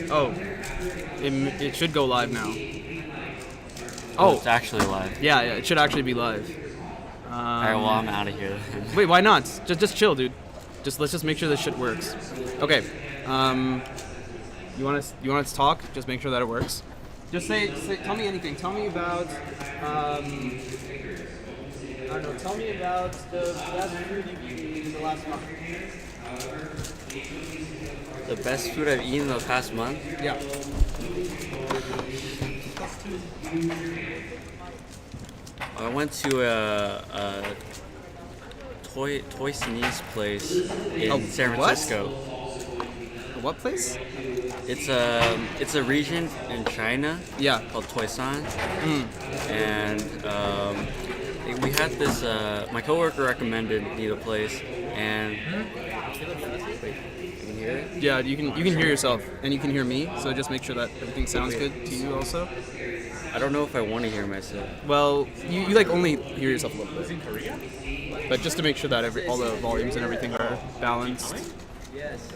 Oh, it should go live now. Oh, it's actually live. Yeah, it should actually be live. All right, well, I'm out of here. Wait, why not? Just chill, dude. Let's just make sure this shit works. Okay. You want us to talk? Just make sure that it works. Just tell me anything. Tell me about I don't know. Tell me about the best food you've eaten in the last month. The best food I've eaten in the past month? Yeah. I went to a Toy Chinese place in San Francisco. What place? It's a region in China. Yeah. Called Toisan. And we had this. My coworker recommended me the place, and you can hear it. Yeah, you can hear yourself, and you can hear me. So just make sure that everything sounds good to you also. I don't know if I want to hear myself. Well, you like only hear yourself a little bit. In Korea? But just to make sure that all the volumes and everything are balanced. Yes.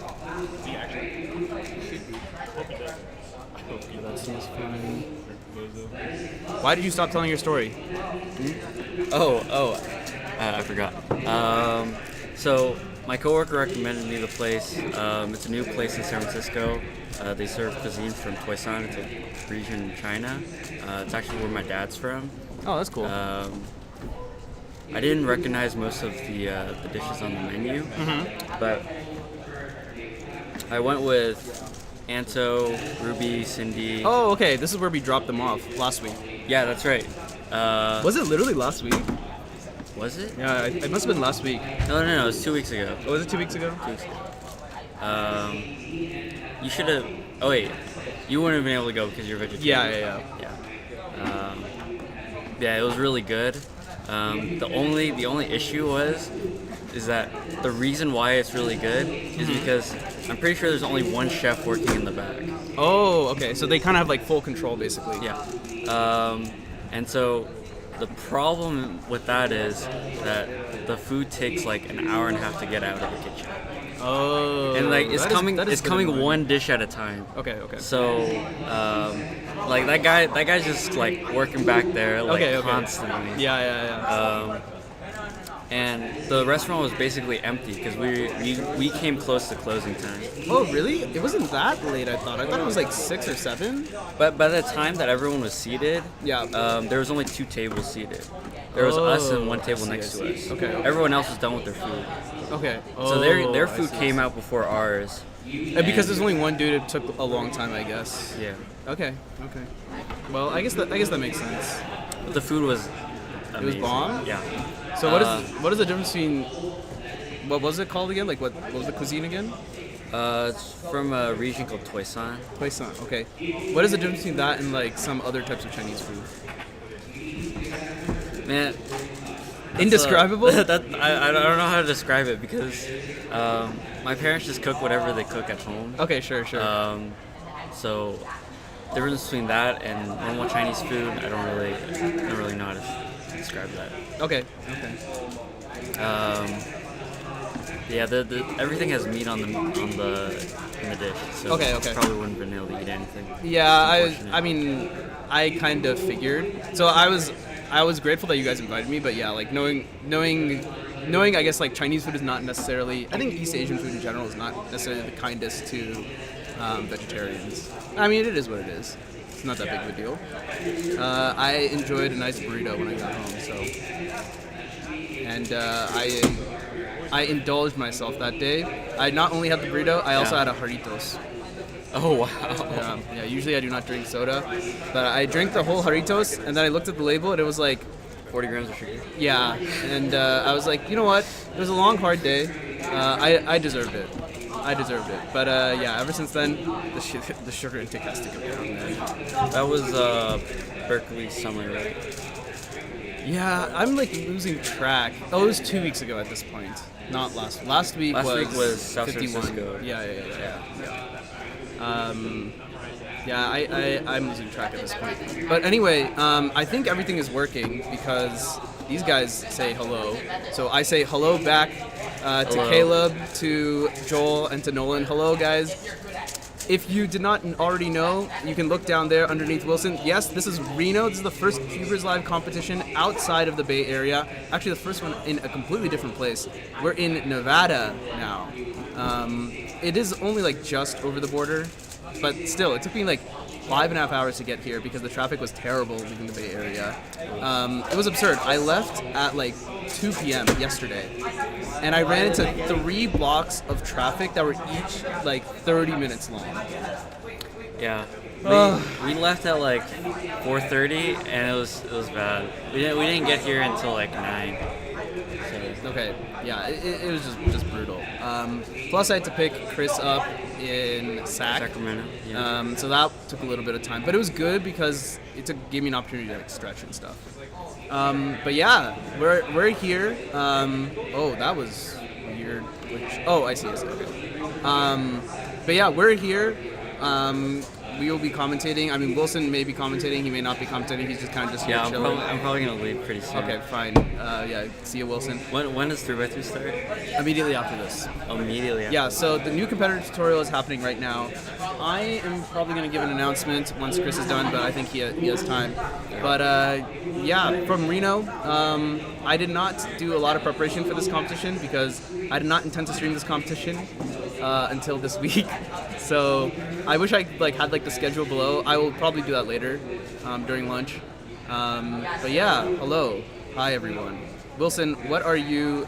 That seems fine. Why did you stop telling your story? I forgot. So my coworker recommended me the place. It's a new place in San Francisco. They serve cuisine from Toisan. It's a region in China. It's actually where my dad's from. Oh, that's cool. I didn't recognize most of the dishes on the menu, but I went with Anto, Ruby, Cindy. Oh, okay. This is where we dropped them off last week. Yeah, that's right. Was it literally last week? Was it? Yeah, it must have been last week. No, it was 2 weeks ago. Oh, was it 2 weeks ago? 2 weeks ago. You should have. Oh wait, you wouldn't have been able to go because you're vegetarian. Yeah. Yeah, it was really good. The only issue is that the reason why it's really good is because I'm pretty sure there's only one chef working in the back. Oh, okay. So they kind of have like full control, basically. Yeah. And so the problem with that is that the food takes like an hour and a half to get out of the kitchen. Oh. And like it's coming one dish at a time. Okay. So, like that guy's just like working back there like constantly. Yeah. And the restaurant was basically empty because we came close to closing time. Oh, really? It wasn't that late, I thought. I thought it was like 6 or 7. But by the time that everyone was seated, there was only 2 tables seated. There was us and one table next to us. Okay. Everyone else was done with their food. Okay. So their food came out before ours. And because there's only one dude, it took a long time, I guess. Yeah. Okay. Well, I guess that makes sense. But the food was amazing. It was bomb? Yeah. So what is the difference between, what was it called again? Like what was the cuisine again? It's from a region called Toisan. Toisan, okay. What is the difference between that and like some other types of Chinese food? Man, indescribable? I don't know how to describe it because my parents just cook whatever they cook at home. Okay, sure. So the difference between that and normal Chinese food, I don't really know how to describe that. Okay. Yeah, everything has meat in the dish. So Okay. Probably wouldn't have been able to eat anything. Yeah, I mean, I kind of figured. So I was grateful that you guys invited me, but yeah, like knowing, I guess like Chinese food is not necessarily. I think East Asian food in general is not necessarily the kindest to vegetarians. I mean, it is what it is. It's not that big of a deal. I enjoyed a nice burrito when I got home, so. And I indulged myself that day. I not only had the burrito, I also had a Jarritos. Oh, wow. Yeah, usually I do not drink soda, but I drank the whole Jarritos, and then I looked at the label, and it was like 40 grams of sugar. Yeah, and I was like, you know what? It was a long, hard day. I deserved it. But yeah, ever since then, the sugar intake has to go down, man. That was Berkeley summer, right? Yeah, I'm like losing track. Oh, it was 2 weeks ago at this point, not last. Last week was South 51. Francisco. Yeah. I'm losing track at this point. But anyway, I think everything is working because these guys say hello. So I say hello back to Hello. Caleb, to Joel, and to Nolan. Hello, guys. if you did not already know, you can look down there underneath Wilson. Yes, this is Reno. This is the first CubersLive competition outside of the Bay Area. Actually, the first one in a completely different place. We're in Nevada now. It is only like just over the border, but still, it took me like 5.5 hours to get here because the traffic was terrible leaving the Bay Area. It was absurd. I left at like 2 p.m. yesterday, and I ran into 3 blocks of traffic that were each like 30 minutes long. Yeah. We left at like 4:30, and it was bad. We didn't get here until like 9. Okay, yeah, it was just brutal. Plus, I had to pick Chris up in Sacramento. Yeah. So that took a little bit of time, but it was good because gave me an opportunity to like stretch and stuff. But yeah, we're here. Oh, that was weird. I see. Okay. But yeah, we're here. We will be commentating. I mean, Wilson may be commentating. He may not be commentating. He's just kind of here chilling. I'm probably gonna leave pretty soon. Okay, fine. Yeah, see you, Wilson. When does 3x3 start? Immediately after this. Immediately after. Yeah, so the new competitor tutorial is happening right now. I am probably going to give an announcement once Chris is done, but I think he has time. But yeah, from Reno, I did not do a lot of preparation for this competition because I did not intend to stream this competition until this week. So I wish I had the schedule below. I will probably do that later during lunch. But yeah, hello. Hi, everyone. Wilson, what are you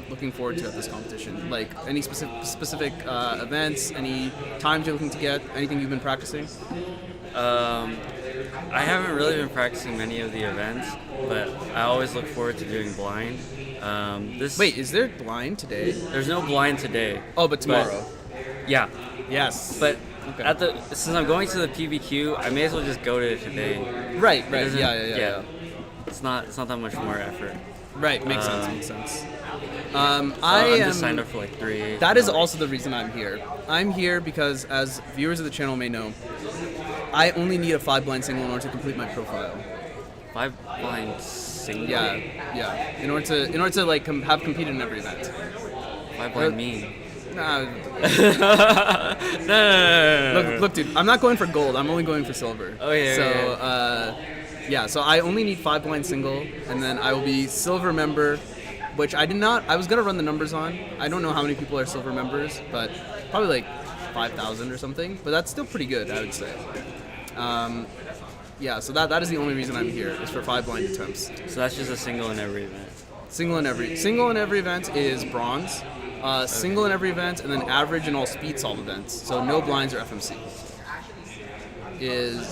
looking forward to at this competition? Like, any specific events, any times you're looking to get, anything you've been practicing? I haven't really been practicing many of the events, but I always look forward to doing blind. Wait, is there blind today? There's no blind today. Oh, but tomorrow. Yeah. Yes. But okay. Since I'm going to the PBQ, I may as well just go to it today. Right. Yeah. It's not that much more effort. Right, makes sense. I'm just signed up for like 3. That is also the reason I'm here. I'm here because, as viewers of the channel may know, I only need a 5-blind single in order to complete my profile. 5-blind single? Yeah. In order to have competed in every event. 5-blind mean? Nah. No. Look, dude, I'm not going for gold. I'm only going for silver. Oh yeah. So, yeah, so I only need 5-blind single, and then I will be silver member, which I was going to run the numbers on. I don't know how many people are silver members, but probably like 5,000 or something, but that's still pretty good, I would say. Yeah, so that is the only reason I'm here, is for 5 blind attempts. So that's just a single in every event? Single in every event is bronze, single in every event, and then average in all speed solve events, so no blinds or FMC.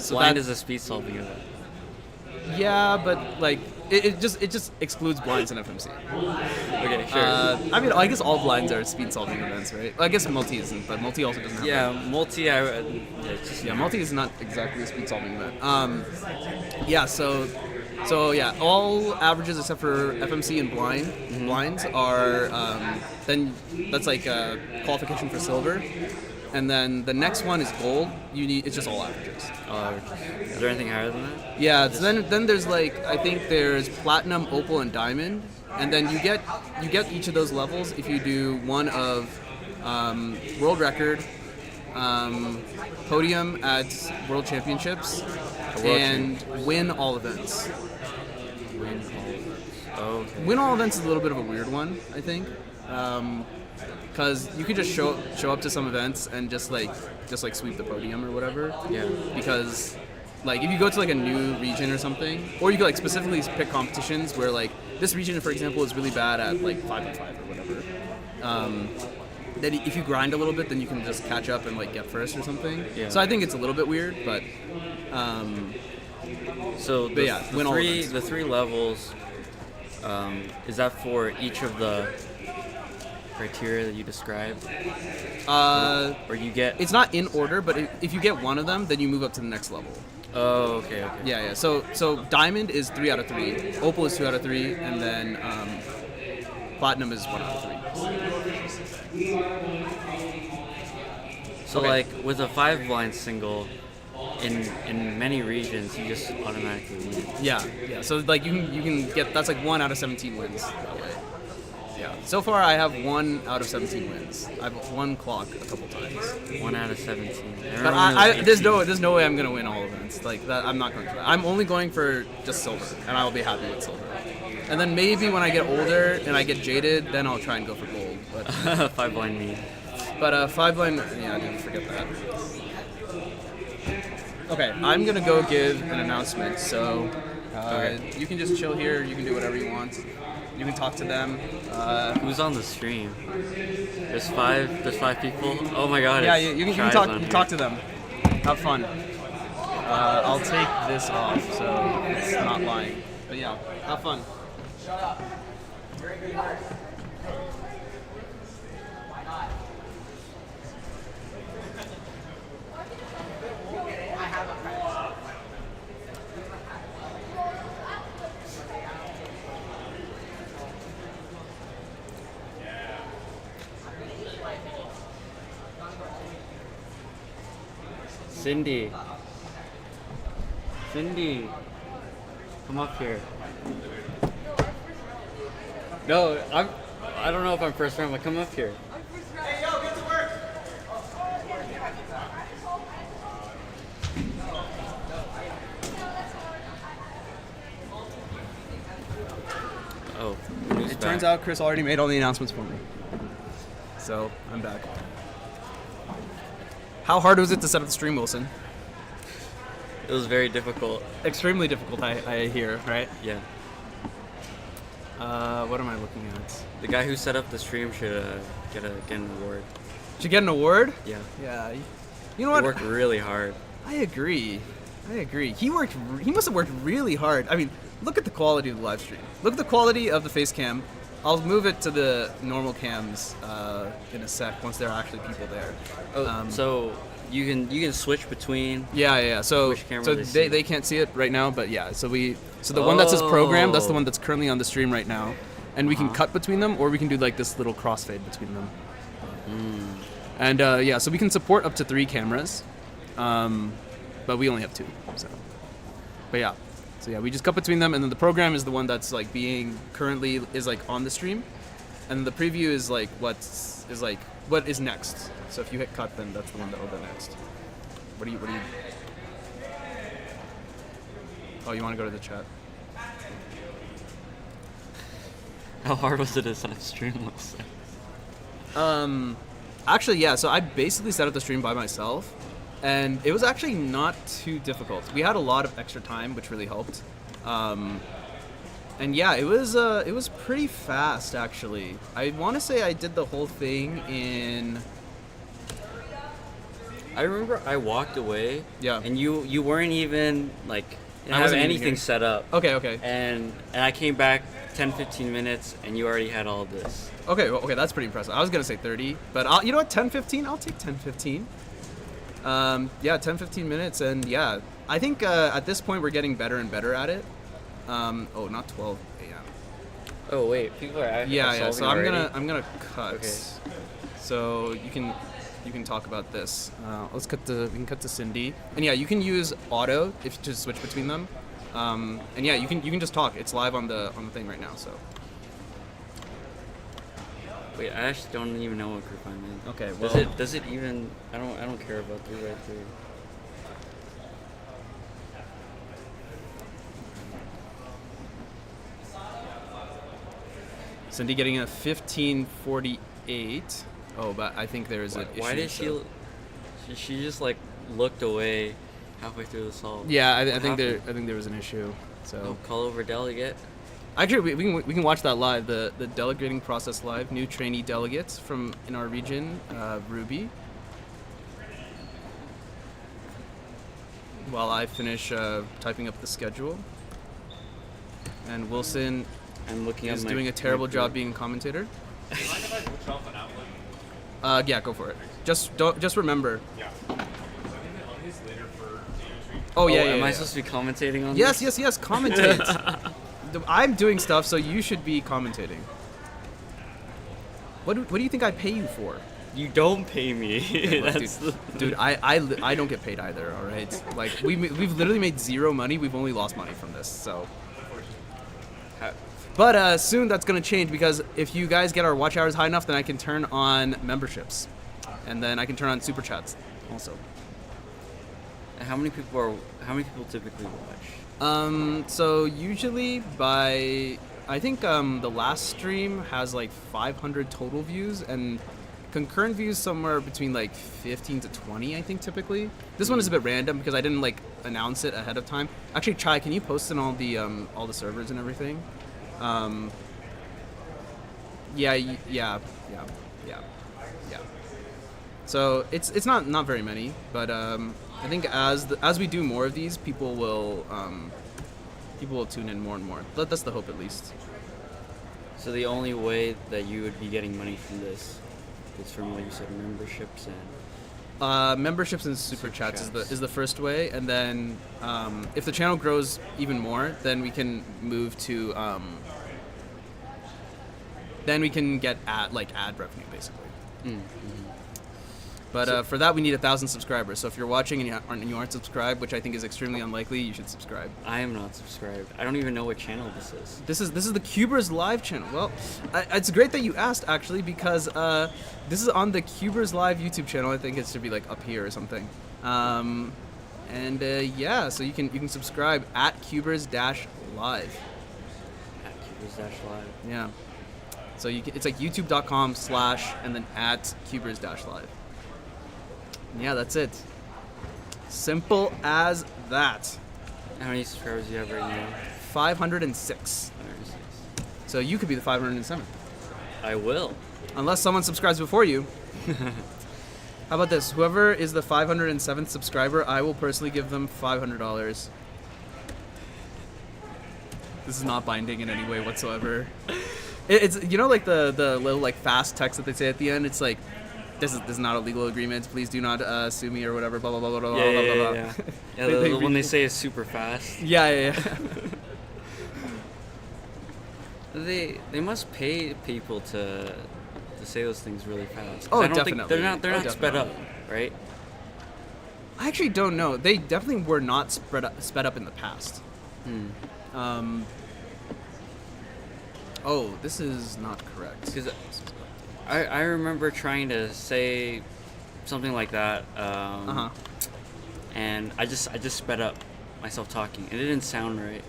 Blind is a speed solving event. Yeah, but like it just excludes blinds and FMC. Okay, sure. I mean, I guess all blinds are speed solving events, right? I guess multi isn't, but multi also doesn't have. Yeah, multi. Multi is not exactly a speed solving event. Yeah, so yeah, all averages except for FMC and blinds are then that's like a qualification for silver. And then the next one is gold. It's just all averages. Is there anything higher than that? Yeah. So then there's I think there's platinum, opal, and diamond, and then you get each of those levels if you do one of world record, podium at world championships, and win all events. Okay. Win all events is a little bit of a weird one, I think. Because you could just show up to some events and just sweep the podium or whatever. Yeah. Because if you go to a new region or something, or you could specifically pick competitions where this region, for example, is really bad at 5x5 or whatever. Then if you grind a little bit, then you can just catch up and get first or something. Yeah. So I think it's a little bit weird, but. So the 3 levels. Is that for each of the criteria that you described? Or you get... It's not in order, but if you get one of them, then you move up to the next level. Oh, okay. Yeah. So diamond is 3 out of 3, opal is 2 out of 3, and then platinum is 1 out of 3. So with a 5 blind single, in many regions, you just automatically win. Yeah. So you can get that's 1 out of 17 wins that way. Yeah. So far, I have 1 out of 17 wins. I've won clock a couple times. 1 out of 17. But there's no way I'm gonna win all events. Like that, I'm not going for that. I'm only going for just silver, and I'll be happy with silver. And then maybe when I get older and I get jaded, then I'll try and go for gold. But 5 blind me. But 5 blind, yeah, I didn't forget that. Okay, I'm gonna go give an announcement. So you can just chill here. You can do whatever you want. You can talk to them. Who's on the stream? There's 5 people. Oh my god. Yeah, you can talk. You can talk to them. Have fun. I'll take this off so it's not lying. But yeah, have fun. Shut up. Very good work. Cindy, come up here. No, I don't know if I'm first round, but come up here. Hey, yo, get to work! Oh, It turns out Chris already made all the announcements for me. So, I'm back. How hard was it to set up the stream, Wilson? It was very difficult. Extremely difficult, I hear, right? Yeah. What am I looking at? The guy who set up the stream should get an award. Should get an award? Yeah. Yeah. You know He what? worked really hard. I agree. He must have worked really hard. I mean, look at the quality of the live stream. Look at the quality of the face cam. I'll move it to the normal cams in a sec once there are actually people there. So you can switch between. Yeah. So Which camera they can't see it right now, but yeah. So the one that says program, that's the one that's currently on the stream right now, and we can cut between them, or we can do like this little crossfade between them. And yeah, so we can support up to 3 cameras, but we only have 2. But yeah. So yeah, we just cut between them, and then the program is the one that's like currently like on the stream, and the preview is like what is next. So if you hit cut, then that's the one that will go next. What do you? Oh, you want to go to the chat? How hard was it to set up stream? Actually, yeah. So I basically set up the stream by myself. And it was actually not too difficult. We had a lot of extra time, which really helped. And yeah, it was pretty fast actually. I want to say I did the whole thing in. I remember I walked away. Yeah. And you weren't even like I have wasn't even anything here. set up. Okay. And I came back 10-15 minutes, and you already had all of this. Okay, that's pretty impressive. I was gonna say 30, but you know what? 10-15. I'll take 10-15. Yeah, 10-15 minutes, and yeah, I think at this point we're getting better and better at it. Oh, not 12 a.m. Oh wait, people are actually Yeah. So already? I'm gonna cut. Okay. So you can talk about this. We can cut to Cindy, and yeah, you can use auto if to switch between them. And yeah, you can just talk. It's live on the thing right now. So. Wait, I actually don't even know what group I'm in. Okay, well. Does it even? I don't care about 3x3. Cindy getting a 1548. Oh, but I think there is an issue. Why did she just like looked away halfway through the solve? Yeah, I think there was an issue. So call over delegate. actually, we can watch that live. The delegating process live. New trainee delegates from in our region, Ruby. While I finish typing up the schedule, and Wilson I'm looking is at doing a terrible job being commentator. Do you mind if I switch off an outlet? Yeah, go for it. Just remember. Yeah. So I think that on his later for DO3. Oh yeah. Am I supposed to be commentating on this? Yes. Commentate. I'm doing stuff, so you should be commentating. What do you think I pay you for? You don't pay me. Okay, look, That's dude, I don't get paid either. All right, like we've literally made zero money. We've only lost money from this. So But soon that's going to change because if you guys get our watch hours high enough, then I can turn on memberships. And then I can turn on super chats also. And how many people typically watch? So usually I think the last stream has like 500 total views and concurrent views somewhere between like 15 to 20, I think typically. This one is a bit random because I didn't like announce it ahead of time. Actually, Chai, can you post in all the servers and everything? Yeah. So it's not very many, but I think as we do more of these, people will tune in more and more. That's the hope, at least. So the only way that you would be getting money from this is from, like you said, memberships and memberships and super chats is the first way, and then if the channel grows even more, then we can move to then we can get ad revenue basically. But for that, we need 1,000 subscribers. So if you're watching and you aren't subscribed, which I think is extremely unlikely, you should subscribe. I am not subscribed. I don't even know what channel this is. This is the CubersLive channel. Well, it's great that you asked, actually, because this is on the CubersLive YouTube channel. I think it should be like up here or something. Yeah, so you can subscribe at Cubers-Live. At Cubers-Live. Yeah. So it's like youtube.com/ and then at Cubers-Live. Yeah, that's it. Simple as that. How many subscribers do you have right now? 506. 506. So you could be the 507th. I will. Unless someone subscribes before you. How about this? Whoever is the 507th subscriber, I will personally give them $500. This is not binding in any way whatsoever. It's like the little like fast text that they say at the end. It's like, this is not a legal agreement. Please do not sue me or whatever. Blah blah blah blah blah blah blah. Yeah, when they say it's super fast. Yeah. They must pay people to say those things really fast. Oh, I don't definitely. Think they're not sped up, right? I actually don't know. They definitely were not sped up in the past. Oh, this is not correct. Because I remember trying to say something like that, and I just sped up myself talking, and it didn't sound right.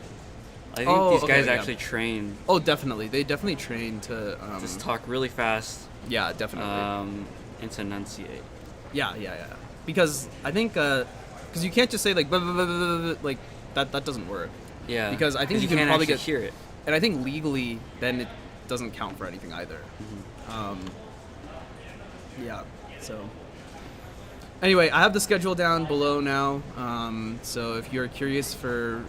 I think these guys actually train. Oh, definitely. They definitely train to just talk really fast. Yeah, definitely. And to enunciate. Yeah. Because I think because you can't just say like blah, blah, blah, blah, blah, like that doesn't work. Yeah. Because I think you can can't probably hear it. And I think legally, then it doesn't count for anything either. Yeah. So. Anyway, I have the schedule down below now. So if you're curious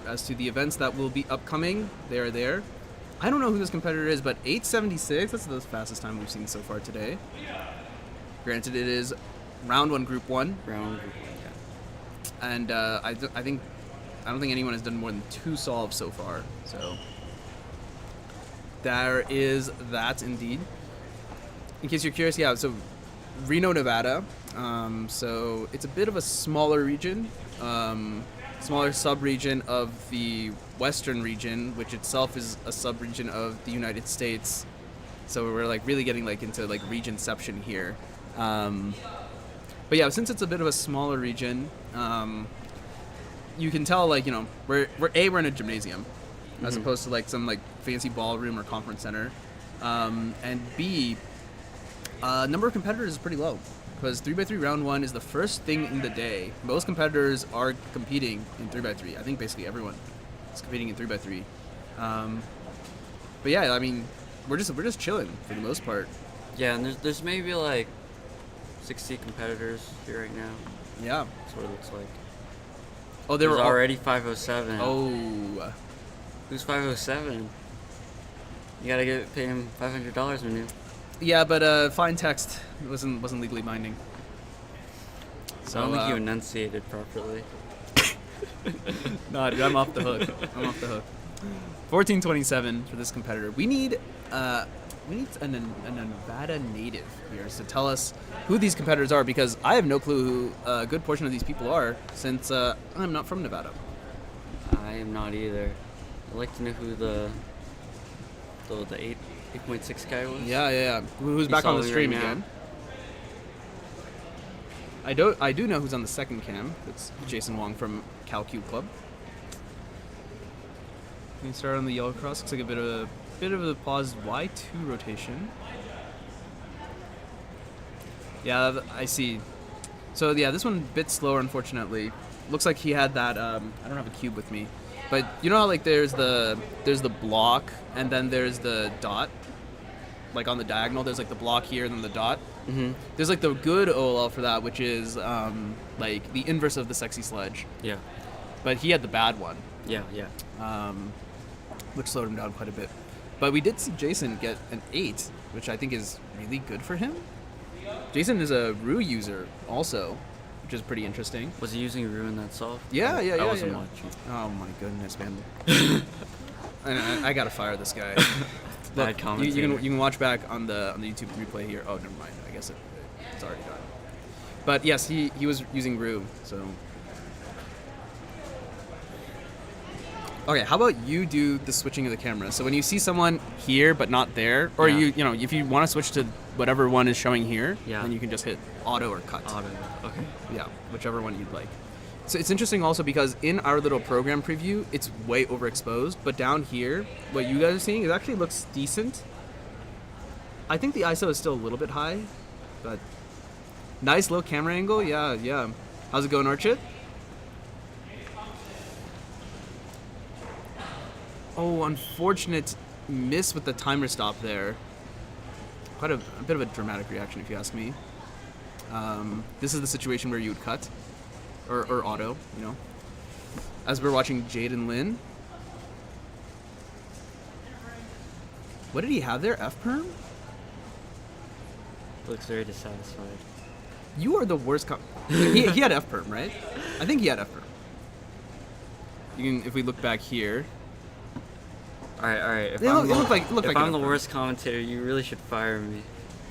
as to the events that will be upcoming, they are there. I don't know who this competitor is, but 876. That's the fastest time we've seen so far today. Granted, it is round 1, group 1. Round group 1, yeah. And I don't think anyone has done more than 2 solves so far. So. There is that indeed. In case you're curious, yeah, so Reno, Nevada. So it's a bit of a smaller region, smaller sub-region of the western region, which itself is a sub-region of the United States. So we're like really getting like into like regionception here. But yeah, since it's a bit of a smaller region, you can tell like, we're in a gymnasium. As opposed to like some like fancy ballroom or conference center, and B, number of competitors is pretty low because 3x3 round 1 is the first thing in the day. Most competitors are competing in 3x3. I think basically everyone is competing in 3x3. But yeah, I mean, we're just chilling for the most part. Yeah, and there's maybe like 60 competitors here right now. Yeah, that's what it looks like. Oh, there were already 507. Oh. Who's 507? You gotta pay him $500 when you. Yeah, but fine text wasn't legally binding. So I don't think you enunciated properly. No, dude, I'm off the hook. 1427 for this competitor. We need a Nevada native here to tell us who these competitors are because I have no clue who a good portion of these people are since I'm not from Nevada. I am not either. I'd like to know who the the 8.6 guy was. Yeah. Who's He's back on the solving stream right now. again? I do know who's on the second cam. It's Jason Wong from Cal Cube Club. We can start on the yellow cross. Looks like a bit of a paused Y2 rotation. Yeah, I see. So yeah, this one a bit slower, unfortunately. Looks like he had that. I don't have a cube with me, but you know how like there's the block and then there's the dot, like on the diagonal. There's like the block here and then the dot. Mm-hmm. There's like the good OLL for that, which is like the inverse of the sexy sledge. Yeah. But he had the bad one, Yeah. which slowed him down quite a bit. But we did see Jason get an 8, which I think is really good for him. Jason is a Rue user also, which is pretty interesting. Was he using Rue in that solve? Yeah. I wasn't yeah. watching. Oh my goodness, man! I gotta fire this guy. Bad Look, commentator. you can watch back on the YouTube replay here. Oh, never mind. I guess it's already done. But yes, he was using Rue. So okay, how about you do the switching of the camera? So when you see someone here but not there, or Yeah. you know if you want to switch to whatever one is showing here, Yeah. then you can just hit auto or cut. Auto. Okay. Yeah, whichever one you'd like. So it's interesting also because in our little program preview, it's way overexposed, but down here, what you guys are seeing, it actually looks decent. I think the ISO is still a little bit high, but nice low camera angle. Yeah. How's it going, Archit? Oh, unfortunate miss with the timer stop there. Quite a bit of a dramatic reaction, if you ask me. This is the situation where you would cut, or auto, you know. As we're watching Jade and Lynn. What did he have there? F-perm? Looks very dissatisfied. You are the worst. He had F-perm, right? I think he had F-perm. If we look back here. All right. If It I'm, looked like if an I'm the F-perm. worst commentator, you really should fire me.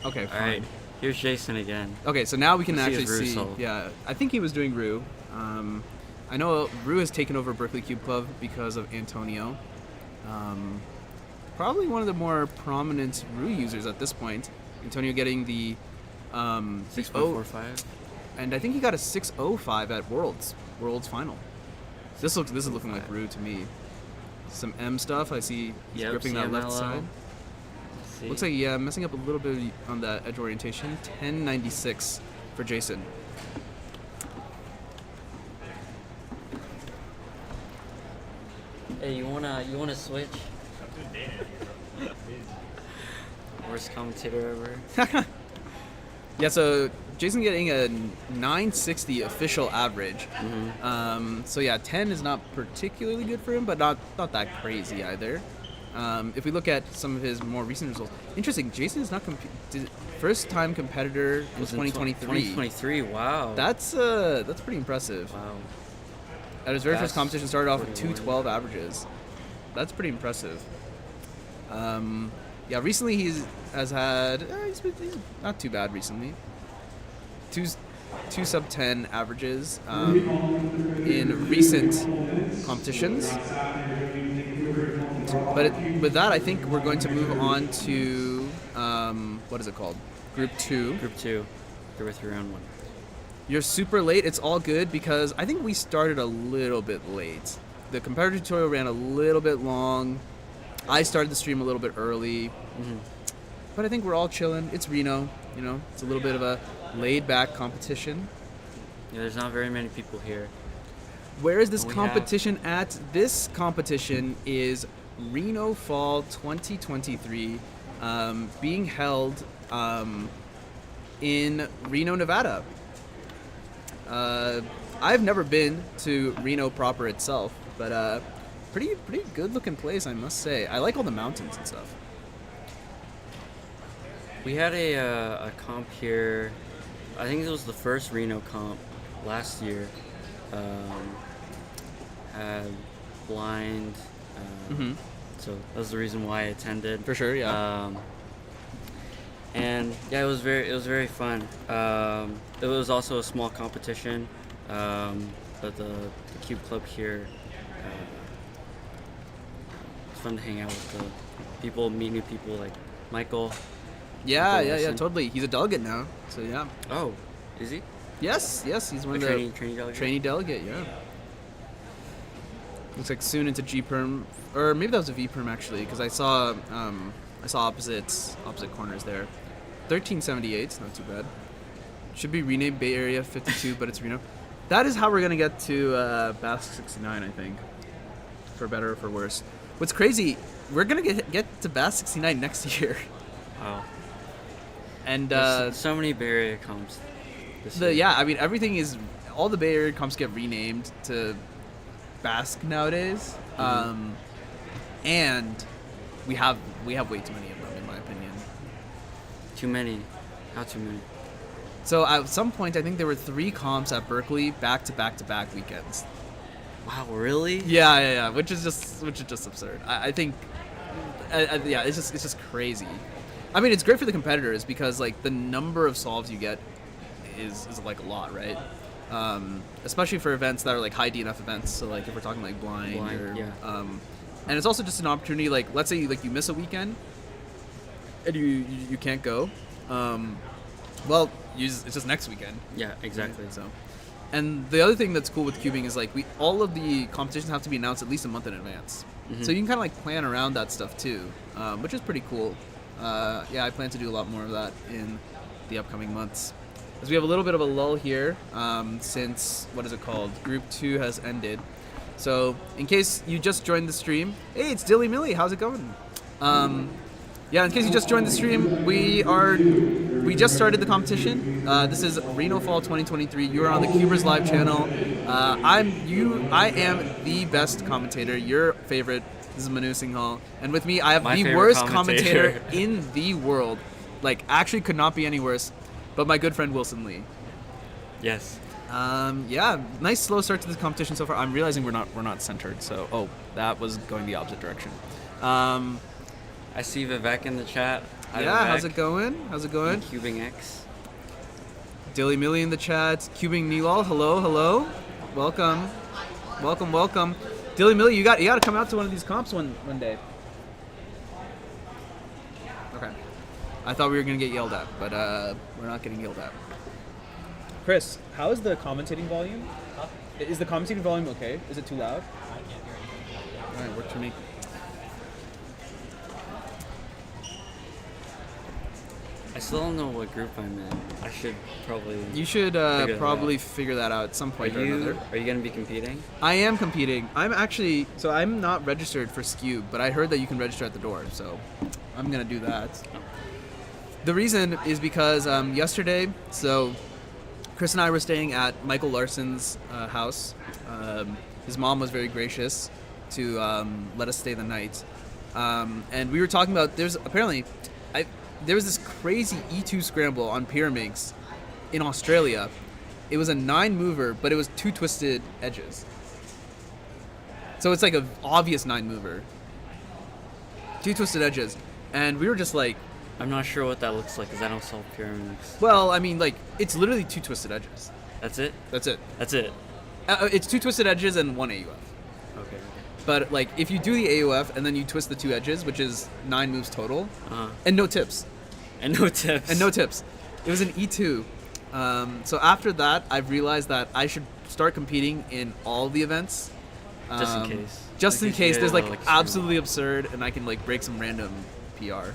Okay, All fine. right. Here's Jason again. Okay, so now we can Let's see actually his Rue see. solve. Yeah, I think he was doing Rue. I know Rue has taken over Berkeley Cube Club because of Antonio. Probably one of the more prominent Rue users at this point. Antonio getting the 6.45. and I think he got a 6.05 at Worlds final. This is looking like Rue to me. Some M stuff. I see he's Yep, gripping that left CMLL. side. See? Looks like messing up a little bit on the edge orientation. 1096 for Jason. Hey, you wanna switch? Worst commentator ever. Yeah, so Jason getting a 960 official average. So yeah, 10 is not particularly good for him, but not that crazy either. If we look at some of his more recent results, interesting. Jason is not first time competitor in Was in 2023. 2023. Wow. That's pretty impressive. Wow. At his very That's first competition, started off with 41. 212 averages. That's pretty impressive. Yeah, recently he's not too bad recently. Two sub 10 averages in recent competitions. But with that, I think we're going to move on to what is it called? Group 2. Group 2. You're with your round 1. You're super late. It's all good because I think we started a little bit late. The competitor tutorial ran a little bit long. I started the stream a little bit early. But I think we're all chilling. It's Reno, you know. It's a little bit of a laid-back competition. Yeah, there's not very many people here. Where is this We competition at? This competition is Reno Fall 2023, being held in Reno, Nevada. I've never been to Reno proper itself, but pretty good looking place, I must say. I like all the mountains and stuff. We had a comp here. I think it was the first Reno comp last year. Had blind. So that was the reason why I attended. For sure, yeah. And yeah, it was very fun. It was also a small competition, but the Cube Club here. It's fun to hang out with meet new people like Michael. Yeah, Michael yeah, Wilson. totally. He's a delegate now, so yeah. Oh, is he? Yes, he's one of the Trainee delegate? trainee delegate. Yeah. Looks like soon into G perm, or maybe that was a V perm actually, because I saw opposite corners there. 1378, not too bad. Should be renamed Bay Area 52, but it's Reno. That is how we're gonna get to Basque 69, I think. For better or for worse. What's crazy, we're gonna get to Basque 69 next year. Wow. And There's so many Bay Area comps. This year. yeah, I mean all the Bay Area comps get renamed to Basque nowadays, and we have way too many of them in my opinion. Too many. How too many? So at some point, I think there were 3 comps at Berkeley back to back weekends. Wow, really? Yeah, which is just absurd. I think, yeah, it's just crazy. I mean, it's great for the competitors because like the number of solves you get is like a lot, right? Especially for events that are like high DNF events. So like if we're talking like blind or, yeah. And it's also just an opportunity. Like let's say like you miss a weekend and you can't go. Well, it's just next weekend. Yeah, exactly. Right? So, and the other thing that's cool with cubing is like all of the competitions have to be announced at least a month in advance. Mm-hmm. So you can kind of like plan around that stuff too, which is pretty cool. Yeah, I plan to do a lot more of that in the upcoming months. As we have a little bit of a lull here, since Group 2 has ended. So in case you just joined the stream, hey, it's Dilly Millie. How's it going? Yeah, in case you just joined the stream, we just started the competition. This is Reno Fall 2023. You are on the CubersLive channel. I am the best commentator, your favorite. This is Manu Singhal, and with me I have the worst commentator in the world. Like, actually could not be any worse, but my good friend Wilson Lee. Yes. Yeah, nice slow start to this competition so far. I'm realizing we're not centered, so that was going the opposite direction. I see Vivek in the chat. Hi, yeah, Vivek. how's it going? Cubing X. Dilly Millie in the chat. Cubing Nilal, hello. Welcome. Dilly Millie, you got to come out to one of these comps one day. Okay. I thought we were gonna get yelled at, but we're not getting yelled at. Chris, how is the commentating volume? Is the commentating volume okay? Is it too loud? I can't hear anything. All right, works for me. I still don't know what group I'm in. I should probably. You should probably figure that out at some point or another. Are you going to be competing? I am competing. I'm not registered for Scube, but I heard that you can register at the door, so I'm gonna do that. The reason is because yesterday, so Chris and I were staying at Michael Larson's house. His mom was very gracious to let us stay the night, and we were talking about there was this crazy E2 scramble on Pyraminx in Australia. It was a 9-mover, but it was 2 twisted edges. So it's like an obvious 9-mover. 2 twisted edges. And we were just like... I'm not sure what that looks like because I don't solve Pyraminx. Well, I mean, like, it's literally 2 twisted edges. That's it? That's it. It's 2 twisted edges and 1 AUF. Okay. But, like, if you do the AUF and then you twist the 2 edges, which is 9 moves total, and no tips. And no tips. It was an E2. So after that, I've realized that I should start competing in all the events. Just in case. Just in case there's, like extreme. absolutely absurd and I can, like, break some random PR.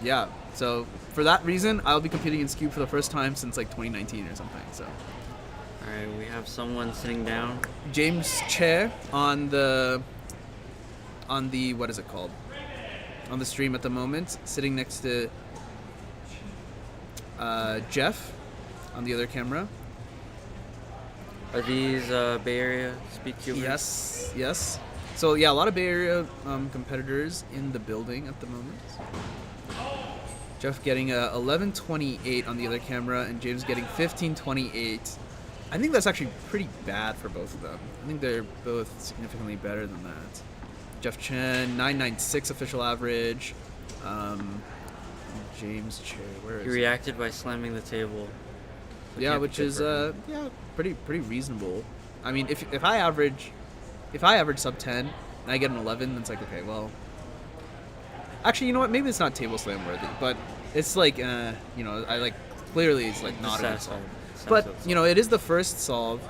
Yeah. So for that reason, I'll be competing in Scube for the first time since, like, 2019 or something, so... Alright, we have someone sitting down. James Che on the what is it called? On the stream at the moment, sitting next to Jeff on the other camera. Are these Bay Area speed cubers? Yes. So yeah, a lot of Bay Area competitors in the building at the moment. Jeff getting a 11:28 on the other camera, and James getting 15:28. I think that's actually pretty bad for both of them. I think they're both significantly better than that. Jeff Chen, 996 official average. James Che, where is He reacted by slamming the table. Yeah, which is pretty reasonable. I mean, if I average sub 10 and I get an 11, then it's like, okay, well, actually, you know what? Maybe it's not table slam worthy, but it's like, you know, I like clearly it's like not a good solve. But you know, it is the first solve,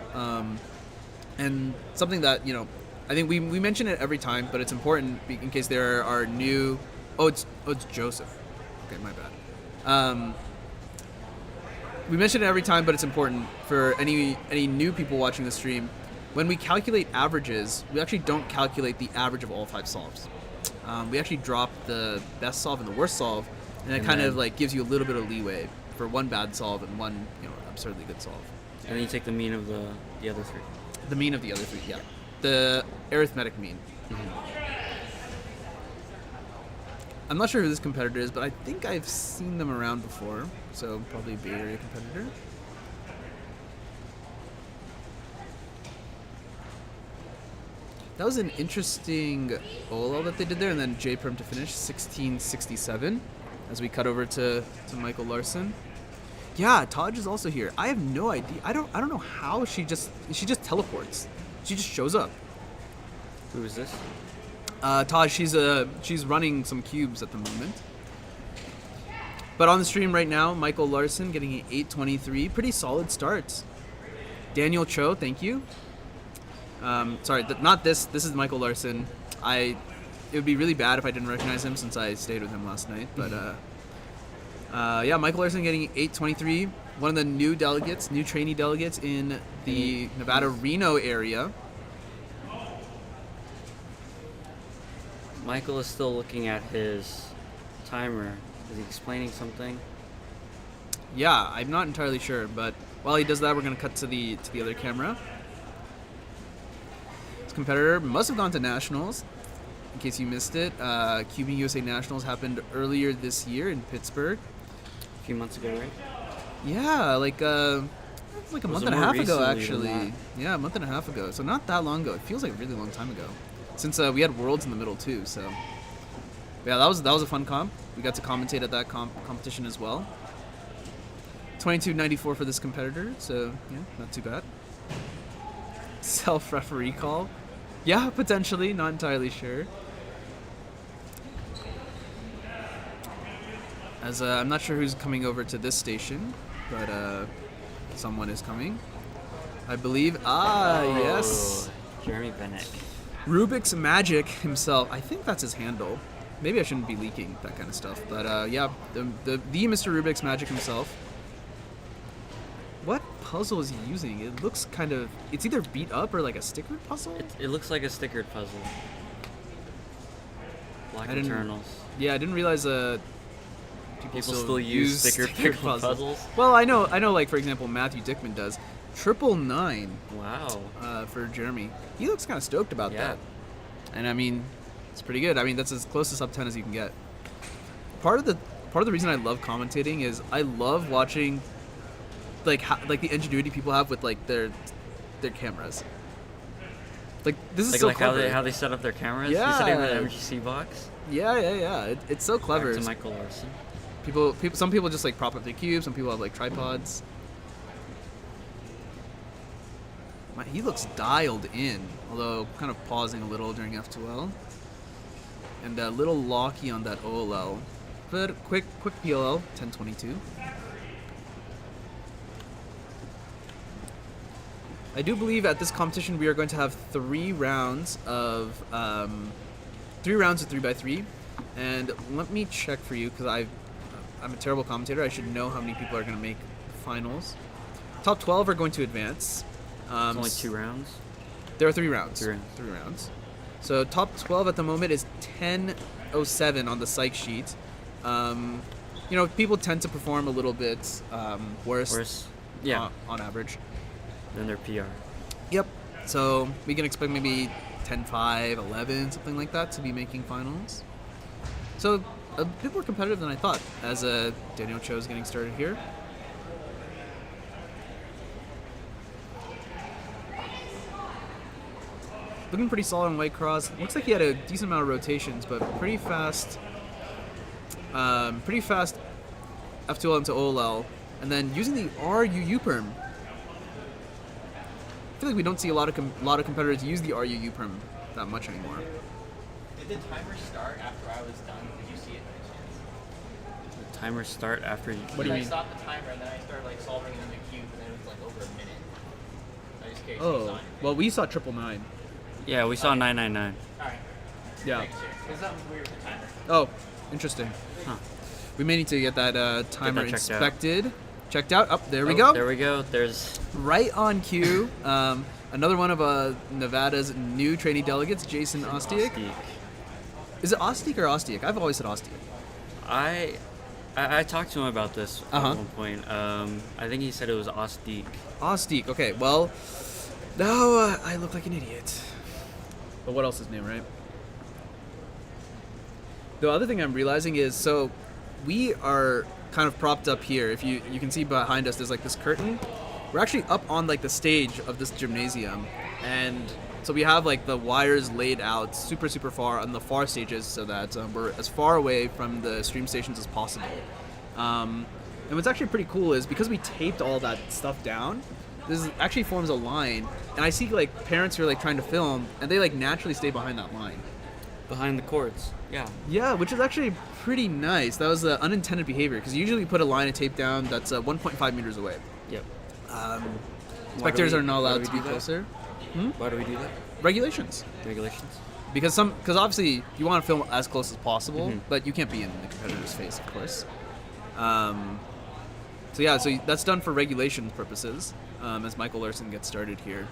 and something that, you know, I think we mention it every time, but it's important in case there are new. Oh, it's Joseph. Okay, my bad. We mention it every time, but it's important for any new people watching the stream. When we calculate averages, we actually don't calculate the average of all 5 solves. We actually drop the best solve and the worst solve, and it kind of like gives you a little bit of leeway for one bad solve and one, you know, absurdly good solve. And then you take the mean of the other 3. The mean of the other 3, yeah. The arithmetic mean. I'm not sure who this competitor is, but I think I've seen them around before, so probably a Bay Area competitor. That was an interesting OLL that they did there, and then J-Perm to finish, 1667, as we cut over to Michael Larson. Yeah, Taj is also here. I have no idea. I don't know how she just teleports. She just shows up. Who is this? Taj, she's running some cubes at the moment. But on the stream right now, Michael Larson getting an 823. Pretty solid start. Daniel Cho, thank you. Sorry, not this. This is Michael Larson. It would be really bad if I didn't recognize him since I stayed with him last night. But yeah, Michael Larson getting 823. One of the new delegates, new trainee delegates in the Nevada Reno area. Michael is still looking at his timer. Is he explaining something? Yeah, I'm not entirely sure, but while he does that, we're gonna cut to the other camera. This competitor must have gone to nationals. In case you missed it, Cubing USA Nationals happened earlier this year in Pittsburgh. A few months ago, right? Yeah, like it was like a month and a half ago, actually. That? Yeah, a month and a half ago. So not that long ago. It feels like a really long time ago. Since we had Worlds in the middle too, so yeah, that was a fun comp. We got to commentate at that competition as well. 22.94 for this competitor, so yeah, not too bad. Self-referee call, yeah, potentially, not entirely sure. As I'm not sure who's coming over to this station, but someone is coming, I believe. Yes, Jeremy Bennett. Rubik's Magic himself. I think that's his handle. Maybe I shouldn't be leaking that kind of stuff. But yeah, the Mr. Rubik's Magic himself. What puzzle is he using? It looks kind of... It's either beat up or like a stickered puzzle? It looks like a stickered puzzle. Black Eternals. Yeah, I didn't realize people still use stickered puzzles. Well, I know. Like, for example, Matthew Dickman does. 999. Wow. For Jeremy. He looks kind of stoked about that. And I mean, it's pretty good. I mean, that's as close to sub 10 as you can get. Part of the reason I love commentating is I love watching like the ingenuity people have with like their cameras. Like this is like, so clever. How they set up their cameras. Yeah. You sitting in an MGC box. Yeah. It's so clever. Back to Michael Larson. Some people just like prop up their cubes. Some people have like tripods. He looks dialed in, although kind of pausing a little during F2L. And a little locky on that OLL. But quick PLL, 1022. I do believe at this competition we are going to have 3 rounds of 3x3, and let me check for you because I'm a terrible commentator. I should know how many people are going to make finals. Top 12 are going to advance. It's only 2 rounds. There are 3 rounds. 3 rounds. 3 rounds. So top 12 at the moment is 10:07 on the psych sheet. You know, people tend to perform a little bit worse. Yeah. On average. Than their PR. Yep. So we can expect maybe 10-5, 11, something like that to be making finals. So a bit more competitive than I thought as Daniel Cho is getting started here. Looking pretty solid on White Cross. Looks like he had a decent amount of rotations, but pretty fast F2L into OLL, and then using the RUU perm. I feel like we don't see a lot of competitors use the RUU perm that much anymore. Did the timer start after I was done? Did you see it by chance? The timer start after you. What do you I mean? stopped the timer and then I started like solving it in the cube and then it was like over a minute. I just curious if you saw Oh, anything. well, we saw 999. Yeah, we saw 999. Alright. Yeah. Because something's weird with the timer. Oh, interesting. Huh. We may need to get that timer checked out. inspected. Checked out. Oh, there we Oh, go. There we go. There's Right on cue. Another one of Nevada's new trainee delegates, Jason Ostiak. Ostiak. Is it Ostiak or Ostiak? I've always said Ostiak. I talked to him about this Uh-huh. at one point. I think he said it was Ostiak. Ostiak. Okay, well, now I look like an idiot. But what else is new, right? The other thing I'm realizing is, so we are kind of propped up here. If you can see behind us, there's like this curtain. We're actually up on like the stage of this gymnasium, and so we have like the wires laid out super far on the far stages so that we're as far away from the stream stations as possible. And what's actually pretty cool is because we taped all that stuff down, this actually forms a line, and I see like parents who are like trying to film, and they like naturally stay behind that line. Behind the cords. Yeah. Yeah, which is actually pretty nice. That was unintended behavior, because usually we put a line of tape down that's 1.5 meters away. Yep. Spectators are not why do allowed we to be do that? closer. Why do we do that? Regulations. Regulations. Because obviously you want to film as close as possible, Mhm. but you can't be in the competitor's face, of course. So yeah, so that's done for regulation purposes, as Michael Larson gets started here.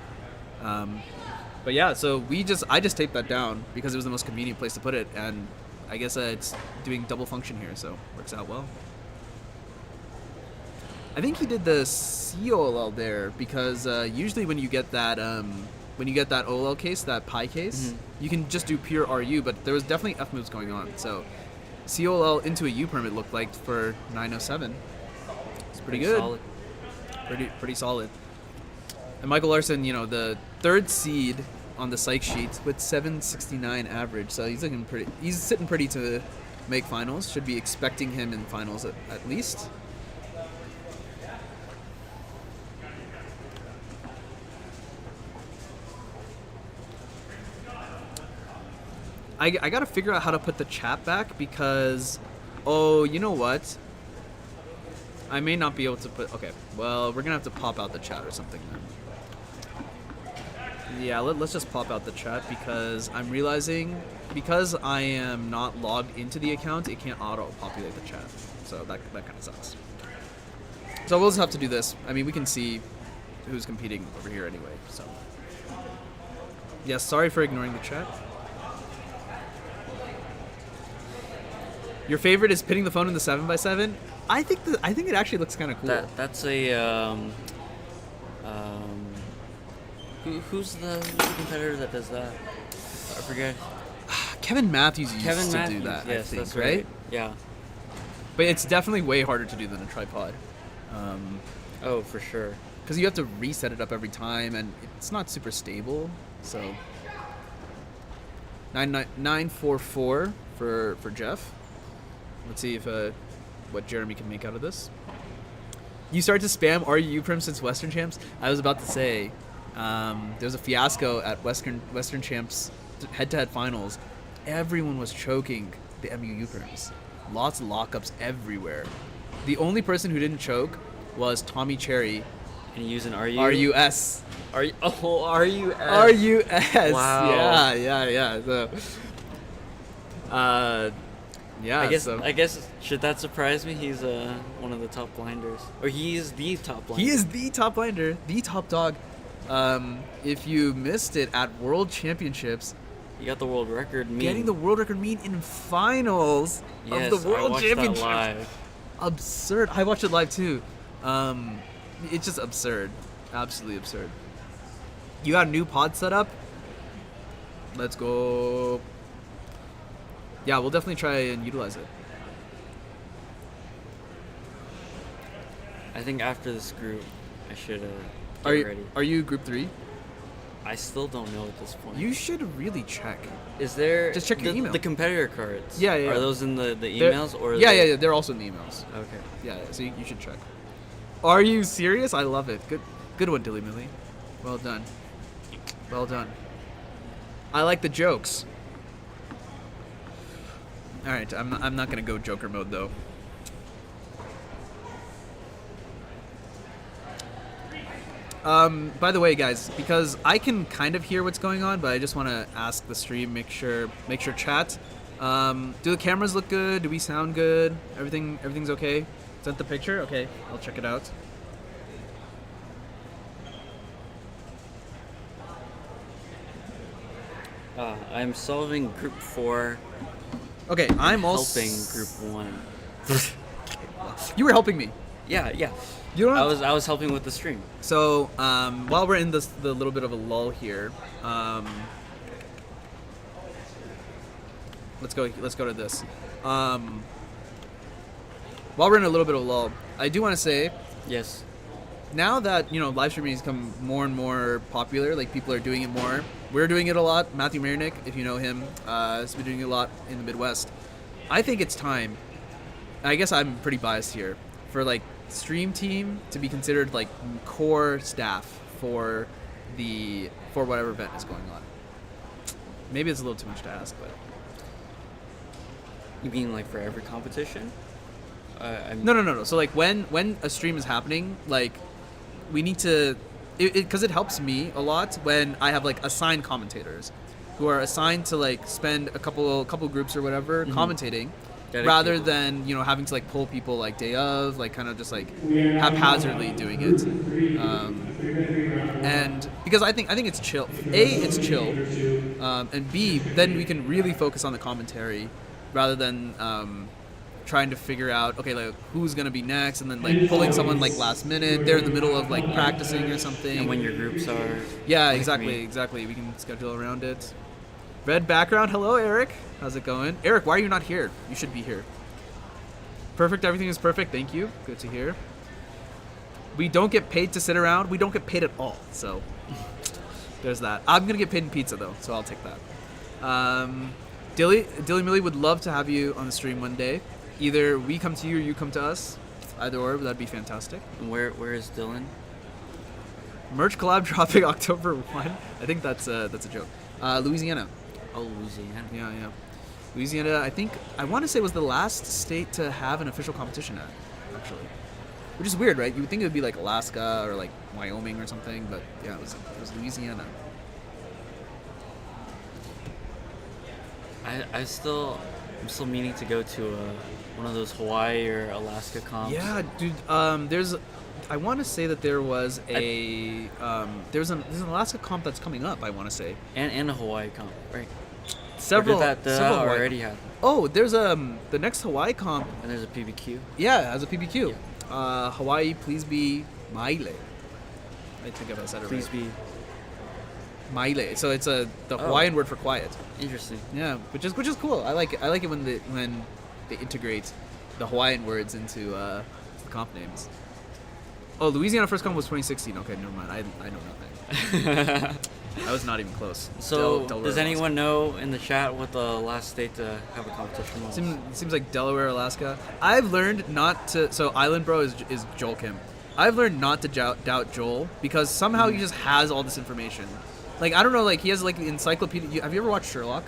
But yeah, so I just taped that down because it was the most convenient place to put it, and I guess it's doing double function here, so works out well. I think he did the COLL there because usually when you get that OLL case, that pi case, you can just do pure RU, but there was definitely F moves going on. So COLL into a U permit looked like for 907. It's pretty good. Solid. Pretty solid. And Michael Larson, the third seed on the psych sheet with 769 average, so he's looking pretty. He's sitting pretty to make finals. Should be expecting him in finals at least. I gotta figure out how to put the chat back because, you know what? I may not be able to put. Okay, well, we're gonna have to pop out the chat or something then. Yeah, let's just pop out the chat because I'm realizing because I am not logged into the account, it can't auto-populate the chat. So that kind of sucks. So we'll just have to do this. I mean, we can see who's competing over here anyway. So yeah, sorry for ignoring the chat. Your favorite is pitting the phone in the 7x7. I think it actually looks kind of cool. That's a who's the competitor that does that? I forget. Kevin Matthews used Kevin to Matthews. do that. Yes, I think, that's right? Yeah. But it's definitely way harder to do than a tripod. Oh, for sure. Because you have to reset it up every time, and it's not super stable. So 944 for Jeff. Let's see if what Jeremy can make out of this. You start to spam RU Prim since Western Champs. I was about to say there was a fiasco at Western Champs head-to-head finals. Everyone was choking the MU Prims. Lots of lockups everywhere. The only person who didn't choke was Tommy Cherry. And you use an RU? RUS. RUS. RUS. Wow. Yeah. So, yeah. I guess should that surprise me? He's one of the top blinders, or he is the top blinder. He is the top blinder, the top dog. If you missed it at World Championships, He got the world record mean. getting the world record mean in finals Yes, of the World I watched Championships. that live. Absurd. I watched it live too. It's just absurd. Absolutely absurd. You got a new pod set up? Let's go. Yeah, we'll definitely try and utilize it. I think after this group, I should get ready. Are you group 3? I still don't know at this point. You should really check. Is there Just check your email. the competitor cards? Yeah, yeah. Are those in the emails or? Yeah. They're also in the emails. Okay. Yeah. So you should check. Are you serious? I love it. Good one, Dilly Millie. Well done. I like the jokes. All right, I'm not gonna go Joker mode though. By the way, guys, because I can kind of hear what's going on, but I just want to ask the stream, make sure chat. Do the cameras look good? Do we sound good? Everything's okay? Is that the picture? Okay, I'll check it out. I'm solving group 4. Okay, I'm also helping group 1. You were helping me. Yeah. You don't have I was helping with the stream. So while we're in the little bit of a lull here, let's go to this. While we're in a little bit of a lull, I do want to say, Yes. now that live streaming has become more and more popular, like people are doing it more. We're doing it a lot. Matthew Marinick, if you know him, has been doing it a lot in the Midwest. I think it's time. I guess I'm pretty biased here for like stream team to be considered like core staff for whatever event is going on. Maybe it's a little too much to ask, but You mean like for every competition? no. So like when a stream is happening, like we need to, because it helps me a lot when I have like assigned commentators who are assigned to like spend a couple groups or whatever commentating. Dedicated. Rather than having to like pull people like day of, like kind of just like haphazardly doing it, and because I think it's chill. It's chill, and B, then we can really focus on the commentary rather than trying to figure out like who's gonna be next, and then like pulling someone like last minute. They're in the middle of like practicing or something. And when your groups are. Yeah, like exactly. We can schedule around it. Red background. Hello, Eric. How's it going? Eric, why are you not here? You should be here. Perfect. Everything is perfect. Thank you. Good to hear. We don't get paid to sit around. We don't get paid at all. So there's that. I'm going to get paid in pizza, though, so I'll take that. Dilly Millie would love to have you on the stream one day. Either we come to you or you come to us. Either or, that'd be fantastic. And where is Dylan? Merch collab dropping October 1. I think that's a joke. Louisiana. Oh, Louisiana. Yeah. Louisiana, I want to say was the last state to have an official competition at, actually. Which is weird, right? You would think it would be like Alaska or like Wyoming or something, but yeah, it was Louisiana. I'm still meaning to go to one of those Hawaii or Alaska comps. Yeah, dude. I want to say that there was there's an Alaska comp that's coming up. I want to say And a Hawaii comp, right? several. Or did that several already happen? Oh, there's the next Hawaii comp. And there's a PBQ. Yeah, as a PBQ. Hawaii, please be Maile. I think if I said it Please right. be. Maile. So it's the Hawaiian word for quiet. Interesting. Yeah, which is cool. I like it when they integrate the Hawaiian words into the comp names. Oh, Louisiana first comp was 2016. Okay, never mind. I know nothing. I was not even close. So, Delaware, does Alaska. anyone know in the chat what the last state to have a competition was? Seems like Delaware, Alaska. I've learned not to. So Island Bro is Joel Kim. I've learned not to doubt Joel because somehow he just has all this information. Like I don't know. Like he has like the encyclopedia. Have you ever watched Sherlock?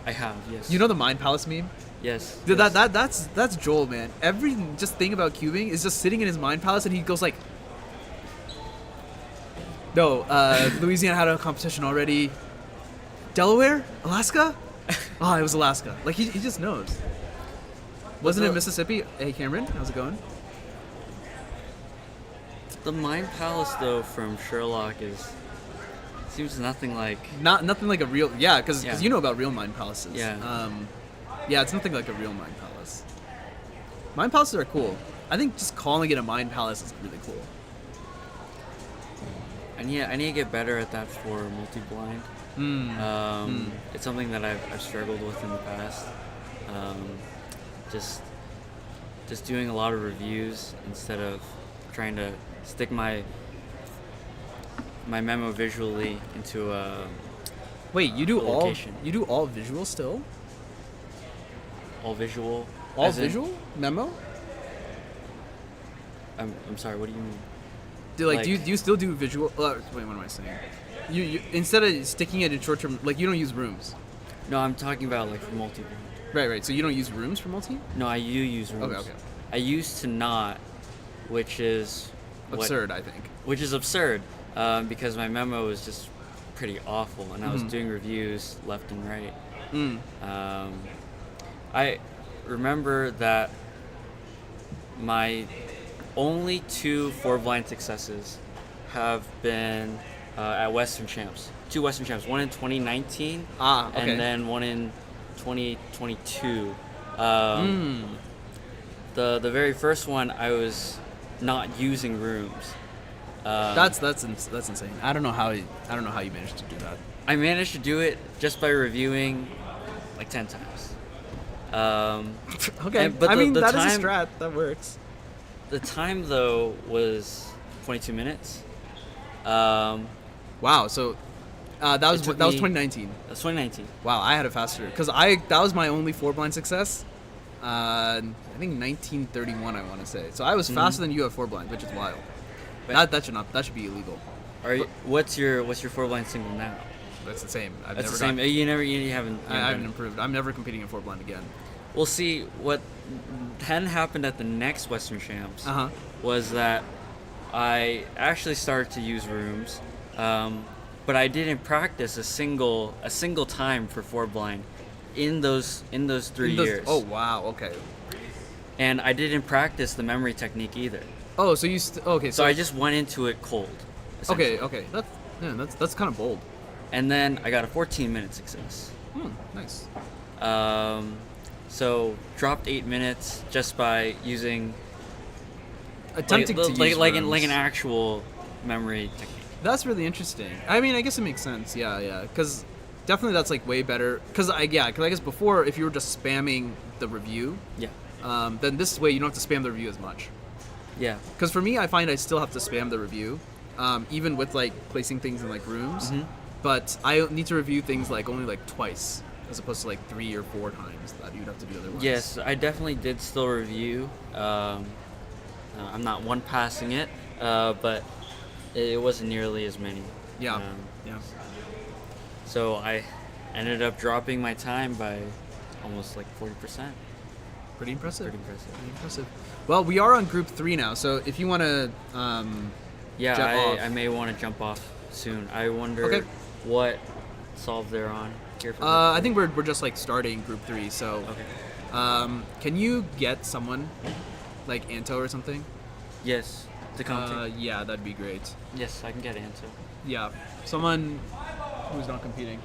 I have, yes. You know the Mind Palace meme? Yes. Dude, yes. that's Joel, man. Every just thing about cubing is just sitting in his Mind Palace, and he goes like, "No, Louisiana had a competition already. Delaware, Alaska? Oh, it was Alaska. Like he just knows. Wasn't it Mississippi? Hey, Cameron, how's it going? The Mind Palace, though, from Sherlock seems nothing like. Nothing like a real because Yeah. you know about real Mind Palaces. Yeah. Yeah, it's nothing like a real Mind Palace. Mind Palaces are cool. I think just calling it a Mind Palace is really cool. I need to get better at that for multi-blind. It's something that I've struggled with in the past. Just doing a lot of reviews instead of trying to stick my memo visually into a. Wait, you do location. all visual still? All visual. All as in- visual memo? I'm sorry. What do you mean? Do you still do visual? Wait, what am I saying? You instead of sticking it in short term, like you don't use rooms. No, I'm talking about like for multi-brand. Right. So you don't use rooms for multi? No, I use rooms. Okay. I used to not, which is Absurd, I think. Which is absurd, because my memo was just pretty awful, and I was doing reviews left and right. I remember that my only 2 4-blind successes have been at Western Champs. 2 Western Champs, one in 2019, okay. and then one in 2022. The very first one, I was not using rooms. That's insane. I don't know how you managed to do that. I managed to do it just by reviewing like 10 times. Okay, but I mean, that time, is a strat. That works. The time, though, was 22 minutes. Wow, so that was 2019. That's 2019. Wow, I had it faster. Because that was my only 4-blind success. I think 1931, I want to say. So I was faster than you at 4-blind, which is wild. That should be illegal. What's your 4-blind single now? That's the same. That's the same. You haven't I haven't improved. I'm never competing in 4-blind again. We'll see. What then happened at the next Western Champs was that I actually started to use rooms, but I didn't practice a single time for 4-blind in those 3 years. Oh wow, okay. And I didn't practice the memory technique either. Oh, so you okay? So I just went into it cold. Okay. That's kind of bold. And then I got a 14-minute success. Nice. So dropped 8 minutes just by using attempting to use like rooms. an actual memory technique. That's really interesting. I mean, I guess it makes sense. Yeah. Because definitely that's like way better. Because I guess before, if you were just spamming the review, then this way you don't have to spam the review as much. Yeah. Because for me, I find I still have to spam the review, even with like placing things in like rooms. But I need to review things like only like twice, as opposed to like 3 or 4 times that you'd have to do otherwise. Yes, I definitely did still review. I'm not one passing it, but it wasn't nearly as many. Yeah. So I ended up dropping my time by almost like 40%. Pretty impressive. Pretty impressive. Well, we are on group 3 now, so if you want to jump off. I may want to jump off soon. I wonder what solve they're on here for I think we're just like starting group 3, so okay. Can you get someone like Anto or something? Yes, to come yeah, that'd be great. Yes, I can get Anto. Yeah, someone who's not competing.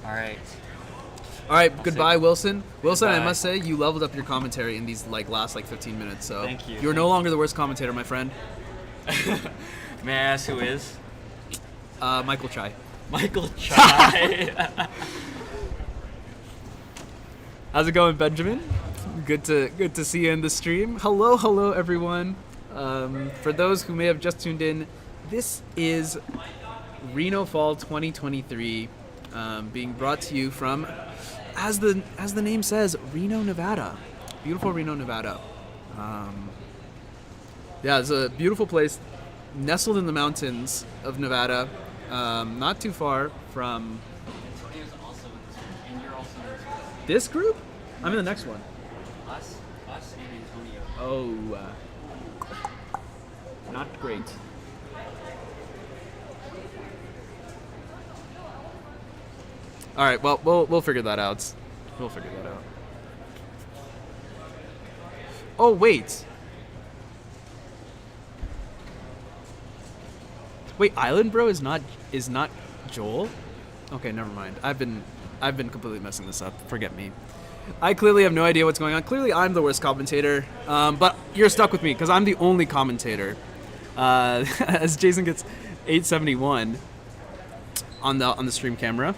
All right, goodbye, Wilson. Wilson, Goodbye. I must say you leveled up your commentary in these like last like 15 minutes. So Thank you. You're no longer the worst commentator, my friend. May I ask who is? Michael Chai. Michael Chai. How's it going, Benjamin? Good to see you in the stream. Hello, everyone. For those who may have just tuned in, this is Reno Fall 2023, being brought to you from, as the name says, Reno, Nevada. Beautiful Reno, Nevada. Yeah, it's a beautiful place, nestled in the mountains of Nevada, not too far from this group. I'm in the next one. Us and Antonio. Not great. All right, well, we'll figure that out. Oh wait. Wait, Island Bro is not Joel? Okay, never mind. I've been completely messing this up. Forget me. I clearly have no idea what's going on. Clearly, I'm the worst commentator. But you're stuck with me because I'm the only commentator. As Jason gets 871 on the stream camera.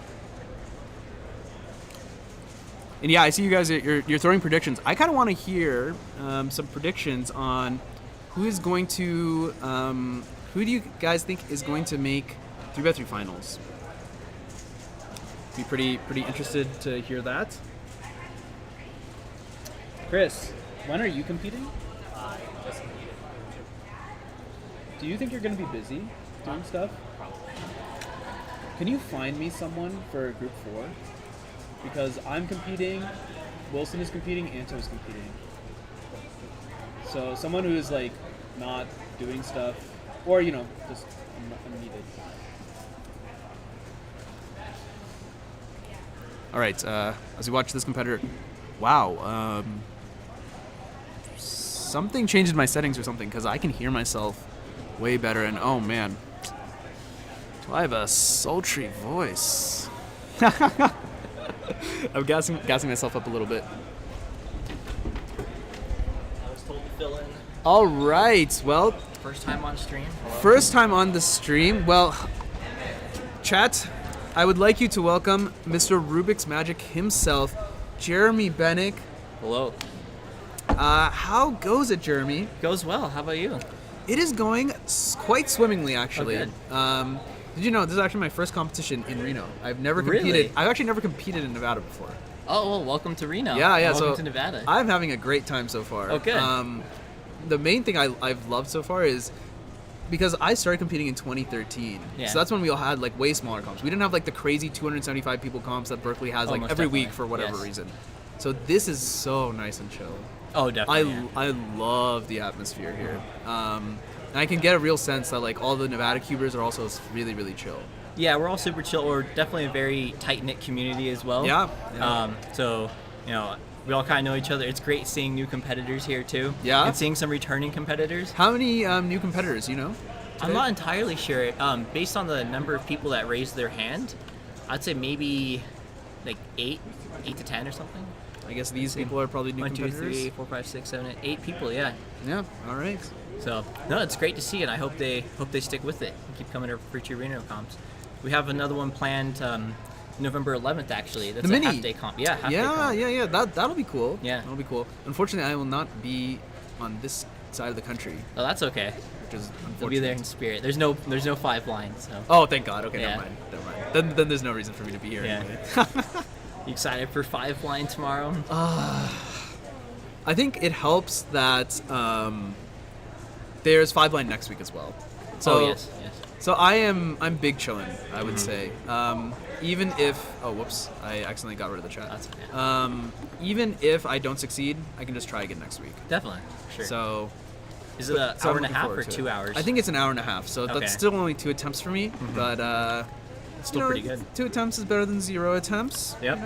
And yeah, I see you guys. You're throwing predictions. I kind of want to hear some predictions on who is going to. Who do you guys think is going to make 3x3 finals? Be pretty interested to hear that. Chris, when are you competing? do you think you're going to be busy doing stuff? Can you find me someone for Group 4? Because I'm competing, Wilson is competing, Anto's competing. So someone who is like not doing stuff, or just unneeded. All right, as we watch this competitor, wow, something changed in my settings or something because I can hear myself way better, and oh man, do I have a sultry voice? I'm gassing myself up a little bit. I was told to fill in. All right, well, First time on stream. Hello. first time on the stream. Well, chat, I would like you to welcome Mr. Rubik's Magic himself, Jeremy Bennick. Hello. How goes it, Jeremy? Goes well. How about you? It is going quite swimmingly, actually. Oh, good. Did you know this is actually my first competition in Reno? I've never Really? competed. I've actually never competed in Nevada before. Oh, well, welcome to Reno. Yeah. Welcome So to Nevada. I'm having a great time so far. Oh, good. The main thing I've loved so far is because I started competing in 2013. Yeah. So that's when we all had like way smaller comps. We didn't have like the crazy 275 people comps that Berkeley has like most every definitely. week for whatever Yes. reason. So this is so nice and chill. Oh, definitely. I love the atmosphere here. And I can get a real sense that like all the Nevada Cubers are also really, really chill. Yeah, we're all super chill. We're definitely a very tight-knit community as well. Yeah. So, we all kind of know each other. It's great seeing new competitors here, too. Yeah? And seeing some returning competitors. How many new competitors, I'm today? not entirely sure. Based on the number of people that raised their hand, I'd say maybe like 8 to 10 or something. I guess these people are probably new 1, 2, competitors. 3, 4, 5, 6, 7, 8 people, yeah. Yeah, all right. So, no, it's great to see, and I hope they stick with it and keep coming to Fruity Reno comps. We have another one planned November 11th, actually. That's The a mini. half-day comp. Yeah, half-day Yeah, comp. yeah. That'll be cool. Yeah. That'll be cool. Unfortunately, I will not be on this side of the country, Oh, that's okay. which is unfortunate. We'll be there in spirit. There's no 5 lines, so. Oh, thank God. Okay, Yeah. never mind. Then there's no reason for me to be here Yeah. anyway. You excited for 5 line tomorrow? I think it helps that there's 5 line next week as well. So, yes. So I'm big chillin', I would say. Even if I accidentally got rid of the chat. That's okay. Even if I don't succeed, I can just try again next week. Definitely, sure. So Is it an so hour I'm and a looking half forward or to 2 it. hours? I think it's an hour and a half, so Okay. that's still only 2 attempts for me. But Still pretty good. 2 attempts is better than 0 attempts. Yep.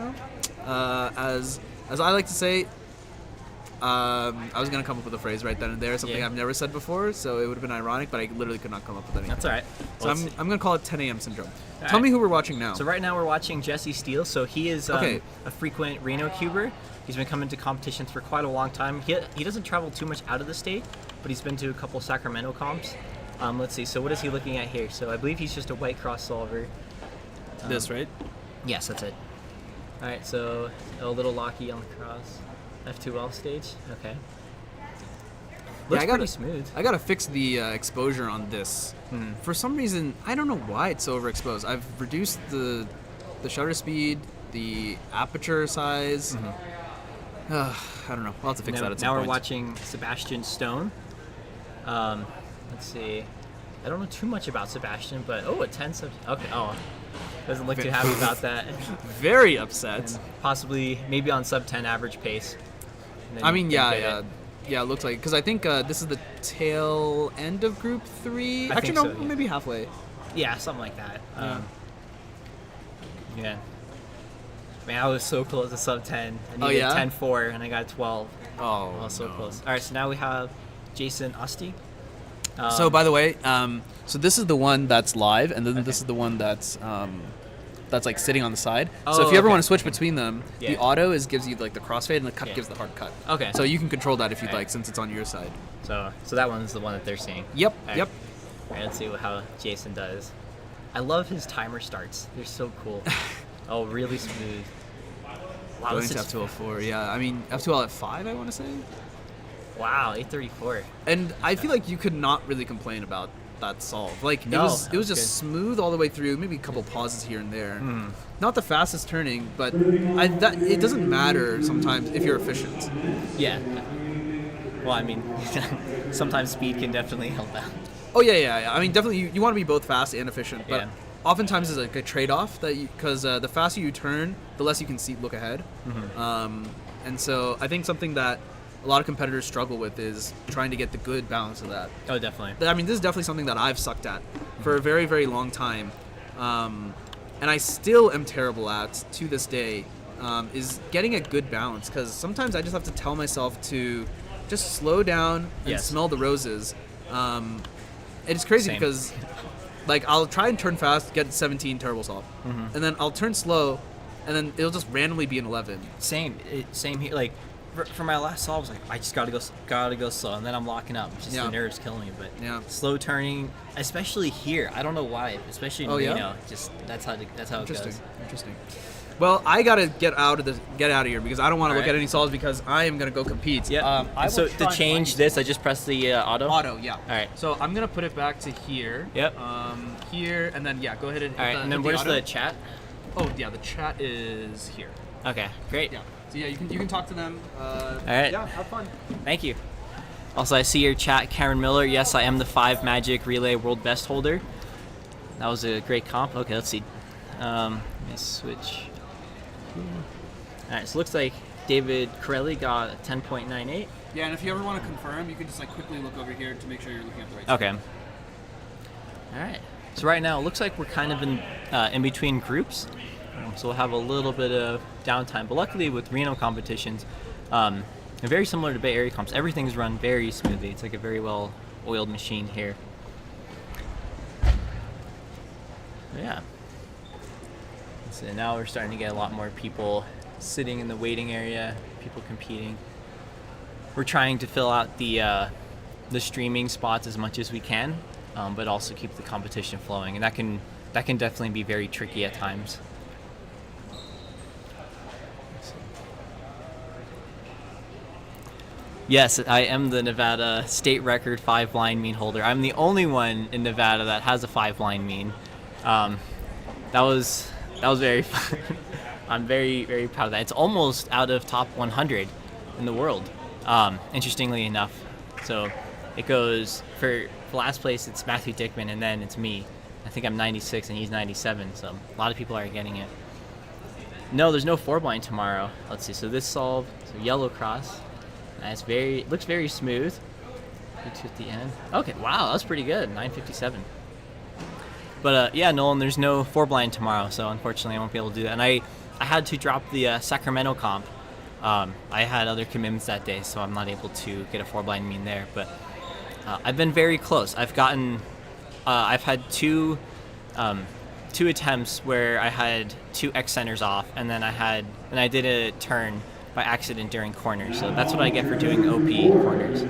As I like to say, I was gonna come up with a phrase right then and there, something Yeah. I've never said before, so it would have been ironic, but I literally could not come up with anything. That's all right. So Well, I'm gonna call it 10 a.m. syndrome. All Tell right. me who we're watching now. So right now we're watching Jesse Steele. So he is Okay. a frequent Reno Cuber. He's been coming to competitions for quite a long time. He doesn't travel too much out of the state, but he's been to a couple Sacramento comps. Let's see. So what is he looking at here? So I believe he's just a white cross solver. This, right? Yes, that's it. All right. So a little locky on the cross. F2L stage. Okay. Looks I gotta- pretty smooth. I gotta fix the exposure on this. For some reason, I don't know why it's so overexposed. I've reduced the shutter speed, the aperture size. I don't know. We'll have to fix that at some Now we're point. watching Sebastian Stone. Let's see. I don't know too much about Sebastian, but a 10 sub. Okay. Oh, doesn't look too happy about that. Very upset. Possibly, maybe on sub 10 average pace. And then I you mean, can get yeah. it. Yeah, it looks like, because I think this is the tail end of Group 3. I Actually, think no, so, yeah. maybe halfway. Yeah, something like that. Yeah. Man, I was so close to sub 10. I needed yeah? 10.4 and I got 12. Oh, I was so close. All right, so now we have Jason Osti. So, by the way, so this is the one that's live, and then this is the one that's like sitting on the side. So Oh, if you ever okay. want to switch between them, the Yeah. auto gives you like the crossfade, and the cut Yeah. gives the hard cut. Okay. So you can control that if you'd Okay. like, since it's on your side. So that one's the one that they're seeing. Yep. All right. Yep. All right, let's see how Jason does. I love his timer starts. They're so cool. Oh, really smooth. Wow, Going this to is- F2L4. Yeah. I mean F2L at 5. I want to say. Wow, 834. And I feel like you could not really complain about that solve. Like No, it was that was just good. smooth all the way through. Maybe a couple pauses here and there. Not the fastest turning, but it doesn't matter sometimes if you're efficient. Yeah. Well, I mean, sometimes speed can definitely help out. Oh yeah. I mean, definitely you want to be both fast and efficient, but Yeah. oftentimes it's like a trade-off that because the faster you turn, the less you can look ahead. And so I think something that a lot of competitors struggle with is trying to get the good balance of that. Oh, definitely. I mean, this is definitely something that I've sucked at for a very, very long time, and I still am terrible at to this day. Is getting a good balance, because sometimes I just have to tell myself to just slow down and Yes. smell the roses. It's crazy Same. because like I'll try and turn fast, get 17 turbo solve, and then I'll turn slow, and then it'll just randomly be an 11. Same here. Like for my last solve, I was like, I just gotta go slow, and then I'm locking up. It's just Yeah. the nerves killing me. But Yeah. slow turning, especially here, I don't know why. Especially in Oh, yeah? Reno, just that's how it goes. Interesting. Well, I gotta get out of here because I don't want to look Alright. at any solves because I am gonna go compete. Yeah. I will So try to and change find- this, I just press the auto. Auto, yeah. Alright. So I'm gonna put it back to here. Yep. Here and then go ahead and. hit All right, the- and then hit where's auto. the chat? Oh yeah, the chat is here. Okay, great. Yeah. So yeah, you can talk to them. right. Yeah, have fun. Thank you. Also, I see your chat, Cameron Miller. Yes, I am the 5 Magic Relay World Best holder. That was a great comp. Okay, let's see. Let me switch. All right, so it looks like David Corelli got a 10.98. Yeah, and if you ever want to confirm, you can just quickly look over here to make sure you're looking at the right. Okay. All right. So right now, it looks like we're kind of in between groups. So we'll have a little bit of downtime. But luckily, with Reno competitions, and very similar to Bay Area comps, everything's run very smoothly. It's like a very well-oiled machine here. Yeah. So now we're starting to get a lot more people sitting in the waiting area, people competing. We're trying to fill out the streaming spots as much as we can, but also keep the competition flowing, and that can definitely be very tricky at times. Yes, I am the Nevada state record 5 blind mean holder. I'm the only one in Nevada that has a 5 blind mean. That was very fun. I'm very, very proud of that. It's almost out of top 100 in the world, interestingly enough. So it goes for last place, it's Matthew Dickman, and then it's me. I think I'm 96 and he's 97, so a lot of people are getting it. No, there's no 4 blind tomorrow. Let's see. So this solve, so yellow cross. Nice, looks very smooth. It's at the end. Okay, wow, that's pretty good. 957. But yeah, Nolan, there's no 4 blind tomorrow, so unfortunately I won't be able to do that. And I had to drop the Sacramento comp. I had other commitments that day, so I'm not able to get a 4 blind mean there. But I've been very close. I've had two attempts where I had 2 X centers off, and then I did a turn by accident during corners. So that's what I get for doing OP corners.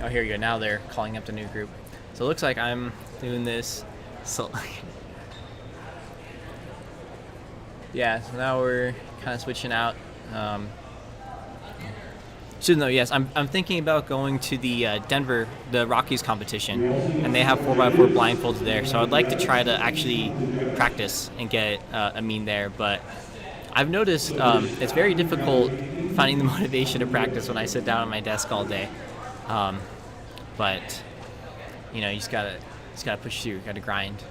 Oh, here you go. Now they're calling up the new group. So it looks like I'm doing this. So yeah, so now we're kind of switching out. So no, yes, I'm thinking about going to the Denver, the Rockies competition, and they have 4x4 blindfolds there. So I'd like to try to actually practice and get a mean there. But I've noticed it's very difficult finding the motivation to practice when I sit down at my desk all day. But you know, you just gotta push through, gotta grind.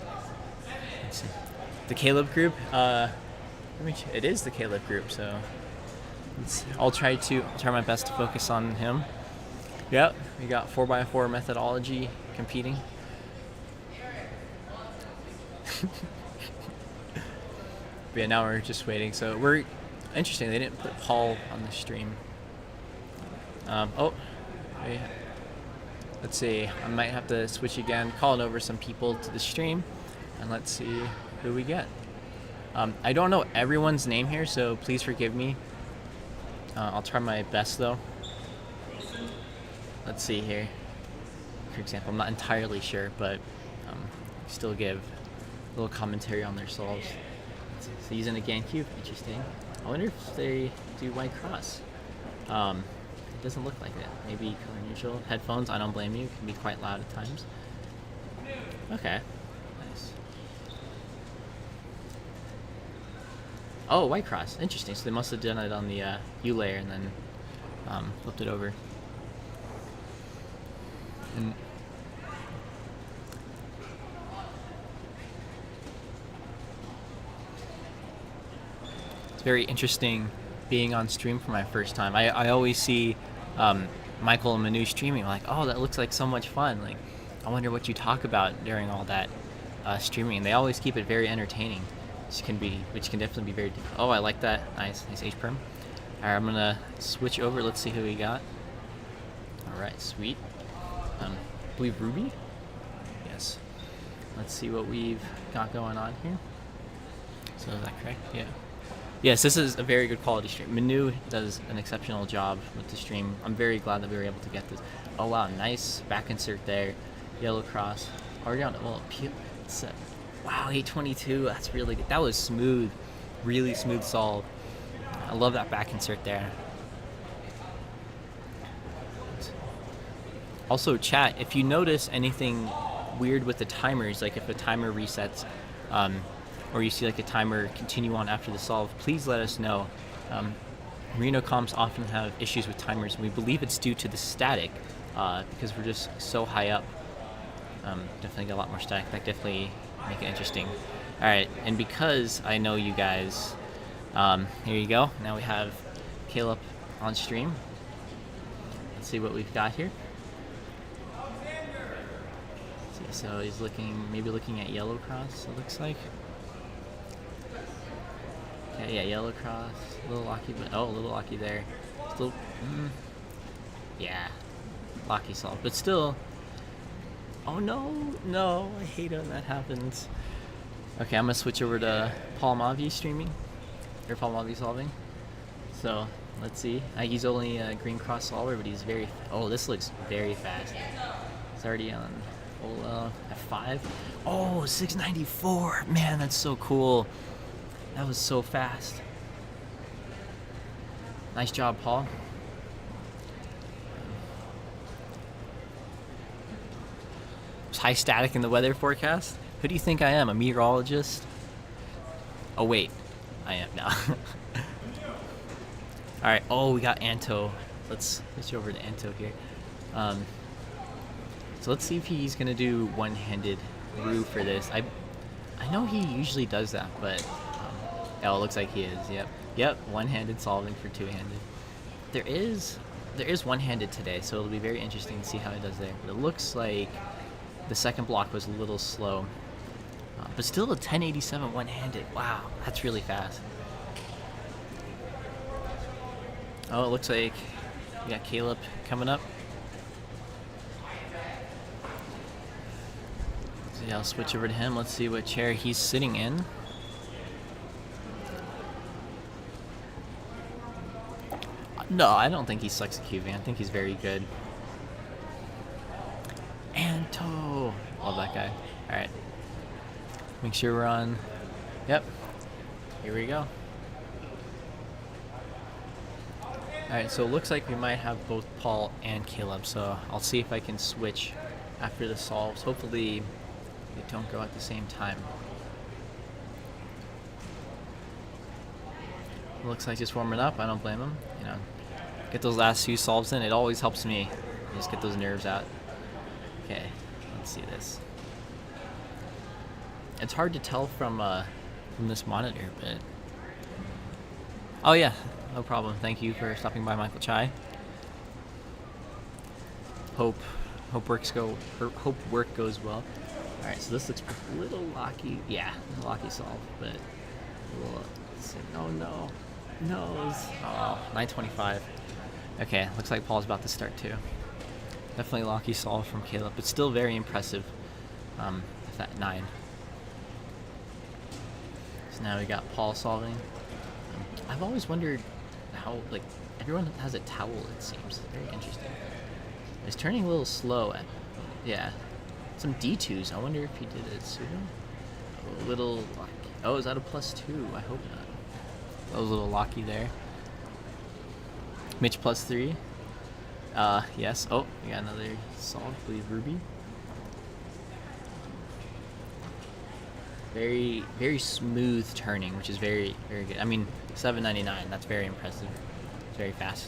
Let's see. The Caleb group, it is the Caleb group, so I'll try my best to focus on him. Yep, we got 4x4 methodology competing. But yeah, now we're just waiting. So we're interesting. They didn't put Paul on the stream. Let's see. I might have to switch again, calling over some people to the stream, and let's see who we get. I don't know everyone's name here, so please forgive me. I'll try my best though. Let's see here. For example, I'm not entirely sure, but still give a little commentary on their solves. So using a GameCube, interesting. I wonder if they do white cross. It doesn't look like it. Maybe color neutral. Headphones, I don't blame you. It can be quite loud at times. Okay. Nice. Oh, white cross. Interesting. So they must have done it on the U layer and then flipped it over. And it's very interesting being on stream for my first time. I always see Michael and Manu streaming, like, oh, that looks like so much fun. Like, I wonder what you talk about during all that streaming. And they always keep it very entertaining, which can definitely be very difficult. Oh, I like that. Nice H perm. All right, I'm gonna switch over. Let's see who we got. All right, sweet. I believe Ruby. Yes. Let's see what we've got going on here. So is that correct? Yeah. Yes, this is a very good quality stream. Manu does an exceptional job with the stream. I'm very glad that we were able to get this. Oh wow, nice back insert there. Yellow cross. Already on. Well, it's wow, 822. That's really good. That was smooth. Really smooth solve. I love that back insert there. Also, chat, if you notice anything weird with the timers, like if a timer resets, or you see like a timer continue on after the solve, please let us know. Reno comps often have issues with timers, and we believe it's due to the static, because we're just so high up. Definitely get a lot more static. That definitely make it interesting. All right, and because I know you guys, here you go. Now we have Caleb on stream. Let's see what we've got here. So he's maybe looking at yellow cross, it looks like. Okay, yeah, yellow cross, a little locky, but a little locky there. Still, yeah, locky solve, but still. Oh no, I hate it when that happens. Okay, I'm gonna switch over to Paul Mavi streaming, or Paul Mavi solving. So let's see. He's only a green cross solver, but he's very. Oh, this looks very fast. It's already on. F5. Oh, 694. Man, that's so cool. That was so fast. Nice job, Paul. There's high static in the weather forecast. Who do you think I am? A meteorologist? Oh, wait. I am now. Alright. Oh, we got Anto. Let's switch over to Anto here. So let's see if he's gonna do one-handed Rue for this. I know he usually does that, but oh, it looks like he is. Yep. One-handed solving for two-handed. There is one-handed today, so it'll be very interesting to see how he does there. But it looks like the second block was a little slow, but still a 1087 one-handed. Wow, that's really fast. Oh, it looks like we got Caleb coming up. Yeah, I'll switch over to him. Let's see what chair he's sitting in. No, I don't think he sucks at cubing. I think he's very good. Anto! Love that guy. Alright. Make sure we're on. Yep. Here we go. Alright, so it looks like we might have both Paul and Caleb. So I'll see if I can switch after the solves. Hopefully they don't go at the same time. Looks like just warming up. I don't blame him. You know, get those last few solves in. It always helps me. Just get those nerves out. Okay, let's see this. It's hard to tell from this monitor, but oh yeah, no problem. Thank you for stopping by, Michael Chai. Hope work goes well. All right, so this looks a little locky. Yeah, a locky solve, but a little. Oh no, nose. Oh, 925. Okay, looks like Paul's about to start too. Definitely locky solve from Caleb, but still very impressive. With that 9. So now we got Paul solving. I've always wondered how, like, everyone has a towel. It seems very interesting. It's turning a little slow. Yeah. Some D2s. I wonder if he did it pseudo. A little locky. Oh, is that a +2? I hope not. That was a little locky there. Mitch +3. Yes. Oh, we got another solve, please, Ruby. Very, very smooth turning, which is very, very good. I mean, 799. That's very impressive. It's very fast.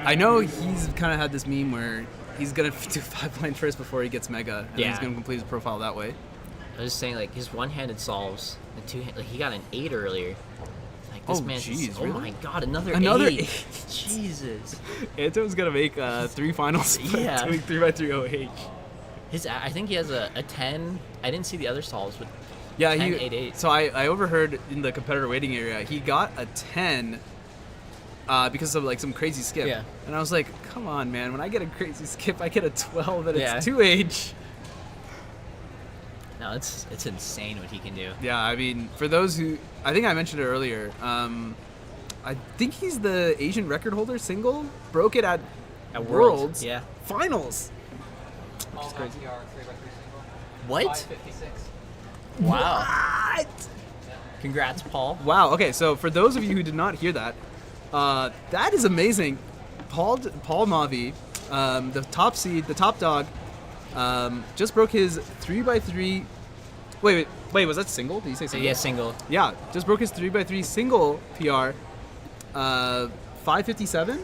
I know he's kind of had this meme where he's gonna do 5-line first before he gets Mega, and he's gonna complete his profile that way. I was just saying, like, his one-handed solves and like he got an 8 earlier. Like this man. Oh really? my God, another 8. Jesus. Anto's gonna make 3 finals. Yeah. Doing 3x3 OH. I think he has a 10. I didn't see the other solves, but Yeah, 10, he. 8, 8. So I overheard in the competitor waiting area he got a 10 because of like some crazy skip. Yeah. And I was like, come on, man! When I get a crazy skip, I get a 12 and Yeah. it's 2H. No, it's insane what he can do. Yeah, I mean, for those who, I think I mentioned it earlier. I think he's the Asian record holder single. Broke it at Worlds. Yeah. Finals. Which is crazy. What? Wow. What? Congrats, Paul. Wow. Okay, so for those of you who did not hear that, that is amazing. Paul Mavi, the top seed, the top dog, just broke his 3x3. Wait, was that single? Did you say single? Yeah, single. Yeah, just broke his 3x3 single PR, 557.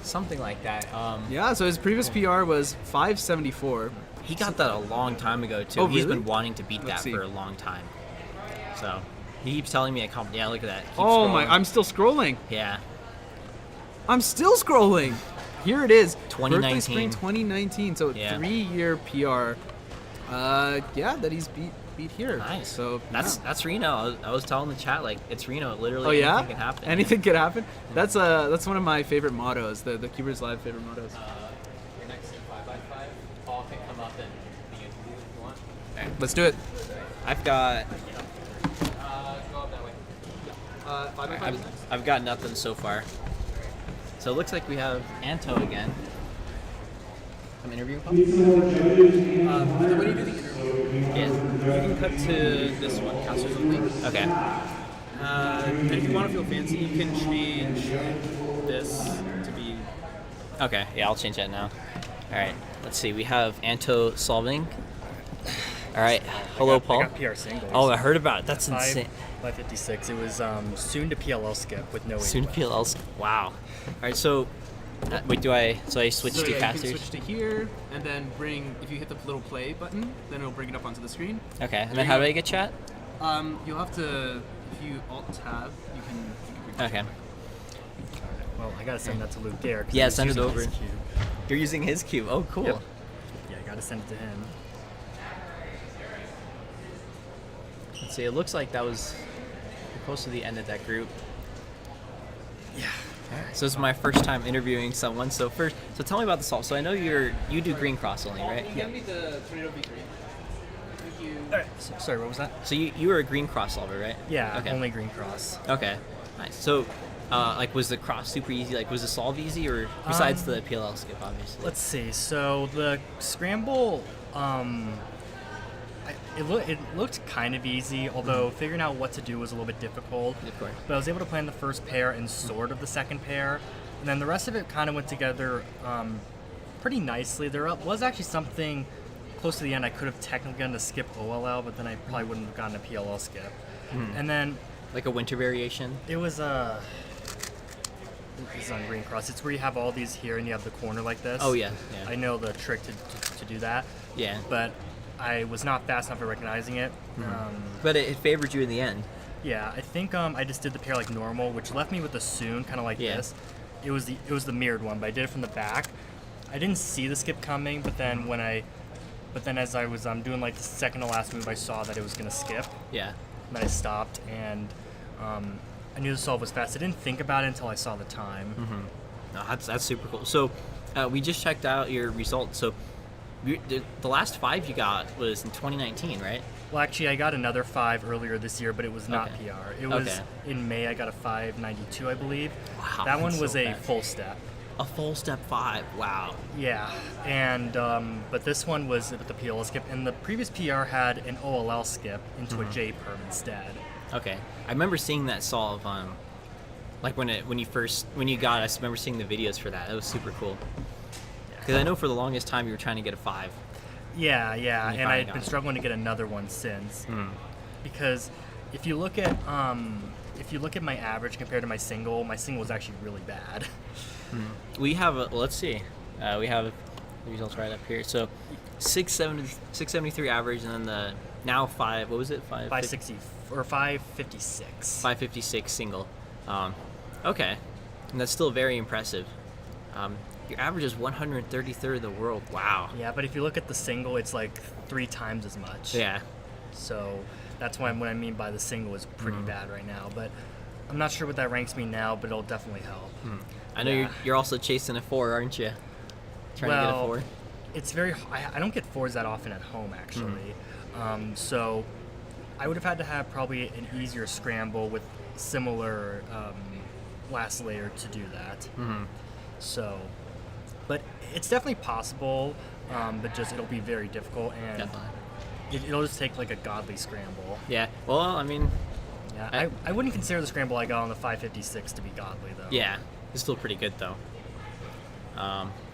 Something like that. Yeah, so his previous PR was 574. He got that a long time ago too. Oh, He's really? been wanting to beat Let's that see. for a long time. So he keeps telling me yeah, look at that. Keep Oh scrolling. my! I'm still scrolling. Yeah. I'm still scrolling. Here it is. 2019. Birthday Spring 2019. So Yeah. 3-year PR. Yeah, that he's beat here. Nice. So That's Reno. I was telling the chat, like, it's Reno. Literally Oh yeah. anything can happen. Anything can happen. That's one of my favorite mottos. The CubersLive favorite mottos. Your next 5x5, Paul can come up and be interviewed if you want. Let's do it. I've got Go up that way. 5x5 is next. I've got nothing so far. So it looks like we have Anto again. I'm interviewing Paul? When you do the interview, Yeah. you can cut to this one, casters only. Okay. And if you want to feel fancy, you can change this to be. Okay, yeah, I'll change that now. All right, let's see. We have Anto solving. All right, hello, Paul. I got PR singles. Oh, I heard about it. That's Five insane. by 56. It was soon to PLL skip with no Soon weight. PLLs. Wow. All right, so wait, do I switch So to yeah, you casters? can switch to here, and then if you hit the little play button, then it'll bring it up onto the screen. Okay, and There then you how go. do I get chat? You'll have to, if you Alt-Tab, you can bring Okay. Well, I gotta send that to Luke Gare. 'cause Yeah, he's send it using over. his cube. You're using his cube. Oh, cool. Yep. Yeah, I gotta send it to him. Let's see. It looks like that was close to the end of that group. Yeah. So this is my first time interviewing someone. So tell me about the solve. So I know you do green cross only, right? Hand me the Tornado V3. Thank you. All right. Sorry, what was that? So you were a green cross solver, right? Yeah, Okay. only green cross. Okay. Nice. So, like, was the cross super easy? Like, was the solve easy, or besides the PLL skip, obviously? Let's see. So the scramble, it looked kind of easy, although figuring out what to do was a little bit difficult. Of course. But I was able to plan the first pair and sort of the second pair, and then the rest of it kind of went together pretty nicely. There was actually something close to the end I could have technically gotten to skip OLL, but then I probably wouldn't have gotten a PLL skip. And then Like a winter variation. it was this is on green cross. It's where you have all these here and you have the corner like this. Oh, yeah, yeah. I know the trick to do that, Yeah. but I was not fast enough at recognizing it. But it favored you in the end. Yeah, I think I just did the pair like normal, which left me with the soon, kind of like Yeah. this. It was the mirrored one, but I did it from the back. I didn't see the skip coming, but then as I was doing like the second to last move, I saw that it was gonna skip, Yeah. and then I stopped, and I knew the solve was fast. I didn't think about it until I saw the time. No, that's super cool. So, we just checked out your results. So, the last 5 you got was in 2019, right? Well, actually, I got another 5 earlier this year, but it was not Okay. PR. It was Okay. in May. I got a 592, I believe. Wow, That one that's was so a fast. full step. A full step 5. Wow. Yeah, and but this one was with the PLL skip, and the previous PR had an OLL skip into a J perm instead. Okay. I remember seeing that solve. Like when you got it, I remember seeing the videos for that. That was super cool. Because I know for the longest time you were trying to get a 5. Yeah, And you and finally I've got been it. struggling to get another one since. Because if you look at my average compared to my single is actually really bad. We have, let's see. We have the results right up here. So 673 average, and then the now what was it? 560 or 556. 556 single. Okay. And that's still very impressive. Your average is 133rd in the world. Wow. Yeah, but if you look at the single, it's like 3 times as much. Yeah. So that's what I mean by the single is pretty bad right now. But I'm not sure what that ranks me now, but it'll definitely help. I know you're also chasing a 4, aren't you? Trying to get a 4. It's very. I don't get 4s that often at home actually. So I would have had to have probably an easier scramble with similar last layer to do that. So, but it's definitely possible. But just it'll be very difficult, and Definitely. it'll just take like a godly scramble. Yeah. Well, I mean, Yeah, I wouldn't consider the scramble I got on the 556 to be godly though. yeah, it's still pretty good though.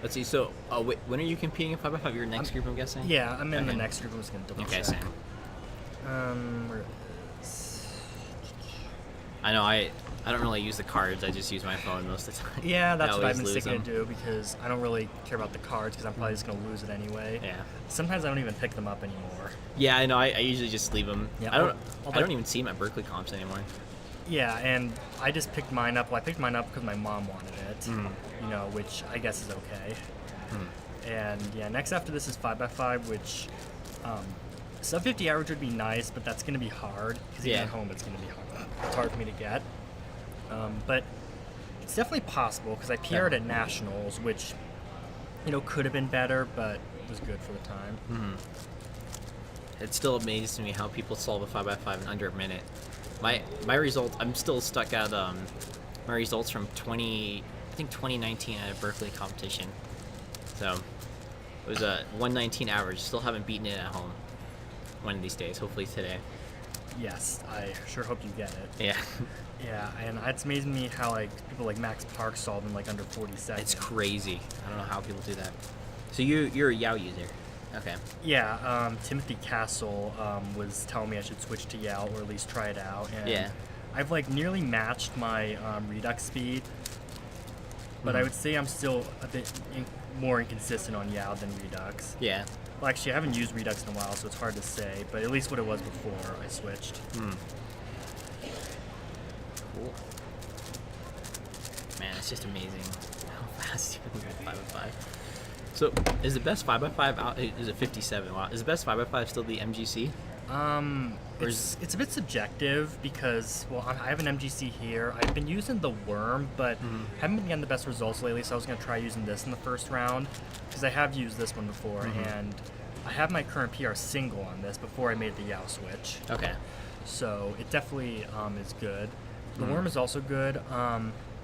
Let's see. So, wait, when are you competing in 5x5? Your next group, I'm guessing. Yeah, I'm in the Okay. next group. I'm just gonna double Okay, check. same. Where is- I know. I don't really use the cards. I just use my phone most of the time. Yeah, that's I what I've always been lose sticking to them. do because I don't really care about the cards because I'm probably just gonna lose it anyway. Yeah. Sometimes I don't even pick them up anymore. Yeah, I know. I usually just leave them. Yeah, I don't. I'll I don't even see them at Berkeley comps anymore. Yeah, and I just picked mine up. Well, I picked mine up because my mom wanted it. You know, which I guess is okay. And yeah, next after this is 5x5, which sub 50 average would be nice, but that's gonna be hard because even Yeah. at home it's gonna be hard. It's hard for me to get. But it's definitely possible because I PR'd at nationals, which could have been better, but was good for the time. It still amazes me how people solve a 5x5 in under a minute. My result, I'm still stuck at my results from 2019 at a Berkeley competition. So it was a 119 average. Still haven't beaten it at home. One of these days, hopefully today. Yes, I sure hope you get it. Yeah, Yeah, and it's amazing me how like people like Max Park solved in like under 40 seconds. it's crazy. I don't know how people do that. So you're a Yao user. Okay. Yeah, Timothy Castle was telling me I should switch to Yao or at least try it out. And Yeah. I've like nearly matched my Redux speed, but I would say I'm still a bit more inconsistent on Yao than Redux. Yeah. Well, actually, I haven't used Redux in a while, so it's hard to say, but at least what it was before I switched. Cool. Man, it's just amazing how fast you can go 5x5. So, is the best 5x5 out? Is it 57? Wow. Is the best 5x5 still the MGC? Or It's a bit subjective because, well, I have an MGC here. I've been using the Worm, but haven't been getting the best results lately, so I was going to try using this in the first round because I have used this one before, and I have my current PR single on this before I made the Yao switch. Okay. So it definitely is good. The Worm is also good.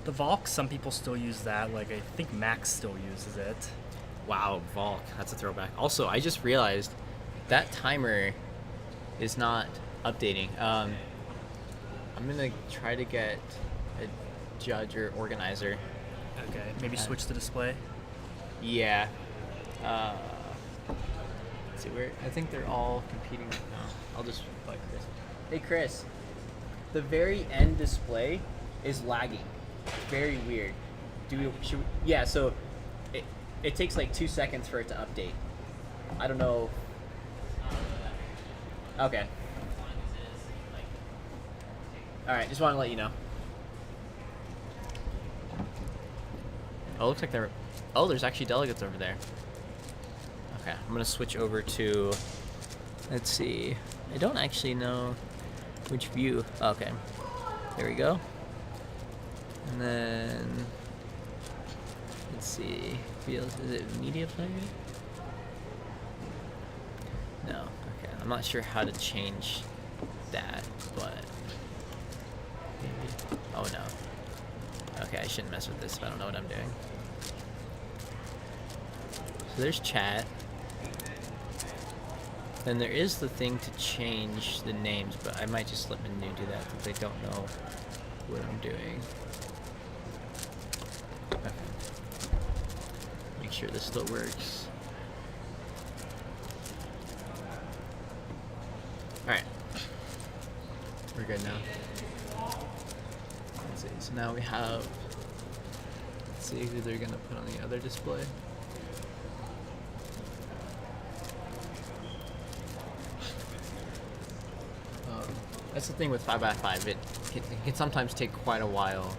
The Valk, some people still use that. Like, I think Max still uses it. Wow, Valk. That's a throwback. Also, I just realized that timer is not updating. I'm gonna try to get a judge or organizer. Okay, maybe switch the display. Yeah. Let's see where. I think they're all competing right now. I'll just bug Chris. Hey Chris, the very end display is lagging. Very weird. Should we, yeah. So it takes like 2 seconds for it to update. I don't know. Okay. All right. Just want to let you know. Oh, looks like they're. Oh, there's actually delegates over there. Okay, I'm gonna switch over to. Let's see. I don't actually know which view. Okay, there we go. And then let's see. Is it media player? No. Okay, I'm not sure how to change that, but maybe. Oh no. Okay, I shouldn't mess with this if I don't know what I'm doing. So there's chat. Then there is the thing to change the names, but I might just let Manu do that since they don't know what I'm doing. Okay. Make sure this still works. Alright. We're good now. Let's see. So now we have. Let's see who they're gonna put on the other display. That's the thing with 5x5. It can sometimes take quite a while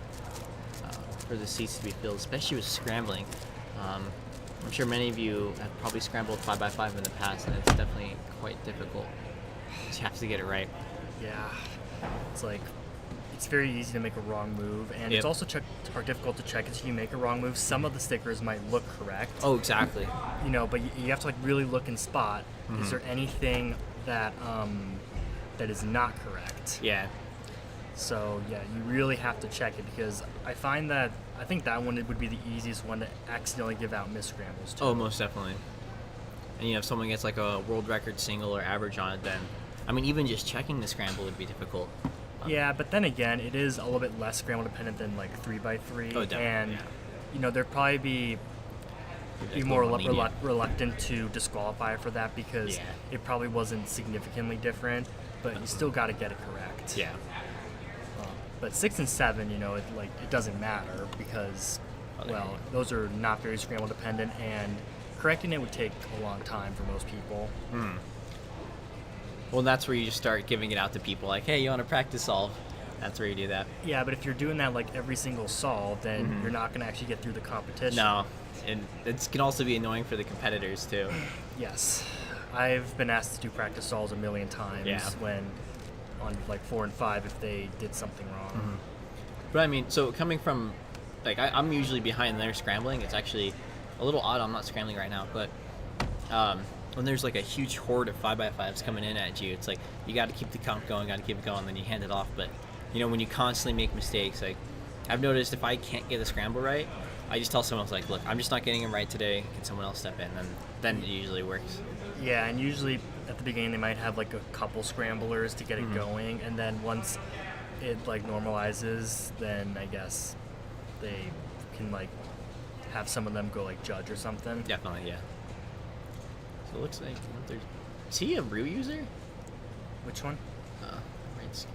for the seats to be filled, especially with scrambling. I'm sure many of you have probably scrambled 5x5 in the past, and it's definitely quite difficult. You have to get it right. Yeah, it's like it's very easy to make a wrong move, and Yep. it's also difficult to check if you make a wrong move. Some of the stickers might look correct, Oh, exactly. you know, but you have to like really look and spot. Mm-hmm. Is there anything that that is not correct? Yeah. So yeah, you really have to check it, because I think that one would be the easiest one to accidentally give out misscrambles to. Oh, most definitely. And if someone gets like a world record single or average on it, then I mean, even just checking the scramble would be difficult. Yeah, but then again, it is a little bit less scramble dependent than like 3x3, Oh, definitely, and yeah. there'd probably be It's more more lenient. reluctant to disqualify for that, because Yeah. it probably wasn't significantly different, but you still got to get it correct. Yeah. But 6 and 7, it doesn't matter, because well, those are not very scramble dependent, and correcting it would take a long time for most people. Well, that's where you just start giving it out to people, like, hey, you want to practice solve? That's where you do that. Yeah, but if you're doing that like every single solve, then you're not going to actually get through the competition. No, and it can also be annoying for the competitors too. Yes, I've been asked to do practice solves a million times Yeah. when on like 4 and 5 if they did something wrong. But I mean, so coming from, like, I'm usually behind there scrambling. It's actually a little odd. I'm not scrambling right now, but when there's like a huge horde of 5x5s coming in at you, it's like you got to keep the count going, got to keep it going, then you hand it off. But when you constantly make mistakes, like I've noticed, if I can't get the scramble right, I just tell someone else, like, look, I'm just not getting it right today. Can someone else step in? And then it usually works. Yeah, and usually at the beginning they might have like a couple scramblers to get it going, and then once it like normalizes, then I guess they can like have some of them go like judge or something. Definitely, yeah. So it looks like is he a Rue user? Which one? Right.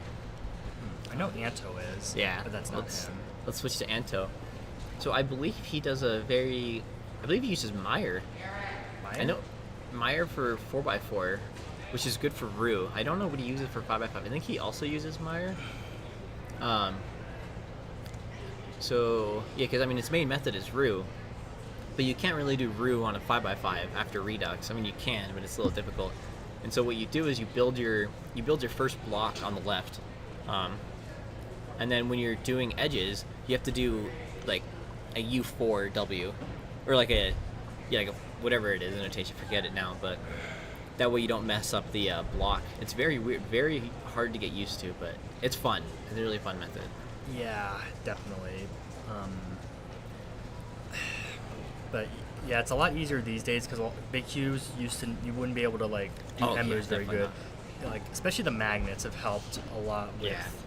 I know Anto is. Yeah, but that's not him. Let's switch to Anto. So I believe he does I believe he uses Meyer. I know Meyer for 4x4, which is good for Rue. I don't know what he uses for 5x5. I think he also uses Meyer. So yeah, because I mean its main method is Rue, but you can't really do Rue on a 5x5 after Redux. I mean you can, but it's a little difficult. And so what you do is you build your first block on the left, and then when you're doing edges, you have to do like a U4W, or like a whatever it is in notation. Forget it now, but that way you don't mess up the block. It's very weird, very hard to get used to, but it's fun. It's a really fun method. Yeah, definitely. But yeah, it's a lot easier these days, because big cubes you wouldn't be able to like do Oh, M yeah, moves very definitely good. Like especially the magnets have helped a lot with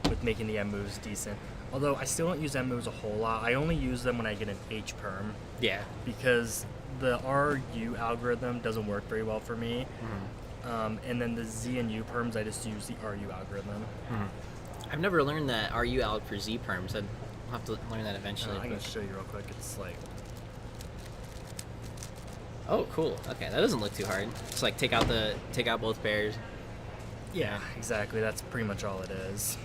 with making the M moves decent. Although I still don't use M moves a whole lot. I only use them when I get an H perm, Yeah. because the RU algorithm doesn't work very well for me. And then the Z and U perms, I just use the RU algorithm. I've never learned that RU alg for Z perms. I'll have to learn that eventually. I can but- show you real quick. It's like Oh, cool. Okay, that doesn't look too hard. Just like take out both pairs. yeah, exactly. That's pretty much all it is.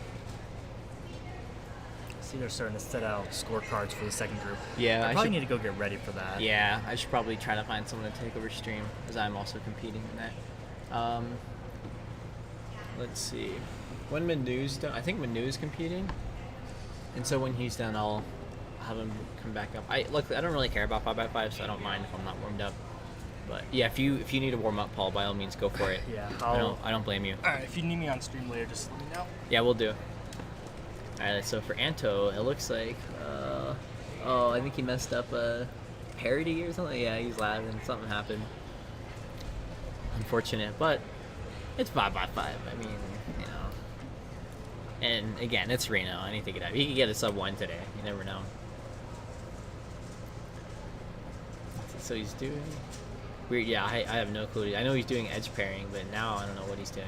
See, they're starting to set out scorecards for the second group. Yeah, I probably need to go get ready for that. Yeah, I should probably try to find someone to take over stream, because I'm also competing in that. Let's see. When Manu's done, I think Manu's competing, and so when he's done, I'll have him come back up. I don't really care about 5x5, so I don't mind if I'm not warmed up. But yeah, if you need to warm up, Paul, by all means, go for it. Yeah, I don't blame you. All right, if you need me on stream later, just let me know. Yeah, we'll do. Alright, so for Anto, it looks like, I think he messed up a parody or something. Yeah, he's laughing. Something happened. Unfortunate, but it's 5x5. I mean, And again, it's Reno. Anything could happen. He could get a sub 1 today. You never know. So he's doing weird. Yeah, I have no clue. I know he's doing edge pairing, but now I don't know what he's doing.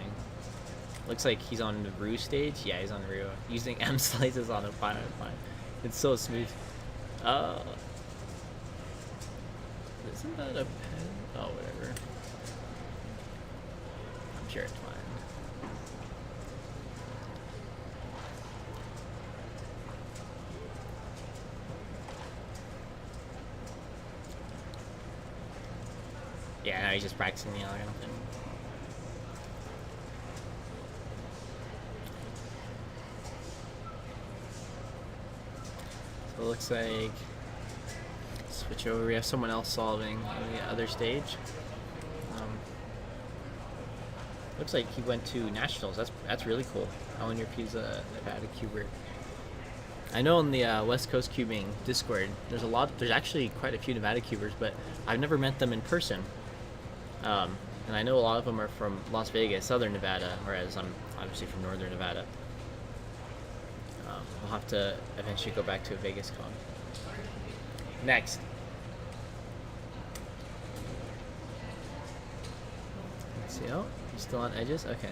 Looks like he's on the Rue stage. Yeah, he's on Rue. Using M slices on a 5x5. It's so smooth. Uh, isn't that a pen? Oh, whatever. I'm sure it's fine. Yeah, no, he's just practicing the algorithm thing. So it looks like switch over. We have someone else solving on the other stage. Looks like he went to nationals. That's really cool. Alan Urpi's a Nevada cuber. I know in the West Coast Cubing Discord, there's actually quite a few Nevada cubers, but I've never met them in person. And I know a lot of them are from Las Vegas, Southern Nevada, whereas I'm obviously from Northern Nevada. We'll have to eventually go back to a Vegas con. Next. Let's see. Oh, he's still on edges? Okay.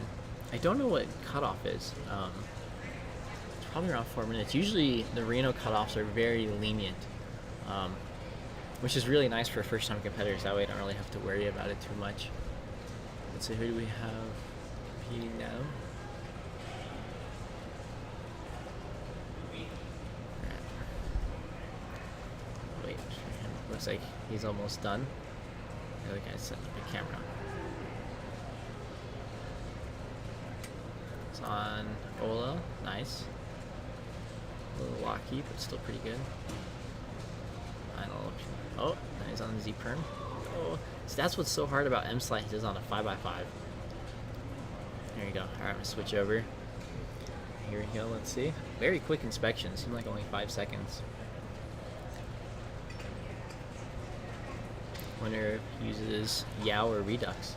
I don't know what cutoff is. It's probably around 4 minutes. Usually the Reno cutoffs are very lenient, which is really nice for first-time competitors. That way I don't really have to worry about it too much. Let's see, who do we have competing now? Wait for him. Looks like he's almost done. The other guy's setting up the camera. It's on Ola. Nice. A little locky, but still pretty good. Final option. Oh, now he's on the Z perm. Oh, so that's what's so hard about M slice is on a 5x5. There you go. All right, I'm gonna switch over. Here we go. Let's see. Very quick inspection. Seemed like only 5 seconds. Wonder if he uses Yao or Redux.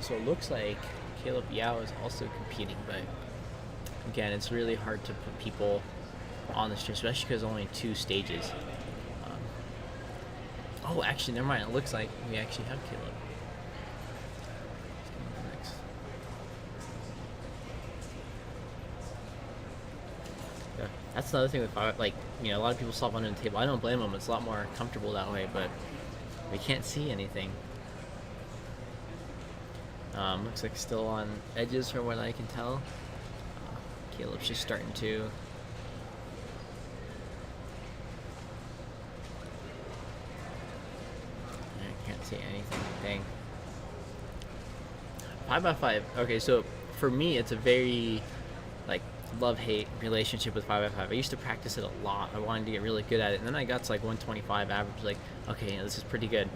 So it looks like Caleb Yao is also competing, but again, it's really hard to put people on the stream, especially because only 2 stages. Oh, actually, never mind. It looks like we actually have Caleb. Next. Yeah, that's another thing with like, you know, a lot of people solve under the table. I don't blame them. It's a lot more comfortable that way, but we can't see anything. Looks like still on edges from what I can tell. Caleb's just starting to. I can't see anything. Dang. 5x5. Okay, so for me, it's a very like love-hate relationship with 5x5. I used to practice it a lot. I wanted to get really good at it, and then I got to like 125 average. Like, okay, this is pretty good.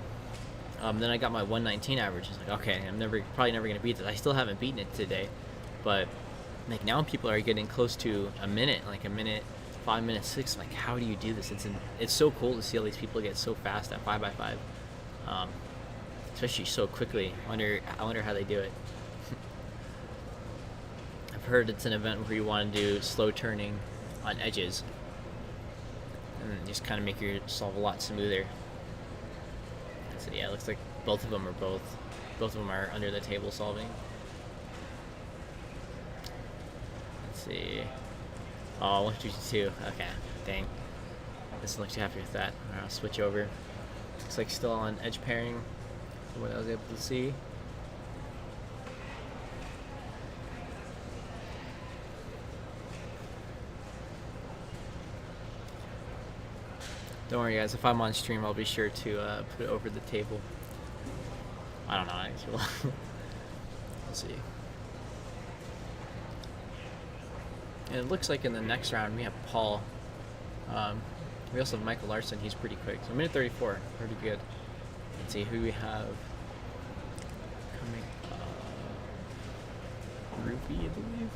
Then I got my 119 average. It's like, okay, I'm probably never gonna beat this. I still haven't beaten it today, but like now people are getting close to a minute, like a minute, 5 minutes, 6. Like, how do you do this? It's so cool to see all these people get so fast at 5x5, especially so quickly. I wonder how they do it. I've heard it's an event where you want to do slow turning on edges, and just kind of make your solve a lot smoother. So yeah, it looks like both of them are under the table solving. Let's see. Oh, 152. Okay, dang. Doesn't look too happy with that. I'll switch over. Looks like still on edge pairing from what I was able to see. Don't worry, guys. If I'm on stream, I'll be sure to put it over the table. I don't know. Actually, let's see. And it looks like in the next round we have Paul. We also have Michael Larson. He's pretty quick. So minute 34, pretty good. Let's see who we have coming. Ruby, I believe.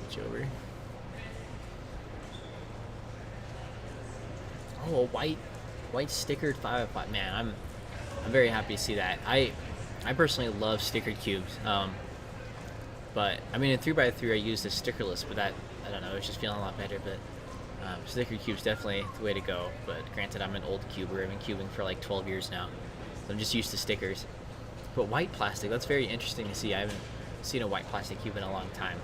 Switch over. Oh, a white stickered 5x5. Man, I'm very happy to see that. I personally love stickered cubes. But I mean in 3x3 I used a stickerless, but that, I don't know, it's just feeling a lot better. But stickered cubes definitely the way to go. But granted, I'm an old cuber. I've been cubing for like 12 years now, so I'm just used to stickers. But white plastic, that's very interesting to see. I haven't seen a white plastic cube in a long time.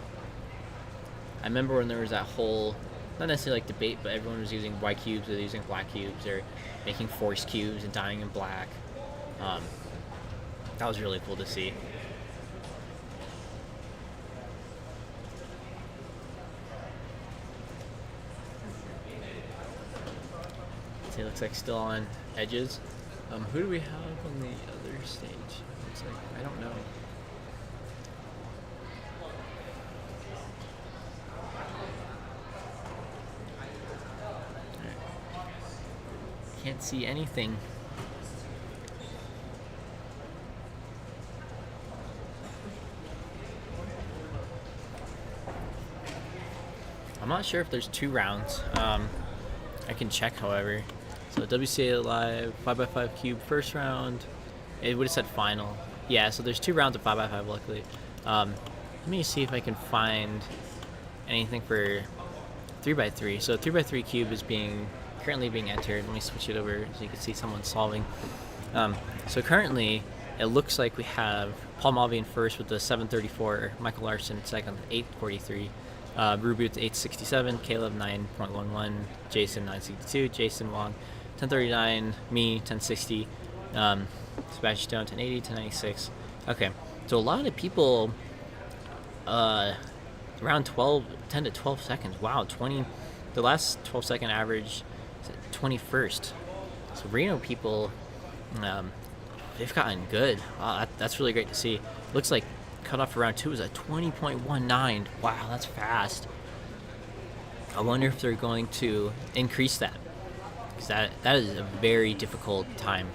I remember when there was that whole, not necessarily like debate, but everyone was using white cubes or using black cubes or making force cubes and dyeing in black. That was really cool to see. It looks like still on edges. Who do we have on the other stage? Looks like, I don't know. Can't see anything. I'm not sure if there's 2 rounds. I can check, however. So WCA Live 5x5 cube first round. It would have said final. Yeah, so there's 2 rounds of 5x5, luckily. Let me see if I can find anything for 3x3. So 3x3 cube is currently being entered. Let me switch it over so you can see someone solving. So currently, it looks like we have Paul Malvian first with the 734, Michael Larson second, 843. Ruby with 867, Caleb 9.11, Jason 962, Jason Wong 1039, me 1060, Sebastian Stone 1080, 1096. Okay, so a lot of people around 10 to 12 seconds. Wow, 20. The last 12-second average is at 21st. So Reno people, they've gotten good. Wow, that's really great to see. Looks like cutoff for round 2 is at 20.19. Wow, that's fast. I wonder if they're going to increase that, because that is a very difficult time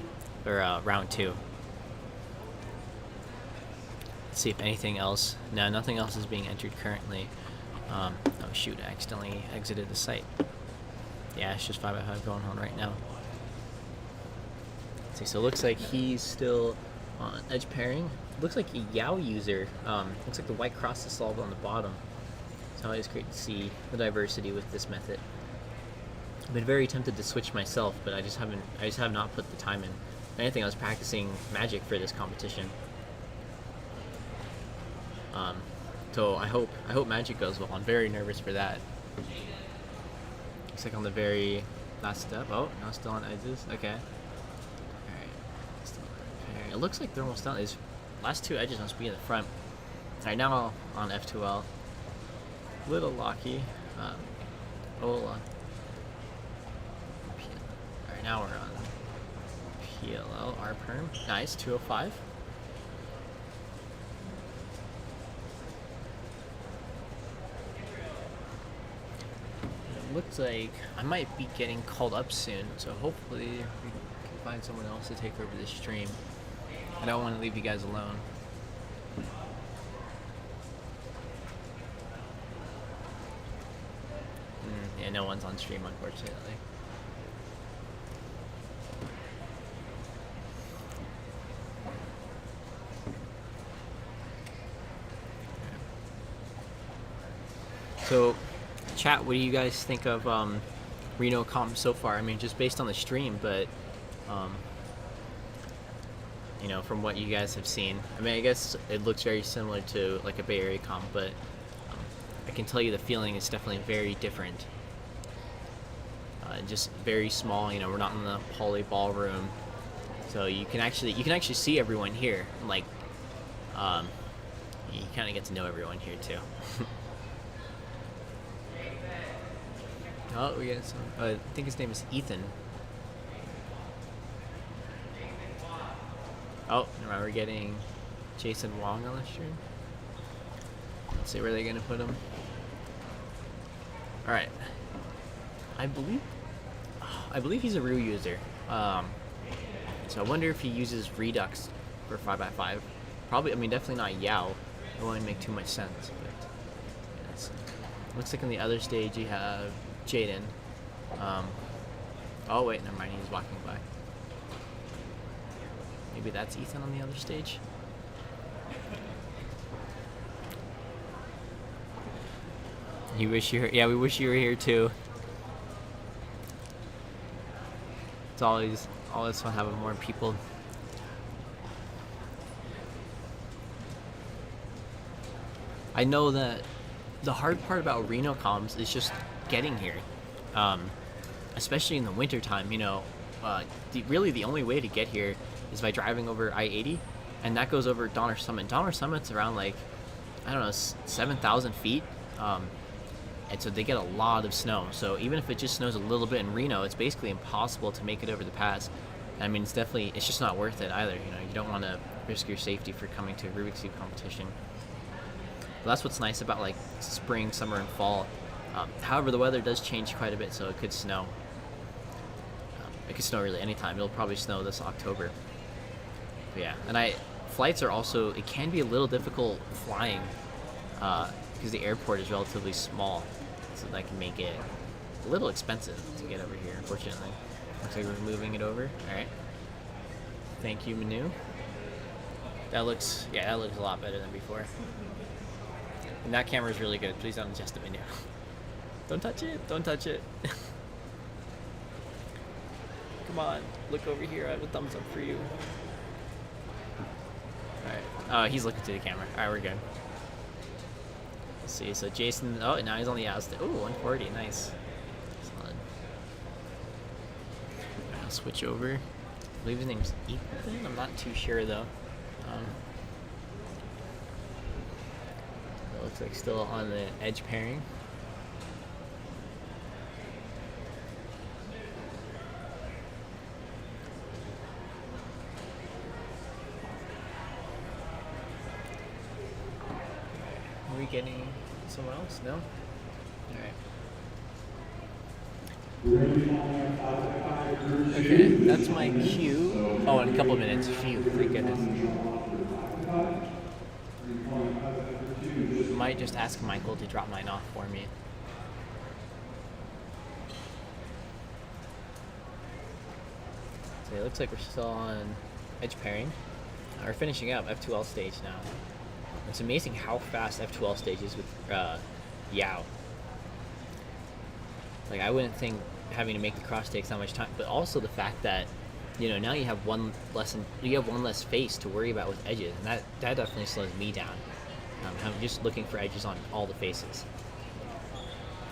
for round 2. Let's see if anything else. No, nothing else is being entered currently. Oh shoot, I accidentally exited the site. Yeah, it's just 5x5 going on right now. Let's see, so it looks like he's still on edge pairing. Looks like a Yao user. Looks like the white cross is solved on the bottom. It's always great to see the diversity with this method. I've been very tempted to switch myself, but I just have not put the time in. If anything, I was practicing magic for this competition. So I hope magic goes well. I'm very nervous for that. Looks like on the very last step. Oh, now still on edges. Okay. Alright. It looks like they're almost done. These last 2 edges must be in the front. Alright, now on F2L. Little locky. Alright, now we're on PLL, R perm. Nice, 205. It looks like I might be getting called up soon, so hopefully we can find someone else to take over the stream. I don't want to leave you guys alone. Yeah, no one's on stream, unfortunately. So, chat, what do you guys think of Reno comp so far? I mean, just based on the stream, but you know, from what you guys have seen. I mean, I guess it looks very similar to like a Bay Area comp, but I can tell you the feeling is definitely very different. Just very small. You know, we're not in the Poly ballroom, so you can actually see everyone here. Like, you kind of get to know everyone here too. Oh, we get some. I think his name is Ethan. Oh, now we're getting Jason Wong on the stream. Let's see where they're gonna put him. All right. I believe he's a real user. So I wonder if he uses Redux for 5x5. Probably. I mean, definitely not Yao. It wouldn't make too much sense. But yes. Looks like on the other stage you have Jaden. Oh wait, never mind. He's walking by. Maybe that's Ethan on the other stage. You wish you were, yeah, we wish you were here too. It's always fun having more people. I know that the hard part about Reno comms is just getting here, especially in the wintertime. Really the only way to get here is by driving over I-80, and that goes over Donner Summit. Donner Summit's around like, I don't know, 7,000 feet, and so they get a lot of snow. So even if it just snows a little bit in Reno, it's basically impossible to make it over the pass. I mean, it's just not worth it either. You don't want to risk your safety for coming to a Rubik's Cube competition. But that's what's nice about like spring, summer, and fall. However, the weather does change quite a bit, so it could snow. It could snow really anytime. It'll probably snow this October. But yeah, and flights are also, it can be a little difficult flying because the airport is relatively small, so that can make it a little expensive to get over here, unfortunately. Looks like we're moving it over. All right. Thank you, Manu. That looks a lot better than before. And that camera is really good. Please don't adjust the menu. Don't touch it. Don't touch it. Come on, look over here. I have a thumbs up for you. All right. He's looking to the camera. All right, we're good. Let's see. So Jason. Oh, now he's on the outside. Oh, 140. Nice. Solid. I'll switch over. I believe his name's Ethan. I'm not too sure though. It looks like still on the edge pairing. Are we getting someone else? No? Alright. Okay, that's my cue. Oh, in a couple of minutes. Phew, thank goodness. Might just ask Michael to drop mine off for me. So it looks like we're still on edge pairing. We're finishing up F2L stage now. It's amazing how fast F2L stage is with Yao. Like, I wouldn't think having to make the cross takes that much time, but also the fact that now you have one less face to worry about with edges, and that definitely slows me down. I'm just looking for edges on all the faces.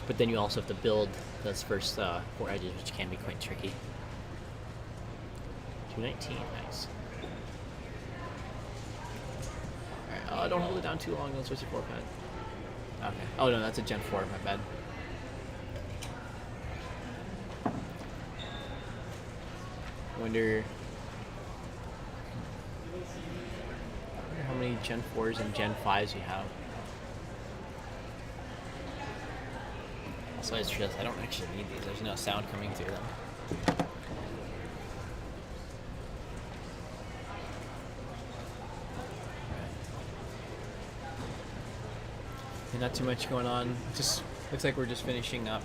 But then you also have to build those first 4 edges, which can be quite tricky. 219, nice. Alright, don't hold it down too long, don't switch to 4-pad. Okay. Oh no, that's a Gen 4, my bad. Wonder how many Gen 4s and Gen 5s you have. Also, it's just I don't actually need these. There's no sound coming through them. And not too much going on. Just looks like we're just finishing up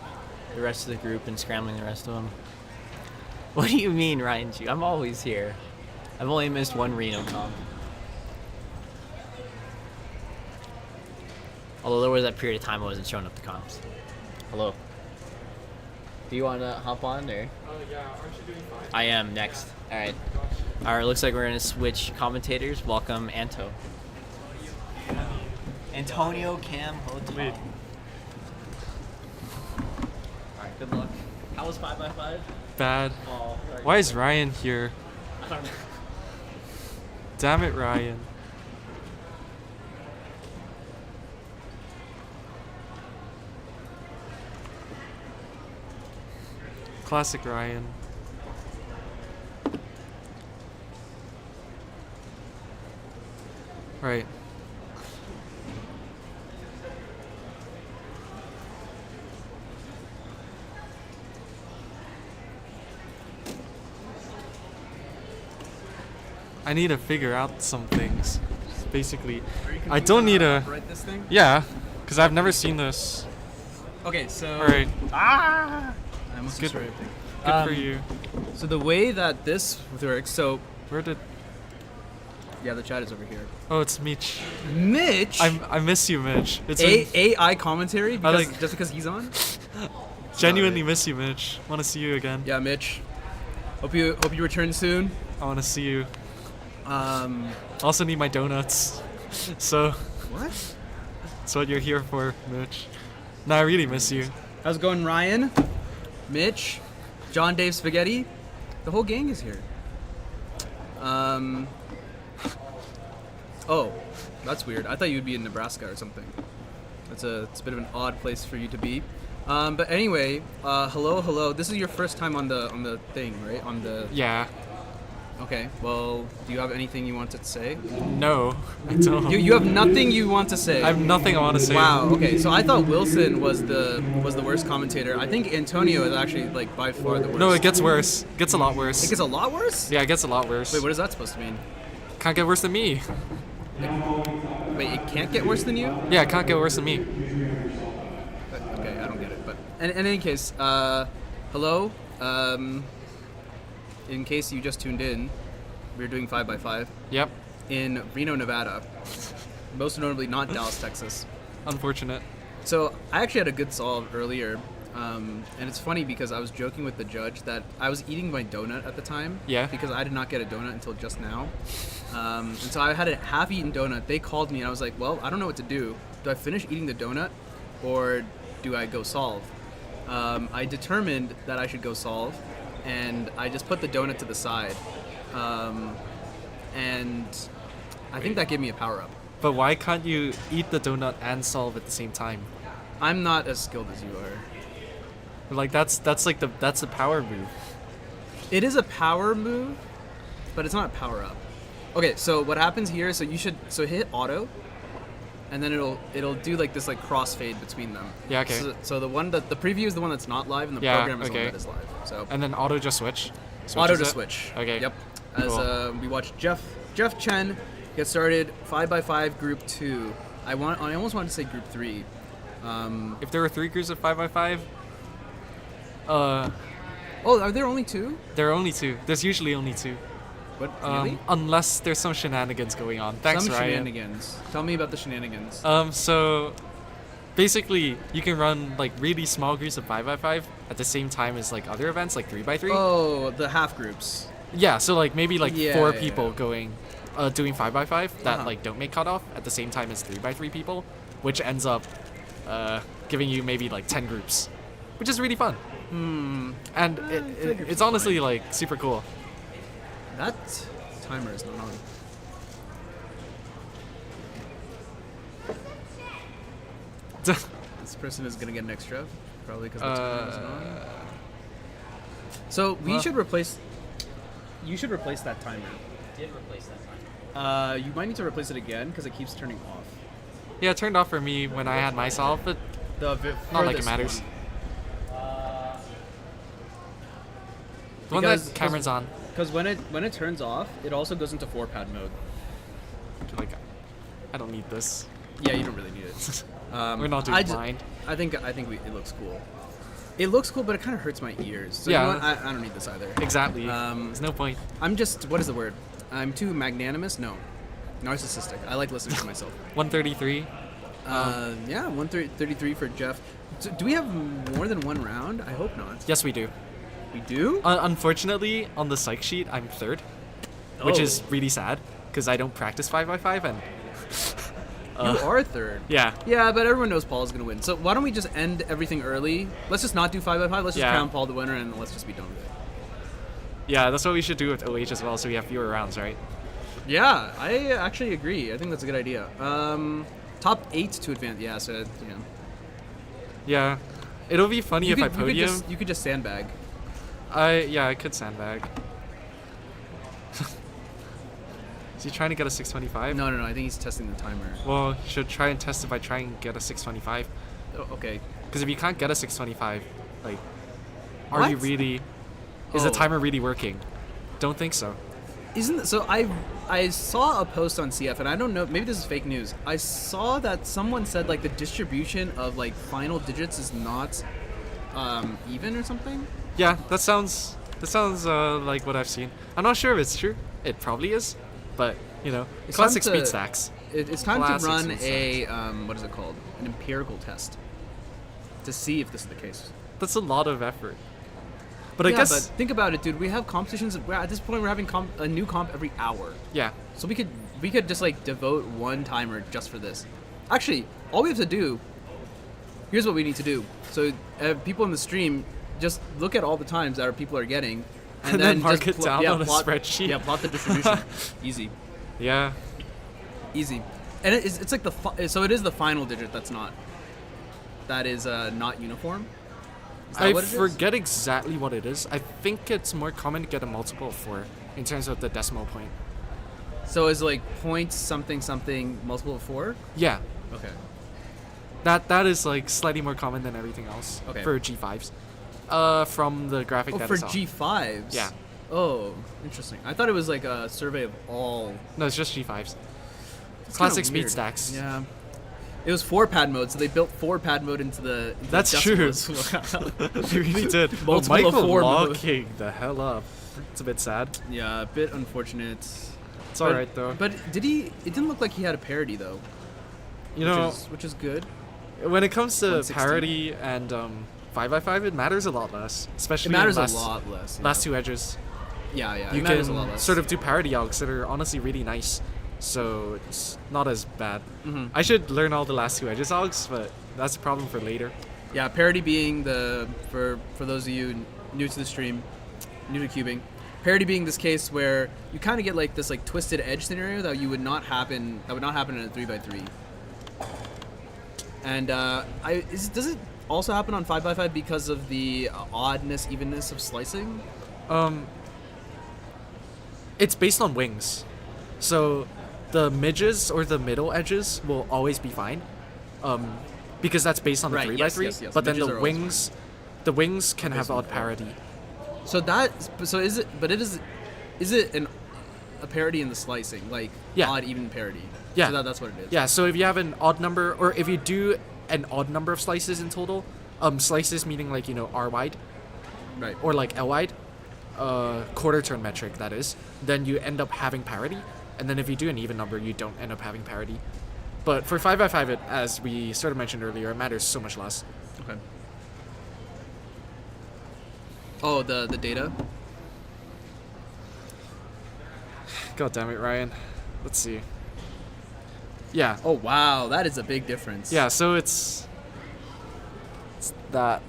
the rest of the group and scrambling the rest of them. What do you mean, Ryan G? I'm always here. I've only missed one Reno comp. Although there was that period of time I wasn't showing up to comps. Hello. Do you want to hop on, or? Yeah, aren't you doing fine? I am next. All right. All right. Looks like we're gonna switch commentators. Welcome, Anto. Antonio Cam Hotel. Wait. All right. Good luck. How was 5x5? Bad. Oh, sorry. Why is Ryan here? I don't know. Damn it, Ryan. Classic Ryan. Right. I need to figure out some things. Basically, I don't need to. Write this thing. Yeah, because I've never seen this. Okay, so. All right. I almost Good. destroyed everything. Good for you. So the way that this works, so Where did? yeah, the chat is over here. Oh, it's Mitch. Mitch. I miss you, Mitch. It's been- AI commentary because, like- just because he's on. genuinely miss you, Mitch. Want to see you again. Yeah, Mitch. Hope you return soon. I want to see you. Um, Also need my donuts. So what? That's what you're here for, Mitch. No, I really miss you. How's it going, Ryan? Mitch? John Dave Spaghetti? The whole gang is here. Oh, that's weird. I thought you'd be in Nebraska or something. It's a bit of an odd place for you to be. But anyway, hello. This is your first time on the thing, right? On the. Yeah. Okay. Well, do you have anything you wanted to say? No, I don't. You have nothing you want to say. I have nothing I want to say. Wow. Okay. So I thought Wilson was the worst commentator. I think Antonio is actually like by far the worst. No, it gets worse. It gets a lot worse. It gets a lot worse. Yeah, it gets a lot worse. Wait, what is that supposed to mean? Can't get worse than me. Wait, it can't get worse than you? Yeah, it can't get worse than me. Okay, I don't get it. But in any case, hello. In case you just tuned in, we're doing 5x5 Yep. in Reno, Nevada. Most notably, not Dallas, Texas. Unfortunate. So I actually had a good solve earlier, and it's funny because I was joking with the judge that I was eating my donut at the time. Yeah. Because I did not get a donut until just now, and so I had a half-eaten donut. They called me, and I was like, "Well, I don't know what to do. Do I finish eating the donut, or do I go solve?" I determined that I should go solve, and I just put the donut to the side, and I think that gave me a power-up. But why can't you eat the donut and solve at the same time? I'm not as skilled as you are. Like that's a power move. It is a power move, but it's not a power up. Okay, so what happens here? So you should hit auto, and then it'll do like this like crossfade between them. Yeah, okay. So the one that the preview is the one that's not live, and the Yeah, program is the okay. one that is live. So And then auto just switch. auto Switches to it? switch. Okay. Yep. As Cool. we watch Jeff Chen get started 5x5 group 2. I almost wanted to say group 3. If there were 3 groups of 5x5, Oh, are there only 2? there are only 2. There's usually only 2. What? Really? Unless there's some shenanigans going on. Thanks, Some Ryan. shenanigans. Tell me about the shenanigans. So basically, you can run like really small groups of 5x5 at the same time as like other events, like 3x3. Oh, the half groups. Yeah, so like maybe like Yeah, 4 yeah, people yeah. going, doing 5x5 that Uh-huh. like don't make cutoff at the same time as 3x3 people, which ends up giving you maybe like 10 groups, which is really fun. And it's honestly like super cool. That timer is not on. This person is gonna get an extra, probably because the timer isn't on. So we well- should replace. You should replace that timer. Did replace that time. You might need to replace it again because it keeps turning off. Yeah, it turned off for me when I had my solve, but not like it matters. The one Because- that Cameron's on. Because when it turns off, it also goes into 4-pad mode. Like, I don't need this. Yeah, you don't really need it. We're not doing blind. I think it looks cool. It looks cool, but it kind of hurts my ears. So Yeah. you know what? I don't need this either. Exactly. Um, There's no point. I'm just, what is the word? I'm too magnanimous? No. Narcissistic. I like listening to myself. 133. Yeah, 133 for Jeff. So do we have more than one round? I hope not. Yes, we do. We do? Unfortunately, on the psych sheet, I'm 3rd, which is really sad because I don't practice 5x5 and. You are 3rd. Yeah. Yeah, but everyone knows Paul is going to win. So why don't we just end everything early? Let's just not do 5x5. Let's just Yeah. crown Paul the winner and let's just be done with it. Yeah, that's what we should do with OH as well, so we have fewer rounds, right? Yeah, I actually agree. I think that's a good idea. Top 8 to advance. Yeah, so yeah. Yeah. It'll be funny if I You podium. could just sandbag. I could sandbag. Is he trying to get a 625? No. I think he's testing the timer. Well, he should try and test if I try and get a 625. Oh, okay. Because if you can't get a 625, like, are you What? really? Is the Oh. timer really working? Don't think so. Isn't so? I saw a post on CF, and I don't know. Maybe this is fake news. I saw that someone said like the distribution of like final digits is not even or something. Yeah, that sounds like what I've seen. I'm not sure if it's true. It probably is, but you know, It's classic time to- speed stacks. It's time Classic to run speed a what is it called? An empirical test to see if this is the case. That's a lot of effort. But I Yeah, guess but think about it, dude. We have competitions. At this point, we're having a new comp every hour. yeah. So we could just like devote one timer just for this. Actually, all we have to do. Here's what we need to do. So people in the stream, just look at all the times that our people are getting, And then mark just it down on a plot, spreadsheet. Yeah, plot the distribution. Easy, Yeah. easy. And it's like so it is the final digit that's not. That is not uniform. Is that I what it is? forget exactly what it is. I think it's more common to get a multiple of 4 in terms of the decimal point. So it's like point something something multiple of 4. Yeah. Okay. That is like slightly more common than everything else Okay. for G5s. From the graphic Oh, that for I saw. G5s. Yeah. Oh, interesting. I thought it was like a survey of all. No, it's just G5s. It's Classic kinda speed weird. stacks. Yeah. It was 4 pad mode, so they built 4 pad mode into the. That's decimal true. as well. They really did. Oh, Multiple of Michael 4 mode. locking the hell up. It's a bit sad. Yeah, a bit unfortunate. It's alright though. But did he? It didn't look like he had a parody though. You know, which is good. when it comes to 116. parity and 5x5, it matters a lot less. Especially It matters in a last, lot less. last 2 edges. Yeah, yeah. You it matters a lot can less. sort of do parity algs that are honestly really nice. So it's not as bad. Mhm. I should learn all the last 2 edges algs, but that's a problem for later. Yeah, parody being the for those of you new to the stream, new to cubing, parody being this case where you kind of get like this like twisted edge scenario that would not happen in a 3x3. And does it also happen on 5x5 because of the oddness, evenness of slicing? It's based on wings. So the midges or the middle edges will always be fine. Because that's based on the Right, 3x3. yes, yes. But then Midges the are always wings the wings can have Based on odd parity. So is it a parody in the slicing, like Yeah. odd even parody? Yeah. So that's what it is. Yeah, so if you have an odd number, or if you do an odd number of slices in total, slices meaning like, R wide, Right. or like L wide, quarter turn metric that is, then you end up having parity. And then if you do an even number, you don't end up having parity. But for 5x5, as we sort of mentioned earlier, it matters so much less. Okay. Oh, the data. God damn it, Ryan. Let's see. Yeah. Oh wow, that is a big difference. Yeah, so it's that.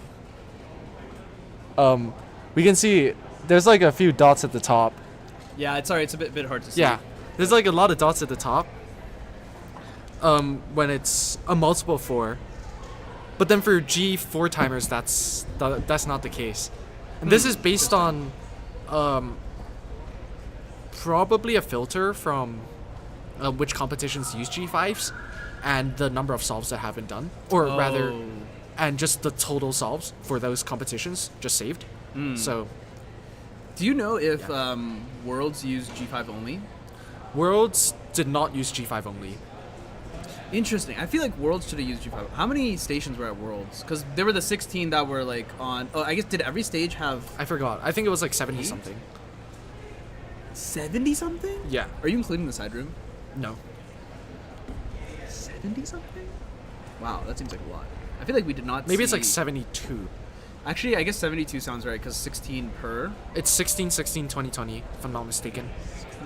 We can see there's like a few dots at the top. Yeah, it's sorry, it's a bit hard to see. Yeah, there's like a lot of dots at the top. When it's a multiple 4, but then for G4 timers, that's not the case. And this is based on, probably a filter from, which competitions use G5s, and the number of solves that have been done, or rather, Oh. and just the total solves for those competitions just saved. So Do you know if Worlds use G5 only? Worlds did not use G5 only. Interesting. I feel like Worlds should have used G5. How many stations were at Worlds? Because there were the 16 that were like on. Oh, I guess did every stage have I forgot. I think it was like 70 Eight? something. 70 something? Yeah. Are you including the side room? No. 70 something? Wow, that seems like a lot. I feel like we did not. Maybe it's see- like 72. Actually, I guess 72 sounds right because 16 per. It's 16, 16, 20, 20, if I'm not mistaken.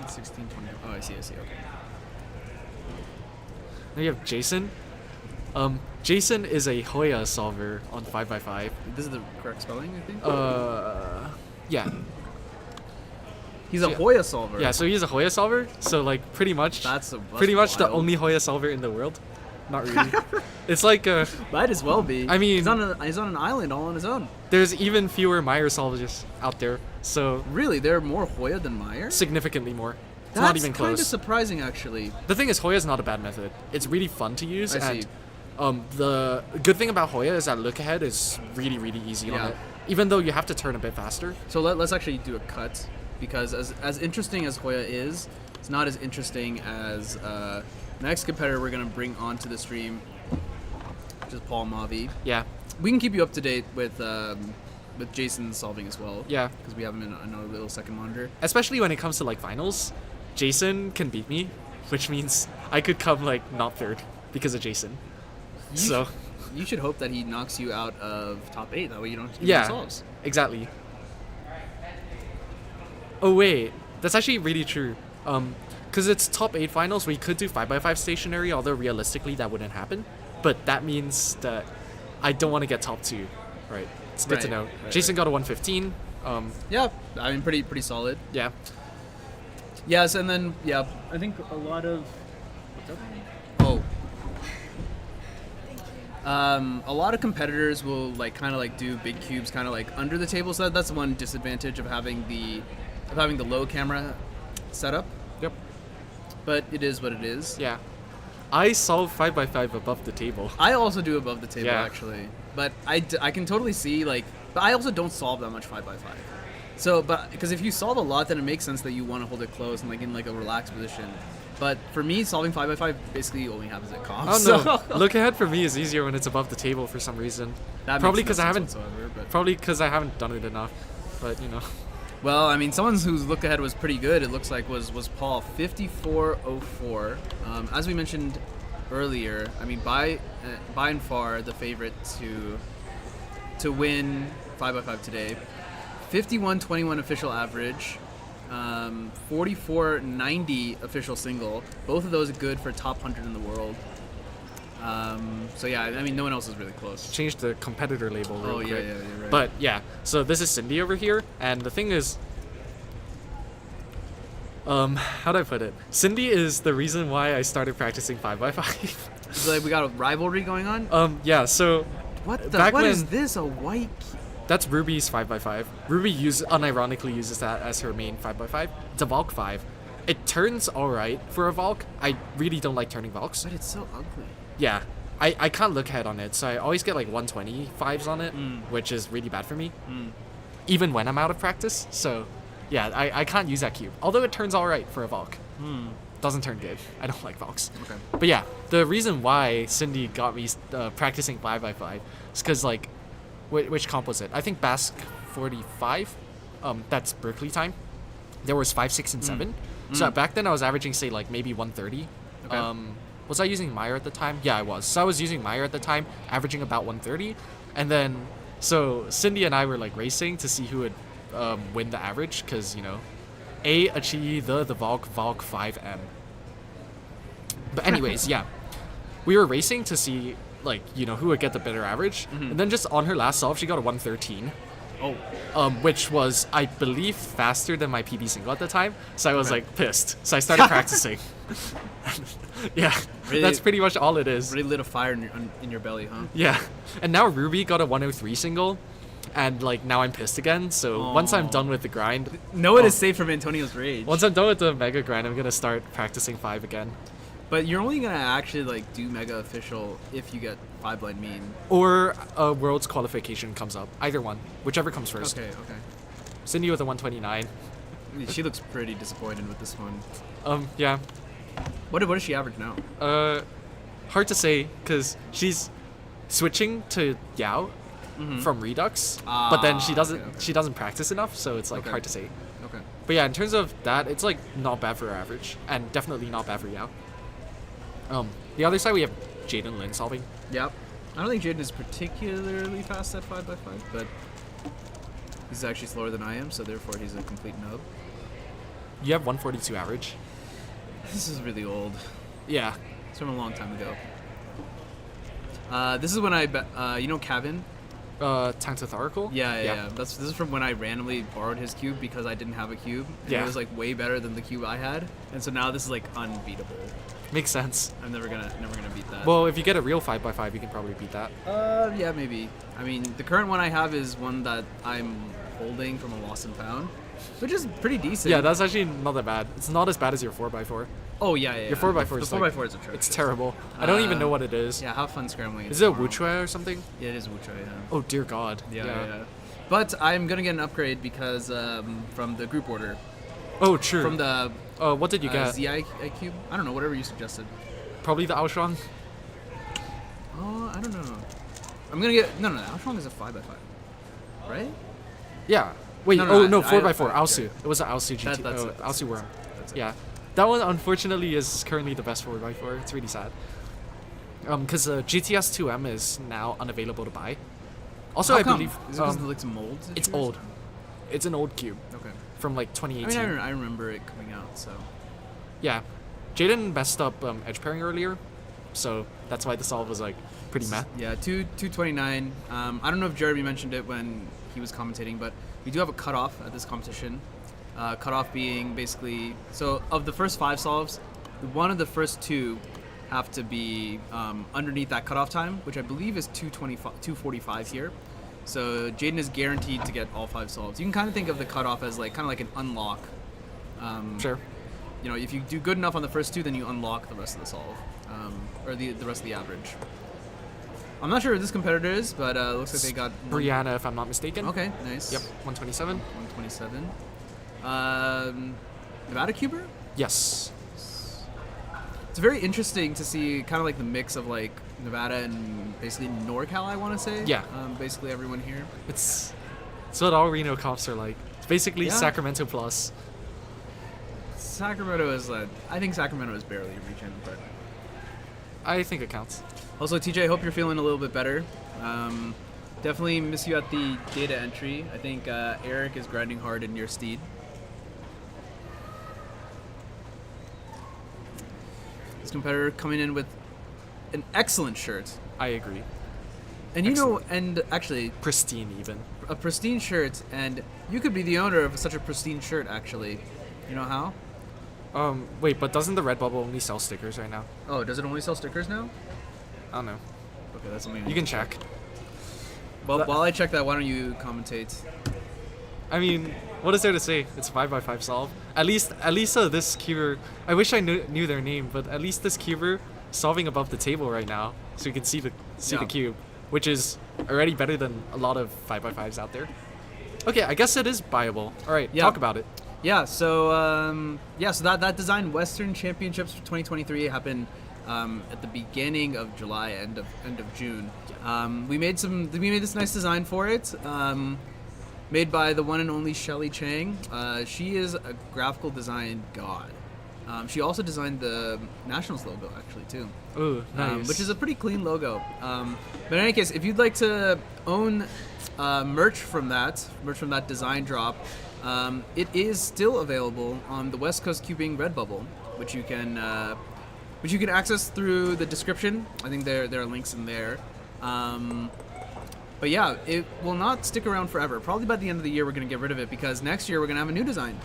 16, 20. Oh, I see. Okay. Then you have Jason. Jason is a Hoya solver on 5x5. This is the correct spelling, I think. Yeah. He's a yeah. Hoya solver. Yeah, so he's a Hoya solver. So like pretty much That's pretty much the wild. only Hoya solver in the world. Not really. It's like Might as well be. I mean- he's on an island all on his own. there's even fewer Meyer solvers out there. So Really, there are more Hoya than Meyer. significantly more. It's That's not even kind of close. surprising, actually. The thing is, Hoya is not a bad method. It's really fun to use, I and see. the good thing about Hoya is that look ahead is really, really easy Yeah. on it. Even though you have to turn a bit faster. So let's actually do a cut because as interesting as Hoya is, it's not as interesting as next competitor we're gonna bring onto the stream, which is Paul Mavi. Yeah, We can keep you up to date with Jason solving as well. yeah. Because we have him in another little second monitor. Especially when it comes to like finals, Jason can beat me, which means I could come like not third because of Jason. So You should hope that he knocks you out of top 8. That way you don't have to do yeah, solves. exactly. Oh wait, that's actually really true. Because it's top 8 finals, we could do 5x5 stationary, although realistically that wouldn't happen. but that means that I don't want to get top 2, right? It's good to Right, know. right, Jason got a 115. Yeah, I mean pretty solid. Yeah. Yes, and then I think a lot of oh. A lot of competitors will kind of do big cubes kind of under the table, so that's one disadvantage of having the low camera setup. Yep. But it is what it is. Yeah. I solve 5x5 above the table. I also do above the table Yeah. actually, but I can totally see but I also don't solve that much 5x5. So, because if you solve a lot, then it makes sense that you want to hold it close and in a relaxed position. But for me, solving 5x5 basically only happens at comp. Oh so. no! Look ahead for me is easier when it's above the table for some reason. That Probably makes because no I sense haven't. whatsoever, but- Probably because I haven't done it enough. But Well, I mean, someone whose look ahead was pretty good. It looks like was Paul 54.04. As we mentioned earlier, I mean, by and far the favorite to win 5x5 today. 51.21 official average. 44.90 official single. Both of those are good for top 100 in the world. So yeah, I mean, no one else is really close. change the competitor label real Oh yeah, quick. yeah, you're right. But yeah, so this is Cindy over here, and the thing is, how do I put it? Cindy is the reason why I started practicing 5x5. It's like we got a rivalry going on. Yeah, so What the? back What is when- this? A white? that's Ruby's 5x5. Ruby unironically uses that as her main 5x5. It's a Valk 5. It turns alright for a Valk. I really don't like turning Valks. But it's so ugly. Yeah, I can't look ahead on it, so I always get 125s on it, which is really bad for me, even when I'm out of practice. So yeah, I can't use that cube. Although it turns alright for a Valk. Doesn't turn good. I don't like Valks. Okay. But yeah, the reason why Cindy got me practicing 5x5 is because which comp was it? I think Basque 45. That's Berkeley time. There was 5, 6, and 7. So back then I was averaging say maybe 130. Okay. Was I using Meyer at the time? Yeah, I was. So I was using Meyer at the time, averaging about 130. And then so Cindy and I were racing to see who would win the average, because A achieved the Valk 5M. But anyways, yeah, we were racing to see who would get the better average, and then just on her last solve she got a 113. Oh. Which was, I believe, faster than my PB single at the time. So I was pissed. So I started practicing. Yeah, Really- that's pretty much all it is. Really lit a fire in your belly, huh? Yeah, and now Ruby got a 103 single, and now I'm pissed again. So once I'm Aw. done with the grind, No one is safe from Antonio's rage. once I'm done with the mega grind, I'm gonna start practicing 5 again. But you're only gonna actually do mega official if you get 5 blind mean. Or a world's qualification comes up. Either one, whichever comes first. Okay. Cindy with a 129. She looks pretty disappointed with this one. Yeah. What does she average now? Hard to say, because she's switching to Yao from Redux, but then she doesn't okay. she doesn't practice enough, so it's Okay. hard to say. Okay. But yeah, in terms of that, it's not bad for her average, and definitely not bad for Yao. The other side we have Jaden Lin solving. Yep. I don't think Jaden is particularly fast at 5x5, but he's actually slower than I am, so therefore he's a complete nub. You have 142 average. This is really old. Yeah. It's from a long time ago. This is when Kevin? Tantathorical? Yeah. This is from when I randomly borrowed his cube because I didn't have a cube. And Yeah. it was way better than the cube I had. And so now this is unbeatable. Makes sense. I'm never gonna beat that. Well, if you get a real 5x5, you can probably beat that. Yeah, maybe. I mean, the current one I have is one that I'm holding from a lost and found, which is pretty decent. Yeah, that's actually not that bad. It's not as bad as your 4x4. Oh yeah. Your 4x4 The is 4x4 is atrocious. It's terrible. I don't even know what it is. Yeah, have fun scrambling. Is it a tomorrow. Wuchue or something? Yeah, it is Wuchue. Yeah. Oh dear God. Yeah. But I'm gonna get an upgrade because from the group order, Oh, true. from the what did you get? ZI cube. I don't know, whatever you suggested. Probably the Aoshang. Oh, I don't know. I'm gonna get no. How strong is a 5x5? Right? Yeah. Wait. No, No, I- 4x4. I- Aosu. It was an Aosu GT. That's it. Aosu Worm. That's it. Yeah. That one unfortunately is currently the best 4x4. It's really sad. Because GTS 2M is now unavailable to buy. Also, How I come? believe Is it because of some molds? it's issues? old. It's an old cube Okay. from I 2018. mean, I remember it coming out. So. Yeah. Jaden messed up edge pairing earlier, so That's why the solve was like pretty meh. Yeah, 229. I don't know if Jeremy mentioned it when he was commentating, but we do have a cutoff at this competition. Cutoff being basically, so of the first 5 solves, one of the first 2 have to be underneath that cutoff time, which I believe is 2:45 here. So Jaden is guaranteed to get all 5 solves. You can kind of think of the cutoff as like kind of like an unlock. Sure. You know, if you do good enough on the first 2, then you unlock the rest of the solve, or the rest of the average. I'm not sure who this competitor is, but looks like they got Brianna, if I'm not mistaken. Okay, nice. Yep, 127. 127. Nevada Cuber? Yes. It's very interesting to see kind of like the mix of like Nevada and basically NorCal, I want to say. Yeah. Basically everyone here. It's what all Reno comps are like. It's basically Yeah. Sacramento plus. Sacramento is, I think Sacramento is barely a region, but. I think it counts. Also, TJ, I hope you're feeling a little bit better. Definitely miss you at the data entry. I think Eric is grinding hard in your steed. This competitor coming in with an excellent shirt. I agree. And you know, Excellent. and actually, Pristine even. a pristine shirt, and you could be the owner of such a pristine shirt, actually. You know how? Wait, but doesn't the Redbubble only sell stickers right now? Oh, does it only sell stickers now? I don't know. Okay, that's something. You can check. Well, while I check that, why don't you commentate? I mean, what is there to say? It's a 5x5 solve. At least this cuber. I wish I knew their name, but at least this cuber solving above the table right now, so you can see the Yeah. cube, which is already better than a lot of 5x5s out there. Okay, I guess it is buyable. All right, Yeah. talk about it. Yeah, so so that design Western Championships for 2023 happened at the beginning of July, end of June. We made this nice design for it, made by the one and only Shelly Chang. She is a graphical design god. She also designed the Nationals logo actually too. Ooh, nice. Which is a pretty clean logo. But in any case, if you'd like to own merch from that design drop, it is still available on the West Coast Cubing Redbubble, which you can access through the description. I think there are links in there. But yeah, it will not stick around forever. Probably by the end of the year, we're going to get rid of it because next year we're going to have a new design.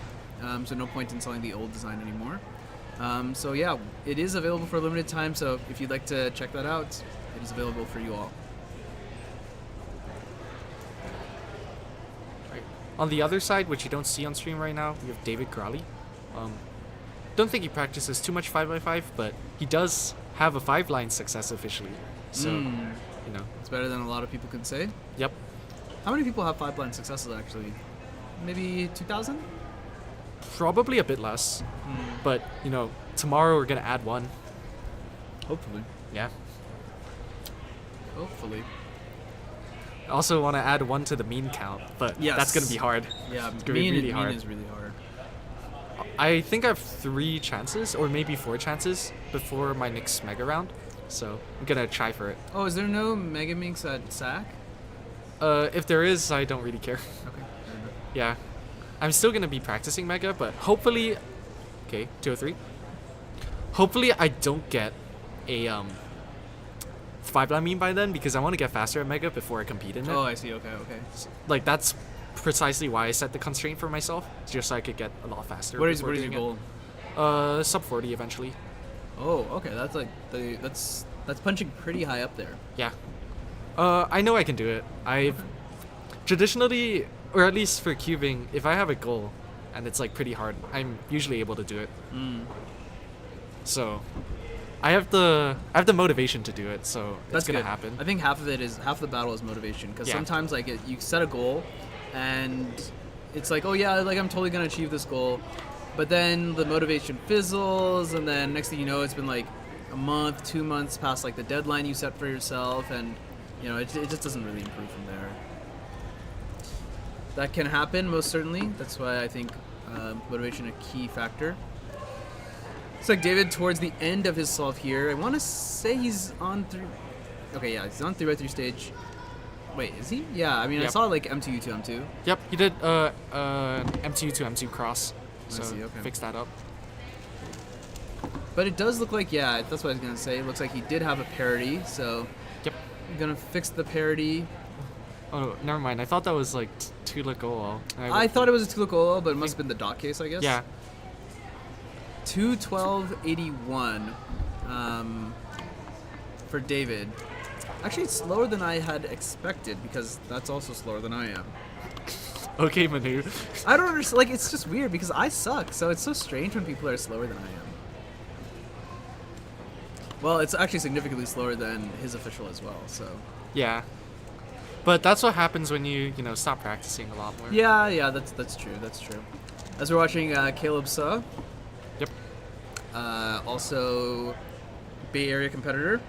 So no point in selling the old design anymore. So yeah, it is available for a limited time. So if you'd like to check that out, it is available for you all. On the other side, which you don't see on stream right now, we have David Crowley. Don't think he practices too much 5x5, but he does have a 5-line success officially. So, you know. It's better than a lot of people could say. Yep. How many people have 5-line successes actually? Maybe 2,000? Probably a bit less. But, you know, tomorrow we're going to add one. Hopefully. Yeah. Hopefully. I also want to add one to the mean count, but Yes. that's going to be hard. Yeah, It's gonna be really hard. is really hard. I think I have 3 chances, or maybe 4 chances, before my next mega round. So I'm going to try for it. Oh, is there no Mega Minx at SAC? If there is, I don't really care. Okay. fair enough. Yeah. I'm still going to be practicing mega, but hopefully... Okay, 203. Hopefully I don't get a 5-line mean by then, because I want to get faster at mega before I compete in it. Oh, I see. Okay. Like, that's precisely why I set the constraint for myself, just so I could get a lot faster. What is before your doing goal? it. Sub 40 eventually. Oh, okay. That's like that's punching pretty high up there. Yeah. I know I can do it. I've traditionally, or at least for cubing, if I have a goal and it's like pretty hard, I'm usually able to do it. So I have the motivation to do it, so That's it's gonna good. happen. I think half the battle is motivation, because Yeah. sometimes like you set a goal, and it's like, oh yeah, like I'm totally gonna achieve this goal, but then the motivation fizzles, and then next thing you know, it's been like a month, 2 months past like the deadline you set for yourself, and you know it just doesn't really improve from there. That can happen, most certainly. That's why I think motivation a key factor. It's like David towards the end of his solve here. I want to say he's on through. Okay, yeah, he's on 3x3 stage. Wait, is he? Yeah, I mean, I Yep. saw like M2U to M2. Yep, you did M2 to M2 cross, I so see, okay. fix that up. But it does look like, yeah, that's what I was gonna say. It looks like he did have a parity, so Yep. I'm gonna fix the parity. Oh, never mind. I thought that was like Tulip Goal. I thought it was a Tulip Olo, but it must have been the dot case, I guess. Yeah. 2:12.81 for David. Actually, it's slower than I had expected because that's also slower than I am. Okay, Manu. I don't understand. Like, it's just weird because I suck, so it's so strange when people are slower than I am. Well, it's actually significantly slower than his official as well, so. Yeah. But that's what happens when you stop practicing a lot more. Yeah, that's true. That's true. As we're watching Caleb Suh, Yep. also Bay Area competitor.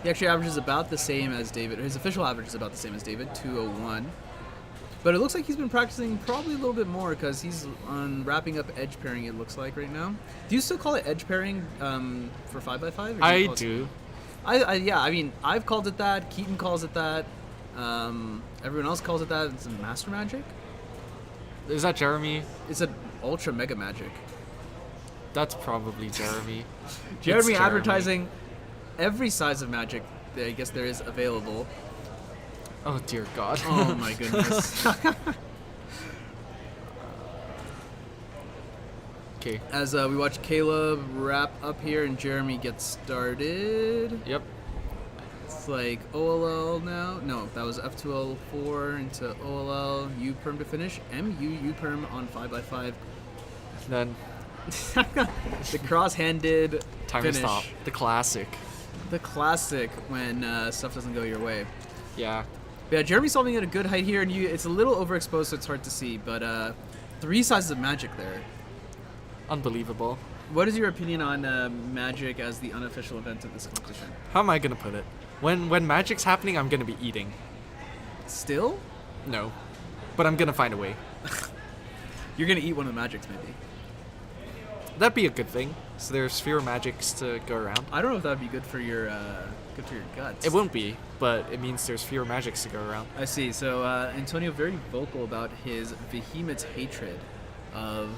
He actually averages about the same as David. His official average is about the same as David, 2:01. But it looks like he's been practicing probably a little bit more because he's on wrapping up edge pairing, it looks like, right now. Do you still call it edge pairing for 5x5? I do. Yeah, I mean, I've called it that. Keaton calls it that. Everyone else calls it that. It's a Master Magic. Is that Jeremy? It's an Ultra Mega Magic. That's probably Jeremy. Jeremy It's advertising every size of Magic that I guess there is available. Oh dear God. Oh my goodness. Okay. As we watch Caleb wrap up here and Jeremy get started. Yep. It's like OLL now. No, that was F2L4 into OLL. U perm to finish. MU U perm on 5x5. Then The cross-handed timer finish. stop. The classic. The classic when stuff doesn't go your way. Yeah. But yeah, Jeremy's solving at a good height here, and it's a little overexposed, so it's hard to see. But 3 sizes of Magic there. Unbelievable. What is your opinion on Magic as the unofficial event of this competition? How am I gonna put it? When Magic's happening, I'm gonna be eating. Still? No. But I'm gonna find a way. You're gonna eat one of the Magics, maybe. That'd be a good thing. So there's fewer Magics to go around. I don't know if that would be good for your guts. It won't be, but it means there's fewer Magics to go around. I see. So Antonio very vocal about his vehement hatred of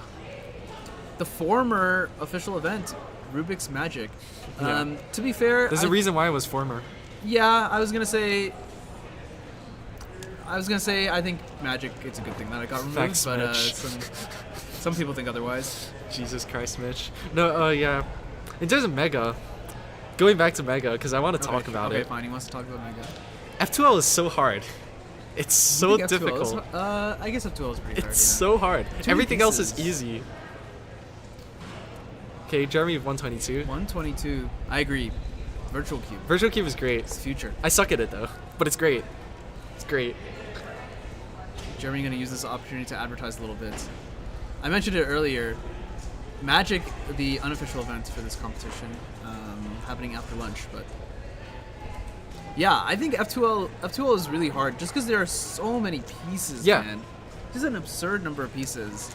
the former official event, Rubik's Magic. Yeah. To be fair, There's a reason why it was former. Yeah, I was gonna say. I think Magic. It's a good thing that it got removed, Thanks, but Mitch. some people think otherwise. Jesus Christ, Mitch. No, yeah. In terms of Mega, going back to Mega, because I want to talk about okay, it. fine. He wants to talk about Mega. F2L is so hard. It's so I think F2L is- difficult. I guess F2L is pretty hard. It's yeah. so hard. many Everything else is pieces. easy. Okay, Jeremy 122. 122. I agree. Virtual Cube. Virtual Cube is great. It's the future. I suck at it though, but it's great. It's great. Jeremy gonna use this opportunity to advertise a little bit. I mentioned it earlier. Magic, the unofficial event for this competition, happening after lunch, but yeah, I think F2L is really hard just because there are so many pieces, Yeah. man. Just an absurd number of pieces.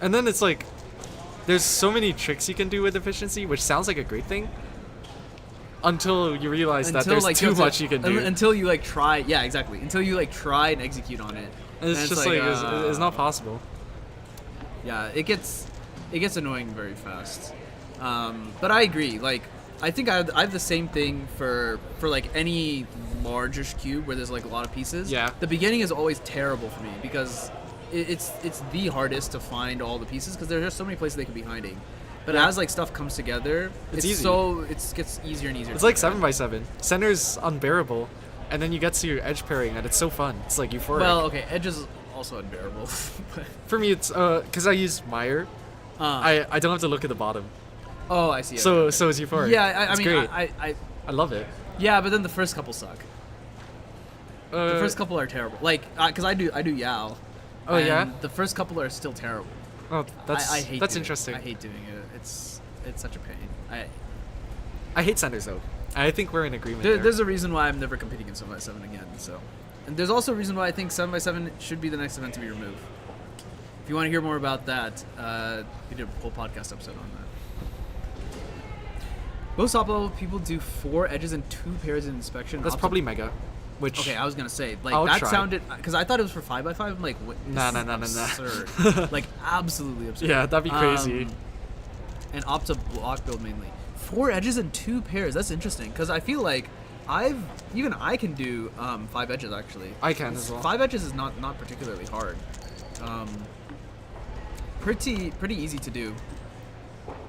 And then it's like, there's so many tricks you can do with efficiency, which sounds like a great thing. Until you realize that there's too much you can do. Until you like try, yeah, exactly. Until you like try and execute on it. And it's Then just like, it's not possible. Yeah, it gets annoying very fast. But I agree. Like, I think I have the same thing for like any largish cube where there's like a lot of pieces. Yeah. The beginning is always terrible for me because it's the hardest to find all the pieces because there's just so many places they could be hiding. But Yeah. as like stuff comes together, It's it's easy. it gets easier and easier. It's to like figure out. 7x7. Center's unbearable, and then you get to your edge pairing, and it's so fun. It's like euphoric. Well, okay, edge is also unbearable. But, For me, it's because I use Meyer. I don't have to look at the bottom, oh, I see. so okay. so it's euphoric. Yeah, I It's mean, great. I love it. yeah, but then the first couple suck. The first couple are terrible. Like, cause I do Yao. Oh, and yeah? The first couple are still terrible. Oh, that's I hate that's doing it. interesting. I hate doing it. It's such a pain. I hate centers though. I think we're in agreement there. There's a reason why I'm never competing in 7x7 again. So, and there's also a reason why I think 7x7 should be the next event to be removed. If you want to hear more about that, we did a whole podcast episode on that. Most Oppo people do 4 edges and 2 pairs in inspection. That's probably Mega. Which Okay, I was gonna say like I'll that try. sounded because I thought it was for 5x5. I'm like, what? Nah, this nah, is nah. absurd. Like absolutely absurd. Yeah, that'd be crazy. and opt to block build mainly. 4 edges and 2 pairs. That's interesting because I feel like I can do 5 edges actually. I can as well. 5 edges is not particularly hard. Pretty easy to do.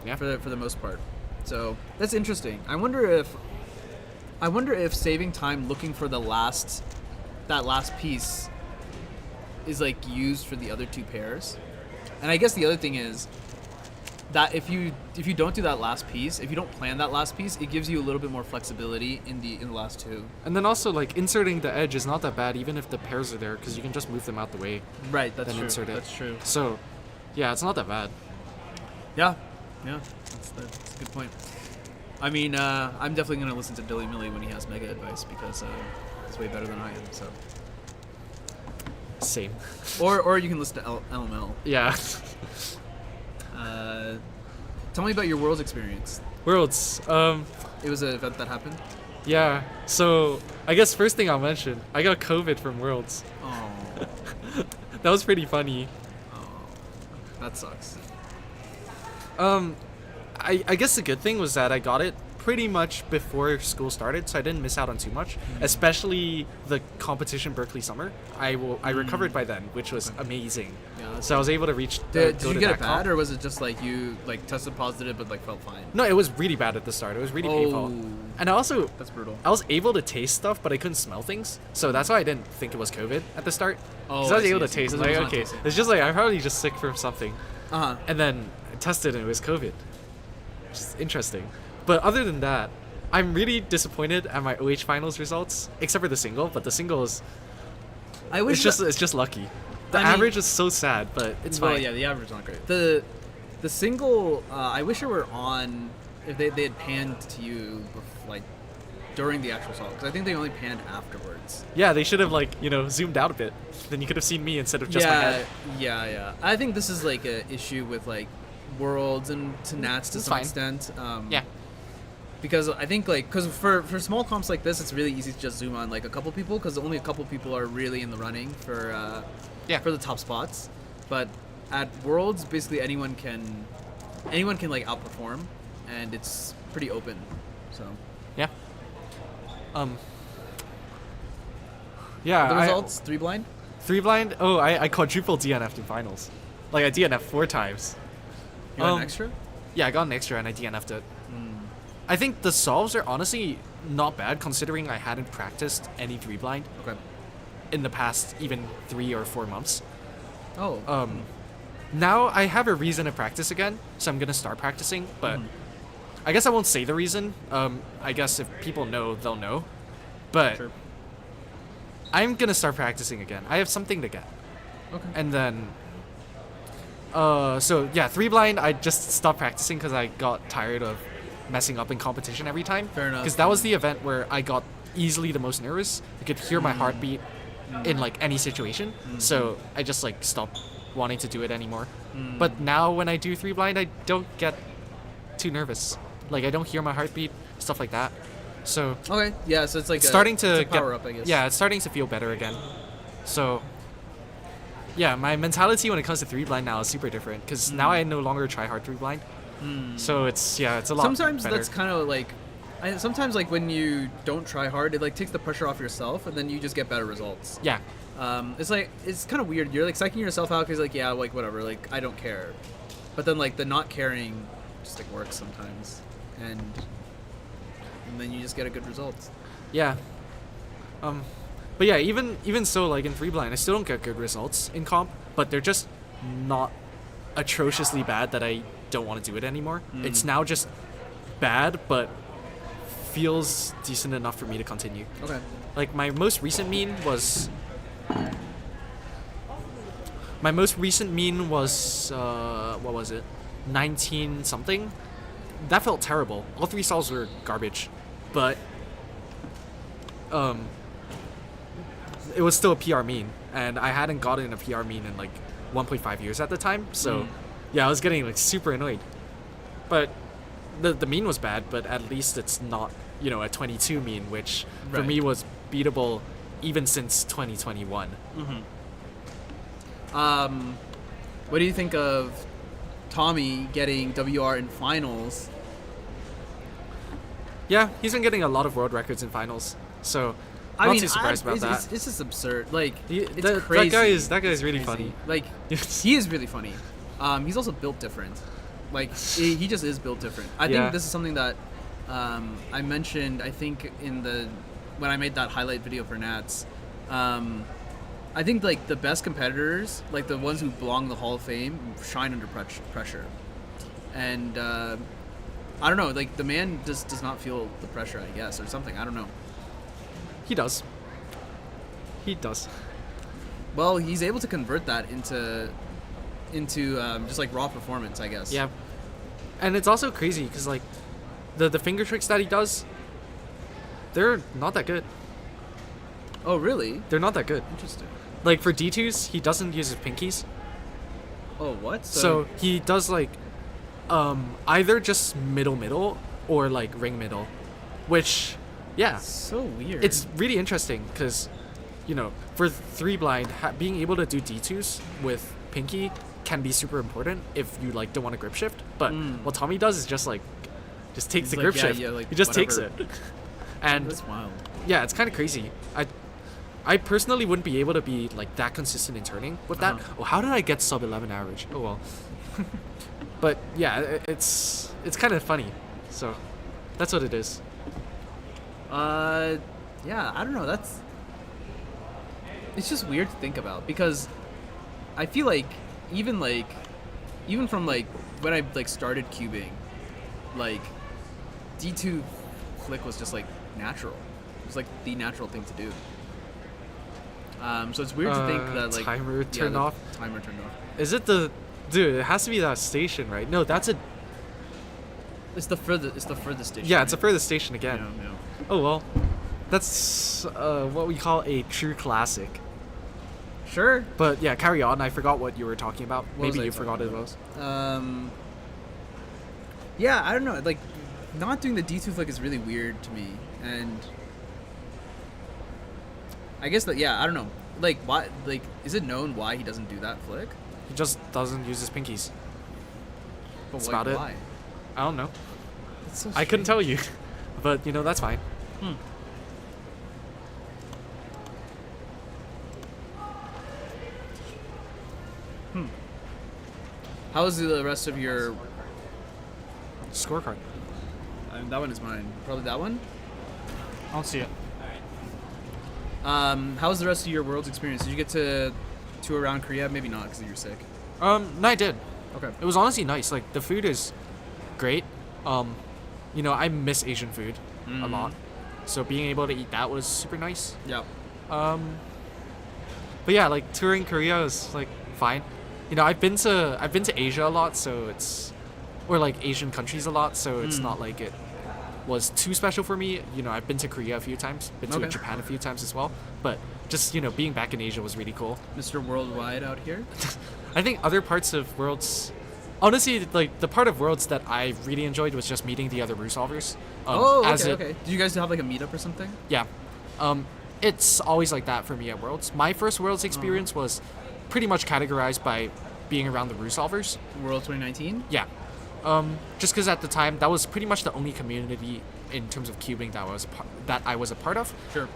Yeah. For the most part. So that's interesting. I wonder if saving time looking for that last piece is like used for the other 2 pairs. And I guess the other thing is that if you don't do that last piece, if you don't plan that last piece, it gives you a little bit more flexibility in the last 2. And then also like inserting the edge is not that bad even if the pairs are there because you can just move them out the way. Right, that's then true. insert it. That's true. So, yeah, it's not that bad. Yeah, that's a good point. I mean, I'm definitely gonna listen to Billy Millie when he has mega advice because it's way better than I am. So, Same. or you can listen to LML. Yeah. Tell me about your Worlds experience. Worlds. It was an event that happened. Yeah. So I guess first thing I'll mention, I got COVID from Worlds. Oh, That was pretty funny. that sucks. I guess the good thing was that I got it pretty much before school started, so I didn't miss out on too much. Especially the competition Berkeley Summer. I recovered by then, which was amazing. Yeah, that's So I was able to reach. Did go you to get that it bad, comp. or was it just like you like tested positive but like felt fine? No, it was really bad at the start. It was really painful. Oh. And I also That's brutal. I was able to taste stuff, but I couldn't smell things. So that's why I didn't think it was COVID at the start. Oh, Because I was I see, able I to see. taste. Because Like, it was not okay, tasting. it's just like I'm probably just sick from something. Uh-huh. And then I tested and it was COVID. Which is interesting. But other than that, I'm really disappointed at my OH finals results, except for the single. But the single is I wish it's just lucky. The I mean- average is so sad, but it's well, fine. yeah, the average is not great. The single, I wish it were on if they had panned to you like during the actual song, because I think they only panned afterwards. Yeah, they should have zoomed out a bit. Then you could have seen me instead of just my head. Yeah. I think this is like a issue with like Worlds and to Nats to It's some fine. extent. Yeah. Because I think because for small comps like this, it's really easy to just zoom on like a couple people because only a couple people are really in the running for for the top spots. But at Worlds, basically anyone can like outperform, and it's pretty open. So Yeah. Yeah. the results 3 blind. 3 blind. Oh, I quadrupled DNF'd in finals. Like I DNF'd 4 times. You got an extra. Yeah, I got an extra and I DNF'd it. I think the solves are honestly not bad considering I hadn't practiced any 3 blind Okay. in the past even 3 or 4 months. Oh. Now I have a reason to practice again, so I'm gonna start practicing. But I guess I won't say the reason. I guess if people know, they'll know. But Sure. I'm gonna start practicing again. I have something to get. Okay. And then, so yeah, 3 blind. I just stopped practicing because I got tired of messing up in competition every time. Fair enough. Because that was the event where I got easily the most nervous. I could hear my heartbeat in like any situation. So I just like stopped wanting to do it anymore. But now when I do 3 blind, I don't get too nervous. Like I don't hear my heartbeat, stuff like that. So Okay. Yeah. So it's like it's starting it's to a power get up, I guess. yeah, it's starting to feel better again. So yeah, my mentality when it comes to 3 blind now is super different because now I no longer try hard 3 blind. So it's a lot. Sometimes better. that's kind of like, sometimes like when you don't try hard, it like takes the pressure off yourself, and then you just get better results. yeah, It's like it's kind of weird. You're like psyching yourself out because like yeah, like whatever, like I don't care, but then like the not caring just like works sometimes, and then you just get a good result. yeah. But yeah, even so, like in 3 blind, I still don't get good results in comp, but they're just not atrociously bad that I don't want to do it anymore. It's now just bad, but feels decent enough for me to continue. Okay. Like my most recent mean was what was it? 19 something. That felt terrible. All 3 solves were garbage, but it was still a PR mean, and I hadn't gotten a PR mean in like 1.5 years at the time. So yeah, I was getting like super annoyed. But the mean was bad, but at least it's not, a 22 mean, which for Right. me was beatable even since 2021. What do you think of Tommy getting WR in finals. Yeah, he's been getting a lot of world records in finals, so I not mean, too surprised about that. It's just absurd. Like, it's That crazy. guy is really Crazy. funny. Like, he is really funny. He's also built different. Like, he just is built different. I Yeah. think this is something that I mentioned. I think when I made that highlight video for Nats. I think like the best competitors, like the ones who belong in the Hall of Fame, shine under pressure. And I don't know, like the man just does not feel the pressure, I guess, or something. I don't know. He does. He does. Well, he's able to convert that into just like raw performance, I guess. Yeah. And it's also crazy because like the finger tricks that he does, they're not that good. Oh, really? They're not that good. Interesting. Like for D2s, he doesn't use his pinkies. Oh, what? So he does like either just middle or like ring middle, which yeah, so weird. it's really interesting because you know for 3 blind being able to do D2s with pinky can be super important if you like don't want to grip shift. But what Tommy does is just takes He's the like, grip yeah, shift. yeah, like, He just takes it. whatever. And That's wild. yeah, it's kind of crazy. I personally wouldn't be able to be like that consistent in turning with that. Oh, how did I get sub 11 average? Oh well. But yeah, it's kind of funny. So that's what it is. Yeah, I don't know. It's just weird to think about because I feel like even from like when I like started cubing, like D2 flick was just like natural. It was like the natural thing to do. So it's weird to think that like timer turned the off. Timer turned off. Is it dude? It has to be that station, right? No, that's a It's the furthest station. yeah. It's a right? furthest station again. Yeah. Oh well, that's what we call a true classic. Sure. But yeah, carry on. I forgot what you were talking about. What was Maybe I you forgot it talking was. Yeah, I don't know. Like, not doing the D2 flick is really weird to me, and I guess that I don't know. Like, why? Like, is it known why he doesn't do that flick? He just doesn't use his pinkies. But That's like, about it. why? I don't know. It's so I couldn't strange. tell you, but you know that's fine. How's the rest of your? Scorecard. That one is mine. Probably that one. I don't see it. How's the rest of your world's experience? Did you get to tour around Korea? Maybe not because you were sick. No, I did. Okay. It was honestly nice. Like the food is great. You know, I miss Asian food a lot, so being able to eat that was super nice. Yeah. But yeah, like touring Korea is like fine. You know, I've been to Asia a lot, so or like Asian countries a lot, so it's not like it was too special for me. You know, I've been to Korea a few times, been to Okay. Japan a few times as well, but just, you know, being back in Asia was really cool. Mr. Worldwide out here. I think other parts of Worlds, honestly, like the part of Worlds that I really enjoyed was just meeting the other Resolvers. Okay. Did you guys have like a meetup or something? Yeah. It's always like that for me at Worlds. My first Worlds experience was pretty much categorized by being around the Resolvers. World 2019. Yeah. Just because at the time that was pretty much the only community in terms of cubing that I was a part of. Sure.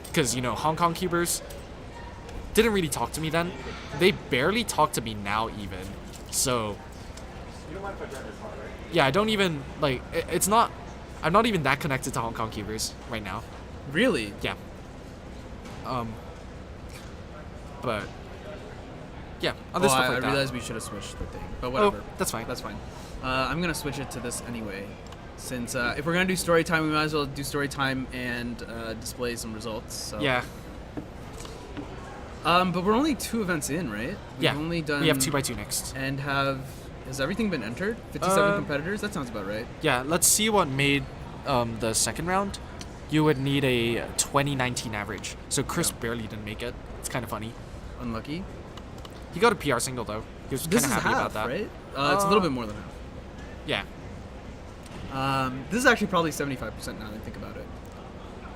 Because you know Hong Kong cubers didn't really talk to me then. They barely talk to me now even. So. You don't mind if I grab your car, right? Yeah, I don't even like. It's not. I'm not even that connected to Hong Kong cubers right now. Really? Yeah. But. Yeah, other stuff like I that. realized we should have switched the thing, but whatever. Oh, that's fine. That's fine. I'm gonna switch it to this anyway, since if we're gonna do story time, we might as well do story time and display some results. So. Yeah. But we're only 2 events in, right? Yeah. We've only done. We have 2x2 next. And has everything been entered? 57 competitors. That sounds about right. Yeah, let's see what made the second round. You would need a 2019 average. So Chris barely didn't make it. It's kind of funny. Unlucky. He got a PR single though. He was kind This of is happy half, about that. right? It's a little bit more than Yeah. half. This is actually probably 75% now that I think about it.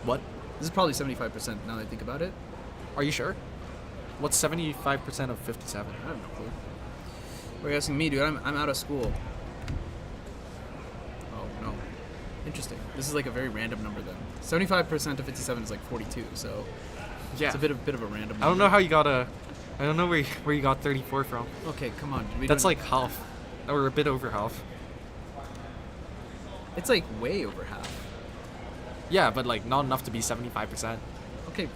What? This is probably 75% now that I think about it. Are you sure? What's 75% of 57? I have no clue. What are you asking me, dude? I'm out of school. Oh, no. Interesting. This is like a very random number then. 75% of 57 is like 42, so Yeah. it's a bit of a random number. I don't know how you got I don't know where you got 34 from. Okay, come on. We That's don't- like half, or a bit over half. It's like way over half. Yeah, but like not enough to be 75%. Okay.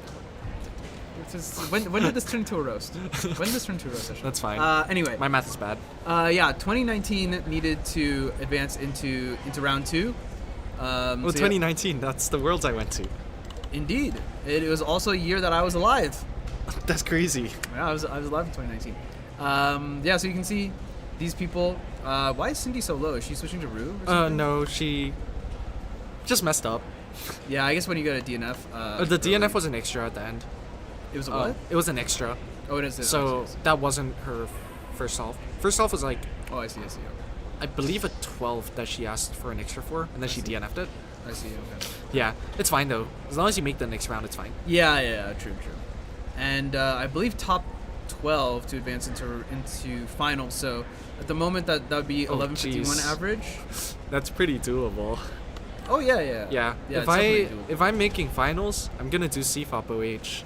When did this turn into a roast? When did this turn into a roast session? That's fine. Anyway. My math is bad. Yeah, 2019 needed to advance into round 2. Well, So yeah, 2019, that's the Worlds I went to. indeed. It was also a year that I was alive. That's crazy. Yeah, I was alive in 2019. Yeah, so you can see these people. Why is Cindy so low? Is she switching to Rue? Or something? No, she just messed up. Yeah, I guess when you go to DNF. The DNF was an extra at the end. It was a what? It was an extra. Oh, it is. So that wasn't her first solve. First solve was like, Oh, I see. Okay. I believe a 12 that she asked for an extra for, and then she DNF'd it. I see. Okay. Yeah, it's fine though. As long as you make the next round, it's fine. Yeah, true. And I believe top 12 to advance into finals. So at the moment that would be 11:51 jeez. average. That's pretty doable. Oh yeah. Yeah. it's definitely doable. If I'm making finals, I'm gonna do CFOP OH.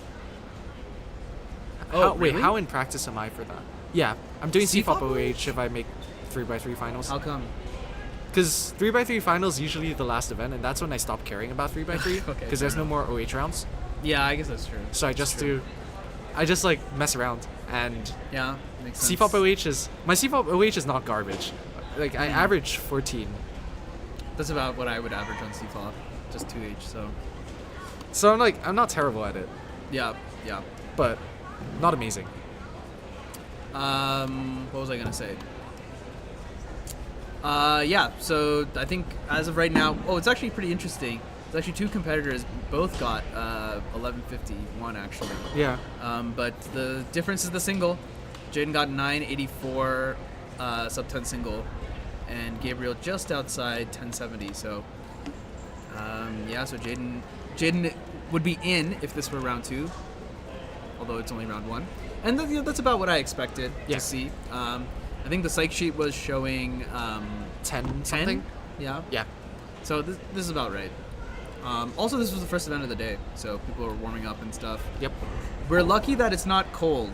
Oh, Wait, really? how in practice am I for that? Yeah, I'm doing CFOP CFOP OH if I make 3x3 finals. How come? Because 3x3 finals usually the last event, and that's when I stop caring about 3x3. Okay, Because there's fair no more OH rounds. Yeah, I guess that's true. So I just like mess around. And Yeah, makes sense. CFOP OH my CFOP OH is not garbage. Like I average 14. That's about what I would average on CFOP, just 2H. So So I'm not terrible at it, yeah. but not amazing. What was I gonna say? Yeah. So I think as of right now, it's actually pretty interesting. There's actually 2 competitors, both got 11:51 actually. Yeah. But the difference is the single. Jaden got 9:84 sub 10 single, and Gabriel just outside 10:70. So yeah. So Jaden would be in if this were round 2, although it's only round 1. And that's about what I expected Yeah. to see. I think the psych sheet was showing 10 10. something. Yeah. Yeah. So this is about right. Also, this was the first event of the day, so people were warming up and stuff. Yep. We're lucky that it's not cold.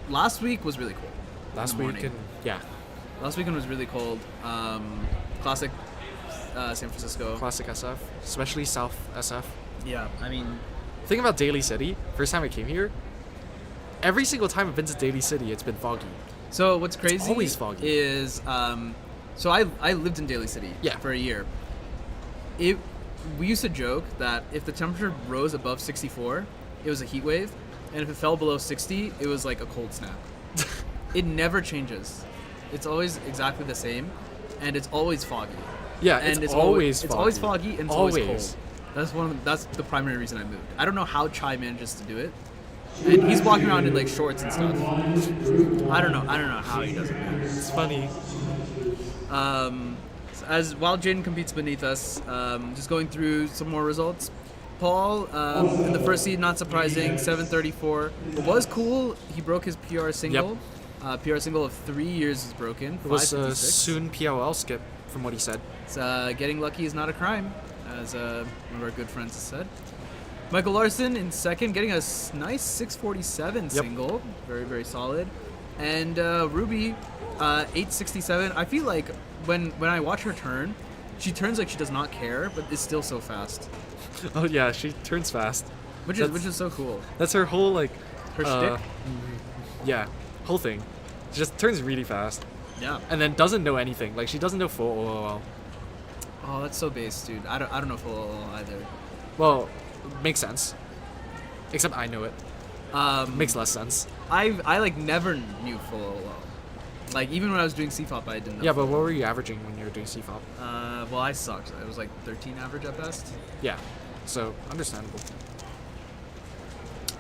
Last week was really cold. Last in the week morning. Last weekend was really cold. Classic San Francisco. Classic SF, especially South SF. Yeah, I mean, Think about Daly City. First time I came here, every single time I've been to Daly City, it's been foggy. so what's crazy always foggy. is so I lived in Daly City Yeah. for a year. We used to joke that if the temperature rose above 64, it was a heat wave, and if it fell below 60, it was like a cold snap. It never changes. It's always exactly the same, and it's always foggy. Yeah, And it's always it's always foggy. foggy and it's always Always. cold. That's the primary reason I moved. I don't know how Chai manages to do it, and he's walking around in like shorts and stuff. I don't know how he does it. It's funny. While Jaden competes beneath us, just going through some more results. Paul in the first seed, not surprising, 734. It was cool. He broke his PR single. PR single of 3 years is broken. It was a 556. soon POL skip, from what he said. It's, getting lucky is not a crime, as one of our good friends has said. Michael Larson in second, getting a nice 647 single. Very, very solid. And Ruby, 867. I feel like when I watch her turn, she turns like she does not care, but is still so fast. Oh yeah, she turns fast. Which is so cool. That's her whole like. Her shtick? Yeah, whole thing. She just turns really fast, Yeah. and then doesn't know anything. Like she doesn't know full OOL. Oh, that's so base, dude. I don't know full either. Well, makes sense. Except I know it. Makes less sense. I like never knew full OL. Like even when I was doing CFOP, I didn't know. Yeah, but full what were you averaging when you were doing CFOP? well, I sucked. It was like 13 average at best. Yeah, so understandable.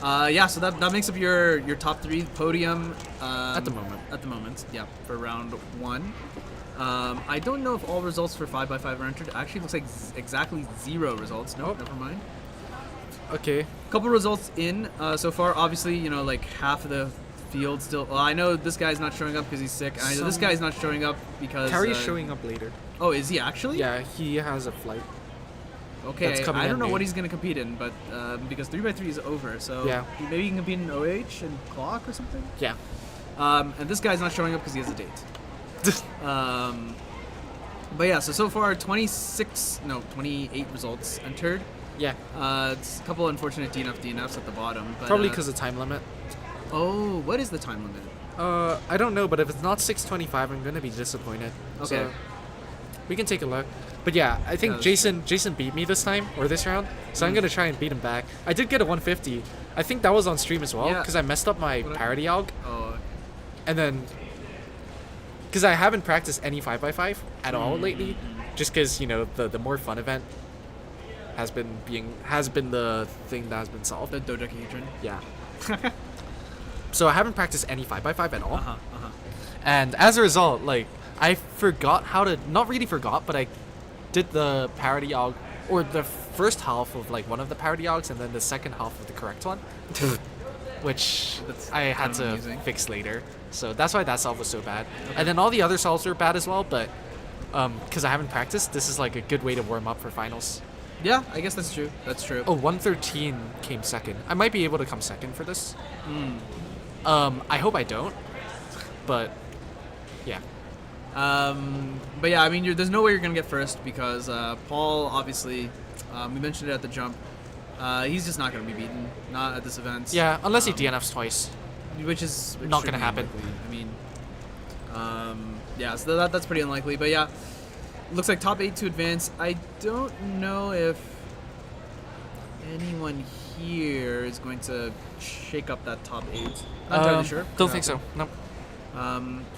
Yeah, so that makes up your top 3 podium. At the moment. At the moment, yeah, for round 1. I don't know if all results for 5x5 are entered. Actually, it looks like exactly 0 results. Nope, never mind. Okay. Couple results in so far. Obviously, like half of the Field still. Well, I know this guy's not showing up because he's sick. And I know this guy's not showing up because. Carrie's showing up later. Oh, is he actually? Yeah, he has a flight. Okay, That's coming I don't in know May. what he's gonna compete in, but because 3x3 is over, so Yeah. maybe he can compete in OH and clock or something. Yeah. And this guy's not showing up because he has a date. But yeah, so far 28 results entered. Yeah. It's a couple unfortunate DNFs at the bottom. But, Probably because of time limit. Oh, what is the time limit? I don't know, but if it's not 6:25, I'm gonna be disappointed. Okay. So we can take a look. But yeah, I think Yeah, that's Jason beat me this time or this round, so I'm gonna try and beat him back. I did get a 150. I think that was on stream as well Yeah. because I messed up my What I- parity alg, Oh, and then because I haven't practiced any 5x5 at all lately, just because the more fun event has been the thing that has been solved. the dodecahedron. Yeah. So I haven't practiced any 5x5 at all. Uh-huh. And as a result, like, I forgot how to, not really forgot, but I did the parity alg, or the first half of like one of the parity algs, and then the second half of the correct one, which That's I had kind of to amusing. fix later. So that's why that solve was so bad. And then all the other solves were bad as well, but because I haven't practiced, this is like a good way to warm up for finals. Yeah, I guess that's true. That's true. Oh, 113 came second. I might be able to come second for this. I hope I don't, but yeah. But yeah, I mean, there's no way you're gonna get first because Paul, obviously, we mentioned it at the jump. He's just not gonna be beaten, not at this event. Yeah, unless he Um, DNFs twice. which is Not gonna extremely happen. unlikely. I mean, yeah, so that's pretty unlikely. But yeah, looks like top 8 to advance. I don't know if anyone here is going to shake up that top 8. Not entirely sure. Don't think so. Nope.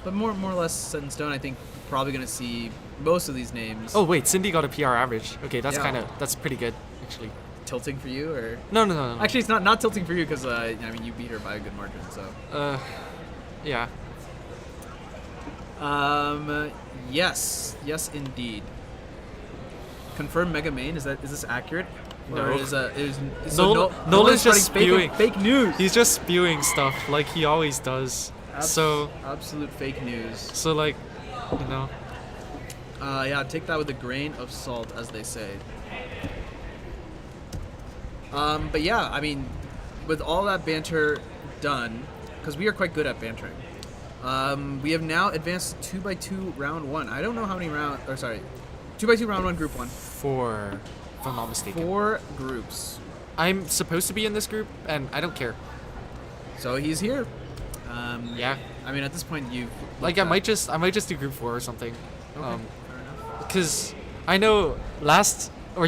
But more or less set in stone. I think probably gonna see most of these names. Oh wait, Cindy got a PR average. Okay, that's Yeah. that's pretty good actually. Tilting for you, or No. actually it's not tilting for you because I mean you beat her by a good margin. So Yeah. yes indeed. Confirmed Mega Main. Is this accurate? No. Or is Nolan's just spreading spewing. fake news. He's just spewing stuff like he always does. So absolute fake news. so like, you know. Yeah, take that with a grain of salt, as they say. But yeah, I mean, with all that banter done, because we are quite good at bantering, we have now advanced 2x2 round 1. I don't know how many 2x2 round 1 group 1. 4, if I'm not mistaken. 4 groups. I'm supposed to be in this group, and I don't care. So he's here. Yeah. I mean, at this point, you Like I might just do group 4 or something. Okay, fair enough. Because I know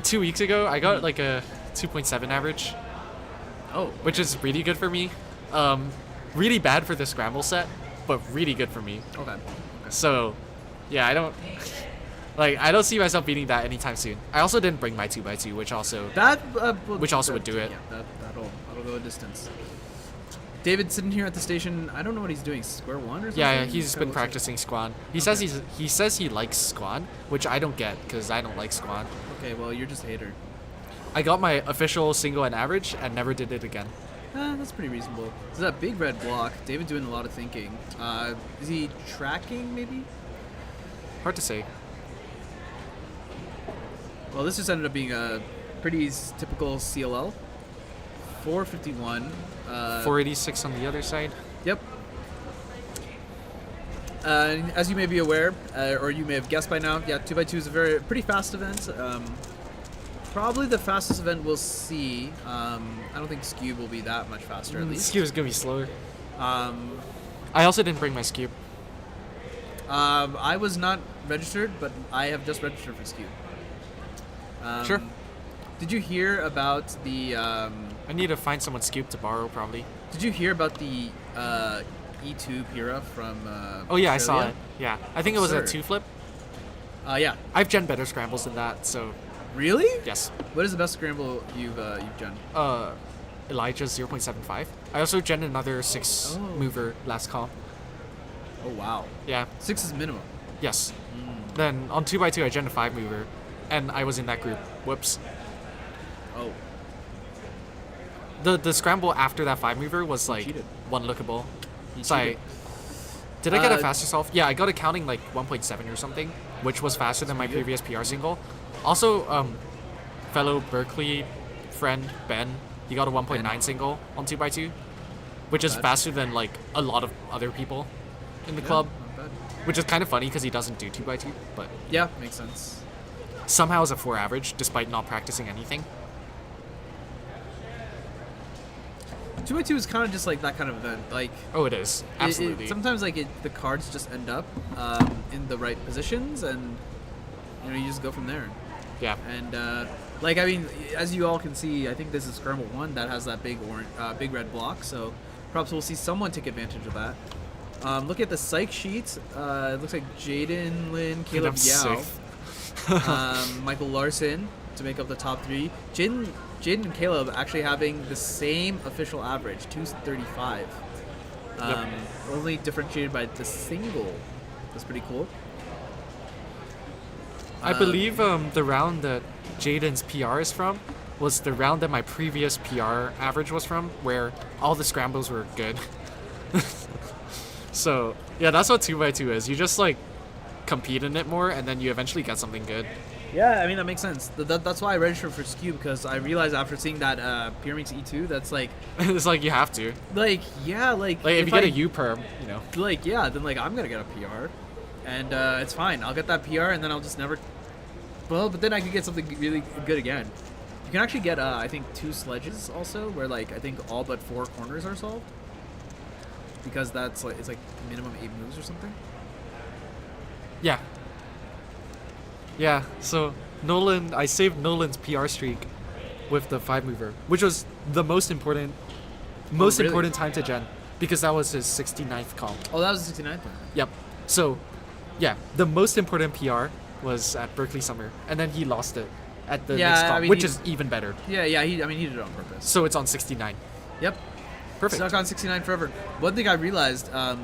2 weeks ago I got like a 2.7 average, Oh, which is really good for me. Really bad for the scramble set, but really good for me. okay. So, yeah, I don't see myself beating that anytime soon. I also didn't bring my 2x2, which also would do it. Yeah, that'll go a distance. David's sitting here at the station. I don't know what he's doing. Square one or something? Yeah, he's Kinda been looks like- practicing Squan. He Okay. says he likes Squan, which I don't get because I don't like Squan. Okay, well, you're just a hater. I got my official single and average and never did it again. That's pretty reasonable. There's that big red block. David doing a lot of thinking. Is he tracking, maybe? Hard to say. Well, this just ended up being a pretty typical CLL. 451. 486 on the other side. Yep. As you may be aware, or you may have guessed by now, yeah, 2x2 is a pretty fast event. Probably the fastest event we'll see. I don't think Scube will be that much faster, at least. Skew is gonna be slower. Um, I also didn't bring my Skew. I was not registered, but I have just registered for Scube. Sure. Did you hear about the? I need to find someone Skew to borrow probably. Did you hear about the E2 Pira from? Oh yeah, I saw Australia? it. Yeah, I think it was a Absurd. 2-flip. Yeah. I've gen better scrambles than that, so Really? yes. What is the best scramble you've done? Elijah's 0.75. I also gen another 6 Oh. mover last comp. Oh wow. Yeah. 6 is minimum. Yes. Then on 2x2 I gen a 5 mover, and I was in that group. Whoops. Oh. The scramble after that 5 mover was like cheated. one lookable. So cheated. did I get a Uh, faster solve? Yeah, I got it counting like 1.7 or something, which was faster than my previous PR single. Also, fellow Berkeley friend Ben, he got a 1.9 single on 2x2, which is Bad. faster than like a lot of other people in the club, Not bad. which is kind of funny because he doesn't do 2x2, but Yeah, makes sense. somehow is a 4 average despite not practicing anything. 2x2 is kind of just like that kind of event. Like Oh, it is. Absolutely. sometimes like the cards just end up in the right positions, and you just go from there. yeah. And like I mean, as you all can see, I think this is Scramble 1 that has that big big red block. So perhaps we'll see someone take advantage of that. Look at the psych sheets. It looks like Jaden, Lin, Caleb I'm Yao, sick. Michael Larson to make up the top 3. Jaden and Caleb actually having the same official average, 235. Yep. Only differentiated by the single. That's pretty cool. I believe the round that Jaden's PR is from was the round that my previous PR average was from, where all the scrambles were good. So yeah, that's what 2x2 is. You just like compete in it more, and then you eventually get something good. Yeah, I mean that makes sense. That's why I registered for SKU, because I realized after seeing that Pyraminx E2, that's like It's like you have to. yeah, like Like if you get a U perm, you know. like yeah, then like I'm gonna get a PR, and it's fine. I'll get that PR, and then I'll just never. Well, but then I could get something really good again. You can actually get I think 2 sledges also, where like I think all but 4 corners are solved, because that's like it's like minimum 8 moves or something. Yeah. Yeah, so Nolan, I saved Nolan's PR streak with the 5 mover, which was the most important really? important time to gen, because that was his 69th comp. Oh, that was the 69th one. Yep. So, yeah, the most important PR was at Berkeley Summer, and then he lost it at the Yeah, next comp, I mean, which he- is even better. Yeah, he did it on purpose. So it's on 69. Yep. Perfect. Stuck on 69 forever. One thing I realized, I'm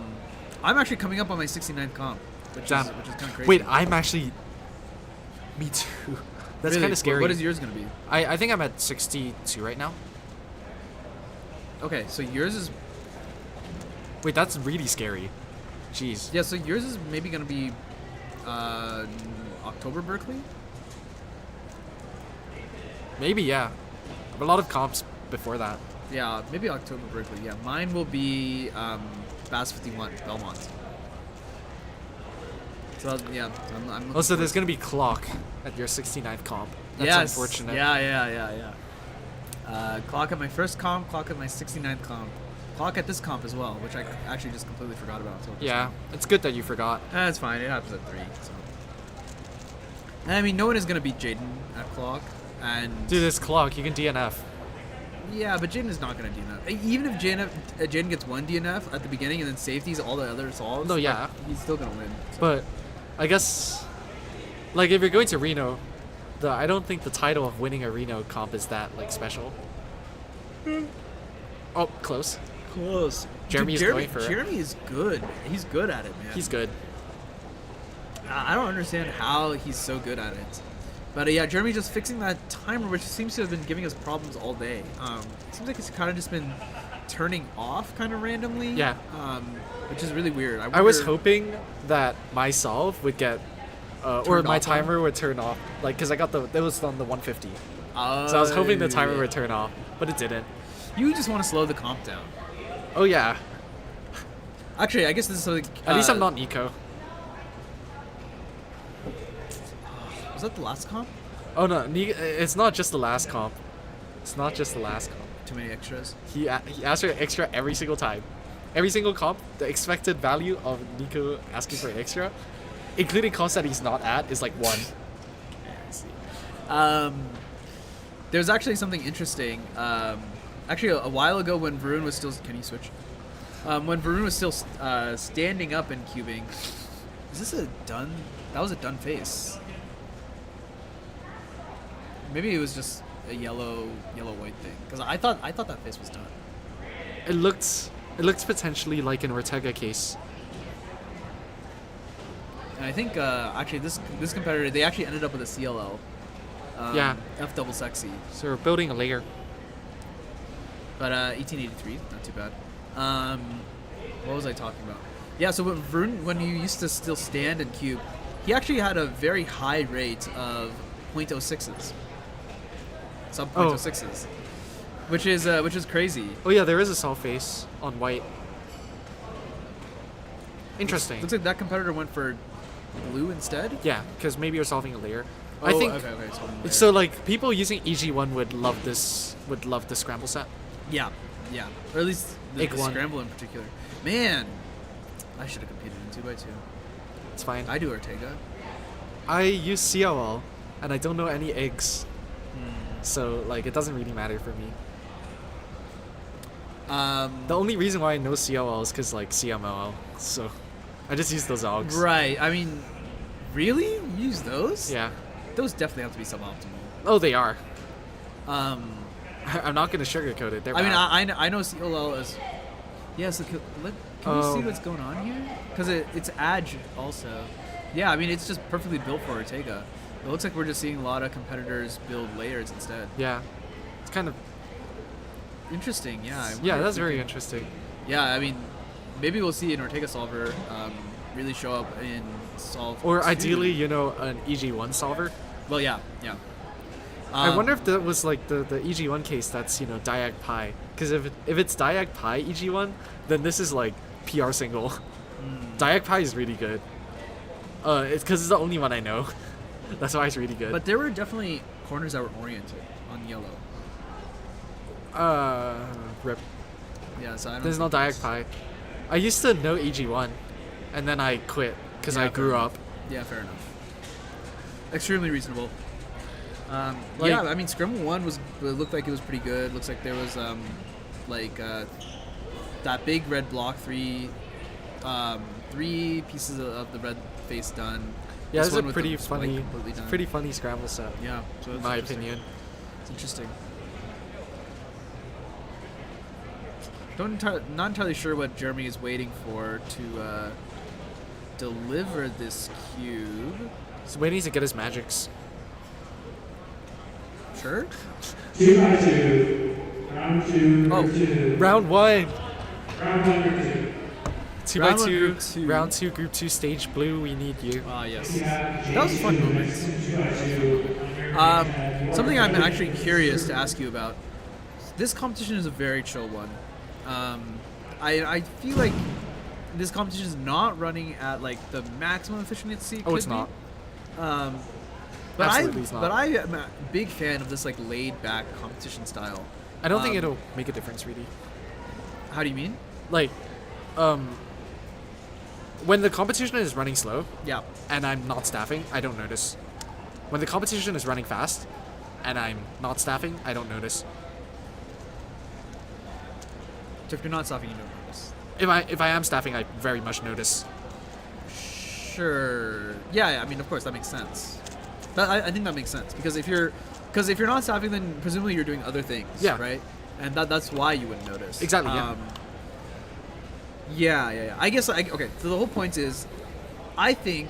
actually coming up on my 69th comp, which Damn. is kind of crazy. Wait, I'm actually. Me too. That's Really? kind of scary. What is yours gonna be? I think I'm at 62 right now. Okay, so yours is Wait, that's really scary. Jeez. yeah. So yours is maybe gonna be October Berkeley. Maybe, yeah. A lot of comps before that. Yeah, maybe October Berkeley. Yeah, mine will be Bass 51 Belmont. So yeah, I'm looking Also, there's forward- gonna be clock at your 69th comp. That's Yes. unfortunate. Yeah. Clock at my first comp, clock at my 69th comp, clock at this comp as well, which I actually just completely forgot about. Until just Yeah, now. it's good that you forgot. It's fine. It happens at 3. So. And, I mean, no one is gonna beat Jaden at clock, and Dude, this clock, you can DNF. yeah, but Jaden is not gonna DNF. Even if Jaden gets 1 DNF at the beginning and then safeties all the other solves, No, yeah. like, he's still gonna win. So. But I guess, like, if you're going to Reno, I don't think the title of winning a Reno comp is that like special. Oh, close. Close. Jeremy is going for it. Jeremy is good. He's good at it, man. He's good. I don't understand how he's so good at it. But yeah, Jeremy just fixing that timer, which seems to have been giving us problems all day. It seems like it's kind of just been turning off kind of randomly. Yeah. Which is really weird. I was wonder- hoping that my solve would get, or Turned my off on? timer would turn off, like, cause I got it was on the 150. So I was Oh, hoping the timer yeah. would turn off, but it didn't. You just want to slow the comp down. Oh yeah. Actually, I guess this is something. At least I'm not Nico. Was that the last comp? Oh no, it's not just the last comp. It's not just the last comp. Too many extras. He asked for extra every single time. Every single comp, the expected value of Nico asking for an extra, including comps that he's not at, is like 1. There's actually something interesting. Actually, a while ago when Varun was still... Can you switch? When Varun was still standing up and cubing... Is this a done... That was a done face. Maybe it was just a yellow-white thing. Because I thought that face was done. It looks potentially like an Ortega case. And I think, actually, this competitor, they actually ended up with a CLL. Yeah. F double sexy. So we're building a layer. But 1883, not too bad. What was I talking about? Yeah, so when you used to still stand in Cube, he actually had a very high rate of .06s. Sub .06s. Which is crazy. Oh yeah, there is a soft face on white. Interesting. Looks like that competitor went for blue instead. Yeah, because maybe you're solving a layer. Oh, I think okay, so. Like people using EG1 would love this. Would love the scramble set. Yeah, or at least the Egg one. scramble in particular. Man, I should have competed in 2x2. It's fine. I do Ortega. I use CLL, and I don't know any eggs, so like it doesn't really matter for me. The only reason why I know CLL is because like CMLL, so I just use those OGs. Right. I mean, really? You use those? Yeah. Those definitely have to be suboptimal. Oh, they are. Um, I'm not gonna sugarcoat it. They're I mean, bad. I know CLL is. Yeah. So can we see what's going on here? Because it's Edge also. Yeah. I mean, it's just perfectly built for Ortega. It looks like we're just seeing a lot of competitors build layers instead. Yeah. It's kind of. Interesting. Yeah. I Yeah, wonder that's if we very can- interesting. Yeah. I mean, maybe we'll see an Ortega solver really show up in solve. Or 2. ideally, you know, an EG1 solver. Well, yeah. I wonder if that was like the EG1 case that's, you know, diag pi. Because if it's diag pi EG1, then this is like PR single. Diag pi is really good. It's because it's the only one I know. That's why it's really good. But there were definitely corners that were oriented on yellow. Rip. Yeah, so I don't There's no think diag pi. I used to know EG1, and then I quit because Yeah, I grew fair up. Yeah, fair enough. Extremely reasonable. Like- yeah, I mean, Scramble 1 looked like it was pretty good. Looks like there was that big red block, three pieces of the red face done. Yeah, This it's a one with pretty the white funny, completely done. pretty funny scramble set, Yeah, so in it's my interesting. opinion. It's interesting. Not entirely sure what Jeremy is waiting for to deliver this cube. He's waiting to get his magics. Sure. 2x2. Round 2. Oh. Group 2. Round one. Round 1 Group 2. 2 Round by one, 2. group two. Round 2, group 2, stage blue. We need you. Ah, yes. Yeah, That was a fun moment. 2x2. Something I'm actually curious to ask you about. This competition is a very chill one. I feel like this competition is not running at like the maximum efficiency. It Oh, it's could be. not. But Absolutely it's not. But I am a big fan of this like laid back competition style. I don't think Um, it'll make a difference, really. How do you mean? Like, when the competition is running slow Yeah. and I'm not staffing, I don't notice. When the competition is running fast and I'm not staffing, I don't notice. So if you're not stopping, you don't notice. If I am staffing, I very much notice. Sure. Yeah. I mean, of course, that makes sense. I think that makes sense because if you're not stopping, then presumably you're doing other things. Yeah. Right. And that's why you wouldn't notice. Exactly, yeah. Yeah. I guess. Okay. So the whole point is, I think,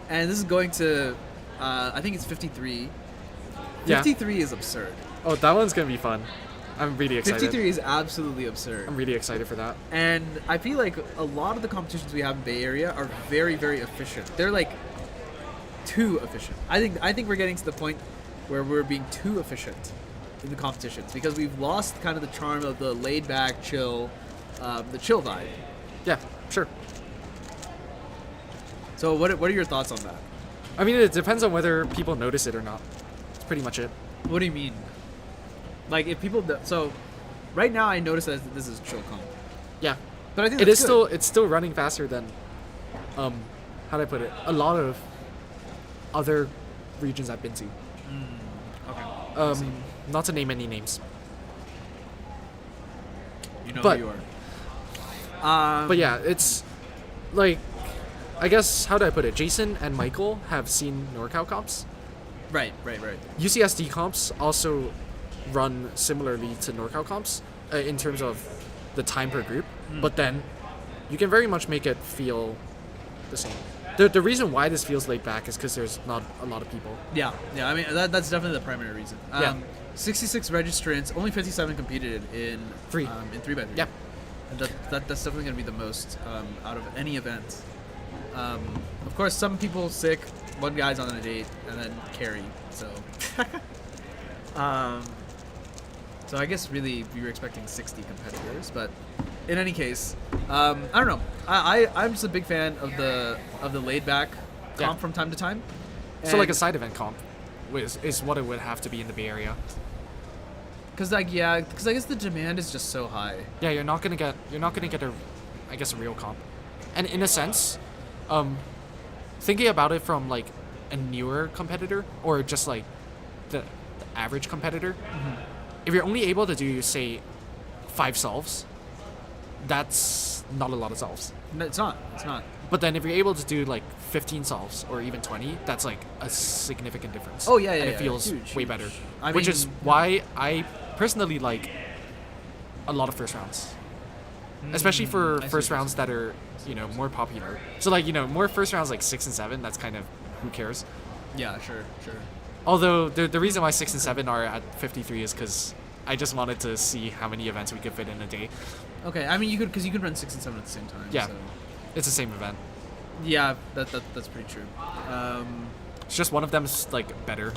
and this is going to, I think it's 53. Yeah. 53 is absurd. Oh, that one's gonna be fun. I'm really excited. 53 is absolutely absurd. I'm really excited for that. And I feel like a lot of the competitions we have in Bay Area are very, very efficient. They're like too efficient. I think we're getting to the point where we're being too efficient in the competitions because we've lost kind of the charm of the laid back, chill, the chill vibe. Yeah, sure. So what are your thoughts on that? I mean, it depends on whether people notice it or not. That's pretty much it. What do you mean? Like if people so right now I notice that this is chill comp, Yeah. but I think It that's is good. it's still running faster than how do I put it? A lot of other regions I've been to. Okay. Not to name any names. You know but- who you are. But yeah, it's like I guess how do I put it? Jason and Michael have seen NorCal comps. Right. UCSD comps also run similarly to NorCal comps in terms of the time per group, but then you can very much make it feel the same. The reason why this feels laid back is because there's not a lot of people. Yeah. I mean, that's definitely the primary reason. Yeah. 66 registrants, only 57 competed in Three. In 3x3. Yeah. And that's definitely going to be the most out of any event. Of course, some people sick, one guy's on a date, and then carry. So, so I guess really we were expecting 60 competitors, but in any case, I don't know. I'm just a big fan of the laid back comp from time to time. So like a side event comp is what it would have to be in the Bay Area. Because I guess the demand is just so high. Yeah, you're not gonna get a real comp, and in a sense, thinking about it from like a newer competitor or just like the average competitor, if you're only able to do say 5 solves, that's not a lot of solves. No, it's not. It's not. But then if you're able to do like 15 solves or even 20, that's like a significant difference. Oh, yeah, and yeah, it feels huge, way huge. better. I Which mean, is why I personally like a lot of first rounds, especially for I see first what you're rounds that are more popular. So like more first rounds like 6 and 7. That's kind of who cares. Yeah, sure. Although the reason why 6 and 7 are at 53 is because I just wanted to see how many events we could fit in a day. Okay, I mean you could run 6 and 7 at the same time. Yeah. So. It's the same event. Yeah, that's pretty true. It's just one of them's like better.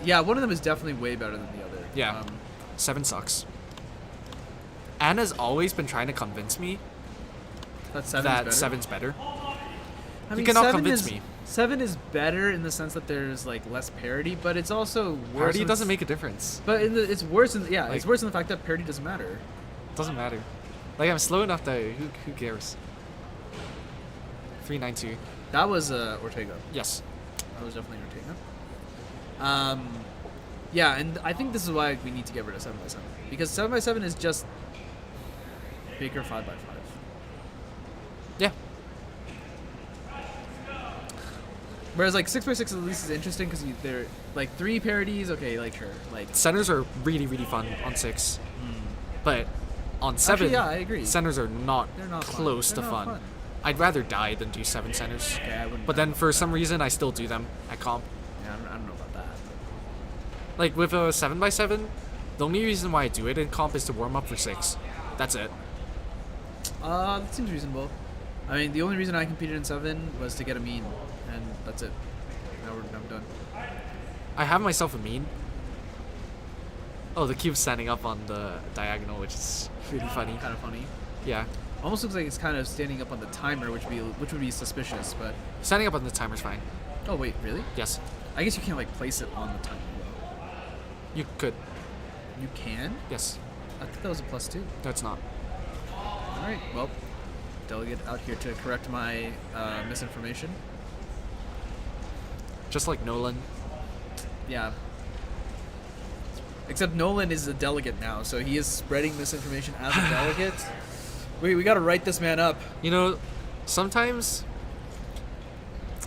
Yeah, one of them is definitely way better than the other. Yeah. 7 sucks. Anna's always been trying to convince me that that seven's 7's better. better. I You cannot 7 convince is, me. 7 is better in the sense that there's like less parity, but it's also worse. Parity in- doesn't make a difference. But it's worse. It's Like- worse in the fact that parity doesn't matter. Doesn't matter. Like I'm slow enough that who cares? 392. That was Ortega. Yes. That was definitely Ortega. Yeah, and I think this is why we need to get rid of 7x7 because 7x7 is just bigger 5x5. Yeah. Whereas like 6x6 at least is interesting because they're like 3 parodies. Okay, like sure, like Centers are really fun on 6, but on 7, Actually, yeah, I agree. Centers are not, They're not fun. close They're to not fun. fun. I'd rather die than do 7 centers. Okay, I wouldn't. But then for some reason I still do them at comp. Yeah, I don't know about that. Like with a 7x7, the only reason why I do it in comp is to warm up for 6. That's it. That seems reasonable. I mean, the only reason I competed in 7 was to get a mean, and that's it. Now I'm done. I have myself a mean. Oh, the cube's standing up on the diagonal, which is really funny. Kind of funny. Yeah. Almost looks like it's kind of standing up on the timer, which would be suspicious. But Standing up on the timer's fine. oh wait, really? Yes. I guess you can't like place it on the timer. Though. You could. You can? Yes. I think that was a +2. No, it's not. All right. Well, delegate out here to correct my misinformation. Just like Nolan. Yeah. Except Nolan is a delegate now, so he is spreading misinformation as a delegate. We got to write this man up. You know, sometimes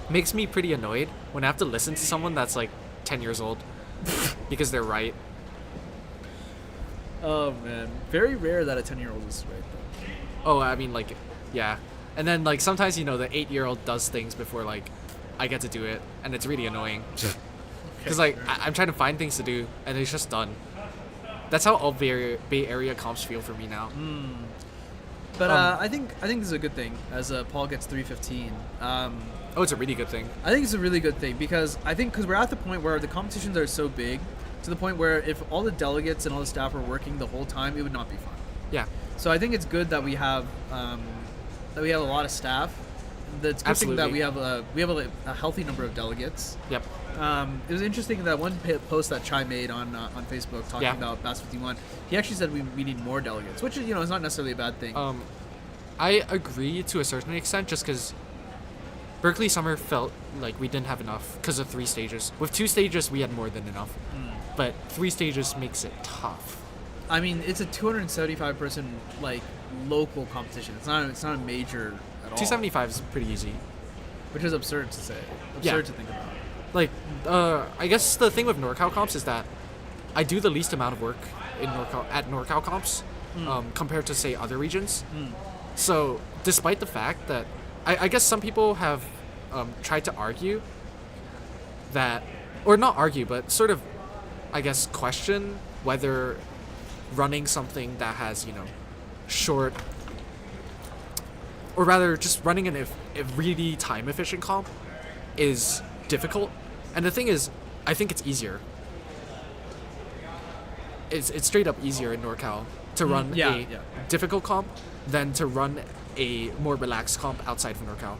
makes me pretty annoyed when I have to listen to someone that's like 10 years old because they're right. Oh man, very rare that a 10-year-old is right though. Oh, I mean, like, yeah. And then, like, sometimes, the 8-year-old does things before, like, I get to do it, and it's really annoying. Because, like, I'm trying to find things to do, and it's just done. That's how all Bay Area comps feel for me now. But I think this is a good thing as Paul gets 315. Oh, it's a really good thing. I think it's a really good thing because we're at the point where the competitions are so big to the point where if all the delegates and all the staff were working the whole time, it would not be fun. Yeah. So I think it's good that we have a lot of staff. That's good thing that Absolutely. we have a healthy number of delegates. Yep. It was interesting that one post that Chai made on Facebook talking about Bass 51. He actually said we need more delegates, which is is not necessarily a bad thing. I agree to a certain extent, just because Berkeley Summer felt like we didn't have enough because of 3 stages. With 2 stages, we had more than enough, but 3 stages makes it tough. I mean, it's a 275 person like local competition. It's not a major at all. 275 is pretty easy. Which is absurd to say. Absurd to think about. Like, I guess the thing with NorCal comps is that I do the least amount of work in NorCal comps compared to, say, other regions. So, despite the fact that I guess some people have tried to argue that, or not argue, but sort of, I guess, question whether running something that has, short, or rather, just running a really time efficient comp is difficult. And the thing is, I think it's easier. It's straight up easier in NorCal to run a difficult comp than to run a more relaxed comp outside of NorCal.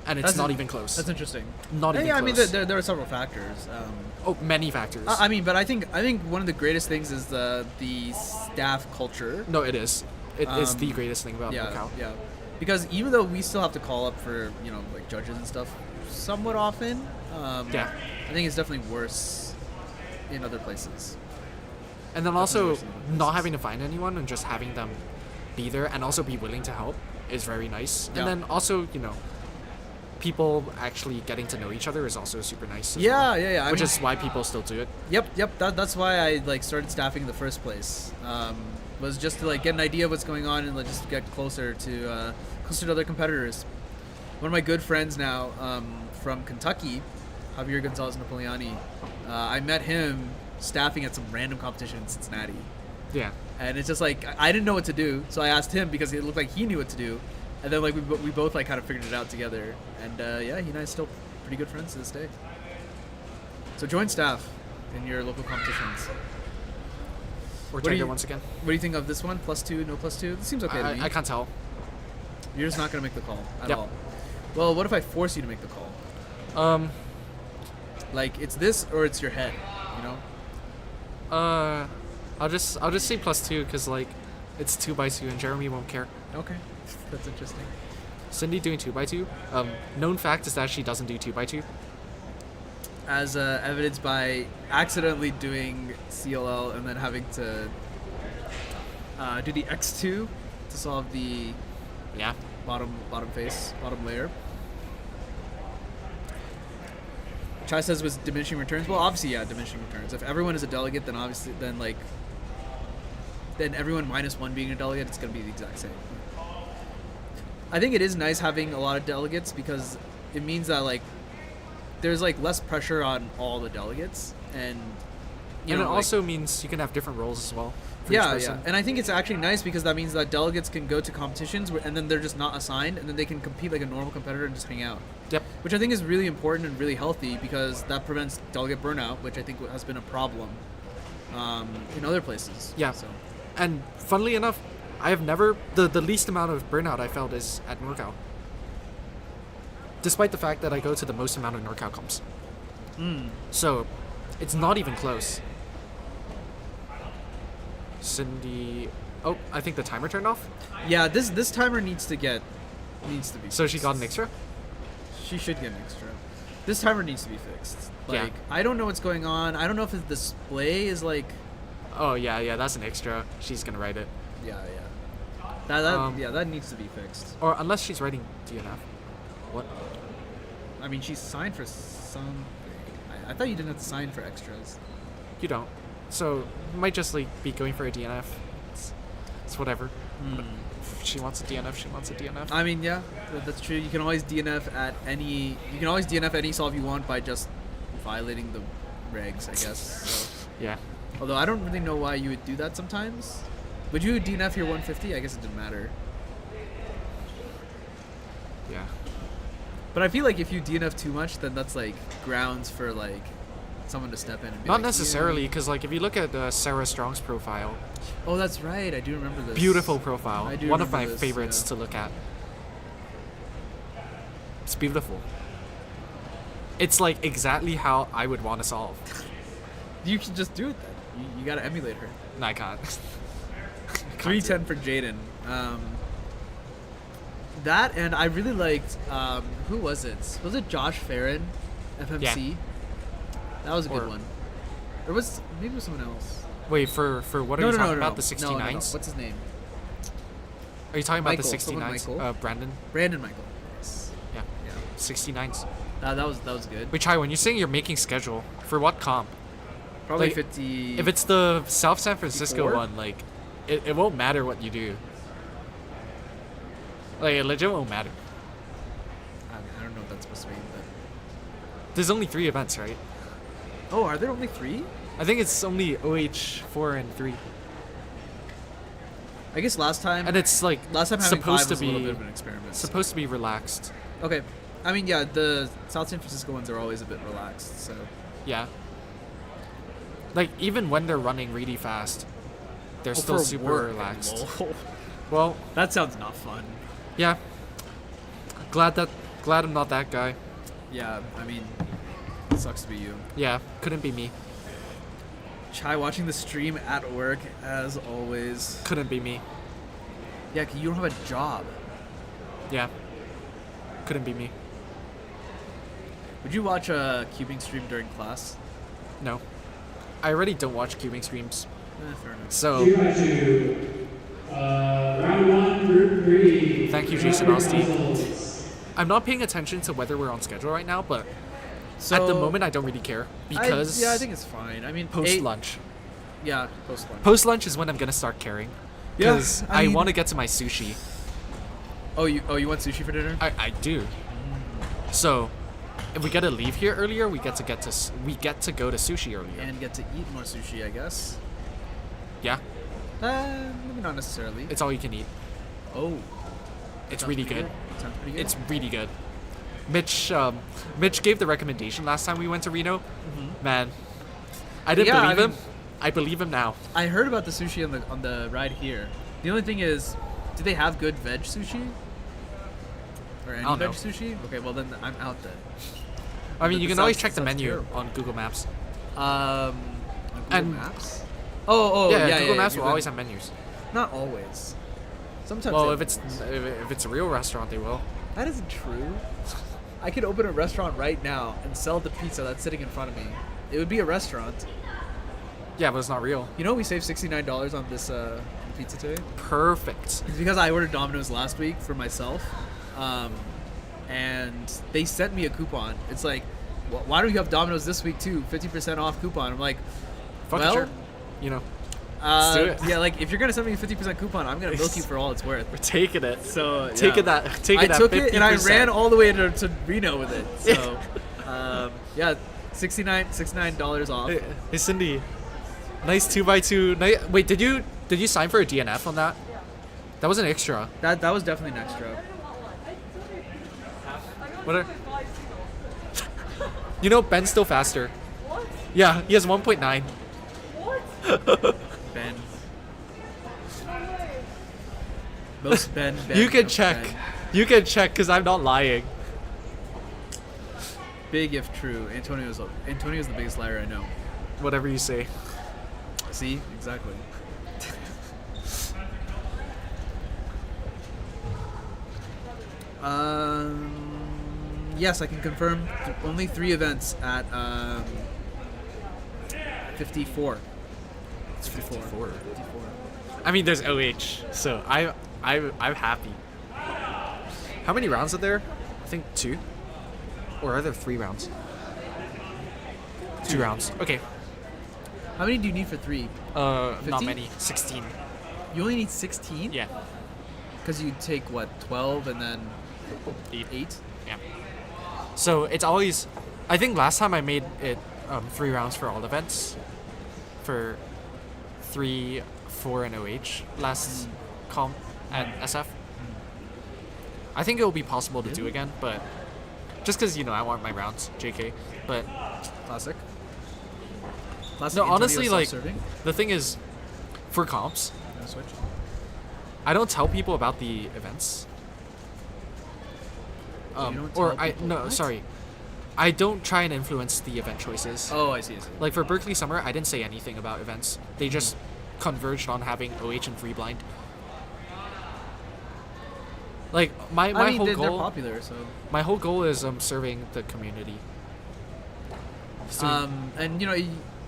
And it's not even close. That's interesting. Not even I close. mean, there are several factors. Many factors. I mean, but I think one of the greatest things is the staff culture. No, it is. It is the greatest thing about NorCal. Yeah. Because even though we still have to call up for like judges and stuff somewhat often, I think it's definitely worse in other places. And then also not having to find anyone and just having them be there and also be willing to help is very nice. Yeah. And then also, people actually getting to know each other is also super nice. Which is why people still do it. Yep. That's why I started staffing in the first place. Was just to get an idea of what's going on and just get closer to other competitors. One of my good friends now from Kentucky, Javier Gonzalez Napoleoni, I met him staffing at some random competition in Cincinnati. Yeah. And it's just I didn't know what to do, so I asked him because it looked like he knew what to do. And then we both kind of figured it out together. And he and I are still pretty good friends to this day. So join staff in your local competitions. Or take it once again. What do you think of this one? +2, no +2? This seems okay to me. I can't tell. You're just not going to make the call at all. Well, what if I force you to make the call? It's this or it's your head, I'll just say +2 because it's 2x2 and Jeremy won't care. Okay, that's interesting. Cindy doing 2x2. Known fact is that she doesn't do 2x2. As evidenced by accidentally doing CLL and then having to do the X2 to solve the bottom layer. Chai says was diminishing returns. Well, obviously, diminishing returns. If everyone is a delegate, then obviously, then everyone -1 being a delegate, it's going to be the exact same. I think it is nice having a lot of delegates because it means that there's less pressure on all the delegates, and it also means you can have different roles as well. Yeah. And I think it's actually nice because that means that delegates can go to competitions and then they're just not assigned, and then they can compete like a normal competitor and just hang out. Yep. Which I think is really important and really healthy because that prevents delegate burnout, which I think has been a problem in other places. Yeah. So. And funnily enough, I have never the least amount of burnout I felt is at NorCal. Despite the fact that I go to the most amount of NorCal comps. So, it's not even close. Cindy... Oh, I think the timer turned off? Yeah, this timer needs to be So she fixed. got an extra? She should get an extra. This timer needs to be fixed. Yeah. I don't know what's going on. I don't know if the display is Oh, yeah, that's an extra. She's gonna write it. Yeah. That needs to be fixed. Or unless she's writing DNF. What? I mean, she's signed for something. I thought you didn't have to sign for extras. You don't. So, might just be going for a DNF. It's whatever. But if she wants a DNF, she wants a DNF. I mean, yeah, that's true. You can always DNF any solve you want by just violating the regs, I guess. So. Yeah. Although I don't really know why you would do that sometimes. Would you DNF your 150? I guess it didn't matter. Yeah. But I feel like if you DNF too much, then that's grounds for someone to step in and be Not necessarily, because if you look at Sarah Strong's profile. Oh, that's right. I do remember this. Beautiful profile. I do One of my remember this, favorites to look at. It's beautiful. It's exactly how I would want to solve. You should just do it then. You gotta emulate her. No, I can't. 310 for Jaden. That, and I really liked, who was it? Was it Josh Farron, FMC? Yeah. That was a good one. Or maybe it was someone else. Wait, for what are you talking about? The 69s? No. What's his name? Are you talking Michael, about the someone 69s? Michael? Brandon? Brandon Michael. Yes. Yeah. 69s. That was good. Wait, Chai, when you're saying you're making schedule, for what comp? Probably 50. If it's the South San Francisco 54? one, it won't matter what you do. It legit won't matter. I don't know what that's supposed to mean, but... There's only 3 events, right? Oh, are there only 3? I think it's only OH 4 and 3. I guess last time. And it's like last time having supposed five was to a little be bit of an experiment. supposed to be relaxed. Okay. I mean, yeah, the South San Francisco ones are always a bit relaxed, so. Yeah. Like even when they're running really fast, they're still for super work. relaxed. Lol. Well, That sounds not fun. yeah. Glad I'm not that guy. Yeah, I mean, it sucks to be you. Yeah, couldn't be me. Chai watching the stream at work, as always. Couldn't be me. Yeah, 'cause you don't have a job. Yeah. Couldn't be me. Would you watch a cubing stream during class? No. I already don't watch cubing streams. Fair enough. So 2x2. Round 1, group 3. Thank you, Jason Osteen. I'm not paying attention to whether we're on schedule right now, but at the moment I don't really care because I think it's fine. I mean, post lunch. Yeah, post lunch. Post lunch is when I'm gonna start caring. Yeah, Because I I mean- want to get to my sushi. Oh, you want sushi for dinner? I do. So, if we gotta leave here earlier, we get to go to sushi earlier. And get to eat more sushi, I guess. Yeah, Maybe not necessarily. it's all you can eat. Oh, It's sounds really pretty good. Sounds pretty good. It's really good. Mitch gave the recommendation last time we went to Reno. Man, I didn't Yeah, I believe him. mean- I believe him now. I heard about the sushi on the ride here. The only thing is, do they have good veg sushi? Or any don't veg know. sushi? Okay, well then I'm out then. I mean, you That can always sounds- check the sounds menu terrible. on Google Maps. On Google And- Maps? Oh, yeah, Google Maps will Google- always have menus. Not always. Sometimes. Well, they if have it's a real restaurant, they will. That isn't true. I could open a restaurant right now and sell the pizza that's sitting in front of me. It would be a restaurant. Yeah, but it's not real. You know, we saved $69 on this pizza today. Perfect. It's because I ordered Domino's last week for myself, and they sent me a coupon. It's like, why don't you have Domino's this week too? 50% off coupon. I'm like, Fuck well, it, sure. You know, let's do it. yeah, like if you're gonna send me a 50% coupon, I'm gonna milk you for all it's worth. we're taking it. So Take yeah. it that. Take I it that. took it and I 50%. ran all the way to Reno with it. So, yeah, $69 off. Hey Cindy, nice 2x2. Wait, did you sign for a DNF on that? That was an extra. That was definitely an extra. What are? You know, Ben's still faster. Yeah, he has 1.9. Ben. Most Ben. You can of check. Ben. You can check because I'm not lying. Big if true. Antonio's the biggest liar I know. Whatever you say. See? Exactly. Yes, I can confirm only 3 events at 54. It's 54. I mean, there's OH, so I'm happy. How many rounds are there? I think 2. Or are there 3 rounds? 2 rounds. Okay. How many do you need for 3? Not 15? many. 16. You only need 16? Yeah. Because you take, what, 12 and then 8? Yeah. So it's always. I think last time I made it 3 rounds for all events. For 3, 4, and OH last comp at SF. I think it will be possible to do again, but just because I want my rounds, JK. But Classic. no, honestly, like self-serving. the thing is, for comps, No switch. I don't tell people about the events. You don't Or tell I people no what? sorry, I don't try and influence the event choices. Oh, I see. Like for Berkeley Summer, I didn't say anything about events. They just converged on having OH and free blind. Like my I mean, whole they're goal, popular, so. my whole goal is serving the community. So, And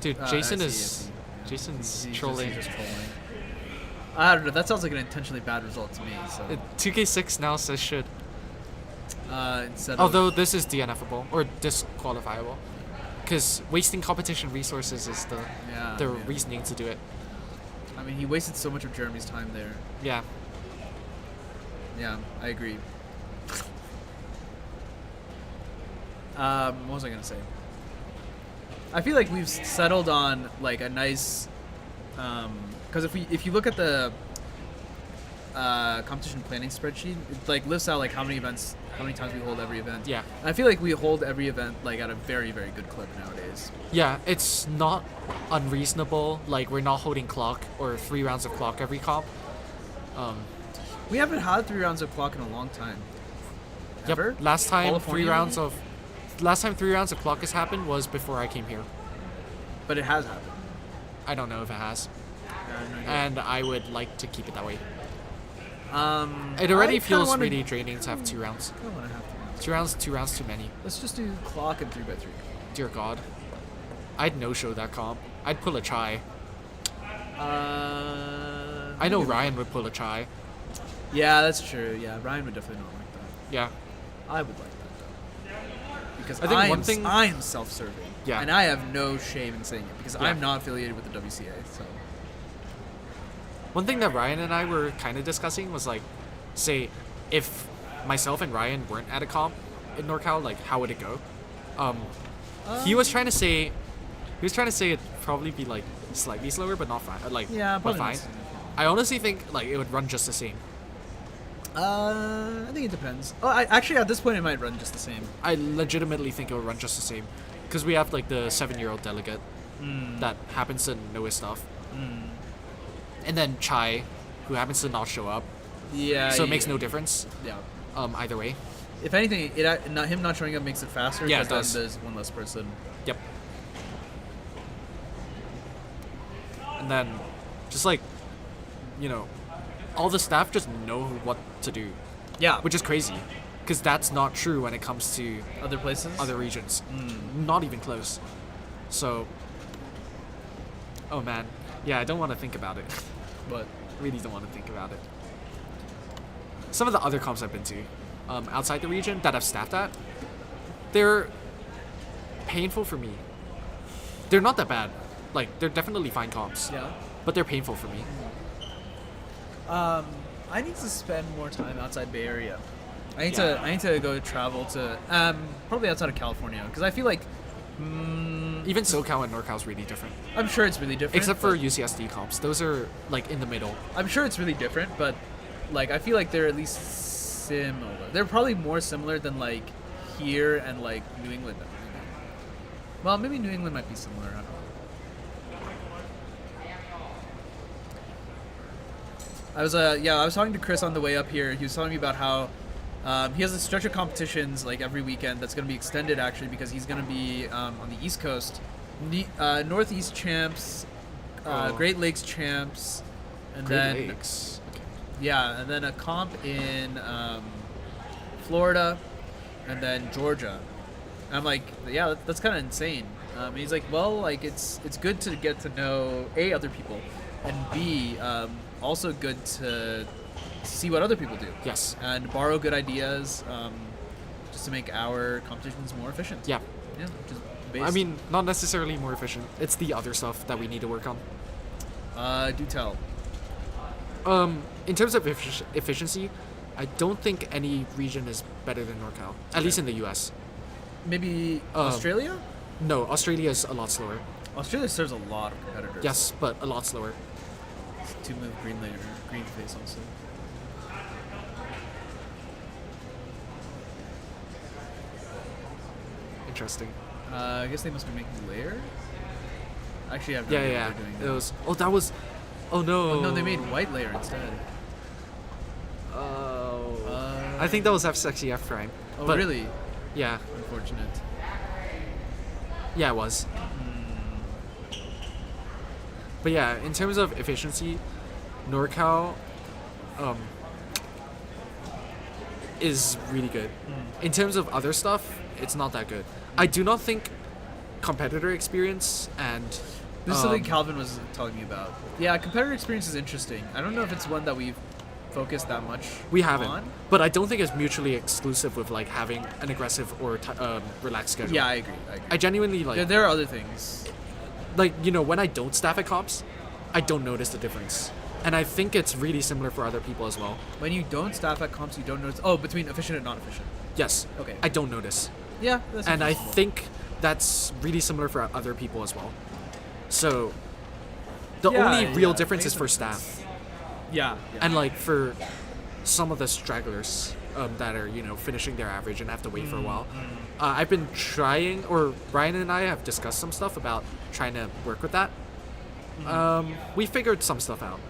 dude, I Jason see, I is see. Jason's He's trolling. Just trolling. I don't know. That sounds like an intentionally bad result to me. So 2K6 now says should. instead of Although this is DNFable or disqualifiable, because wasting competition resources is the yeah, reasoning to do it. I mean, he wasted so much of Jeremy's time there. Yeah. Yeah, I agree. What was I gonna say? I feel like we've settled on like a nice, because if you look at the competition planning spreadsheet. It like lists out like how many times we hold every event. Yeah. And I feel like we hold every event like at a very, very good clip nowadays. Yeah, it's not unreasonable. Like we're not holding clock or 3 rounds of clock every comp. We haven't had 3 rounds of clock in a long time. Ever? Yep. Last time California? 3 rounds of clock has happened was before I came here. But it has happened. I don't know if it has, No idea. and I would like to keep it that way. It I already kinda feels wanna- really draining to have 2 rounds. I don't want to have 2 rounds too many. Let's just do clock and 3x3. Dear God, I'd no-show that comp. I'd pull a chai. I know Ryan would pull a chai. Yeah, that's true. Yeah, Ryan would definitely not like that. Yeah. I would like that though. Because I think one thing- I'm self-serving. Yeah. And I have no shame in saying it because Yeah. I'm not affiliated with the WCA. So. One thing that Ryan and I were kind of discussing was like, say, if myself and Ryan weren't at a comp in NorCal, like how would it go? He was trying to say it'd probably be like slightly slower, but not fine. Like, Yeah, but probably fine. not. I honestly think like it would run just the same. I think it depends. Oh, actually at this point it might run just the same. I legitimately think it would run just the same, because we have like the 7-year-old delegate that happens to know his stuff, and then Chai, who happens to not show up. Yeah. So it makes no difference. Yeah. Either way. If anything, him not showing up makes it faster. Yeah, it because does. then there's one less person. Yep. And then, just like, all the staff just know what to do, Yeah. which is crazy, because that's not true when it comes to Other places. other regions. Not even close. So, oh man, yeah, I don't want to think about it. But Really don't want to think about it. Some of the other comps I've been to, outside the region that I've staffed at, they're painful for me. They're not that bad. Like, they're definitely fine comps, yeah. but they're painful for me. I need to spend more time outside Bay Area. I need to go travel to probably outside of California because I feel like Even SoCal and NorCal is really different. I'm sure it's really different. Except for but- UCSD comps. Those are, like, in the middle. I'm sure it's really different, but like I feel like they're at least similar. They're probably more similar than like here and like New England. Maybe. Well, maybe New England might be similar. I don't know. I was talking to Chris on the way up here. He was telling me about how he has a stretch of competitions like every weekend that's going to be extended actually because he's going to be on the East Coast, Northeast champs, Great Lakes champs, and then Lakes. Okay. yeah, and then a comp in Florida, and then Georgia. And I'm like, yeah, that's kind of insane. And he's like, well, like it's good to get to know A, other people, and B, also good to see what other people do. Yes. And borrow good ideas, just to make our competitions more efficient. Yeah. Yeah. Which is I based. mean, not necessarily more efficient. It's the other stuff that we need to work on. Do tell. In terms of efficiency, I don't think any region is better than NorCal. At least in the U.S. Maybe Australia. No, Australia is a lot slower. Australia serves a lot of competitors. Yes, but a lot slower. To move green layer, green face also. Interesting. I guess they must be making layer. Actually, I have no Yeah, idea yeah. what they're doing. It now. was. Oh, that was. Oh no. Oh, no, they made white layer instead. Oh. I think that was F-Sexy F Prime. Oh, But, really? Yeah. Unfortunate. Yeah, it was. But yeah, in terms of efficiency, NorCal is really good. In terms of other stuff, it's not that good. I do not think competitor experience and This is something Calvin was telling me about. Yeah, competitor experience is interesting. I don't know if it's one that we've focused that much we haven't, on. but I don't think it's mutually exclusive with like having an aggressive or relaxed schedule. Yeah, I agree. I genuinely like There are other things. like when I don't staff at comps, I don't notice the difference, and I think it's really similar for other people as well. When you don't staff at comps, you don't notice. Oh, between efficient and non-efficient. Yes. Okay. I don't notice, Yeah, that's and I reasonable. think that's really similar for other people as well. So the Yeah, only real yeah, difference makes is for sense. staff. Yeah. And like for some of the stragglers that are finishing their average and have to wait for a while, I've been trying, or Ryan and I have discussed some stuff about trying to work with that. We figured some stuff out.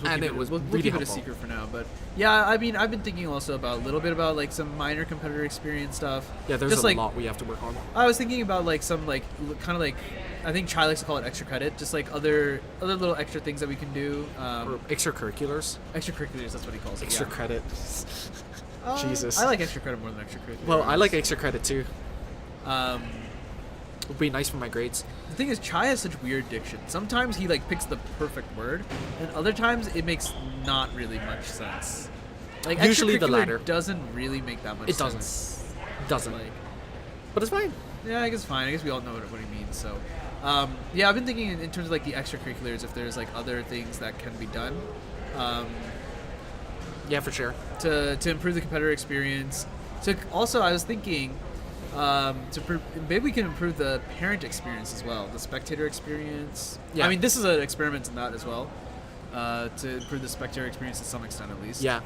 And it was we'll really keep it a helpful. secret for now, but yeah, I mean, I've been thinking also about a little bit about like some minor competitor experience stuff. Yeah, there's just a like, lot we have to work on. I was thinking about like some like kind of like, I think Chai likes to call it extra credit, just like other little extra things that we can do. Or extracurriculars. Extracurriculars, that's what he calls it. Extra yeah. credit. Jesus. I like extra credit more than extracurriculars. Well, I like extra credit too. Um, Would be nice for my grades. the thing is, Chai has such weird diction. Sometimes he like picks the perfect word, and other times it makes not really much sense. Like Usually the extracurricular latter. doesn't really make that much It doesn't. sense. Doesn't. Like, But it's fine. yeah, I guess fine. I guess we all know what he means. So, yeah, I've been thinking in terms of like the extracurriculars, if there's like other things that can be done Yeah, for sure. to improve the competitor experience. So also, I was thinking maybe we can improve the parent experience as well, the spectator experience. Yeah. I mean, this is an experiment in that as well, to improve the spectator experience to some extent at least. Yeah.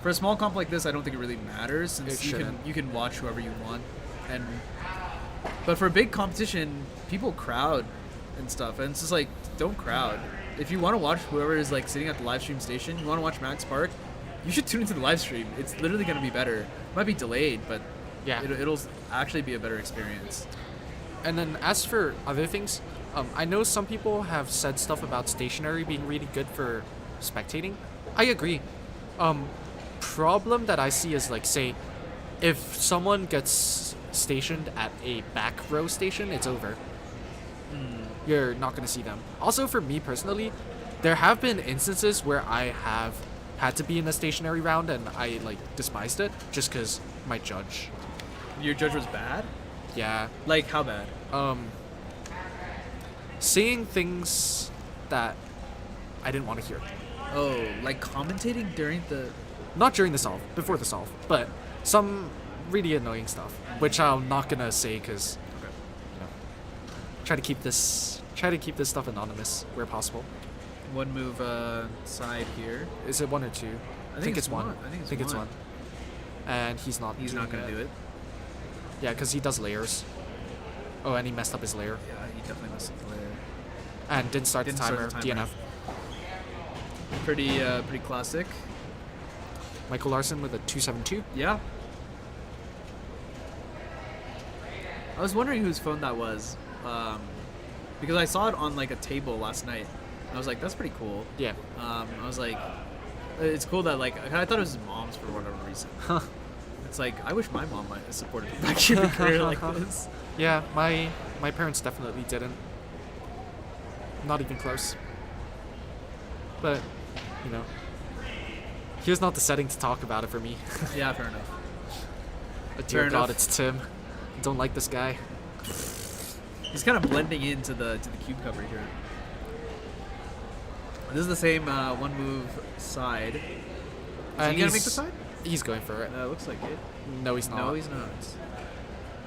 For a small comp like this, I don't think it really matters since It you shouldn't. can watch whoever you want, but for a big competition, people crowd and stuff, and it's just like don't crowd. If you want to watch whoever is like sitting at the live stream station, you want to watch Max Park, you should tune into the live stream. It's literally going to be better. It might be delayed, but Yeah. it'll actually be a better experience. And then as for other things, I know some people have said stuff about stationary being really good for spectating. I agree. Problem that I see is like, say, if someone gets stationed at a back row station, it's over. You're not going to see them. Also, for me personally, there have been instances where I have had to be in a stationary round and I like despised it just because my judge. Your judge was bad? Yeah. Like how bad? Saying things that I didn't want to hear. Oh, like commentating during the. Not during the solve, before the solve, but some really annoying stuff, which I'm not gonna say because try to keep this stuff anonymous where possible. One move side here. Is it one or two? I think it's one. I think it's one. And he's not. He's not gonna do it. Yeah, because he does layers. Oh, and he messed up his layer Yeah, he definitely messed up the layer. and didn't start the timer. DNF. Pretty classic. Michael Larson with a 272. Yeah. I was wondering whose phone that was, because I saw it on like a table last night. And I was like, that's pretty cool. Yeah. I was like, it's cool that like I thought it was his mom's for whatever reason. It's like I wish my mom might have supported me back in a career like this. Yeah, my parents definitely didn't. Not even close. But, here's not the setting to talk about it for me. Yeah, fair enough. But dear Fair God, enough. it's Tim. I don't like this guy. He's kind of blending into the cube cover here. This is the same one move side. Is And he gonna make the side? He's going for it. Looks like it. No, he's not. No, he's not.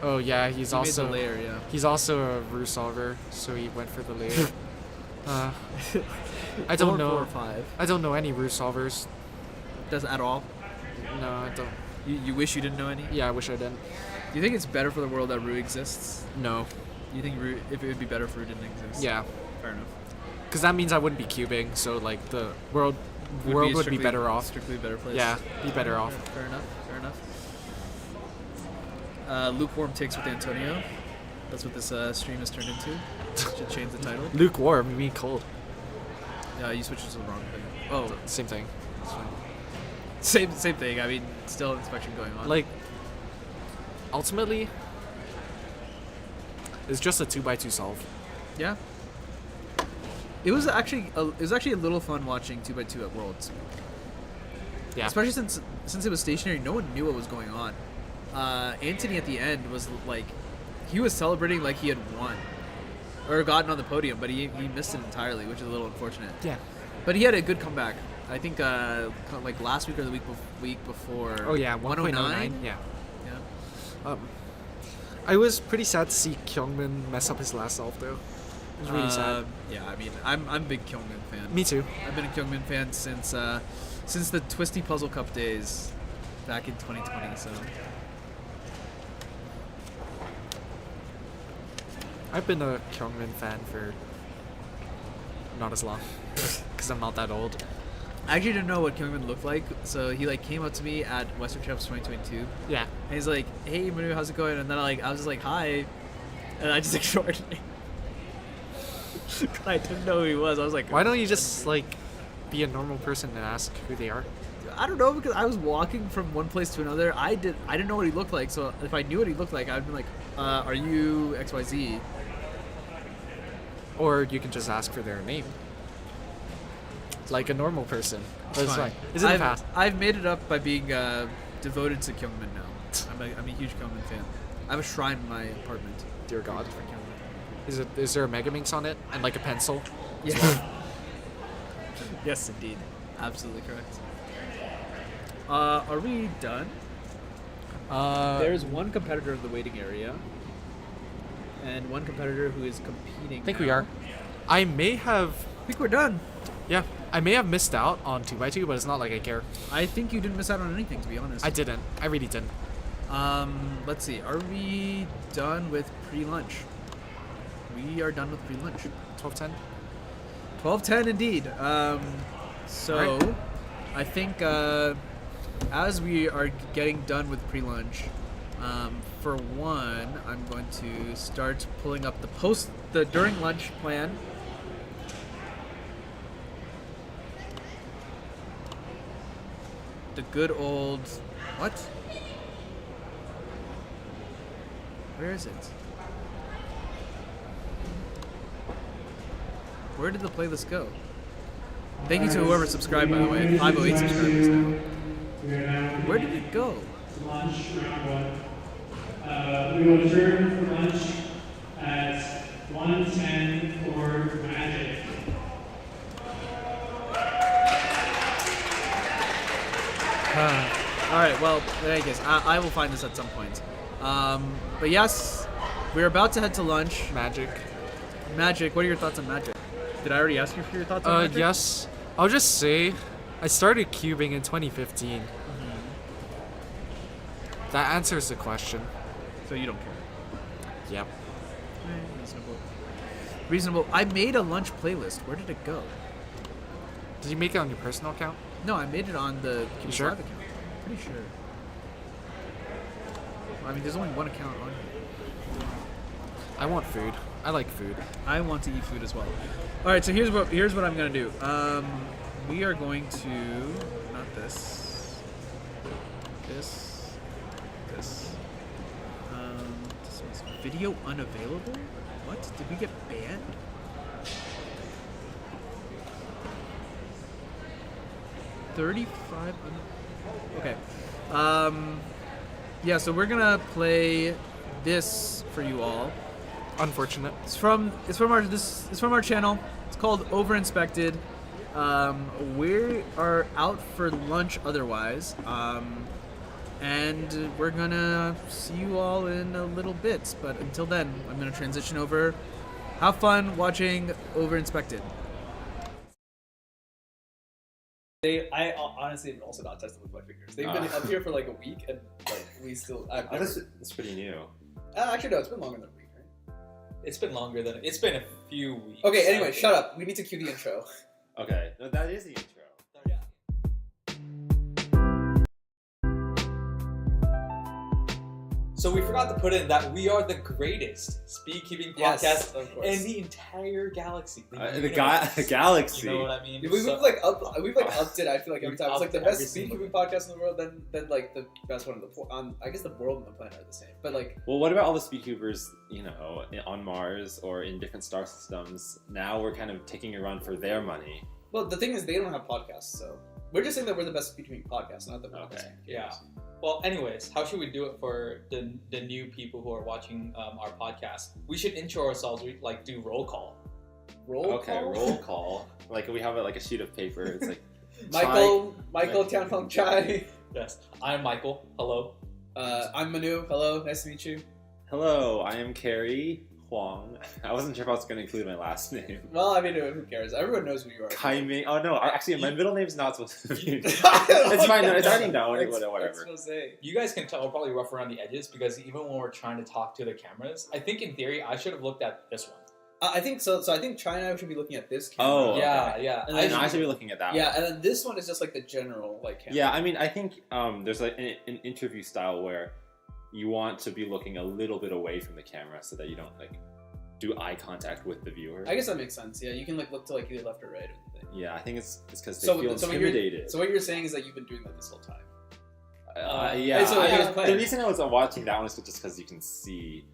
Oh yeah, he's He also made the layer, yeah. he's also a rule solver, so he went for the layer. I don't know. 4 or 5. I don't know any rule solvers. Does at all? No, I don't. You wish you didn't know any? Yeah, I wish I didn't. Do you think it's better for the world that Rue exists? No. You think Rue, if it would be better if Rue didn't exist? Yeah, Fair enough. because that means I wouldn't be cubing, so like the world would be strictly- better off. Strictly better place. Yeah, be better off. Fair enough. Fair enough. Lukewarm takes with Antonio. That's what this stream has turned into. Should change the title. Lukewarm, you mean cold? You switched to the wrong thing. Oh, Same thing. that's fine. Same thing. I mean, still inspection going on. Like, ultimately, it's just a 2x2 solve. yeah. It was actually a little fun watching 2x2 at Worlds. Yeah. Especially since it was stationary, no one knew what was going on. Anthony at the end was like, he was celebrating like he had won or gotten on the podium, but he missed it entirely, which is a little unfortunate. Yeah. But he had a good comeback. I think like last week or the week before. Oh yeah, 109. 1.09. Yeah. Yeah. I was pretty sad to see Kyungmin mess up his last solve though. was really sad. Yeah, I mean, I'm a big Kyungmin fan. Me too. I've been a Kyungmin fan since the Twisty Puzzle Cup days back in 2020. So I've been a Kyungmin fan for not as long, because I'm not that old. I actually didn't know what Kyungmin looked like. So he like came up to me at Western Champs 2022. Yeah. And he's like, "Hey, Manu, how's it going?" And then I was just like, "Hi," and I just ignored him. I didn't know who he was. I was like, Why don't you just like be a normal person and ask who they are? I don't know, because I was walking from one place to another. I didn't know what he looked like. So if I knew what he looked like, I'd be like, "Are you XYZ?" Or you can just ask for their name, like a normal person. That's fine. Is it I've, fast? I've made it up by being devoted to Kyungmin now. I'm a huge Kyungmin fan. I have a shrine in my apartment. Dear God. For Kyungmin. Is there a Megaminx on it and like a pencil? Yeah. Yes, indeed. Absolutely correct. Are we done? There's one competitor in the waiting area, and one competitor who is competing. I think we are. I think we're done. Yeah, I may have missed out on 2x2, but it's not like I care. I think you didn't miss out on anything, to be honest. I didn't. I really didn't. Let's see. Are we done with pre-lunch? We are done with pre-lunch. 12:10. 12:10 indeed. So Alright. I think as we are getting done with pre-lunch, for one, I'm going to start pulling up the during lunch plan. The good old what? Where is it? Where did the playlist go? Thank you to whoever subscribed, by the way. 508 subscribers now. Where did it go? Lunch round one. We will adjourn for lunch at 1:10 for Magic. All right. Well, I guess I will find this at some point. But yes, we're about to head to lunch. Magic. Magic. What are your thoughts on Magic? Did I already ask you for your thoughts on Magic? Yes. I'll just say, I started cubing in 2015. That answers the question. So you don't care. Yep. Reasonable. Reasonable. I made a lunch playlist. Where did it go? Did you make it on your personal account? No, I made it on the CubersLive sure? account. Pretty sure. I mean, there's only one account on here. I want food. I like food. I want to eat food as well. All right, so here's what I'm gonna do. We are going to not this. Dismiss. Video unavailable. What? Did we get banned? Okay. Yeah, so we're gonna play this for you all. Unfortunate. It's from our channel. It's called Overinspected. We are out for lunch otherwise. And we're gonna see you all in a little bit. But until then, I'm gonna transition over. Have fun watching Overinspected. I honestly have also not tested with my fingers. They've been up here for like a week, and like we still. That's pretty new. Actually, no, it's been longer than a week, right? It's been longer than it's been a few weeks. Okay. Anyway, shut up. We need to cue the intro. Okay, no, that is the intro. So we forgot to put in that we are the greatest speed-keeping podcast in the entire galaxy. The galaxy. You know what I mean? We've upped it. I feel like every time it's like the best speed-keeping podcast in the world. Then like the best one on I guess the world and the planet are the same. But like, Well, what about all the speedcubers, on Mars or in different star systems? Now we're kind of taking a run for their money. well, the thing is they don't have podcasts, so we're just saying that we're the best speed-keeping podcast, not that we're the best. Yeah. Well, anyways, how should we do it for the new people who are watching our podcast? We should intro ourselves. We like do roll call. Roll call. Like we have like a sheet of paper. It's like Michael Tianfeng Chai. Yes, I'm Michael. Hello. I'm Manu. Hello, nice to meet you. Hello, I am Carrie Huang. I wasn't sure if I was going to include my last name. Well, I mean, who cares? Everyone knows who you are. Kai Ming. Oh no, actually, my middle name's not supposed to be. It's fine. It's already known. Whatever. You guys can tell we're probably rough around the edges because even when we're trying to talk to the cameras, I think in theory I should have looked at this one. I think so. So I think Chai and I should be looking at this camera. Oh, yeah, okay. yeah. And I then should be looking at that. Yeah, one. and then this one is just like the general like camera. Yeah, I mean, I think there's like an interview style where you want to be looking a little bit away from the camera so that you don't like do eye contact with the viewer. I guess that makes sense. Yeah, you can like look to like either left or right or anything. Yeah, I think it's because they feel intimidated. So what you're saying is that you've been doing that this whole time. Yeah. So the reason I was watching that one is just because you can see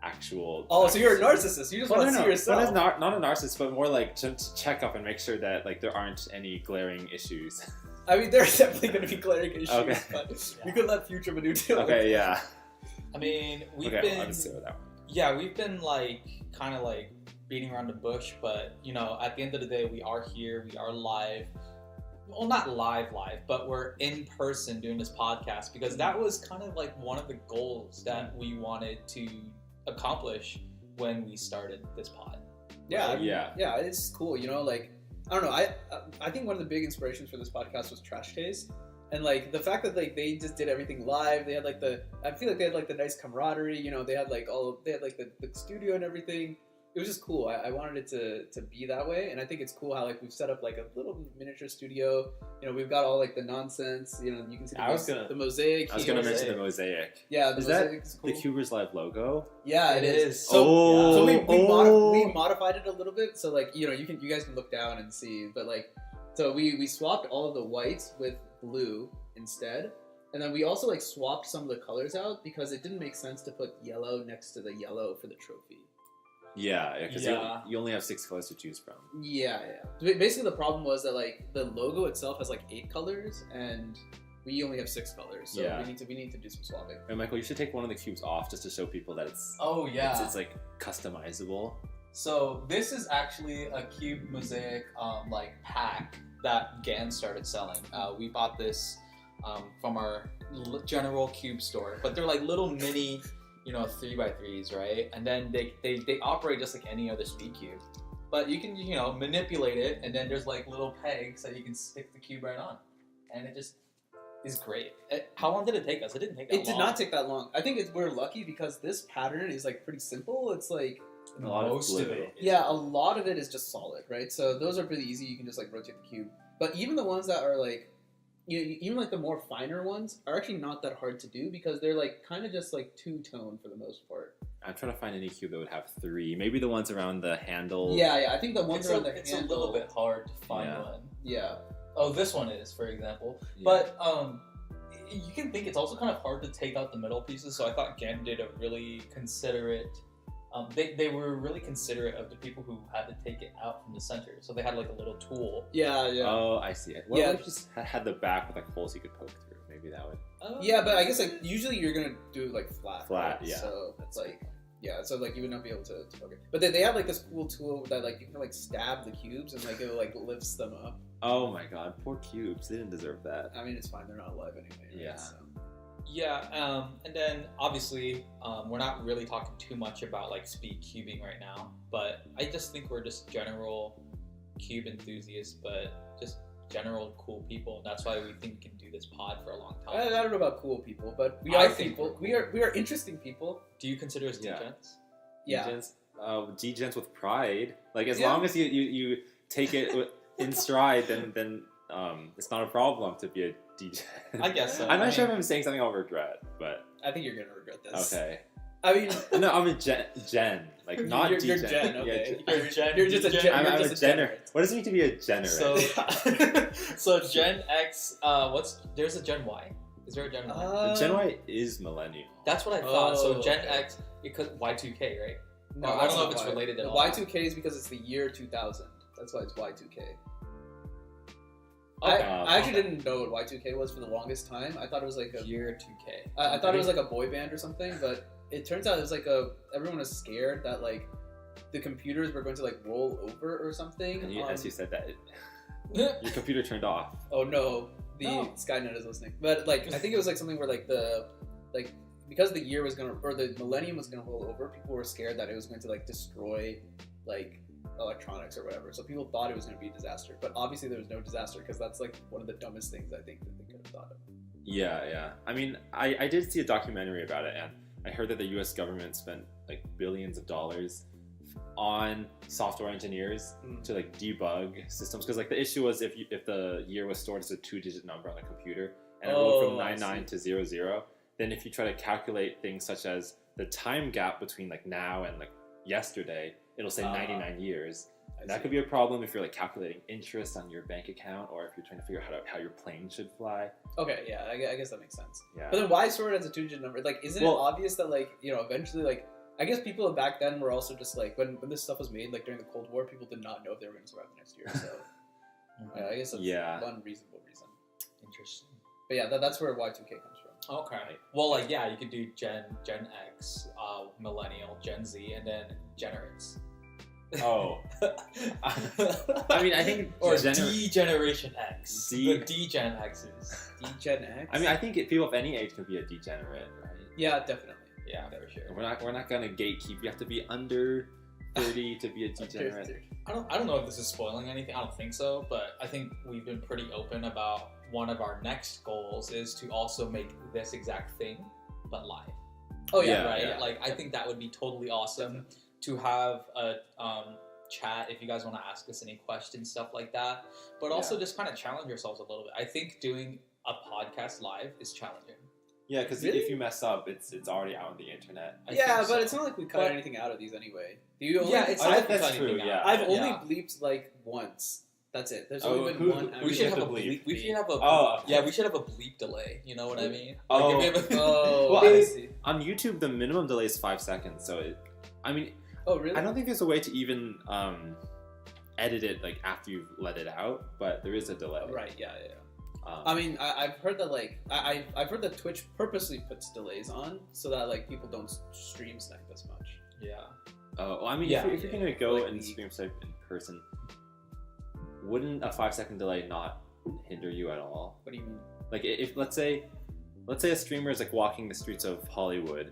actual. Oh, so you're a narcissist. You just want to see yourself. Not a narcissist, but more like to check up and make sure that like there aren't any glaring issues. I mean, there's definitely going to be glaring issues, Okay. but we could let future Manu deal with Okay, it. yeah. I mean, we've Okay, been I'll just sit with that one. Yeah, we've been like kind of like beating around the bush, but you know, at the end of the day, we are here, we are live. Well, not live, but we're in person doing this podcast because that was kind of like one of the goals that we wanted to accomplish when we started this pod. Yeah, Yeah. It's cool. You know, like I don't know. I think one of the big inspirations for this podcast was Trash Taste, and like the fact that like they just did everything live. They had like I feel like they had like the nice camaraderie. You know, they had like the studio and everything. It was just cool. I wanted it to be that way, and I think it's cool how like we've set up like a little miniature studio. You know, we've got all like the nonsense. You know, you can see the mosaic. I was gonna mention the mosaic. Yeah, the is mosaic that is cool. the CubersLive logo? Yeah, it is. So, Oh, we modified it a little bit. So like you guys can look down and see. But like so we swapped all of the whites with blue instead, and then we also like swapped some of the colors out because it didn't make sense to put yellow next to the yellow for the trophy. Yeah, because you only have 6 colors to choose from. Yeah. Basically, the problem was that like the logo itself has like 8 colors, and we only have 6 colors. So we need to do some swapping. And Michael, you should take one of the cubes off just to show people that it's. Oh yeah. It's like customizable. So this is actually a cube mosaic like pack that GAN started selling. We bought this from our general cube store, but they're like little mini. 3x3s, right? And then they operate just like any other speed cube. But you can, manipulate it, and then there's like little pegs that you can stick the cube right on. And it just is great. How long did it take us? It didn't take that long. It did not take that long. I think we're lucky because this pattern is like pretty simple. It's like most of it. Yeah, a lot of it is just solid, right? So those are pretty easy. You can just like rotate the cube. But even the ones that are like even like the more finer ones are actually not that hard to do because they're like kind of just like two-tone for the most part. I'm trying to find any cube that would have 3. Maybe the ones around the handle. Yeah. I think the ones around the handle. It's a little bit hard to find one. Yeah. Oh, this one is, for example. Yeah. But you can think it's also kind of hard to take out the middle pieces. So I thought GAN did a really considerate. They were really considerate of the people who had to take it out from the center. So they had like a little tool. Yeah. Oh, I see it. What if just had the back with like holes you could poke through? Maybe that would. Yeah, but I guess like usually you're gonna do like flat. Flat, right? yeah. So it's like so like you would not be able to poke it. But they have like this cool tool that like you can like stab the cubes and like it like lifts them up. Oh my god, poor cubes. They didn't deserve that. I mean, it's fine. They're not alive anyway. Right? Yeah. So. Yeah, and then obviously we're not really talking too much about like speed cubing right now, but I just think we're just general cube enthusiasts, but just general cool people. That's why we think we can do this pod for a long time. I don't know about cool people, but we I are think people. we're cool. We are interesting people. Do you consider us Yeah. D-Gens? Yeah. D-Gens with pride. Like as long as you take it in stride, then it's not a problem to be a D-Gen. I guess so. I'm not sure if I'm saying something I'll regret, but I think you're gonna regret this. okay. I mean, No, I'm a Gen, like not you're D-Gen. Gen. Okay. You're a Gen. You're just a Gen. I'm You're a just a Jenner. degenerate. What does it mean to be a Jenner? So Gen X. There's a Gen Y. Is there a Gen Y? Gen Y is millennial. That's what I thought. So Oh, Gen okay. X, because Y2K, right? No, I that's don't know not if it's why. related at The all. Y2K is because it's the year 2000. That's why it's Y2K. Okay. I actually didn't know what Y2K was for the longest time. I thought it was like a Year 2K. I thought it was like a boy band or something, but it turns out it was like everyone was scared that like the computers were going to like roll over or something. And as you said that, your computer turned off. Oh no, the No. Skynet is listening. But like I think it was like something where like the because the year was gonna, or the millennium was gonna roll over, people were scared that it was going to like destroy like electronics or whatever. So people thought it was gonna be a disaster, but obviously there was no disaster because that's like one of the dumbest things I think that they could have thought of. Yeah. I mean, I did see a documentary about it, and I heard that the U.S. government spent like billions of dollars on software engineers to like debug systems, because like the issue was if the year was stored as a 2-digit number on a computer and it went from 99 to 00, then if you try to calculate things such as the time gap between like now and like yesterday, it'll say 99 years. And that could be a problem if you're like calculating interest on your bank account, or if you're trying to figure out how your plane should fly. Okay, yeah, I guess that makes sense. Yeah. But then why store it as a 2-digit number? Like, isn't it obvious that like, you know, eventually like, I guess people back then were also just like, when this stuff was made, like during the Cold War, people did not know if they were going to survive the next year. So I guess that's one reasonable reason. Interesting. But yeah, that's where Y2K comes from. Okay. Well, like, yeah, you could do Gen X, Millennial, Gen Z, and then Generates. Oh. I mean, I think... Or D-Generation X. D- the D-Gen X's. D-Gen X? I mean, I think people of any age can be a degenerate, right? Yeah, definitely. Yeah, for sure. We're not gonna gatekeep. You have to be under 30 to be a degenerate. I don't know if this is spoiling anything. I don't think so, but I think we've been pretty open about one of our next goals is to also make this exact thing, but live. Oh yeah, right. Yeah. Like I think that would be totally awesome to have a chat if you guys want to ask us any questions, stuff like that. But also just kind of challenge yourselves a little bit. I think doing a podcast live is challenging. Yeah, because if you mess up, it's already out on the internet. But it's not like we cut anything out of these anyway. Do you only, it's not that's true. Yeah, I've only bleeped like once. That's it. There's only been one. We should have a bleep. We should have a we should have a bleep delay. You know what I mean? Like well, I see. On YouTube, the minimum delay is 5 seconds. So I mean, really? I don't think there's a way to even edit it like after you've let it out, but there is a delay. Right. Yeah. I mean, I've heard that like I've heard that Twitch purposely puts delays on so that like people don't stream snipe as much. Yeah. Well, I mean, if you're gonna go and stream snipe in person, wouldn't a 5 second delay not hinder you at all? What do you mean? Like if let's say a streamer is like walking the streets of Hollywood.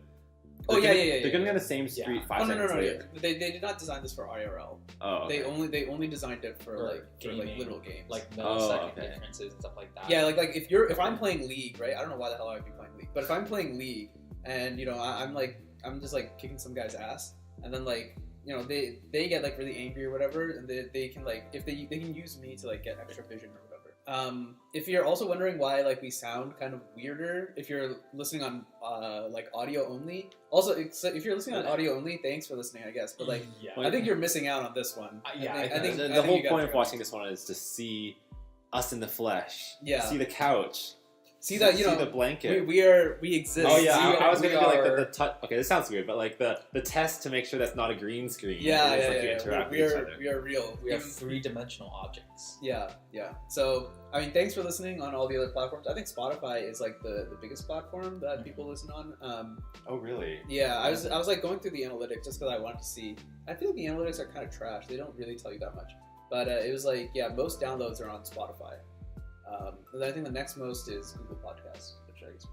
They're gonna be on the same street 5 seconds later. They did not design this for IRL. Oh, okay. They only designed it for like literal games, like millisecond differences and stuff like that. Yeah, like if I'm playing League, right? I don't know why the hell I would be playing League, but if I'm playing League and you know I'm just like kicking some guy's ass, and then like you know they get like really angry or whatever, and they can like if they can use me to like get extra vision or whatever. If you're also wondering why like we sound kind of weirder if you're listening on like audio only. Also, if you're listening on audio only, thanks for listening, I guess. But like, I think you're missing out on this one. I think the whole point of watching this one is to see us in the flesh. Yeah. See the couch. See that, you know, the blanket. We exist. Oh yeah, I was gonna do like the touch. Okay, this sounds weird, but like the test to make sure that's not a green screen. We are real. We have 3-dimensional objects. Yeah. So I mean, thanks for listening on all the other platforms. I think Spotify is like the biggest platform that people listen on. Oh really? Yeah, I was like going through the analytics just because I wanted to see. I feel like the analytics are kind of trash. They don't really tell you that much. But it was like most downloads are on Spotify. And I think the next most is Google Podcasts, which I guess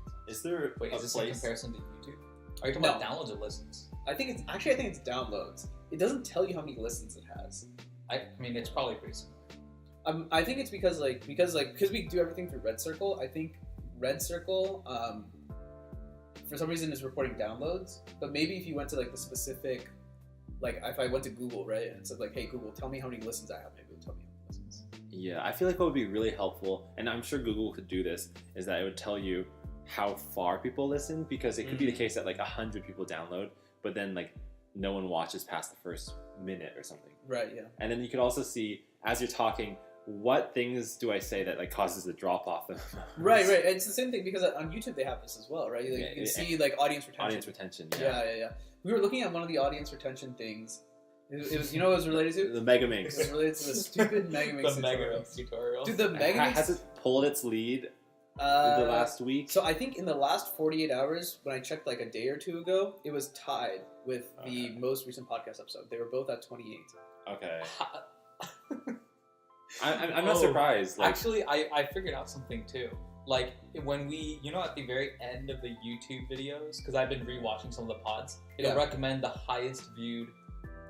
makes sense. Is this in comparison to YouTube? Are you talking about downloads or listens? I think it's downloads. It doesn't tell you how many listens it has. I mean, it's probably pretty similar. I think it's because we do everything through Red Circle. I think Red Circle, for some reason, is reporting downloads. But maybe if you went to like the specific, like if I went to Google, right, and said like, "Hey Google, tell me how many listens I have," maybe it would tell me how many listens. Yeah, I feel like what would be really helpful, and I'm sure Google could do this, is that it would tell you how far people listen, because it could be the case that like 100 people download, but then like no one watches past the first minute or something. Right. Yeah. And then you could also see as you're talking, what things do I say that like causes the drop off? Right. It's the same thing because on YouTube they have this as well, right? Like, you can see like audience retention. Audience retention. Yeah. We were looking at one of the audience retention things. It was, you know what it was related to? The Megaminx. It was related to the stupid Megaminx tutorial. Dude, the Megaminx... Has it pulled its lead in the last week? So I think in the last 48 hours, when I checked like a day or two ago, it was tied with the most recent podcast episode. They were both at 28. Okay. I'm not surprised. Like, actually, I figured out something too. like when we, at the very end of the YouTube videos, because I've been rewatching some of the pods, it'll recommend the highest viewed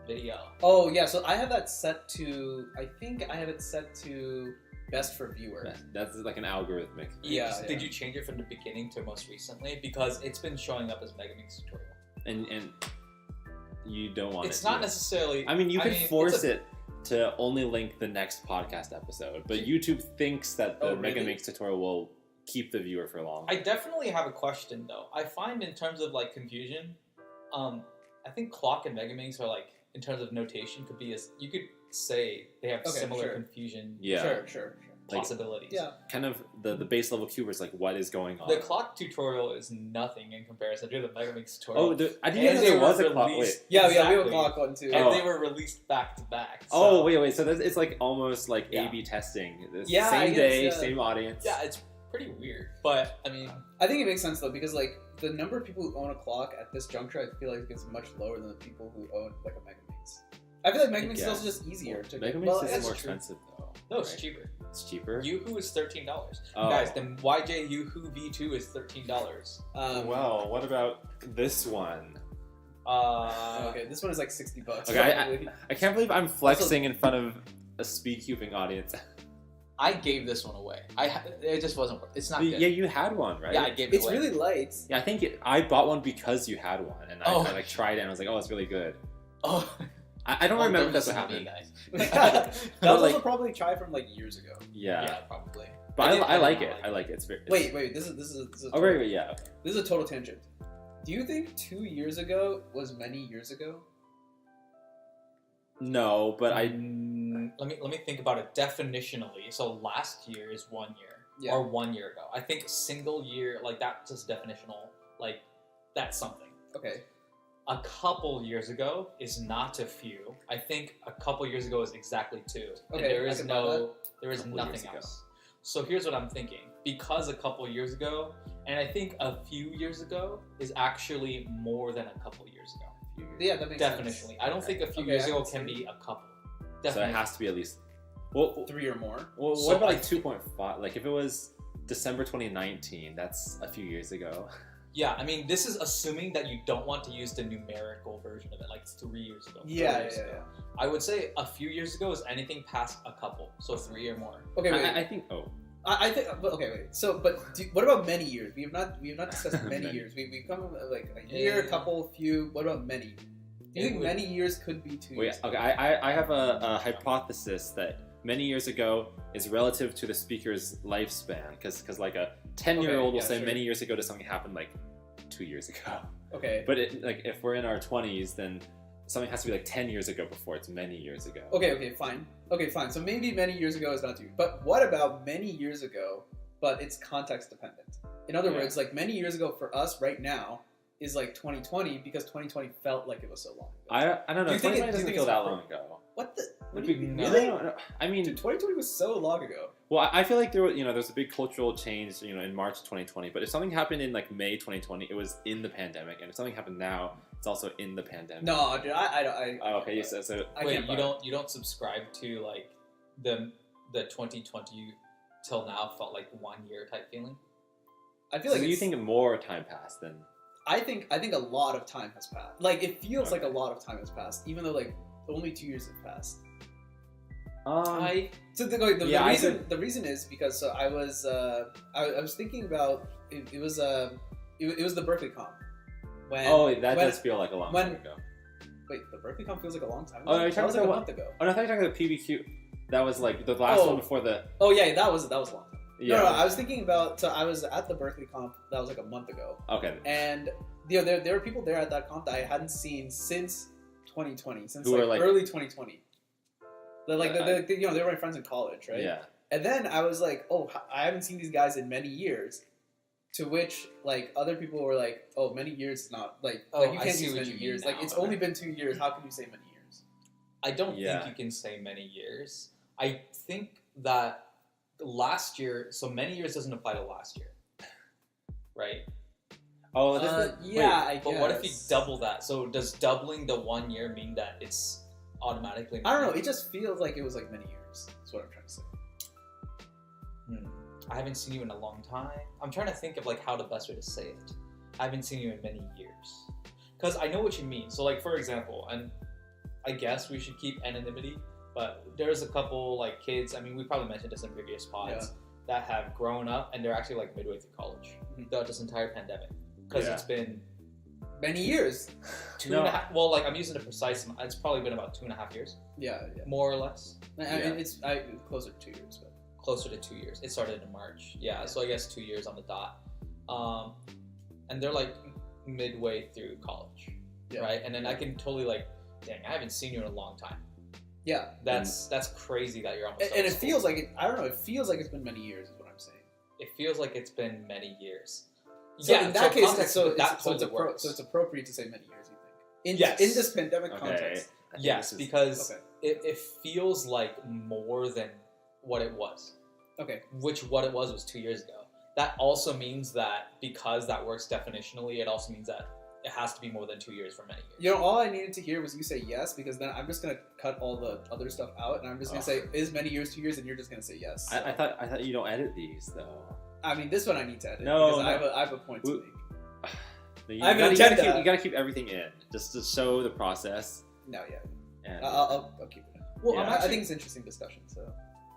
video. Oh yeah, so I have that set to. I think I have it set to best for viewer. That's like an algorithmic. Yeah. Did you change it from the beginning to most recently? Because it's been showing up as Megaminx tutorial. And you don't want It's it not to. necessarily. I mean, you can force it to only link the next podcast episode, but YouTube thinks that the Megaminx tutorial will keep the viewer for long. I definitely have a question though. I find in terms of like confusion, I think Clock and Megaminx are like in terms of notation could be as you could say they have similar confusion. Sure. Possibilities. Yeah. Kind of the base level cubers, like what is going on. The Clock tutorial is nothing in comparison to the Megaminx tutorial. Oh, I didn't know there was a clock. Wait. Yeah, we have a clock one too. And they were released back to back. So. Oh, wait. So it's like almost like A/B testing. Same day, same audience. Yeah, it's pretty weird. But I mean, I think it makes sense though because like the number of people who own a clock at this juncture, I feel like it's much lower than the people who own like a Megaminx. I feel like Megaminx is also just easier to get. Megaminx is more expensive though. No, it's cheaper. It's cheaper. Yoo-hoo is $13. Oh. Guys, the YJ Yoo-hoo V2 is $13. Well, what about this one? Okay, this one is like $60. Okay, I can't believe I'm flexing in front of a speed-cubing audience. I gave this one away. It just wasn't. It's not good. Yeah, you had one, right? Yeah, I gave it It's away. really light. Yeah, I think I bought one because you had one, and I like tried it, and I was like, oh, it's really good. Oh. I don't remember if that's what listen to happened. me, guys. That was also probably tried from like years ago. Yeah, probably. But I like did it. I like it. It's very. Wait. This is. Oh, right. Yeah. Okay. This is a total tangent. Do you think 2 years ago was many years ago? No, but let me think about it definitionally. So last year is 1 year, or 1 year ago. I think single year, like that's just definitional. Like that's something. Okay. A couple years ago is not a few. I think a couple years ago is exactly 2. Okay, and there is nothing else. So here's what I'm thinking. Because a couple years ago, and I think a few years ago is actually more than a couple years ago. Yeah, that makes sense. Definitionally. I don't think a few years ago can be a couple. Definitely. So it has to be at least 3 or more. Well, what about like 2.5? Like if it was December 2019, that's a few years ago. Yeah, I mean, this is assuming that you don't want to use the numerical version of it, like 3 years ago. Yeah. I would say a few years ago is anything past a couple, so 3 or more. Okay, wait. I think. Oh. I think. Okay, wait. So, what about many years? We have not discussed many years. We've come up with like a year, a couple, few. What about many? Do you think many years could be 2 years? Okay, I have a hypothesis that many years ago is relative to the speaker's lifespan, because like a 10-year-old will say many years ago to something happened like 2 years ago. Okay. But like if we're in our 20s, then something has to be like 10 years ago before it's many years ago. Okay, fine. So maybe many years ago is not 2. But what about many years ago, but it's context dependent? In other words, like many years ago for us right now is like 2020 because 2020 felt like it was so long ago. I don't know. 2020 doesn't feel that long ago. What the? What do you mean? Really? No. I mean, dude, 2020 was so long ago. Well, I feel like there's a big cultural change, in March 2020. But if something happened in like May 2020, it was in the pandemic, and if something happened now, it's also in the pandemic. No, dude, I oh, okay, so wait, you don't subscribe to like the 2020 till now felt like 1 year type feeling? I feel like you think more time passed than. I think a lot of time has passed. Like it feels like a lot of time has passed, even though like only 2 years have passed. The reason is because I was thinking about it was the Berkeley Comp. That does feel like a long time ago. Wait, the Berkeley Comp feels like a long time ago. Oh, no, you're talking about like a month ago. Oh, no, I thought you were talking about PBQ. That was like the last one before the. Oh yeah, that was a long time. Yeah. No, I was thinking about. So I was at the Berkeley Comp. That was like a month ago. Okay. And there were people there at that comp that I hadn't seen since 2020, since who like early 2020. They were my friends in college, right? Yeah. And then I was like, oh, I haven't seen these guys in many years. To which, like, other people were like, oh, many years is not, like you can't use many years. Like, it's only been 2 years. How can you say many years? I don't think you can say many years. I think that last year, so many years doesn't apply to last year. Right? Oh, I guess. But what if you double that? So does doubling the 1 year mean that it's automatically... I don't know. It just feels like it was like many years. That's what I'm trying to say. I haven't seen you in a long time. I'm trying to think of like how the best way to say it. I haven't seen you in many years. Because I know what you mean. So like for example, and I guess we should keep anonymity, but there's a couple like kids, I mean we probably mentioned this in previous pods, that have grown up and they're actually like midway through college throughout this entire pandemic. Because it's been Many years. two and a half, well like I'm using the precise, it's probably been about 2.5 years. Yeah. More or less. I mean, it's closer to 2 years, but Closer to 2 years. It started in March. Yeah, so I guess 2 years on the dot. And they're like midway through college, right? And then I can totally like, dang, I haven't seen you in a long time. Yeah, That's crazy that you're almost. and it feels like I don't know. It feels like it's been many years, is what I'm saying. It feels like it's been many years. So in that case, context, it's appropriate to say many years. You think? Yes. In this pandemic context. Yes, because it feels like more than what it was. Okay. Which what it was 2 years ago. That also means that because that works definitionally, it also means that it has to be more than 2 years for many years. You know, all I needed to hear was you say yes, because then I'm just gonna cut all the other stuff out, and I'm just gonna say is many years 2 years, and you're just gonna say yes. So. I thought you don't edit these though. I mean, this one I need to edit No, because no. I have a point to make. You gotta keep everything in just to show the process. No, yeah. And I'll keep it in. Well, Yeah. I think it's an interesting discussion. So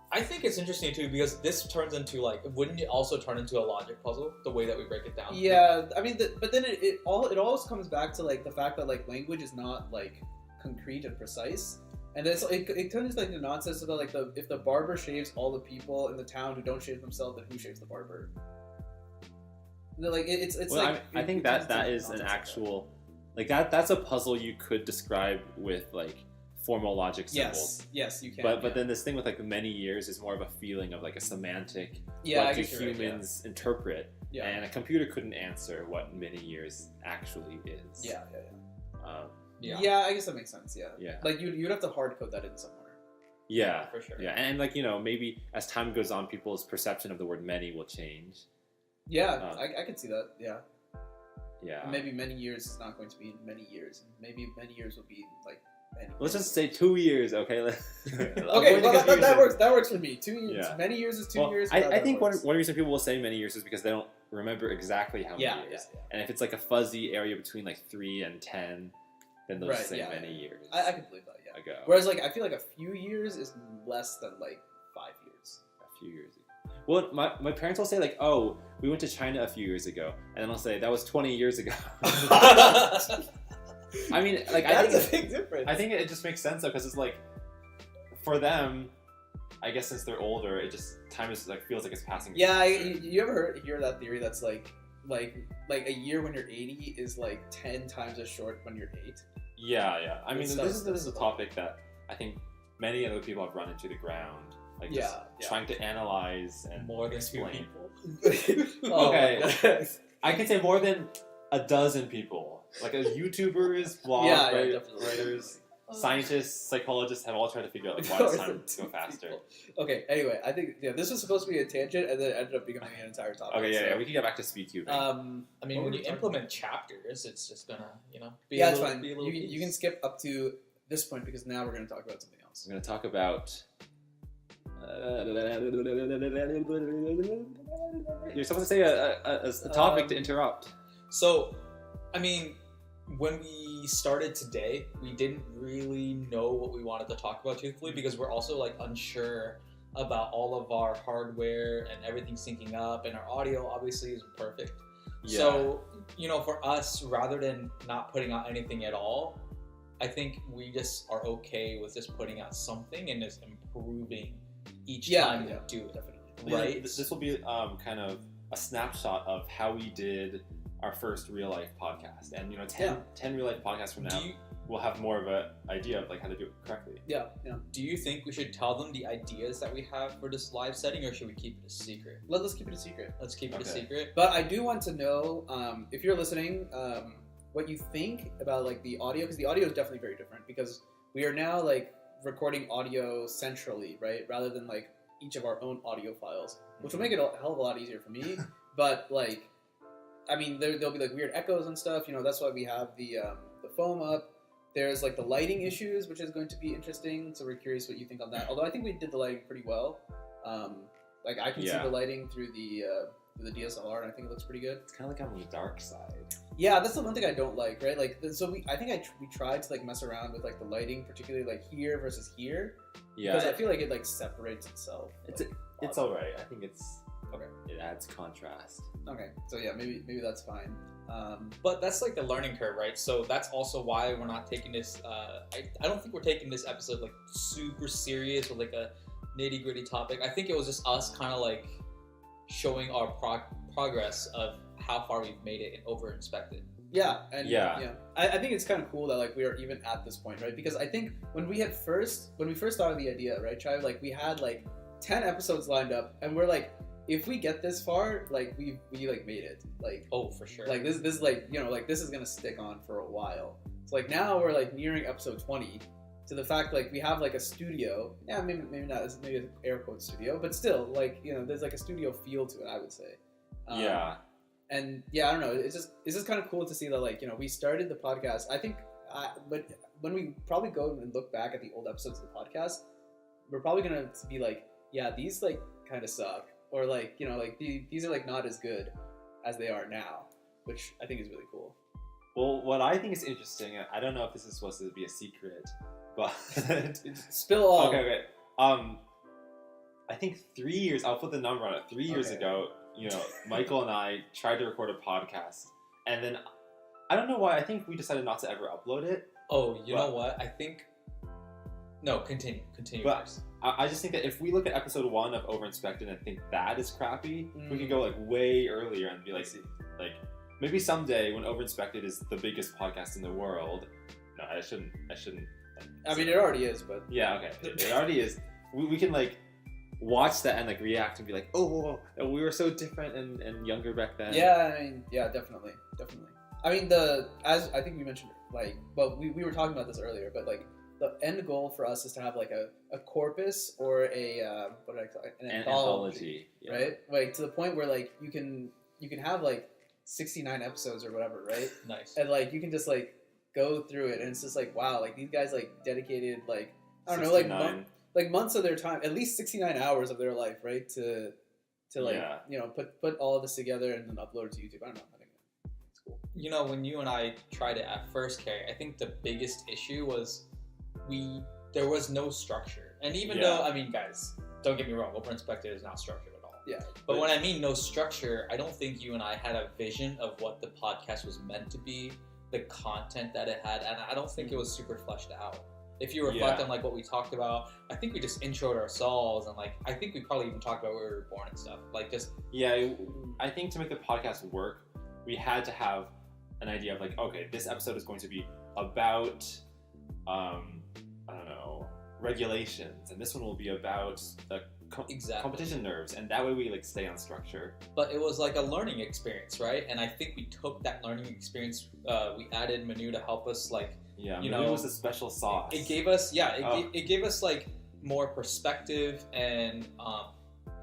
I think it's interesting too because this turns into like, wouldn't it also turn into a logic puzzle the way that we break it down? yeah, I mean, but then it always comes back to like the fact that like language is not like concrete and precise, and it turns like the nonsense about like if the barber shaves all the people in the town who don't shave themselves, then who shaves the barber? Like it's well, like I think that is an actual like that's a puzzle you could describe with like formal logic symbols. Yes, you can. But then this thing with like many years is more of a feeling of like a semantic. Yeah, what I do guess you're right, humans interpret? Yeah. And a computer couldn't answer what many years actually is. Yeah. Yeah. I guess that makes sense. Yeah. Yeah. Like you'd have to hard code that in somewhere. Yeah, for sure. Yeah, and like maybe as time goes on, people's perception of the word "many" will change. Yeah, I could see that. Yeah. Yeah. And maybe many years is not going to be many years, and maybe many years will be like many. Let's just say 2 years, okay? Okay, well that works. That works for me. 2 years. Yeah. Many years is 2 years. I think one reason people will say many years is because they don't remember exactly how many years. Yeah. And if it's like a fuzzy area between like 3 and 10, then they'll say many years. I can believe that. Yeah. Ago. Whereas like I feel like a few years is less than like 5 years. A few years ago. Well, my parents will say like, "Oh, we went to China a few years ago," and then I'll say that was 20 years ago. I mean, like That's a big difference. I think it just makes sense though, because it's like, for them, I guess since they're older, it just time is like feels like it's passing. Yeah, you ever hear that theory that's like a year when you're 80 is like 10 times as short when you're 8. Yeah. I mean, It's this is a topic that I think many other people have run into the ground, like just trying to analyze and more than explain. 2 people. Okay, I can say more than a dozen people, like YouTubers, blog writers, scientists, psychologists have all tried to figure out like, why does time go faster. Okay, anyway, I think this was supposed to be a tangent, and then it ended up becoming an entire topic. Okay, yeah, we can get back to speed cubing. I mean, when you implement chapters, it's just gonna, be it's a fine. little You can skip up to this point because now we're going to talk about something else. I'm going to talk about. You're supposed to say a topic to interrupt. So, I mean, when we started today, we didn't really know what we wanted to talk about, truthfully, because we're also like unsure about all of our hardware and everything syncing up, and our audio obviously isn't perfect. Yeah. So, for us, rather than not putting out anything at all, I think we just are okay with just putting out something and just improving each time we do it. Definitely. Right? This will be kind of a snapshot of how we did our first real life podcast, and 10 real life podcasts from now, we'll have more of an idea of like how to do it correctly. Yeah. Do you think we should tell them the ideas that we have for this live setting, or should we keep it a secret? Let's keep it a secret. Let's keep it a secret. But I do want to know, if you're listening, what you think about like the audio, because the audio is definitely very different, because we are now like recording audio centrally, right, rather than like each of our own audio files, which will make it a hell of a lot easier for me. But like, I mean, there'll be like weird echoes and stuff. That's why we have the foam up. There's like the lighting issues, which is going to be interesting. So we're curious what you think on that. Although I think we did the lighting pretty well. Like I can see Yeah. the lighting through the DSLR, and I think it looks pretty good. It's kind of like on the dark side. Yeah, that's the one thing I don't like, right? Like, so we tried to like mess around with like the lighting, particularly like here versus here, because I Yeah, feel like it like separates itself. it's like, it's oddly. all right. I think it's Okay. It adds contrast. Okay, so yeah, maybe that's fine. But that's like the learning curve, right? So that's also why we're not taking this. I don't think we're taking this episode like super serious or like a nitty gritty topic. I think it was just us kind of like showing our progress of how far we've made it and over inspected. Yeah, and Yeah. I think it's kind of cool that like we are even at this point, right? Because I think when we first thought of the idea, right, Chai, like we had like 10 episodes lined up, and we're like, if we get this far, like we like made it, like Oh, for sure. like this like like this is gonna stick on for a while. So like now we're like nearing episode 20, to the fact like we have like a studio. Yeah, maybe not. This is maybe an air quote studio, but still like there's like a studio feel to it, I would say. Yeah. And yeah, I don't know. It's just kind of cool to see that like we started the podcast. I think, but when we probably go and look back at the old episodes of the podcast, we're probably gonna be like, yeah, these like kind of suck, or like like these are like not as good as they are now, which I think is really cool. Well, what I think is interesting, I don't know if this is supposed to be a secret, but Spill all. okay. I think 3 years. I'll put the number on it. 3 years Okay. ago, Michael and I tried to record a podcast, and then I don't know why. I think we decided not to ever upload it. Oh, you know what? I think. No, continue. But first. I just think that if we look at episode 1 of Overinspected and think that is crappy, we Mm. could go like way earlier and be like maybe someday when Overinspected is the biggest podcast in the world. No, I shouldn't. I mean, it already is, but Yeah, okay. It already is. We can like watch that and like react and be like, oh, we were so different and younger back then. yeah, I mean, yeah, definitely. I mean, as I think we mentioned, like, but we were talking about this earlier, but like the end goal for us is to have like a corpus or a what did I call it? An anthology, Yeah. right? Like to the point where like you can have like 69 episodes or whatever, right? Nice. And like you can just like go through it, and it's just like wow, like these guys like dedicated like I don't know, like 69. months of their time, at least 69 hours of their life, right? To like Yeah. put all of this together and then upload it to YouTube. I don't know. I think it's cool. When you and I tried it at first, Carrie, I think the biggest issue was there was no structure. And even though, I mean, guys, don't get me wrong, Overinspected is not structured at all. Yeah. But when I mean no structure, I don't think you and I had a vision of what the podcast was meant to be, the content that it had, and I don't think it was super fleshed out. If you reflect on like what we talked about, I think we just introed ourselves, and like I think we probably even talked about where we were born and stuff. Like just I think to make the podcast work, we had to have an idea of like, okay, this episode is going to be about I don't know, regulations, and this one will be about the Exactly. competition nerves, and that way we like stay on structure. But it was like a learning experience, right? And I think we took that learning experience. We added Manu to help us, like It was a special sauce. it gave us, it gave us like more perspective, and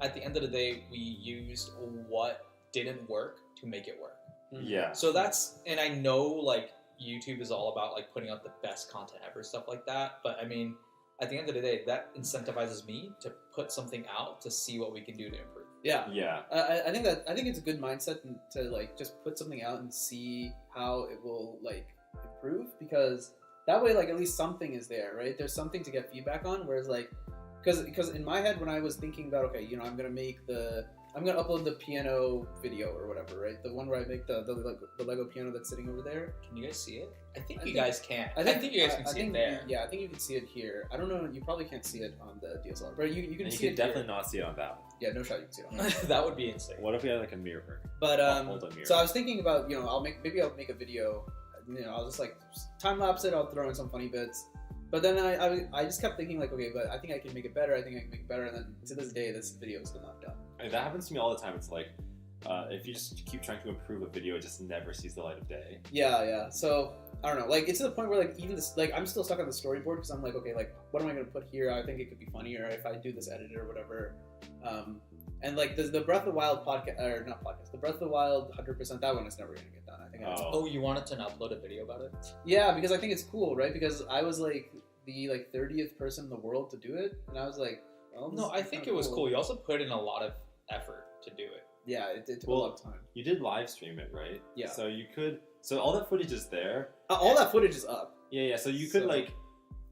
at the end of the day, we used what didn't work to make it work. Yeah. So that's, and I know like YouTube is all about like putting out the best content ever, stuff like that. But I mean, at the end of the day, that incentivizes me to put something out to see what we can do to improve. Yeah. Yeah. I think it's a good mindset to like just put something out and see how it will like improve, because that way like at least something is there, right? There's something to get feedback on. Whereas like because in my head when I was thinking about I'm gonna upload the piano video or whatever, right? The one where I make the Lego piano that's sitting over there. Can you guys see it? I think you guys can. I think think you guys can see it there. Yeah, I think you can see it here. I don't know. You probably can't see it on the DSLR, but you can And see you it can definitely here. not see it on that one. Yeah, no shot you can see it on that. That would be insane. What if we had like a mirror? But Hold a mirror. so I was thinking about I'll make a video. I'll just like time lapse it. I'll throw in some funny bits. But then I just kept thinking like, okay, but I think I can make it better. And then to this day, this video is still not done. And that happens to me all the time. It's like if you just keep trying to improve a video, it just never sees the light of day. Yeah. So I don't know. Like it's to the point where like even this, like I'm still stuck on the storyboard because I'm like, okay, like what am I gonna put here? I think it could be funnier if I do this edit or whatever. And like the Breath of the Wild podcast, or not podcast, the Breath of the Wild 100%. That one is never gonna get done. I think. Oh, you wanted to upload a video about it? Yeah, because I think it's cool, right? Because I was like the 30th person in the world to do it, and I was like, well, No, I think it was cool. You also put in a lot of effort to do it. Yeah, it took a lot of time. You did live stream it, right? Yeah. So you could. So all that footage is there. All that footage is up. Yeah. So you could like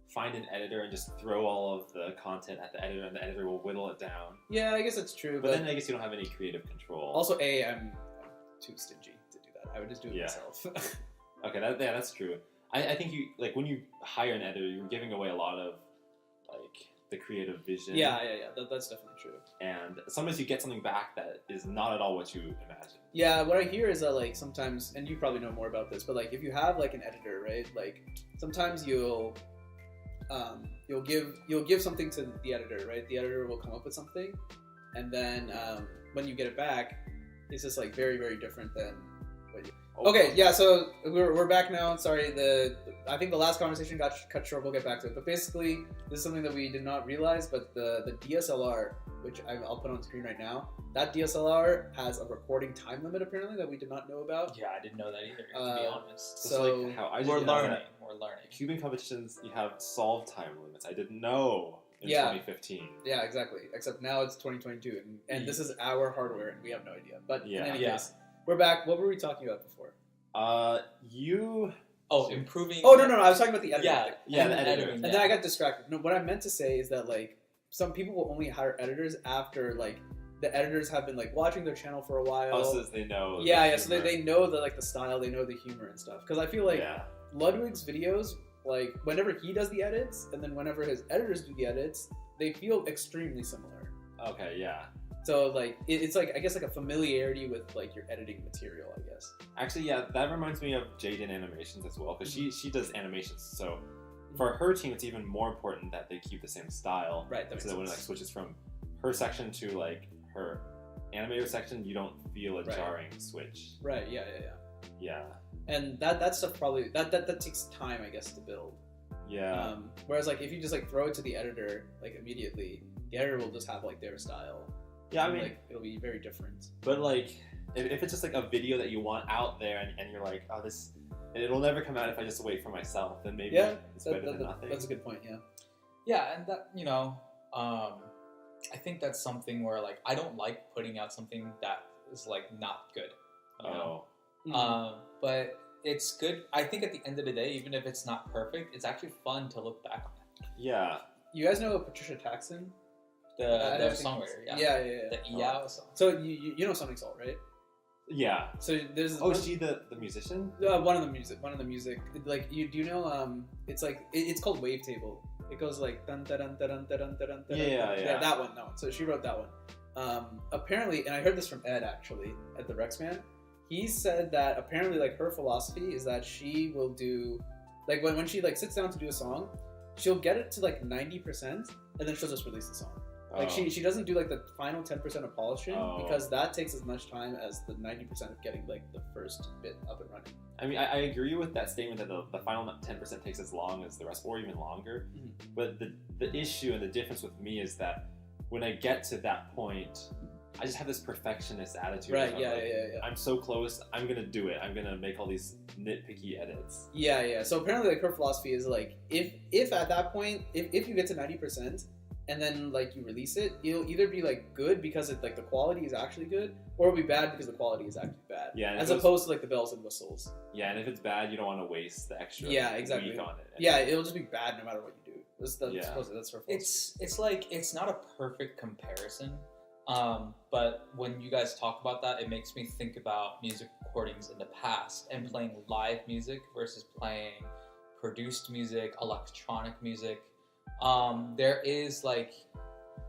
find an editor and just throw all of the content at the editor, and the editor will whittle it down. Yeah, I guess that's true. But then I guess you don't have any creative control. Also, I'm too stingy to do that. I would just do it myself. Okay, that's true. I think you like when you hire an editor, you're giving away a lot of like the creative vision. Yeah. That's definitely true. And sometimes you get something back that is not at all what you imagined. Yeah, what I hear is that like sometimes, and you probably know more about this, but like if you have like an editor, right? Like sometimes you'll give something to the editor, right? The editor will come up with something, and then when you get it back, it's just like very, very different than what you. Okay, yeah, so we're back now. Sorry, I think the last conversation got cut short. We'll get back to it. But basically, this is something that we did not realize, but the DSLR, which I'll put on screen right now, that DSLR has a recording time limit apparently that we did not know about. Yeah, I didn't know that either, to be honest. So like how I we're didn't know learning. that We're learning. Cuban competitions, you have solved time limits. I didn't know in Yeah. 2015. Yeah, exactly. Except now it's 2022, and this is our hardware, and we have no idea. But in any case, we're back. What were we talking about before? Improving. Oh no! I was talking about the editor. Yeah, the editor. editing. And then I got distracted. No, what I meant to say is that like some people will only hire editors after like the editors have been like watching their channel for a while. Also, they know. Yeah. So they know the style, they know the humor and stuff. Because I feel like Yeah. Ludwig's videos, like whenever he does the edits, and then whenever his editors do the edits, they feel extremely similar. Okay, yeah. So like it's like I guess like a familiarity with like your editing material, I guess. Actually, yeah, that reminds me of Jaden Animations as well, because she does animations. So for her team, it's even more important that they keep the same style. Right. That So makes that when it like sense. switches from her section to like her animator section, you don't feel a Right. jarring switch. Right. Yeah. Yeah. And that stuff probably that takes time, I guess, to build. Yeah. Whereas like if you just like throw it to the editor like immediately, the editor will just have like their style. Yeah, I And, mean, like it'll be very different. but like if it's just like a video that you want out there and you're like, oh, this, and it'll never come out if I just wait for myself, then maybe it's better than nothing. That's a good point. Yeah. Yeah, and that I think that's something where like I don't like putting out something that is like not good. You know? But it's good. I think at the end of the day, even if it's not perfect, it's actually fun to look back on it. Yeah. You guys know Patricia Taxon? The songwriter, yeah. Yeah. The EAO song. So you know Sonic Salt, right? Yeah. So there's Oh, is she the musician? one of the music. Like do you know it's like it's called Wavetable. It goes like dun dun dun dun dun dun dun dun. Yeah. That one. So she wrote that one. Apparently, and I heard this from Ed actually at the Rexman. He said that apparently like her philosophy is that she will do like when she like sits down to do a song, she'll get it to like 90% and then she'll just release the song. Like she doesn't do like the final 10% of polishing because that takes as much time as the 90% of getting like the first bit up and running. I mean, I agree with that statement that the final 10% takes as long as the rest, or even longer. Mhm. But the issue and the difference with me is that when I get to that point, I just have this perfectionist attitude. Right? I'm Yeah. I'm so close. I'm gonna do it. I'm gonna make all these nitpicky edits. Yeah. So apparently, like her philosophy is like if at that point, if you get to 90% and then like you release it, it'll either be like good because it like the quality is actually good, or it'll be bad because the quality is actually bad. Yeah, and as opposed to like the bells and whistles. Yeah, and if it's bad, you don't want to waste the extra Yeah, exactly. week on it. Yeah, it'll just be bad no matter what you do. That's her philosophy. It's like it's not a perfect comparison. But when you guys talk about that, it makes me think about music recordings in the past and playing live music versus playing produced music, electronic music. There is like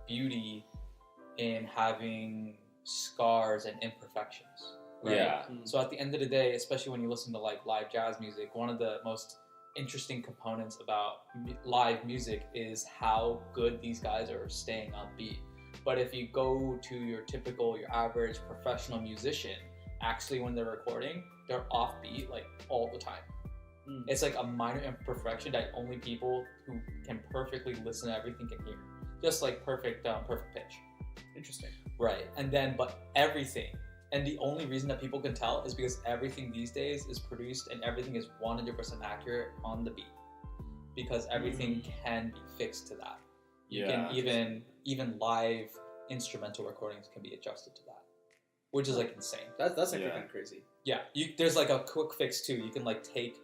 beauty in having scars and imperfections. Right? Yeah. So at the end of the day, especially when you listen to like live jazz music, one of the most interesting components about live music is how good these guys are staying on beat. But if you go to your average professional musician, actually when they're recording, they're off beat like all the time. It's like a minor imperfection that only people who can perfectly listen to everything can hear. Just like perfect pitch. Interesting. Right. And then, but everything. And the only reason that people can tell is because everything these days is produced and everything is 100% accurate on the beat. Because everything can be fixed to that. You can even even live instrumental recordings can be adjusted to that, which is like insane. That's actually Yeah. kind of crazy. Yeah, there's like a quick fix too. You can like take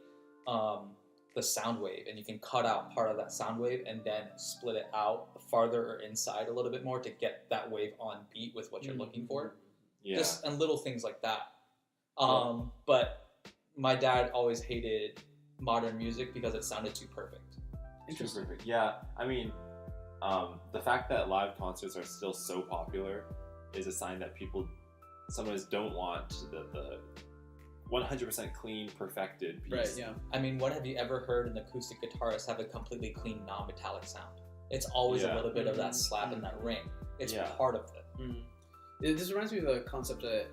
the sound wave and you can cut out part of that sound wave and then split it out farther or inside a little bit more to get that wave on beat with what you're looking for. Yeah. Just and little things like that. But my dad always hated modern music because it sounded too perfect. Interesting. Perfect. Yeah, I mean, the fact that live concerts are still so popular is a sign that people sometimes don't want the 100% clean, perfected piece. Right. Yeah. I mean, when have you ever heard an acoustic guitarist have a completely clean, non-metallic sound? It's always a little bit of that slap and that ring. It's part of it. This reminds me of a concept that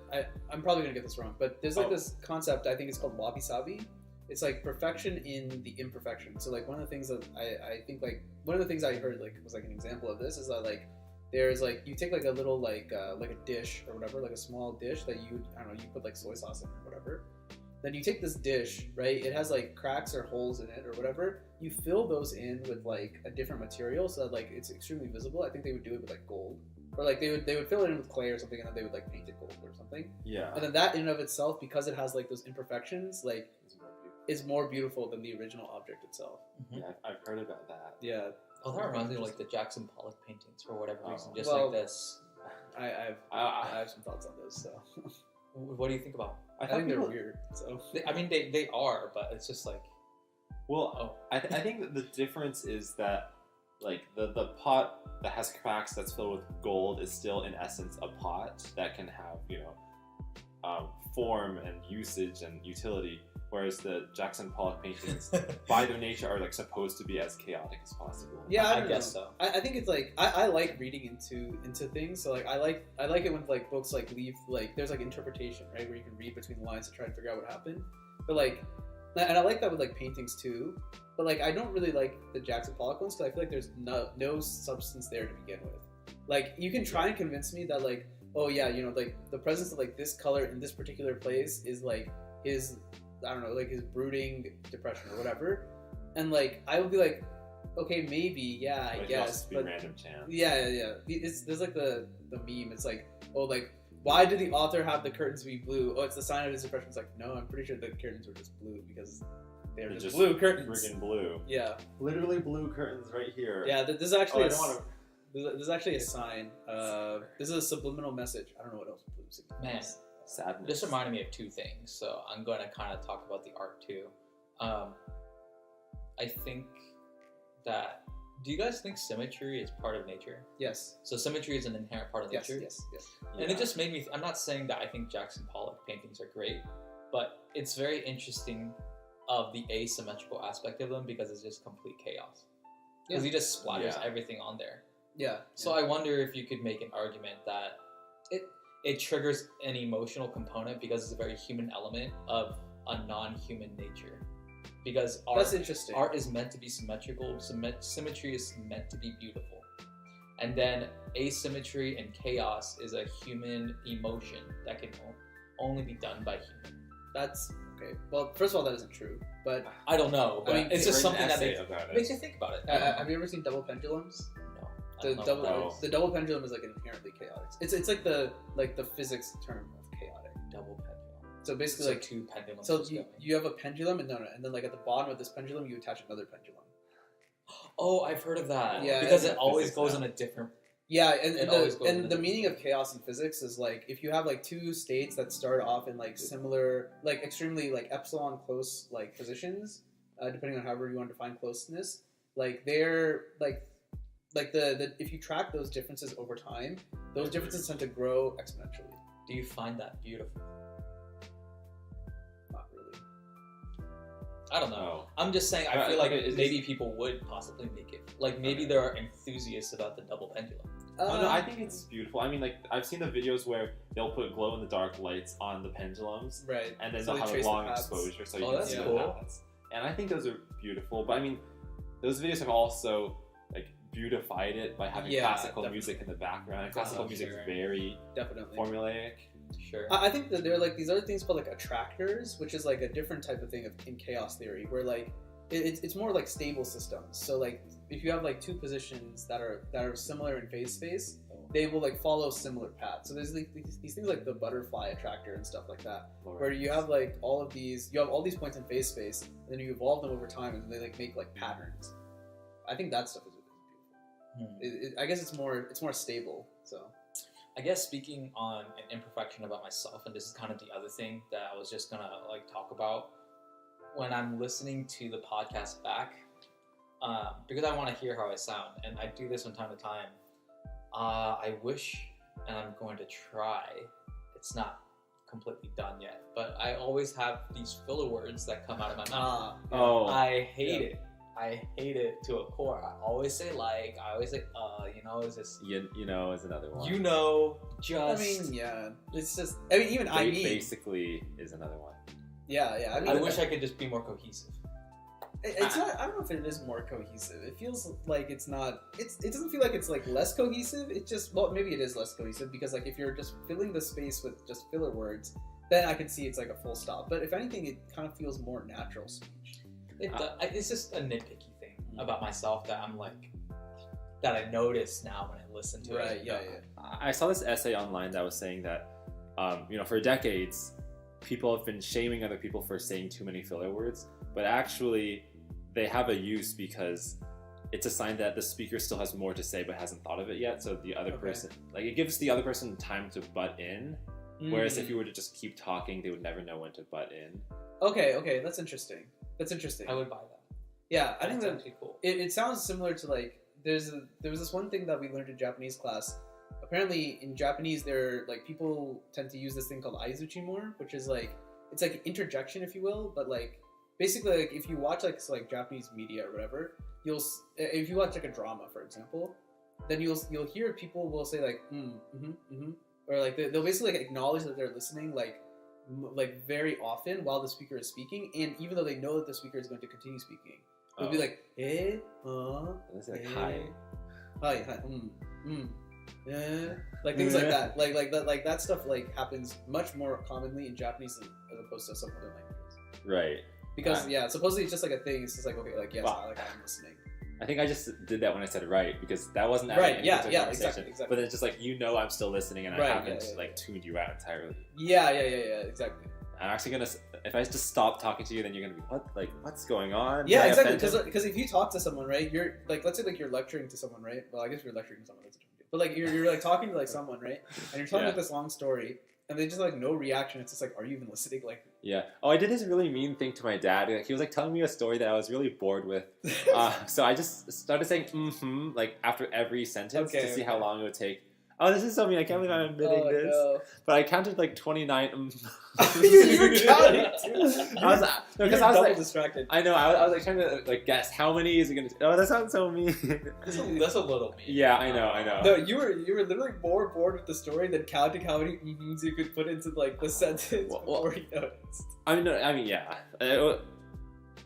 I'm probably gonna get this wrong, but there's like this concept. I think it's called wabi sabi. It's like perfection in the imperfection. So like one of the things that I think like one of the things I heard like was like an example of this is that like there's like you take like a little like a dish or whatever, like a small dish that you put like soy sauce in or whatever. Then you take this dish, right? It has like cracks or holes in it or whatever. You fill those in with like a different material so that like it's extremely visible. I think they would do it with like gold, or like they would fill it in with clay or something, and then they would like paint it gold or something. Yeah. And then that in and of itself, because it has like those imperfections, like is more beautiful than the original object itself. Yeah, I've heard about that. Yeah. Oh, that reminds me of like the Jackson Pollock paintings for whatever reason. Just Well, like this. I have some thoughts on those. So What do you think about? I think they're weird. So I mean, they are, but it's just like. Well, I think that the difference is that like the pot that has cracks that's filled with gold is still in essence a pot that can have form and usage and utility, whereas the Jackson Pollock paintings by their nature are like supposed to be as chaotic as possible. yeah, I guess so. I think it's like I like reading into things. So like I like it when like books like leave like there's like interpretation, right, where you can read between the lines to try and figure out what happened. But like, and I like that with like paintings too. But like I don't really like the Jackson Pollock ones because I feel like there's no substance there to begin with. Like you can try and convince me that like, oh yeah, like the presence of like this color in this particular place is like his, I don't know, like his brooding depression or whatever, and like I would be like, okay, maybe, yeah, I guess, but random chance. Yeah. There's like the meme. It's like, oh, like why did the author have the curtains be blue? Oh, it's the sign of his depression. It's like, no, I'm pretty sure the curtains were just blue because they're just blue curtains. Friggin' blue. Yeah. Literally blue curtains right here. Yeah. This is actually I don't want to. This is actually a sign. This is a subliminal message. I don't know what else blue signifies. Man, Sadness. this reminded me of two things, so I'm going to kind of talk about the art too. I think that. Do you guys think symmetry is part of nature? Yes. So symmetry is an inherent part of Yes. nature. Yes. And it just made me. I'm not saying that I think Jackson Pollock paintings are great, but it's very interesting of the asymmetrical aspect of them because it's just complete chaos. Because he just splatters everything on there. Yeah. So I wonder if you could make an argument that it triggers an emotional component because it's a very human element of a non-human nature. Because That's interesting. Art is meant to be symmetrical. Symmetry is meant to be beautiful. And then asymmetry and chaos is a human emotion that can only be done by human. That's okay. Well, first of all, that isn't true. But I don't know. But I mean, it's just something that makes it. you think about it. have you ever seen double pendulums? No. The double pendulum is like inherently chaotic. It's like the physics term of chaotic. Double pendulum. So basically, So like two pendulums. so you have a pendulum and then like at the bottom of this pendulum you attach another pendulum. Oh, I've heard of that. Yeah, because yeah. it always goes in a different. Yeah, It always goes and in the meaning of chaos in physics is like if you have like two states that start off in like similar, like extremely like epsilon close like positions, depending on however you want to define closeness, like they're like the if you track those differences over time, those differences tend to grow exponentially. Do you find that beautiful? Not really. I don't know. No. I'm just saying. I But- feel like but is maybe people would possibly make it. Like maybe there are enthusiasts about the double pendulum. Oh, no, I think it's beautiful. I mean, like I've seen the videos where they'll put glow-in-the-dark lights on the pendulums, right, and then So they'll they have a trace the long paths. exposure, so you Oh, can that's see cool. the paths. And I think those are beautiful. But I mean, those videos have also like beautified it by having Yeah, classical definitely. music in the background. And classical music is sure. very Definitely. formulaic. Sure. I think that there are like these other things called like attractors, which is like a different type of thing in chaos theory, where like it's more like stable systems. So like if you have like two positions that are similar in phase space, they will like follow similar paths. So there's like these things like the butterfly attractor and stuff like that, where you have like all these points in phase space, and then you evolve them over time, and they like make like patterns. I think that stuff is beautiful. I guess it's more stable. So I guess speaking on an imperfection about myself, and this is kind of the other thing that I was just gonna like talk about when I'm listening to the podcast back, because I want to hear how I sound, and I do this from time to time. I wish, and I'm going to try, it's not completely done yet, but I always have these filler words that come out of my mouth. I hate it. I hate it to a core. I always say like, I always say, it's just... You know is another one. Just... I mean, yeah. It's just, I mean, even basically is another one. Yeah. I mean, I wish I could just be more cohesive. It's not. I don't know if it is more cohesive. It feels like it's not. It doesn't feel like it's like less cohesive. It's just, well, maybe it is less cohesive because like if you're just filling the space with just filler words, then I can see it's like a full stop. But if anything, it kind of feels more natural speech. It's just a nitpicky thing about myself that I'm like, that I notice now when I listen to it. Right. Yeah. I saw this essay online that was saying that, for decades, people have been shaming other people for saying too many filler words, but actually they have a use because it's a sign that the speaker still has more to say but hasn't thought of it yet. So the other person, like, it gives the other person time to butt in. Whereas if you were to just keep talking, they would never know when to butt in. Okay, that's interesting. I would buy that. Yeah, I think that's actually cool. It sounds similar to like there was this one thing that we learned in Japanese class. Apparently in Japanese, people tend to use this thing called aizuchi more, which is like it's like interjection, if you will, but like basically like if you watch like Japanese media or whatever, if you watch like a drama, for example, then you'll hear people will say like or like they'll basically like acknowledge that they're listening like very often while the speaker is speaking, and even though they know that the speaker is going to continue speaking, they'll be like It's like hi, like things like that, like that stuff like happens much more commonly in Japanese as opposed to some other languages. Right. Because supposedly it's just like a thing. It's just like okay, like yes, I'm listening. I think I just did that when I said right because that wasn't right. Yeah, conversation. Exactly. But it's just like I'm still listening and I haven't tuned you out entirely. Yeah, exactly. I'm actually gonna, if I just stop talking to you, then you're gonna be what's going on? Yeah, exactly. Because if you talk to someone, right, you're like, let's say like you're lecturing to someone, right? Well, I guess you're lecturing to someone. That's a different deal. But like you're like talking to like someone, right? And you're telling like this long story, and they just like no reaction. It's just like, are you even listening? Like. Yeah. Oh, I did this really mean thing to my dad. Like, he was like telling me a story that I was really bored with. So I just started saying like after every sentence to see how long it would take. Oh, this is so mean. I can't believe I'm admitting this. No. But I counted like 29. You were counting too. Because I was like distracted. I know. I was like trying to like guess how many is it gonna. Oh, that sounds so mean. That's a little mean. Yeah, I know. No, you were literally more bored with the story than counting how many you could put into like the sentence before you noticed. I mean, yeah.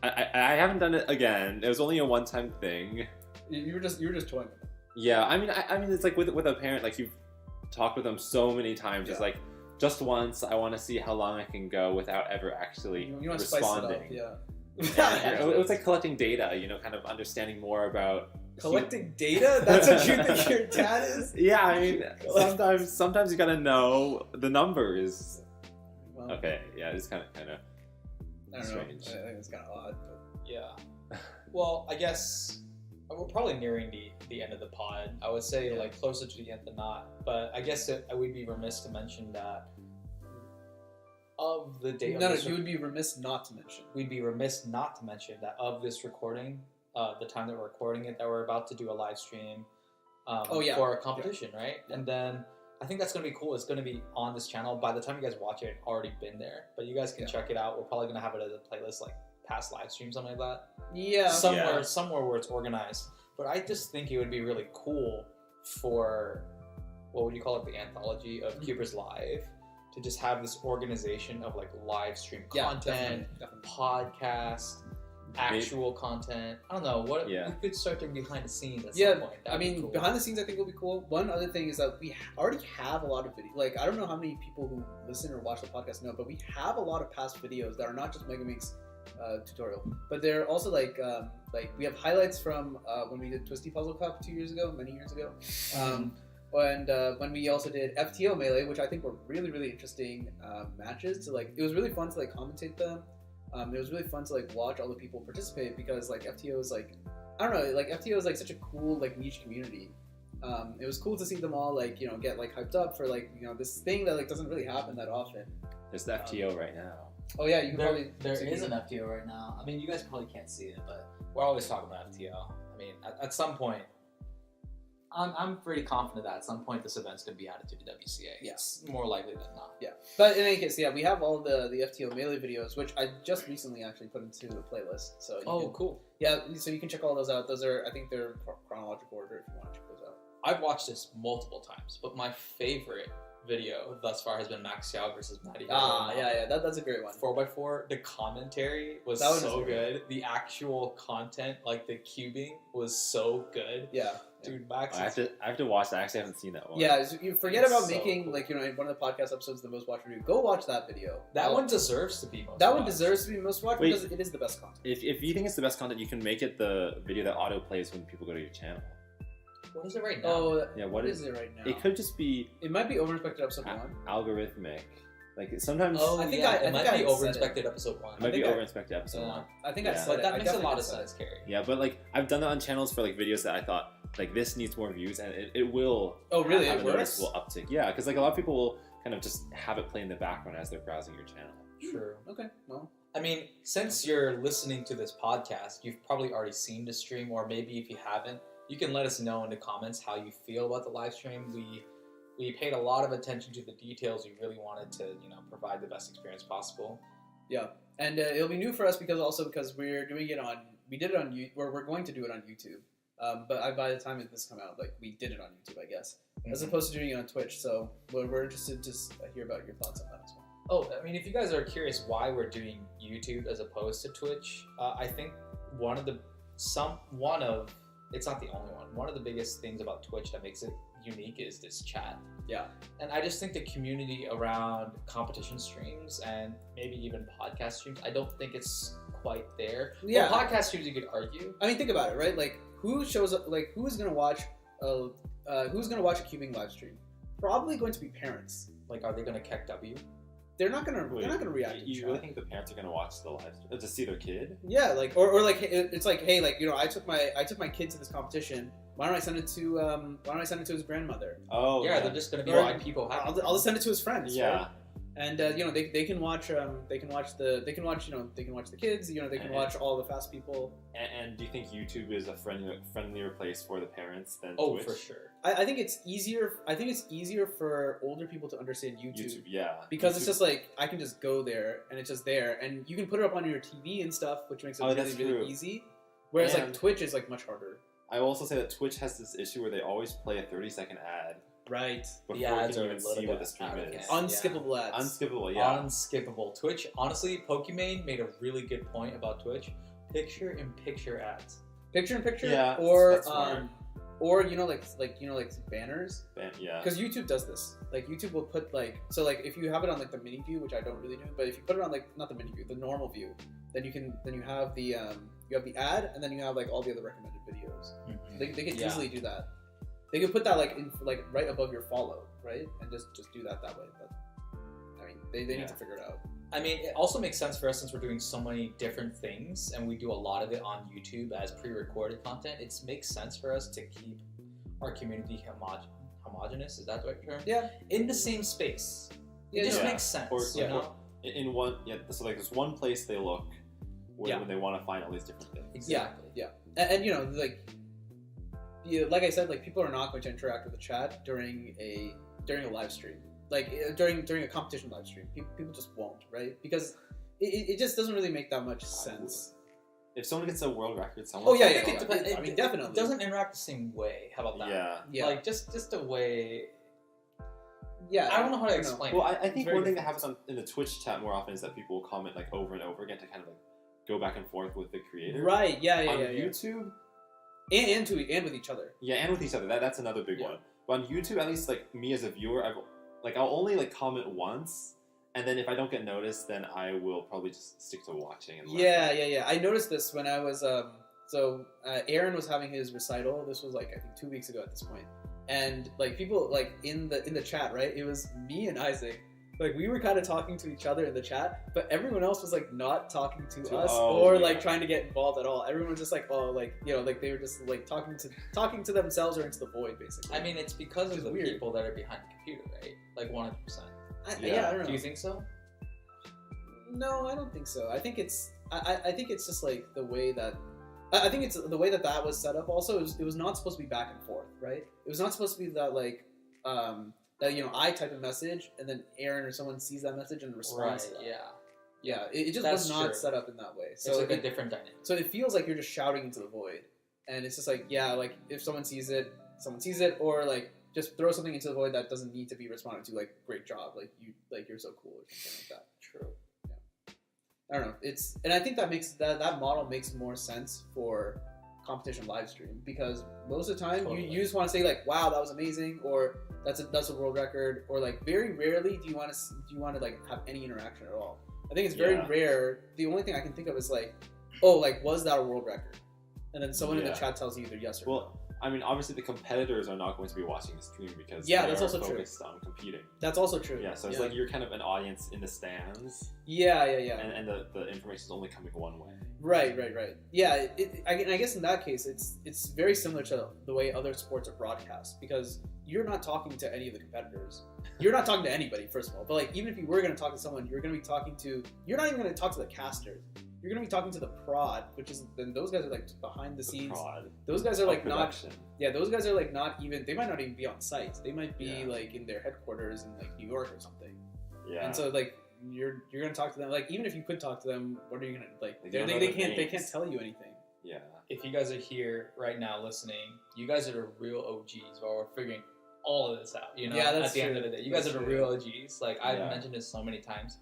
I haven't done it again. It was only a one-time thing. You were just toying with it. Yeah, I mean, it's like with a parent, like you've talked with them so many times. It's like just once. I want to see how long I can go without ever actually responding. It was like collecting data, kind of understanding more about collecting data. That's what you think your dad is? Yeah, I mean, sometimes you gotta know the numbers. Well, okay, yeah, it's kind of strange. I think it's kind of odd. But... Yeah. Well, I guess. We're probably nearing the end of the pod. I would say like closer to the end than not. But I guess I would be remiss to mention that of the day. No, you would be remiss not to mention. We'd be remiss not to mention that of this recording, the time that we're recording it, that we're about to do a live stream for a competition, right? And then I think that's going to be cool. It's going to be on this channel. By the time you guys watch it, it's already been there. But you guys can check it out. We're probably going to have it as a playlist like past live stream, something like that. Yeah. Somewhere where it's organized. But I just think it would be really cool for, what would you call it, the anthology of CubersLive, to just have this organization of like live stream content, definitely. Podcast, actual content. I don't know, what we could start doing behind the scenes at some point. I mean, cool. Behind the sscenes I think will be cool. One other thing is that we already have a lot of video. Like, I don't know how many people who listen or watch the podcast know, but we have a lot of past videos that are not just Megaminx tutorial. But they're also like we have highlights from when we did Twisty Puzzle Cup many years ago. And when we also did FTO Melee, which I think were really, really interesting matches. So like, it was really fun to like commentate them. It was really fun to like watch all the people participate because like FTO is like, I don't know, like FTO is like such a cool like niche community. It was cool to see them all like, you know, get like hyped up for like, you know, this thing that like doesn't really happen that often. There's the FTO right now. Oh yeah, you can there is an FTO right now. I mean, you guys probably can't see it, but we're always talking about FTO. I mean, at some point, I'm pretty confident that at some point this event's going to be added to the WCA. Yes, more likely than not. Yeah, but in any case, yeah, we have all the FTO Melee videos, which I just recently actually put into a playlist. So cool. Yeah, so you can check all those out. Those are, I think they're chronological order if you want to check those out. I've watched this multiple times, but my favorite video thus far has been Max Xiao versus Matty. That's a great one. 4x4, the commentary was so good. The actual content, like the cubing, was so good. Yeah. Dude, Max. I have to watch that. I actually haven't seen that one. Yeah, so you forget about making like, you know, one of the podcast episodes the most watched video. Go watch that video. That one deserves to be most That watched. one deserves to be most watched because it is the best content. If you think it's the best content, you can make it the video that auto plays when people go to your channel. What is it right now? Oh, yeah. What is it right now? It could just be. It might be Overinspected episode 1. Algorithmic. Like sometimes. Oh, I think it might be Overinspected episode 1. It might be Overinspected episode 1. I think I said but that makes a lot of sense, Carrie. Yeah, but like I've done that on channels for like videos that I thought like this needs more views, and it will. Oh really? Have it a works? noticeable uptick. Yeah, because like a lot of people will kind of just have it play in the background as they're browsing your channel. True. Okay. Well. I mean, since you're listening to this podcast, you've probably already seen the stream, or maybe if you haven't, you can let us know in the comments how you feel about the live stream. We paid a lot of attention to the details. We really wanted to, you know, provide the best experience possible. Yeah, and it'll be new for us because we're doing it on. We did it on YouTube. We're going to do it on YouTube. But by the time this come out, like we did it on YouTube, I guess, as opposed to doing it on Twitch. So we're interested to just hear about your thoughts on that as well. Oh, I mean, if you guys are curious why we're doing YouTube as opposed to Twitch, I think it's not the only one. One of the biggest things about Twitch that makes it unique is this chat. Yeah. And I just think the community around competition streams and maybe even podcast streams, I don't think it's quite there. Yeah. Well, podcast streams, you could argue. I mean, think about it, right? Like, who shows up? Like, who's gonna watch a cubing live stream? Probably going to be parents. Like, are they gonna keck W? They're not gonna react. You really think the parents are gonna watch the live stream to see their kid? Yeah, like or like it's like, hey, like, you know, I took my kid to this competition. Why don't I send it to his grandmother? Oh, yeah, they're just gonna be like people. I'll just send it to his friends. Yeah. Right? And you know, they can watch the kids. You know, they can watch all the fast people. And do you think YouTube is a friendlier place for the parents than Oh, Twitch? for sure. I think it's easier. I think it's easier for older people to understand YouTube. Yeah. Because it's just like I can just go there and it's just there, and you can put it up on your TV and stuff, which makes it really easy. Whereas like Twitch is like much harder. I will also say that Twitch has this issue where they always play a 30-second ad. Right. Before you can even see what the stream is. Unskippable ads. Unskippable, yeah. Unskippable. Twitch, honestly, Pokimane made a really good point about Twitch. Picture-in-picture ads. Picture-in-picture? Yeah. Or you know like banners. Yeah. Because YouTube does this. Like YouTube will put like if you have it on like the mini view, which I don't really do, but if you put it on like not the mini view, the normal view, then you have the ad, and then you have like all the other recommended videos. Mm-hmm. They can easily do that. They could put that like in like right above your follow, right, and just do that way. But I mean, they need to figure it out. I mean, it also makes sense for us since we're doing so many different things, and we do a lot of it on YouTube as pre-recorded content. It makes sense for us to keep our community homogenous. Is that the right term? Yeah. In the same space. It just makes sense. You know? In one, so like there's one place they look when they want to find all these different things. Exactly. Yeah. And you know, like I said, like people are not going to interact with the chat during a live stream. Like during a competition live stream, people just won't, right? Because it just doesn't really make that much sense. If someone gets a world record, I mean, definitely. It doesn't interact the same way. How about that? Yeah. Like just a way. Yeah. I don't know how to explain. Well, I think one thing that happens in the Twitch chat more often is that people will comment like over and over again to kind of like go back and forth with the creator. Right. Yeah. On YouTube. And with each other. Yeah, and with each other. That's another big one. But on YouTube, at least like me as a viewer, I'll only like comment once, And then if I don't get noticed, then I will probably just stick to watching. And Yeah. I noticed this when I was Aaron was having his recital. This was like I think 2 weeks ago at this point, and like people like in the chat, right? It was me and Isaac. Like we were kind of talking to each other in the chat, but everyone else was like not talking to us or like trying to get involved at all. Everyone was just like, oh, like like they were just like talking to themselves or into the void, basically. I mean, it's because of the weird. people that are behind the computer, right? Like 100%. Yeah, I don't know. Do you think so? No, I don't think so. I think it's I think it's just like the way that I think it's the way that was set up. Also, it was not supposed to be back and forth, right? It was not supposed to be that like that I type a message and then Aaron or someone sees that message and responds. Right. To that. Yeah. It just was not set up in that way. So it's like a different dynamic. So it feels like you're just shouting into the void, and it's just like like if someone sees it, or like just throw something into the void that doesn't need to be responded to. Like great job, you're so cool or something like that. True. I don't know. And I think that makes that model makes more sense for competition live stream, because most of the time you just want to say like, wow, that was amazing, or that's a world record, or like very rarely do you want to like have any interaction at all. I think it's very rare. The only thing I can think of is like, oh, like was that a world record? And then someone in the chat tells you either yes or no. I mean, obviously the competitors are not going to be watching the stream because that's they're also focused on competing. That's also true. Yeah, so it's like you're kind of an audience in the stands. Yeah. And the information is only coming one way. Right. Yeah, I guess in that case, it's very similar to the way other sports are broadcast, because you're not talking to any of the competitors. You're not talking to anybody, first of all. But like, even if you were going to talk to someone, you're going to be talking to. You're not even going to talk to the casters. You're going to be talking to the prod, which is then those guys are like behind the scenes. Prod. Those guys are like production. those guys are like not even. They might not even be on site. They might be like in their headquarters in like New York or something. Yeah. And so like you're gonna talk to them. Like even if you could talk to them, what are you gonna like? They can't tell you anything. Yeah. If you guys are here right now listening, you guys are the real OGs while we're figuring all of this out. You know, that's at the end of the day, you guys are the real OGs. Like I've mentioned this so many times.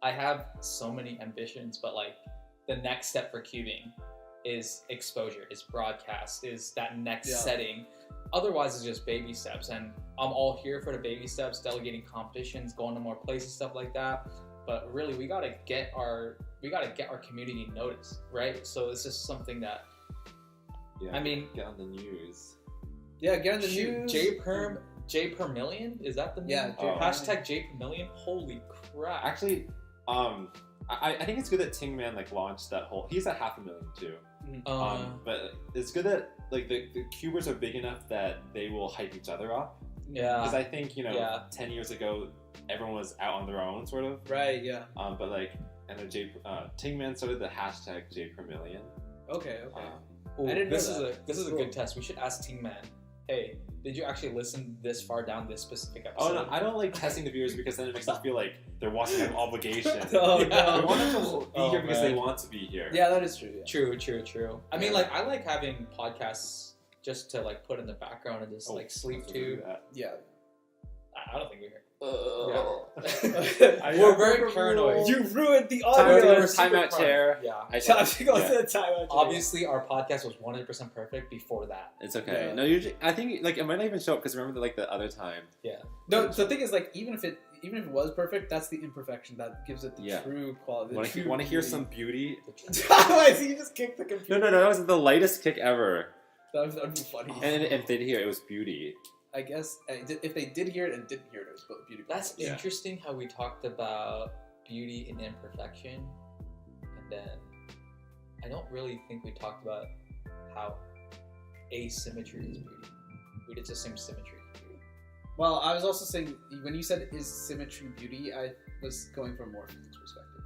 I have so many ambitions, but like the next step for cubing is exposure, is broadcast, is that next setting. Otherwise, it's just baby steps, and I'm all here for the baby steps, delegating competitions, going to more places, stuff like that. But really, we gotta get our community noticed, right? So this is something that I mean, get on the news. Yeah, get on the news. J per million, is that the name? Yeah, hashtag J per million. Holy crap! Actually, I think it's good that Tingman like launched that whole. He's at 500,000 too. But it's good that like the cubers are big enough that they will hype each other up. Yeah. Because I think 10 years ago everyone was out on their own sort of. Right. Yeah. But like and then Tingman started the hashtag J per million. Okay. Ooh, I didn't know that. This is a good test. We should ask Tingman. Hey, did you actually listen this far down this specific episode? Oh no, I don't like testing the viewers because then it makes them feel like they're watching an obligation. No. We want them to be here because they want to be here. Yeah, that is true. Yeah. True. I mean, like, I like having podcasts just to like put in the background and just like sleep to. Yeah. I don't think we're here. We're very paranoid. You ruined the audio. Timeout chair. Yeah. Timeout. Obviously, our podcast was 100% perfect before that. It's okay. Yeah. No, I think like it might not even show up because remember like the other time. Yeah. No, the thing is like even if it was perfect, that's the imperfection that gives it the true quality. Want to hear some beauty? I see you just kicked the computer. No, that was the lightest kick ever. That would be funny. And if they did hear it was beauty. I guess if they did hear it and didn't hear it, it was both beautiful. That's interesting how we talked about beauty and imperfection, and then I don't really think we talked about how asymmetry is beauty. We did the same symmetry is beauty. Well, I was also saying when you said is symmetry beauty, I was going from more physics perspective,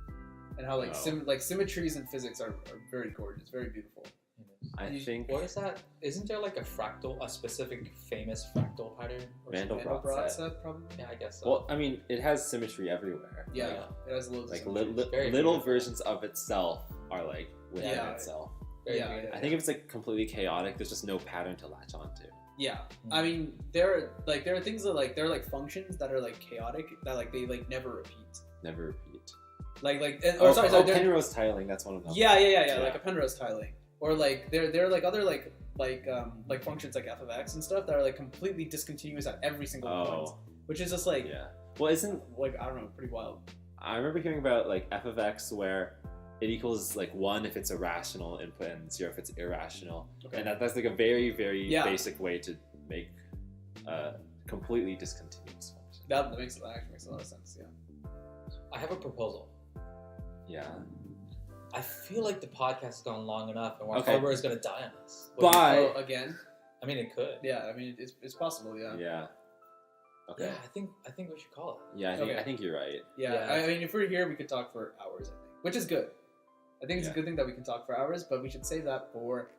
and how like symmetries in physics are very gorgeous, very beautiful. I think. What is that? Isn't there like a specific famous fractal pattern? Mandelbrot set, probably. Yeah, I guess so. Well, I mean, it has symmetry everywhere. Yeah. It has loads like of little versions of itself are like within itself. Yeah. I think if it's like completely chaotic, there's just no pattern to latch onto. Yeah, I mean, there are things that like there are like functions that are like chaotic that like they like never repeat. Penrose tiling, that's one of them. Yeah. Like a Penrose tiling. Or like there are like other like functions like f of x and stuff that are like completely discontinuous at every single point, which is just like well, isn't like I don't know, pretty wild. I remember hearing about like f of x where it equals like 1 if it's a rational input and 0 if it's irrational. Okay. And that's like a very, very Yeah. basic way to make completely discontinuous function. That actually makes a lot of sense. Yeah. I have a proposal. Yeah. I feel like the podcast has gone long enough, and our Okay. hardware is going to die on us. What do you Bye. think? Oh, again? I mean, it could. Yeah. I mean, it's possible. Yeah. Yeah. Okay. Yeah, I think we should call it. Yeah, Okay. I think you're right. Yeah. Yeah. I mean, if we're here, we could talk for hours. I think, which is good. I think it's Yeah. a good thing that we can talk for hours, but we should save that for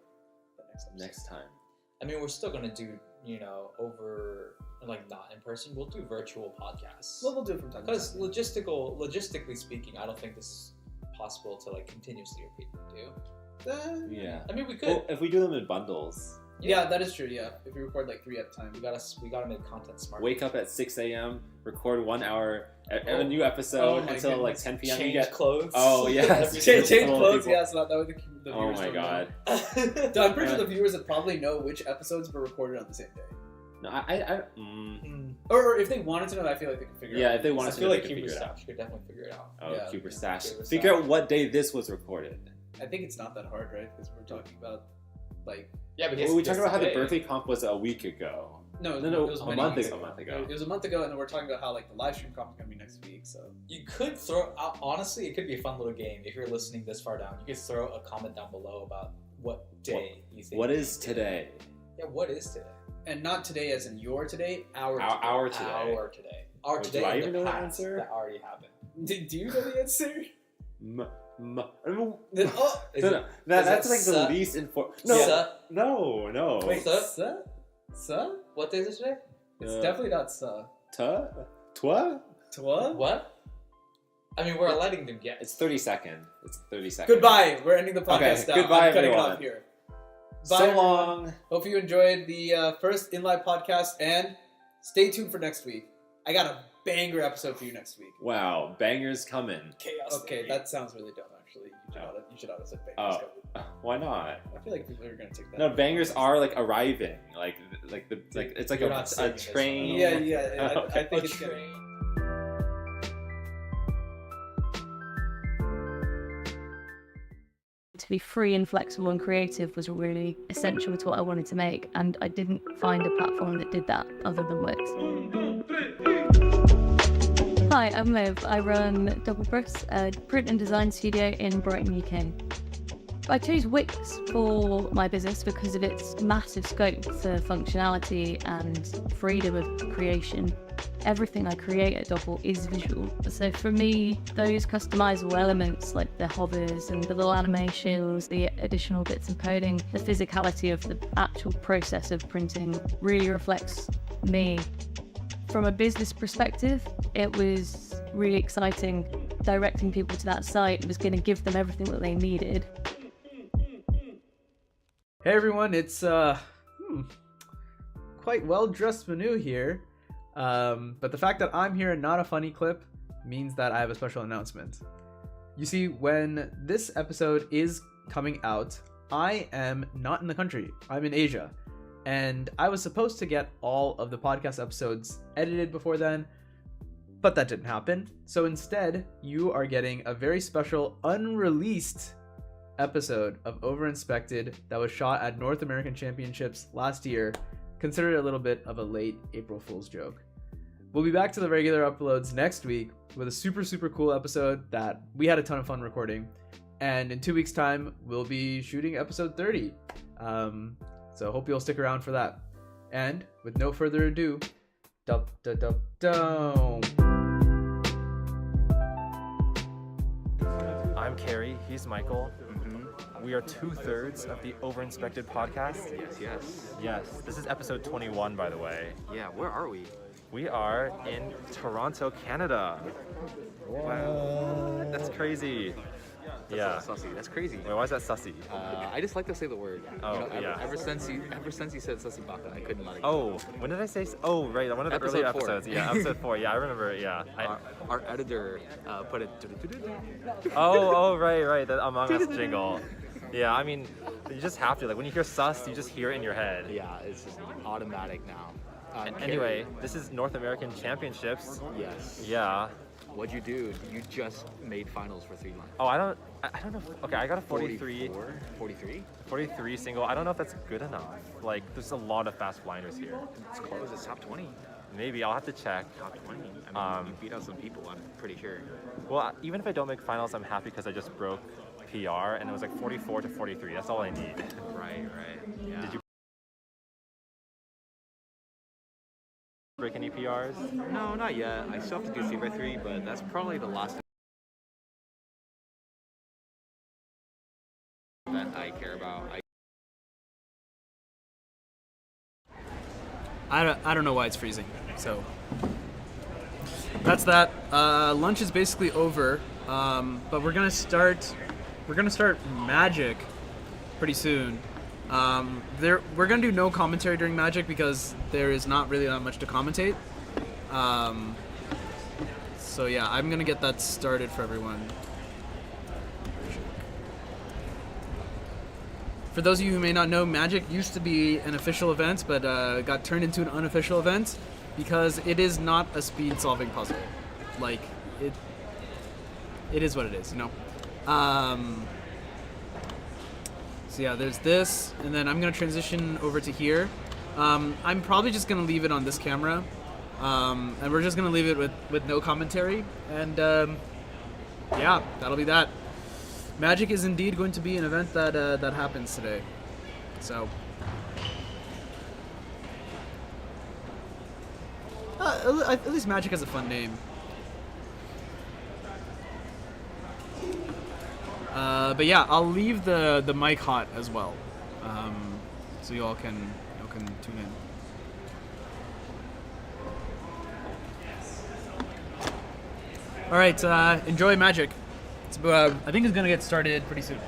the next episode. Next time. I mean, we're still going to do, over, like, not in person. We'll do virtual podcasts. Well, we'll do it from time to Because time. logistically speaking, I don't think this is possible to, like, continuously repeat them, Yeah. I mean, we could. Well, if we do them in bundles, Yeah, that is true. Yeah, if we record like 3 at a time, We gotta make content smart. wake up at 6 a.m., record 1 hour, a new Oh episode my until like goodness. 10 p.m. Change you get. clothes. Oh, yes. change People- clothes. people- Yeah, so that way the Oh viewers my don't know. god. So I'm pretty sure the viewers would probably know which episodes were recorded on the same day. No, Or if they wanted to know, I feel like they could figure it Yeah, out. if they I wanted to, feel they like could figure it out. Cuberstash could definitely figure it out. Oh, Yeah. CubersStash. Cuberstash. Figure out what day this was recorded. I think it's not that hard, right? Because we're talking about like Yeah, but Well, we talked about how the birthday comp was a week ago. no, No, it was a many month weeks ago. A month ago. It was a month ago, and then we're talking about how like the live stream comp is gonna be next week. So You could throw out, honestly, it could be a fun little game if you're listening this far down. You could throw a comment down below about what day you think. What is today? Yeah, what is today? and not today as in your today, our today. Our today. Our today. Our Wait, today do I in even the know the past answer? that already happened. Do you know the answer? No, Is no, it- no. That's it like the suck? least important. Suh? No. Wait, suh? Suh? What day is it today? It's Uh, definitely not suh. Twa? Twa? What? I mean, we're letting them guess. It's 30 second. It's 30 seconds. Goodbye. We're ending the podcast Okay, now. goodbye, I'm cutting it everyone. off here. So Bye, everyone. long. Hope you enjoyed the first in-live podcast, and stay tuned for next week. I got a banger episode for you next week. Wow, bangers coming. Chaos. Okay, theory. that sounds really dumb. Actually, you should have said bangers. Oh, coming. why not? I feel like people are gonna take that. No, bangers are like arriving. Like it's like You're a not saving this train. one. Yeah. I Okay. think A it's gonna. train. To be free and flexible and creative was really essential to what I wanted to make, and I didn't find a platform that did that other than Wix. Hi, I'm Liv. I run Double Press, a print and design studio in Brighton, UK. I chose Wix for my business because of its massive scope for functionality and freedom of creation. Everything I create at Double is visual. So for me, those customizable elements like the hovers and the little animations, the additional bits of coding, the physicality of the actual process of printing really reflects me. From a business perspective, it was really exciting. Directing people to that site was going to give them everything that they needed. Hey everyone, it's quite well-dressed Manu here. But the fact that I'm here and not a funny clip means that I have a special announcement. You see, when this episode is coming out, I am not in the country. I'm in Asia. And I was supposed to get all of the podcast episodes edited before then, but that didn't happen. So instead, you are getting a very special unreleased episode of Overinspected that was shot at North American Championships last year, considered a little bit of a late April Fool's joke. We'll be back to the regular uploads next week with a super cool episode that we had a ton of fun recording. And in 2 weeks' time, we'll be shooting episode 30. So hope you'll stick around for that. And with no further ado, dum. I'm Carrie, he's Michael. We are 2/3 of the Overinspected podcast. Yes. This is episode 21, by the way. Yeah, where are we? We are in Toronto, Canada. Wow. That's crazy. Yeah. Sussy. That's crazy. Wait, why is that sussy? I just like to say the word. Oh, ever, yeah. ever since he said sussy baka, I couldn't let it go. Oh, when did I say? Oh, right, one of the Episode earlier 4. episodes. Yeah, episode 4. Yeah, I remember it. Yeah. Our editor put it. Oh, right. That Among Us jingle. Yeah, I mean, you just have to. Like, when you hear sus, you just hear it in your head. Yeah, it's just automatic now. Anyway, this is North American Championships. Yes. Yeah. What'd you do? You just made finals for 3 months. Oh, I don't know. Okay, I got a 43. 43? 43 single. I don't know if that's good enough. Like, there's a lot of fast blinders here. It's close. It's top 20. Maybe I'll have to check. Top 20. I mean, you beat out some people, I'm pretty sure. Well, even if I don't make finals, I'm happy because I just broke PR and it was like 44 to 43. That's all I need. Right. Yeah. Did you break any PRs? No, not yet. I still have to do 3x3, but that's probably the last event I care about. I don't know why it's freezing. So that's that. Lunch is basically over, but we're gonna start Magic pretty soon. We're gonna do no commentary during Magic because there is not really that much to commentate. So yeah, I'm gonna get that started for everyone. For those of you who may not know, Magic used to be an official event, but got turned into an unofficial event because it is not a speed-solving puzzle. Like, it is what it is, you know? So yeah, there's this, and then I'm gonna transition over to here. I'm probably just gonna leave it on this camera, and we're just gonna leave it with no commentary, and yeah, that'll be that. Magic is indeed going to be an event that happens today. So, at least Magic has a fun name. But yeah, I'll leave the mic hot as well, so y'all can tune in. All right, enjoy Magic. I think it's gonna get started pretty soon.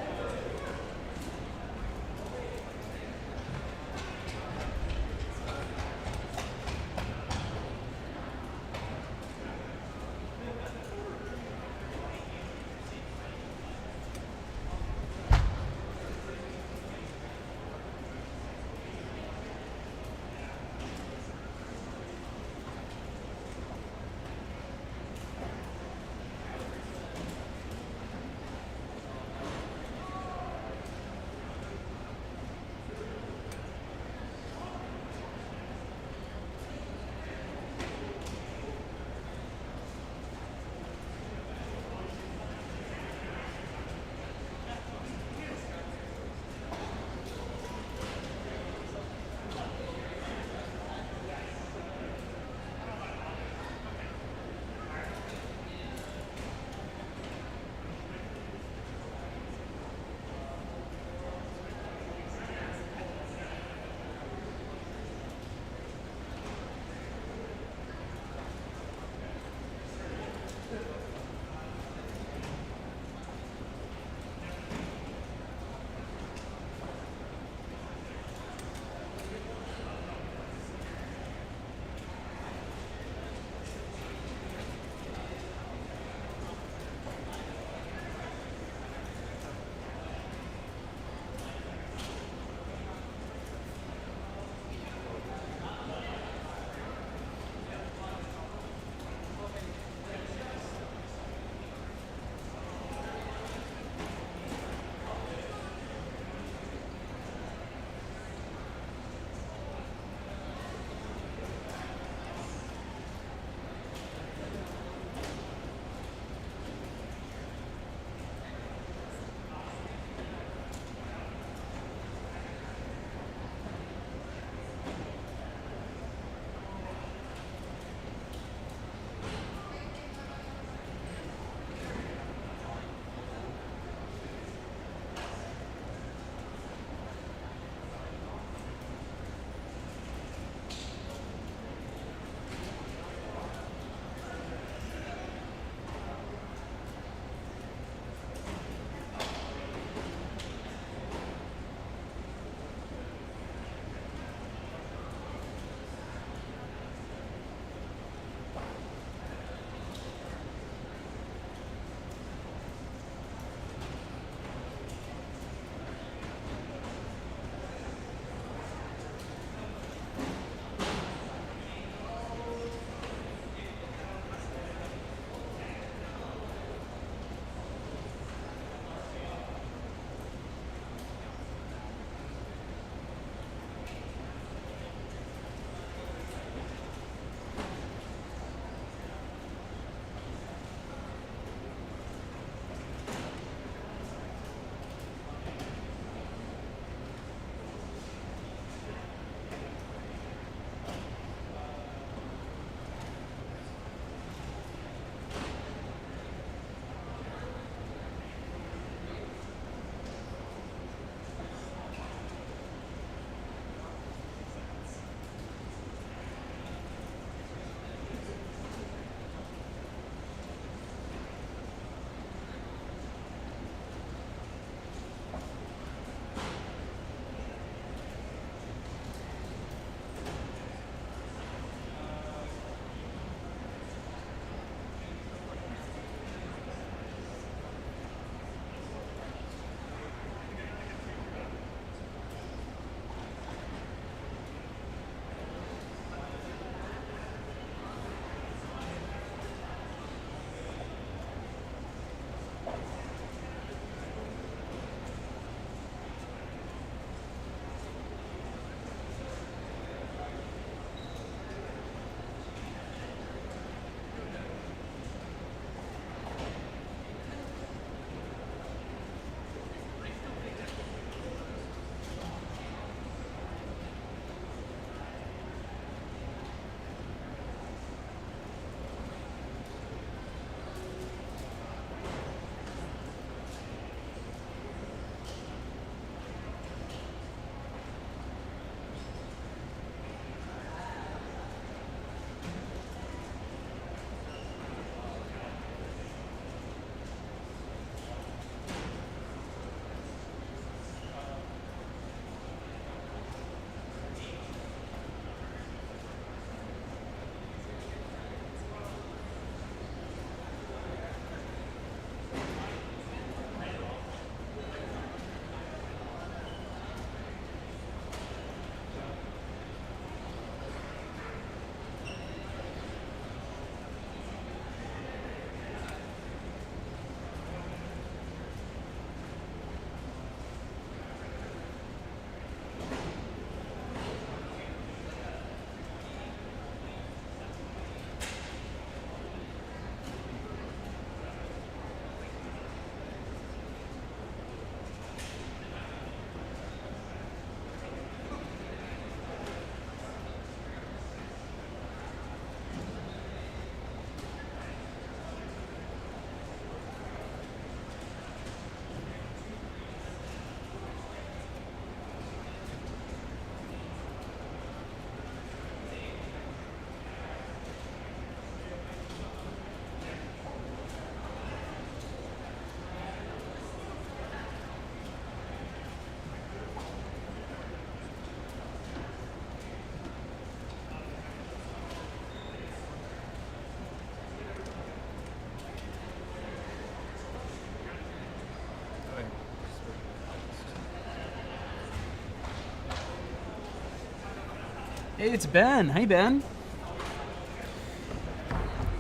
Hey, it's Ben. Hey, Ben.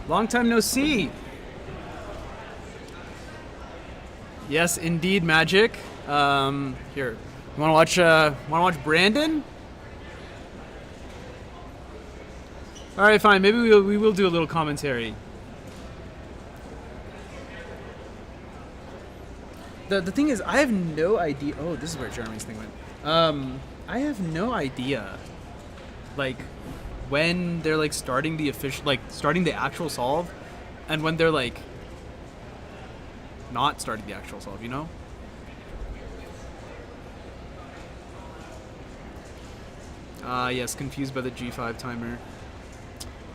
Long time no see. Yes, indeed, Magic. Here, you want to watch Brandon? All right, fine. Maybe we will do a little commentary. The thing is, I have no idea. Oh, this is where Jeremy's thing went. I have no idea, like, when they're like starting the actual solve, and when they're like not starting the actual solve. You know. Yes, confused by the G5 timer.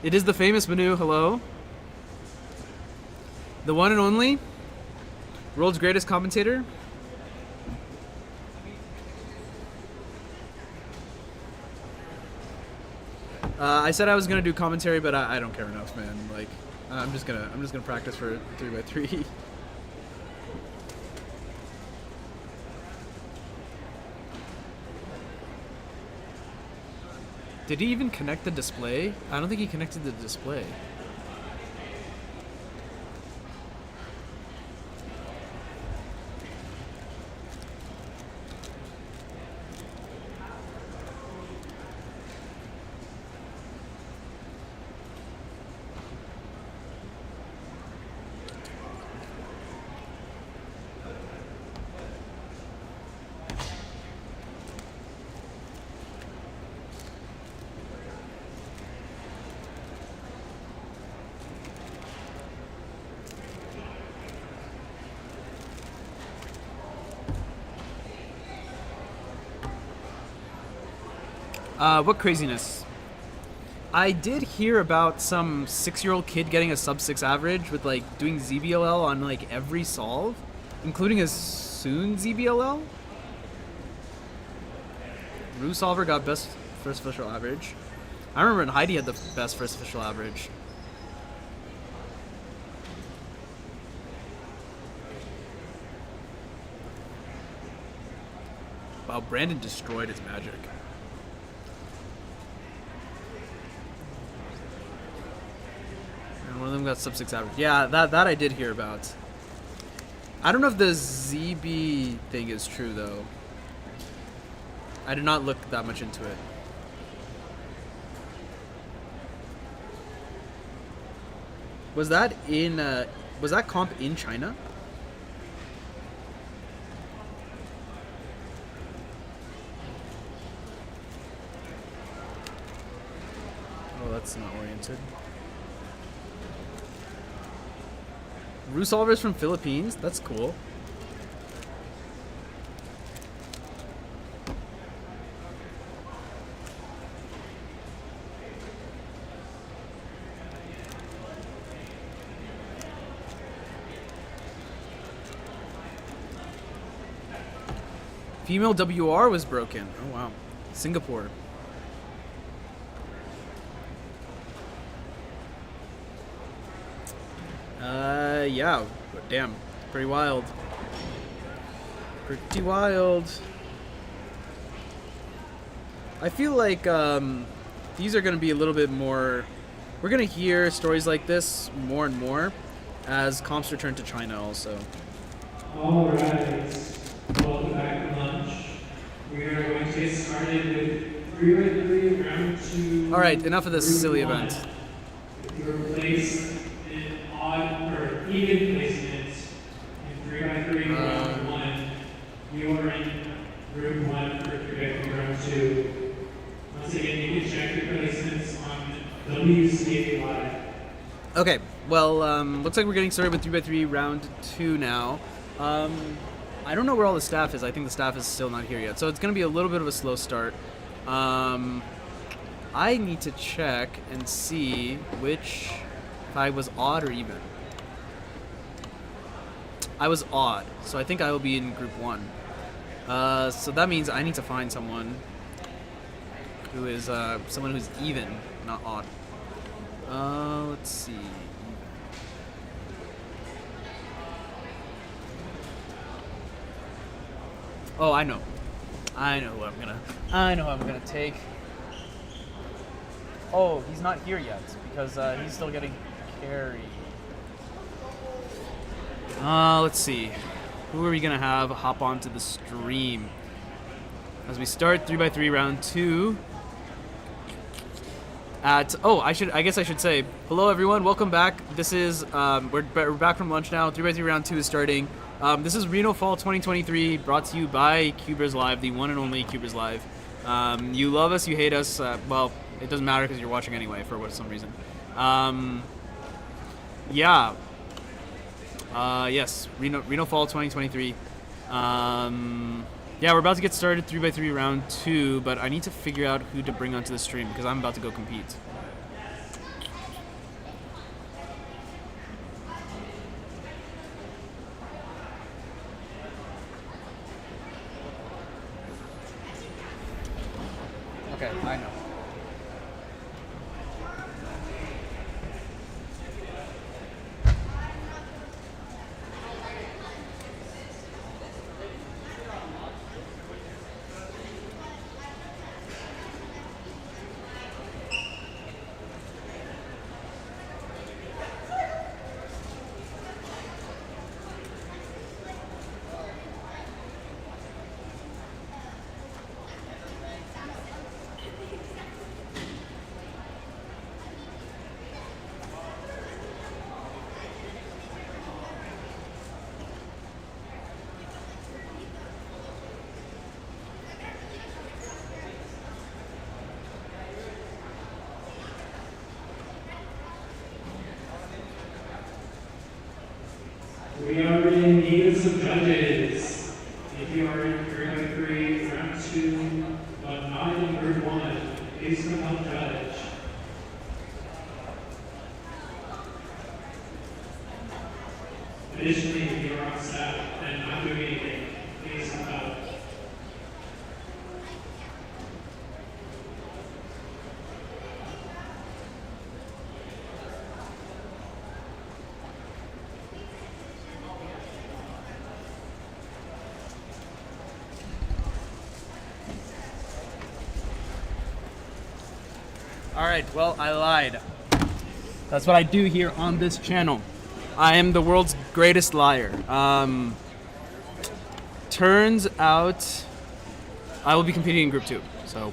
It is the famous Manu. Hello. The one and only. World's greatest commentator. I said I was gonna do commentary, but I don't care enough, man. Like, I'm just gonna practice for 3x3. Did he even connect the display? I don't think he connected the display. What craziness? I did hear about some 6-year-old kid getting a sub-6 average with like doing ZBLL on like every solve, including a soon ZBLL. Rue Solver got best first official average. I remember when Heidi had the best first official average. Wow, Brandon destroyed his Magic. One of them got sub-6 average. Yeah, that I did hear about. I don't know if the ZB thing is true though. I did not look that much into it. Was that comp in China? Oh, that's not oriented. Rue Solver's from Philippines. That's cool. Female WR was broken. Oh wow. Singapore. Yeah, damn, pretty wild. Pretty wild. I feel like these are going to be a little bit more. We're going to hear stories like this more and more as comps return to China also. All right, welcome back from lunch. We are going to get started with 3x3 round 2. All right, enough of this silly event. If you're placed in odd or even placement in 3x3 round 1, you are in group 1 for 3x3 round 2. Once again, you can check your placements on WCA Live. Okay, well, looks like we're getting started with 3x3 round 2 now. I don't know where all the staff is. I think the staff is still not here yet. So it's going to be a little bit of a slow start. I need to check and see if I was odd or even. I was odd, so I think I will be in group 1. So that means I need to find someone who is someone who's even, not odd. Let's see. Oh, I know who I'm gonna take. Oh, he's not here yet because he's still getting carry. Let's see. Who are we gonna have hop onto the stream as we start 3x3 round 2? I guess I should say hello everyone. Welcome back. This is we're back from lunch now. 3x3 round 2 is starting. This is Reno Fall 2023, brought to you by CubersLive, the one and only CubersLive. You love us, you hate us. Well, it doesn't matter because you're watching anyway for some reason. Yes, Reno Fall 2023. Yeah, we're about to get started 3x3 round 2, but I need to figure out who to bring onto the stream because I'm about to go compete. Okay, I know. We are in need of some judges. If you are in group 3, round 2, but not in group 1, please come help judge. Additionally, if you are on staff and not doing anything, please come help. Alright, well, I lied. That's what I do here on this channel. I am the world's greatest liar. Turns out I will be competing in Group 2, so...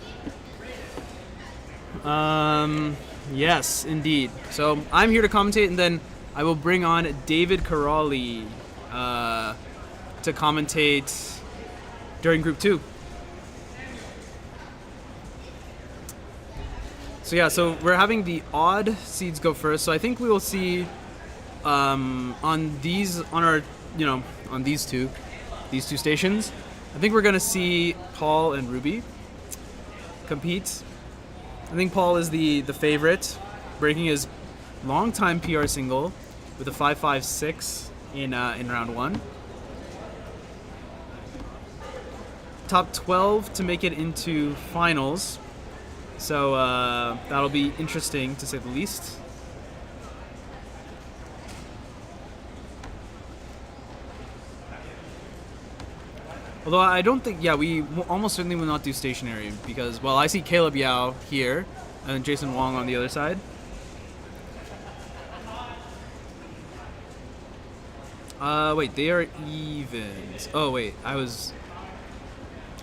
yes, indeed. So, I'm here to commentate, and then I will bring on David Carali to commentate during Group 2. So yeah, so we're having the odd seeds go first. So I think we will see on these two stations. I think we're gonna see Paul and Ruby compete. I think Paul is the favorite, breaking his long-time PR single with a 5.56 in round 1. Top 12 to make it into finals. So that'll be interesting to say the least. Although I don't think, we almost certainly will not do stationary because, well, I see Caleb Yao here and Jason Wong on the other side. Wait, they are evens. Oh, wait,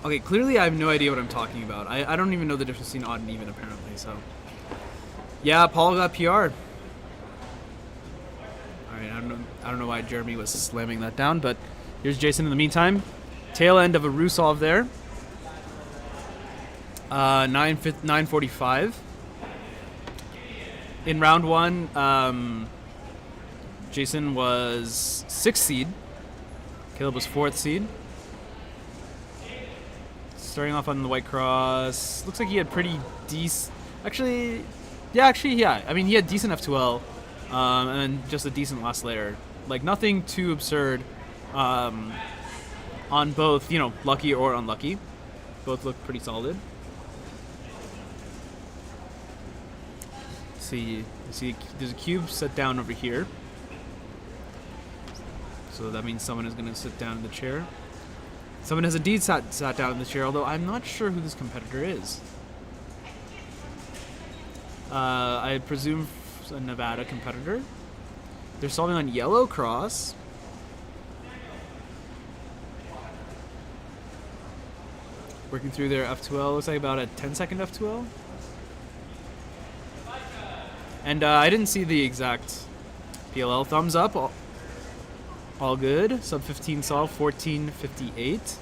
okay, clearly I have no idea what I'm talking about. I don't even know the difference between odd and even, apparently, so. Yeah, Paul got PR. Alright, I don't know why Jeremy was slamming that down, but here's Jason in the meantime. Tail end of a Rusolve there. 9:45. In round 1, Jason was 6th seed. Caleb was 4th seed. Starting off on the White Cross. Looks like he had pretty decent... Actually, yeah. I mean, he had decent F2L. And then just a decent last layer. Like, nothing too absurd on both, lucky or unlucky. Both look pretty solid. See, there's a cube set down over here. So that means someone is going to sit down in the chair. Someone has indeed sat down in the chair, although I'm not sure who this competitor is. I presume a Nevada competitor. They're solving on yellow cross. Working through their F2L. Looks like about a 10-second F2L. And I didn't see the exact PLL. Thumbs up. All good. Sub 15 solve. 14:58.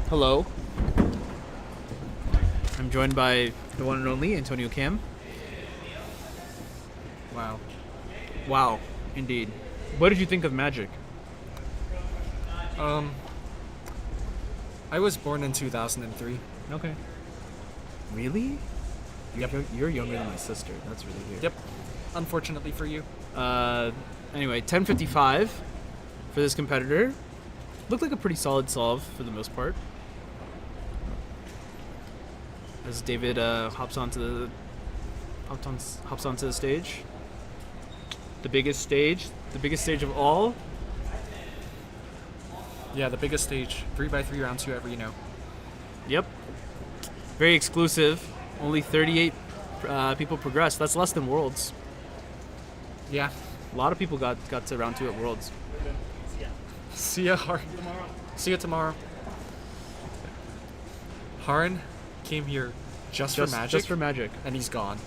Hello. I'm joined by the one and only Antonio Cam. Wow. Wow, indeed. What did you think of Magic? I was born in 2003. Okay. Really? You're younger than my sister. That's really weird. Yep. Unfortunately for you. Anyway, 10:55 for this competitor. Looked like a pretty solid solve for the most part. As David hops onto the stage. The biggest stage of all. Yeah, the biggest stage. 3x3 round 2 ever, you know. Yep. Very exclusive. Only 38 people progressed. That's less than Worlds. Yeah. A lot of people got to round 2 at Worlds. See ya, Harn. See you tomorrow. Harn came here just for Magic. Just for Magic. And he's gone.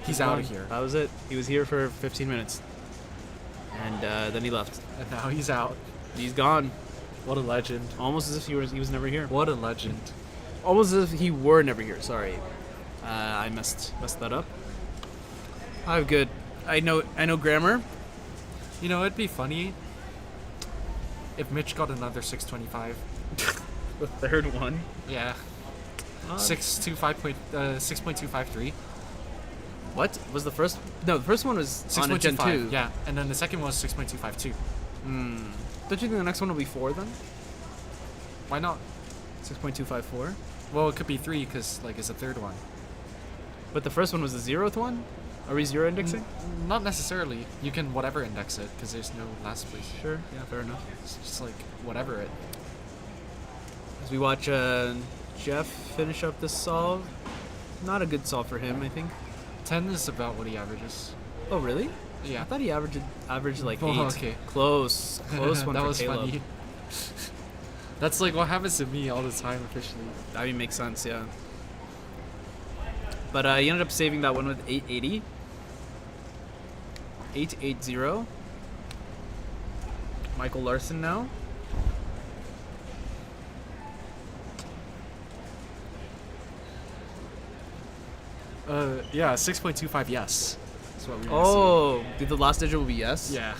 He's out of here. That was it. He was here for 15 minutes. And then he left. And now he's out. He's gone. What a legend. Almost as if he was never here. What a legend. Almost as if he were never here. Sorry. I messed that up. I'm good. I know grammar. You know, it'd be funny if Mitch got another 625. The third one. Yeah. 6.253. What was the first? No, the first one was on a Gen 2. Yeah, and then the second one was 6.252. Don't you think the next one will be 4 then? Why not? 6.254. Well, it could be 3 because like it's a third one. But the first one was the 0th one. Are we 0 indexing? Not necessarily. You can whatever index it because there's no last place. Sure. Yeah, fair enough. It's just like whatever it. As we watch Jeff finish up this solve. Not a good solve for him, I think. 10 is about what he averages. Oh, really? Yeah. I thought he averaged like 8. Oh, okay. Close one that for was Caleb. funny. That's like what happens to me all the time officially. I mean, makes sense, yeah. But he ended up saving that one with 880. 880. Michael Larson now. Yeah, 6.25 yes. That's what we Did the last digit will be yes? Yeah.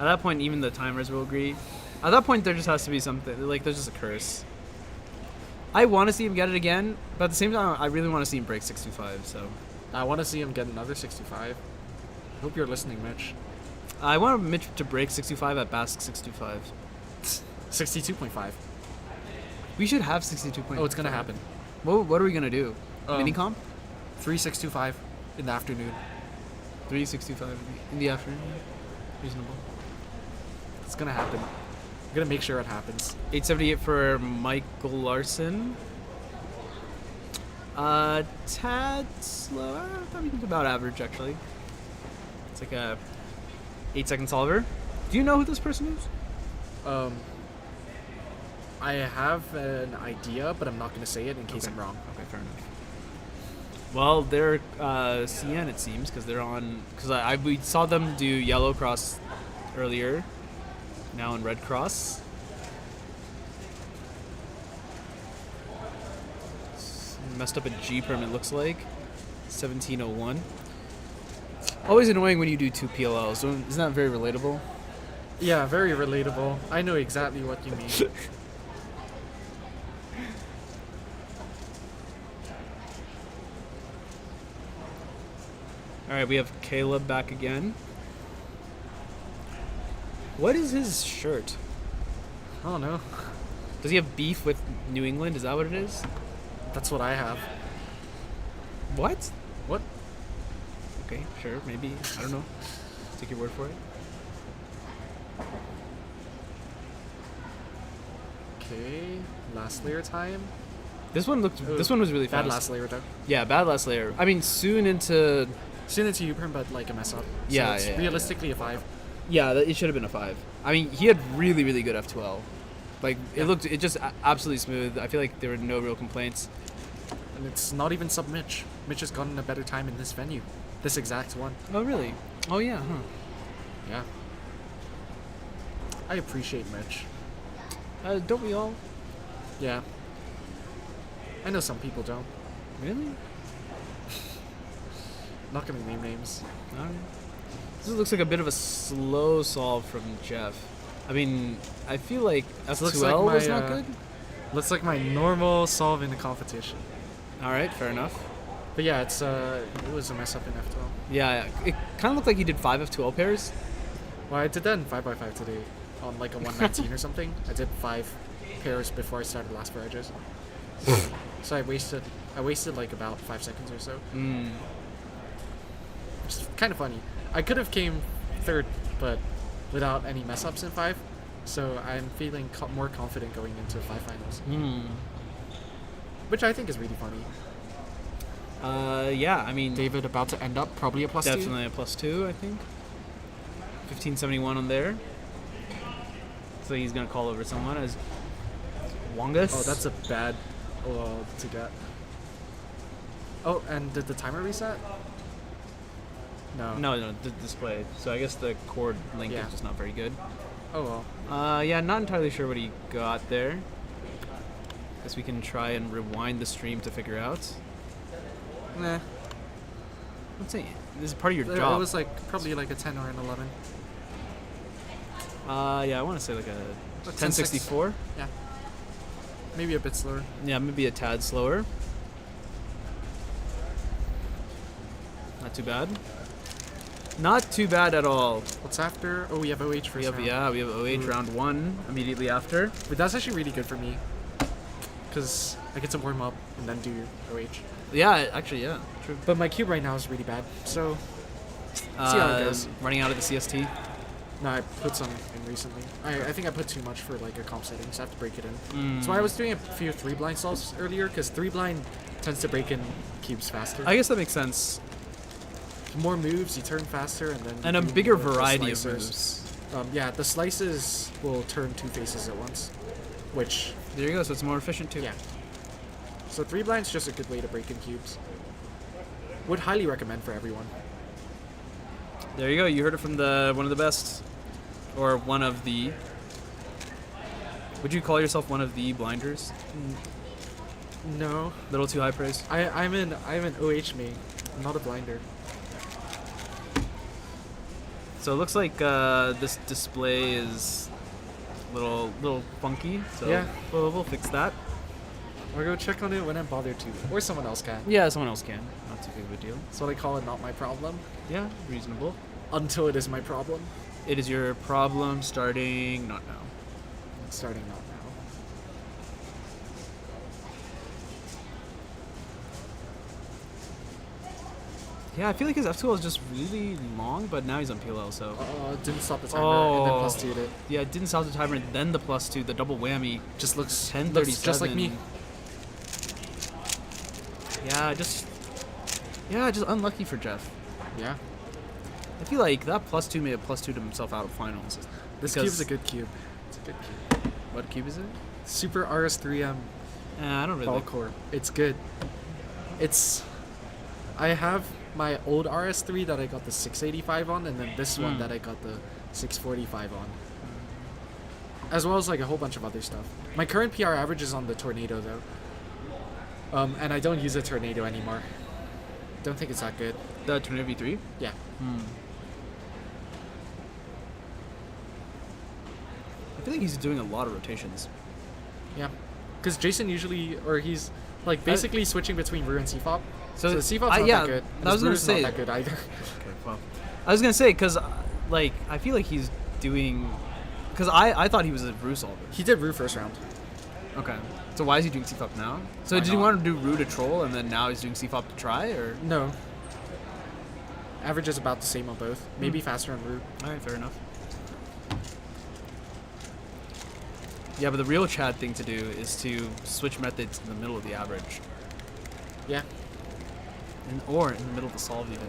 At that point, even the timers will agree. At that point, there just has to be something. Like, there's just a curse. I want to see him get it again, but at the same time, I really want to see him break 65, so. I want to see him get another 65. I hope you're listening, Mitch. I want Mitch to break 65 at Basque 625. 62.5. We should have 62.5. Oh, it's gonna happen. What are we gonna do? Mini comp? 3.625 in the afternoon. 3.65 in the afternoon. Reasonable. It's gonna happen. I'm gonna make sure it happens. 878 for Michael Larson. Tad slow. I thought he was about average actually. It's like a 8-second solver. Do you know who this person is? I have an idea, but I'm not gonna say it in case I'm wrong. Okay, fair enough. Well, they're CN it seems because they're on. Because we saw them do yellow cross earlier. Now in red cross. Messed up a G permit looks like. 1701. Always annoying when you do 2 PLLs. Isn't that very relatable? Yeah, very relatable. I know exactly what you mean. Alright, we have Caleb back again. What is his shirt? I don't know. Does he have beef with New England? Is that what it is? That's what I have. What? What? Okay, sure, maybe. I don't know. Take your word for it. Okay, last layer time. This one looked. This one was really fast. Bad last layer though. Yeah, bad last layer. I mean, soon into. Soon into U-turn, but like a mess up. So Yeah, it's yeah, yeah, realistically a 5. Yeah, it should have been a 5. I mean, he had really, really good F2L. Like Yeah. it just absolutely smooth. I feel like there were no real complaints. And it's not even sub Mitch. Mitch has gotten a better time in this venue. This exact one. Oh really? Oh yeah, huh? Yeah. I appreciate Mitch. Don't we all? Yeah. I know some people don't. Really? Not gonna name names. Alright. This looks like a bit of a slow solve from Jeff. I mean, I feel like This F2L looks like my, was not good. Looks like my normal solve in the competition. All right, fair enough. But yeah, it was a mess up in F12. Yeah, it kind of looked like he did 5 F2L pairs. Well, I did that in 5x5 today on like a 119 or something. I did 5 pairs before I started last barrages. So I wasted like about 5 seconds or so. Mm. Which is kind of funny. I could have came third, but without any mess ups in 5. So I'm feeling more confident going into 5 finals. Mm. Which I think is really funny. Yeah, I mean, David about to end up probably a +2. definitely a +2, I think. 1571 on there. So he's gonna call over someone as Wongus. Oh, that's a bad to get. Oh, and did the timer reset? No. No, the display. So I guess the chord link Yeah. is just not very good. Oh well. Yeah, not entirely sure what he got there. Guess we can try and rewind the stream to figure out. Nah. Let's see. This is part of your It job. was like probably like a 10 or an 11. Yeah, I want to say like a 1064. Yeah. Maybe a bit slower. Yeah, maybe a tad slower. Not too bad. Not too bad at all. What's after? Oh, we have OH first round. Yeah, we have OH round 1 immediately after. But that's actually really good for me. Because I get to warm up and then do OH. Yeah, actually, yeah, true. But my cube right now is really bad. So, see how it goes. Running out of the CST. No, I put some in recently. I think I put too much for like a comp setting, so I have to break it in. Mm. That's why I was doing a few 3 blind solves earlier, because 3 blind tends to break in cubes faster. I guess that makes sense. More moves, you turn faster, and then And a you do bigger more of the variety of slicers. moves. Yeah, the slices will turn 2 faces at once, which There you go, so it's more efficient too. yeah. So 3 blind's just a good way to break in cubes. Would highly recommend for everyone. There you go, you heard it from the one of the best. Or one of the... Would you call yourself one of the blinders? No, Little too high praise? I'm an OH main, not a blinder. So it looks like this display is a little funky, so Yeah. we'll fix that. I'll go check on it when I'm bothered to, or someone else can. Yeah, someone else can. Not too big of a deal. That's what I call it, not my problem. Yeah, reasonable. Until it is my problem. It is your problem starting not now. Starting not now. Yeah, I feel like his F2L is just really long, but now he's on PLL, so... Didn't stop the timer and then Oh. +2'd it. Yeah, it didn't stop the timer, and then the +2, the double whammy. Just looks 10:37. just like me. Yeah, just unlucky for Jeff. Yeah. I feel like that +2 made a +2 to himself out of finals. This Because- cube's a good cube. It's a good cube. What cube is it? Super RS3M I don't really. ball core. It's good. I have my old RS3 that I got the 685 on, and then this one that I got the 645 on. As well as like a whole bunch of other stuff. My current PR average is on the Tornado though. And I don't use a Tornado anymore. Don't think it's that good. The Tornado V3? Yeah. I feel like he's doing a lot of rotations. Yeah. Because Jason usually, or he's like basically switching between Ru and CFOP. So the CFOP's not yeah, that good. I was gonna Ru's say not that good either. Okay, well, I was gonna say because like I feel like he's doing because I thought he was a Ru solver. He did Ru first round. Okay. So why is he doing CFOP now? So Why did you not? want to do Ru to troll and then now he's doing CFOP to try or? No. Average is about the same on both. Maybe faster on route. All right, fair enough. Yeah, but the real Chad thing to do is to switch methods in the middle of the average. Yeah. Or in the middle of the solve even.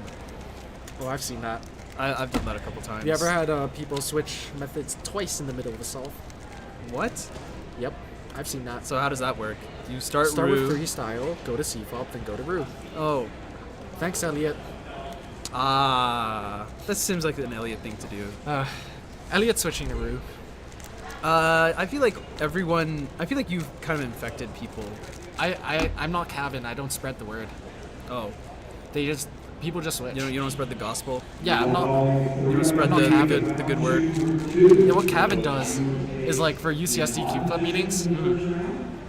Oh, I've seen that. I've done that a couple times. You ever had people switch methods twice in the middle of a solve? What? Yep, I've seen that. So how does that work? You start with freestyle, go to CFOP, then go to Rue. Oh. Thanks, Elliot. That seems like an Elliot thing to do. Elliot switching to Rue. I feel like you've kind of infected people. I'm not Kevin. I don't spread the word. Oh. People just switch. You don't spread the gospel? Yeah, I'm not. You don't spread the good word? Yeah, what Kevin does is like for UCSD Cube Club meetings,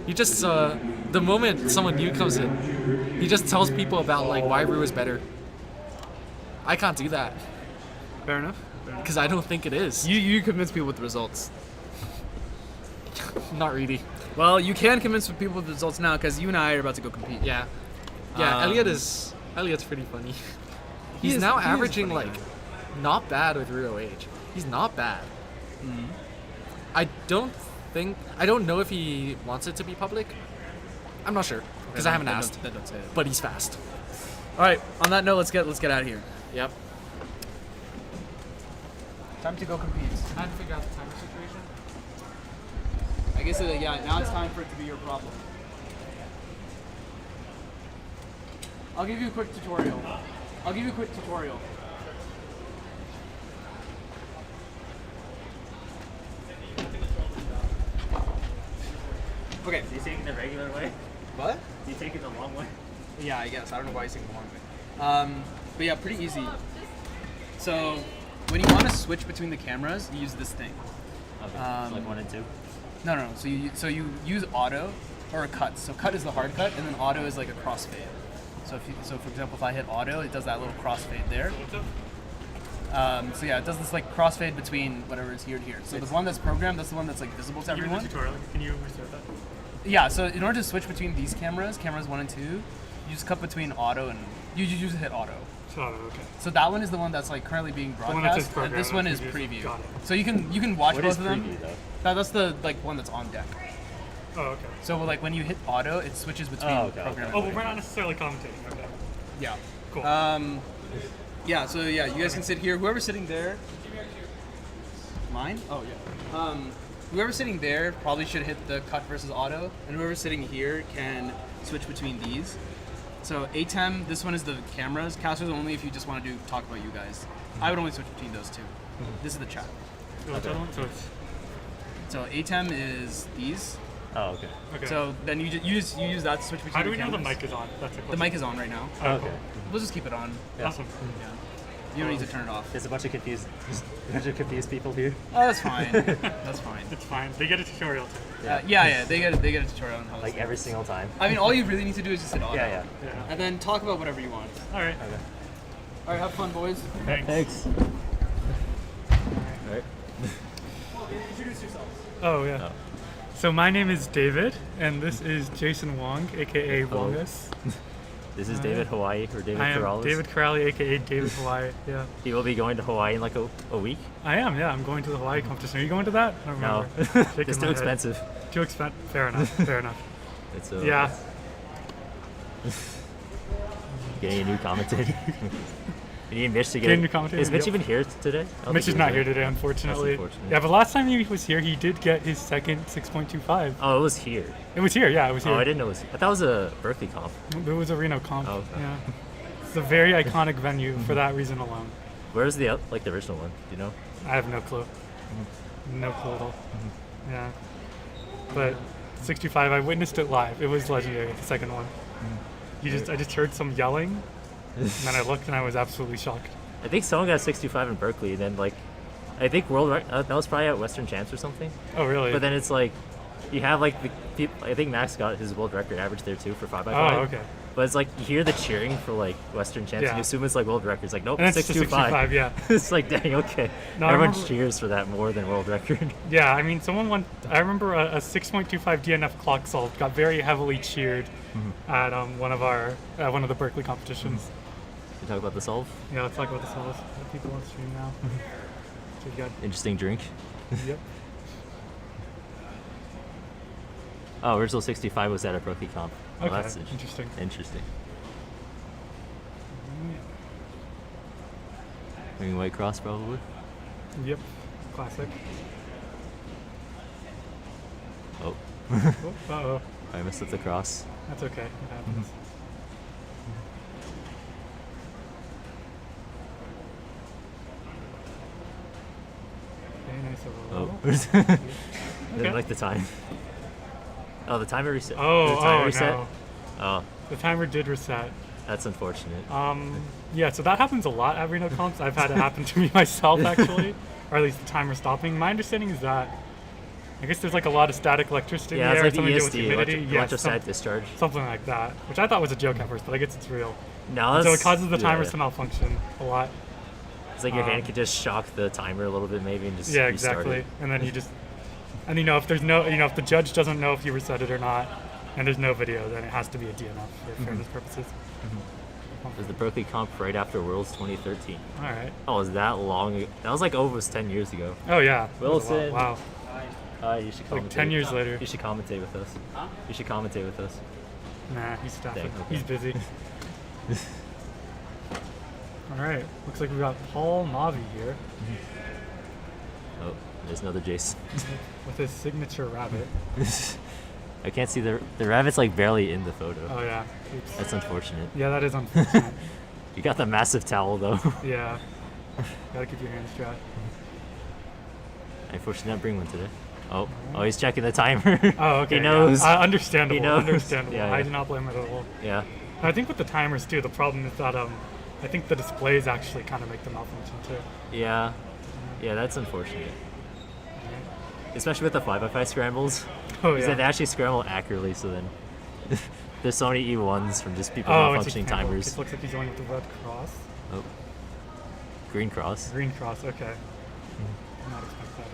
he just, the moment someone new comes in, he just tells people about like why Rue is better. I can't do that. Fair enough. Because I don't think it is. You convince people with the results. Not really. Well, you can convince people with the results now because you and I are about to go compete. Yeah. Yeah, Elliot's pretty funny. He's now averaging funny, like not bad with Rio Age. He's not bad. Mm-hmm. I don't know if he wants it to be public. I'm not sure because I haven't asked. Don't say it. But he's fast. All right. On that note, let's get out of here. Yep. Time to go compete. I had to figure out the timer situation. I guess now it's time for it to be your problem. I'll give you a quick tutorial. Okay. Is he taking the regular way? What? Is he taking the long way? Yeah, I guess. I don't know why he's taking the long way. But yeah, pretty easy. So when you want to switch between the cameras, you use this thing. Okay. Like 1 and 2? No. So you use auto or a cut. So cut is the hard cut, and then auto is like a crossfade. So for example, if I hit auto, it does that little crossfade there. So yeah, it does this like crossfade between whatever is here to here. So the one that's programmed, that's the one that's like visible to everyone. Tutorial. Can you restart that? Yeah. So in order to switch between these cameras 1 and 2, you just cut between auto and you just hit auto. Okay. So that one is the one that's like currently being broadcast, and this one is preview. Got it. So you can watch What both is of them. preview, though? That's the like one that's on deck. Oh, okay. So like when you hit auto, it switches between program. Oh, but we're not necessarily commentating. Okay. Yeah. Cool. Yeah. So yeah, you guys can sit here. Whoever's sitting there. Mine? Oh yeah. Whoever's sitting there probably should hit the cut versus auto, and whoever's sitting here can switch between these. So ATEM, this one is the cameras. Casters only if you just want to talk about you guys. I would only switch between those two. This is the chat. So ATEM is these. Oh, okay. So then you use that to switch between. How do we the know the cameras. mic is on? That's a question. The mic is on right now. Oh, okay. We'll just keep it on. Yeah. Awesome. Yeah. You don't need to turn it off. There's a bunch of confused people here. Oh, that's fine. That's fine. It's fine. They get a tutorial too. Yeah. They get a tutorial on how to Like start every this. single time. I mean, all you really need to do is just hit auto. Yeah. And then talk about whatever you want. All right. Okay. All right, have fun, boys. Thanks. Alright. Introduce yourselves. Oh yeah. Oh. So my name is David, and this is Jason Wong, aka Wongus. This is David Hawaii, or David I am Corrales. David Corrali, aka David Hawaii. Yeah. He will be going to Hawaii in like a week? I am. Yeah, I'm going to the Hawaii competition. Are you going to that? I don't No. remember. Shaking It's my too head. expensive. Too expensive. Fair enough. Fair enough. It's Yeah. Getting a new commentator. We need Mitch to get. Getting a new commentator, Is Mitch yep. even here today? I don't Mitch think is not he here was, right? today, unfortunately. That's unfortunate. Yeah, but last time he was here, he did get his second 6.25. Oh, it was here. It was here. Yeah, it was here. Oh, I didn't know it was. I thought it was a Berkeley comp. It was a Reno comp. Oh, okay. Yeah. It's a very iconic venue for that reason alone. Where's the the original one? Do you know? I have no clue. No clue at all. Yeah. But 65, I witnessed it live. It was legendary, the second one. I just heard some yelling, and then I looked and I was absolutely shocked. I think someone got 65 in Berkeley, and then like, I think that was probably at Western Champs or something. Oh really? But then it's like, you have like the people. I think Max got his world record average there too for 5x5. Oh, okay. But it's like you hear the cheering for like Western Champs, and Yeah. you assume it's like world records. Like nope, And it's just a 625. 65, yeah. It's like dang, okay. No, I Everyone remember- cheers for that more than world record. Yeah, I mean, I remember a 6.25 DNF clock solve got very heavily cheered at one of the Berkeley competitions. talk about the solve? Yeah, let's talk about the solves. Got people on stream now. So we got, Interesting drink. yep. Oh, original 65 was at a Brooklyn comp. Oh, Okay, that's interesting. Interesting. Maybe White Cross, probably. Yep, classic. Oh. Oh, uh-oh. I messed up the cross. That's okay, it happens. Very nice overall. Oh. Okay. Didn't like the time. Oh, the timer reset. Oh, Did the timer oh, reset? no. Oh, The timer did reset. that's unfortunate. Yeah, so that happens a lot at Reno comps. I've had it happen to me myself, actually. Or at least the timer stopping. My understanding is that, I guess there's like a lot of static electricity Yeah, in the it's air, like something to do with ESD, humidity. Yeah, electrostatic discharge. Something like that, which I thought was a joke at first, but I guess it's real. No, And so it that's- causes the timers yeah. to malfunction a lot. It's like your hand could just shock the timer a little bit, maybe, and just Yeah, restart exactly. it. And then you just, and if there's no, if the judge doesn't know if you reset it or not, and there's no video, then it has to be a DNF for fairness purposes. It was the Berkeley comp right after Worlds 2013. All right. Oh, was that long ago? That was like almost 10 years ago. Oh yeah. That was a Wilson. lot. Wow. You should commentate. Like 10 years later. You should commentate with us. You should commentate with us. Nah, he's staffing. Dang, okay. He's busy. All right. Looks like we got Paul Mavi here Oh, there's another Jace. with his signature rabbit. I can't see the rabbit's like barely in the photo. Oh yeah. Oops. That's unfortunate. Yeah, that is unfortunate. You got the massive towel though. Yeah. Gotta keep your hands dry. Unfortunately, not bring one today. Oh, he's checking the timer. Oh, okay. He knows. Yeah. Understandable. He knows. Understandable. Yeah, I yeah. do not blame it at all. Yeah. I think with the timers too, the problem is that I think the displays actually kind of make them malfunction too. Yeah. Yeah, that's unfortunate. Especially with the 5x5 scrambles. Oh, Because yeah. they actually scramble accurately, so then there's so many E1s from just people Oh, it's just malfunctioning handle. timers. It looks like he's going with the red cross. Oh. Green cross. Green cross. Okay. Did not expect that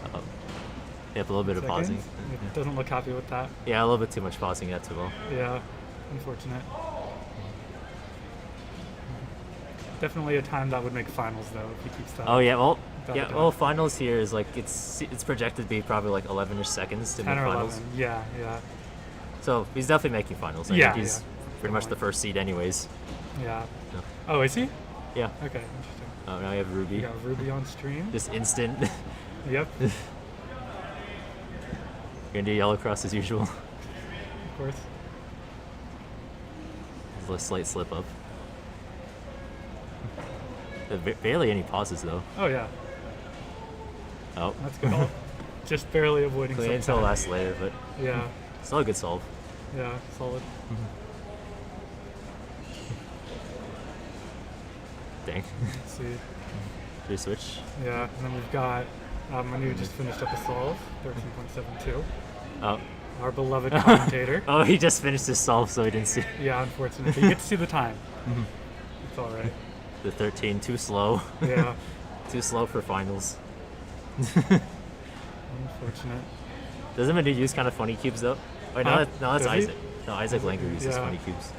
at all. Yep, a little bit of pausing. Seconds. It doesn't look happy with that. Yeah, a little bit too much pausing that too well. Yeah, unfortunate. Definitely a time that would make finals though if he keeps that. Oh yeah, well, that yeah, down. well, finals here is like it's projected to be probably like 11ish seconds to 10 make or finals. 11. Yeah, yeah, So he's definitely making finals. I Yeah, think he's yeah. pretty much the first seed anyways. yeah. No. Oh, is he? Yeah. Okay, interesting. Oh, now you have Ruby. We got Ruby on stream. Just instant. Yep. You're gonna do yellow cross as usual. Of course. There's a slight slip up. Barely any pauses though. Oh yeah, Oh. that's good. Just barely avoiding. Clean some until time. last layer, but Yeah, still a good solve. yeah, solid. Dang. Let's see. Should we switch? Yeah, and then we've got Manu just finished up a solve, 13.72. Oh. Our beloved commentator. Oh, he just finished his solve, so he didn't see. Yeah, unfortunately. You get to see the time. Mhm. It's alright. The 13, too slow. Yeah. Too slow for finals. Unfortunate. Doesn't Manu use kind of funny cubes though? Wait, no, Huh? no, that's Does he? Isaac. No, Isaac Langer uses Yeah. funny cubes.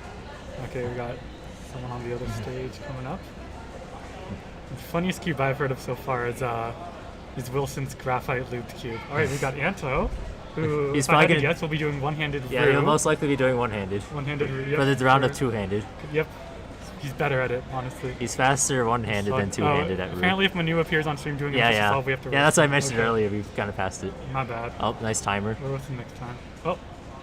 Okay, we got someone on the other stage coming up. The funniest cube I've heard of so far is Wilson's graphite looped cube. Alright, we got Anto, who He's if I had probably to gonna- guess will be doing one-handed Yeah, roux. he'll most likely be doing one-handed. One-handed roux, yep, For the round of for- two-handed. Yep. He's better at it, honestly. He's faster one-handed than two-handed at root. Apparently if Manu appears on stream doing Yeah, a yeah. solve, we have to Yeah, that's what I mentioned Okay. earlier. We've kind of passed it. My bad. Oh, nice timer. We'll what's the next time? Oh,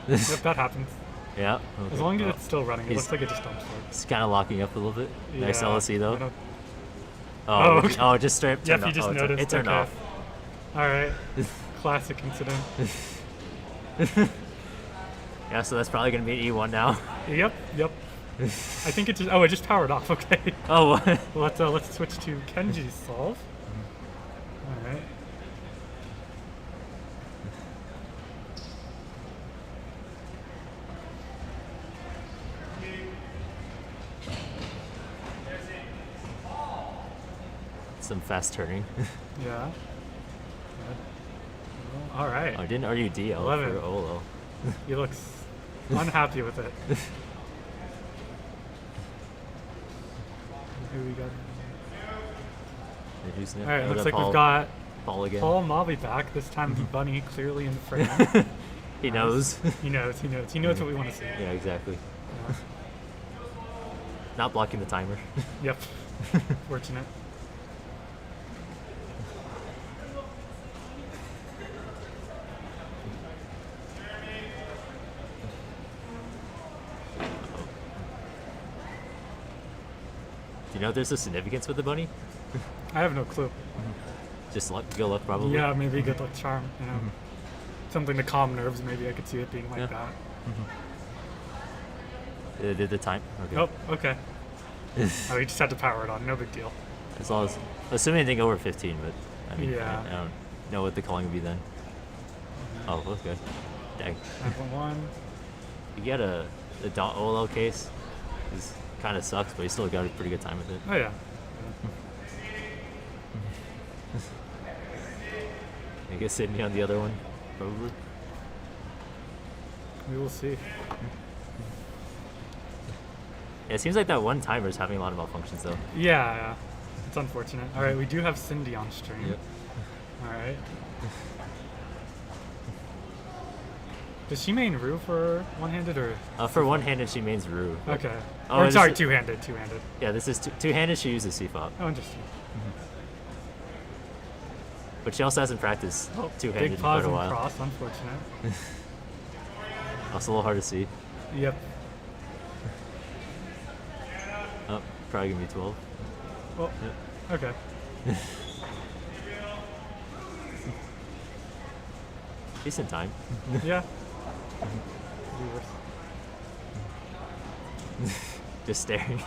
yep, that happens. Yeah. As okay. long as Oh. it's still running, it He's- looks like it just dumps forward. It's kind of locking up a little bit. Nice Yeah, LSE I though. don't- Oh, okay. oh, just straight. Yep, turned you off. just Oh, noticed. It turned okay. off. Alright. Classic incident. Yeah, so that's probably gonna be an E1 now. Yep, yep. I think it just it just powered off, okay. Oh, what? Well, let's switch to Kenji's solve. Alright. Some fast turning. Yeah. Alright. Oh, I didn't argue DL 11. for Olo. He looks unhappy with it. Who we got? And who's All right, oh, looks the like Paul, we've got Paul again. Paul Molly back. This time the bunny clearly in the frame. He knows. He knows. He knows. He knows what we want to see. Yeah, exactly. Yeah. Not blocking the timer. Yep. Fortunate. Do you know if there's a significance with the bunny? I have no clue. Just luck, good luck, probably. Yeah, maybe good luck charm. You know, something to calm nerves. Maybe I could see it being like that. Did the time? Okay. Oh, okay. Oh, you just had to power it on. No big deal. As long as, assuming anything over 15, but I mean, Yeah. I don't know what the calling would be then. Oh, okay. Dang. 9.1. You get a dot OLL case. Is kind of sucks, but you still got a pretty good time with it. Oh yeah. I guess Sydney on the other one, probably. We will see. Yeah, it seems like that one timer is having a lot of malfunctions though. Yeah, yeah. It's unfortunate. All right, we do have Cindy on stream. Yep. All right. Does she main Rue for one-handed or? For one-handed, she mains Rue. Okay. Oh, Or sorry, is- two-handed. Two-handed. Yeah, this is two-handed. She uses CFOP, Oh, interesting. but she also hasn't practiced two-handed Big in pause quite a and while. cross. Unfortunate. Also a little hard to see. Yep. Oh, probably gonna be 12. Well. Okay. Decent time. Yeah. Just staring.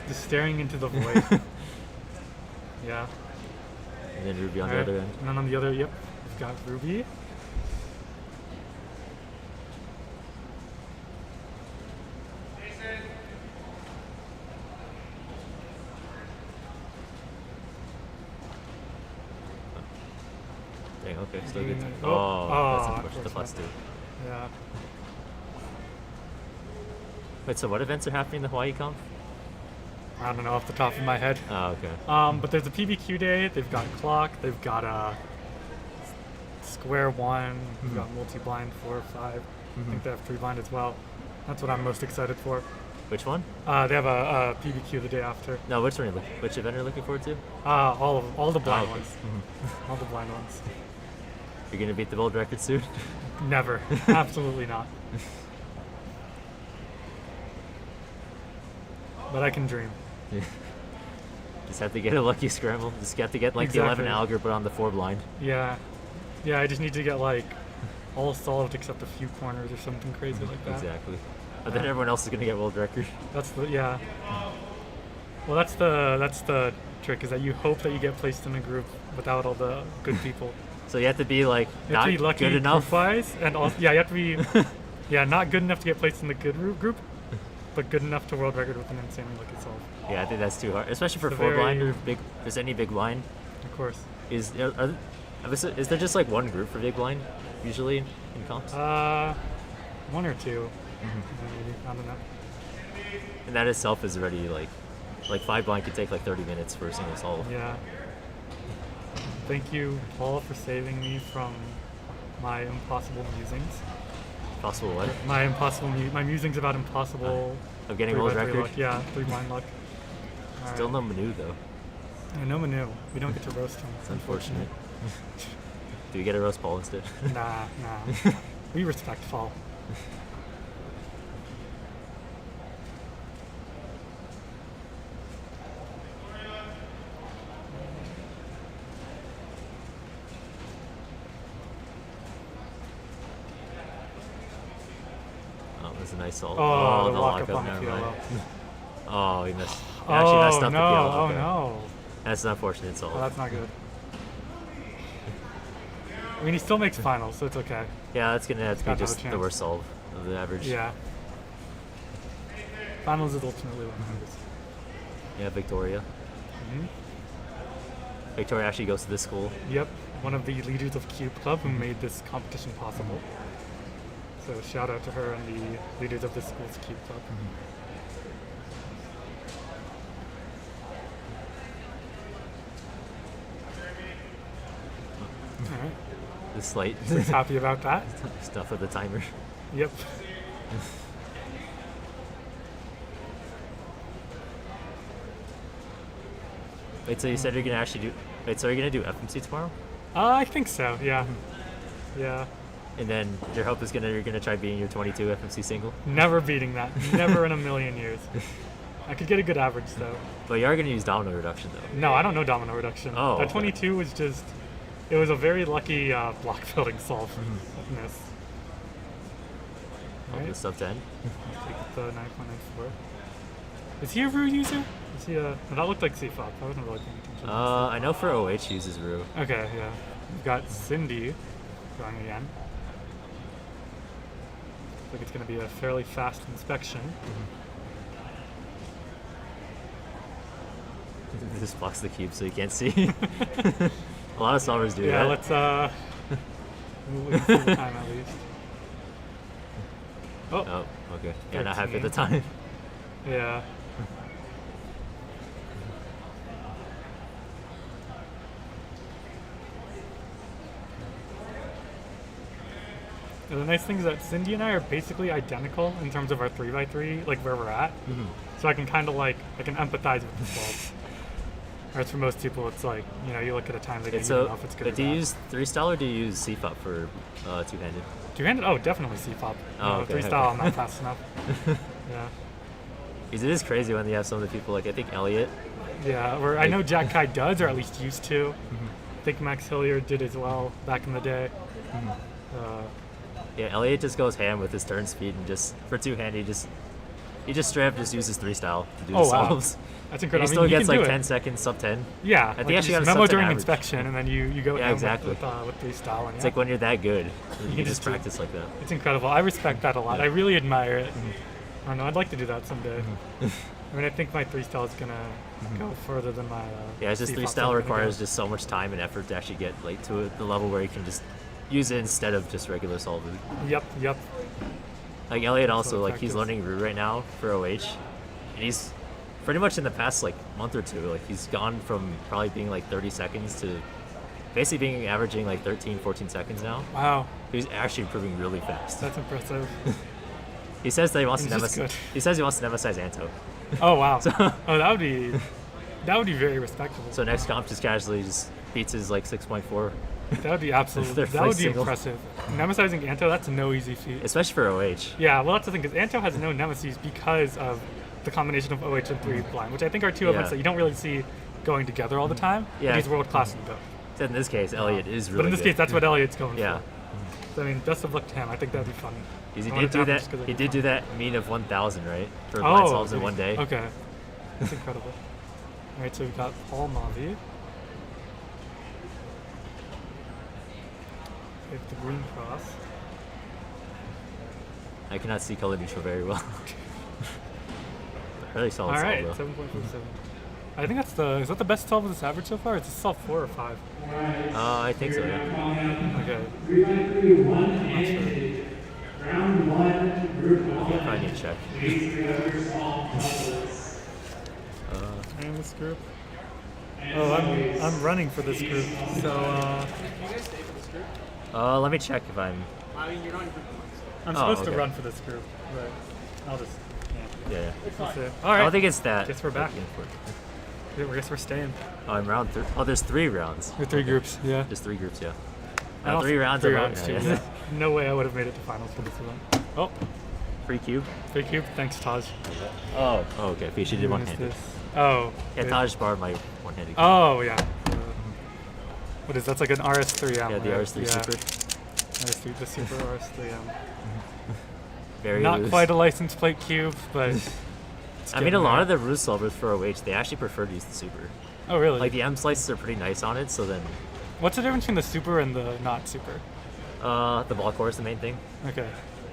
Just staring into the void. Yeah. And then Ruby on Alright, the other end. And then on the other, yep, we've got Ruby. Dang, okay, still good. Oh, Oh, that's oh, unfortunate. The plus 2. Yeah. Wait, so what events are happening in the Hawaii Comp? I don't know off the top of my head. Oh, okay. But there's a PBQ day. They've got clock. They've got a square one. We've got multi-blind 4 or 5. I think they have 3 blind as well. That's what I'm most excited for. Which one? They have a PBQ the day after. No, which one? Which event are you looking forward to? All the blind Oh, okay. ones. All the blind ones. You're gonna beat the world record soon? Never. Absolutely not. But I can dream. Yeah. Just have to get a lucky scramble. Just have to get like Exactly. the 11 Alger, but on the 4 blind. Yeah. Yeah, I just need to get like all solved except a few corners or something crazy like that. Exactly. But then everyone else is gonna get world record. That's the yeah. Well, that's the trick is that you hope that you get placed in a group without all the good people. So you have to be like You have not to be lucky good enough. group-wise, and also you have to be not good enough to get placed in the good group, but good enough to world record with an insanely lucky solve. Yeah, I think that's too hard, especially for It's a 4 blind very- or big. There's any big blind. Of course. Is there just like one group for big blind usually in comps? 1 or 2. Maybe. I don't know. And that itself is already like 5 blind could take like 30 minutes for a single solve. Yeah. Thank you, Paul, for saving me from my impossible musings. Possible what? My musings about impossible. Of getting 3 world by 3 record? luck. Yeah, 3 blind luck. Still no Manu though. Yeah, no Manu. We don't get to roast him. It's unfortunate. Do we get a roast Paul instead? Nah. We respect Paul. Oh, that's a nice solve. Oh, the the lock up lockup, on the never PLO. mind. Oh, he missed. He actually messed up no. the PLO. Oh okay. no. That's an unfortunate solve. Oh, that's not good. I mean, he still makes finals, so it's okay. Yeah, that's gonna have to be Got no just the chance. worst solve of the average. Yeah. Finals is ultimately what matters. Yeah, Victoria. Mhm. Victoria actually goes to this school. Yep, one of the leaders of Cube Club who made this competition possible. So shout out to her and the leaders of this school's Cube Club. the slight He's happy about that. stuff with the timer. Yep. Wait, so you said you're gonna actually do? Wait, so are you gonna do FMC tomorrow? I think so. Yeah. Yeah. And then your hope is you're gonna try beating your 22 FMC single. Never beating that. Never in a million years. I could get a good average though. But you are gonna use domino reduction though. No, I don't know domino reduction. Oh, That okay. 22 was just. It was a very lucky block building solve. Miss. Oh, the sub 10. Take the 9.94. Is he a Rue user? Is he a? That looked like CFOP. I wasn't really paying attention. I know for OH uses Rue. Okay, yeah. We've got Cindy going again. Looks like it's going to be a fairly fast inspection. This blocks the cube so you can't see. A lot of solvers do that. Yeah, let's we'll see the time at least. Oh, okay. Yeah, not happy at the time. Yeah. And the nice thing is that Cindy and I are basically identical in terms of our 3x3, like where we're at. So I can kind of like, I can empathize with the solves. Whereas for most people, it's like, you know, you look at a time, they get So, even off, it's good. but do you use 3-style or do you use CFOP for two-handed? Two-handed? Oh, definitely CFOP. Oh, okay. 3-style, I'm not fast enough. Yeah. Because it is crazy when you have some of the people, like I think Elliot. Yeah, or I know Jack Kai does, or at least used to. I think Max Hilliard did as well back in the day. Yeah, Elliot just goes ham with his turn speed and just, for two-handed, he just straight up just uses 3-style to do the solves. That's And incredible. he still gets like 10 seconds, sub 10. Yeah, I think like actually you got a just memo sub 10 during average. inspection, and then you go Yeah, ham exactly. with 3-style. And It's like when you're that good, you can just do it. practice like that. It's incredible. I respect that a lot. I really admire it. I don't know. I'd like to do that someday. I mean, I think my 3-style is gonna go further than my. Yeah, it's just CFOP 3-style is gonna requires go. just so much time and effort to actually get like to the level where you can just use it instead of just regular solving. Yep. Like Elliot That's also, what like he's practice. learning Rue right now for OH, and he's pretty much in the past like month or two, like he's gone from probably being like 30 seconds to basically being averaging like 13, 14 seconds now. Wow. He's actually improving really fast. That's impressive. He says that he wants He's to just nemes- good. He says he wants to nemesize Anto. Oh wow. So, Oh, that would be very respectable. so next comp just casually just beats his like 6.4. That would be absolutely. Third That would place be single. impressive. Nemesizing Anto, that's no easy feat. Especially for OH. Yeah, well, that's the thing, because Anto has no nemesis because of the combination of OH and 3 blind, which I think are two events that you don't really see going together all the time. Yeah. But he's world class in both. So in this case, Elliot is really But in this good. case, that's what Elliot's going Yeah. for. So, I mean, best of luck to him. I think that'd be funny. He I wanted did to do have him that. just 'cause it'd He be did do funny. that mean of 1,000, right? For blind solves in one day. Okay. That's incredible. All right, so we've got Paul Mavi. We have the green cross. I cannot see color neutral very well. Really solid All right, solve, though. 7.47. I think that's the. Is that the best solve of this average so far? Is this solve 4 or 5? I think so, yeah. Okay. 3x3, 1 and round 1, group 1. I need to check. These 3 others all puzzles. And this group. Oh, I'm running for this group. So Let me check if I'm. I mean, you're not in group I'm Oh, supposed to okay. run for this group, but I'll just. Yeah. We'll see. All I right. don't think it's that. Guess we're back. Yeah, I guess we're staying. Oh, I'm round 3. Oh, there's 3 rounds. There are 3 groups. Yeah. Just 3 groups, yeah. I don't 3 rounds. 3 of rounds too. yeah. Yeah. No way I would have made it to finals for this event. Oh, Free cube. free cube. Thanks, Taj. Oh, okay. Fishy did Who one is handed. this? Oh. Yeah, wait. Taj borrowed my one-handed. Oh yeah. What is that's like an RS3M? Yeah, the right? RS3 Yeah. Super. RS3, the Super RS3M. Very Not loose. quite a license plate cube, but. I mean, a lot of the root solvers for OH, they actually prefer to use the Super. Oh really? Like the M slices are pretty nice on it, so then What's the difference between the Super and the not Super? the ball core is the main thing. Okay.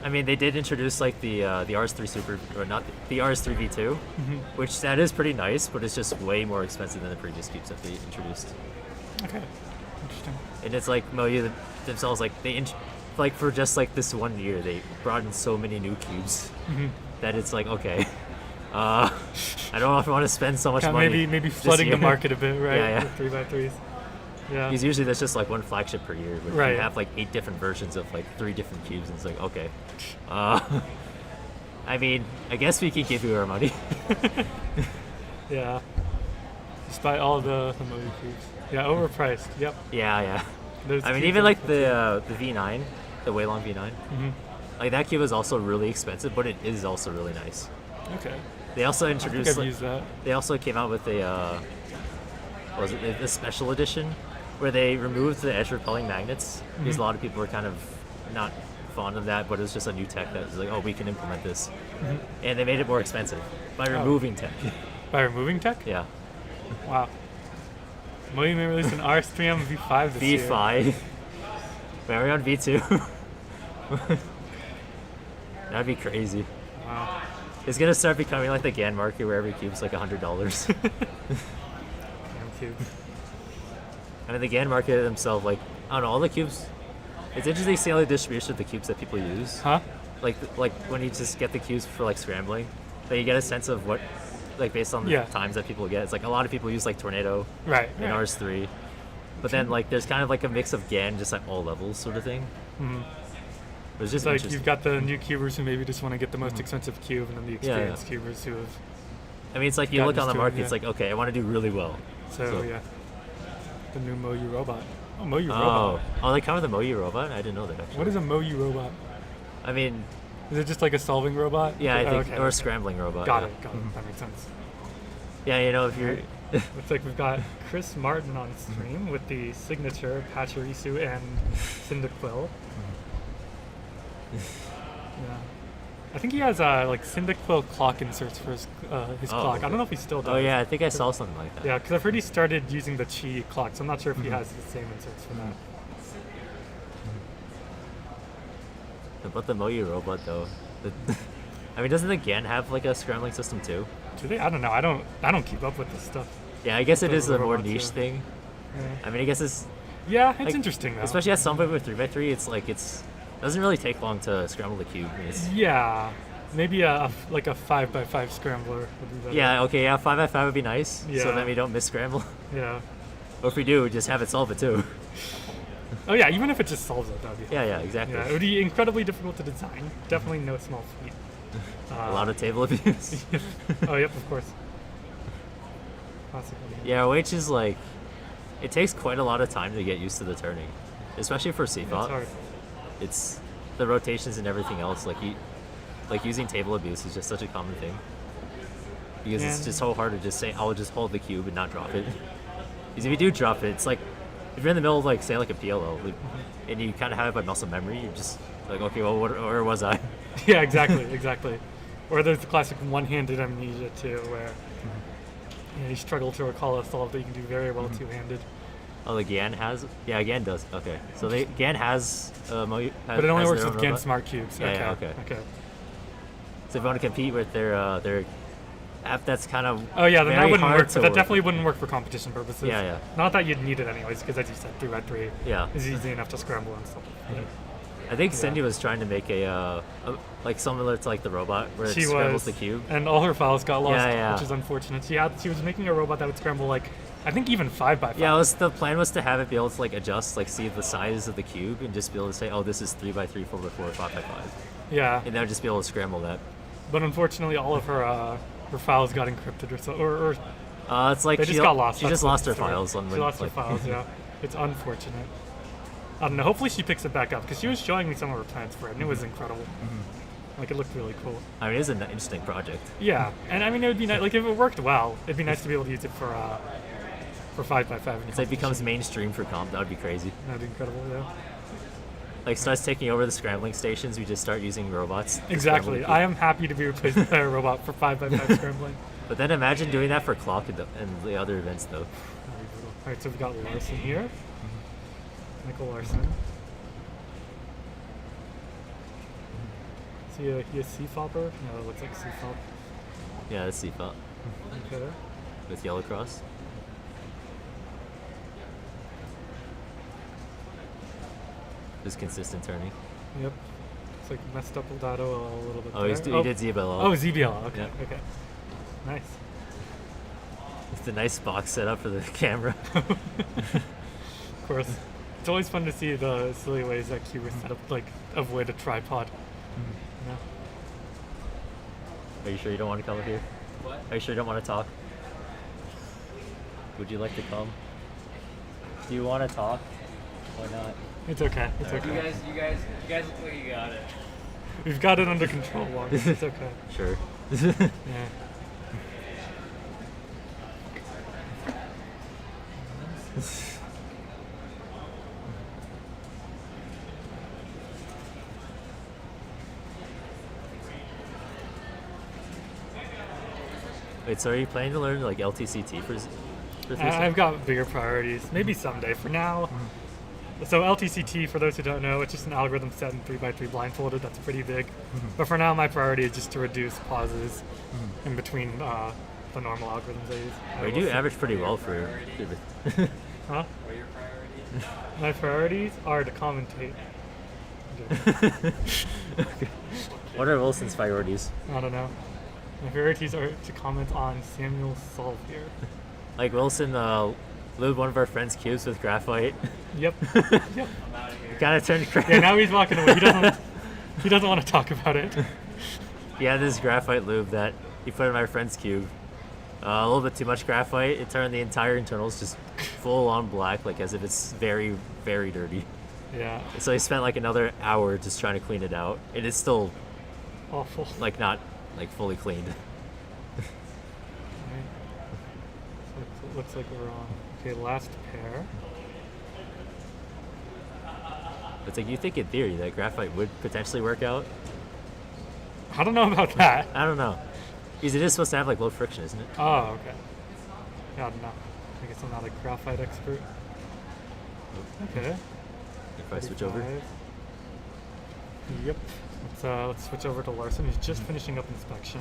I mean, they did introduce like the RS3 Super, or not the RS3 V2, which that is pretty nice, but it's just way more expensive than the previous cubes that they introduced. Okay. Interesting. And it's like Moyu themselves, like like for just like this one year, they brought in so many new cubes that it's like okay, I don't know if I want to spend so much Kinda money. maybe this flooding the year. market a bit, right? Yeah, yeah. With 3x3s. Yeah. Because usually there's just like one flagship per year, but Right. you have like 8 different versions of like 3 different cubes, and it's like, okay. I mean, I guess we can give you our money. Yeah. Despite all the Moyu cubes. Yeah, overpriced. Yep. Yeah. There's I mean, cubes even on like the the V9, the Weilong V9, Mm-hmm. like that cube is also really expensive, but it is also really nice. Okay. They also I think introduced. I've like- used that. They also came out with a, what was it, the special edition, where they removed the edge repelling magnets. Because a lot of people were kind of not fond of that, but it was just a new tech that was like, oh, we can implement this, and they made it more expensive by removing tech. By removing tech? Yeah. Wow. Moyu may release an RS3M V5 this year. V5. Wait, are we on V2? That'd be crazy. Wow. It's gonna start becoming like the GAN market where every cube's like $100. Damn cube. I mean, the GAN market themselves, like, I don't know, all the cubes. It's interesting seeing all the distribution of the cubes that people use. Huh? Like when you just get the cubes for like scrambling, like you get a sense of what, like based on the times that people get. It's like a lot of people use like Tornado, Right. and RS3, but then like there's kind of like a mix of GAN just at all levels sort of thing. Mm-hmm. It was just It's like interesting. you've got the new cubers who maybe just want to get the most expensive cube, and then the experienced cubers who have. I mean, it's like you gotten look on the used to it, market, yeah. it's like, okay, I want to do really well. So yeah, the new Moyu robot. Oh, Moyu robot. Oh, they come with a Moyu robot? I didn't know that actually. What is a Moyu robot? I mean, is it just like a solving robot? Yeah, I think, okay. or a scrambling robot. Got yeah. it. Got it. That makes sense. Yeah, you know, if you're. Looks like we've got Chris Martin on stream with the signature Pachirisu and Cyndaquil. Yeah. I think he has like Cyndaquil clock inserts for his clock. I don't know if he still does. Oh yeah, I think I saw something like that. Yeah, because I've heard he started using the Qi clock, so I'm not sure if he has the same inserts for that. About the Moyu robot though, I mean, doesn't the GAN have like a scrambling system too? Do they? I don't know. I don't keep up with this stuff. Yeah, I guess it The is a more robots, niche yeah. thing. Yeah. I mean, I guess it's. Yeah, it's like, interesting though. Especially at some point with 3x3, it's like doesn't really take long to scramble the cube. I mean, Yeah, maybe like a 5x5 scrambler would be better. yeah, okay, yeah, 5x5 would be nice. Yeah. So then we don't miss scramble. Yeah. Or if we do, just have it solve it too. Oh yeah, even if it just solves it, that'd be. Yeah, exactly. Yeah, it would be incredibly difficult to design. Definitely no small feat. A lot of table abuse. Oh yep, of course. Classic. Yeah, which is like, it takes quite a lot of time to get used to the turning, especially for CFOP. It's hard. It's the rotations and everything else. Like using table abuse is just such a common thing because it's just so hard to just say I'll just hold the cube and not drop it. Because if you do drop it, it's like if you're in the middle of like say like a PLO and you kind of have it by muscle memory, you're just like, okay, well, where was I? Yeah, exactly. Or there's the classic one-handed amnesia too, where you struggle to recall a solve that you can do very well two-handed. Oh, the GAN has? Yeah, GAN does. Okay, so GAN has, but it only works with GAN smart cubes. Yeah, Okay. So if you want to compete with their app, that's kind of Oh yeah, then that wouldn't work. But that work. definitely wouldn't work for competition purposes. Yeah. Not that you'd need it anyways, because as you said, 3x3 Yeah. is easy enough to scramble and stuff. I think Cindy was trying to make a like similar to like the robot where it She scrambles was, the cube. and all her files got lost, Yeah. which is unfortunate. She was making a robot that would scramble like I think even 5x5. Yeah, the plan was to have it be able to like adjust, like see the size of the cube and just be able to say, oh, this is 3x3, 4x4, 5x5. Yeah. And then just be able to scramble that. But unfortunately, all of her files got encrypted or so, or it's like they just got lost. She That's just the lost her story. files. She lost her files. Yeah, it's unfortunate. I don't know. Hopefully, she picks it back up because she was showing me some of her plans for it, and it was incredible. Like it looked really cool. I mean, it is an interesting project. Yeah, and I mean, it would be nice. Like if it worked well, it'd be nice to be able to use it for 5x5. If it becomes mainstream for comp, that would be crazy. That'd be incredible. Yeah. Like starts taking over the scrambling stations, we just start using robots. to Exactly. scramble the I cube. am happy to be replaced by a robot for 5x5 scrambling. But then imagine doing that for clock and the other events, though. Alright, so we've got Larson here. Michael Larson. Is he a C-fopper? No, it looks like C-fop. Yeah, that's CFOP Okay. with Yellow Cross. Just consistent turning. Yep. It's like messed up Ladado a little bit. Oh, there. he did ZBLL. Oh, ZBL. Okay. Yeah. Okay. Nice. It's a nice box setup for the camera. Of course. It's always fun to see the silly ways that cubers set up, like, avoid a tripod. You know? Are you sure you don't want to come up here? What? Are you sure you don't want to talk? Would you like to come? Do you want to talk? Why not? It's okay. It's okay. You guys look like you got it. We've got it under control, Warren. It's okay. Sure. Yeah. Wait, so are you planning to learn like LTCT for 3 I've got bigger priorities. Maybe someday. For now, so LTCT, for those who don't know, it's just an algorithm set in 3x3 blindfolded. That's pretty big. But for now, my priority is just to reduce pauses in between the normal algorithms I use. Well, you do average pretty well for. Huh? My priorities are to commentate. Okay. What are Wilson's priorities? I don't know. My priorities are to comment on Samuel's solve here. Like Wilson lubed one of our friends' cubes with graphite. Yep. Yep. Kind of turned crazy. Yeah, now he's walking away. He doesn't want to talk about it. He had this graphite lube that he put in my friend's cube. A little bit too much graphite. It turned the entire internals just full on black, like as if it's very, very dirty. Yeah. So he spent like another hour just trying to clean it out. It is still awful. Like not like fully cleaned. Right. So it looks like we're on. Okay, last pair. It's like you think in theory that graphite would potentially work out. I don't know about that. I don't know. Because it is supposed to have like low friction, isn't it? Oh, okay. Yeah, I don't know. I guess I'm not a graphite expert. Okay. If I switch over. 35. Yep. Let's switch over to Larson. He's just finishing up inspection.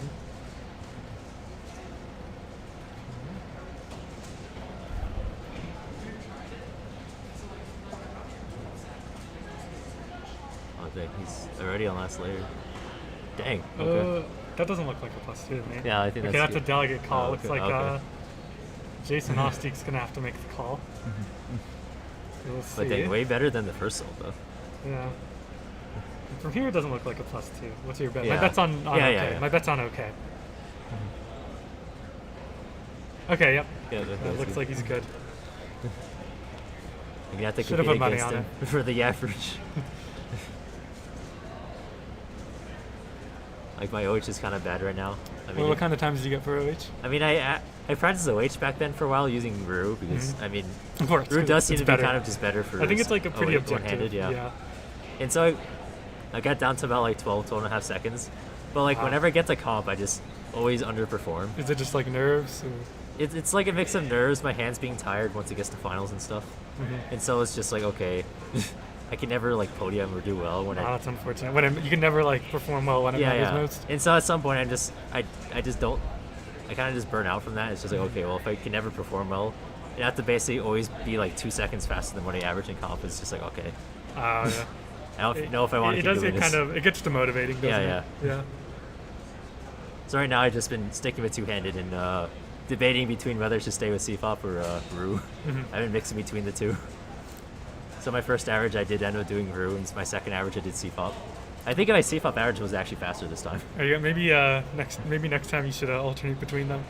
Oh, dang, he's already on last layer. Dang. Okay. That doesn't look like a +2 to me. Yeah, I think okay, that's good. a delegate call. Oh, Looks okay, like okay. Jason Ostiek's gonna have to make the call. So we'll see. But dang, way better than the first soul, though. Yeah. From here, it doesn't look like a +2. What's your bet? Yeah. My bet's on Yeah, okay. yeah. My bet's on okay. Okay, yep. Yeah, That looks like he's good. You're gonna have to Should've compete put money against on him for the average. Like my OH is kind of bad right now. I mean, Well, what kind of times did you get for OH? I mean, I practiced OH back then for a while using Rue because I mean, Of course, Rue does seem it's to be better. kind of just better for. I think it's like a pretty OH objective. one-handed, yeah. Yeah. And so I got down to about like 12 and a half seconds, but like Wow. whenever I get to comp, I just always underperform. Is it just like nerves? Or? It's like a mix of nerves, my hands being tired once it gets to finals and stuff, Mhm. and so it's just like okay, I can never like podium or do well when Oh, that's unfortunate. You can never like perform well when it matters most. And so at some point I just don't. I kind of just burn out from that. It's just like okay, well if I can never perform well, I have to basically always be like 2 seconds faster than what I average in comp. It's just like okay. Yeah. I don't know if I want to It keep does doing get this. kind of. It gets demotivating. Doesn't Yeah, it? Yeah. So right now I've just been sticking with two-handed and debating between whether to stay with CFOP or Rue. Mhm. I've been mixing between the two. So my first average I did end up doing Rue, and my second average I did CFOP. I think my CFOP average was actually faster this time. Maybe next time you should alternate between them.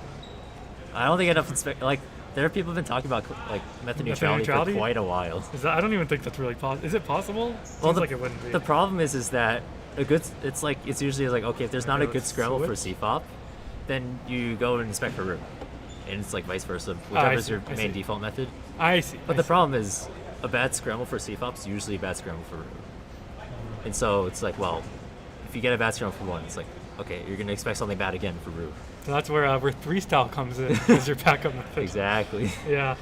I don't think enough like there are people who've been talking about like method neutrality for quite a while. I don't even think that's really possible. Is it possible? Well, Seems like it wouldn't be. The problem is that it's usually like okay, if there's not a good scramble for CFOP, then you go and inspect for Rue, and it's like vice versa, whichever is your main default method. I see. But the problem is a bad scramble for CFOP is usually a bad scramble for Rue, and so it's like well, if you get a bad scramble for one, it's like okay, you're gonna expect something bad again for Rue. So that's where 3-style comes in as your backup method. Exactly. Yeah.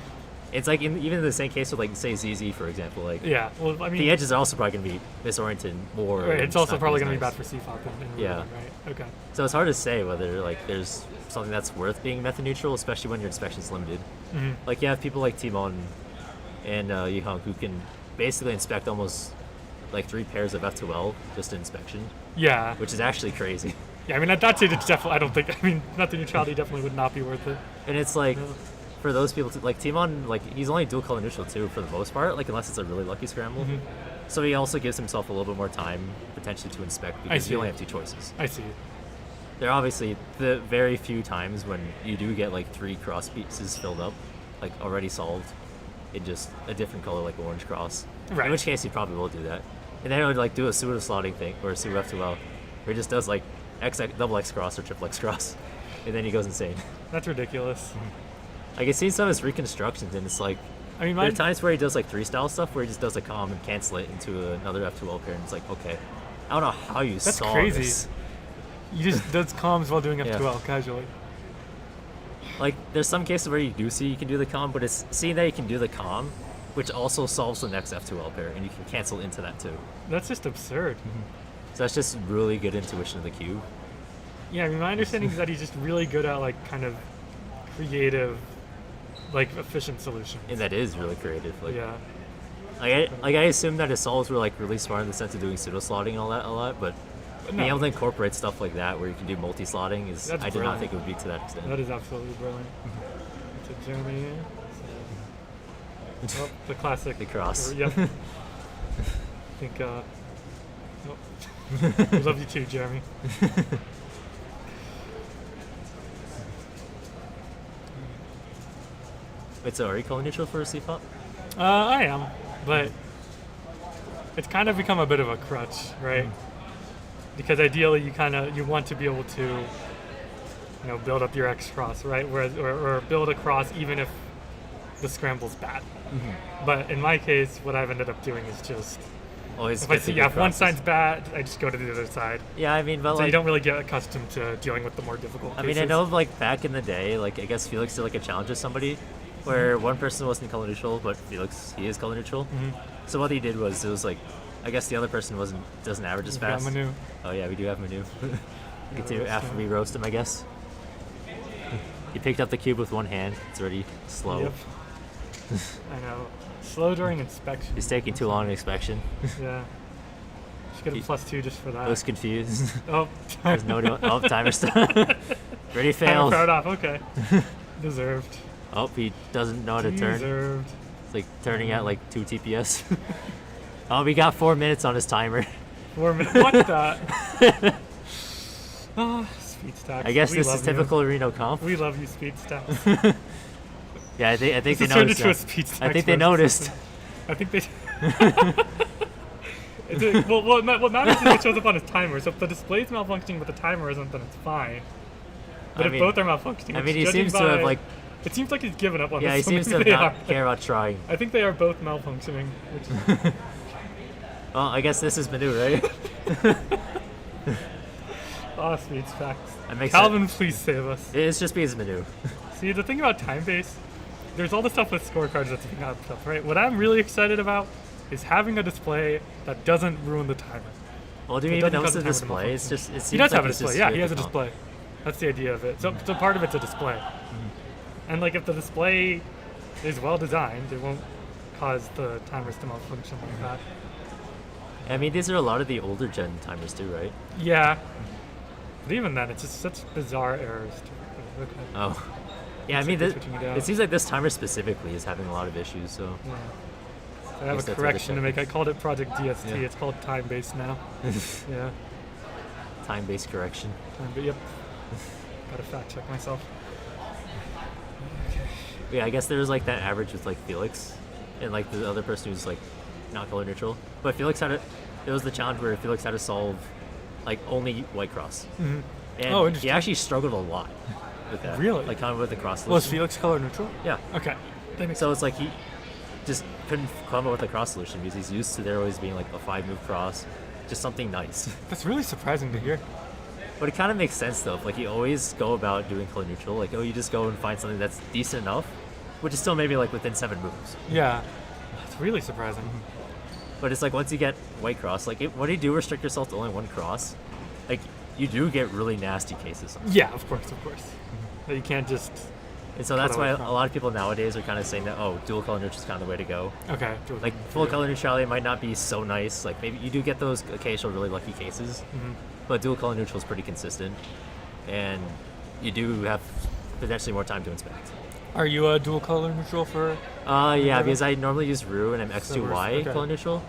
It's like even in the same case with like say ZZ for example, like yeah. Well, I mean the edges are also probably gonna be misoriented more. Right, it's also probably gonna be nice. bad for CFOP. Yeah. Right. Okay. So it's hard to say whether like there's something that's worth being method neutral, especially when your inspection's limited. Mhm. Like you have people like Timon and Yihong who can basically inspect almost like 3 pairs of F2L just in inspection. Yeah. Which is actually crazy. Yeah, I mean, at that stage, it's definitely, I don't think, I mean, method neutrality definitely would not be worth it. And it's like, for those people, like Timon, like he's only dual color neutral too for the most part, like unless it's a really lucky scramble. So he also gives himself a little bit more time potentially to inspect because you only have 2 choices. I see. There are obviously the very few times when you do get like 3 cross pieces filled up, like already solved in just a different color, like orange cross. Right. In which case he probably will do that. And then he would like do a pseudo slotting thing or a pseudo F2L where he just does like double X cross or triple X cross. And then he goes insane. That's ridiculous. Like I see some of his reconstructions and it's like I mean, there are times where he does like 3 style stuff where he just does a comm and cancel it into another F2L pair and it's like, okay, I don't know how you That's saw crazy. this. You just does comms while doing F2L casually. Like, there's some cases where you do see you can do the comm, but it's seeing that you can do the comm, which also solves the next F2L pair, and you can cancel into that too. That's just absurd. So that's just really good intuition of the cube. Yeah, I mean, my understanding is that he's just really good at, like, kind of creative, like, efficient solutions. And that is really creative. Like, yeah. I assume that his solves were, like, really smart in the sense of doing pseudo-slotting and all that a lot, but being able to incorporate stuff like that where you can do multi-slotting is, That's I did not brilliant. think it would be to that extent. That is absolutely brilliant. To Jeremy. Oh, the classic. The cross. Yep. I think, we love you too, Jeremy. Wait, so are you color neutral for a C-pop? I am, but it's kind of become a bit of a crutch, right? Because ideally you want to be able to, build up your X cross, right? Whereas, or build a cross even if the scramble's bad. But in my case, what I've ended up doing is just if I see if one side's bad, I just go to the other side. Yeah, I mean, but so like, you don't really get accustomed to dealing with the more difficult cases. I mean, I know like back in the day, like I guess Felix did like a challenge with somebody where one person wasn't color neutral, but Felix, he is color neutral. So what he did was, it was like, I guess the other person doesn't average as fast. Manu. Oh yeah, we do have Manu. Get to after we roast him, I guess. He picked up the cube with one hand. It's already slow. Yep. I know. Slow during inspection. He's taking too long in inspection. Yeah. Should get a +2 just for that. I was confused. Oh. There's no timer stuff. Already failed. Timer off. Okay. Deserved. Oh, he doesn't know how to turn. Deserved. It's like turning at like 2 TPS. Oh, we got 4 minutes on his timer. 4 minutes. What the? Speed stacks. I guess We this love is typical you. Reno comp. We love you, speed stacks. Yeah, I think This they has turned noticed. into a speed I stacks think they versus noticed. system. I think they. What matters is it shows up on his timer. So if the display's malfunctioning but the timer isn't, then it's fine. But I if mean- both are malfunctioning, I mean, he judging seems to have by- like. It seems like he's given up on Yeah, he this. so seems to maybe they not are. care about trying. I think they are both malfunctioning. Which Well, I guess this is Manu, right? speed stacks. That makes Calvin, please save us. It's just because Manu. See, the thing about time base, there's all the stuff with scorecards that's being out stuff, right? What I'm really excited about is having a display that doesn't ruin the timer. Well, do you It even doesn't notice cause the the timer to display? It's malfunction. just. It seems He does like have a it's display. just Yeah, good he has a to comp. display. That's the idea of it. So part of it's a display. And like if the display is well designed, it won't cause the timers to malfunction like that. I mean, these are a lot of the older gen timers too, right? Yeah. But even then, it's just such bizarre errors. Okay. Oh. Yeah, I Looks mean, like they're switching it out. it seems like this timer specifically is having a lot of issues, so. Yeah. I guess have that's a what correction to they make. I called it Project DST. Yeah. It's called time based now. Yeah. Time-based correction. But yep. Gotta fact check myself. Yeah, I guess there's like that average with like Felix and like the other person who's like not color neutral. But Felix had it was the challenge where Felix had to solve like only white cross. Mhm. And Oh, he interesting. actually struggled a lot with that. Really? Like kind of with the cross Was solution. Felix color neutral? Yeah. Okay. That makes So it's like he just couldn't come up with a cross solution because he's used to there always being like a 5-move cross. Just something nice. That's really surprising to hear. But it kind of makes sense though. Like you always go about doing color neutral. Like, oh, you just go and find something that's decent enough, which is still maybe like within 7 moves. Yeah. That's really surprising. But it's like once you get white cross, like when you do restrict yourself to only one cross, like you do get really nasty cases. Yeah, of course. That you can't just. And so cut that's why away a from. lot of people nowadays are kind of saying that, oh, dual color neutral is kind of the way to go. Okay. Like full color neutrality might not be so nice. Like maybe you do get those occasional really lucky cases, but dual color neutral is pretty consistent, and you do have potentially more time to inspect. Are you a dual color neutral for? Yeah, because I normally use Rue and I'm X2Y okay. color neutral.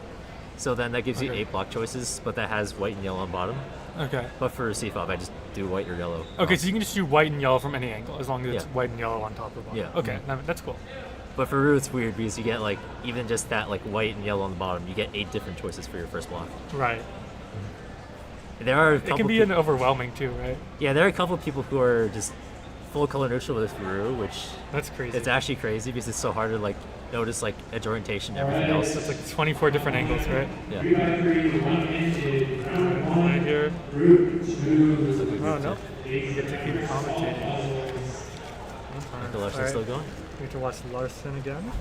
So then that gives you 8 block choices, but that has white and yellow on bottom. Okay. But for CFOB, I just do white or yellow. Okay, so you can just do white and yellow from any angle as long as it's Yeah. white and yellow on top of one. Yeah. Okay, that's cool. But for Rue, it's weird because you get like even just that like white and yellow on the bottom, you get 8 different choices for your first block. Right. There are a It couple can be an overwhelming too, right? Yeah, there are a couple of people who are just full color neutral with Rue, which that's crazy. It's actually crazy because it's so hard to like notice like edge orientation and everything else. It's like 24 different angles, right? Yeah. Right here. Oh no, you get to keep commentating. Michael Larson's still going? We have to watch Larson again.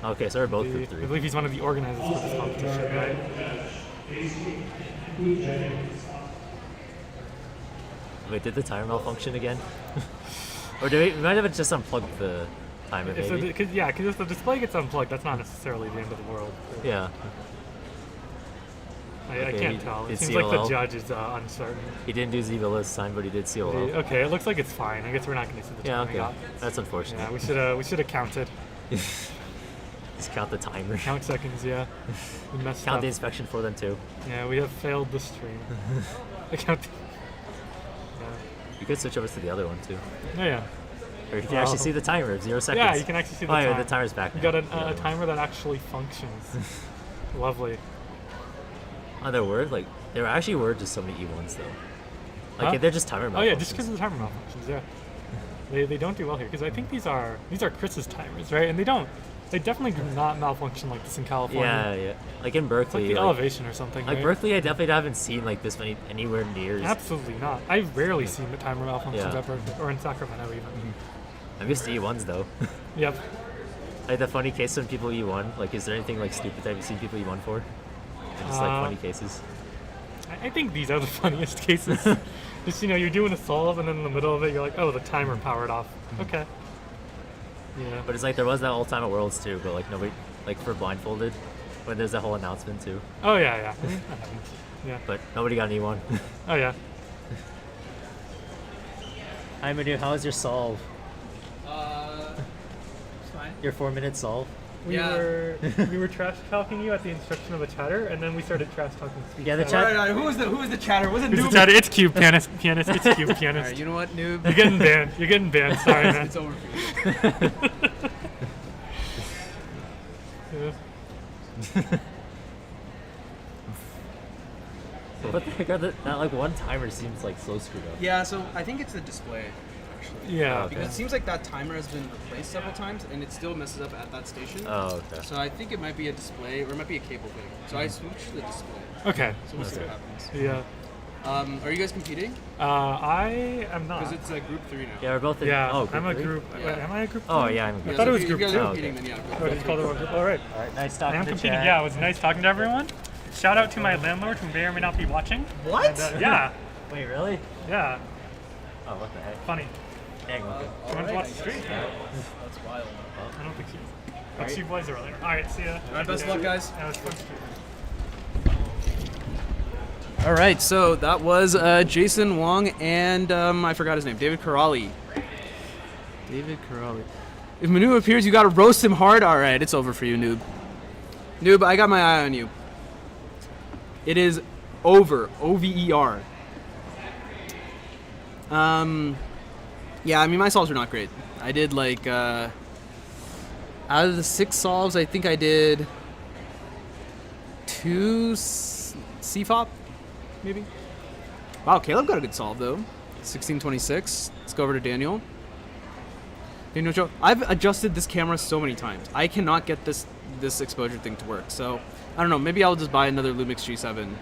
Okay, so we're both group 3. I believe he's one of the organizers for this competition, right? Wait, did the timer malfunction again? Or we might have just unplugged the timer, maybe? Because if the display gets unplugged, that's not necessarily the end of the world. Yeah. I can't tell. It Did seems CLL? like the judge is uncertain. He didn't do Z-Villa this time, but he did CLL. Okay, it looks like it's fine. I guess we're not going to see the Yeah, time we okay. got. That's unfortunate. Yeah, we should have counted. Just count the timer. Count seconds, yeah. We messed Count up. the inspection for them too. Yeah, we have failed the stream. I count. You could switch over to the other one too. Oh, yeah. Or you can actually see the timer, 0 seconds. Yeah, you can actually see the oh, timer. Yeah, the timer's back. You now. got a timer that actually functions. Lovely. Oh, there actually were just so many E1s though. Like Huh? they're just timer malfunctions. Oh yeah, just because of the timer malfunctions, yeah. They don't do well here because I think these are Chris's timers, right? And they definitely do not malfunction like this in California. Yeah. Like in Berkeley. It's like the elevation or something. Like right? Berkeley, I definitely haven't seen like this many anywhere near. Absolutely not. I've rarely seen the timer malfunctions Yeah. at Berkeley or in Sacramento even. I'm used to E1s though. Yep. Like the funny case when people E1, like is there anything like stupid that you've seen people E1 for? Just like funny cases. I think these are the funniest cases. Just you're doing a solve and then in the middle of it you're like, oh, the timer powered off. Okay. Yeah. But it's like there was that all time at Worlds too, but like nobody, like for blindfolded, when there's that whole announcement too. Oh yeah. I mean, that happens. Yeah. But nobody got an E1. Oh yeah. Hi Manu, how was your solve? It's fine. Your 4-minute solve? We were trash talking you at the instruction of a chatter, and then we started trash talking speech. Yeah, the chat. All right, who was the chatter? Was it Who's Noob? the chatter? It's Cube pianist. It's Cube pianist. All right, you know what, Noob? You're getting banned. You're getting banned. Sorry, man. It's over for you. Yeah. What the heck are that like one timer seems like so screwed up. Yeah, so I think it's the display. Actually. Yeah. Because it seems like that timer has been replaced several times, and it still messes up at that station. Oh, okay. So I think it might be a display, or it might be a cable thing. So I switched the display. Okay. So we'll see what happens. Yeah. Are you guys competing? I am not. Because it's group 3 now. Yeah, we're both in. Yeah, Oh, I'm a three? group. Yeah. Wait, am I a group? Oh three? yeah, I'm a group. I thought it was if group you guys two. are Oh, competing, okay. then yeah. Oh, just called it one group. All right. All right, nice I talking am to competing. chat. Yeah, it was nice talking to everyone. Shout out to my landlord who may or may not be watching. What? And, yeah. Wait, really? Yeah. Oh, what the heck? Funny. Dang, okay. You want to watch the stream? That's wild. I don't think she is. But she was earlier. All right, see ya. All right, best of luck, guys. Yeah, it was fun stream. All right, so that was Jason Wong and I forgot his name, David Corrali. David Corrali. If Manu appears, you gotta roast him hard. All right, it's over for you, Noob. Noob, I got my eye on you. It is over. O-V-E-R. Yeah, I mean, my solves are not great. I did like, out of the 6 solves, I think I did 2 CFOP, maybe. Wow, Caleb got a good solve though. 1626. Let's go over to Daniel. Daniel Joe, I've adjusted this camera so many times. I cannot get this exposure thing to work. So I don't know. Maybe I'll just buy another Lumix G7.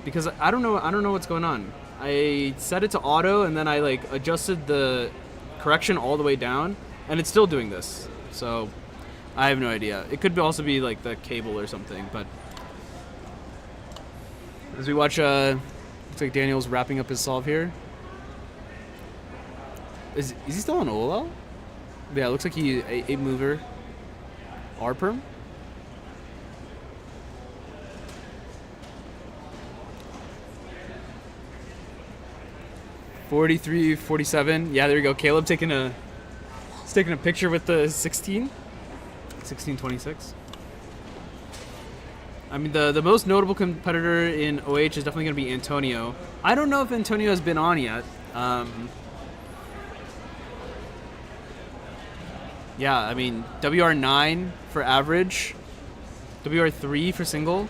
Because I don't know what's going on. I set it to auto and then I like adjusted the correction all the way down, and it's still doing this. So I have no idea. It could also be like the cable or something. But as we watch, looks like Daniel's wrapping up his solve here. Is he still on OLL? Yeah, it looks like he 8 mover R perm. 43, 47. Yeah, there you go. Caleb taking a picture with the 16. 1626. I mean, the most notable competitor in OH is definitely going to be Antonio. I don't know if Antonio has been on yet. Yeah, I mean, WR9 for average, WR3 for single.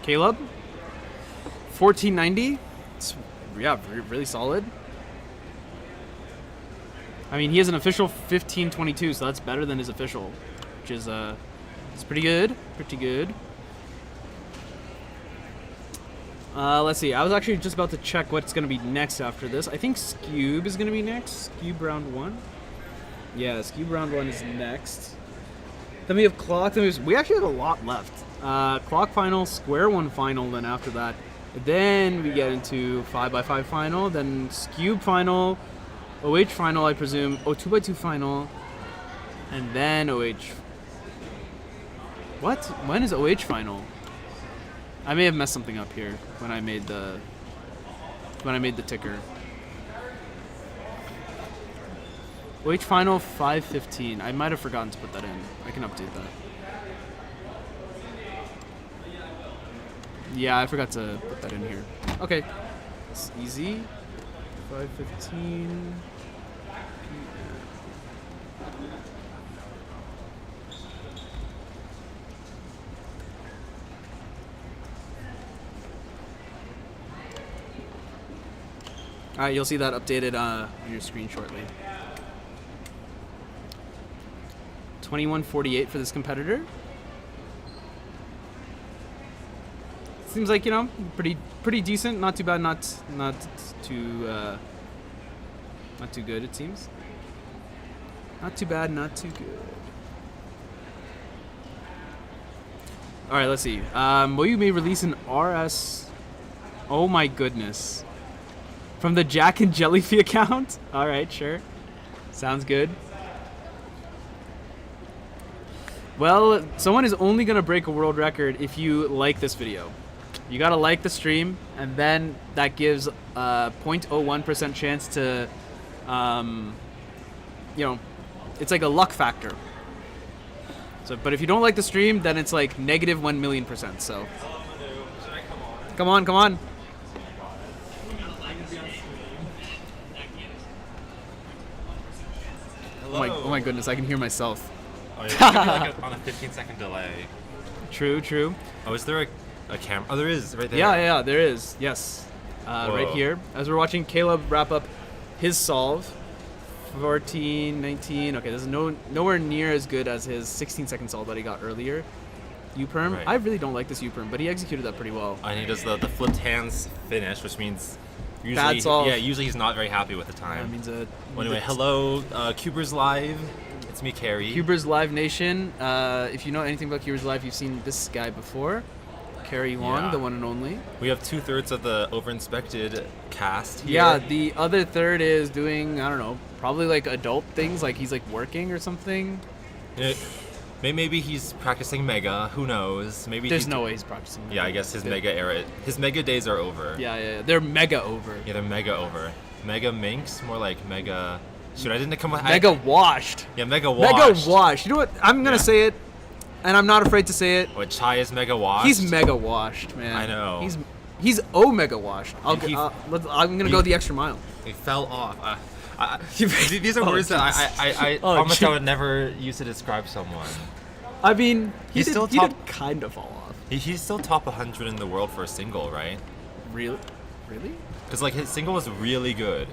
Caleb, 1490. It's, yeah, really solid. I mean, he has an official 1522, so that's better than his official, which is it's pretty good. Pretty good. Let's see. I was actually just about to check what's going to be next after this. I think Scube is going to be next. Scube round 1. Yeah, Scube round 1 is next. Then we have Clock. Then we actually have a lot left. Clock final, Square 1 final, then after that. Then we get into 5x5 final, then Scube final, OH final, I presume, 2x2 final, and then OH. What? When is OH final? I may have messed something up here when I made the ticker. OH final 5:15. I might have forgotten to put that in. I can update that. Yeah, I forgot to put that in here. Okay. It's easy. 5:15. Alright, you'll see that updated on your screen shortly. 21:48 for this competitor. Seems like, you know, pretty decent. Not too bad. Not too good. It seems. Not too bad. Not too good. All right. Let's see. Will you may release an RS? Oh my goodness. From the Jack and Jellyfy account. All right. Sure. Sounds good. Well, someone is only gonna break a world record if you like this video. You gotta like the stream, and then that gives a 0.01% chance to, you know, it's like a luck factor. So, but if you don't like the stream, then it's like negative 1,000,000%. So, come on, come on. Oh my goodness, I can hear myself. Oh, yeah, like on a 15-second delay. True, true. Oh, is there a camera? Oh, there is, right there. Yeah, there is. Yes. Right here. As we're watching Caleb wrap up his solve. 14, 19. Okay, this is nowhere near as good as his 16-second solve that he got earlier. U-perm. Right. I really don't like this U-perm, but he executed that pretty well. And he does the flipped hands finish, which means usually, bad solve. Yeah, usually he's not very happy with the time. That means well, anyway, hello, CubersLive. It's me, Carrie. CubersLive Nation. If you know anything about CubersLive, you've seen this guy before. Carrie Wong, the one and only. We have 2/3 of the over-inspected cast here. Yeah, the other third is doing, I don't know, probably like adult things, like he's like working or something. Maybe he's practicing Mega. Who knows? Maybe there's no way he's practicing Mega. Yeah, I guess his Mega era, his Mega days are over. Yeah, they're Mega over. Yeah, they're Mega over. Mega Minx, more like Mega. Shoot, I didn't come with Mega washed. Yeah, Mega washed. Mega washed. You know what? I'm gonna say it, and I'm not afraid to say it. What, Chai is Mega washed? He's Mega washed, man. I know. He's Mega washed. I'm gonna go the extra mile. He fell off. These are words that I promised I would never use to describe someone. I mean, he did kind of fall off. He's still top 100 in the world for a single, right? Really? Because like his single was really good.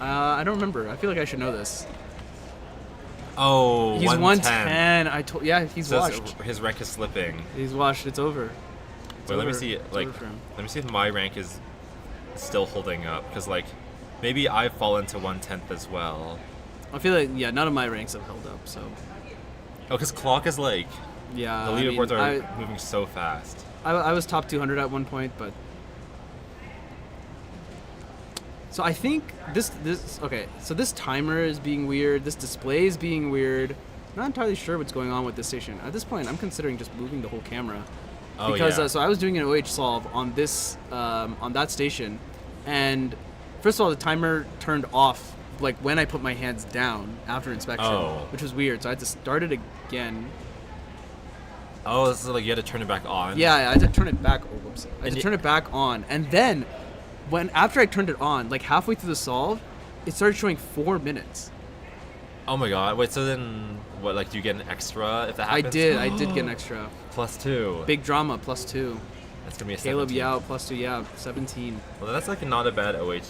I don't remember. I feel like I should know this. Oh, he's 110. Yeah, he's washed. His rank is slipping. He's washed. It's over. Wait, let me see. Like, let me see if my rank is still holding up. Because like, maybe I've fallen to 1/10 as well. I feel like none of my ranks have held up. So Oh, because clock is like yeah, the leaderboards are moving so fast. I was top 200 at one point, but so I think this okay. So this timer is being weird. This display is being weird. Not entirely sure what's going on with this station. At this point, I'm considering just moving the whole camera. Oh, because yeah. so I was doing an OH solve on this on that station, and first of all, the timer turned off like when I put my hands down after inspection, which was weird. So I had to start it again. Oh, so like you had to turn it back on. Yeah, I had to turn it back. Oh, whoops! I had to turn it back on, and then after I turned it on, like halfway through the solve, it started showing 4 minutes. Oh my god! Wait, so then what? Like, do you get an extra if that happens? I did get an extra. +2. Big drama +2. That's gonna be a Caleb 17. Yao +2. Yeah, 17. Well, that's like not a bad OH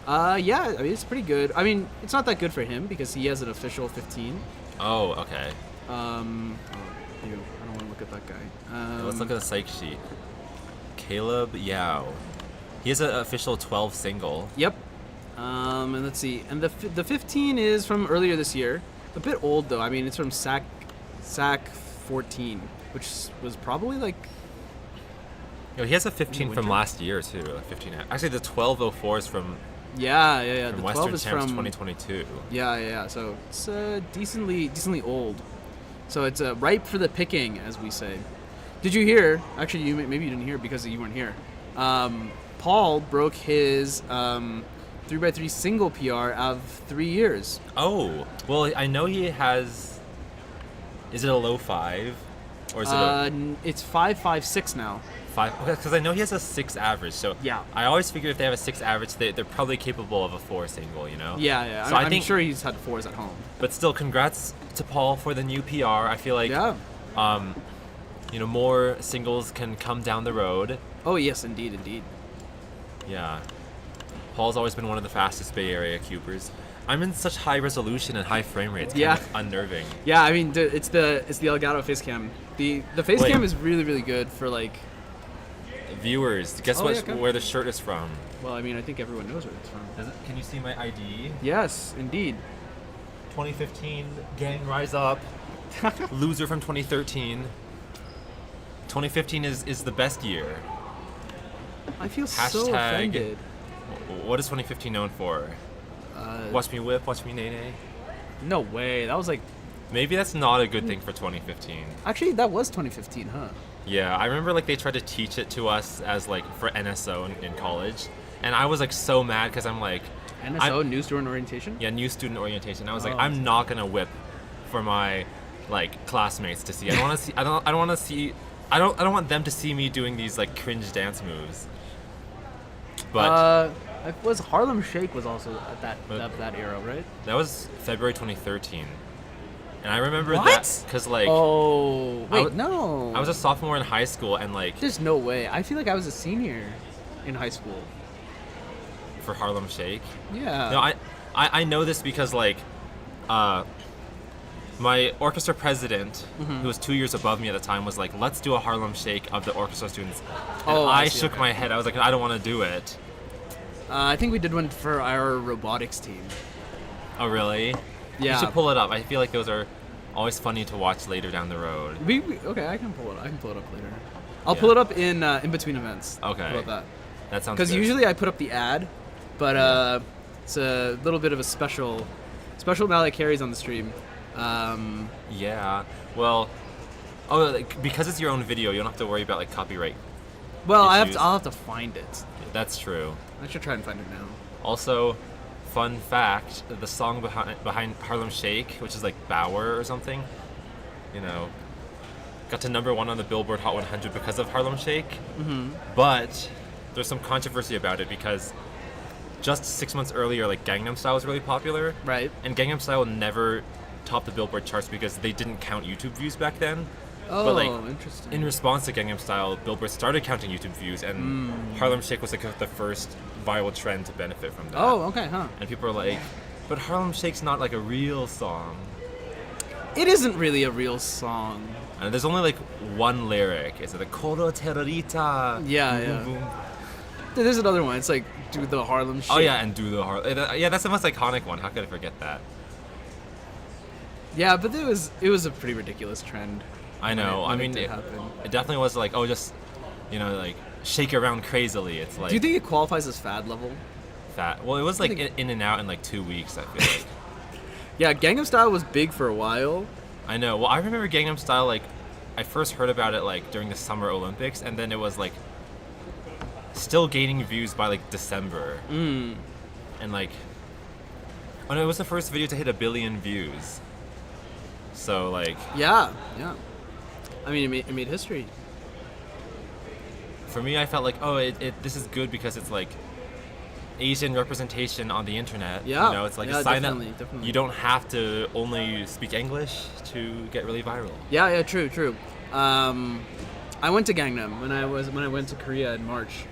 time. Yeah, I mean it's pretty good. I mean it's not that good for him because he has an official 15. Oh, okay. I don't want to look at that guy. Let's look at the psych sheet. Caleb Yao. He has an official 12 single. Yep. And let's see. And the 15 is from earlier this year. A bit old though. I mean, it's from SAC 14, which was probably like. Yo, he has a 15 from last year too. 15. Actually, the 1204 is from. Yeah. From The Western 12 is Champs from 2022. Yeah. So it's decently old. So it's ripe for the picking, as we say. Did you hear? Actually, maybe you didn't hear because you weren't here. Paul broke his 3x3 single PR of 3 years. Oh, well, I know he has. Is it a low 5, or is it It's 5.56 now. 5? Okay, because I know he has a 6 average. So yeah, I always figure if they have a 6 average, they're probably capable of a 4 single. You know? Yeah. So I'm I think, sure he's had 4s at home. But still, congrats to Paul for the new PR. I feel like more singles can come down the road. Oh yes, indeed. Yeah. Paul's always been one of the fastest Bay Area cubers. I'm in such high resolution and high frame rates. Kind of unnerving. Yeah, I mean it's the Elgato face cam. The face cam is really good for like viewers. Guess where the shirt is from? Well, I mean I think everyone knows where it's from. Can you see my ID? Yes, indeed. 2015 gang rise up. Loser from 2013. 2015 is the best year. I feel so offended. What is 2015 known for? Watch me whip, watch me nay. No way. That was like. Maybe that's not a good thing for 2015. Actually, that was 2015, huh? Yeah, I remember like they tried to teach it to us as like for NSO in college, and I was like so mad because I'm like. NSO, new student orientation. Yeah, new student orientation. I was like, I'm not gonna whip for my like classmates to see. I don't want to see. I don't want to see. I don't want them to see me doing these like cringe dance moves. But was Harlem Shake was also at that era, right? That was February 2013, and I remember what? that because like no, I was a sophomore in high school and like there's no way. I feel like I was a senior in high school for Harlem Shake. Yeah. No, I know this because like my orchestra president, who was 2 years above me at the time, was like, let's do a Harlem Shake of the orchestra students. And I shook my head. I was like, I don't want to do it. I think we did one for our robotics team. Oh, really? Yeah. You should pull it up. I feel like those are always funny to watch later down the road. Okay, I can pull it up later. I'll pull it up in between events. Okay. How about that? That sounds good. Because usually I put up the ad, but it's a little bit of a special amount that carries on the stream. Yeah. Well, because it's your own video, you don't have to worry about like copyright. Well, issues. I'll have to find it. That's true. I should try and find it now. Also, fun fact: the song behind Harlem Shake, which is like Bauer or something, got to #1 on the Billboard Hot 100 because of Harlem Shake. Mm-hmm. But there's some controversy about it because just 6 months earlier, like Gangnam Style was really popular. Right. And Gangnam Style never topped the Billboard charts because they didn't count YouTube views back then. Oh, but like, interesting. in response to Gangnam Style, Billboard started counting YouTube views, and Harlem Shake was like the first viral trend to benefit from that. Oh, okay, huh. And people are like, but Harlem Shake's not like a real song. It isn't really a real song. And there's only like one lyric. It's the Coro Terrorita. Yeah, boom, yeah. boom, boom. There's another one. It's like do the Harlem Shake. Oh yeah, and do the Harlem. Yeah, that's the most iconic one. How could I forget that? Yeah, but it was a pretty ridiculous trend. I know. I mean, it definitely was like, oh, just like shake around crazily. It's like. Do you think it qualifies as fad level? Fat. Well, it was like in and out in like 2 weeks. I feel like. Yeah, Gangnam Style was big for a while. I know. Well, I remember Gangnam Style like, I first heard about it like during the Summer Olympics, and then it was like. Still gaining views by like December. And like. Oh no, it was the first video to hit 1 billion views. So like. Yeah. I mean, it made history. For me, I felt like, oh, this is good because it's like Asian representation on the internet. Yeah. You know, it's like a sign that definitely. you don't have to only speak English to get really viral. Yeah, true. I went to Gangnam when I went to Korea in March.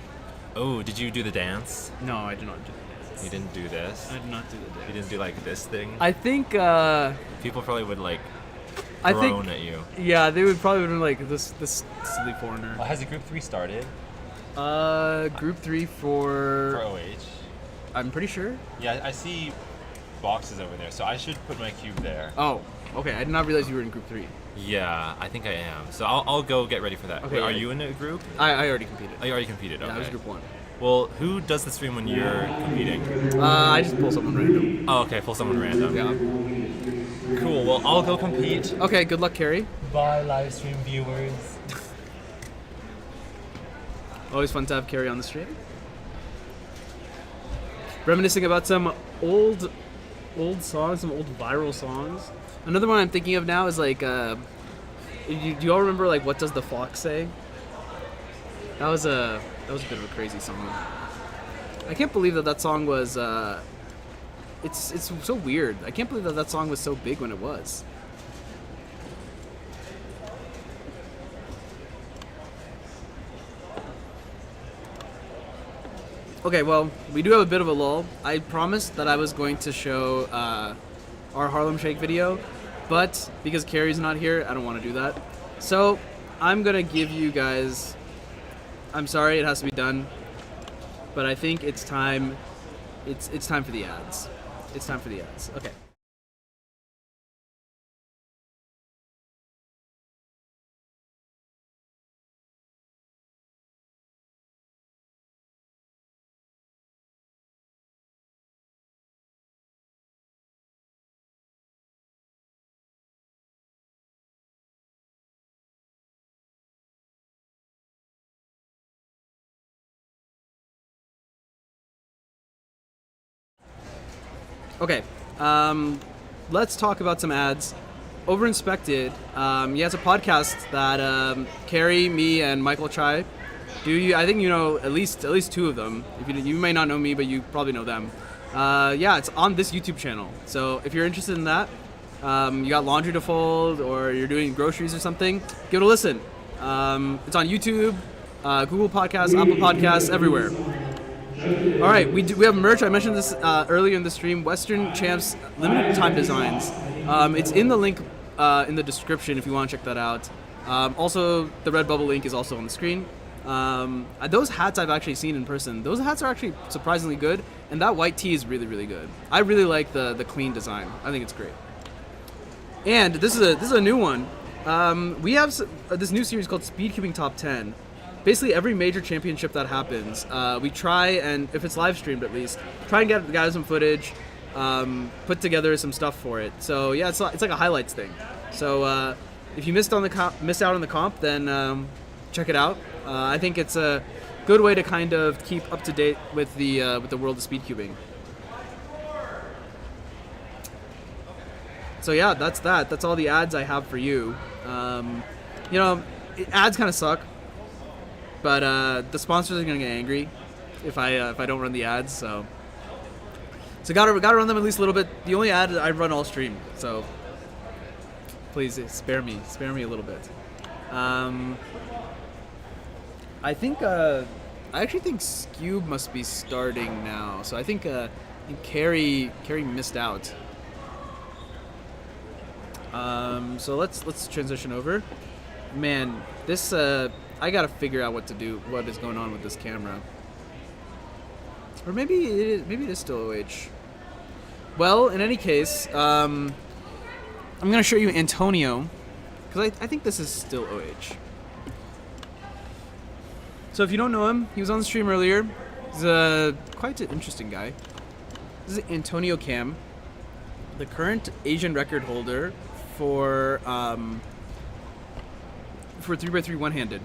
Oh, did you do the dance? No, I did not do the dance. You didn't do this? I did not do the dance. You didn't do like this thing? I think people probably would like I groan think, at you. Yeah, they would probably be like this silly foreigner. Has the group 3 started? Group 3 for OH. I'm pretty sure. Yeah, I see boxes over there, so I should put my cube there. Oh, okay. I did not realize you were in group 3. Yeah, I think I am. So I'll go get ready for that. Okay. Wait, are you in a group? I already competed. Oh, you already competed. Okay. Yeah, I was group 1. Well, who does the stream when you're competing? I just pull someone random. Oh, okay, pull someone random. Yeah. Cool. Well, I'll go compete. Okay. Good luck, Carrie. Bye, live stream viewers. Always fun to have Carrie on the stream. Reminiscing about some old songs, some old viral songs. Another one I'm thinking of now is like, do you all remember like What Does the Fox Say? That was a bit of a crazy song. I can't believe that song was. It's so weird. I can't believe that song was so big when it was. Okay, well, we do have a bit of a lull. I promised that I was going to show our Harlem Shake video, but because Carrie's not here, I don't want to do that. So I'm gonna give you guys. I'm sorry, it has to be done, but I think it's time. It's time for the ads. It's time for the ads. Okay. Okay, let's talk about some ads. Overinspected, he has a podcast that Carrie, me, and Michael Chai do. I think you know at least 2 of them. If you may not know me, but you probably know them. Yeah, it's on this YouTube channel. So if you're interested in that, you got laundry to fold, or you're doing groceries or something, give it a listen. It's on YouTube, Google Podcasts, Apple Podcasts, everywhere. All right, we have merch. I mentioned this earlier in the stream. Western Champs limited time designs. It's in the link in the description if you want to check that out. Also, the Redbubble link is also on the screen. Those hats I've actually seen in person. Those hats are actually surprisingly good, and that white tee is really, really good. I really like the clean design. I think it's great. And this is a new one. We have this new series called Speed Cubing Top 10. Basically, every major championship that happens, we try and, if it's live streamed at least, try and get guys some footage, put together some stuff for it. So yeah, it's like a highlights thing. So if you missed out on the comp, then check it out. I think it's a good way to kind of keep up to date with the world of speed cubing. So yeah, that's that. That's all the ads I have for you. Ads kind of suck. But the sponsors are gonna get angry if I don't run the ads. So gotta run them at least a little bit. The only ad I run all stream. So please spare me a little bit. I actually think Scube must be starting now. So I think Carrie missed out. So let's transition over. Man, this I gotta figure out what is going on with this camera. Or maybe it is still OH. Well, in any case, I'm gonna show you Antonio, because I think this is still OH. So if you don't know him, he was on the stream earlier. He's quite an interesting guy. This is Antonio Cam, the current Asian record holder for 3x3 one-handed.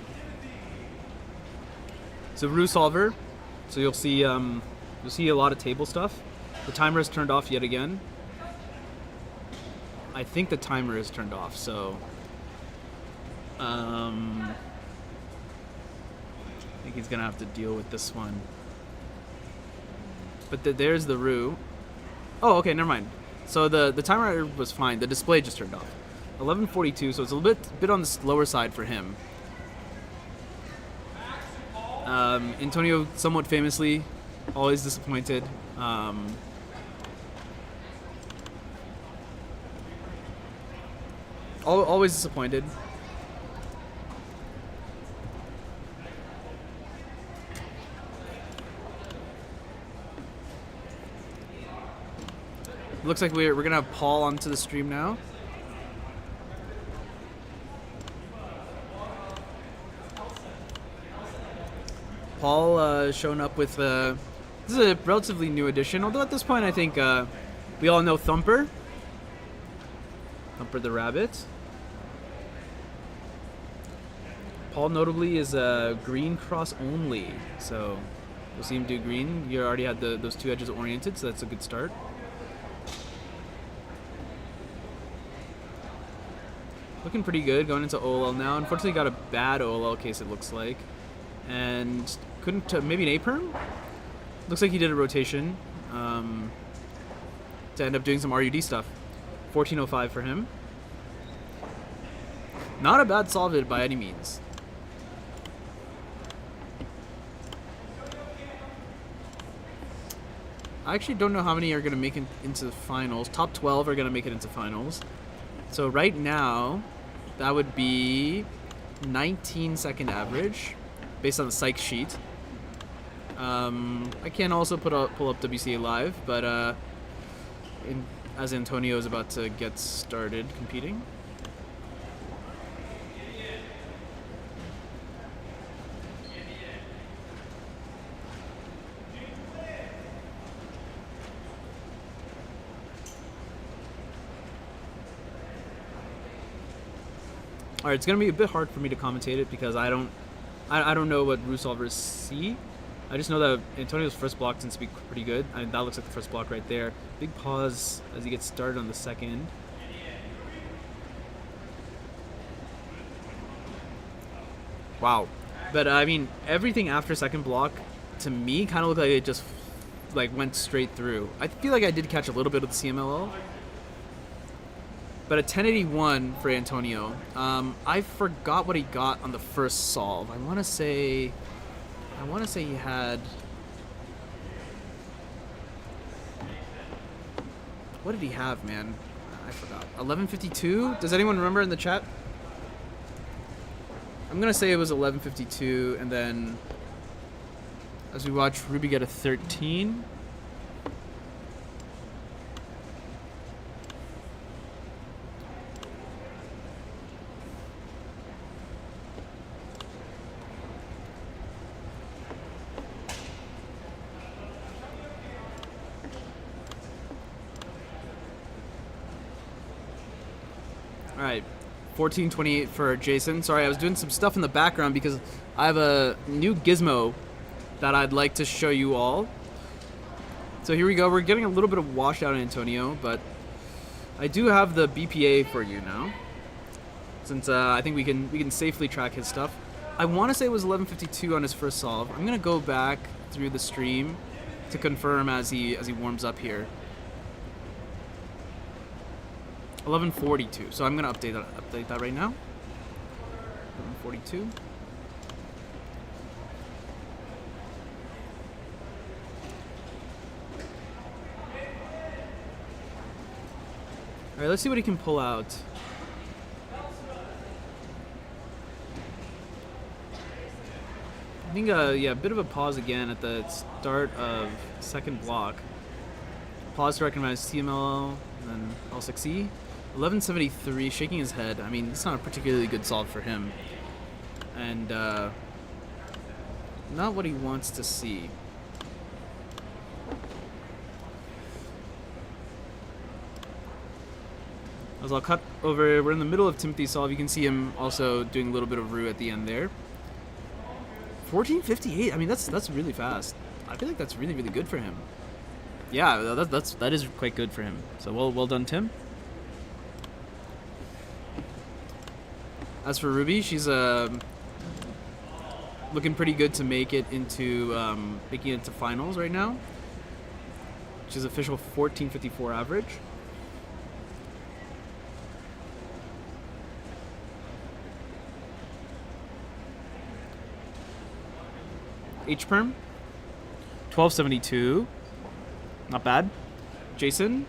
So Rue Solver. So you'll see a lot of table stuff. The timer is turned off yet again. I think the timer is turned off. So I think he's gonna have to deal with this one. But there's the Rue. Oh, okay, never mind. So the timer was fine. The display just turned off. 11:42, so it's a bit on the slower side for him. Antonio, somewhat famously, always disappointed. Always disappointed. Looks like we're gonna have Paul onto the stream now. Paul showing up with this is a relatively new addition, although at this point I think we all know Thumper the Rabbit. Paul notably is green cross only, so we'll see him do green. You already had those two edges oriented, so that's a good start. Looking pretty good going into OLL now. Unfortunately got a bad OLL case, it looks like. And couldn't, maybe an A-perm? Looks like he did a rotation to end up doing some RUD stuff. 1405 for him. Not a bad solved by any means. I actually don't know how many are going to make it into the finals. Top 12 are going to make it into finals. So right now, that would be 19-second average based on the psych sheet. I can also pull up WCA Live, but as Antonio is about to get started competing. All right, it's gonna be a bit hard for me to commentate it because I don't know what Rue solvers see. I just know that Antonio's first block tends to be pretty good. I mean, that looks like the first block right there. Big pause as he gets started on the second. Wow. But I mean, everything after second block to me kind of looked like it just like went straight through. I feel like I did catch a little bit of the CMLL. But a 1081 for Antonio. I forgot what he got on the first solve. I want to say he had. What did he have, man? I forgot. 1152. Does anyone remember in the chat? I'm gonna say it was 1152, and then as we watch Ruby get a 13. All right, 1428 for Jason. Sorry, I was doing some stuff in the background because I have a new gizmo that I'd like to show you all. So here we go. We're getting a little bit of washout on Antonio, but I do have the BPA for you now, since I think we can safely track his stuff. I want to say it was 1152 on his first solve. I'm gonna go back through the stream to confirm as he warms up here. 1142. So I'm gonna update that right now. 1142. All right, let's see what he can pull out. think, yeah, a bit of a pause again at the start of second block. Pause to recognize CMLL, and then L6E. 1173, shaking his head. I mean, it's not a particularly good solve for him. And, not what he wants to see. As I'll cut over, we're in the middle of Timothy's solve. You can see him also doing a little bit of roux at the end there. 1458. I mean, that's really fast. I feel like that's really, really good for him. Yeah, that is quite good for him. So well done, Tim. As for Ruby, she's looking pretty good to make it into making it to finals right now. She's official 1454 average. H-perm, 1272, not bad. Jason,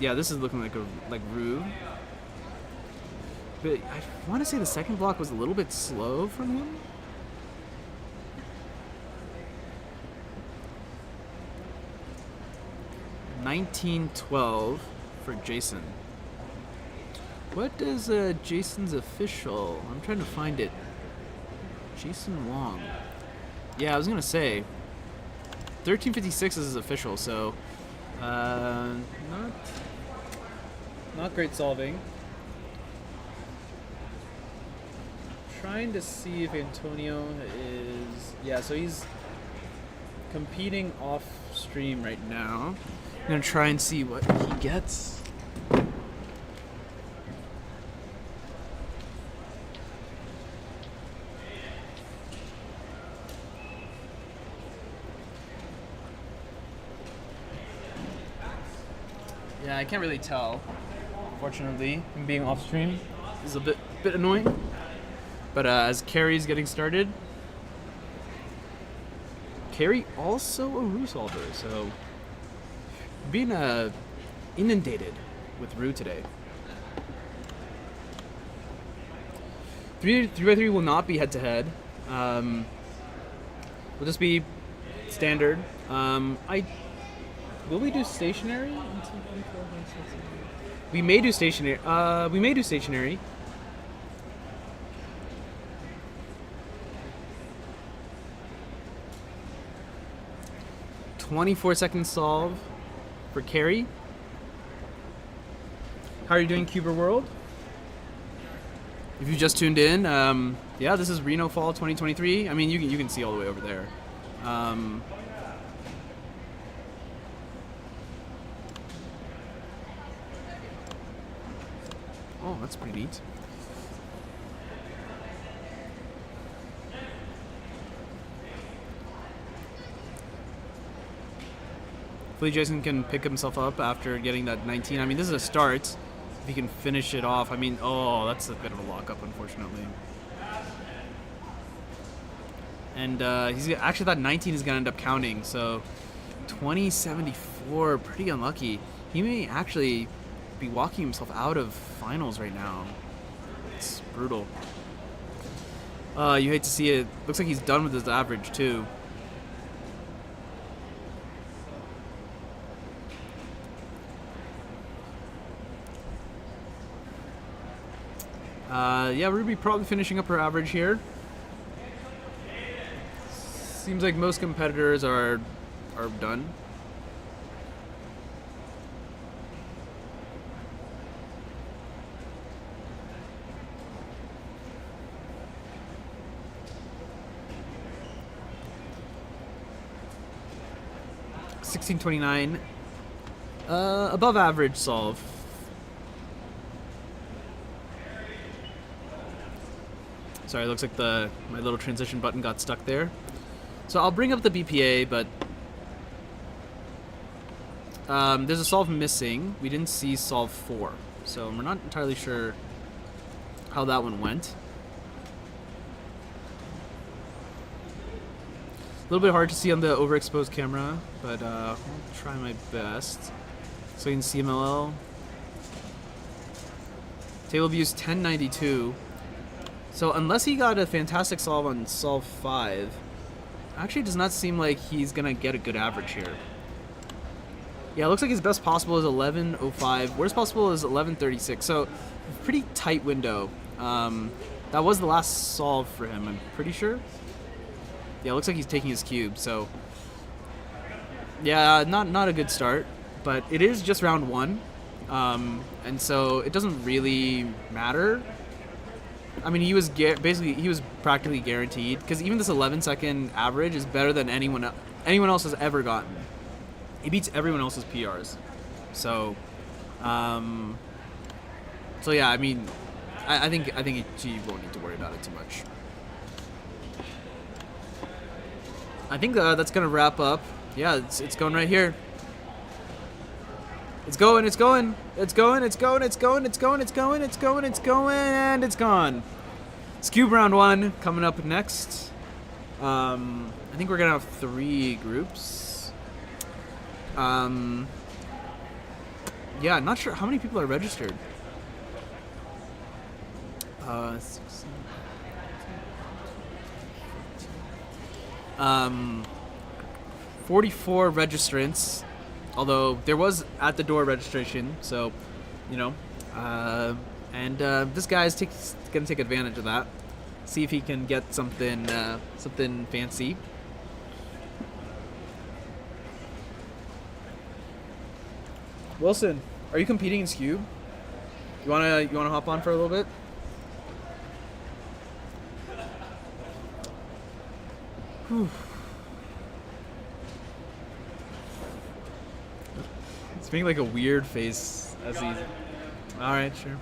yeah, this is looking like roux. But I want to say the second block was a little bit slow from him. $19.12 for Jason. What is Jason's official? I'm trying to find it. Jason Wong. Yeah, I was gonna say 1356 is his official, so not great solving. Trying to see if Antonio is, yeah, so he's competing off stream right now. I'm gonna try and see what he gets. Yeah, I can't really tell. Unfortunately, him being off stream is a bit annoying. But as Carrie's getting started, Carrie also a roux solver, so being inundated with roux today. 3x3 will not be head to head. Will just be standard. Will we do stationary? We may do stationary. We may do stationary. "24-second solve for Carrie. How are you doing, Cuber World? If you just tuned in, yeah, this is Reno Fall 2023. I mean, you can see all the way over there. Oh, that's pretty neat. Hopefully Jason can pick himself up after getting that 19. I mean, this is a start. If he can finish it off, I mean, oh, that's a bit of a lockup, unfortunately. And he's actually, that 19 is going to end up counting, so 2074, pretty unlucky. He may actually be walking himself out of finals right now. It's brutal. You hate to see it. Looks like he's done with his average, too. Yeah, Ruby probably finishing up her average here. Seems like most competitors are done. $16.29. Above average solve. Sorry, it looks like my little transition button got stuck there. So I'll bring up the BPA, but there's a solve missing. We didn't see solve 4, so we're not entirely sure how that one went. A little bit hard to see on the overexposed camera, but I'll try my best. So you can see MLL. Table views 1092. So unless he got a fantastic solve on solve 5, actually does not seem like he's gonna get a good average here. Yeah, it looks like his best possible is 11.05. Worst possible is 11.36. So pretty tight window. That was the last solve for him, I'm pretty sure. Yeah, it looks like he's taking his cube. So yeah, not a good start, but it is just round 1. And so it doesn't really matter. I mean, he was practically guaranteed, because even this 11-second average is better than anyone else has ever gotten. He beats everyone else's PRs. So, so yeah, I mean, I think he won't need to worry about it too much. I think that's gonna wrap up. Yeah, it's going right here. It's going, and it's gone. It's Cube round 1 coming up next. I think we're gonna have 3 groups. Yeah, not sure how many people are registered. 44 registrants. Although there was at the door registration, so, you know, and this guy's gonna take advantage of that. See if he can get something fancy. Wilson, are you competing in Cube? You wanna hop on for a little bit? Whew. He's making like a weird face as he's... Alright, sure.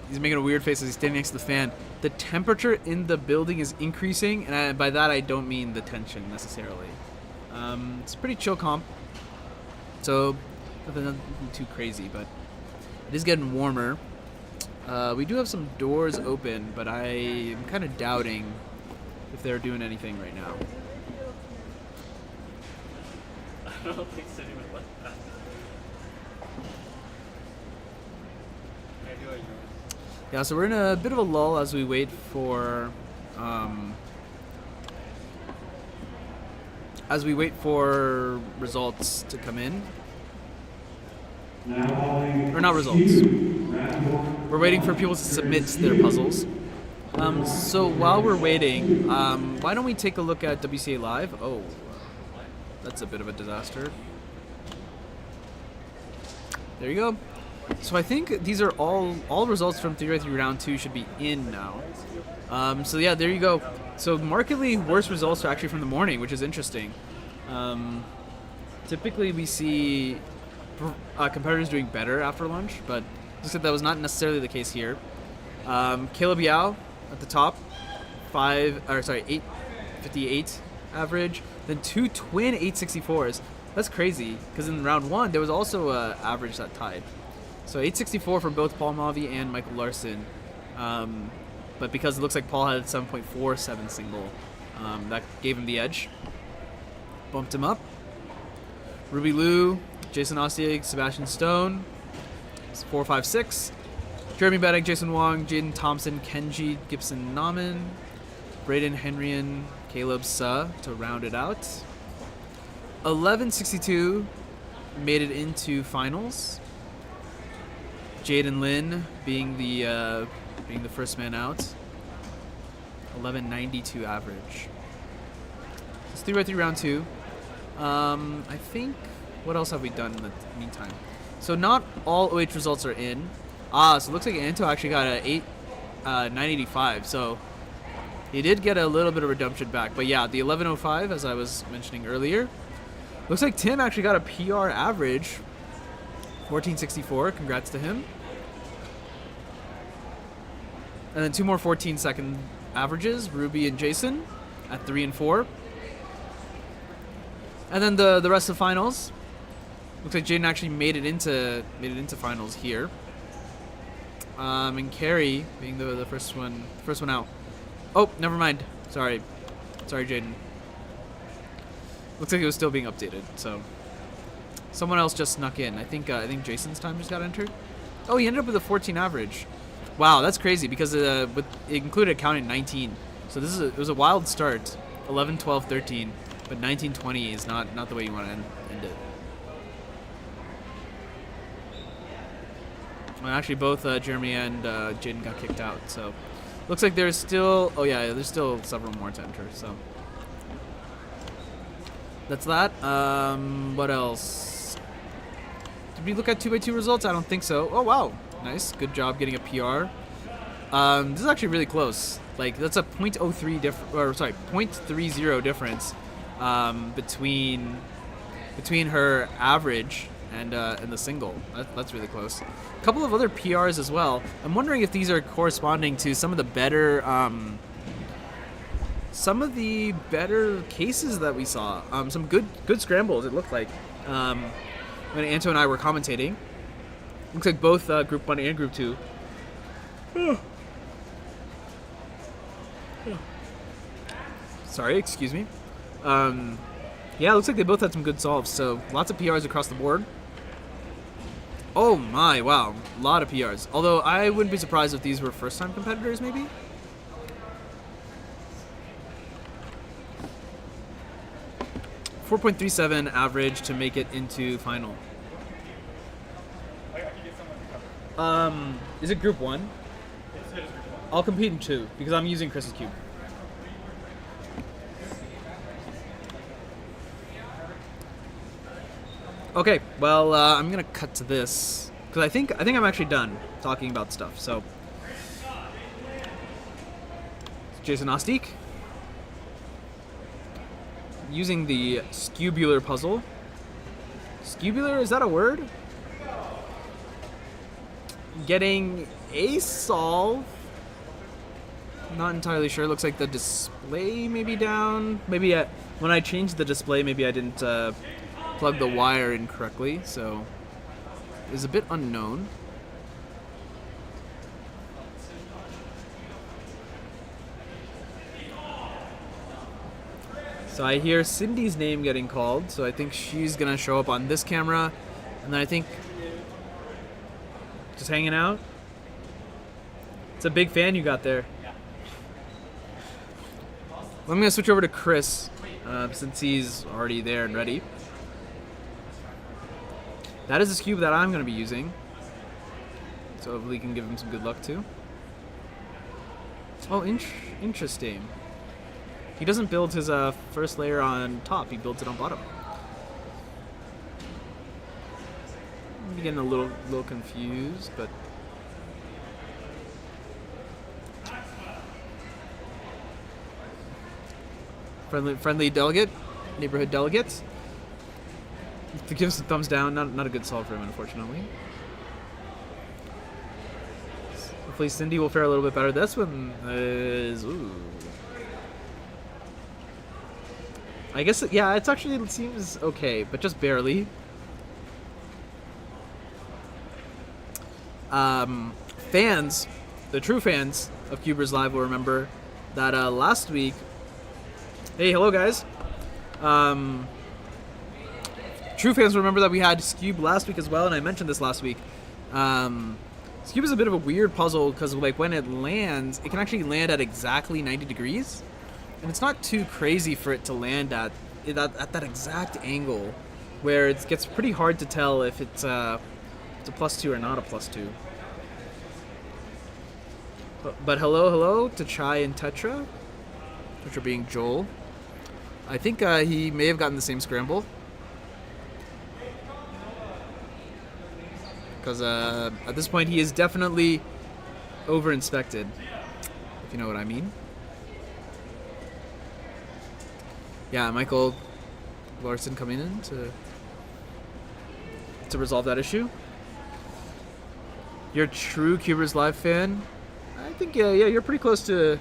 He's making a weird face as he's standing next to the fan. The temperature in the building is increasing, and by that I don't mean the tension necessarily. It's a pretty chill comp. So, nothing too crazy, but it is getting warmer. We do have some doors open, but I am kind of doubting if they're doing anything right now. I don't think so. Yeah, so we're in a bit of a lull as we wait for results to come in. Or not results. We're waiting for people to submit their puzzles. So while we're waiting, why don't we take a look at WCA Live? Oh, that's a bit of a disaster. There you go. So I think these are all results from 3x3 round 2 should be in now. So yeah, there you go. So markedly worse results are actually from the morning, which is interesting. Typically we see competitors doing better after lunch, but looks like that was not necessarily the case here. Caleb Yao at the top, 858 average, then 2 twin 864s. That's crazy, because in round 1 there was also an average that tied. So 864 for both Paul Mavi and Michael Larson. But because it looks like Paul had 7.47 single, that gave him the edge. Bumped him up. Ruby Liu, Jason Ostieg, Sebastian Stone. It's 456. Jeremy Beddick, Jason Wong, Jaden Thompson, Kenji Gibson Naman, Braden Henryan, Caleb Suh to round it out. 1162 made it into finals. Jaden Lin being the first man out. 1192 average. It's 3x3 round 2. I think, what else have we done in the meantime? So not all OH results are in. So it looks like Anto actually got a 985. So he did get a little bit of redemption back. But yeah, the 1105, as I was mentioning earlier. Looks like Tim actually got a PR average. 1464, congrats to him. And then 2 more 14-second averages, Ruby and Jason at 3 and 4. And then the rest of the finals. Looks like Jaden actually made it into finals here. And Carrie being the first one out. Oh, never mind. Sorry, Jaden. Looks like it was still being updated. So someone else just snuck in. I think Jason's time just got entered. Oh, he ended up with a 14 average. Wow, that's crazy because it included counting 19. So it was a wild start. 11, 12, 13, but 19, 20 is not the way you want to end it. Well, actually, both Jeremy and Jaden got kicked out. So looks like there's still. Oh yeah, there's still several more to enter. So that's that. What else? Did we look at 2x2 results? I don't think so. Oh wow. Nice, good job getting a PR. This is actually really close. Like that's a 0.03 0.30 difference between her average and the single. That's really close. A couple of other PRs as well. I'm wondering if these are corresponding to some of the better cases that we saw. Some good scrambles. It looked like when Anto and I were commentating. Looks like both Group 1 and Group 2. Sorry, excuse me. Yeah, looks like they both had some good solves, so lots of PRs across the board. Oh my, wow, a lot of PRs. Although I wouldn't be surprised if these were first-time competitors, maybe? .37 average to make it into final. Is it Group 1? I'll compete in 2 because I'm using Chris's cube. Okay, well, I'm gonna cut to this because I think I'm actually done talking about stuff. So, Jason Ostik using the scubular puzzle. Scubular, is that a word? Getting a solve. Not entirely sure. Looks like the display may be down. Maybe when I changed the display, maybe I didn't plug the wire in correctly, so it's a bit unknown. So I hear Cindy's name getting called, so I think she's gonna show up on this camera, and then I think just hanging out. It's a big fan you got there. I'm gonna switch over to Chris since he's already there and ready. That is the cube that I'm going to be using. So hopefully we can give him some good luck too. Oh, interesting. He doesn't build his first layer on top, he builds it on bottom. I'm getting a little confused, but... Friendly delegate, neighborhood delegates. To give us a thumbs down, not a good solve for him, unfortunately. Hopefully Cindy will fare a little bit better. This one is... Ooh. I guess, yeah, it seems okay, but just barely. Fans, the true fans of CubersLive will remember that last week... Hey, hello guys. True fans remember that we had Scube last week as well, and I mentioned this last week. Scube is a bit of a weird puzzle because like when it lands, it can actually land at exactly 90 degrees, and it's not too crazy for it to land at that exact angle, where it gets pretty hard to tell if it's a +2 or not a +2. But hello to Chai and Tetra, Tetra being Joel. I think he may have gotten the same scramble. Because at this point he is definitely over-inspected, if you know what I mean. Yeah, Michael Larson coming in to resolve that issue. You're a true CubersLive fan? I think yeah, you're pretty close to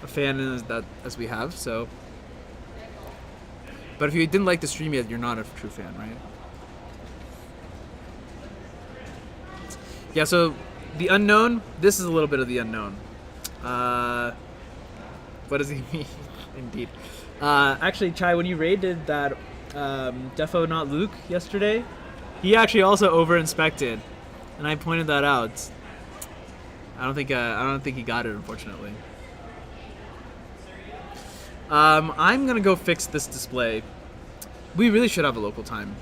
a fan as we have, so. But if you didn't like the stream yet, you're not a true fan, right? Yeah, so the unknown, this is a little bit of the unknown. What does he mean? Indeed. Actually, Chai, when you rated that Defo Not Luke yesterday, he actually also over-inspected, and I pointed that out. I don't think he got it, unfortunately. I'm gonna go fix this display. We really should have a local time,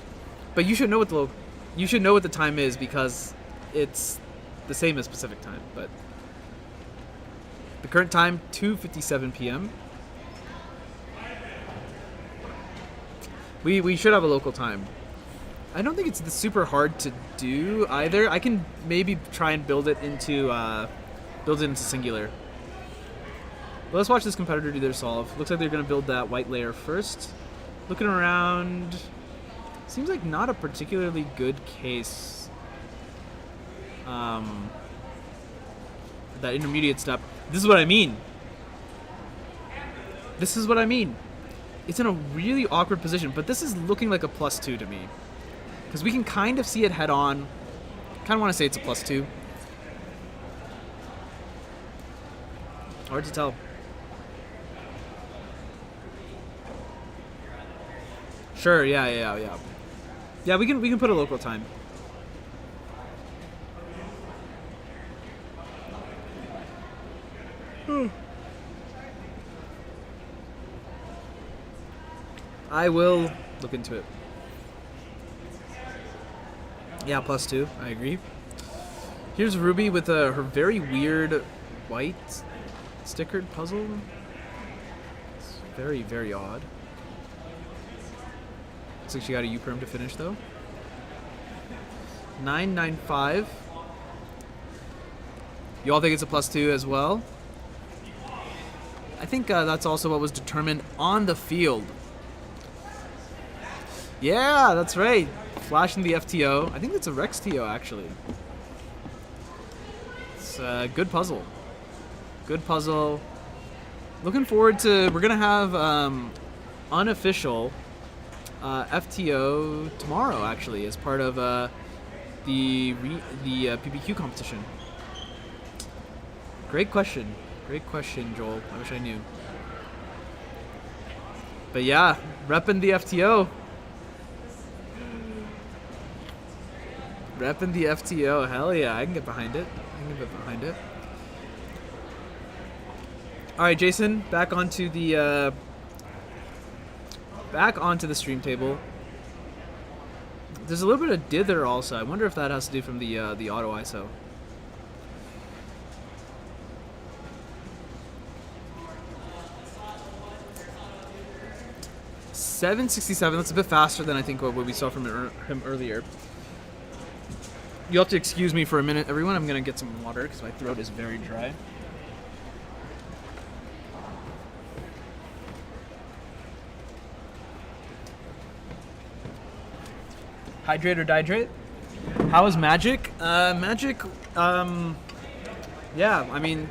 but you should know what the time is because it's the same as Pacific time. But the current time 2:57 p.m. We should have a local time. I don't think it's super hard to do either. I can maybe try and build it into singular. But let's watch this competitor do their solve. Looks like they're going to build that white layer first. Looking around, seems like not a particularly good case. That intermediate step. This is what I mean. This is what I mean. It's in a really awkward position, but this is looking like a +2 to me. Because we can kind of see it head on. Kind of want to say it's a +2. Hard to tell. Sure, yeah. Yeah, we can put a local time. I will look into it. Yeah, +2. I agree. Here's Ruby with her very weird white stickered puzzle. It's very, very odd. Looks like she got a U-perm to finish, though. 995. You all think it's a +2 as well? I think that's also what was determined on the field. Yeah, that's right. Flashing the FTO. I think that's a Rex TO, actually. It's a good puzzle. Good puzzle. Looking forward to... We're going to have unofficial FTO tomorrow, actually, as part of the PPQ competition. Great question. Great question, Joel. I wish I knew. But yeah, repping the FTO. Repping the FTO. Hell yeah, I can get behind it. Alright, Jason, back onto the stream table. There's a little bit of dither also. I wonder if that has to do from the auto ISO. .767. That's a bit faster than I think what we saw from him earlier. You'll have to excuse me for a minute, everyone. I'm gonna get some water because my throat is very dry. Hydrate or dihydrate? How is Magic? Magic, yeah, I mean,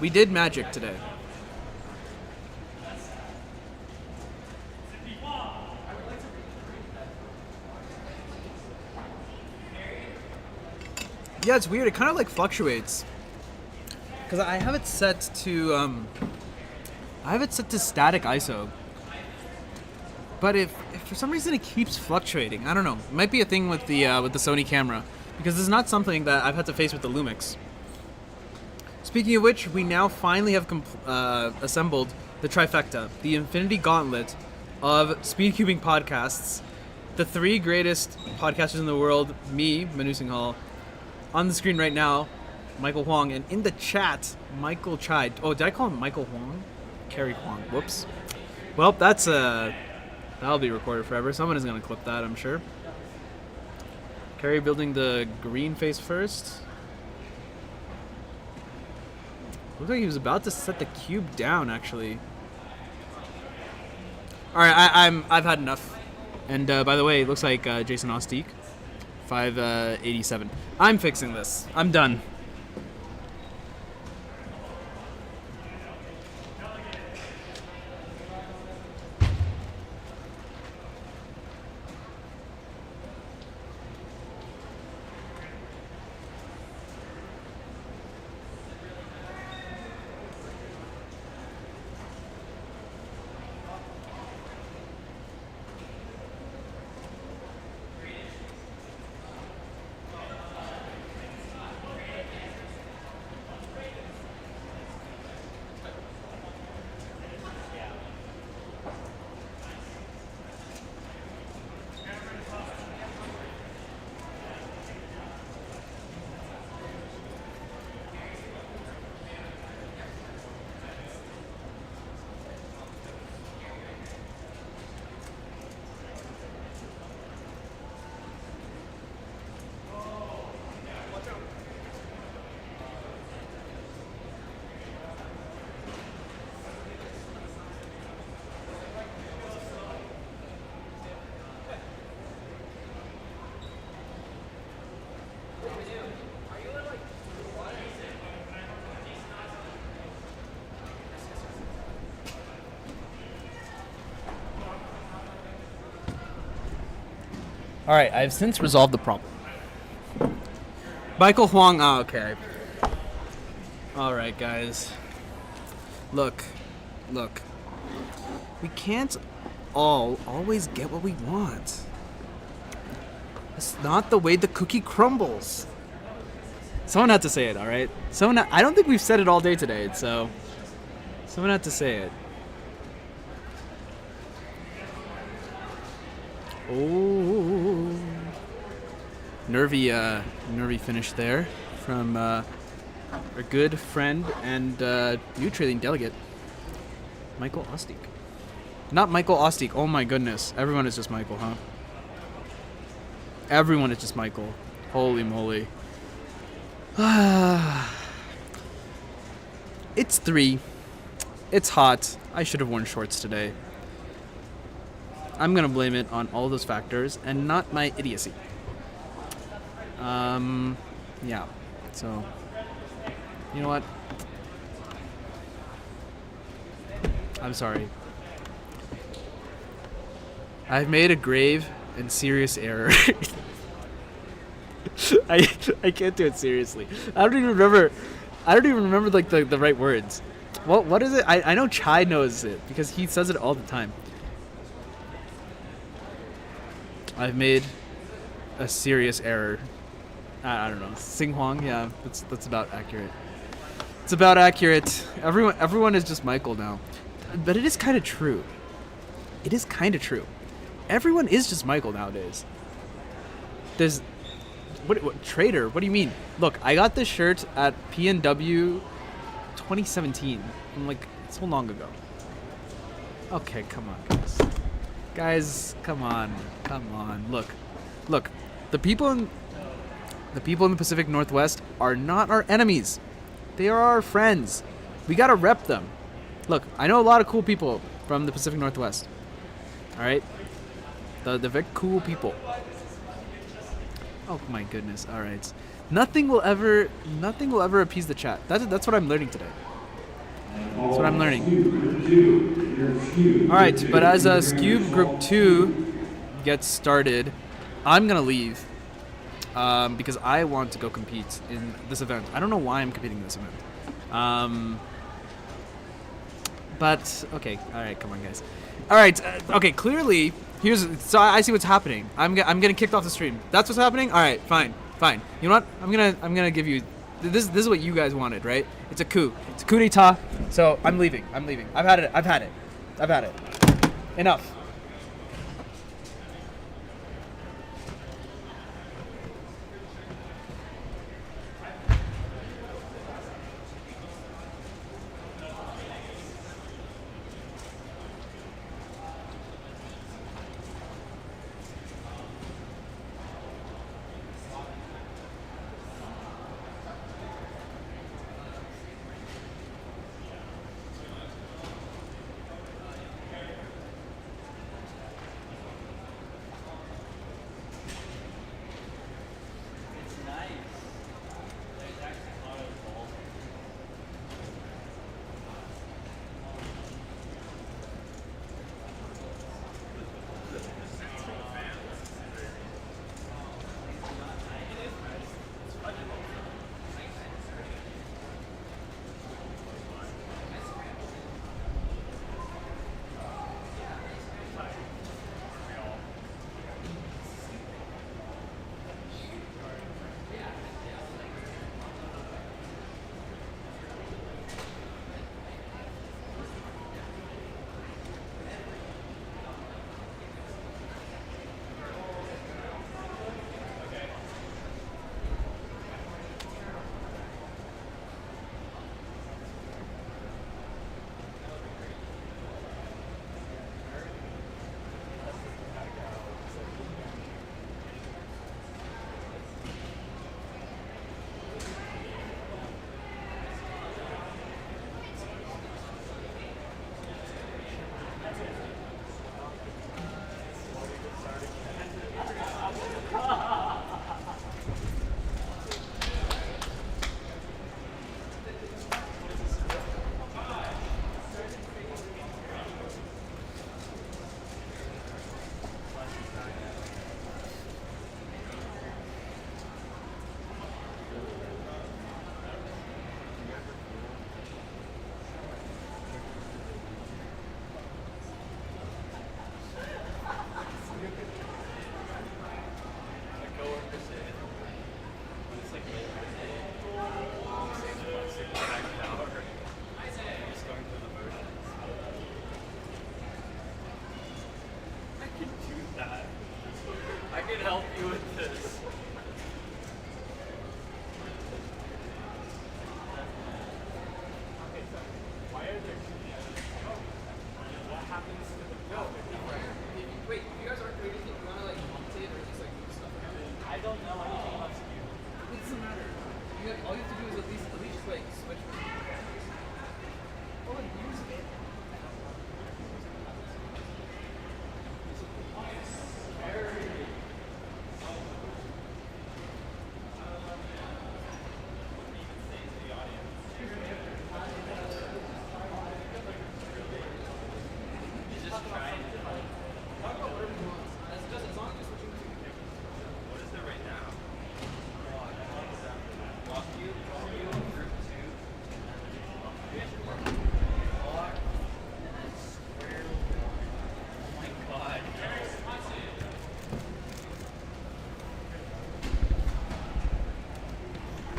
we did Magic today. Yeah, it's weird. It kind of like fluctuates. Because I have it set to, static ISO. But if for some reason it keeps fluctuating, I don't know. It might be a thing with the Sony camera, because it's not something that I've had to face with the Lumix. Speaking of which, we now finally have assembled the trifecta, the Infinity Gauntlet of speedcubing podcasts, the 3 greatest podcasters in the world, me, Manu Singhal, on the screen right now, Michael Huang, and in the chat, Michael Chai. Oh, did I call him Michael Huang? Kerry Huang. Whoops. Well, that'll be recorded forever. Someone is going to clip that, I'm sure. Kerry building the green face first. Looks like he was about to set the cube down, actually. All right, I've had enough. And by the way, it looks like Jason Ostiek, 587. I'm fixing this. I'm done. All right, I've since resolved the problem. Michael Huang. Oh, okay. All right, guys. Look. We can't always get what we want. It's not the way the cookie crumbles. Someone had to say it, all right? I don't think we've said it all day today, so someone had to say it. Oh, nervy finish there from our good friend and new trading delegate, Michael Ostick. Not Michael Ostick. Oh my goodness, everyone is just Michael, huh? Everyone is just Michael. Holy moly. It's 3. It's hot. I should have worn shorts today. I'm gonna blame it on all those factors and not my idiocy. Yeah. So, you know what? I'm sorry. I've made a grave and serious error. I can't do it seriously. I don't even remember like the right words. What is it? I know Chai knows it because he says it all the time. I've made a serious error. I don't know. Sing Huang, yeah, that's about accurate. It's about accurate. Everyone is just Michael now. But it is kind of true. It is kind of true. Everyone is just Michael nowadays. There's what trader? What do you mean? Look, I got this shirt at PNW 2017. I'm like, so long ago. Okay, come on, guys. Guys, come on. Look. The people in the Pacific Northwest are not our enemies. They are our friends. We gotta rep them. Look, I know a lot of cool people from the Pacific Northwest. All right, the very cool people. Oh my goodness! All right, nothing will ever appease the chat. That's what I'm learning today. That's what I'm learning. All right, but as Cube Group 2 gets started, I'm gonna leave because I want to go compete in this event. I don't know why I'm competing in this event. But okay, all right, come on, guys. All right, okay. Clearly, so I see what's happening. I'm getting kicked off the stream. That's what's happening. All right, fine. You know what? I'm gonna give you. This is what you guys wanted, right? It's a coup. It's a coup d'état. So I'm leaving. I've had it. Enough.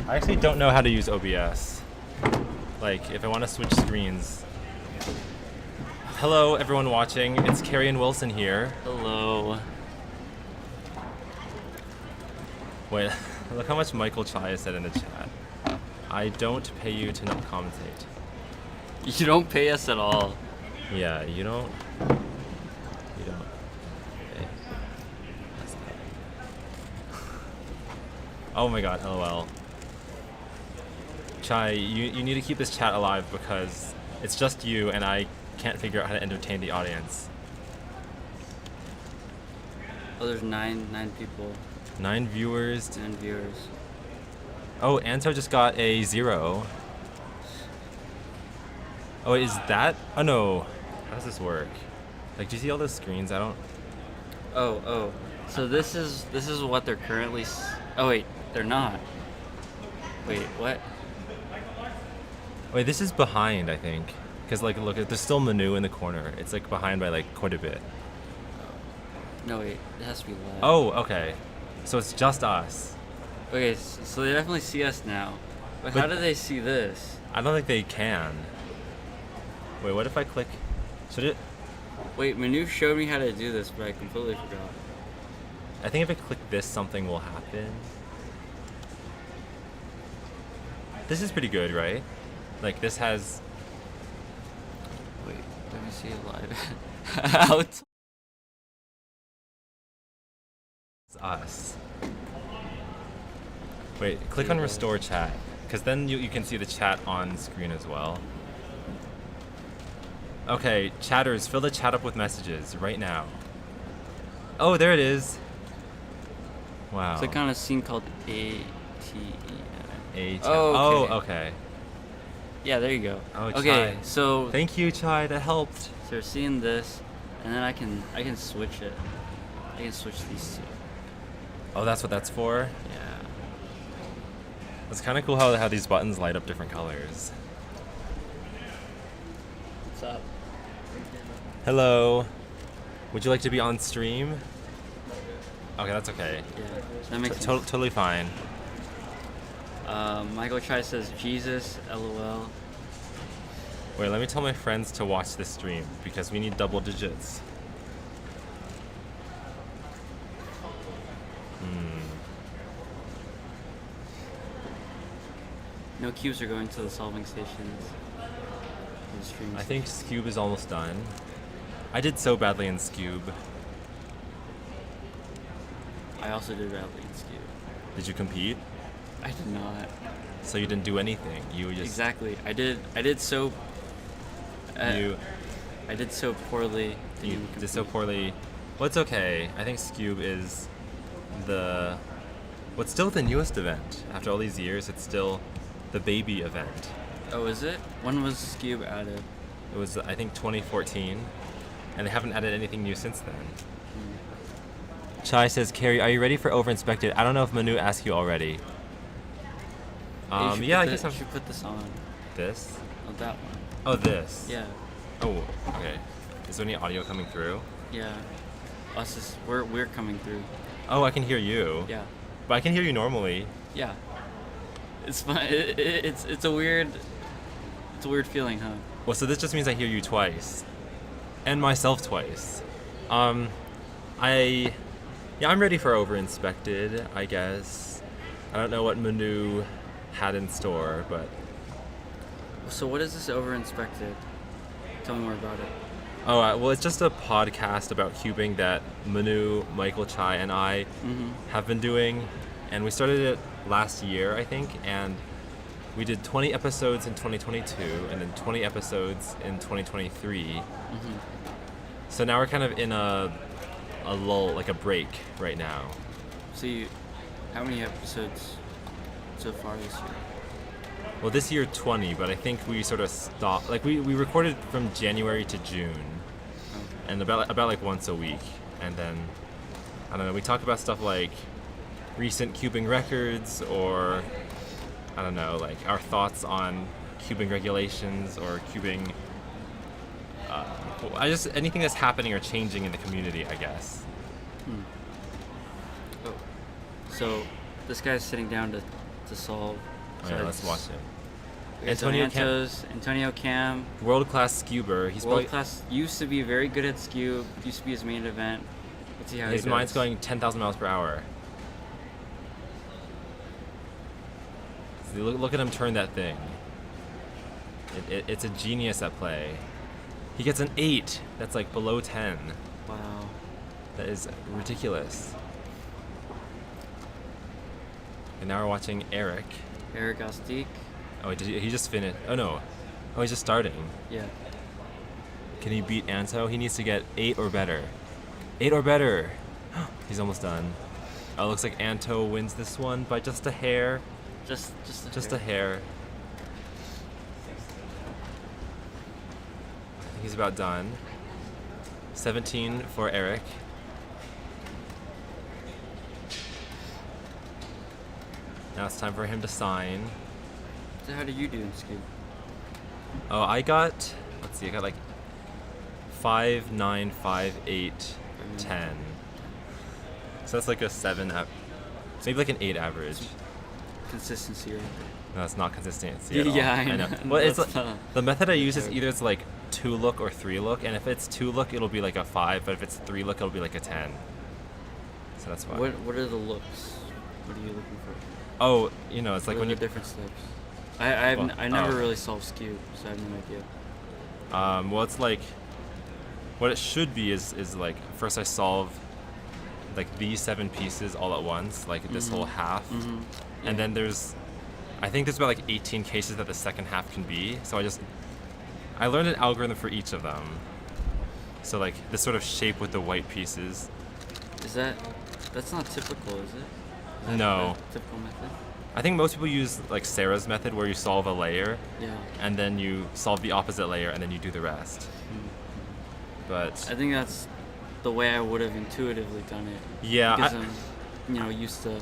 I actually don't know how to use OBS. Like, if I want to switch screens. Hello, everyone watching. It's Carrie and Wilson here. Hello. Wait, look how much Michael Chai has said in the chat. I don't pay you to not commentate. You don't pay us at all. Yeah, you don't. You don't. Okay. Oh my god, LOL. Chai, you need to keep this chat alive because it's just you and I can't figure out how to entertain the audience. Oh, there's nine people. 9 viewers. 9 viewers. Oh, Anto just got a 0. Oh, is that? Oh no. How does this work? Like, do you see all those screens? I don't. Oh. So this is what they're currently. Oh wait, they're not. Wait, what? Wait, this is behind, I think. Because, like, look, there's still Manu in the corner. It's, like, behind by, like, quite a bit. No, wait, it has to be live. Oh, okay. So it's just us. Okay, so they definitely see us now. But how do they see this? I don't think they can. Wait, what if I click? Should it? Wait, Manu showed me how to do this, but I completely forgot. I think if I click this, something will happen. This is pretty good, right? Like, this has... Wait, let me see it live. Out. It's us. Wait, click on restore chat, because then you can see the chat on screen as well. Okay, chatters, fill the chat up with messages right now. Oh, there it is. Wow. Click on a scene called ATEN. Oh, okay. Yeah, there you go. Oh, okay, Chai. so thank you, Chai. That helped. So we're seeing this, and then I can switch it. I can switch these two. Oh, that's what that's for? Yeah. It's kind of cool how these buttons light up different colors. What's up? Hello. Would you like to be on stream? Okay, that's okay. Yeah, that makes sense. Totally fine. Michael Chai says, Jesus, LOL. Wait, let me tell my friends to watch this stream because we need double digits. No cubes are going to the solving stations. I think Scube is almost done. I did so badly in Scube. I also did badly in Scube. Did you compete? I did not. So you didn't do anything. You just exactly. I did so. I did so poorly. You did so poorly. Well, it's okay. I think Scube is what's still the newest event. After all these years, it's still the baby event. Oh, is it? When was Scube added? It was, I think, 2014, and they haven't added anything new since then. Chai says, Carrie, are you ready for Overinspected? I don't know if Manu asked you already. Yeah, I guess I should put this on. This? Oh, that one. Oh, this? Yeah. Oh, okay. Is there any audio coming through? Yeah. We're coming through. Oh, I can hear you. Yeah. But I can hear you normally. Yeah. It's fun. It's a weird feeling, huh? Well, so this just means I hear you twice, and myself twice. I'm ready for Overinspected, I guess. I don't know what Manu had in store, but. So what is this Overinspected? Tell me more about it. Oh, well, it's just a podcast about cubing that Manu, Michael Chai, and I have been doing, and we started it last year, I think, and we did 20 episodes in 2022 and then 20 episodes in 2023. So now we're kind of in a lull, like a break right now. So how many episodes so far this year? Well, this year 20, but I think we sort of stopped, like we recorded from January to June, and about like once a week, and then I don't know, we talk about stuff like recent cubing records, or I don't know, like our thoughts on cubing regulations or cubing, anything that's happening or changing in the community, I guess. Oh, so this guy's sitting down to solve Oh, yeah, let's watch it. Antonio Cam. World-class scuber. He's World class. Used to be very good at skew. Used to be his main event. Let's see how his he mind's does. going 10,000 miles per hour. See, look at him turn that thing. It's a genius at play. He gets an 8. That's like below 10. Wow. That is ridiculous. And now we're watching Eric. Eric Ostik. Oh, he just finished? Oh no. Oh, he's just starting. Yeah. Can he beat Anto? He needs to get 8 or better. 8 or better. He's almost done. Oh, it looks like Anto wins this one by just a hair. Just a hair. I think he's about done. 17 for Eric. Now it's time for him to sign. So how do you do in skew? Oh, I got, let's see, I got like 5, 9, 5, 8, 10. So that's like a 7, maybe like an 8 average. Consistency, right? No, it's not consistency at all. Yeah, I know. Well, it's That's like, the method I use is either it's like 2 look or 3 look, and if it's 2 look, it'll be like a 5, but if it's 3 look, it'll be like a 10. So that's why. What are the looks? What are you looking for? Oh, you know, it's like What when are you the different steps. I never really solved skew, so I have no idea. Well, it's like what it should be is like first I solve like these 7 pieces all at once, like this whole half, and then I think there's about like 18 cases that the second half can be. So I learned an algorithm for each of them. So like this sort of shape with the white pieces. That's not typical, is it? Is that No. a typical method? I think most people use like Sarah's method where you solve a layer, Yeah. and then you solve the opposite layer, and then you do the rest. But I think that's the way I would have intuitively done it. Yeah, Because I'm, used to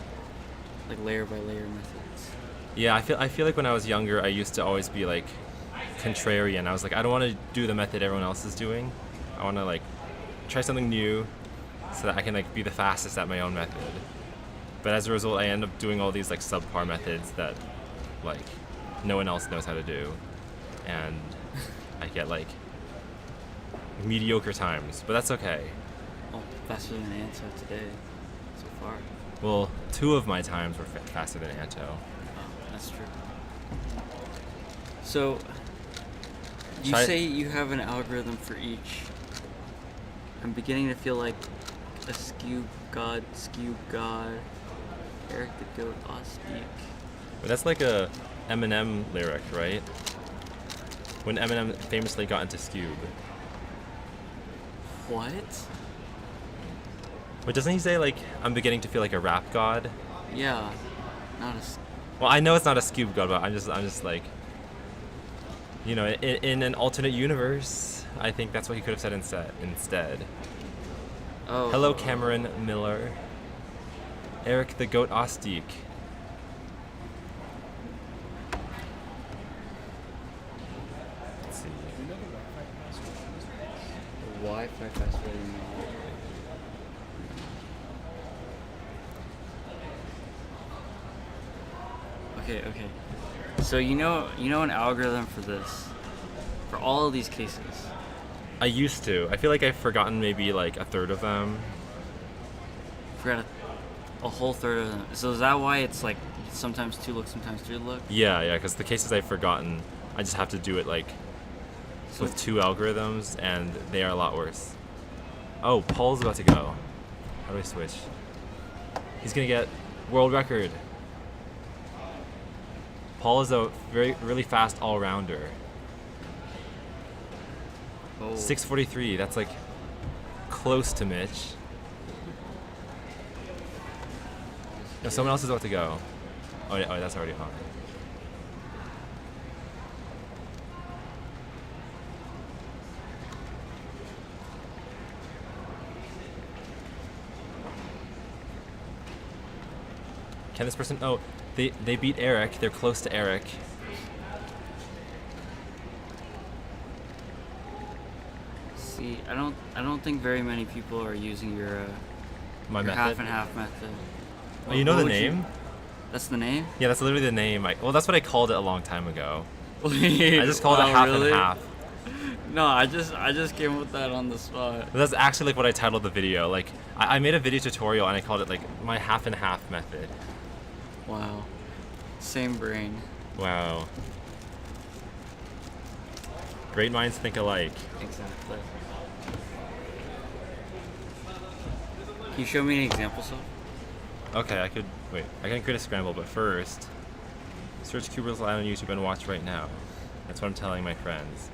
like layer by layer methods. yeah, I feel like when I was younger, I used to always be like contrarian. I was like, I don't want to do the method everyone else is doing. I want to like try something new, so that I can like be the fastest at my own method. But as a result, I end up doing all these like subpar methods that like no one else knows how to do, and I get like mediocre times. But that's okay. Oh, faster than Anto today, so far. Well, 2 of my times were faster than Anto. Oh, that's true. So, you Should I- say you have an algorithm for each. I'm beginning to feel like a skew god, Eric the Goat Ostik. But that's like a Eminem lyric, right? When Eminem famously got into Scube. What? But doesn't he say like, I'm beginning to feel like a rap god? Yeah, not a. Well, I know it's not a Scube god, but I'm just like, you know, in an alternate universe, I think that's what he could have said instead. Oh. Hello, Cameron Miller. Eric the Goat Ostik. Let's see. Wi-Fi faster than Okay. So you know an algorithm for this, for all of these cases. I used to. I feel like I've forgotten maybe like a third of them. Forgot a whole third of them. So is that why it's like sometimes 2 look, sometimes 3 look? Yeah, because the cases I've forgotten, I just have to do it like with 2 algorithms, and they are a lot worse. Oh, Paul's about to go. How do I switch? He's gonna get world record. Paul is a really fast all-rounder. Oh. 6:43. That's like close to Mitch. No, someone else is about to go. Oh, yeah, that's already on. Can this person? Oh, they beat Eric. They're close to Eric. See, I don't think very many people are using your My your method? half and half method. Oh, you know What the would name? That's the name? Yeah, that's literally the name. Well, that's what I called it a long time ago. Wait, I just called it wow, half really? and half. No, I just came up with that on the spot. But that's actually like what I titled the video. Like I made a video tutorial and I called it like my half and half method. Wow. Same brain. Wow. Great minds think alike. Exactly. Can you show me any examples of? Okay, I can create a scramble, but first, search CubersLive on YouTube and watch right now. That's what I'm telling my friends.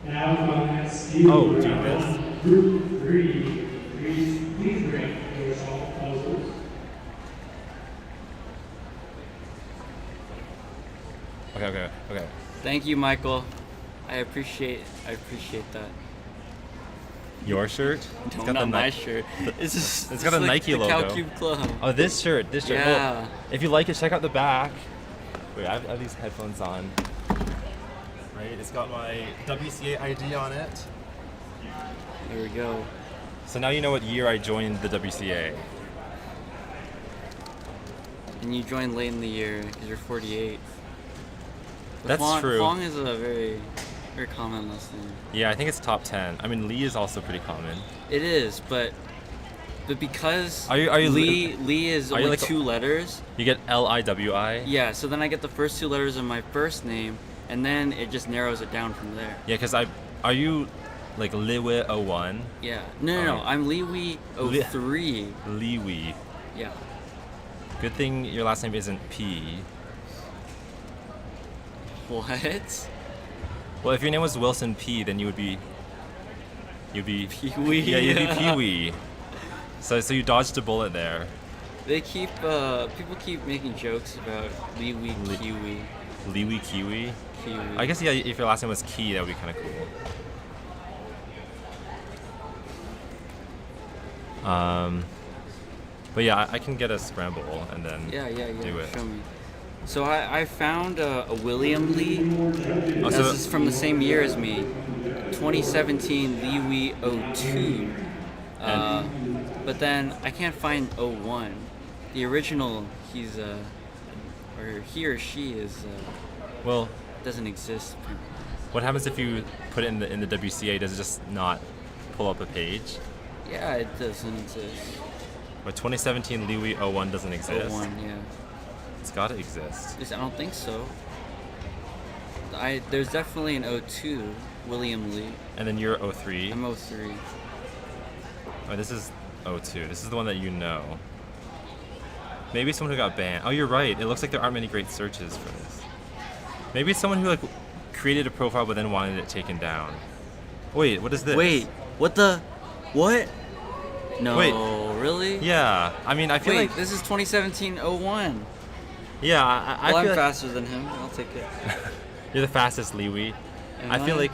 Now comments you Oh, are do on this. Group 3. Please bring yourself closer. Okay. Thank you, Michael. I appreciate that. Your shirt? No, not my shirt. It's got a like Nike the logo. CalCube Club. Oh, this shirt. Yeah. Well, if you like it, check out the back. Wait, I have these headphones on. Right, it's got my WCA ID on it. There we go. So now you know what year I joined the WCA. And you joined late in the year because you're 48. But That's true. Fong is a very common last name. Yeah, I think it's top 10. I mean, Lee is also pretty common. It is, but because Are you Lee is are you only like 2 letters. You get Liwi? Yeah, so then I get the first 2 letters of my first name, and then it just narrows it down from there. Yeah, because are you like Liwi 01? Yeah. No. I'm Liwi 03. Liwi. Yeah. Good thing your last name isn't P. What? Well, if your name was Wilson P, then you'd be Pee-wee. Yeah, you'd be Pee-wee. So you dodged a bullet there. They keep people keep making jokes about Liwi Kiwi. Liwi Kiwi? Kiwi. I guess yeah, if your last name was Key, that would be kind of cool. But yeah, I can get a scramble and then Yeah. do it. Show me. So I found a William Lee. Oh, This so is from the same year as me, 2017 Liwi 02. But then I can't find 01. The original, he's or he or she is well, doesn't exist. what happens if you put it in the WCA? Does it just not pull up a page? Yeah, it doesn't exist. But 2017 Liwi 01 doesn't exist. 01, yeah. It's got to exist. I don't think so. There's definitely an 02, William Lee. And then you're 03. I'm 03. Oh, this is 02. This is the one that you know. Maybe someone who got banned. Oh, you're right. It looks like there aren't many great searches for this. Maybe it's someone who like created a profile but then wanted it taken down. Wait, what is this? Wait, what the? What? No, Wait. really? Yeah, I mean, I feel like this is 2017 01. Yeah, I Well, I'm feel faster than him. I'll take it. you're the fastest, Liwi. Am I feel I? like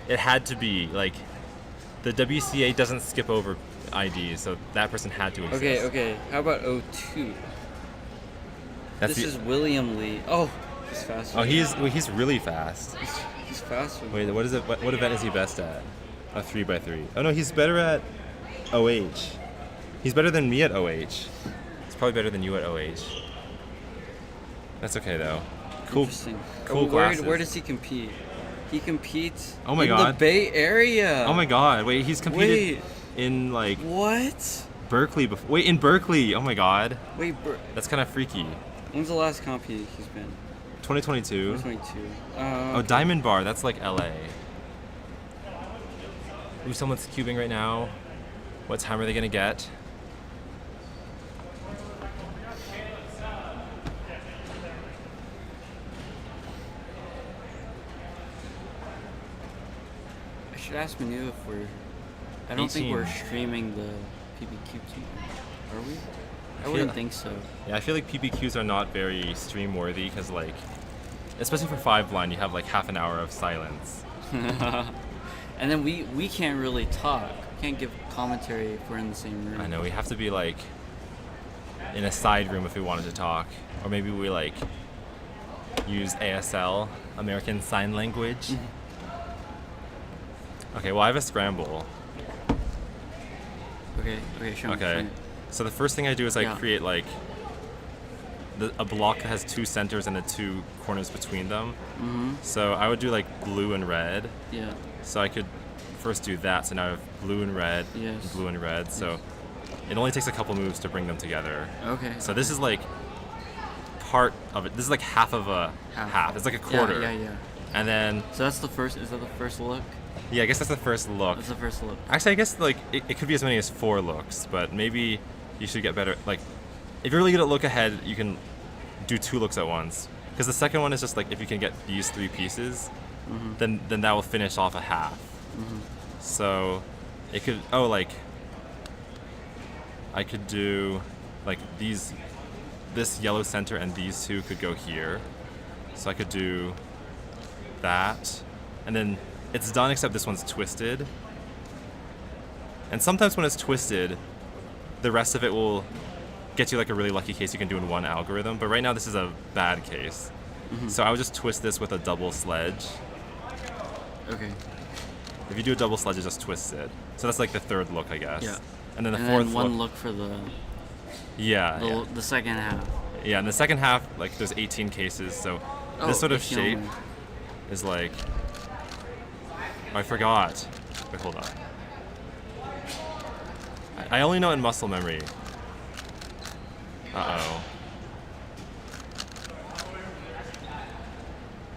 it had to be like the WCA doesn't skip over IDs, so that person had to exist. Okay. How about 02? That's This is William Lee. Oh, he's faster. Oh, he's really fast. He's faster. Wait, what is it? What event is he best at? A 3x3. Oh no, he's better at OH. He's better than me at OH. He's probably better than you at OH. That's okay though. Cool. Interesting. Cool where glasses. does he compete? He competes Oh my in God. the Bay Area. Oh my God! Wait, he's competed Wait. in like What? Berkeley before. Wait, in Berkeley. Oh my God. Wait, That's kind of freaky. when's the last comp he's been? 2022. 2022. Oh, Diamond Bar. That's like LA. Ooh, someone's cubing right now. What time are they gonna get? I should ask Manu if we're. I don't think we're 18. streaming the PBQ team. Are we? I feel- wouldn't think so. Yeah, I feel like PPQs are not very stream worthy because like, especially for 5 blind, you have like half an hour of silence. And then we can't really talk. We can't give commentary if we're in the same room. I know we have to be like in a side room if we wanted to talk, or maybe we like use ASL, American Sign Language. Okay, well I have a scramble. Okay, show me. Okay, so the first thing I do is I Yeah. create like a block that has 2 centers and the 2 corners between them. So I would do like blue and red. Yeah. So I could first do that. So now I have blue and red, Yes. and blue and red. So it only takes a couple moves to bring them together. Okay. So this is like part of it. This is like half of a half. It's like a quarter. Yeah. And then So that's the first. Is that the first look? yeah, I guess that's the first look. That's the first look. Actually, I guess like it could be as many as 4 looks, but maybe you should get better. Like, if you're really good at look ahead, you can do 2 looks at once. Because the second one is just like if you can get these 3 pieces, then that will finish off a half. So it could I could do like this yellow center and these 2 could go here. So I could do that, and then it's done except this one's twisted. And sometimes when it's twisted, the rest of it will get you like a really lucky case you can do in one algorithm. But right now this is a bad case. So I would just twist this with a double sledge. Okay. If you do a double sledge, it just twists it. So that's like the 3rd look, I guess. Yeah. And then the And 4th then one look for the the second half. Yeah, in the second half, like there's 18 cases, so this sort of 18 shape only. is like. I forgot. Wait, hold on. I only know in muscle memory. Uh-oh.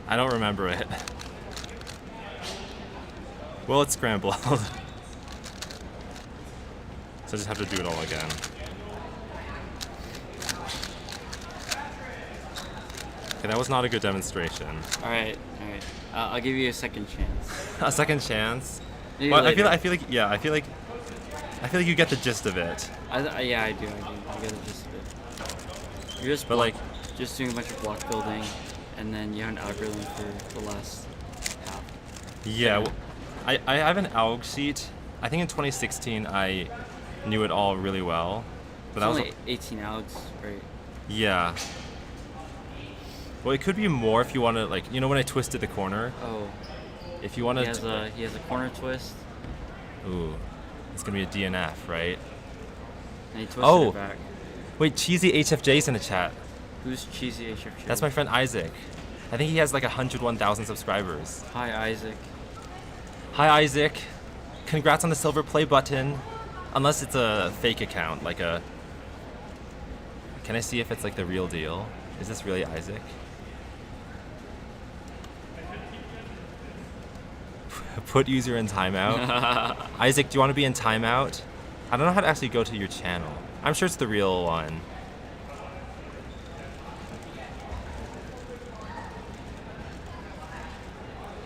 I don't remember it. Well, it's scrambled. So I just have to do it all again. Okay, that was not a good demonstration. All right. I'll give you a second chance. A second chance? Maybe Well, I later. feel like you get the gist of it. I do. I get the gist of it. You're just But, like- just doing a bunch of block building, and then you have an algorithm for the last half. Yeah, well, I have an alg sheet. I think in 2016 I knew it all really well. But It's that was only 18 algs, right? yeah. Well, it could be more if you want to, like, you know, when I twisted the corner. Oh. If you want He to. has a corner twist, Ooh, it's gonna be a DNF, right? and he twisted Oh, it back. wait, cheesy HFJ's in the chat. Who's cheesy HFJ? That's my friend Isaac. I think he has like 101,000 subscribers. Hi, Isaac. Hi, Isaac. Congrats on the silver play button. Unless it's a fake account, like a. Can I see if it's like the real deal? Is this really Isaac? Put user in timeout. Isaac, do you want to be in timeout? I don't know how to actually go to your channel. I'm sure it's the real one.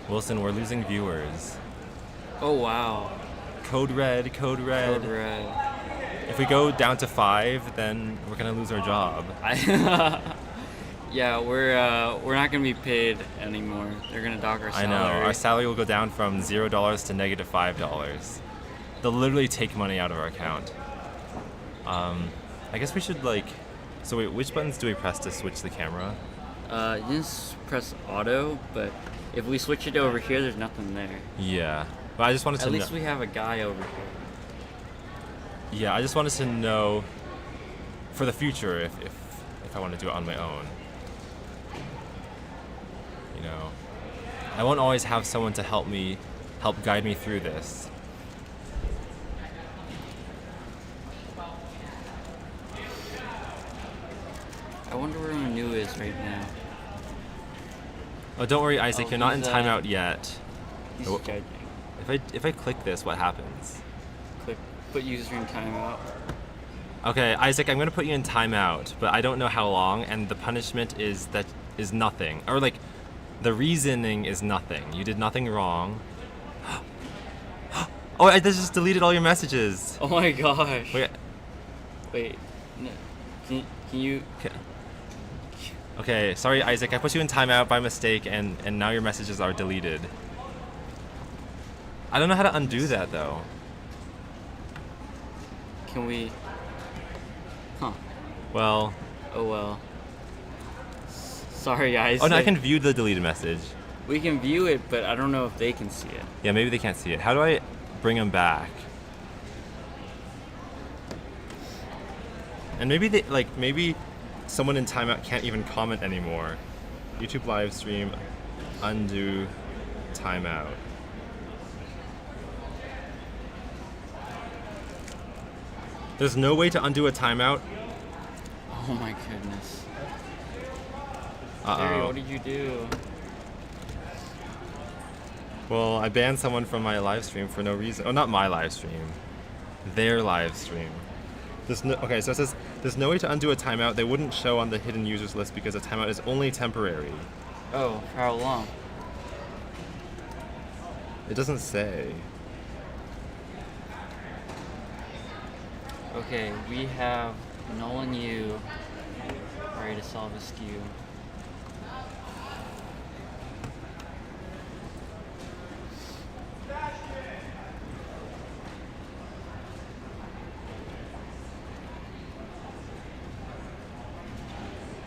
Wilson, we're losing viewers. Oh wow. Code red, code red. Code red. If we go down to 5, then we're gonna lose our job. Yeah, we're not gonna be paid anymore. They're gonna dock our I salary. know. Our salary will go down from $0 to -$5. They'll literally take money out of our account. I guess we should like. So wait, which buttons do we press to switch the camera? You just press auto, but if we switch it over here, there's nothing there. Yeah, but I just wanted to. At least we have a guy over here. Yeah, I just wanted to know for the future if I want to do it on my own. You know, I won't always have someone to help guide me through this. I wonder where Manu is right now. Oh, don't worry, Isaac. Oh, You're not in he's, timeout yet. He's Oh, judging. if I click this, what happens? Click put user in timeout. Okay, Isaac, I'm gonna put you in timeout, but I don't know how long, and the punishment is nothing, or like, the reasoning is nothing. You did nothing wrong. Oh, I just deleted all your messages. Oh my gosh. Wait. No, can you? Okay, sorry, Isaac. I put you in timeout by mistake, and now your messages are deleted. I don't know how to undo that though. Can we? Huh. Well. Oh well. Sorry, Isaac. Oh no, I can view the deleted message. We can view it, but I don't know if they can see it. Yeah, maybe they can't see it. How do I bring them back? And maybe someone in timeout can't even comment anymore. YouTube live stream, undo timeout. There's no way to undo a timeout. Oh my goodness. Uh-oh. Terry, what did you do? Well, I banned someone from my live stream for no reason. Oh, not my live stream. Their live stream. Okay, so it says there's no way to undo a timeout. They wouldn't show on the hidden users list because a timeout is only temporary. Oh, how long? It doesn't say. Okay, we have Nolan Yu ready to solve a skew.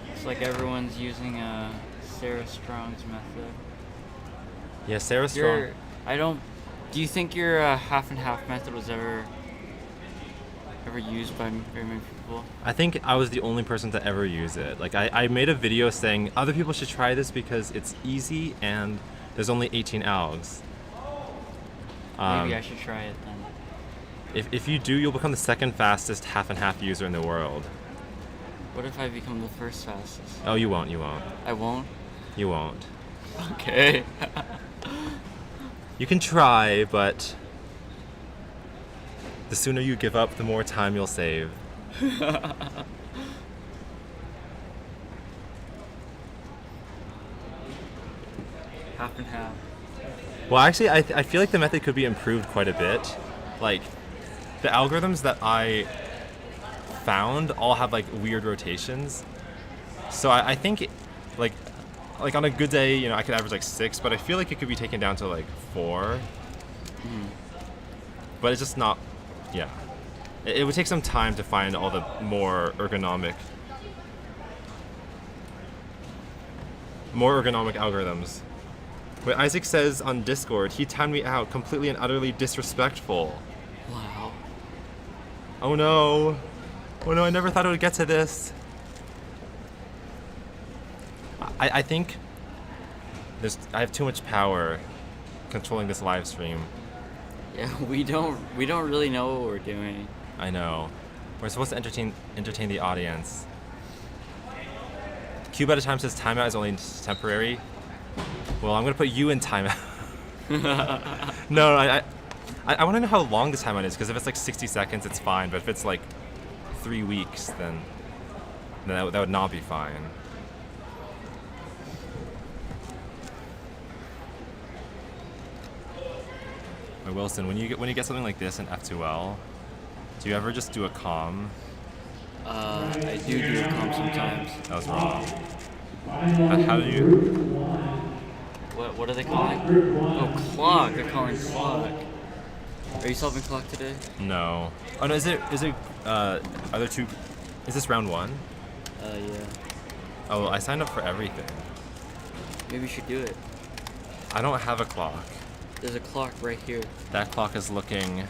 Looks like everyone's using Sarah Strong's method. Yeah, Sarah Strong. Do you think your half and half method was ever used by very many people? I think I was the only person to ever use it. Like I made a video saying other people should try this because it's easy and there's only 18 algs. Maybe I should try it then. If you do, you'll become the second fastest half and half user in the world. What if I become the first fastest? Oh, you won't. You won't. I won't? You won't. Okay. You can try, but the sooner you give up, the more time you'll save. Half and half. Well, actually, I feel like the method could be improved quite a bit. Like, the algorithms that I found all have like weird rotations. So I think like on a good day, you know, I could average like 6, but I feel like it could be taken down to like 4. But it's just not, yeah. It would take some time to find all the more ergonomic algorithms. Wait, Isaac says on Discord, he timed me out, completely and utterly disrespectful. Wow. Oh no. Oh no, I never thought it would get to this. I think I have too much power controlling this live stream. Yeah, we don't really know what we're doing. I know. We're supposed to entertain the audience. Cube at a time says timeout is only temporary. Well, I'm gonna put you in timeout. No, I want to know how long the timeout is, because if it's like 60 seconds, it's fine. But if it's like 3 weeks, then that would not be fine. Wait, Wilson, when you get something like this in F2L, do you ever just do a comm? I do a comm sometimes. That was wrong. How do you? What are they calling? Oh, clock. They're calling clock. Are you solving clock today? No. Oh no, is it are there 2? Is this round 1? Yeah. Oh, well, I signed up for everything. Maybe you should do it. I don't have a clock. There's a clock right here. That clock is looking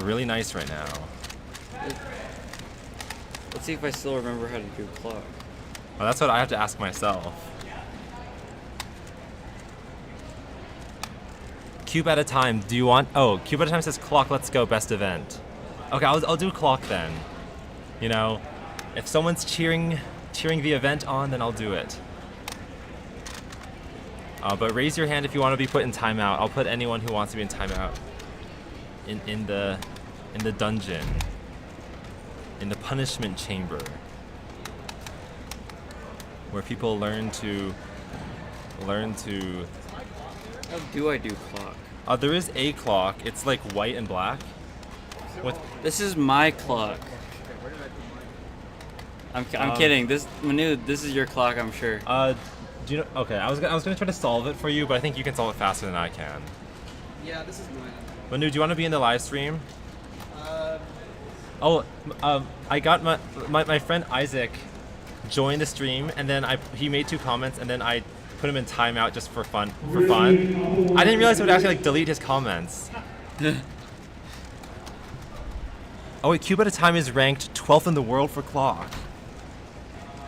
really nice right now. Let's see if I still remember how to do clock. Well, that's what I have to ask myself. Cube at a time. Do you want? Oh, Cube at a time says clock. Let's go. Best event. Okay, I'll do clock then. You know, if someone's cheering the event on, then I'll do it. But raise your hand if you want to be put in timeout. I'll put anyone who wants to be in timeout in the dungeon, in the punishment chamber, where people learn to. How do I do clock? There is a clock. It's like white and black. This is my clock. I'm kidding. Manu, this is your clock, I'm sure. Do you know? Okay, I was gonna try to solve it for you, but I think you can solve it faster than I can. Yeah, this is mine. Manu, do you want to be in the live stream? I got my friend Isaac joined the stream, and then he made 2 comments, and then I put him in timeout just for fun. I didn't realize it would actually like delete his comments. Oh wait, Cube at a time is ranked 12th in the world for clock.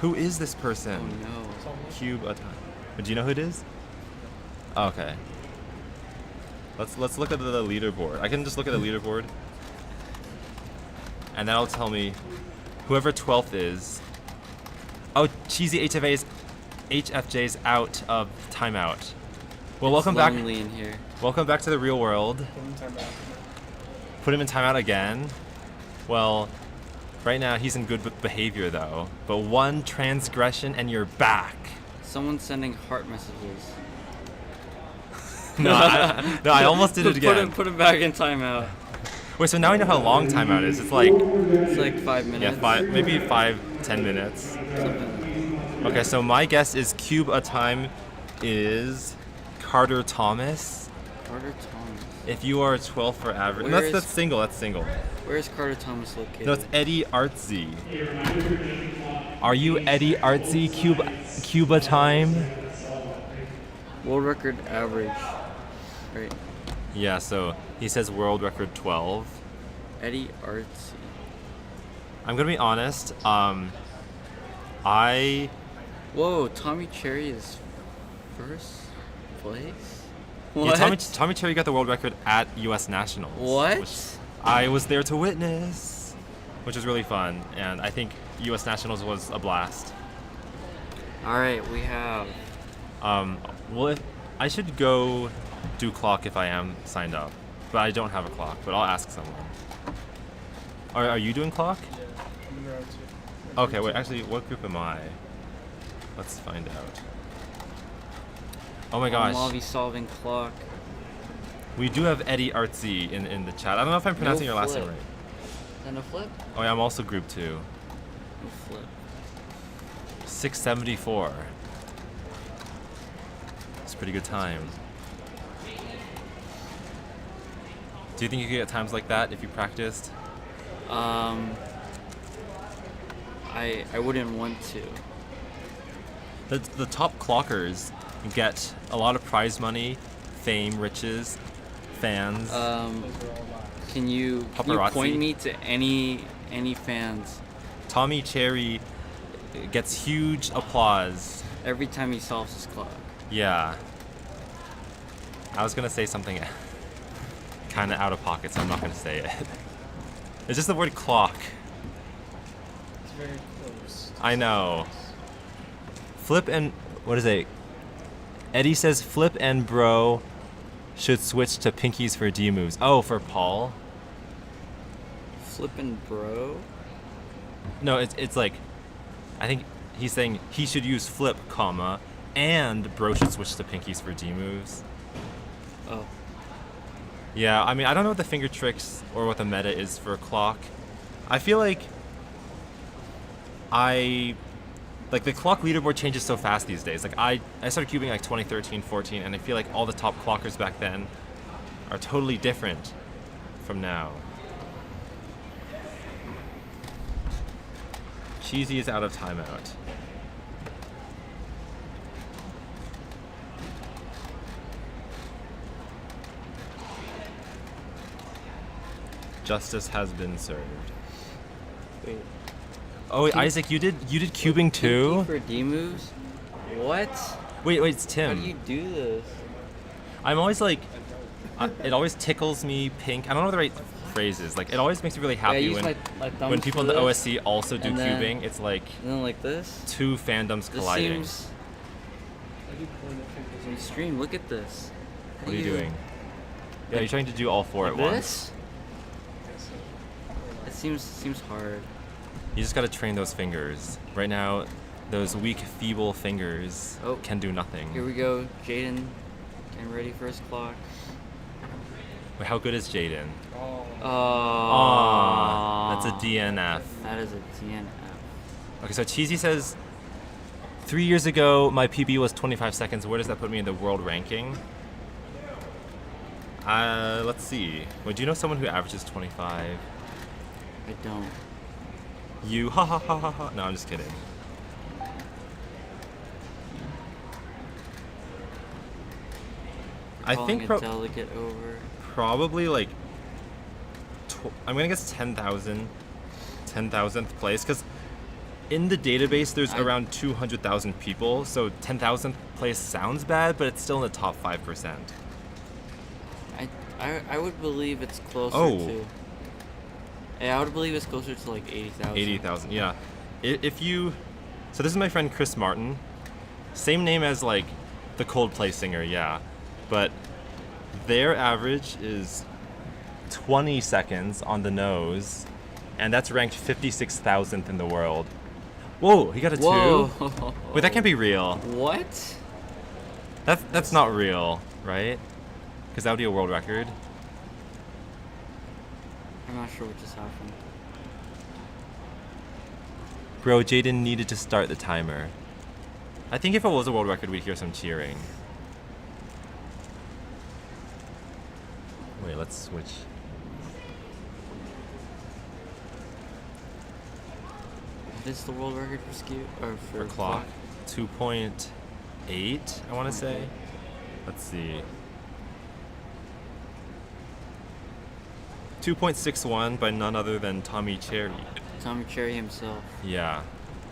Who is this person? Oh no. Cube a time. Do you know who it is? Okay. Let's look at the leaderboard. I can just look at the leaderboard, and that'll tell me whoever 12th is. Oh, Cheesy HFJ's out of timeout. Well, welcome back. Lonely in here. Welcome back to the real world. Put him in timeout again. Well, right now he's in good behavior though. But one transgression and you're back. Someone's sending heart messages. No, I almost did it again. Put him back in timeout. Wait, so now we know how long timeout is. It's like 5 minutes. Yeah, maybe 5-10 minutes. Okay, so my guess is Cube a time is Carter Thomas. Carter Thomas. If you are 12 for average, that's single. That's single. Where is Carter Thomas located? No, it's Eddie Artsy. Are you Eddie Artsy? Cuba time. World record average. Right. Yeah, so he says world record 12. Eddie Artsy. I'm gonna be honest. Whoa, Tommy Cherry is first place. What? Yeah, Tommy Cherry got the world record at U.S. Nationals. What? Which I was there to witness, which was really fun, and I think U.S. Nationals was a blast. All right, we have. Well, I should go do clock if I am signed up, but I don't have a clock. But I'll ask someone. Are you doing clock? Okay, wait. Actually, what group am I? Let's find out. Oh my gosh. Mavi solving clock. We do have Eddie Artsy in the chat. I don't know if I'm pronouncing your last name right. Is that no flip? Oh yeah, I'm also group 2. No flip. 674. It's a pretty good time. Do you think you could get times like that if you practiced? I wouldn't want to. The top clockers get a lot of prize money, fame, riches, fans. Can you point me to any fans? Tommy Cherry gets huge applause every time he solves his clock. Yeah. I was gonna say something kind of out of pocket, so I'm not gonna say it. It's just the word clock. It's very close. I know. Flip and what is it? Eddie says Flip and Bro should switch to pinkies for D moves. Oh, for Paul. Flip and Bro. No, it's like, I think he's saying he should use Flip, comma, and Bro should switch to pinkies for D moves. Oh. Yeah, I mean, I don't know what the finger tricks or what the meta is for clock. I feel like the clock leaderboard changes so fast these days. Like I started cubing like 2013, 14, and I feel like all the top clockers back then are totally different from now. Cheesy is out of timeout. Justice has been served. Wait. Oh, wait, Isaac, you did cubing too? For D moves? What? Wait, it's Tim. How do you do this? I'm always like, it always tickles me pink. I don't know the right phrases. Like, it always makes me really happy when people in the OSC also do cubing. It's like, and then like this. Two fandoms colliding. This seems stream. Look at this. What are you doing? Yeah, you're trying to do all four at once. It seems hard. You just gotta train those fingers. Right now, those weak, feeble fingers can do nothing. Here we go, Jaden, getting ready for his clock. Wait, how good is Jaden? Oh. That's a DNF. That is a DNF. Okay, so Cheesy says, 3 years ago, my PB was 25 seconds. Where does that put me in the world ranking? Let's see. Wait, do you know someone who averages 25? I don't. You, ha ha ha ha ha. No, I'm just kidding. I think delegate over. Probably like, I'm gonna guess 10,000th place, because in the database, there's around 200,000 people, so 10,000th place sounds bad, but it's still in the top 5%. I would believe it's closer to. Yeah, I would believe it's closer to like 80,000. 80,000, yeah. If you, so this is my friend Chris Martin, same name as like the Coldplay singer, yeah, but their average is 20 seconds on the nose, and that's ranked 56,000th in the world. Whoa, he got a 2? Whoa. Wait, that can't be real. What? That's not real, right? Because that would be a world record. I'm not sure what just happened. Bro, Jaden needed to start the timer. I think if it was a world record, we'd hear some cheering. Wait, let's switch. What is the world record for skew or for clock? 2.8, I want to say. Let's see. 2.61 by none other than Tommy Cherry. Tommy Cherry himself. Yeah.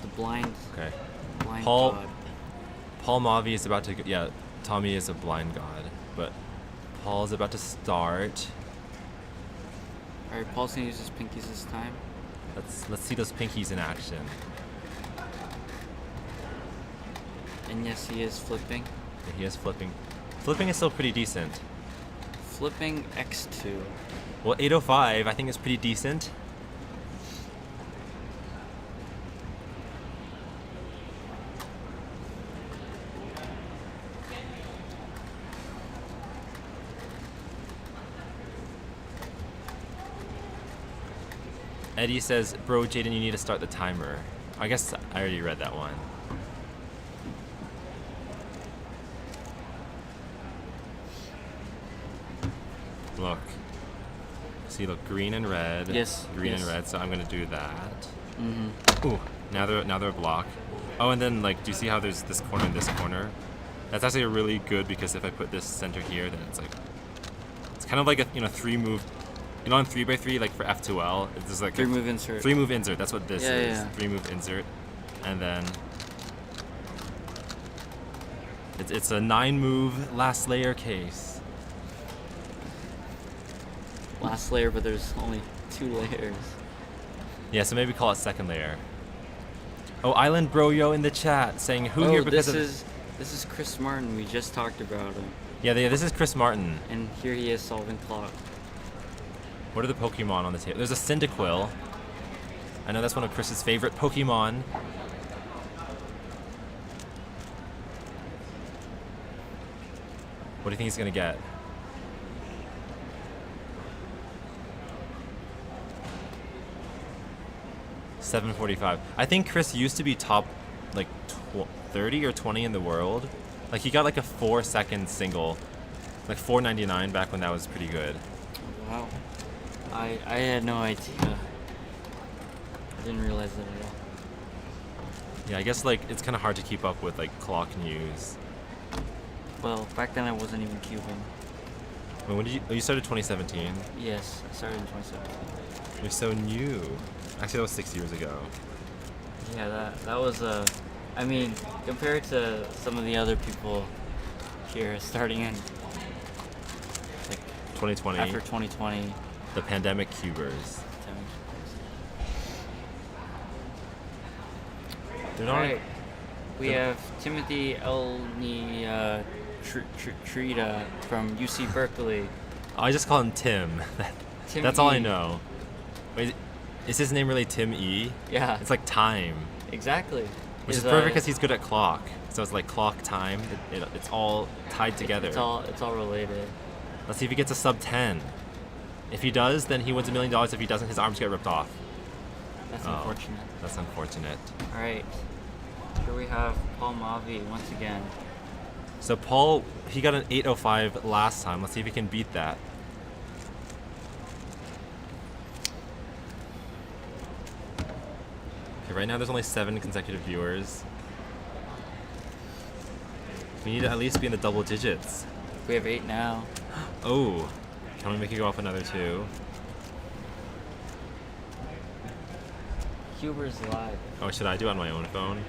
The blind. Okay. Blind Paul. god. Paul Mavi is about to. Yeah, Tommy is a blind god, but Paul is about to start. All right, Paul's gonna use his pinkies this time. Let's see those pinkies in action. And yes, he is flipping. Yeah, he is flipping. Flipping is still pretty decent. Flipping X2. Well, 805 I think is pretty decent. Eddie says, bro, Jaden, you need to start the timer. I guess I already read that one. Look. See, look, green and red. Yes. Green yes. and red, so I'm gonna do that. Mm-hmm. Ooh, now they're a block. Oh, and then like, do you see how there's this corner and this corner? That's actually really good because if I put this center here, then it's kind of like a 3-move. You know, on 3x3, like for F2L, it's just like 3-move insert. 3-move insert. That's what this is. Yeah. 3-move insert, and then it's a 9-move last layer case. Last layer, but there's only 2 layers. Yeah, so maybe call it second layer. Oh, Island Broyo in the chat saying who here because this is Chris Martin. We just talked about him. Yeah, this is Chris Martin. And here he is solving clock. What are the Pokemon on the table? There's a Cyndaquil. I know that's one of Chris's favorite Pokemon. What do you think he's gonna get? $7.45. I think Chris used to be top like 30 or 20 in the world. Like he got like a 4-second single, like $4.99 back when that was pretty good. Wow. I had no idea. I didn't realize that at all. Yeah, I guess like it's kind of hard to keep up with like clock news. Well, back then I wasn't even cubing. Wait, when did you started 2017? Yes, I started in 2017. You're so new. Actually, that was 6 years ago. Yeah, that was I mean, compared to some of the other people here starting in like 2020. After 2020. The pandemic cubers. They're not. Right. We have Timothy Elni Trita from UC Berkeley. I just call him Tim. Tim That's all E. I know. Wait, is his name really Tim E? Yeah. It's like time. Exactly. Which is perfect because he's good at clock. So it's like clock time. It's all tied together. It's all related. Let's see if he gets a sub 10. If he does, then he wins $1 million. If he doesn't, his arms get ripped off. That's unfortunate. That's unfortunate. All right. Here we have Paul Mavi once again. So Paul, he got an 805 last time. Let's see if he can beat that. Okay, right now there's only 7 consecutive viewers. We need to at least be in the double digits. We have 8 now. Oh, can we make it go up another 2? CubersLive. Oh, should I do it on my own phone?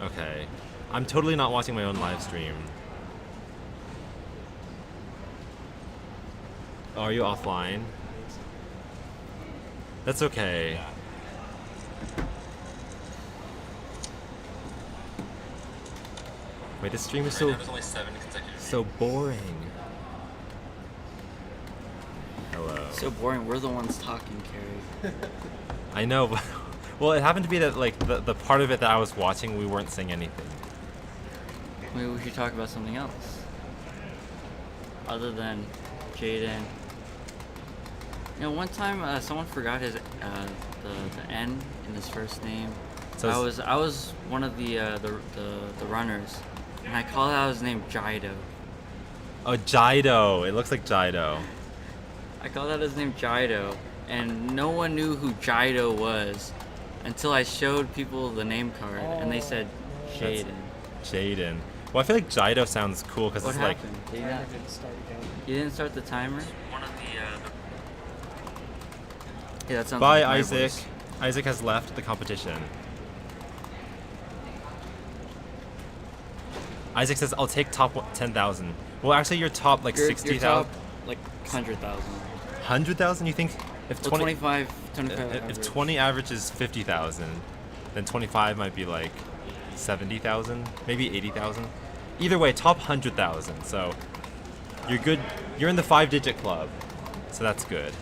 Okay. I'm totally not watching my own live stream. Oh, are you offline? That's okay. Wait, this stream is so boring. Hello. So boring. We're the ones talking, Carrie. I know, but well, it happened to be that like the part of it that I was watching, we weren't saying anything. Maybe we should talk about something else. Other than Jaden. You know, one time someone forgot his the N in his first name. So I was one of the runners, and I called out his name Jido. Oh, Jido. It looks like Jido. I called out his name Jido, and no one knew who Jido was until I showed people the name card, and they said Jaden. Jaden. Well, I feel like Jido sounds cool because it's like. What happened? You didn't start the timer? One of the. Yeah, that sounds Bye, like my Isaac. voice. Isaac has left the competition. Isaac says, "I'll take top 10,000." Well, actually, you're top like You're 60,000. top, like 100,000. 100,000? You think if Well, 25 if average. 20 average is 50,000, then 25 might be like 70,000, maybe 80,000. Either way, top 100,000. So you're good. You're in the 5-digit club, so that's good.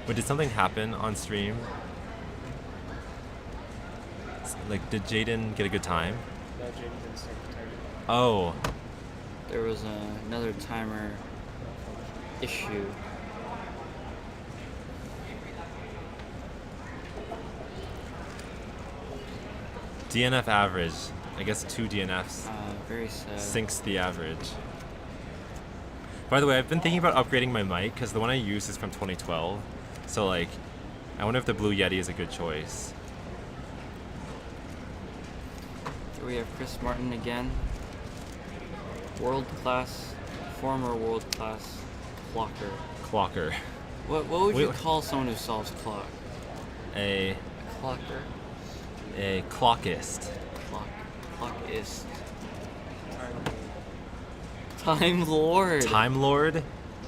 But did something happen on stream? Like, did Jaden get a good time? No, Jaden didn't start the timer. Oh. There was another timer issue. DNF average. I guess 2 DNFs. Very sad. Sinks the average. By the way, I've been thinking about upgrading my mic because the one I use is from 2012. So like, I wonder if the Blue Yeti is a good choice. Here we have Chris Martin again. World class, former world class clocker. Clocker. What would you call someone who solves clock? A Clocker. A clockist. Clockist. Time Lord. Time Lord?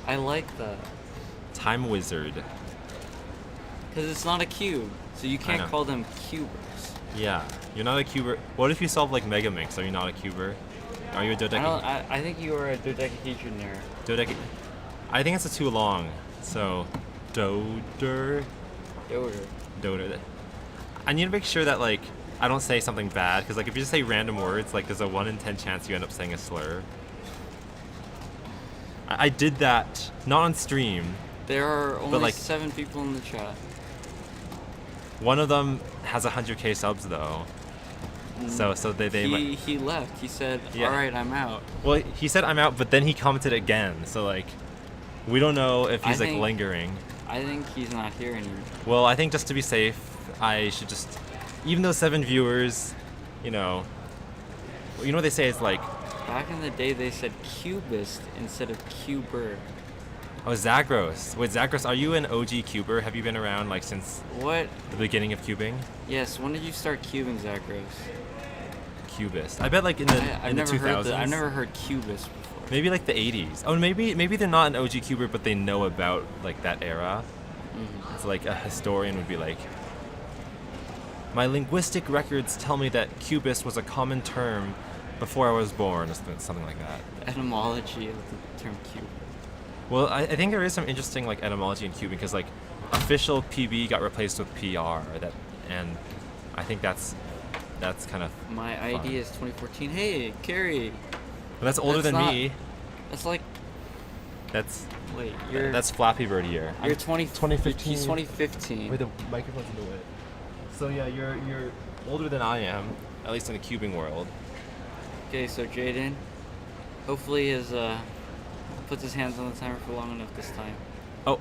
I like that. Time Wizard. Because it's not a cube, so you I can't know. call them cubers. Yeah, you're not a cuber. What if you solve like Mega Mix? Are you not a cuber? Are you a dodecahedron? I think you are a dodecahedronaire. I think it's too long. So, Doder. I need to make sure that like I don't say something bad because like if you just say random words, like there's a 1 in 10 chance you end up saying a slur. I did that not on stream. There are only like 7 people in the chat. one of them has 100k subs though. So they might. He left. He said, Yeah. "All right, I'm out." Well, he said I'm out, but then he commented again. So like, we don't know if he's like lingering. I think he's not here anymore. Well, I think just to be safe, I should just, even though 7 viewers, you know what they say is like. Back in the day, they said cubist instead of cuber. Oh, Zagros. Wait, Zagros, are you an OG cuber? Have you been around like since What? the beginning of cubing? Yes. When did you start cubing, Zachros? Cubist. I bet like in the 2000s. I've never heard cubist before. Maybe like the 80s. Oh, maybe they're not an OG cuber, but they know about like that era. Mm-hmm. It's like a historian would be like, my linguistic records tell me that cubist was a common term before I was born, or something like that. Etymology of the term cube. Well, I think there is some interesting like etymology in cubing because like official PB got replaced with PR, and I think that's kind of. My fun. ID is 2014. Hey, Carrie. But that's older than me. That's like. That's. Wait, that's Flappy Bird year. You're 2015. 2015. He's 2015. Wait, the microphone's in the way. So yeah, you're older than I am, at least in the cubing world. Okay, so Jaden, hopefully puts his hands on the timer for long enough this time. Oh.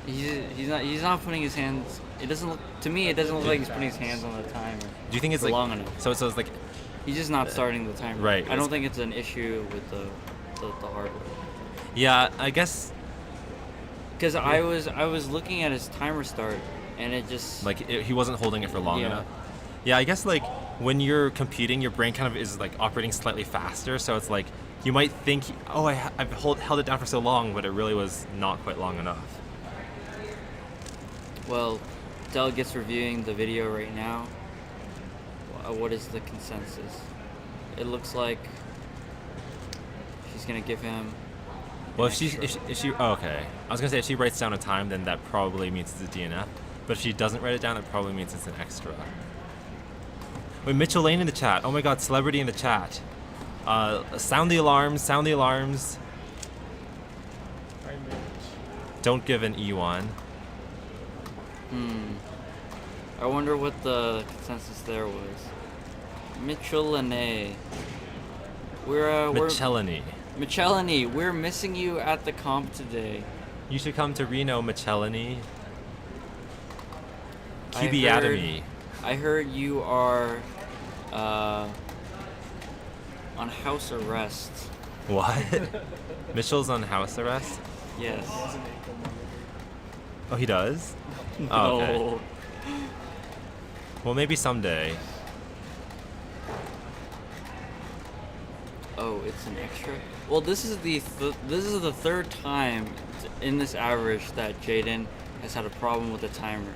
He's not putting his hands. It doesn't look to me. It doesn't look like he's putting his hands on the timer. Do you think it's for like long enough? So it's like. He's just not starting the timer. Right. I don't think it's an issue with the the hard way. Yeah, I guess. Because I was looking at his timer start, and it just he wasn't holding it for long enough. Yeah, I guess like when you're competing, your brain kind of is like operating slightly faster, so it's like you might think, oh, I've held it down for so long, but it really was not quite long enough. Well, Delegate's reviewing the video right now. What is the consensus? It looks like she's gonna give him. Well, if she oh, okay. I was gonna say if she writes down a time, then that probably means it's a DNF. But if she doesn't write it down, it probably means it's an extra. Wait, Mitchell Lane in the chat. Oh my God, celebrity in the chat. Sound the alarms. Sound the alarms. Don't give an E1. I wonder what the consensus there was. Michelini. Michelini, we're missing you at the comp today. You should come to Reno, Michelini. Kibiatomy. I heard you are on house arrest. What? Mitchell's on house arrest? Yes. Oh, he does? No. Oh, okay. Well, maybe someday. Oh, it's an extra. Well, this is the third time in this average that Jaden has had a problem with the timer.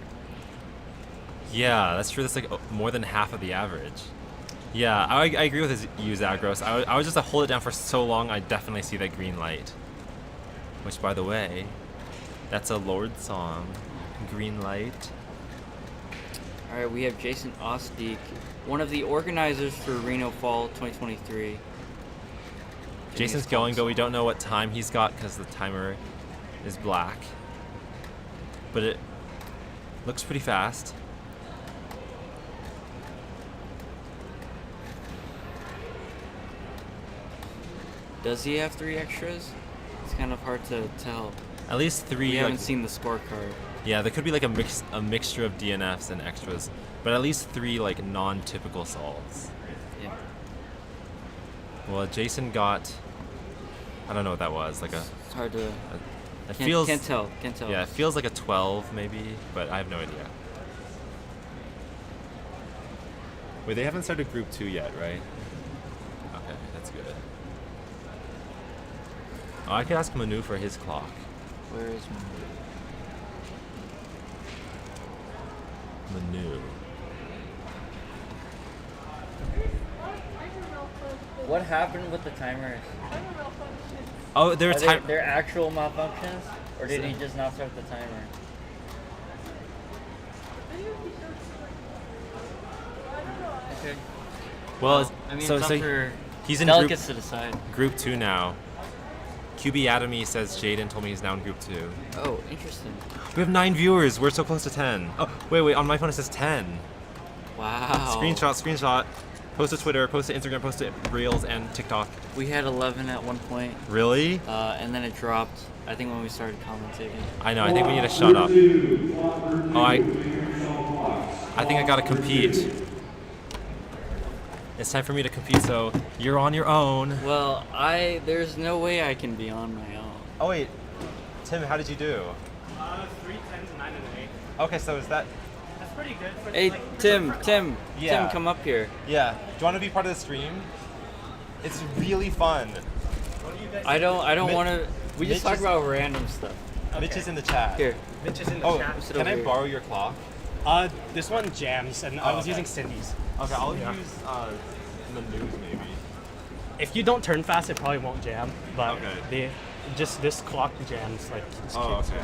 Yeah, that's true. That's like more than half of the average. Yeah, I agree with you, Zagros. I was just to hold it down for so long, I definitely see that green light. Which, by the way, that's a Lord song. Green light. All right, we have Jason Osdeek, one of the organizers for Reno Fall 2023. Jason's going, but we don't know what time he's got because the timer is black. But it looks pretty fast. Does he have 3 extras? It's kind of hard to tell. At least 3. We haven't seen the scorecard. Yeah, there could be like a mixture of DNFs and extras, but at least 3 like non-typical solves. Yeah. Well, Jason got. I don't know what that was. Like it's hard to. Can't tell. Yeah, it feels like a 12 maybe, but I have no idea. Wait, they haven't started Group 2 yet, right? Okay, that's good. Oh, I could ask Manu for his clock. Where is Manu? What happened with the timers? Oh, they're they're actual malfunctions, or did he just not start the timer? Okay. Well, I mean, so it's up for he's in delegates to decide. Group 2 now. QBatomy says Jaden told me he's now in Group 2. Oh, interesting. We have 9 viewers. We're so close to 10. Oh, wait. On my phone it says 10. Wow. Screenshot. Post to Twitter, post to Instagram, post to Reels and TikTok. We had 11 at one point. Really? And then it dropped, I think, when we started commentating. I know. I think we need to shut up. Oh, I think I gotta compete. It's time for me to compete, so you're on your own. Well, there's no way I can be on my own. Oh wait, Tim, how did you do? 3 10s and 9 and 8. Okay, so is that? That's pretty good. For Hey, like, Tim, Yeah. Tim, come up here. Yeah. Do you want to be part of the stream? It's really fun. What do you guys I don't want to. We just Mitch talk about random stuff. Okay. Mitch is in the chat. Here. Mitch is in the chat. Can I borrow your clock? This one jams, and I was using Cindy's. Okay, I'll use Manu's maybe. If you don't turn fast, it probably won't jam. But Okay. this clock jams like. Oh, okay.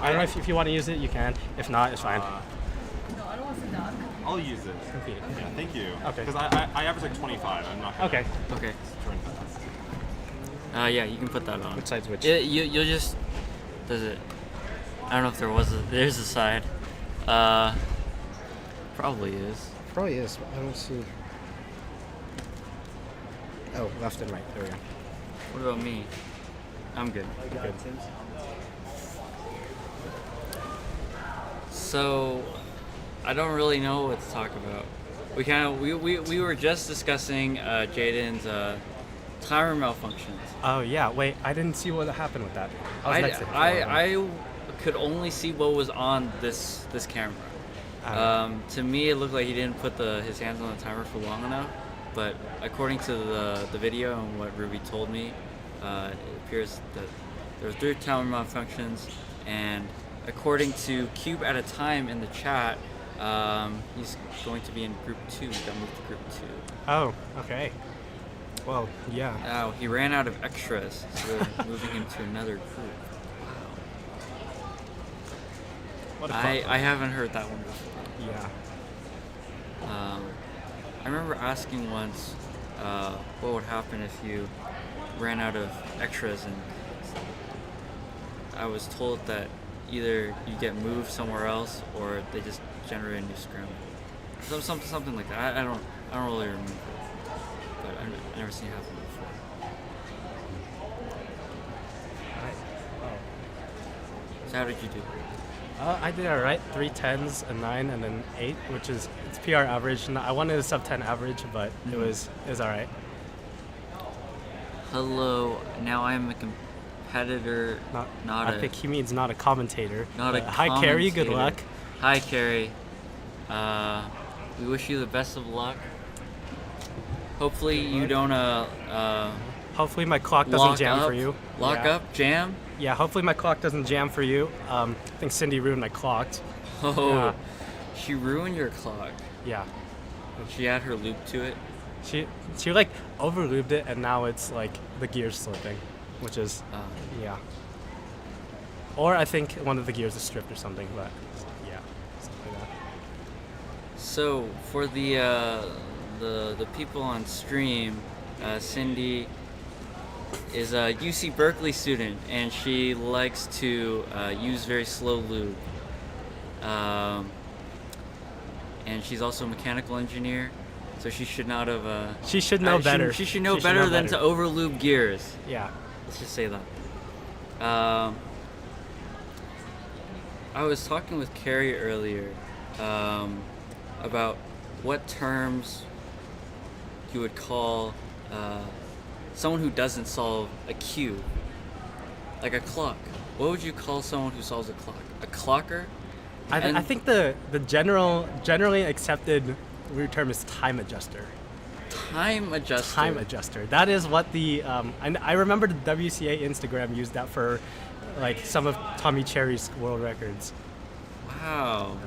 I don't know if you want to use it, you can. If not, it's fine. No, I don't want to duck. I'll use it. Okay. Yeah, thank you. Okay. Because I average like 25. I'm not gonna Okay. Okay. turn fast. Yeah, you can put that on. Which side's which? You'll just. Does it? I don't know if there's a side. Probably is. Probably is. I don't see. Oh, left and right. There we go. What about me? I'm good. Good. So, I don't really know what to talk about. We were just discussing Jaden's Timer malfunctions. Oh yeah, wait, I didn't see what happened with that. I was next to him. I could only see what was on this camera. To me, it looked like he didn't put his hands on the timer for long enough. But according to the video and what Ruby told me, it appears that there were 3 timer malfunctions, and according to Cube at a time in the chat, he's going to be in group 2. He got moved to group 2. Oh, okay. Well, yeah. Now he ran out of extras, so they're moving him to another group. What a I haven't heard that one before. Yeah. I remember asking once what would happen if you ran out of extras, and I was told that either you get moved somewhere else or they just generate a new scramble. Something like that. I don't really remember, but I've never seen it happen before. So how did you do? I did all right. 3 10s, a 9, and an 8, which is it's PR average. I wanted a sub 10 average, but it was all right. Hello. Now I'm a competitor. I think he means not a commentator. Not a Hi, Carrie. Good luck. Hi, Carrie. We wish you the best of luck. Hopefully you don't hopefully my clock doesn't jam up, for you. Lock up, jam. Yeah, hopefully my clock doesn't jam for you. I think Cindy ruined my clock. Oh, she ruined your clock. Yeah. She had her loop to it. She like over looped it, and now it's like the gears slipping, which is yeah. Or I think one of the gears is stripped or something, but yeah, something like that. So for the people on stream, Cindy is a UC Berkeley student, and she likes to use very slow lube. And she's also a mechanical engineer, so she should not have. She should know better. She should know better than to over lube gears. Yeah. Let's just say that. I was talking with Carrie earlier about what terms you would call someone who doesn't solve a cube, like a clock. What would you call someone who solves a clock? A clocker? I think the generally accepted weird term is time adjuster. Time adjuster. Time adjuster. That is what the and I remember the WCA Instagram used that for like some of Tommy Cherry's world records. Wow.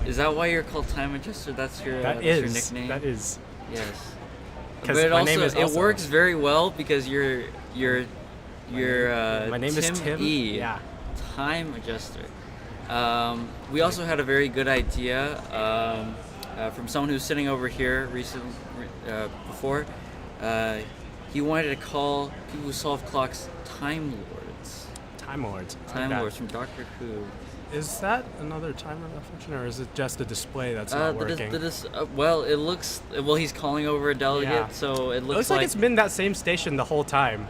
Is that why you're called time adjuster? That's your your nickname. That is. Yes. Because but my also, name is it works very well because you're my name Tim is Tim. E. Yeah. Time adjuster. We also had a very good idea from someone who's sitting over here recently before. He wanted to call people who solve clocks Time Lords. Time Lords. Time Lords from Doctor Who. Is that another timer malfunction, or is it just a display that's not working? Well, it looks. Well, he's calling over a delegate, so it looks like it's been that same station the whole time.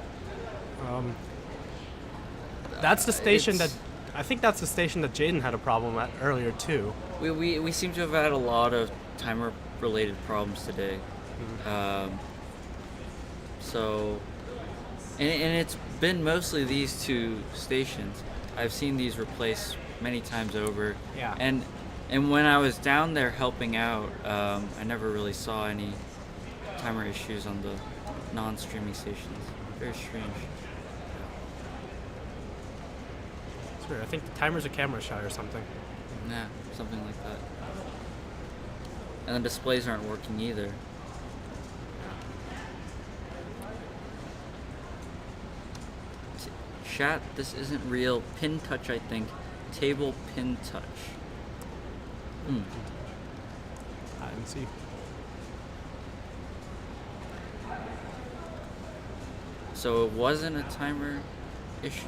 That's the station that I think that's the station that Jaden had a problem at earlier too. We seem to have had a lot of timer-related problems today. Mm-hmm. So, and it's been mostly these two stations. I've seen these replaced many times over. Yeah. And when I was down there helping out, I never really saw any timer issues on the non-streaming stations. Very strange. Sure, I think the timer's a camera shot or something. Yeah, something like that. And the displays aren't working either. Chat, this isn't real. Pin touch, I think. Table pin touch. I didn't see. So it wasn't a timer issue?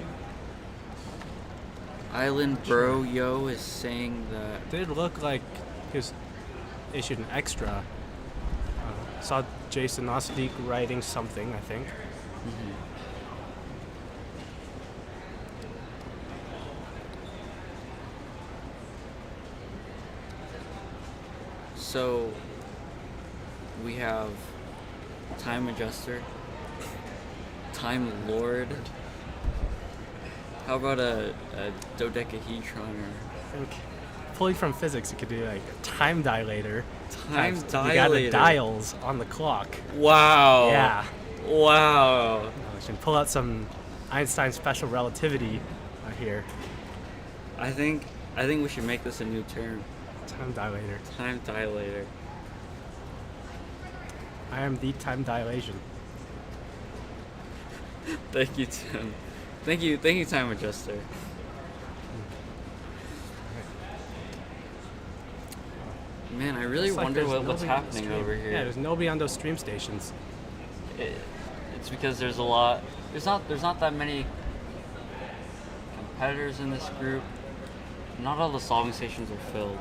Island Bro Yo is saying that. It did look like he was issued an extra. Saw Jason Osdeek writing something, I think. Mm-hmm. So we have Time Adjuster, Time Lord. How about a dodecahedron or? I think pulling from physics, you could do like a time dilator. Time You got the dilator. dials on the clock. Wow. Yeah. Wow. We should pull out some Einstein special relativity here. I think we should make this a new term. Time dilator. Time dilator. I am the time dilation. Thank you, Tim. Thank you, Time Adjuster. Man, I really Looks like wonder there's what's nobody on the happening stream. over here. Yeah, there's nobody on those stream stations. It's because there's a lot. There's not that many competitors in this group. Not all the solving stations are filled.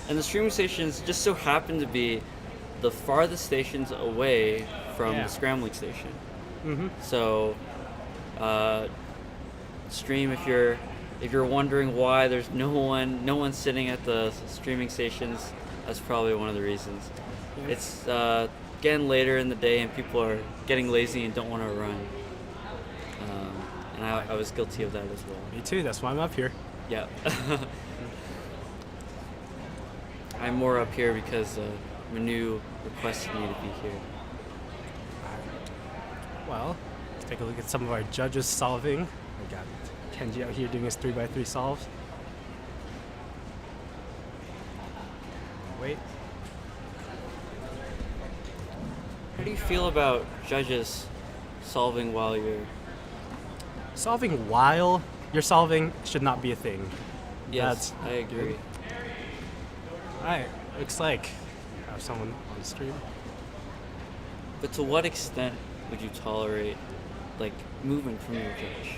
And the streaming stations just so happen to be the farthest stations away from Yeah. the scrambling station. Mhm. So, stream if you're wondering why there's no one sitting at the streaming stations, that's probably one of the reasons. Yeah. It's getting later in the day and people are getting lazy and don't want to run. And I was guilty of that as well. Me too. That's why I'm up here. Yeah. I'm more up here because Manu requested me to be here. Well, let's take a look at some of our judges solving. We got Kenji out here doing his 3x3 solves. Wait. How do you feel about judges solving while you're... Solving while you're solving should not be a thing. Yes, I agree. Alright, looks like we have someone on the stream. But to what extent would you tolerate, like, movement from your judge?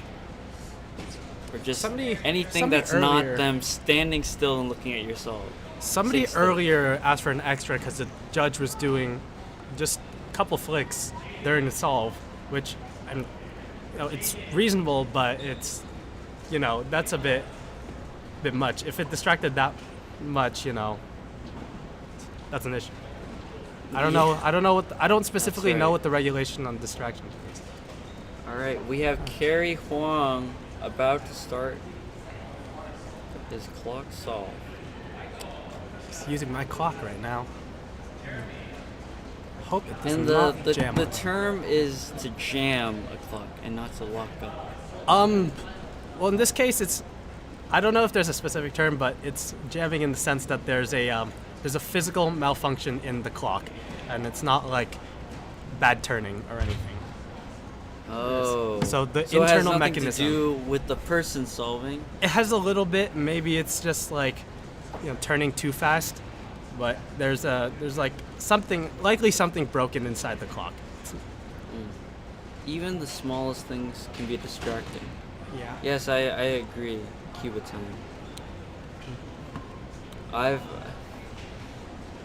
Or just anything somebody that's earlier- not them standing still and looking at your solve? Somebody Stay still. earlier asked for an extra because the judge was doing just a couple flicks during the solve, which it's reasonable, but it's, that's a bit much. If it distracted that much, that's an issue. I don't know. I don't specifically know right. what the regulation on distraction is. All right, we have Carrie Huang about to start his clock solve. He's using my clock right now. Hope it does And not the jam. term is to jam a clock and not to lock up. Well, in this case, I don't know if there's a specific term, but it's jamming in the sense that there's a physical malfunction in the clock, and it's not like bad turning or anything. Oh. So the it has internal nothing mechanism. to do with the person solving. It has a little bit. Maybe it's just like, turning too fast, but there's like something broken inside the clock. Even the smallest things can be distracting. Yeah. Yes, I agree. Cuba time.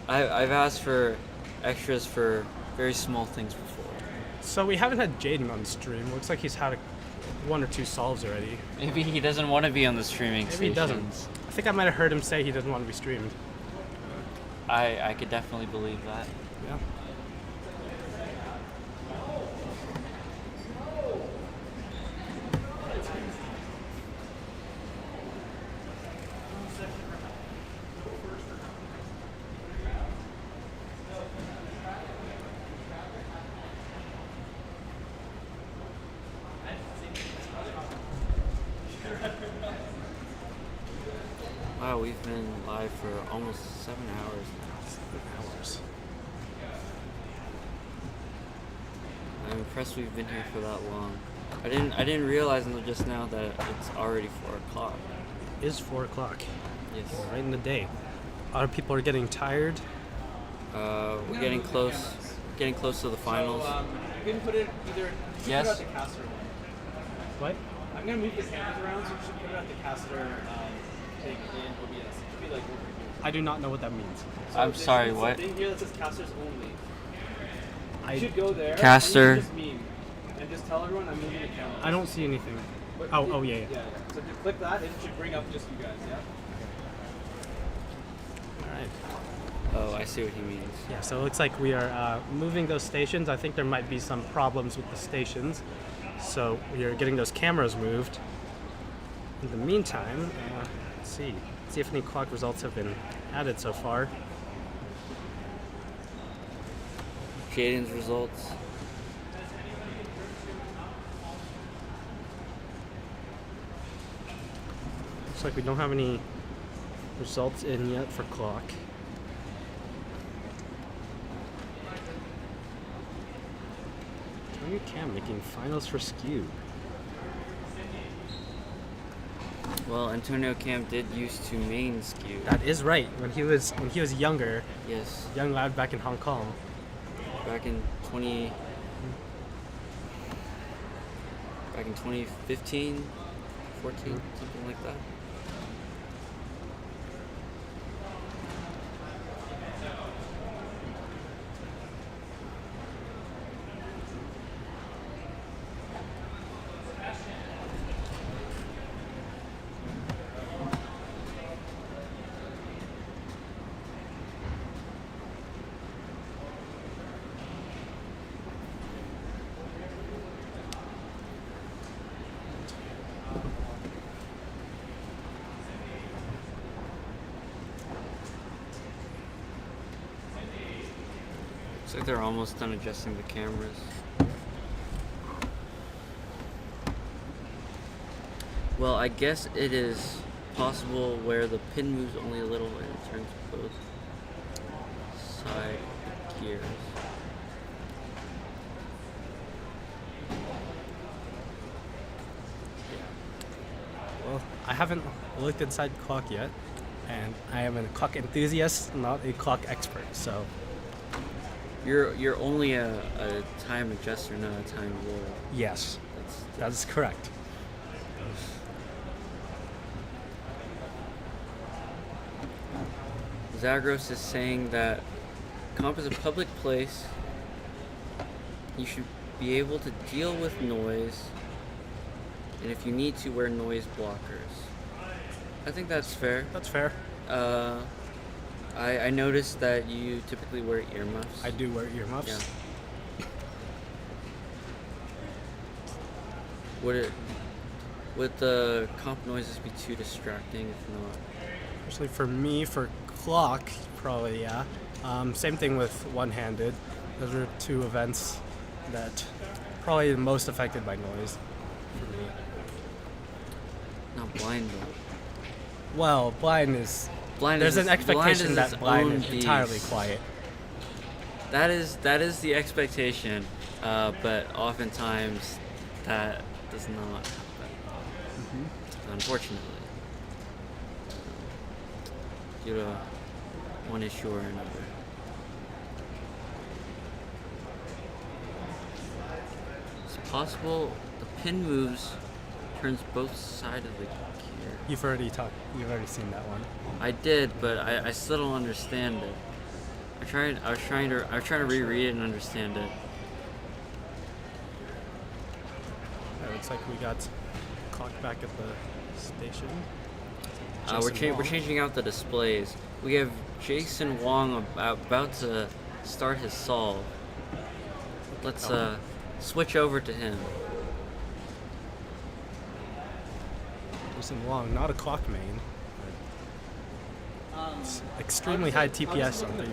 I've asked for extras for very small things before. So we haven't had Jaden on the stream. Looks like he's had one or two solves already. Maybe he doesn't want to be on the streaming Maybe he doesn't. I think I might have heard him say he doesn't want to be streamed. I could definitely believe that. Yeah. Wow, we've been live for almost 7 hours now. 7 hours. I'm impressed we've been here for that long. I didn't realize until just now that it's already 4 o'clock. It is 4 o'clock. Yes. Right in the day. A lot of people are getting tired. We're getting close. Getting close to the finals. So, you can put it either. Yes? Put it at the caster one. What? I'm gonna move the cameras around, so you should put it at the caster thing in OBS. It should be like over here. I do not know what that means. So I'm there's sorry, this what? thing here that says casters only. I You should go there. Caster. And you should just meme and just tell everyone I'm moving the camera. I don't see anything. But Oh, yeah. Yeah. So just click that, and it should bring up just you guys. Yeah. Alright. Oh, I see what he means. Yeah, so it looks like we are moving those stations. I think there might be some problems with the stations. So we are getting those cameras moved. In the meantime, let's see if any clock results have been added so far. Jaden's results. Looks like we don't have any results in yet for clock. Tony Cam making finals for Skew. Well, Antonio Cam did used to main Skew. That is right. When he was younger. Yes. Young lad back in Hong Kong. Back in 2015, 14, something like that. Looks like they're almost done adjusting the cameras. Well, I guess it is possible where the pin moves only a little and it turns both side gears. Well, I haven't looked inside clock yet, and I am a clock enthusiast, not a clock expert, so. You're only a time adjuster, not a time roller. Yes, that is correct. Zagros is saying that comp is a public place. You should be able to deal with noise, and if you need to, wear noise blockers. I think that's fair. That's fair. I noticed that you typically wear earmuffs. I do wear earmuffs. Yeah. Would the comp noises be too distracting if not? Especially for me, for clock, probably, yeah. Same thing with one-handed. Those are two events that probably the most affected by noise for me. Not blind though. Well, blind is... There's an expectation that blind is entirely quiet. That is the expectation, but oftentimes that does not happen. Unfortunately, due to one issue or another. It's possible the pin moves turns both sides of the gear. You've already seen that one. I did, but I still don't understand it. I was trying to reread it and understand it. It looks like we got clock back at the station. We're changing out the displays. We have Jason Wong about to start his solve. Let's switch over to him. Jason Wong, not a clock main. It's extremely high TPS on 3v3.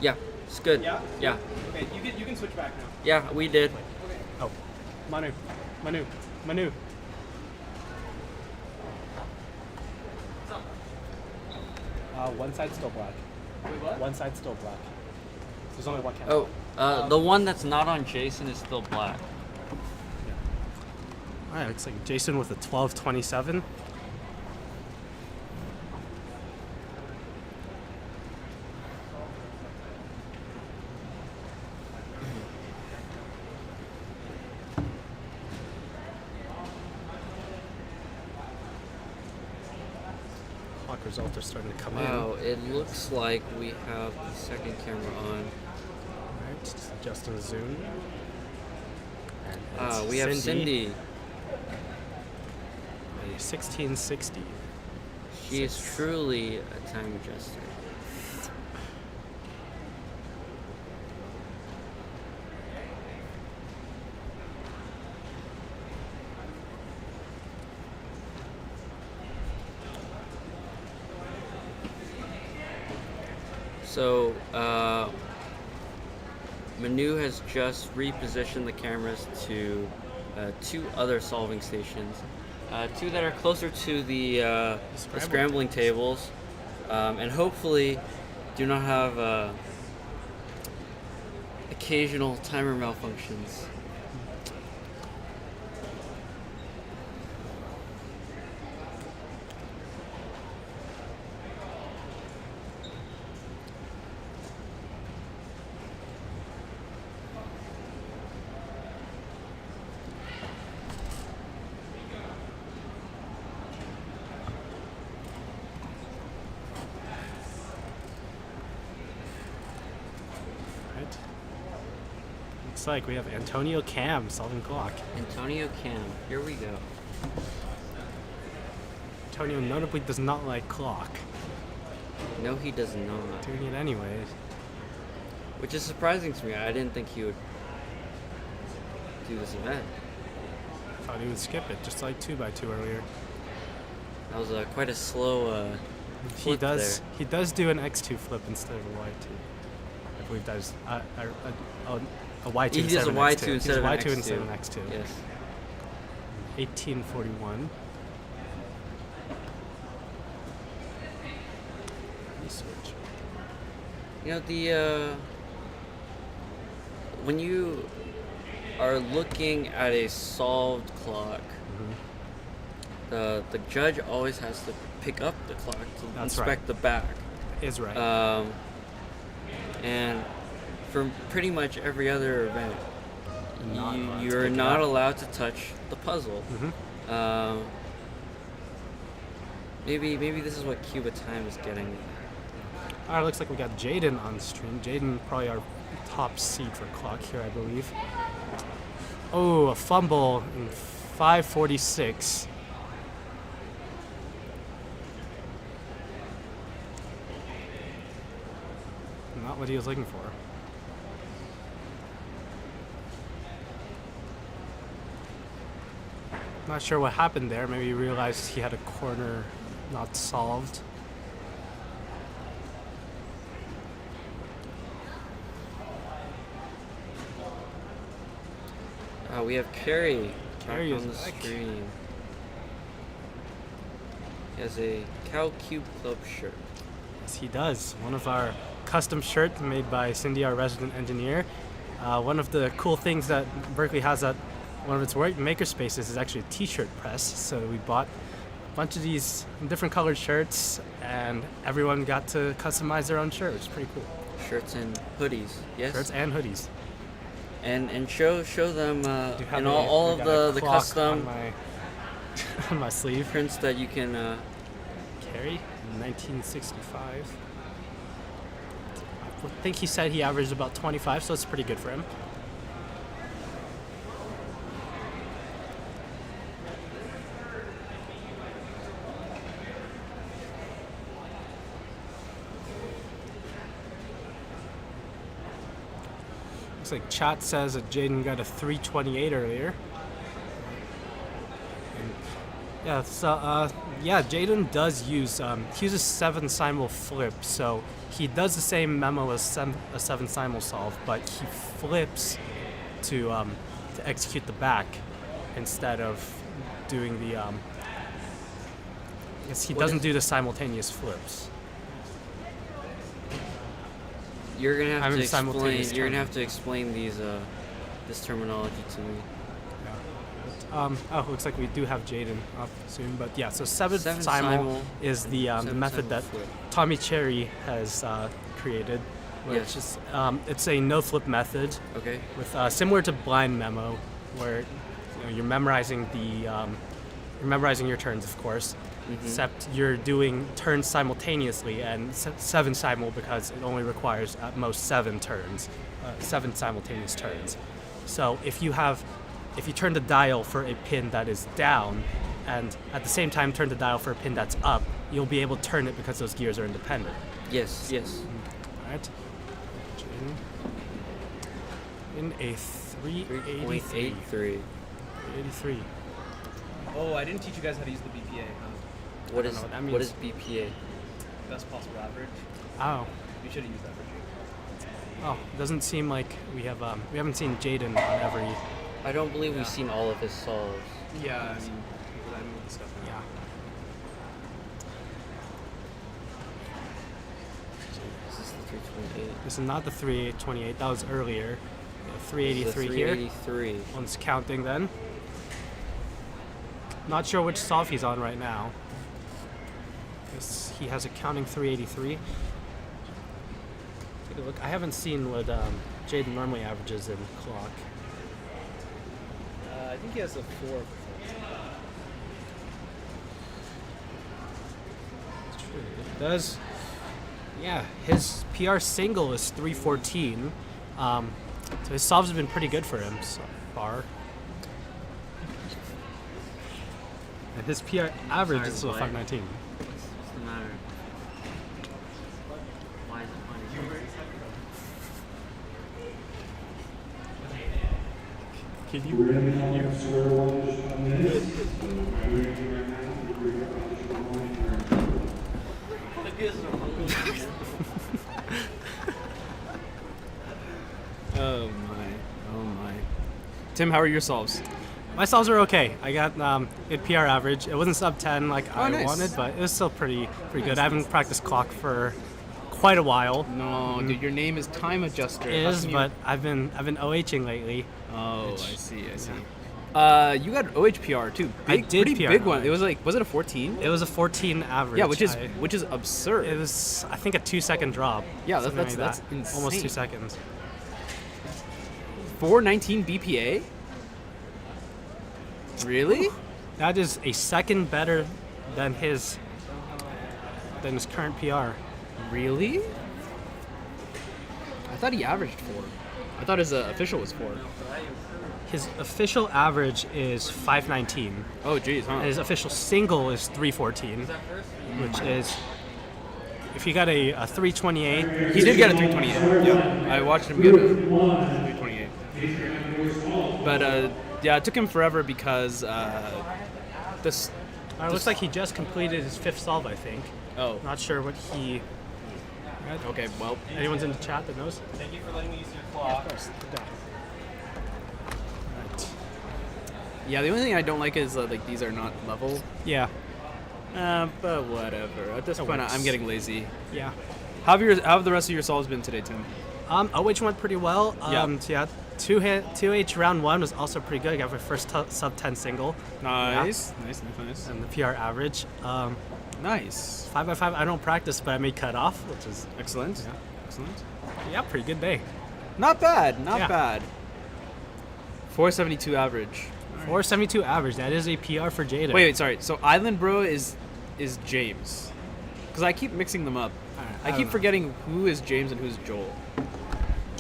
Yeah, it's good. Yeah? Yeah. Okay, you can switch back now. Yeah, we did. Oh, Manu. One side's still black. Wait, what? One side's still black. There's only one camera. Oh, the one that's not on Jason is still black. Alright, looks like Jason with a 1227. Clock results are starting to come in. Wow, it looks like we have the second camera on. Alright, just adjusting the zoom. We have Cindy. A 1660. She is truly a time adjuster. So, Manu has just repositioned the cameras to 2 other solving stations. 2 that are closer to the scrambling tables, and hopefully do not have occasional timer malfunctions. Looks like we have Antonio Cam solving clock. Antonio Cam, here we go. Antonio notably does not like clock. No, he does not. Doing it anyways. Which is surprising to me. I didn't think he would do this event. Thought he would skip it, just like 2x2 earlier. That was quite a slow He does. there. He does do an X2 flip instead of a Y2. I believe that is a Y2 He instead does of a an Y2 X2. instead of an Y2 X2. instead of an X2. Yes. 1841. Research. You know, the when you are looking at a solved clock, the judge always has to pick up the clock to That's inspect right. the back. Is right. And for pretty much every other event, Not you're not allowed to touch the puzzle. Maybe this is what Cuba Time is getting at. Alright, looks like we got Jaden on stream. Jaden, probably our top seed for clock here, I believe. Oh, a fumble in 5:46. Not what he was looking for. Not sure what happened there. Maybe he realized he had a corner not solved. We have Carrie Carrie back is on the back. stream. He has a Cow Cube Club shirt. Yes, he does. One of our custom shirts made by Cindy, our resident engineer. One of the cool things that Berkeley has at one of its maker spaces is actually a t-shirt press. So we bought a bunch of these different colored shirts, and everyone got to customize their own shirt, which is pretty cool. Shirts and hoodies, yes? Shirts and hoodies. And show them Do have and a- all we of got a the clock custom on my sleeve prints that you can carry. 1965. I think he said he averaged about 25, so it's pretty good for him. Looks like chat says that Jaden got a 328 earlier. And yeah, so Jaden does use he uses 7 simul flip, so he does the same memo as a 7 simul solve, but he flips to execute the back instead of doing the yes, he What doesn't is- do the simultaneous flips. You're gonna I have mean, to explain. simultaneous You're gonna term. have to explain this terminology to me. Oh, looks like we do have Jaden up soon, but yeah. So 7 7 simul simul, is the 7 method simul that flip. Tommy Cherry has created, which Yes. is it's a no flip method. Okay. With similar to blind memo, where you're memorizing your turns, of course. Except you're doing turns simultaneously, and 7 simul because it only requires at most 7 turns, 7 simultaneous turns. So if you turn the dial for a pin that is down, and at the same time turn the dial for a pin that's up, you'll be able to turn it because those gears are independent. Yes, yes. All right. In a 383. 383. Oh, I didn't teach you guys how to use the BPA. What I is don't know what that what means. is BPA? Best possible average. Oh. You should have used that for Jade. Oh, doesn't seem like we haven't seen Jaden on every. I don't believe we've seen all of his solves. Yeah, I mean, we'll discuss that. Yeah. This is the 328. This is not the 328. That was earlier. Yeah, 383 This is the here. 383. One's counting then. Not sure which solve he's on right now. Guess he has a counting 383. Take a look. I haven't seen what Jaden normally averages in clock. I think he has a 4. It's true. It does. Yeah, his PR single is 314. So his solves have been pretty good for him so far. And his PR average is still 519. What's the matter? Why is it funny? Can you really know square one is on this? So I'm reading right now. Oh my. Oh my. Tim, how are your solves? My solves were okay. I got good PR average. It wasn't sub 10 like I nice. wanted, but it was still pretty Nice, good. I haven't practiced clock for quite a while. No, dude, your name is Time Adjuster. It How is, come you- but I've been OHing lately. Oh, which- I see. yeah. You got OHPR too. I Big, did pretty PR big one. average. It was like, was it a 14? It was a 14 average. Yeah, which is absurd. It was, I think, a 2-second drop. Yeah, something that's like that. insane. Almost 2 seconds. 419 BPA. Really? That is a second better than his current PR. Really? I thought he averaged 4. I thought his official was 4. His official average is 519. Oh, geez, huh? His official single is 314, which is, if you got a 328. He did get a 328. Yeah, I watched him get a 328. But yeah, it took him forever because this. It looks like he just completed his 5th solve, I think. Oh. Not sure what he. Okay, well. Anyone's in the chat that knows? Thank you for letting me use your clock. Yeah, of course. Yeah, the only thing I don't like is like these are not level. Yeah. But whatever. At this That point, works. I'm getting lazy. Yeah. How have the rest of your solves been today, Tim? OH went pretty well. Yeah. So yeah, 2H round 1 was also pretty good. I got my first sub 10 single. Nice. Yeah. Nice. And the PR average. Nice. 5x5, I don't practice, but I made cut off, which is excellent. Yeah. Excellent. Yeah, pretty good day. Not bad. Not Yeah. bad. 472 average. 472 average. That is a PR for Jada. Wait, sorry. So Island Bro is James, because I keep mixing them up. I don't keep know. forgetting who is James and who's Joel.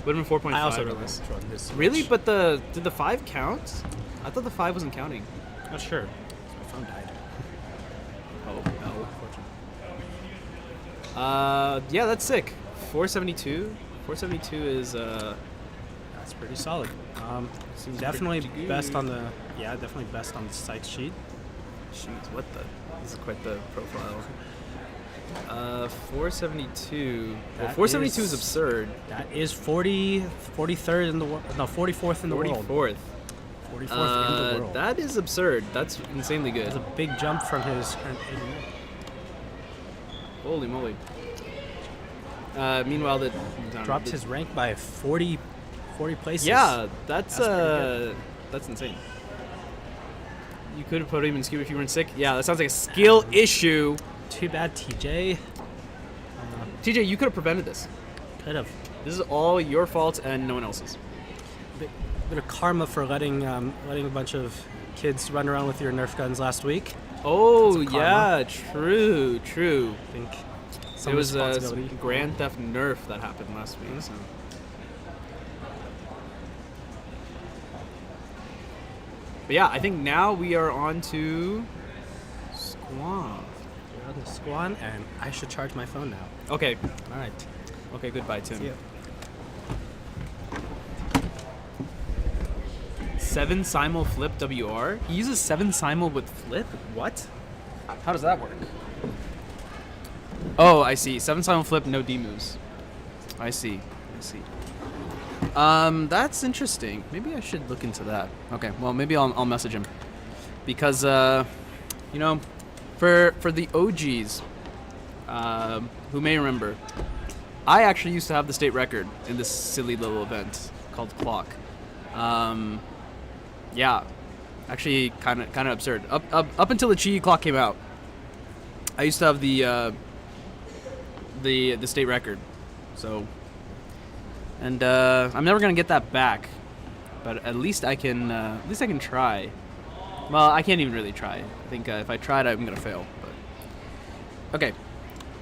Would have been 4.5. I also or don't less. know which one this is. Really? But did the 5 count? I thought the 5 wasn't counting. Not sure. My phone died. Oh. Yeah, that's sick. 472. 472 is That's pretty solid. Seems definitely pretty best good. on the definitely best on the site sheet. Shoot, what the? This is quite the profile. 472. Well, That 472 is absurd. That is 43rd in the world. No, 44th in the world. 44th. 44th in the world. That is absurd. That's insanely good. It's a big jump from his current 89. Holy moly. Meanwhile, Dropped his rank by 40 places. Yeah, that's pretty good. that's insane. You could have put him in skew if you weren't sick. Yeah, that sounds like a skill issue. Too bad, TJ. TJ, you could have prevented this. Could have. This is all your fault and no one else's. Bit of karma for letting a bunch of kids run around with your Nerf guns last week. Oh That's a yeah, karma. true. I think It was responsibility. some Grand Theft Nerf that happened last week. So. But yeah, I think now we are on to Squam. We're on the Squan, and I should charge my phone now. Okay. All right. Okay, goodbye, Tim. See ya. 7 simul flip WR? He uses 7 simul with flip? What? How does that work? Oh, I see. 7 silent flip, no D moves. I see. That's interesting. Maybe I should look into that. Okay, well, maybe I'll message him. Because, you know, for the OGs, who may remember, I actually used to have the state record in this silly little event called Clock. Yeah, actually kind of absurd. Up until the Chi Clock came out, I used to have the state record. So, and I'm never gonna get that back, but at least I can try. Well, I can't even really try. I think if I tried, I'm gonna fail. But okay,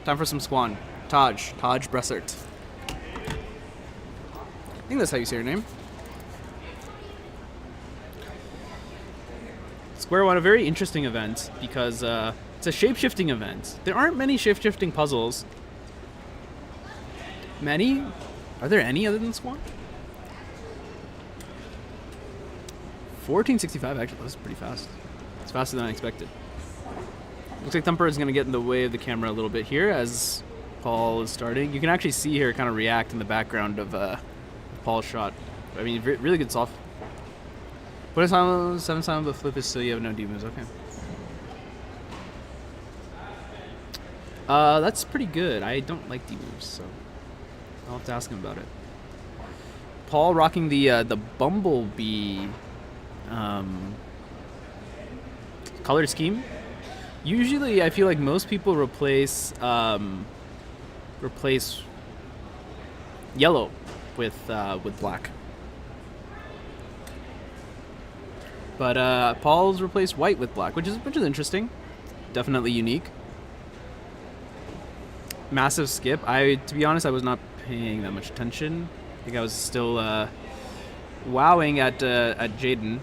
time for some Squan. Taj Bressert. I think that's how you say your name. Square One, a very interesting event because it's a shape-shifting event. There aren't many shape-shifting puzzles. Many? Are there any other than Squan? 1465, actually, that's pretty fast. It's faster than I expected. Looks like Thumper is going to get in the way of the camera a little bit here as Paul is starting. You can actually see her kind of react in the background of Paul's shot. I mean, really good soft. What is 7 silent the flip is so you have no D moves, okay. That's pretty good. I don't like D moves, so I'll have to ask him about it. Paul rocking the Bumblebee color scheme. Usually, I feel like most people replace yellow with black, but Paul's replaced white with black, which is interesting. Definitely unique. Massive skip. To be honest, I was not paying that much attention. I think I was still wowing at Jaden.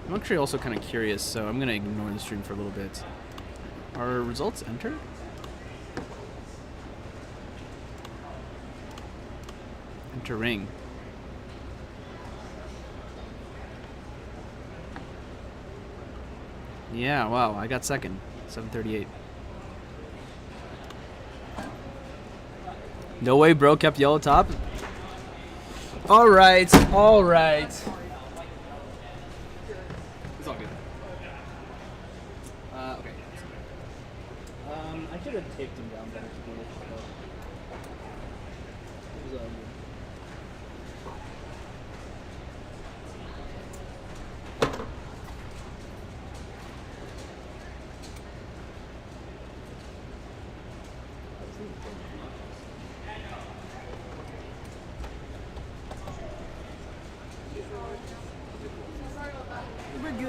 I'm actually also kind of curious, so I'm gonna ignore the stream for a little bit. Are results entered? Enter ring. Yeah, wow, I got second. 738. No way, bro kept yellow top. All right. It's all good. Okay. I should have taped him down better. It was all good.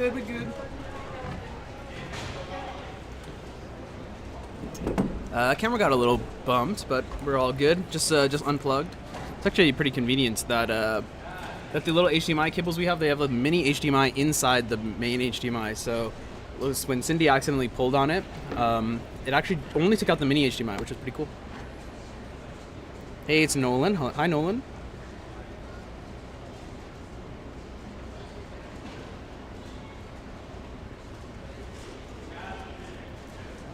We're good. Camera got a little bumped, but we're all good. Just unplugged. It's actually pretty convenient that that the little HDMI cables we have, they have a mini HDMI inside the main HDMI. So when Cindy accidentally pulled on it, it actually only took out the mini HDMI, which is pretty cool. Hey, it's Nolan. Hi, Nolan.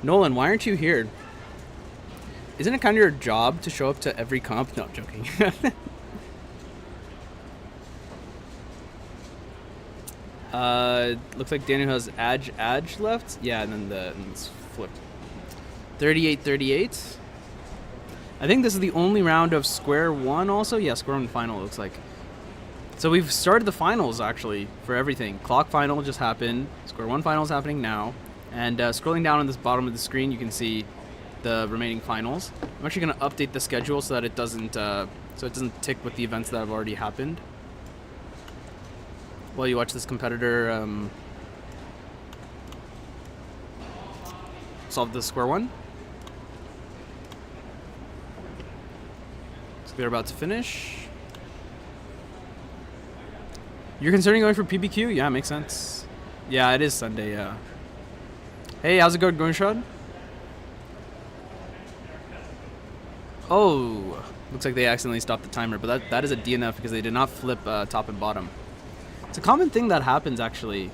Nolan, why aren't you here? Isn't it kind of your job to show up to every comp? No, I'm joking. Looks like Daniel has Adge left. Yeah, and then it's flipped. 38-38. I think this is the only round of Square One also. Yeah, Square One final, it looks like. So we've started the finals, actually, for everything. Clock final just happened. Square One final is happening now. And scrolling down on this bottom of the screen, you can see the remaining finals. I'm actually going to update the schedule so that it doesn't tick with the events that have already happened. While you watch this competitor solve the Square One. So they're about to finish. You're considering going for PBQ? Yeah, makes sense. Yeah, it is Sunday, yeah. Hey, how's it going, Gunshot? Oh, looks like they accidentally stopped the timer, but that is a DNF because they did not flip top and bottom. It's a common thing that happens, actually,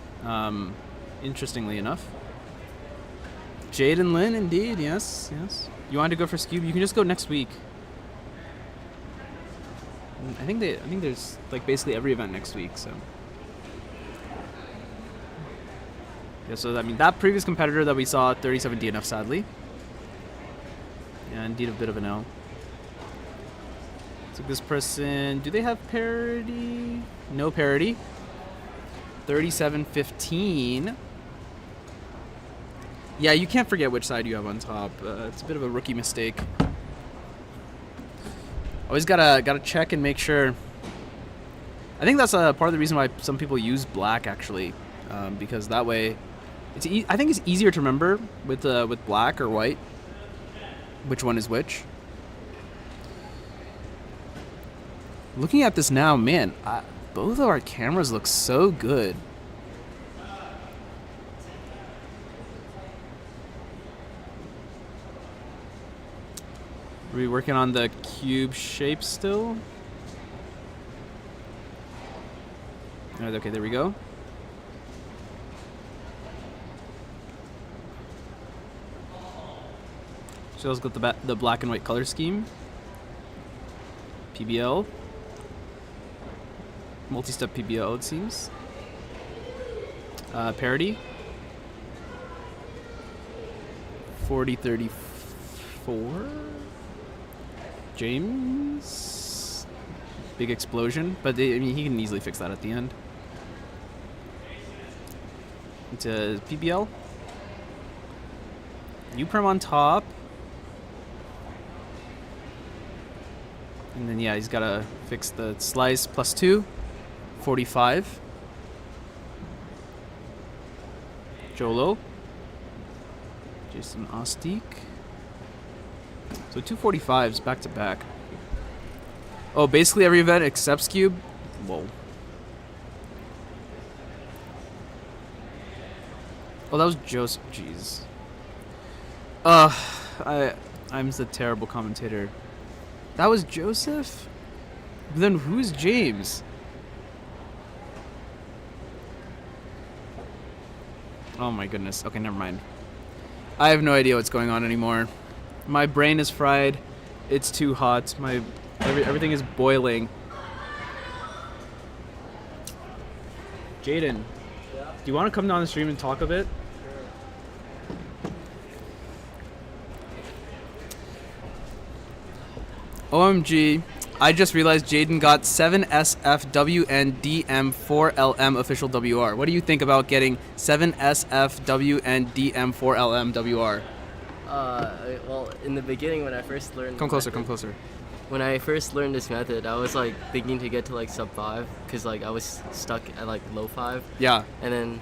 interestingly enough. Jaden Lin, indeed. Yes, yes. You wanted to go for Scube? You can just go next week. I think there's like basically every event next week. So. Yeah. So I mean, that previous competitor that we saw, 37 DNF, sadly. Yeah, indeed, a bit of an L. So this person, do they have parity? No parity. 37-15. Yeah, you can't forget which side you have on top. It's a bit of a rookie mistake. Always gotta check and make sure. I think that's part of the reason why some people use black actually, because that way, I think it's easier to remember with black or white. Which one is which? Looking at this now, man, both of our cameras look so good. Are we working on the cube shape still? All right, okay, there we go. So let's get the black and white color scheme. PBL. Multi-step PBL, it seems. Parity. 40-34. James. Big explosion, but I mean he can easily fix that at the end. Into PBL. U-perm on top. And then, yeah, he's got to fix the slice +2, 45. Jolo. Jason Ostik. So 245s back to back. Oh, basically every event except Cube? Whoa. Oh, that was Joseph. Jeez. I'm the terrible commentator. That was Joseph? Then who's James? Oh my goodness. Okay, never mind. I have no idea what's going on anymore. My brain is fried. It's too hot. Everything is boiling. Jaden, do you want to come down the stream and talk a bit? OMG, I just realized Jaden got 7SFW and DM4LM official WR. What do you think about getting 7SFW and DM4LM WR? Well, in the beginning when I first learned... Come closer, come closer. When I first learned this method, I was like thinking to get to like sub 5 because like I was stuck at like low 5. Yeah. And then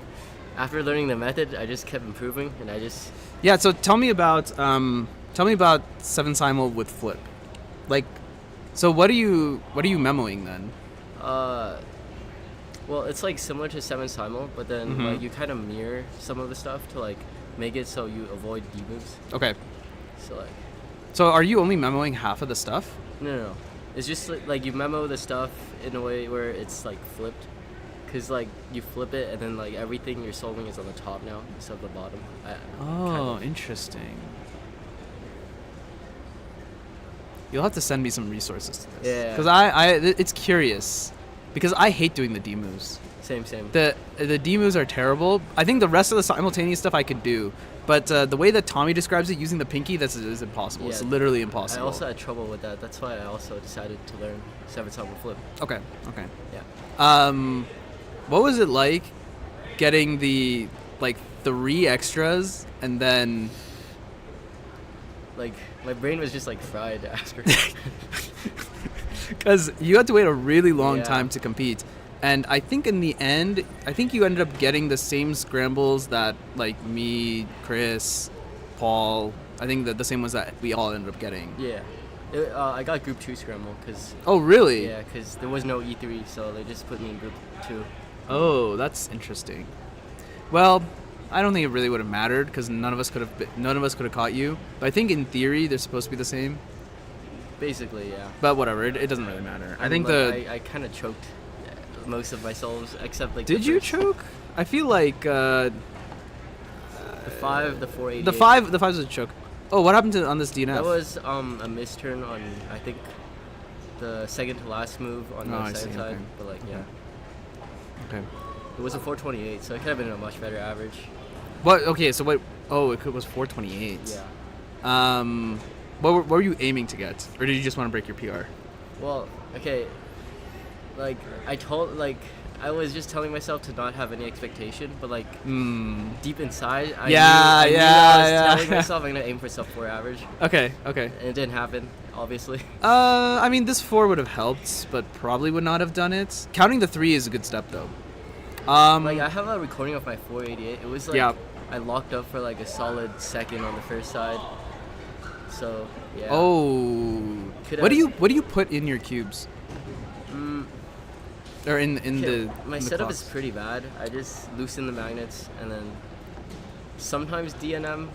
after learning the method, I just kept improving and I just... Yeah, so tell me about 7 simul with flip. Like, so what are you memoing then? Well, it's like similar to 7 simul, but then like you kind of mirror some of the stuff to like make it so you avoid D moves. Okay. So like. So are you only memoing half of the stuff? No. It's just like you memo the stuff in a way where it's like flipped, cause like you flip it and then like everything you're solving is on the top now instead of the bottom. Interesting. You'll have to send me some resources to this. Yeah. Because it's curious. Because I hate doing the D moves. Same. The D moves are terrible. I think the rest of the simultaneous stuff I could do. But the way that Tommy describes it, using the pinky, is impossible. Yeah, it's literally impossible. I also had trouble with that. That's why I also decided to learn 7 simul flip. Okay. Yeah. What was it like getting the, 3 extras and then... Like, my brain was just, fried after. Because you had to wait a really long time to compete. And I think in the end, you ended up getting the same scrambles that, me, Chris, Paul, I think that the same ones that we all ended up getting. Yeah. I got group 2 scramble because... Oh, really? Yeah, because there was no E3, so they just put me in group 2. Oh, that's interesting. Well, I don't think it really would have mattered because none of us could have caught you. But I think in theory they're supposed to be the same. Basically, yeah. But whatever, it doesn't really matter. I think I kind of choked most of my souls except Did you choke? I feel like The 5, the 488. The 5 was a choke. Oh, what happened on this DNF? That was a misturn on, I think, the second to last move on the second side. Okay. But, like, yeah. Okay. It was a 428, so it could have been a much better average. What? Okay, so what? Oh, it was 428. Yeah. What were you aiming to get, or did you just want to break your PR? Well, okay. Like, I was just telling myself to not have any expectation, but like deep inside, I knew I was telling myself I'm gonna aim for sub 4 average. Okay. And it didn't happen, obviously. I mean, this 4 would have helped, but probably would not have done it. Counting the 3 is a good step, though. Like, I have a recording of my 488. It was like I locked up for like a solid second on the first side. So yeah. Oh. What do you put in your cubes? Or in my the setup clocks? is pretty bad. I just loosen the magnets and then sometimes DNM.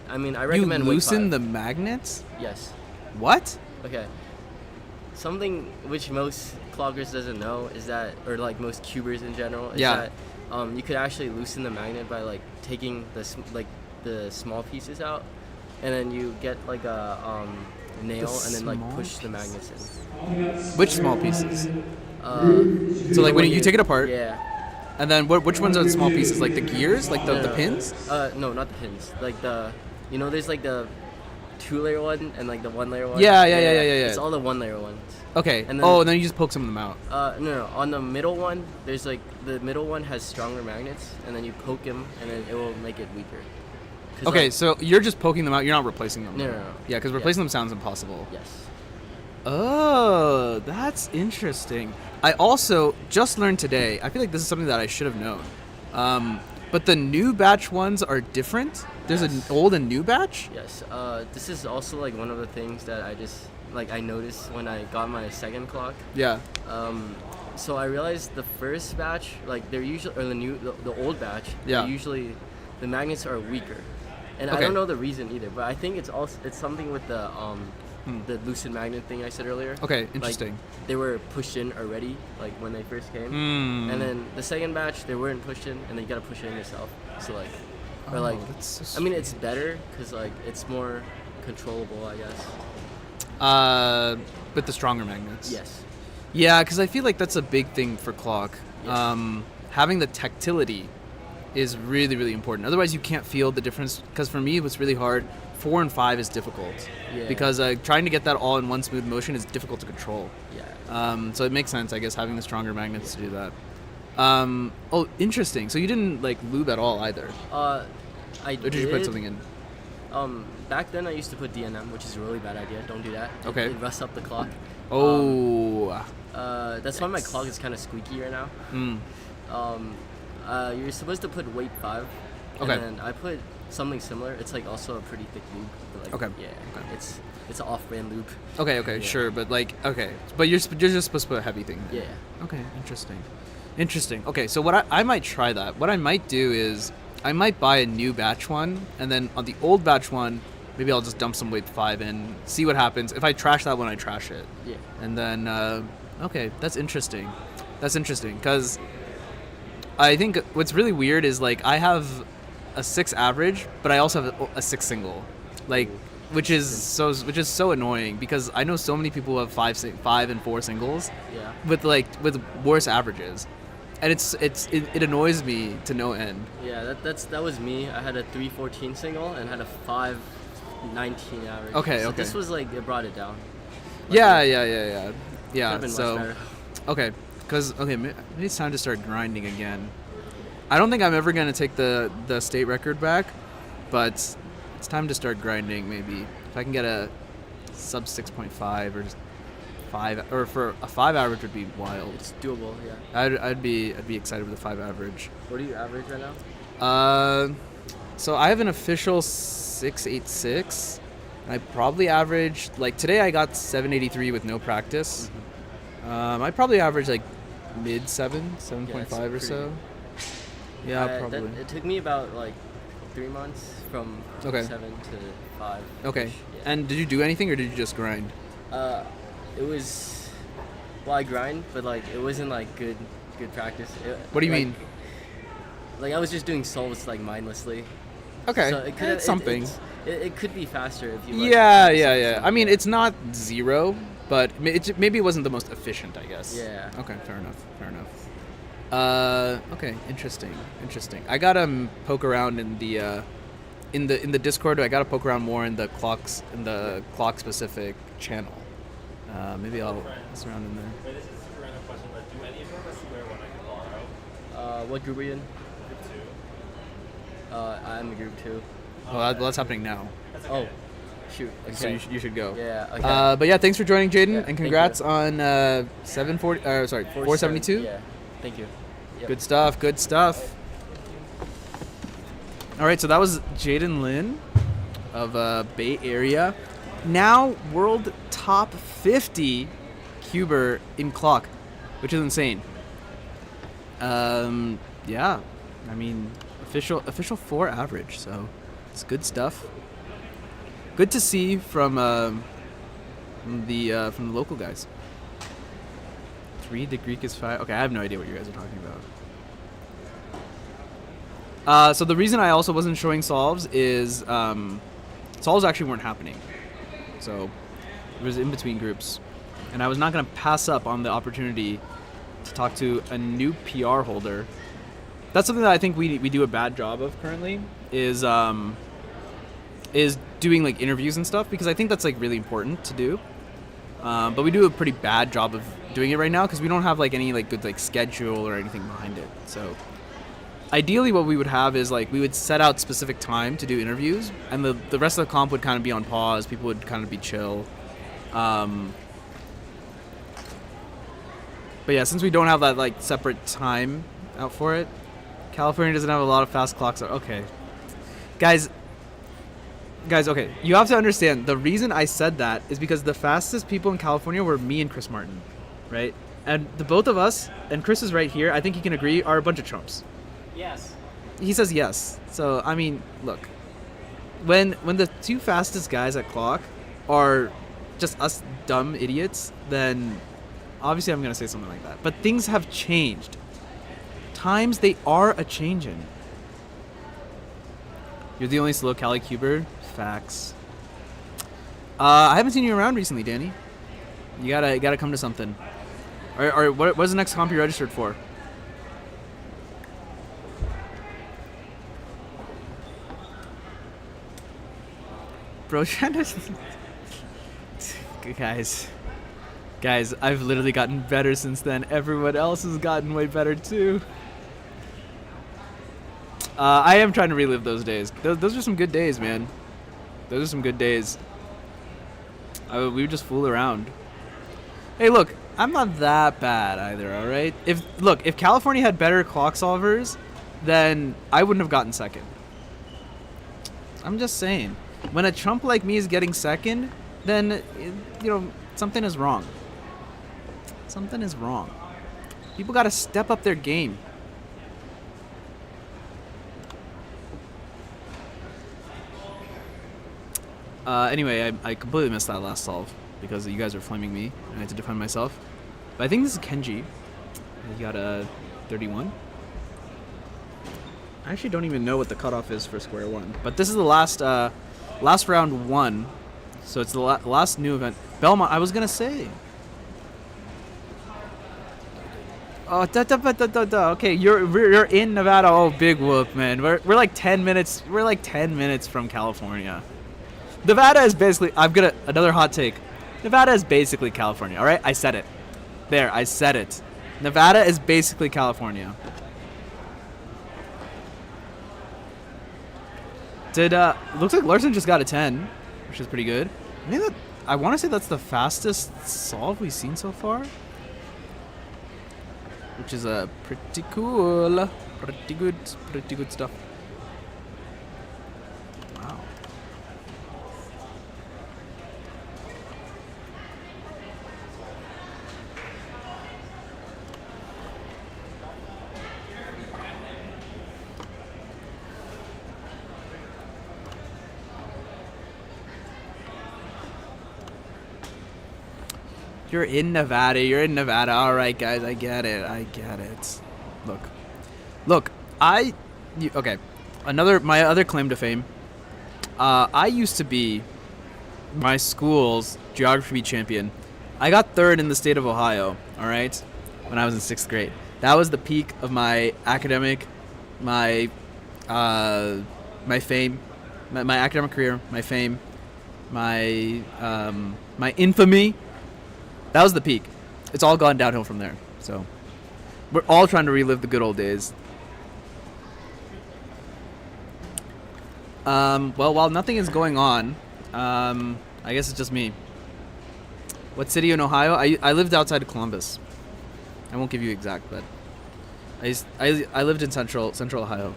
I mean, I recommend You loosen weight 5. the magnets? Yes. What? Okay. Something which most cloggers doesn't know is that, or like most cubers in general, is that you could actually loosen the magnet by like taking the small pieces out, and then you get like a nail and then like push the magnets in. Which small pieces? So like when you take it apart. Yeah. And then which ones are the small pieces? Like the gears? Like the pins? No, not the pins. Like there's like the 2-layer one and like the 1-layer one. Yeah. It's all the 1-layer ones. Okay. And then, and then you just poke some of them out. No. On the middle one, there's like the middle one has stronger magnets, and then you poke them, and then it will make it weaker. Okay, so you're just poking them out. You're not replacing them. No. Yeah, because replacing them sounds impossible. Yes. Oh, that's interesting. I also just learned today. I feel like this is something that I should have known. But the new batch ones are different. There's an old and new batch. Yes. This is also like one of the things that I noticed when I got my second clock. Yeah. So I realized the first batch, like they're usually, or the old batch, they're usually the magnets are weaker, and I don't know the reason either. But I think it's something with the loosened magnet thing I said earlier. Okay, interesting. Like, they were pushed in already, like when they first came, and then the second batch they weren't pushed in, and then you gotta push it in yourself. So like, or like, I mean, it's better because like it's more controllable, I guess. With the stronger magnets. Yes. Yeah, because I feel like that's a big thing for clock. Yes. Having the tactility is really, really important. Otherwise, you can't feel the difference. Because for me, what's really hard, 4 and 5 is difficult. Yeah. Because trying to get that all in one smooth motion is difficult to control. Yeah. So it makes sense, I guess, having the stronger magnets to do that. Oh, interesting. So you didn't like lube at all either. I or did you put something in? Back then I used to put DNM, which is a really bad idea. Don't do that. Okay. It rusts up the clock. Oh. That's why my clock is kind of squeaky right now. You're supposed to put weight 5. And Okay. then I put something similar. It's like also a pretty thick lube. But like, Okay. Yeah. Okay. It's an off-brand lube. Okay, Yeah. sure, but like, but you're just supposed to put a heavy thing there. Yeah. Okay, interesting. Okay, so what I might try that. What I might do is I might buy a new batch one, and then on the old batch one, maybe I'll just dump some weight 5 in, see what happens. If I trash that one, I trash it. Yeah. And then, okay, that's interesting. Because I think what's really weird is like I have a 6 average, but I also have a 6 single, like, which is so annoying because I know so many people who have 5 and 4 singles, with worse averages, and it annoys me to no end. Yeah, that was me. I had a 314 single and had a 519 average. Okay. So this was like it brought it down. Yeah. Could've been So, much better. okay, maybe it's time to start grinding again. I don't think I'm ever gonna take the state record back, but it's time to start grinding. Maybe if I can get a sub 6.5 or just 5, or for a 5 average would be wild. It's doable, yeah. I'd be excited with a 5 average. What do you average right now? So I have an official 686. I probably averaged, like today I got 783 with no practice. I probably average like mid 7.5 or so. Yeah, probably. It took me about like 3 months from 7 to 5. Okay. Yeah. And did you do anything or did you just grind? It was, well, I grind, but like it wasn't like good practice. What do you mean? Like I was just doing solves like mindlessly. Okay, So it could it's something. It could be faster if you. Yeah. I mean, it's not 0, but maybe it wasn't the most efficient, I guess. Yeah. Okay, fair enough. Okay, interesting. I gotta poke around in the Discord. I gotta poke around more in the clock specific channel. Maybe I'll mess around in there. Wait, this is a random question, but do any of you guys swear when I can borrow? What group are you in? Group 2. I'm in group 2. Well, that's happening now. That's okay. Oh, shoot. Okay. So you should go. Yeah. Okay. But yeah, thanks for joining, Jaden, Yeah, and congrats on 472. Yeah. Thank you. Yep. Good stuff. All right, so that was Jaden Lin of Bay Area. Now world top 50 cuber in clock, which is insane. Yeah, I mean official 4 average, so it's good stuff. Good to see from the local guys. 3, the Greek is 5. Okay, I have no idea what you guys are talking about. So the reason I also wasn't showing solves is solves actually weren't happening. So it was in between groups. And I was not going to pass up on the opportunity to talk to a new PR holder. That's something that I think we do a bad job of currently is doing like interviews and stuff, because I think that's like really important to do. But we do a pretty bad job of doing it right now because we don't have like any like good like schedule or anything behind it. So ideally what we would have is like we would set out specific time to do interviews, and the rest of the comp would kind of be on pause. People would kind of be chill. But yeah, since we don't have that like separate time out for it, California doesn't have a lot of fast clocks. Okay, guys, okay, you have to understand the reason I said that is because the fastest people in California were me and Chris Martin, right? And the both of us, and Chris is right here, I think he can agree, are a bunch of chumps. Yes. He says yes. So I mean, look, when the 2 fastest guys at clock are just us dumb idiots, then obviously I'm gonna say something like that. But things have changed. Times they are a changin'. You're the only slow Cali cuber. Facts. I haven't seen you around recently, Danny. You gotta come to something. Or what's the next comp you registered for? Bro, guys, I've literally gotten better since then. Everyone else has gotten way better too. I am trying to relive those days. Those are some good days, man. Those are some good days. We would just fool around. Hey, look, I'm not that bad either, all right? If California had better clock solvers, then I wouldn't have gotten second. I'm just saying. When a chump like me is getting second, then, something is wrong. Something is wrong. People got to step up their game. Anyway, I completely missed that last solve because you guys were flaming me and I had to defend myself. But I think this is Kenji. He got a 31. I actually don't even know what the cutoff is for square one. But this is the last round 1. So it's the last new event. Belmont, I was going to say. Oh, okay, you're in Nevada. Oh, big whoop, man. We're like 10 minutes. We're like 10 minutes from California. Nevada is basically, another hot take. Nevada is basically California, all right? I said it. There, I said it. Nevada is basically California. Looks like Larson just got a 10, which is pretty good. I want to say that's the fastest solve we've seen so far. Which is pretty cool. Pretty good stuff. Wow. You're in Nevada. All right, guys, I get it. Look. Okay. my other claim to fame. I used to be my school's geography champion. I got 3rd in the state of Ohio. All right, when I was in 6th grade. That was the peak of my academic, my fame, my academic career, my fame, my infamy. That was the peak. It's all gone downhill from there. So we're all trying to relive the good old days. Well, while nothing is going on, I guess it's just me. What city in Ohio? I lived outside of Columbus. I won't give you exact, but I lived in Central Ohio.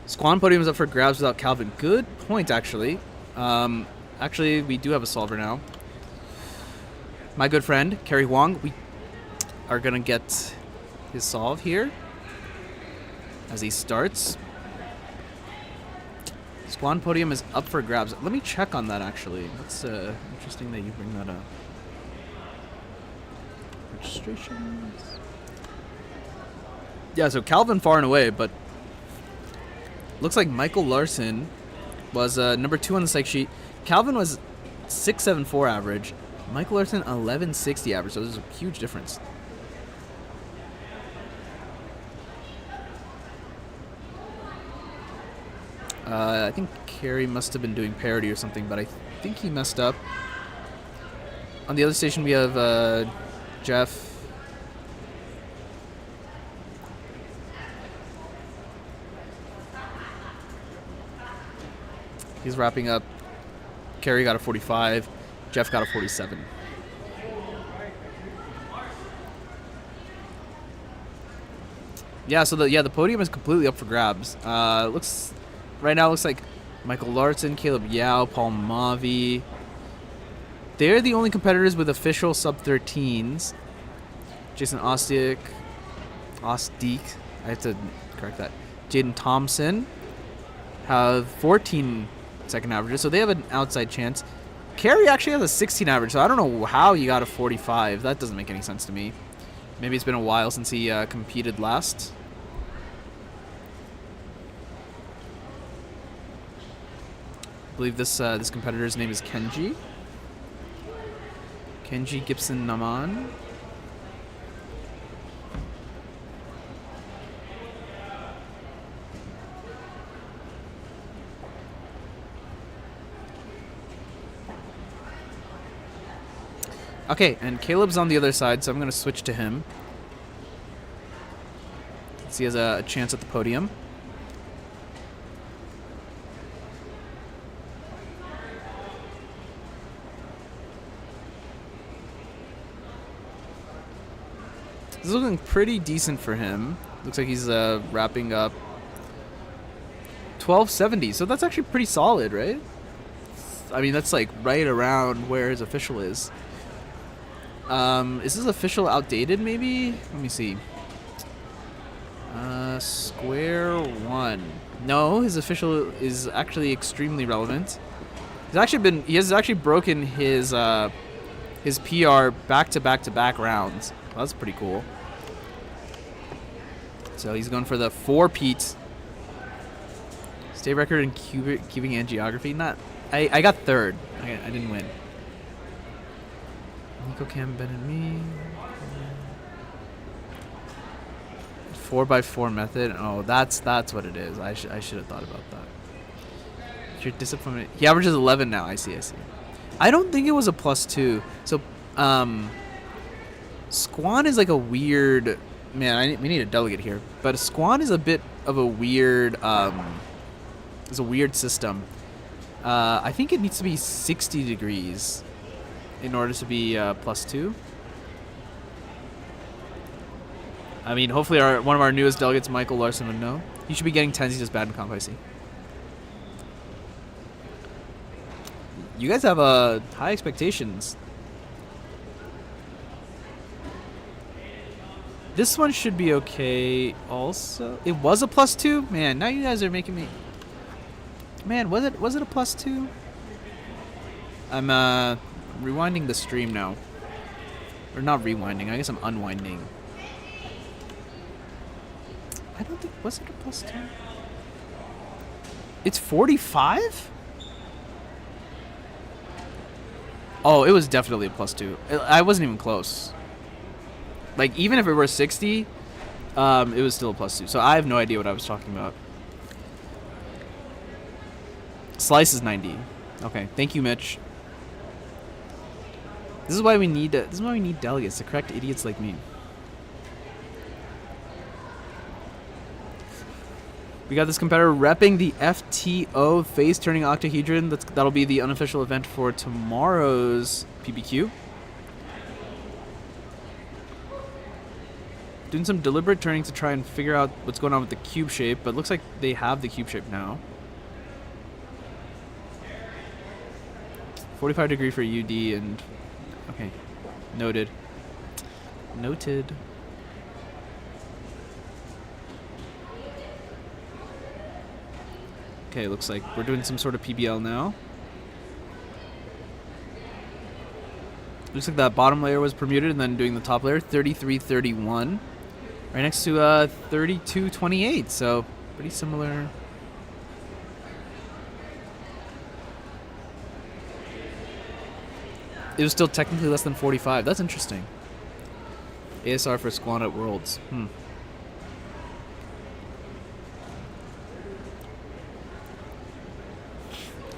Squan podium is up for grabs without Calvin. Good point, actually. Actually, we do have a solver now. My good friend, Kerry Huang, we are going to get his solve here as he starts. Squan podium is up for grabs. Let me check on that, actually. That's interesting that you bring that up. Registrations. Yeah, so Calvin far and away, but looks like Michael Larson was number 2 on the psych sheet. Calvin was 674 average. Michael Larson 1160 average. So there's a huge difference. I think Kerry must have been doing parody or something, but I think he messed up. On the other station, we have Jeff. He's wrapping up. Kerry got a 45. Jeff got a 47. Yeah, so the podium is completely up for grabs. Right now it looks like Michael Larson, Caleb Yao, Paul Mavi. They're the only competitors with official sub-13s. Jason Ostick, I have to correct that. Jaden Thompson have 14 second averages, so they have an outside chance. Kerry actually has a 16 average, so I don't know how he got a 45. That doesn't make any sense to me. Maybe it's been a while since he competed last. I believe this competitor's name is Kenji Gibson Naman. Okay, and Caleb's on the other side, so I'm going to switch to him. Let's see, he has a chance at the podium. This is looking pretty decent for him. Looks like he's wrapping up 1270, so that's actually pretty solid, right? I mean, that's like right around where his official is. Is his official outdated, maybe? Let me see. Square one. No, his official is actually extremely relevant. He has actually broken his PR back-to-back rounds. Well, that's pretty cool. So he's going for the 4-peat state record in cubing and geography. I got 3rd. I didn't win. Nico Cam, Ben and me. 4x4 method. Oh, that's what it is. I should have thought about that. Your disappointment. He averages 11 now. I see. I don't think it was a +2. So, Squan is like a weird. Man, we need a delegate here. But Squan is a bit of a weird. It's a weird system. I think it needs to be 60 degrees in order to be +2. I mean, hopefully one of our newest delegates, Michael Larson, would know. He should be getting 10s. He's just bad in comp, I see. You guys have high expectations. This one should be okay also. It was a +2? Man, now you guys are making me... Man, was it a +2? I'm rewinding the stream now. Or not rewinding, I guess I'm unwinding. I don't think... Was it a +2? It's 45? Oh, it was definitely a +2. I wasn't even close. Like, even if it were 60, it was still a +2. So I have no idea what I was talking about. Slice is 90. Okay, thank you, Mitch. This is why we need delegates, to correct idiots like me. We got this competitor repping the FTO face turning octahedron. That'll be the unofficial event for tomorrow's PBQ. Doing some deliberate turning to try and figure out what's going on with the cube shape, but looks like they have the cube shape now. 45 degree for UD and okay, noted. Noted. Okay, looks like we're doing some sort of PBL now. Looks like that bottom layer was permuted and then doing the top layer, 3331. Right next to 3228, so pretty similar. It was still technically less than 45. That's interesting. ASR for Squan at Worlds.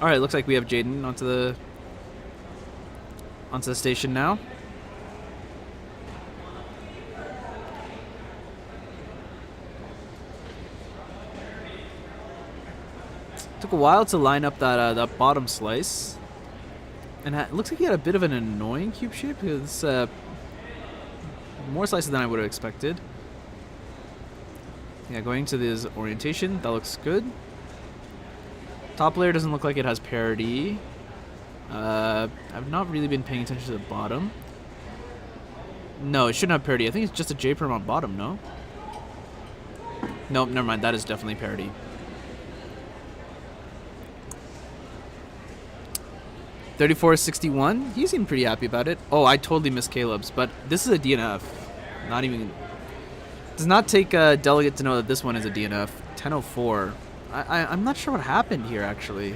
All right, looks like we have Jaden onto the station now. Took a while to line up that bottom slice, and it looks like he had a bit of an annoying cube shape because more slices than I would have expected. Yeah, going to this orientation, that looks good. Top layer doesn't look like it has parity. I've not really been paying attention to the bottom. No, it shouldn't have parity. I think it's just a J-perm on bottom, no? Nope, never mind. That is definitely parity. $34.61. He seemed pretty happy about it. Oh, I totally missed Caleb's, but this is a DNF. Not even... Does not take a delegate to know that this one is a DNF. 10:04. I'm not sure what happened here, actually.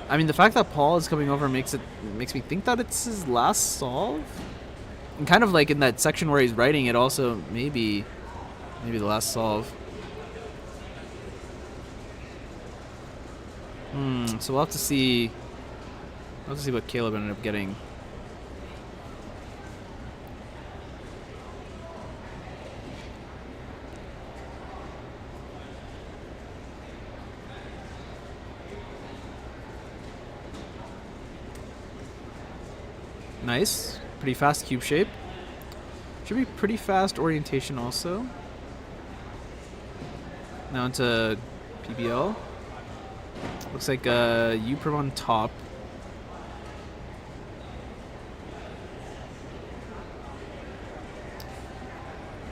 I mean, the fact that Paul is coming over makes me think that it's his last solve. And kind of like in that section where he's writing it, also maybe the last solve. So we'll have to see. We'll have to see what Caleb ended up getting. Nice. Pretty fast cube shape. Should be pretty fast orientation also. Now into PBL. Looks like U-perm on top.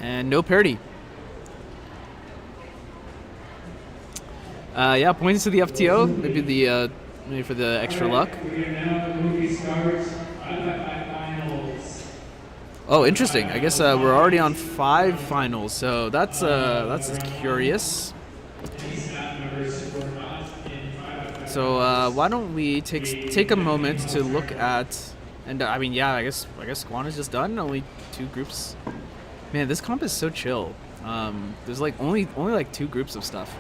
And no parity. Yeah, points to the FTO. Maybe for the extra luck. Oh, interesting. I guess we're already on 5 finals, so that's curious. So why don't we take a moment to look at, and I mean, yeah, I guess Squan is just done. Only 2 groups. Man, this comp is so chill. There's like only like 2 groups of stuff.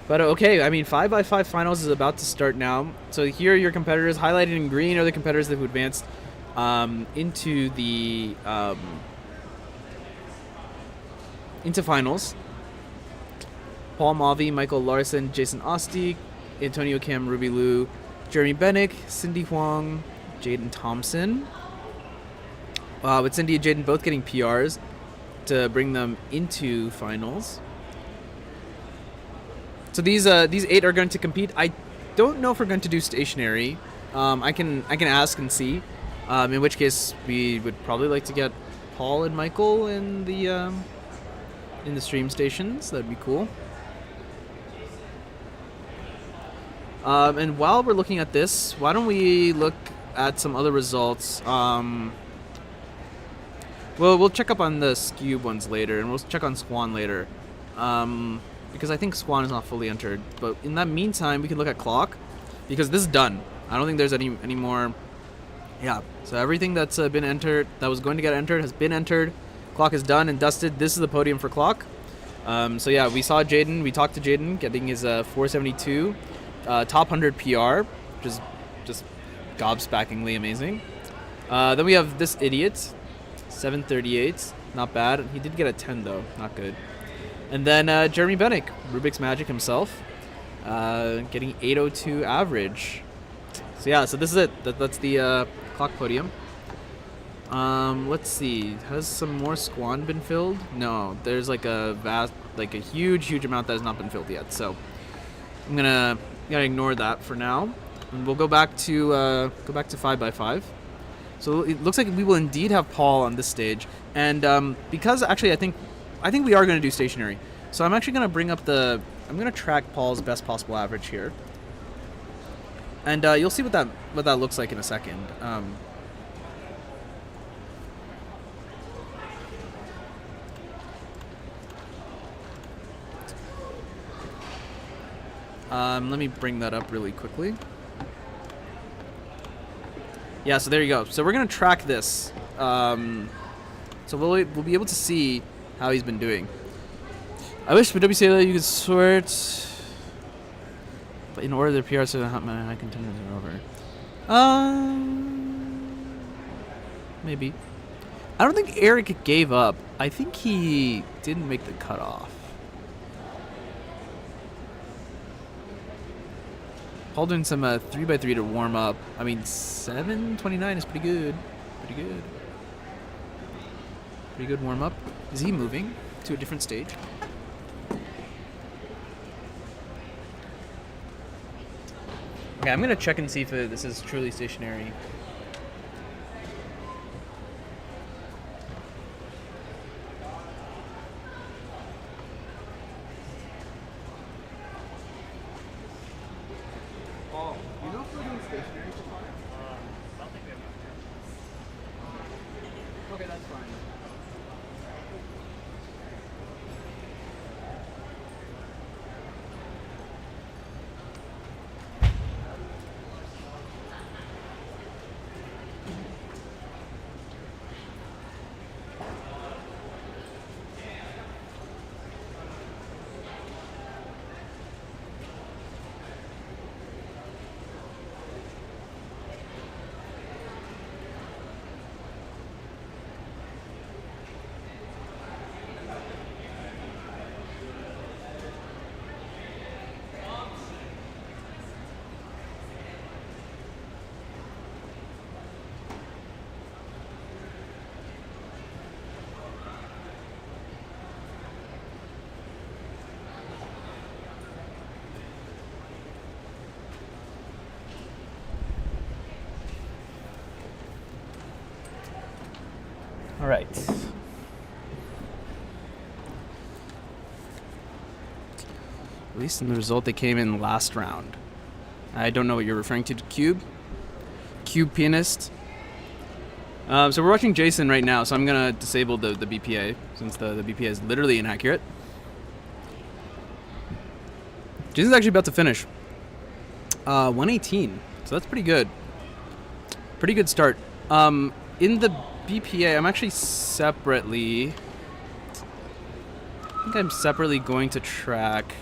But okay, I mean, 5x5 finals is about to start now. So here are your competitors. Highlighted in green are the competitors that have advanced into the into finals. Paul Mavi, Michael Larson, Jason Ostick, Antonio Kim, Ruby Liu, Jeremy Bennick, Cindy Huang, Jaden Thompson. With Cindy and Jaden both getting PRs to bring them into finals. So these 8 are going to compete. I don't know if we're going to do stationary. I can ask and see. In which case we would probably like to get Paul and Michael in the stream stations. That'd be cool. And while we're looking at this, why don't we look at some other results? We'll check up on the Cube ones later, and we'll check on Squan later. because I think Squan is not fully entered. But in that meantime, we can look at clock, because this is done. I don't think there's any more. Yeah. So everything that's been entered, that was going to get entered, has been entered. Clock is done and dusted. This is the podium for clock. So yeah, we saw Jaden. We talked to Jaden, getting his 472 top 100 PR, which is just gobsmackingly amazing. Then we have this idiot, 738. Not bad. He did get a 10 though, not good. And then Jeremy Bennick, Rubik's Magic himself, getting 802 average. So yeah, so this is it. That's the clock podium. Let's see. Has some more Squan been filled? No, there's like a huge amount that has not been filled yet. So I'm gonna ignore that for now, and we'll go back to 5x5. So it looks like we will indeed have Paul on this stage, and because actually I think we are gonna do stationary. So I'm actually gonna I'm gonna track Paul's best possible average here, and you'll see what that looks like in a second. Let me bring that up really quickly. Yeah, so there you go. So we're gonna track this. So we'll be able to see how he's been doing. I wish for WCLA you could sort, but in order the PR so that my high contenders are over. Maybe. I don't think Eric gave up. I think he didn't make the cutoff. Paul doing some 3x3 to warm up. I mean, 7:29 is pretty good. Pretty good warm up. Is he moving to a different stage? Okay, I'm gonna check and see if this is truly stationary. All right. At least in the result, they came in last round. I don't know what you're referring to, Cube Pianist. So we're watching Jason right now, so I'm going to disable the BPA, since the BPA is literally inaccurate. Jason's actually about to finish. 118, so that's pretty good. Pretty good start. In the BPA, I'm actually separately... I think I'm separately going to track...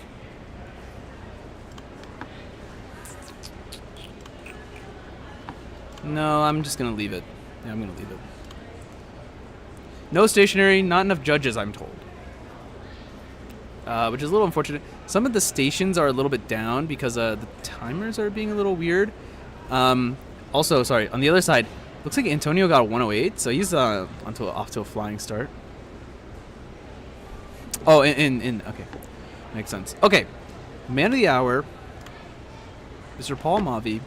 No, I'm just going to leave it. Yeah, I'm going to leave it. No stationary, not enough judges, I'm told. Which is a little unfortunate. Some of the stations are a little bit down because the timers are being a little weird. Also, sorry, on the other side, looks like Antonio got a 108, so he's off to a flying start. Oh, okay. Makes sense. Okay, man of the hour, Mr. Paul Mavi.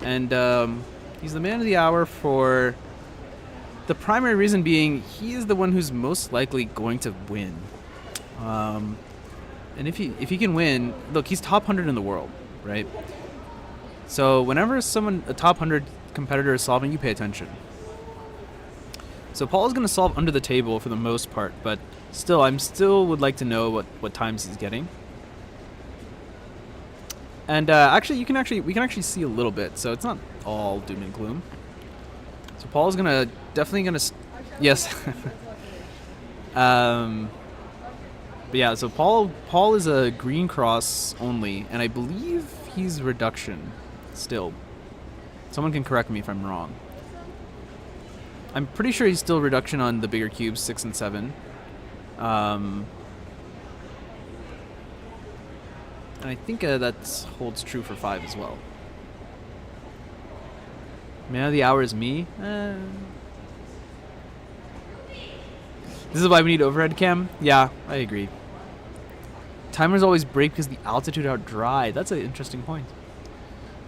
And he's the man of the hour for the primary reason being he is the one who's most likely going to win. And if he can win, look, he's top 100 in the world, right? So whenever a top 100 competitor is solving, you pay attention. So Paul is going to solve under the table for the most part, but still, would like to know what times he's getting. And we can actually see a little bit, so it's not all doom and gloom. So Paul's definitely gonna, yes. But yeah, so Paul is a green cross only, and I believe he's reduction still. Someone can correct me if I'm wrong. I'm pretty sure he's still reduction on the bigger cubes, 6 and 7. And I think that holds true for 5 as well. Man of the hour is me. This is why we need overhead cam. Yeah, I agree. Timers always break because the altitude out dry. That's an interesting point.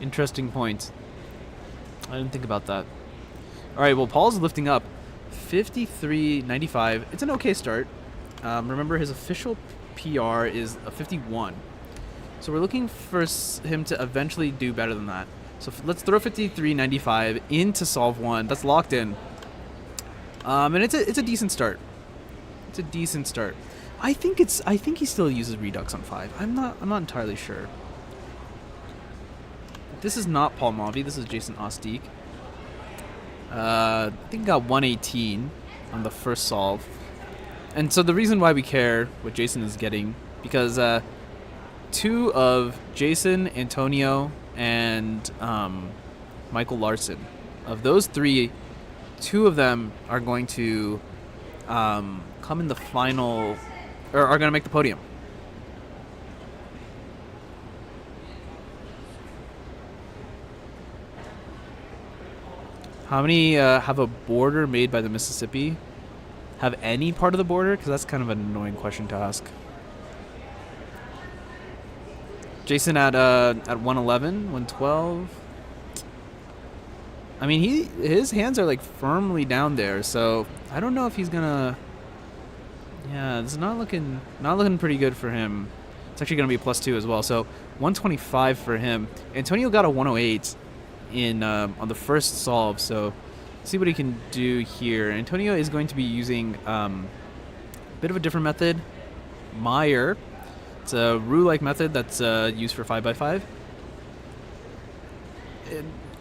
Interesting point. I didn't think about that. All right, well, Paul's lifting up 53.95. It's an okay start. Remember, his official PR is a 51. So we're looking for him to eventually do better than that. So let's throw 53.95 into solve 1. That's locked in. And it's a decent start. It's a decent start. I think he still uses Redux on 5. I'm not entirely sure. This is not Paul Mavi. This is Jason Ostique. I think I got 118 on the first solve. And so the reason why we care what Jason is getting, because 2 of Jason, Antonio, and Michael Larson, of those 3, 2 of them are going to come in the final, or are going to make the podium. How many have a border made by the Mississippi? Have any part of the border? Because that's kind of an annoying question to ask. Jason at 111, 112. I mean, his hands are like firmly down there, so I don't know if he's gonna. Yeah, it's not looking pretty good for him. It's actually gonna be a +2 as well. So 125 for him. Antonio got a 108 in on the first solve. So let's see what he can do here. Antonio is going to be using a bit of a different method, Meyer. It's a roux-like method that's used for 5x5.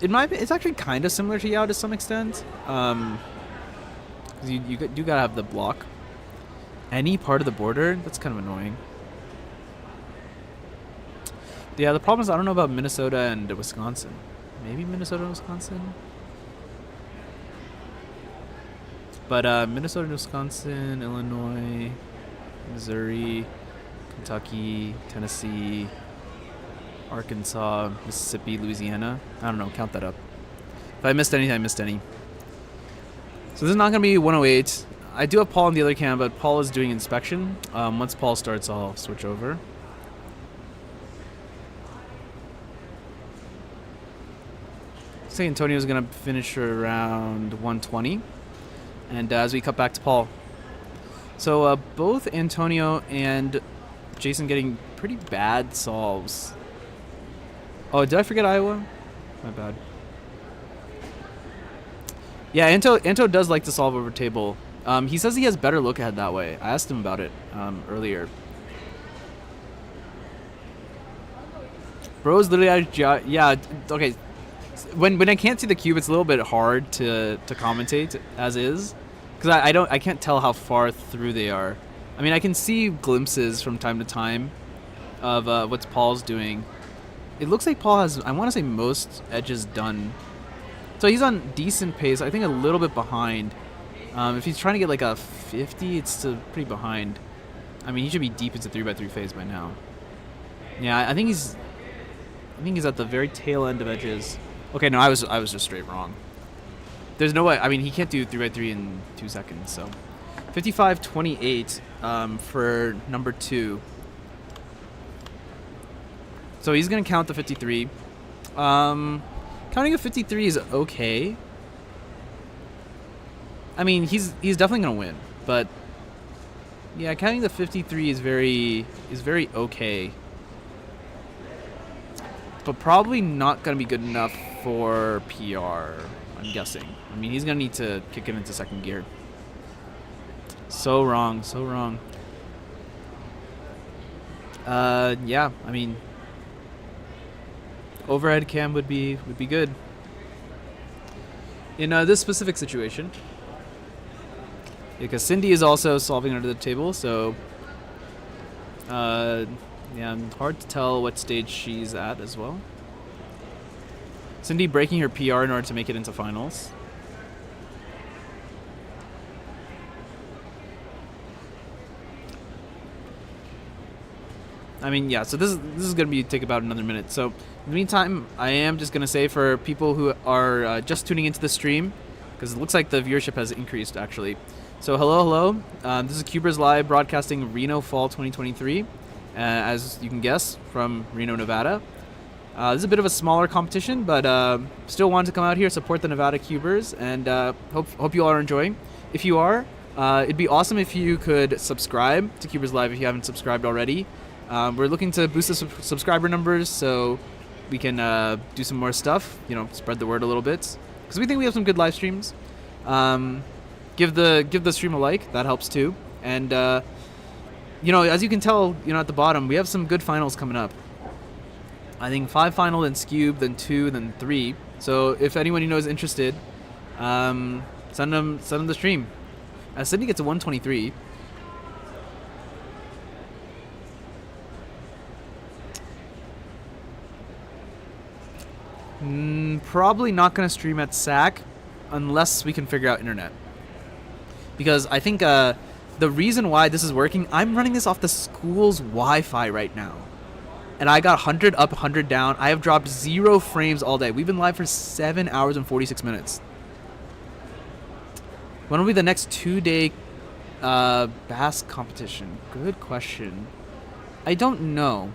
It's actually kind of similar to Yao to some extent. You do gotta have the block. Any part of the border? That's kind of annoying. Yeah, the problem is I don't know about Minnesota and Wisconsin. Maybe Minnesota and Wisconsin? But Minnesota, Wisconsin, Illinois, Missouri, Kentucky, Tennessee, Arkansas, Mississippi, Louisiana. I don't know, count that up. If I missed anything, I missed any. So this is not going to be 108. I do have Paul on the other cam, but Paul is doing inspection. Once Paul starts, I'll switch over. I think Antonio's going to finish around 120. And as we cut back to Paul. So both Antonio and Jason getting pretty bad solves. Oh, did I forget Iowa? My bad. Yeah, Anto does like to solve over table. He says he has better look ahead that way. I asked him about it earlier. Bro's literally yeah, okay. When I can't see the cube, it's a little bit hard to commentate as is, because I can't tell how far through they are. I mean, I can see glimpses from time to time of what Paul's doing. It looks like Paul has, I want to say, most edges done. So he's on decent pace. I think a little bit behind. If he's trying to get like a 50, it's still pretty behind. I mean, he should be deep into 3x3 phase by now. Yeah, I think he's at the very tail end of edges. Okay, no, I was just straight wrong. There's no way. I mean, he can't do 3x3 in 2 seconds. So 55.28 for number 2. So he's gonna count the 53. Counting a 53 is okay. I mean, he's definitely gonna win, but yeah, counting the 53 is very okay. But probably not gonna be good enough for PR, I'm guessing. I mean, he's going to need to kick it into second gear. So wrong, so wrong. Yeah, I mean, overhead cam would be good. In this specific situation, because Cindy is also solving under the table, so yeah, hard to tell what stage she's at as well. Cindy breaking her PR in order to make it into finals. I mean, yeah, so this is going to take about another minute. So, in the meantime, I am just going to say for people who are just tuning into the stream, because it looks like the viewership has increased, actually. So, hello. This is CubersLive broadcasting Reno Fall 2023, as you can guess, from Reno, Nevada. This is a bit of a smaller competition, but still wanted to come out here, support the Nevada Cubers, and hope you all are enjoying. If you are, it'd be awesome if you could subscribe to CubersLive if you haven't subscribed already. We're looking to boost the subscriber numbers so we can do some more stuff, spread the word a little bit. Because we think we have some good live streams. Give the stream a like, that helps too. And, as you can tell, at the bottom, we have some good finals coming up. I think 5 final, then Scube, then 2, then 3. So if anyone you know is interested, send them the stream. Sydney gets a 123. Probably not going to stream at SAC unless we can figure out internet. Because I think the reason why this is working, I'm running this off the school's Wi-Fi right now. And I got 100 up, 100 down. I have dropped 0 frames all day. We've been live for 7 hours and 46 minutes. When will be the next 2-day bass competition? Good question. I don't know.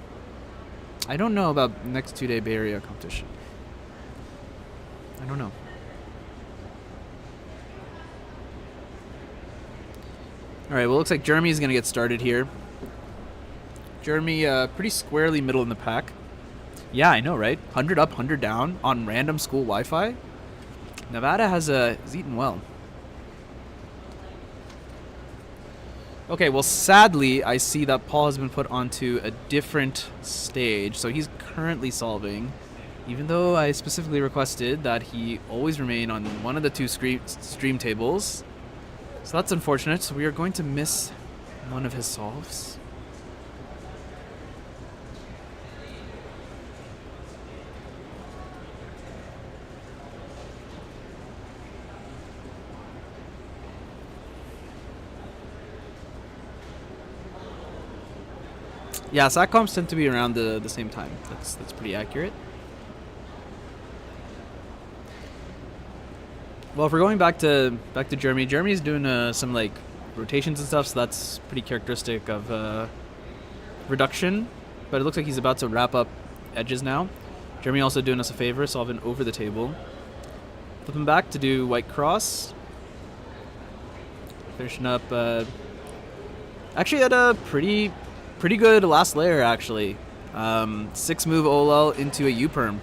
I don't know about next 2-day Bay Area competition. I don't know. Alright, well, looks like Jeremy's going to get started here. Jeremy, pretty squarely middle in the pack. Yeah, I know, right? 100 up, 100 down on random school Wi-Fi. Nevada is eating well. Okay, well, sadly, I see that Paul has been put onto a different stage, so he's currently solving. Even though I specifically requested that he always remain on one of the 2 stream tables. So that's unfortunate. So we are going to miss one of his solves. Yeah, SATCOMs tend to be around the same time. That's pretty accurate. Well, if we're going back to Jeremy, Jeremy's doing some rotations and stuff, so that's pretty characteristic of reduction. But it looks like he's about to wrap up edges now. Jeremy also doing us a favor, solving over the table. Flipping back to do white cross. Finishing up. Actually had a pretty good last layer actually. 6 move OLL into a U-perm.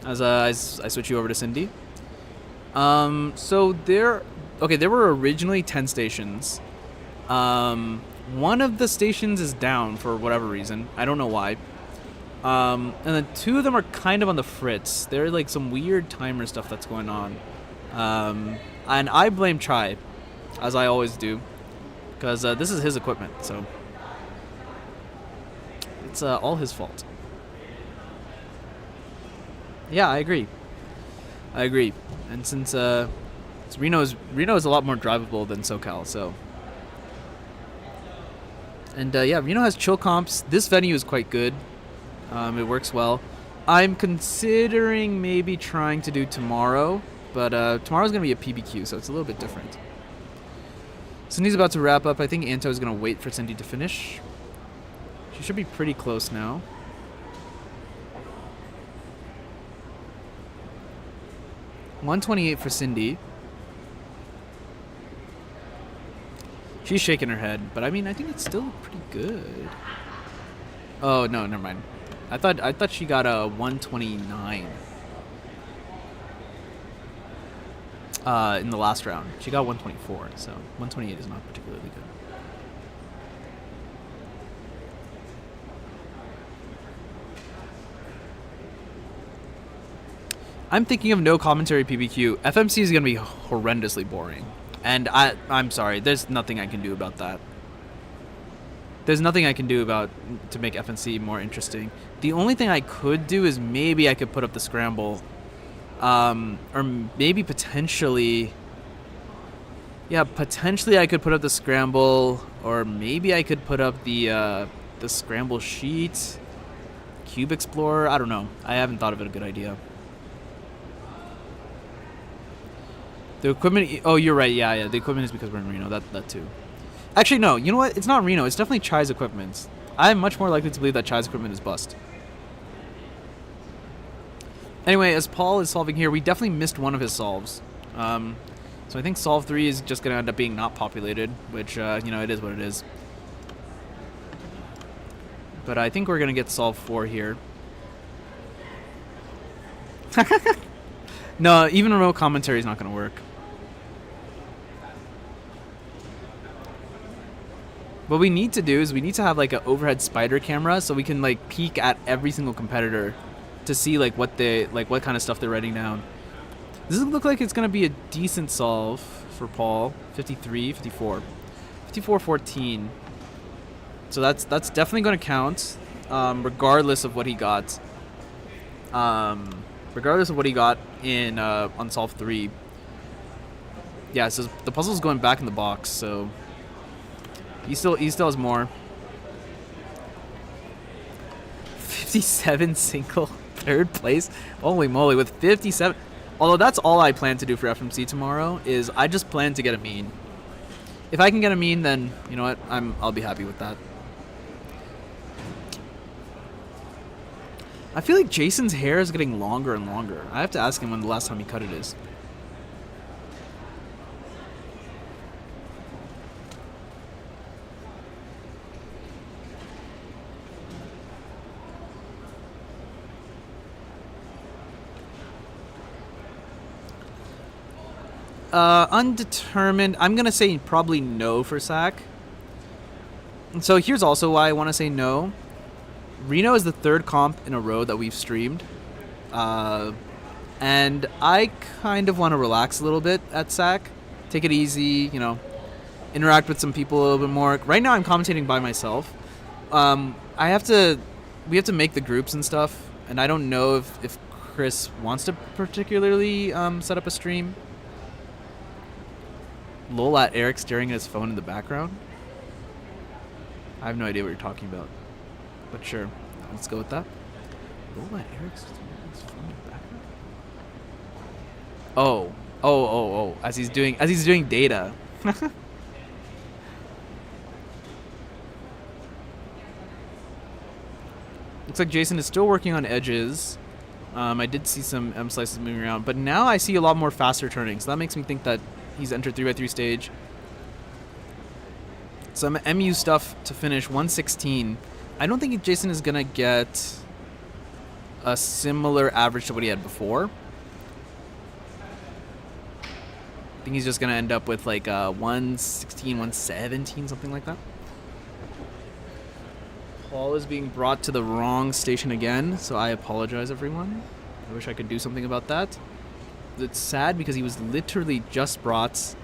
As I switch you over to Cindy. So there were originally 10 stations. One of the stations is down for whatever reason. I don't know why. And then 2 of them are kind of on the fritz. They're like some weird timer stuff that's going on. And I blame Chai, as I always do, because this is his equipment, so it's all his fault. Yeah, I agree. And since Reno is a lot more drivable than SoCal, so. And yeah, Reno has chill comps. This venue is quite good. It works well. I'm considering maybe trying to do tomorrow, but tomorrow's gonna be a PBQ, so it's a little bit different. Cindy's about to wrap up. I think Anto is gonna wait for Cindy to finish. She should be pretty close now. $128 for Cindy. She's shaking her head, but I mean, I think it's still pretty good. Oh, no, never mind. I thought she got a 129 in the last round. She got 124, so 128 is not particularly good. I'm thinking of no commentary PBQ. FMC is going to be horrendously boring. And I'm sorry, there's nothing I can do about that. There's nothing I can do to make FNC more interesting. The only thing I could do is maybe I could put up the scramble. Or maybe potentially... Yeah, potentially I could put up the scramble. Or maybe I could put up the scramble sheet. Cube Explorer, I don't know. I haven't thought of it a good idea. The equipment... Oh, you're right. Yeah. The equipment is because we're in Reno. That too. Actually, no. You know what? It's not Reno. It's definitely Chai's equipment. I'm much more likely to believe that Chai's equipment is bust. Anyway, as Paul is solving here, we definitely missed one of his solves. So I think solve 3 is just going to end up being not populated, which, it is what it is. But I think we're going to get solve 4 here. No, even remote commentary is not going to work. What we need to do is we need to have like an overhead spider camera so we can like peek at every single competitor to see like what kind of stuff they're writing down. This doesn't look like it's going to be a decent solve for Paul. 53, 54. 54, 14. So that's definitely going to count regardless of what he got. Regardless of what he got in on solve 3. Yeah, so the puzzle's going back in the box, so he still has more. 57 single third place. Holy moly, with 57. Although that's all I plan to do for FMC tomorrow is I just plan to get a mean. If I can get a mean, then you know what? I'll be happy with that. I feel like Jason's hair is getting longer and longer. I have to ask him when the last time he cut it is. Undetermined. I'm going to say probably no for Sack. And so here's also why I want to say no. Reno is the third comp in a row that we've streamed. And I kind of want to relax a little bit at Sack. Take it easy, interact with some people a little bit more. Right now I'm commentating by myself. We have to make the groups and stuff. And I don't know if Chris wants to particularly set up a stream. Lol at Eric staring at his phone in the background. I have no idea what you're talking about. But sure, let's go with that. Lol at Eric staring at his phone in the background. Oh. As he's doing data. Looks like Jason is still working on edges. I did see some M slices moving around, but now I see a lot more faster turning, so that makes me think that he's entered 3x3 stage. Some MU stuff to finish, 116. I don't think Jason is going to get a similar average to what he had before. I think he's just going to end up with like 116, 117, something like that. Paul is being brought to the wrong station again, so I apologize, everyone. I wish I could do something about that. It's sad because he was literally just brought,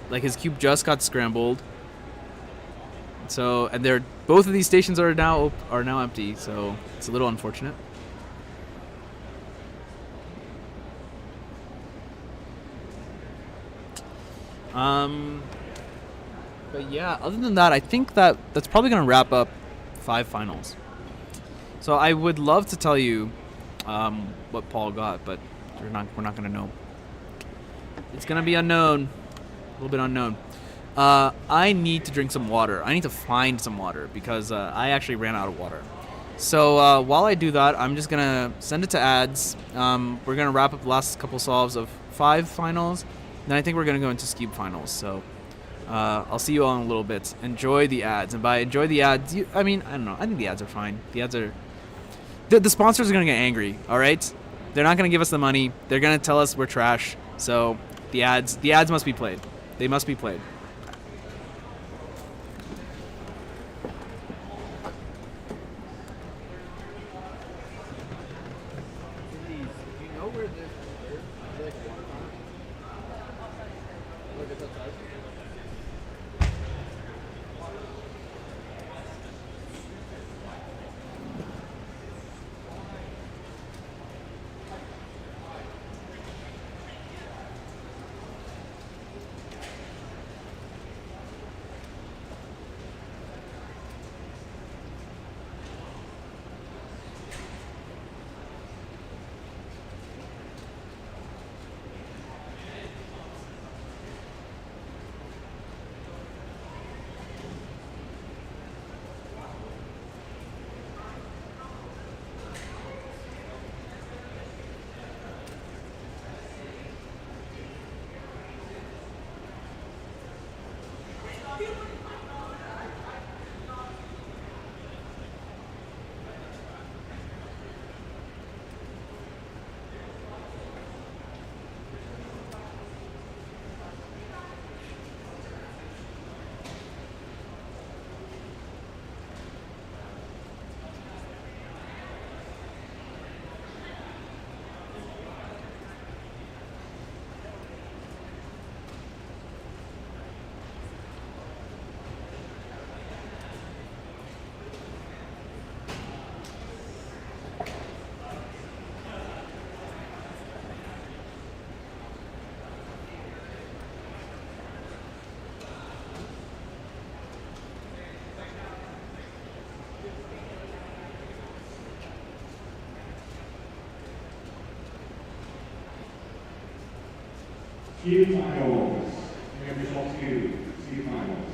like his cube just got scrambled. So, and both of these stations are now empty, so it's a little unfortunate. But yeah, other than that, I think that's probably gonna wrap up 5 finals. So I would love to tell you what Paul got, but we're not gonna know. It's gonna be unknown, a little bit unknown. I need to drink some water. I need to find some water because I actually ran out of water. So while I do that, I'm just gonna send it to ads. We're gonna wrap up the last couple solves of 5 finals. Then I think we're gonna go into Skube finals. So I'll see you all in a little bit. Enjoy the ads, and by enjoy the ads, I don't know. I think the ads are fine. The the sponsors are gonna get angry. All right, they're not gonna give us the money. They're gonna tell us we're trash. So the ads must be played. They must be played. Cube finals. We have results Cube finals.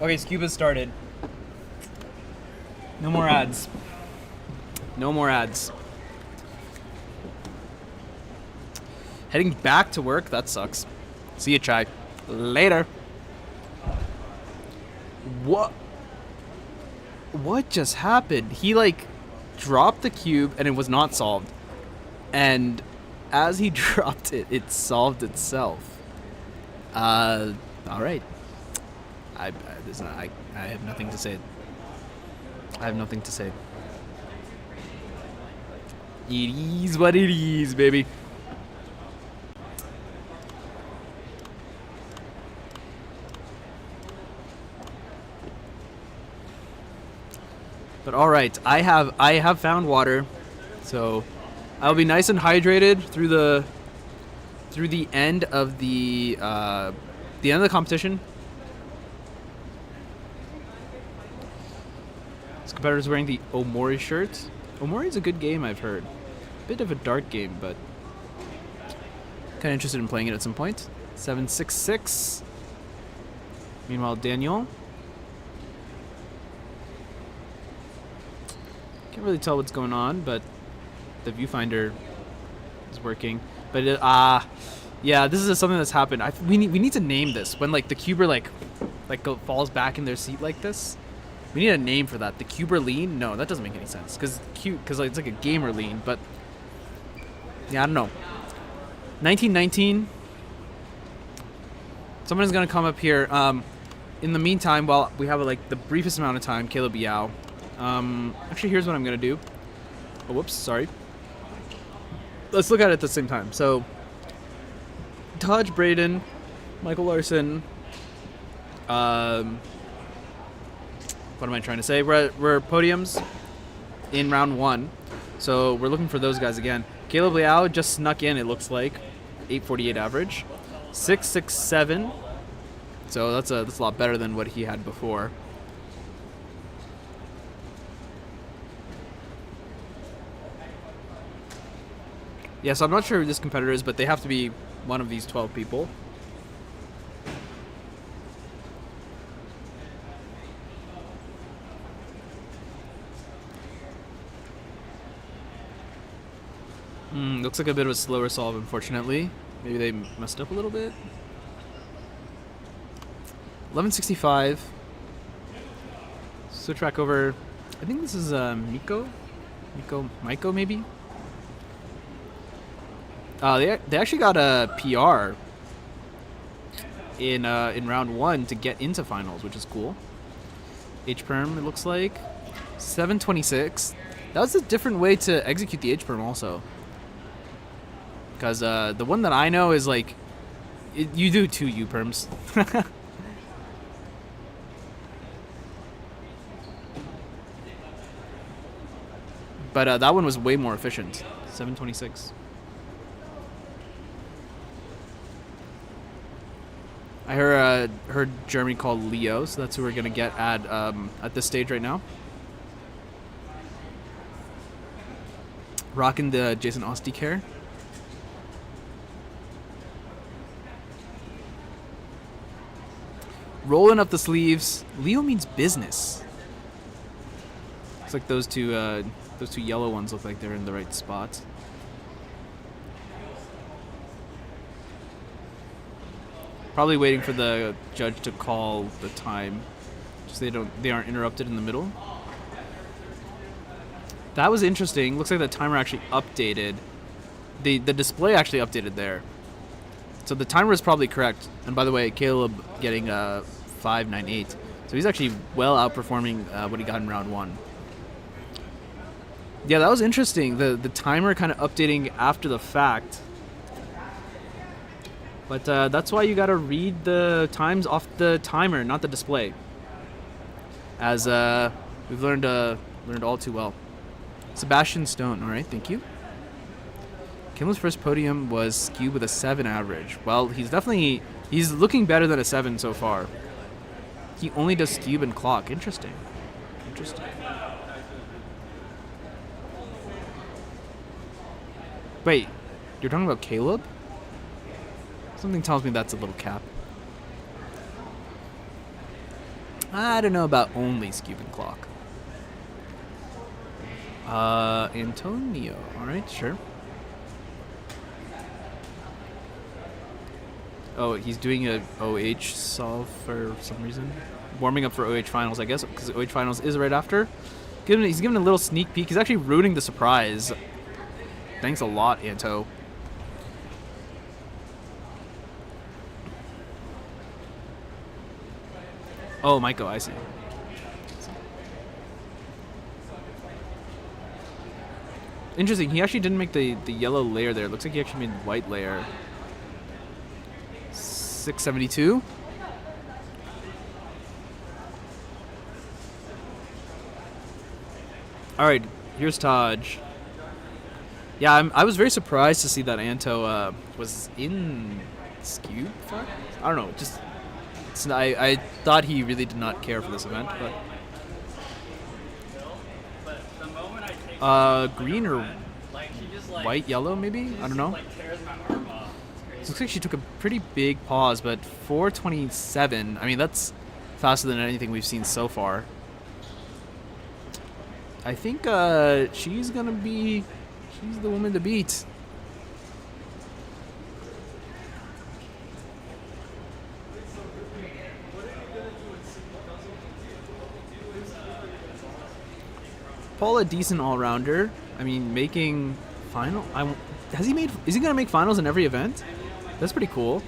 Okay, Scuba started. No more ads. No more ads. Heading back to work? That sucks. See you, Chai. Later. What? What just happened? He, like, dropped the cube and it was not solved. And as he dropped it, it solved itself. Alright. I have nothing to say. I have nothing to say. It is what it is, baby. But all right, I have found water, so I'll be nice and hydrated through the end of the competition. This competitor's wearing the Omori shirt. Omori's a good game, I've heard. Bit of a dark game, but kind of interested in playing it at some point. 766. Meanwhile, Daniel. Can't really tell what's going on, but the viewfinder is working. But yeah, this is something that's happened. We need to name this when like the cuber like falls back in their seat like this. We need a name for that. The cuber lean? No, that doesn't make any sense because like, it's like a gamer lean. But yeah, I don't know. 1919. Someone's gonna come up here. In the meantime, while we have like the briefest amount of time, Caleb Yao. Actually, here's what I'm gonna do. Oh, whoops, sorry. Let's look at it at the same time. So, Taj Braden, Michael Larson. What am I trying to say? We're podiums in round 1, so we're looking for those guys again. Caleb Liao just snuck in. It looks like 848 average, 667. So that's a lot better than what he had before. Yeah, so I'm not sure who this competitor is, but they have to be one of these 12 people. Looks like a bit of a slower solve, unfortunately. Maybe they messed up a little bit. 1165. Switch back over. I think this is Miko, maybe. They actually got a PR in round 1 to get into finals, which is cool. H-perm, it looks like 726. That was a different way to execute the H-perm also, because the one that I know is like you do 2 U-perms. But that one was way more efficient. 726. I heard Jeremy called Leo, so that's who we're gonna get at this stage right now. Rocking the Jason Ostick hair. Rolling up the sleeves. Leo means business. Looks like those two yellow ones look like they're in the right spot. Probably waiting for the judge to call the time, just so they aren't interrupted in the middle. That was interesting. Looks like the timer actually updated. The display actually updated there. So the timer is probably correct. And by the way, Caleb getting 598. So he's actually well outperforming what he got in round 1. Yeah, that was interesting. The timer kind of updating after the fact. But that's why you gotta read the times off the timer, not the display. As we've learned all too well. Sebastian Stone, all right, thank you. Kimmel's first podium was Cube with a 7 average. Well, he's looking better than a 7 so far. He only does Cube and clock. Interesting. Wait, you're talking about Caleb? Something tells me that's a little cap. I don't know about only Scube and Clock. Antonio. All right, sure. Oh, he's doing a OH solve for some reason. Warming up for OH finals, I guess, because OH finals is right after. He's giving a little sneak peek. He's actually ruining the surprise. Thanks a lot, Anto. Oh, Maiko, I see. Interesting. He actually didn't make the yellow layer there. It looks like he actually made white layer. 672. All right, here's Taj. Yeah, I was very surprised to see that Anto was in Scube. I don't know. Just I thought he really did not care for this event, but green or white, yellow, maybe. I don't know. It looks like she took a pretty big pause, but 4:27. I mean, that's faster than anything we've seen so far. I think she's gonna be. She's the woman to beat. Paul, a decent all-rounder. I mean, making final. Has he made? Is he gonna make finals in every event? That's pretty cool.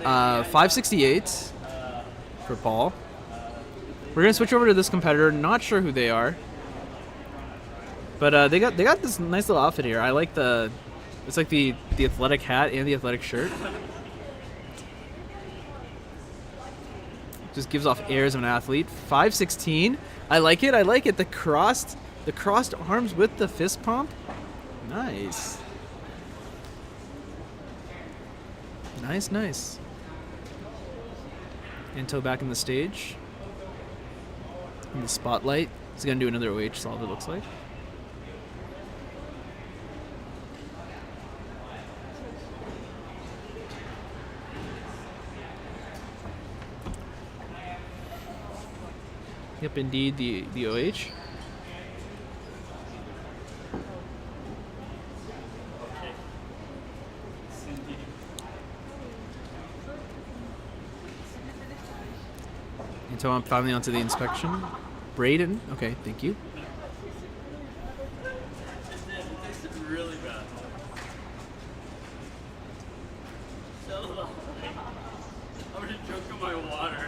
568 for Paul. We're gonna switch over to this competitor. Not sure who they are, but they got this nice little outfit here. I like it's like the athletic hat and the athletic shirt. Just gives off airs of an athlete. 516. I like it. I like it. The crossed arms with the fist pump. Nice. Nice. Anto back in the stage. In the spotlight. He's gonna do another OH solve, it looks like. Yep, indeed, the OH. And so I'm finally onto the inspection. Braden, okay, thank you. Really bad. So long. I'm gonna choke on my water.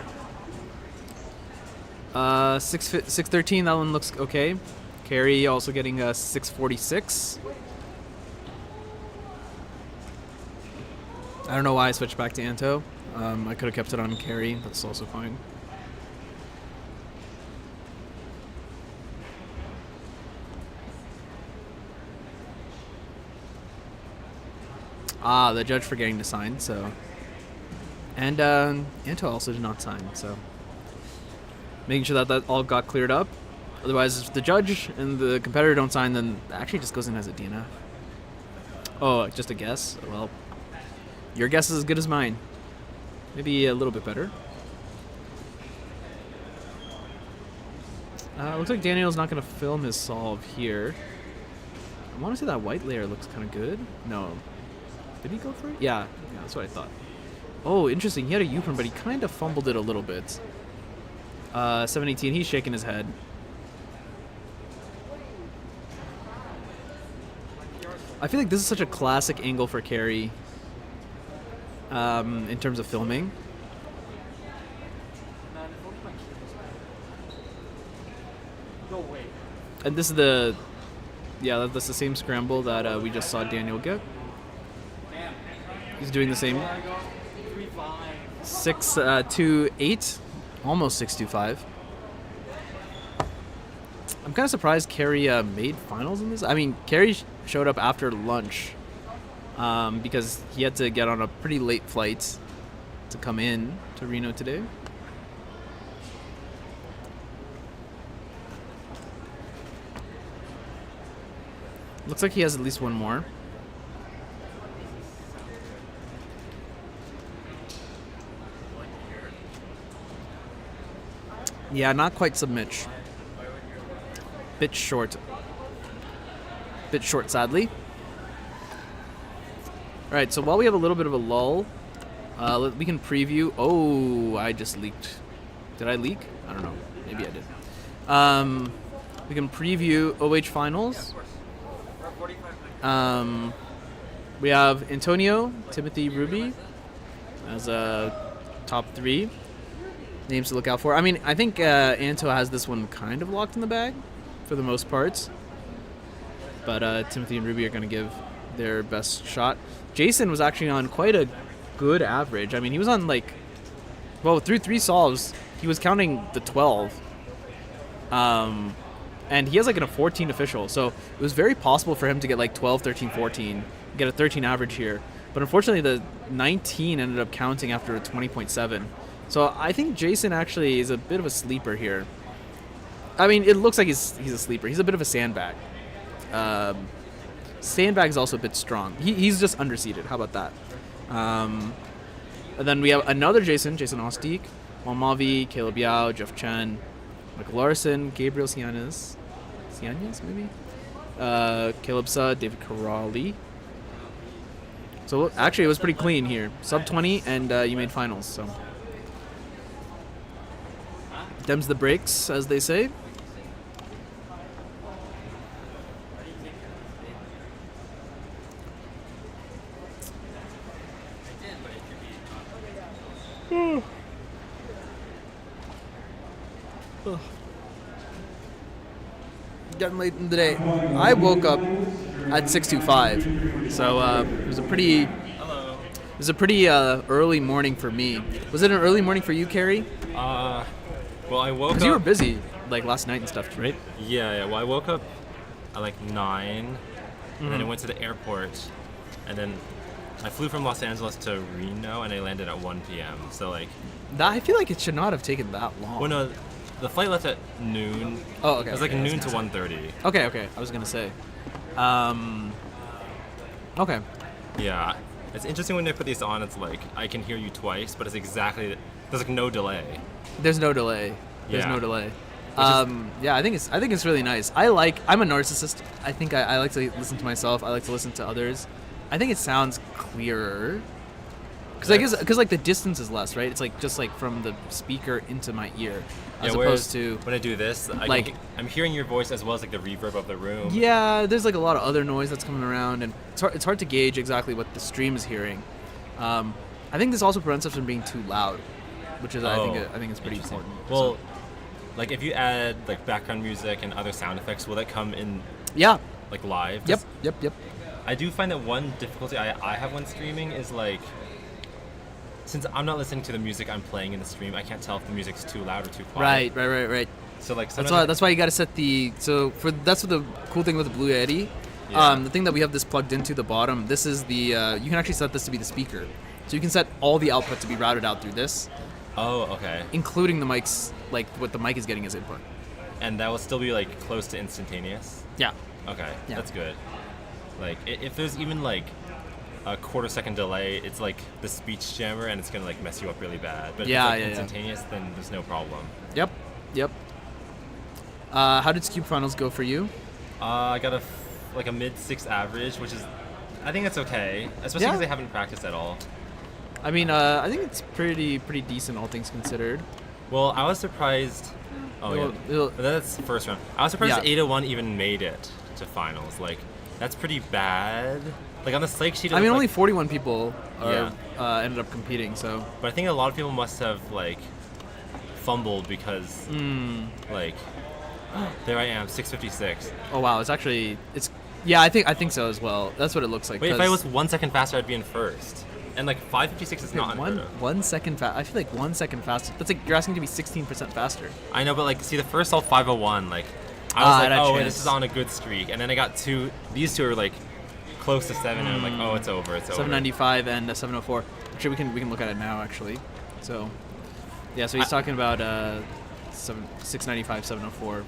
613, that one looks okay. Carrie also getting a 646. I don't know why I switched back to Anto. I could have kept it on Carrie. That's also fine. Ah, the judge forgetting to sign, so. And Anto also did not sign, so. Making sure that all got cleared up. Otherwise, if the judge and the competitor don't sign, then it actually just goes in as a DNF. Oh, just a guess? Well, your guess is as good as mine. Maybe a little bit better. Looks like Daniel's not going to film his solve here. I want to say that white layer looks kind of good. No. Did he go for it? Yeah, that's what I thought. Oh, interesting. He had a U-turn, but he kind of fumbled it a little bit. 718, he's shaking his head. I feel like this is such a classic angle for Carrie in terms of filming. And this is that's the same scramble that we just saw Daniel get. He's doing the same. 628. Almost 625. I'm kind of surprised Carrie made finals in this. I mean, Carrie showed up after lunch because he had to get on a pretty late flight to come in to Reno today. Looks like he has at least one more. Yeah, not quite submitch. Bit short. Bit short, sadly. All right, so while we have a little bit of a lull, we can preview. Oh, I just leaked. Did I leak? I don't know. Maybe I did. We can preview OH finals. We have Antonio, Timothy, Ruby as top 3 names to look out for. I mean, I think Anto has this one kind of locked in the bag for the most parts. But Timothy and Ruby are going to give their best shot. Jason was actually on quite a good average. I mean, he was on through 3 solves, he was counting the 12. And he has like a 14 official, so it was very possible for him to get like 12, 13, 14, get a 13 average here. But unfortunately, the 19 ended up counting after a 20.7. So I think Jason actually is a bit of a sleeper here. I mean, it looks like he's a sleeper. He's a bit of a sandbag. Sandbag is also a bit strong. He's just underseeded. How about that? And then we have another Jason Ostik, Malmavi, Caleb Yao, Jeff Chen, Michael Larson, Gabriel Cianes maybe? Caleb Sa, David Carali. So actually, it was pretty clean here. Sub 20, and you made finals. So them's the breaks, as they say. Getting late in the day. I woke up at 6:25, so it was a pretty early morning for me. Was it an early morning for you, Carrie? Well, I woke up. Because you were busy like last night and stuff, right? Yeah. Well, I woke up at like 9, and then I went to the airport, and then I flew from Los Angeles to Reno, and I landed at 1 p.m. So like, I feel like it should not have taken that long. Well, no, the flight left at noon. Oh, okay. It was like noon to 1:30. Okay. I was gonna say. Okay. Yeah, it's interesting when they put these on. It's like I can hear you twice, but there's like no delay. There's no delay. Yeah, I think it's really nice. I'm a narcissist. I think I like to listen to myself. I like to listen to others. I think it sounds clearer. Because like the distance is less, right? It's like just like from the speaker into my ear, as opposed to when I do this, I'm hearing your voice as well as like the reverb of the room. Yeah, there's like a lot of other noise that's coming around, and it's hard to gauge exactly what the stream is hearing. I think this also prevents us from being too loud, which is I think it's pretty important. Well, like if you add like background music and other sound effects, will that come in? Yeah. Like live. Yep. I do find that one difficulty I have when streaming is like, since I'm not listening to the music I'm playing in the stream, I can't tell if the music's too loud or too quiet. Right. So like that's why you got to set that's what the cool thing with the Blue Yeti. Yeah. The thing that we have this plugged into the bottom. This is the you can actually set this to be the speaker, so you can set all the output to be routed out through this. Oh, okay. Including the mics, like what the mic is getting as input. And that will still be like close to instantaneous. Yeah. Okay, yeah. That's good. Like if there's even like a quarter-second delay, it's like the speech jammer, and it's gonna like mess you up really bad. But if it's like instantaneous, then there's no problem. Yep. How did Cube Finals go for you? I got a mid-6 average, which is, I think that's okay, especially because I haven't practiced at all. I mean, I think it's pretty decent, all things considered. Well, I was surprised. That's the first round. I was surprised 801 even made it to finals. Like, that's pretty bad. Like on the slate sheet. Only 41 people ended up competing. So. But I think a lot of people must have like fumbled because like there I am, 656. Oh wow, I think so as well. That's what it looks like. Wait, if I was 1 second faster, I'd be in first. And like 556 is not unheard of. 1 second fast. I feel like 1 second faster. That's like you're asking to be 16% faster. I know, but like, see, the first all 501, like I was like, this is on a good streak, and then I got these two are like close to 7, and I'm like, oh, it's over. 795 and 704. Actually, we can look at it now actually. So, yeah. So he's talking about 695, 704.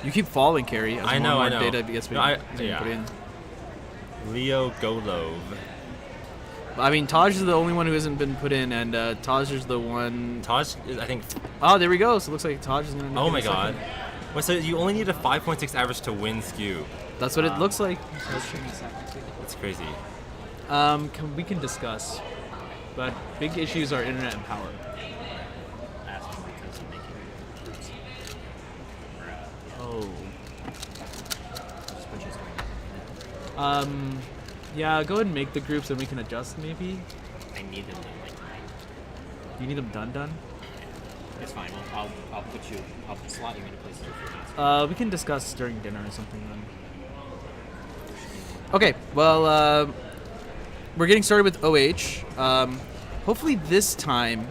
You keep falling, Carrie. As I know. Data gets put in. Leo Golov. I mean, Taj is the only one who hasn't been put in, and Taj is the one. Taj is, I think. Oh, there we go. So it looks like Taj is gonna. Oh my god. Wait, so you only need a 5.6 average to win skew. That's what it looks like. It's crazy. We can discuss, but big issues are internet and power. Oh. Yeah, go ahead and make the groups and we can adjust maybe. I need them done like tonight. You need them done? It's fine. I'll slot you into places for We can discuss during dinner or something then. Okay, well, we're getting started with OH. Hopefully this time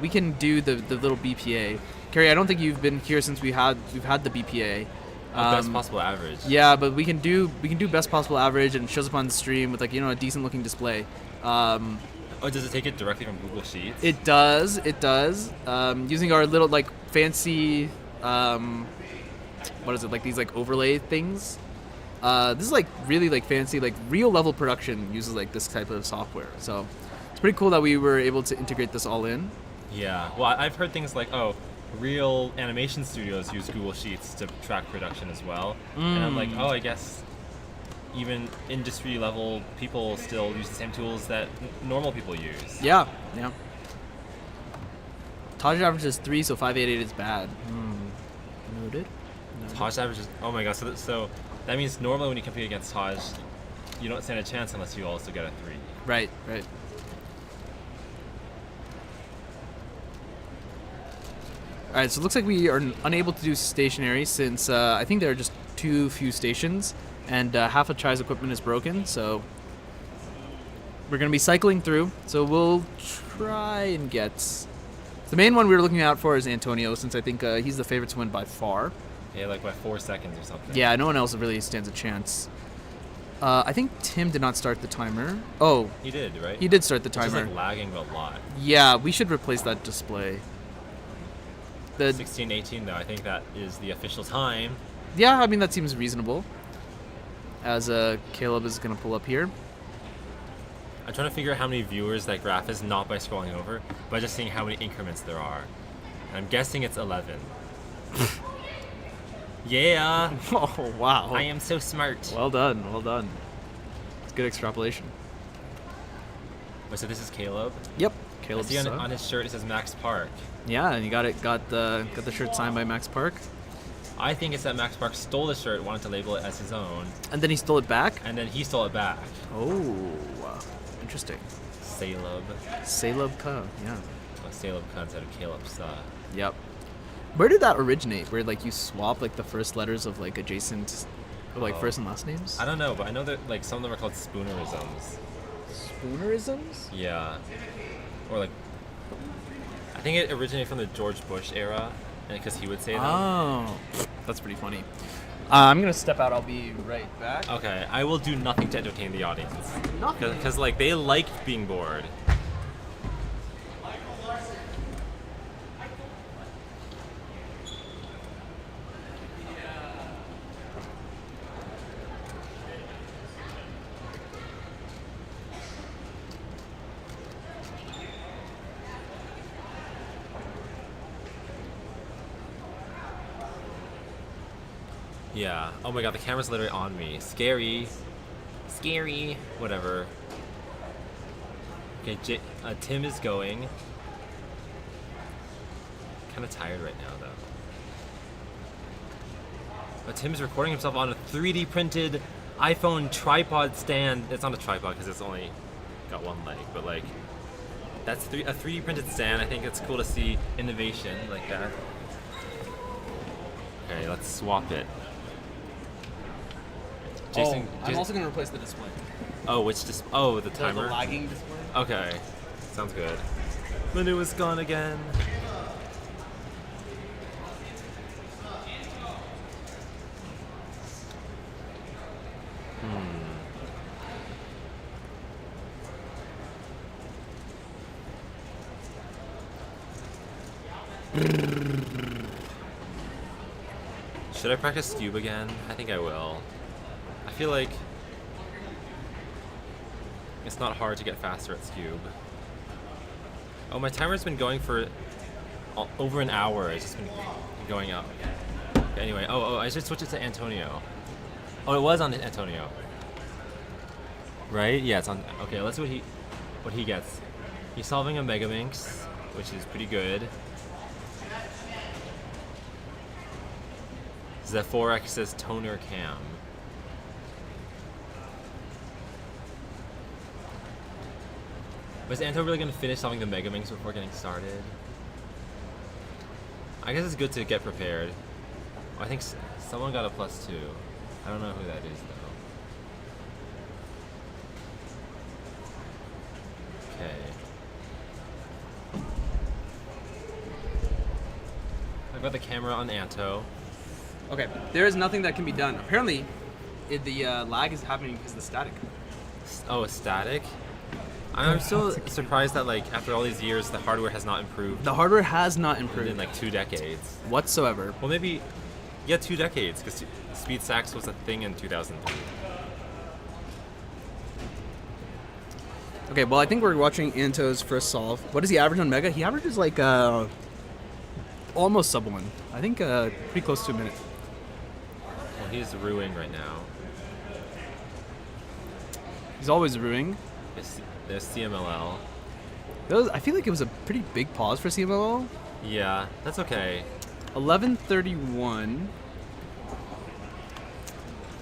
we can do the little BPA. Carrie, I don't think you've been here since we've had the BPA. Best possible average. Yeah, but we can do best possible average, and it shows up on the stream with like a decent looking display. Oh, does it take it directly from Google Sheets? It does. Using our little like fancy, what is it, like these like overlay things. This is like really like fancy, like real level production uses like this type of software. So it's pretty cool that we were able to integrate this all in. Yeah. Well, I've heard things like, oh, real animation studios use Google Sheets to track production as well. And I'm like, oh, I guess even industry level people still use the same tools that normal people use. Yeah. Taj average is 3, so 588 is bad. Noted. Taj average is, oh my god, so that means normally when you compete against Taj, you don't stand a chance unless you also get a 3. Right. Alright, so it looks like we are unable to do stationary since I think there are just too few stations, and half of Chai's equipment is broken, so we're going to be cycling through. So we'll try and get... The main one we were looking out for is Antonio, since I think he's the favorite to win by far. Yeah, like by 4 seconds or something. Yeah, no one else really stands a chance. I think Tim did not start the timer. Oh. He did, right? He did start the timer. It's just like lagging a lot. Yeah, we should replace that display. 16:18 though, I think that is the official time. Yeah, I mean that seems reasonable. As Caleb is gonna pull up here. I'm trying to figure out how many viewers that graph is, not by scrolling over, but just seeing how many increments there are. And I'm guessing it's 11. Yeah. Oh wow. I am so smart. Well done. It's good extrapolation. Wait, so this is Caleb? Yep. Caleb. I see on his shirt it says Max Park. Yeah, and you got the shirt signed by Max Park. I think it's that Max Park stole the shirt, wanted to label it as his own. And then he stole it back? And then he stole it back. Oh, interesting. Caleb Ka, yeah. Caleb Ka instead of Caleb Sa. Yep. Where did that originate? Where like you swap like the first letters of like adjacent, or like first and last names? I don't know, but I know that like some of them are called spoonerisms. Spoonerisms? Yeah. Or like, I think it originated from the George Bush era, because he would say them. Oh, that's pretty funny. I'm gonna step out. I'll be right back. Okay, I will do nothing to entertain the audience. Nothing? Because like they like being bored. Yeah. Oh my god, the camera's literally on me. Scary. Whatever. Okay, Tim is going. Kind of tired right now, though. But Tim's recording himself on a 3D printed iPhone tripod stand. It's not a tripod because it's only got one leg, but like that's a 3D printed stand. I think it's cool to see innovation like that. Okay, let's swap it. Jason, I'm also gonna replace the display. Oh, the timer? The lagging display. Okay, sounds good. Manu is gone again. Should I practice Cube again? I think I will. I feel like It's not hard to get faster at Cube. Oh, my timer's been going for over an hour. It's just been going up. Anyway, I should switch it to Antonio. Oh, it was on Antonio. Right? Yeah, it's on. Okay, let's see what he gets. He's solving a Megaminx, which is pretty good. Zephorax's toner cam. Was Anto really gonna finish solving the Megaminx before getting started? I guess it's good to get prepared. I think someone got a +2. I don't know who that is though. Okay. I've got the camera on Anto. Okay, there is nothing that can be done. Apparently, the lag is happening because of the static. Oh, it's static? I'm still surprised that, like, after all these years, the hardware has not improved. The hardware has not improved. In, like, 2 decades. Whatsoever. Well, maybe, yeah, 2 decades, because Speed Sax was a thing in 2003. Okay, well, I think we're watching Anto's first solve. What does he average on Mega? He averages, like, almost sub 1. I think pretty close to a minute. Well, he's ruining right now. He's always ruining. There's CMLL. I feel like it was a pretty big pause for CMLL. Yeah, that's okay. 11:31.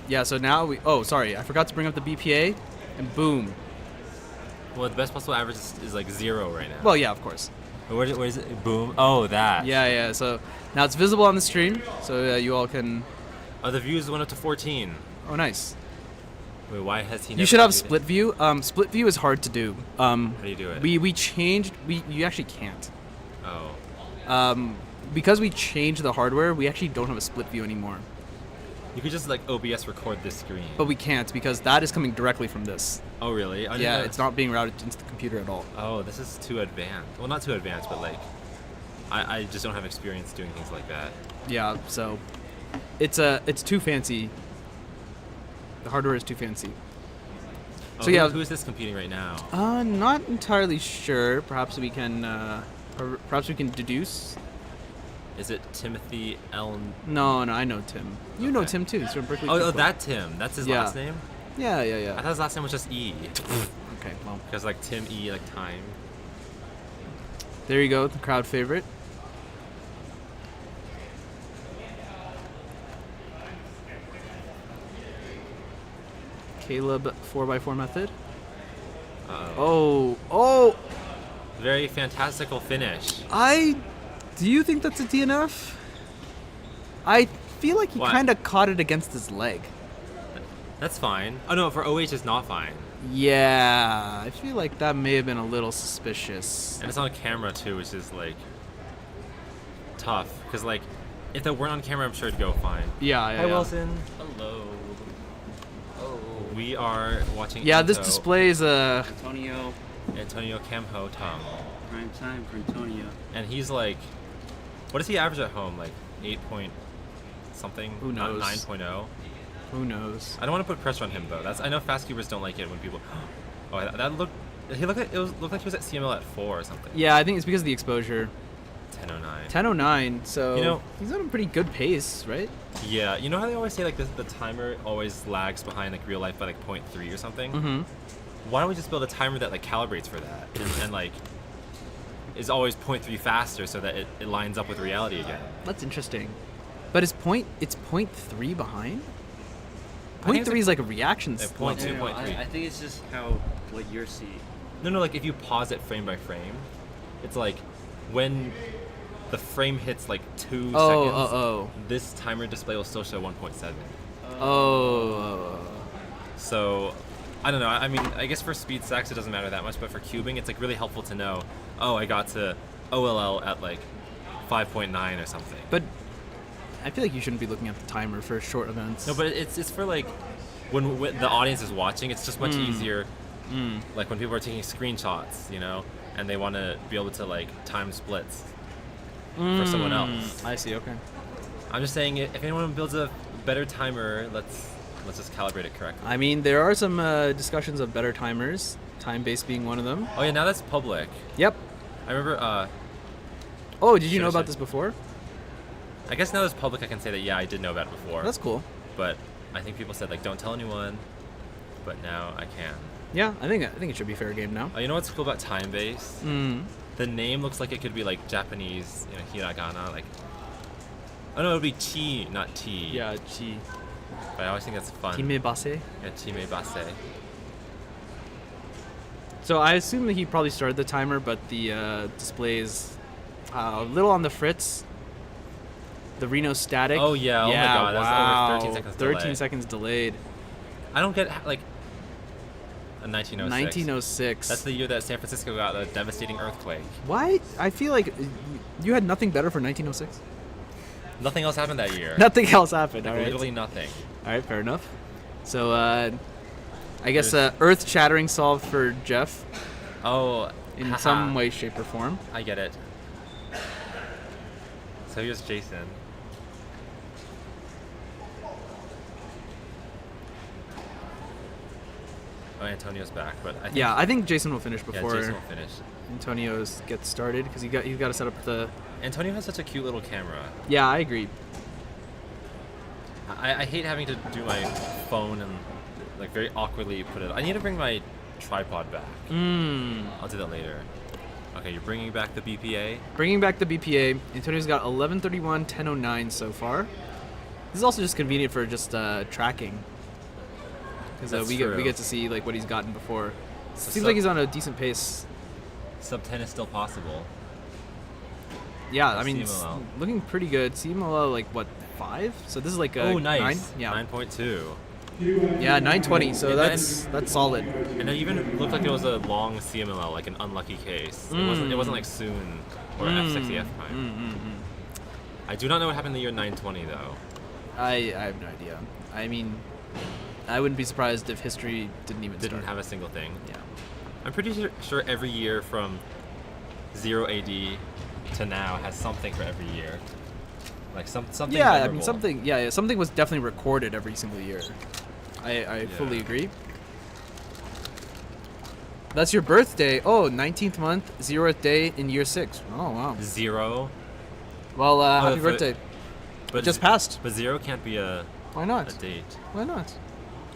Yeah, so now we... Oh, sorry. I forgot to bring up the BPA. And boom. Well, the best possible average is like 0 right now. Well, yeah, of course. Where is it? Boom. Oh, that. Yeah. So now it's visible on the stream. So you all can... Oh, the views went up to 14. Oh, nice. Wait, why has he never... You should have split view. Split view is hard to do. How do you do it? We changed... You actually can't. Oh. Because we changed the hardware, we actually don't have a split view anymore. You could just, like, OBS record this screen. But we can't, because that is coming directly from this. Oh, really? Yeah, it's not being routed into the computer at all. Oh, this is too advanced. Well, not too advanced, but, like... I just don't have experience doing things like that. Yeah, so... It's too fancy. The hardware is too fancy. Oh, So yeah, who is this competing right now? Not entirely sure. Perhaps we can deduce. Is it Timothy L? No, I know Tim. You know Tim too. He's from Berkeley. Oh, that Tim. That's his Yeah. last name? Yeah. I thought his last name was just E. Okay, well. Because, like, Tim E, like, time. There you go, the crowd favorite. Caleb 4x4 method. Oh! Very fantastical finish. Do you think that's a DNF? I feel like he What? kind of caught it against his leg. That's fine. Oh, no, for OH it's not fine. Yeah, I feel like that may have been a little suspicious. And it's on camera, too, which is, like, tough. Because, like, if that weren't on camera, I'm sure it'd go fine. Yeah. Hi, Wilson. Hello. We are watching. Yeah, this Anto. displays Antonio Kamho Tung. Prime time for Antonio. And he's like, what does he average at home? Like 8 point something? Who knows? 9.0? Who knows? I don't want to put pressure on him though. I know fast cubers don't like it when people. Oh, that looked. Looked like he was at CML at 4 or something. Yeah, I think it's because of the exposure. 10:09. 10:09. So You know, he's on a pretty good pace, right? Yeah, you know how they always say like the timer always lags behind like real life by like 0.3 or something. Mm-hmm. Why don't we just build a timer that like calibrates for that and like is always 0.3 faster so that it lines up with reality again? That's interesting. But it's 0.3 behind. I think 0.3 is like a reaction. 0.2, 0.3. I think it's just what you're seeing. No, like if you pause it frame by frame, it's like when the frame hits like 2 seconds, this timer display will still show 1.7. So, I don't know. I mean, I guess for speed stacks it doesn't matter that much, but for cubing, it's like really helpful to know. Oh, I got to OLL at like 5.9 or something. But I feel like you shouldn't be looking at the timer for short events. No, but it's for like when the audience is watching. It's just much easier. Like when people are taking screenshots, you know, and they want to be able to like time splits for someone else. I see. Okay. I'm just saying, if anyone builds a better timer, let's just calibrate it correctly. I mean, there are some discussions of better timers. Time base being one of them. Oh yeah, now that's public. Yep. I remember. Oh, did you know about this before? I guess now that it's public, I can say that I did know about it before. That's cool. But I think people said like don't tell anyone, but now I can. Yeah, I think it should be fair game now. Oh, you know what's cool about Time Base? The name looks like it could be like Japanese, hiragana, like. Oh no, it would be chi, not T. Yeah, chi. But I always think that's fun. Time base. Yeah, time base. So I assume that he probably started the timer, but the display is a little on the fritz. The Reno static. Oh yeah, oh my god, that's over 13 seconds 13 seconds delayed. I don't get like a 1906. 1906. That's the year that San Francisco got a devastating earthquake. Why? I feel like you had nothing better for 1906. Nothing else happened that year. Nothing else happened. Like, all right. literally nothing. All right, fair enough. So I guess earth shattering solved for Jeff. Oh, in some way, shape, or form. I get it. So here's Jason. Oh, Antonio's back, but I think Jason will finish before Jason will finish. Antonio gets started because he's got to set up the. Antonio has such a cute little camera. Yeah, I agree. I hate having to do my phone and like very awkwardly put it. I need to bring my tripod back. I'll do that later. Okay, you're bringing back the BPA. Bringing back the BPA. Antonio's got 11:31, 10:09 so far. This is also just convenient for just tracking. Because we get to see like what he's gotten before. So Seems like he's on a decent pace. Sub 10 is still possible. Yeah, I mean, CMLL. looking pretty good. CMLL like what 5? So this is like a nice. 9. Yeah, 9.2. Yeah, 920. So And that's solid. And it even looked like it was a long CMLL, like an unlucky case. It wasn't like soon or F60 F prime. I do not know what happened in the year 920 though. I have no idea. I mean, I wouldn't be surprised if history didn't have a single thing. Yeah. I'm pretty sure every year from 0 AD to now has something for every year. Like something. Yeah, memorable. I mean something. Yeah, something was definitely recorded every single year. I fully agree. That's your birthday. Oh, 19th month, 0th day in year 6. Oh wow. 0. Well, happy birthday. But just passed. But 0 can't be a. Why not? A date. Why not?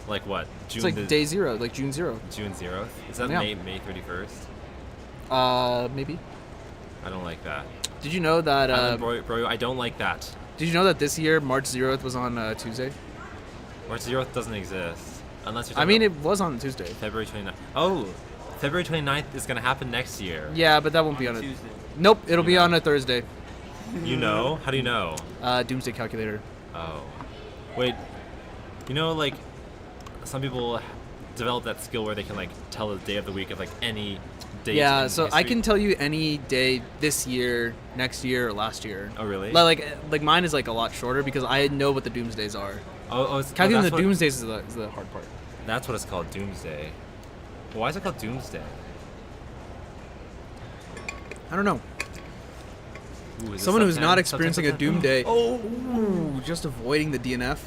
Like what? It's like day 0, like June 0. June 0th? Is that Yeah. May 31st? Maybe. I don't like that. Did you know that? Bro, I don't like that. Did you know that this year March 0th was on Tuesday? March 0th doesn't exist. Unless you're I mean, it was on Tuesday. February 29th. Oh, February 29th is going to happen next year. Yeah, but that won't be on a Nope, it'll be on a Thursday. You know? How do you know? Doomsday Calculator. Oh. Wait. You know, like, some people develop that skill where they can, like, tell the day of the week of, like, any date. Yeah, in so history. I can tell you any day this year, next year, or last year. Oh, really? Like mine is, like, a lot shorter because I know what the Doomsdays are. Calculating the Doomsdays is the hard part. That's what it's called, Doomsday. Why is it called Doomsday? I don't know. Ooh, is it Someone who's sub 10? not experiencing a Sub 10? Doom Day. Oh, ooh, just avoiding the DNF.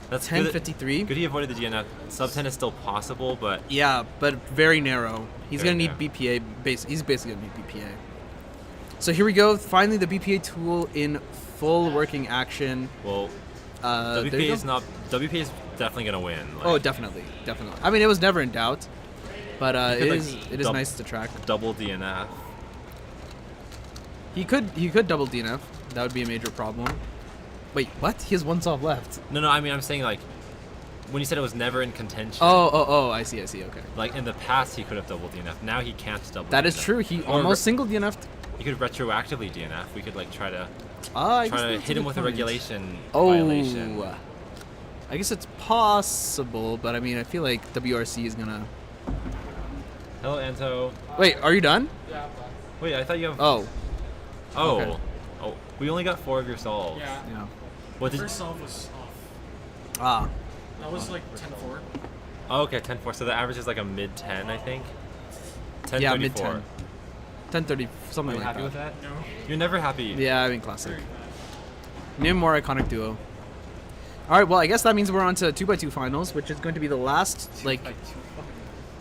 That's 10:53. Good he avoided the DNF. Sub 10 is still possible, but Yeah, but very narrow. He's Very gonna need BPA. He's basically gonna need BPA. So here we go. Finally, the BPA tool in full working action. well, there you WPA go. is not. WPA is definitely gonna win. Like, Oh, definitely. I mean, it was never in doubt, but he could, it is nice to track. Double DNF. He could double DNF. That would be a major problem. Wait, what? He has one solve left. No, I mean I'm saying like when you said it was never in contention. Oh, I see. Okay. Like in the past he could have double DNF. Now he can't double. That is DNF. true. He Or almost single DNF'd. He could retroactively DNF. We could like try to I guess try to that's hit a him good with a point. regulation Oh, violation. I guess it's possible, but I mean, I feel like WRC is gonna. Hello, Anto. Wait, are you done? Yeah. Wait, I thought you have. Oh. Oh. Okay. Oh, we only got 4 of your solves. Yeah. What The did? first solve was off. Ah. That was like 10-4. Oh, okay, 10-4. So the average is like a mid 10, I think. 10. Yeah, mid 10. 10:30, something Are you like happy that. with that? No. You're never happy. Yeah, I mean, classic. Name more iconic duo. All right, well, I guess that means we're on to 2x2 finals, which is going to be the last, like,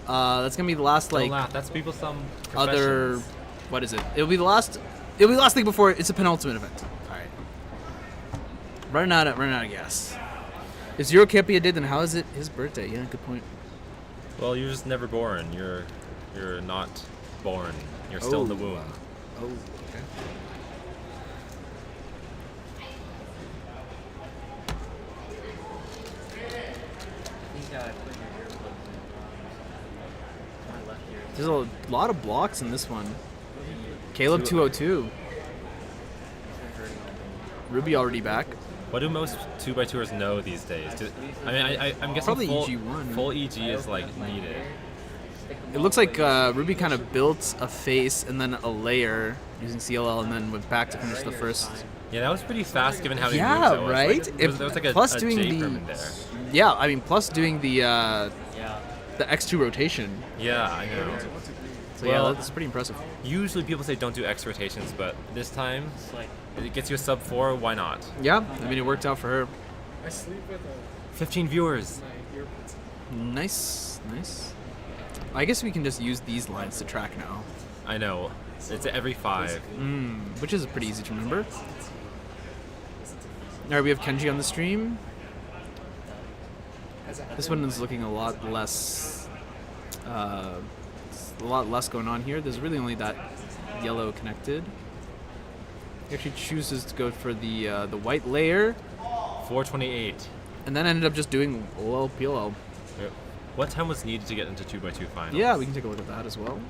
That's gonna be the last Don't like laugh. That's people some other. professions. What is it? It'll be the last. It'll be the last thing before it's a penultimate event. All right. Running out of gas. If Zero can't be a day, then how is it his birthday? Yeah, good point. Well, you're just never born. You're not born. You're still in the womb. Oh, okay. There's a lot of blocks in this one. Caleb 202. Ruby already back. What do most 2x2ers know these days? I'm guessing Probably full, EG1. Full EG is like needed. It looks like Ruby kind of built a face and then a layer using CLL and then went back to finish the first. Yeah, that was pretty fast given how many Yeah, moves it was. right? Like, there was like a, plus a doing J the perm in there. Yeah, I mean plus doing the X2 rotation. Yeah, I know. So yeah, that's pretty impressive. Usually people say don't do X rotations, but this time it gets you a sub 4. Why not? Yeah, I mean it worked out for her. I sleep with 15 viewers. Nice. I guess we can just use these lines to track now. I know. It's every 5. Which is pretty easy to remember. Alright, we have Kenji on the stream. This one is looking a lot less going on here. There's really only that yellow connected. He actually chooses to go for the white layer. 428. And then ended up just doing OL PLL. Yep. What time was needed to get into 2x2 finals? Yeah, we can take a look at that as well.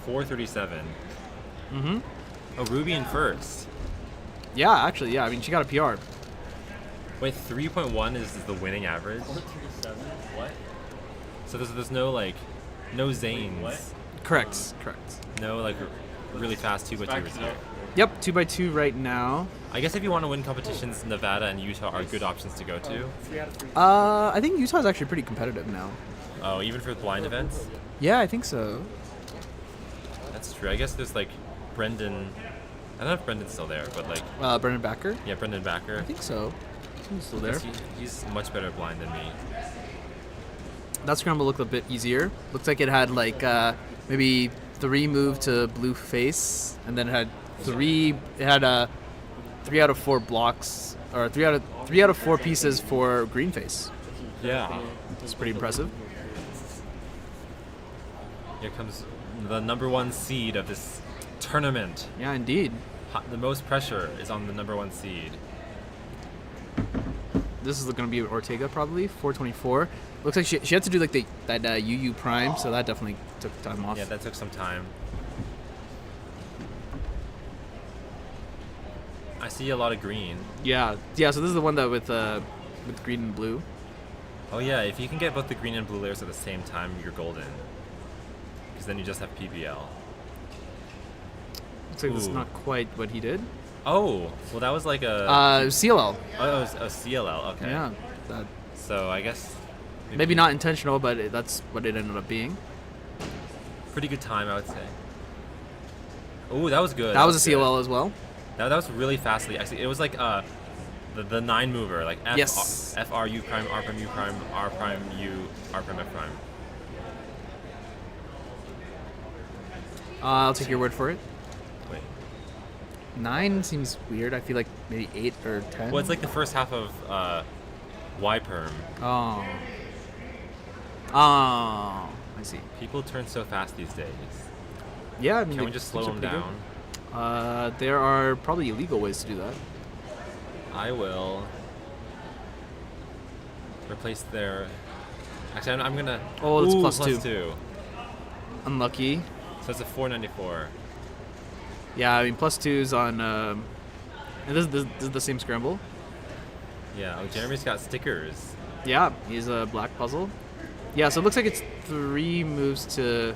437. Mm-hmm. Oh, Ruby in first. Yeah, actually, yeah. I mean, she got a PR. Wait, 3.1 is the winning average? 437. What? So there's no like, no Zanes. What? Correct. No like really fast 2x2s here. Yep, 2x2 right now. I guess if you want to win competitions, Nevada and Utah are good options to go to. I think Utah's actually pretty competitive now. Oh, even for blind events? Yeah, I think so. That's true. I guess there's like Brendan. I don't know if Brendan's still there, but like. Brendan Backer? Yeah, Brendan Backer. I think so. He's still there. He's much better blind than me. That scramble looked a bit easier. Looks like it had like maybe 3 move to blue face, and then it had 3 out of 4 blocks, or 3 out of 4 pieces for green face. Yeah. It's pretty impressive. Here comes the #1 seed of this tournament. Yeah, indeed. The most pressure is on the #1 seed. This is going to be Ortega probably, 424. Looks like she had to do like that UU prime, so that definitely took time off. Yeah, that took some time. I see a lot of green. Yeah. So this is the one that with green and blue. Oh yeah, if you can get both the green and blue layers at the same time, you're golden. Because then you just have PBL. Looks like that's not quite what he did. Oh, well that was like a... CLL. Oh, it was a CLL, okay. Yeah. So I guess... Maybe not intentional, but that's what it ended up being. Pretty good time, I would say. Oh, that was good. That was a CLL as well. That was really fastly. Actually, it was like the 9 mover, like F, yes. F R U prime R prime U prime R prime U R prime F prime. I'll take your word for it. Wait. 9 seems weird. I feel like maybe 8 or 10. Well, it's like the first half of Y perm. Oh. I see. People turn so fast these days. Yeah, I mean, can we just slow them down? There are probably illegal ways to do that. I will replace their. Actually, I'm gonna. Oh, it's Ooh, plus plus 2. 2. Unlucky. So it's a 494. Yeah, I mean plus 2's on. And this is the same scramble. Yeah. Oh, Jeremy's got stickers. Yeah, he's a black puzzle. Yeah, so it looks like it's 3 moves to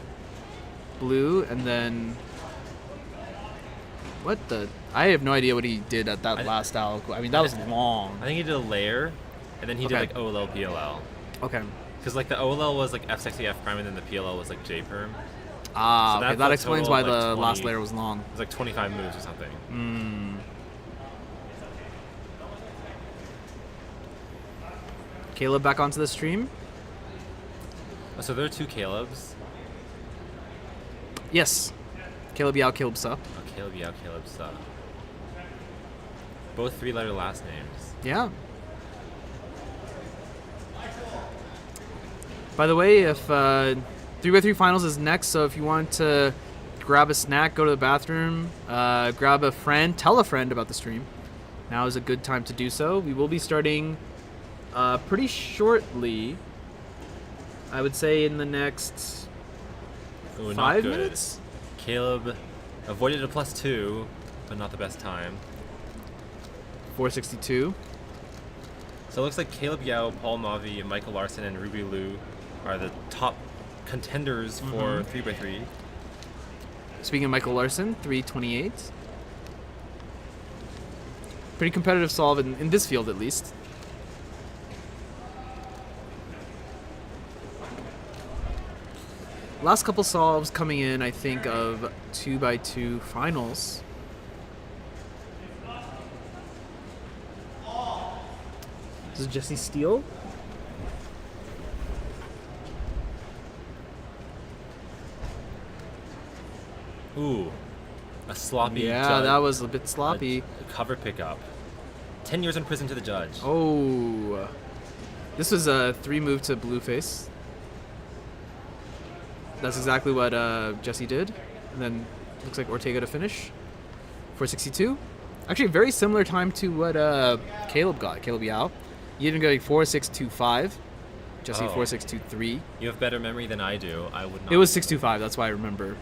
blue, and then what the? I have no idea what he did at that last style. I mean, that was long. I think he did a layer, and then he did Okay. like OLL PLL. Okay. Because like the OLL was like F sexy F prime, and then the PLL was like J perm. Ah, So okay. that's That a explains total why of, the like, last 20 layer was long. It was like 25 moves or something. Caleb back onto the stream. Oh, so there are 2 Calebs. Yes. Caleb Yao, Caleb Sup. Oh, Caleb Yao, Caleb Sup. Both 3-letter last names. Yeah. By the way, if 3x3 finals is next, so if you want to grab a snack, go to the bathroom, grab a friend, tell a friend about the stream. Now is a good time to do so. We will be starting pretty shortly. I would say in the next Ooh, 5 not good. minutes. Caleb avoided a +2, but not the best time. 462. So it looks like Caleb Yao, Paul Mavi, Michael Larson, and Ruby Liu are the top contenders for 3x3. Speaking of Michael Larson, 328. Pretty competitive solve in this field, at least. Last couple solves coming in, I think, of 2x2 finals. This is Jesse Steele. Ooh, a sloppy Yeah, judge. that was a bit sloppy. A cover pickup. 10 years in prison to the judge. Oh. This was a 3 move to Blueface. That's exactly what Jesse did. And then looks like Ortega to finish. 462. Actually, a very similar time to what Caleb got. Caleb Yao. He ended up going 4625. Jesse 4623. You have better memory than I do. I would not. It was 625. That's why I remember.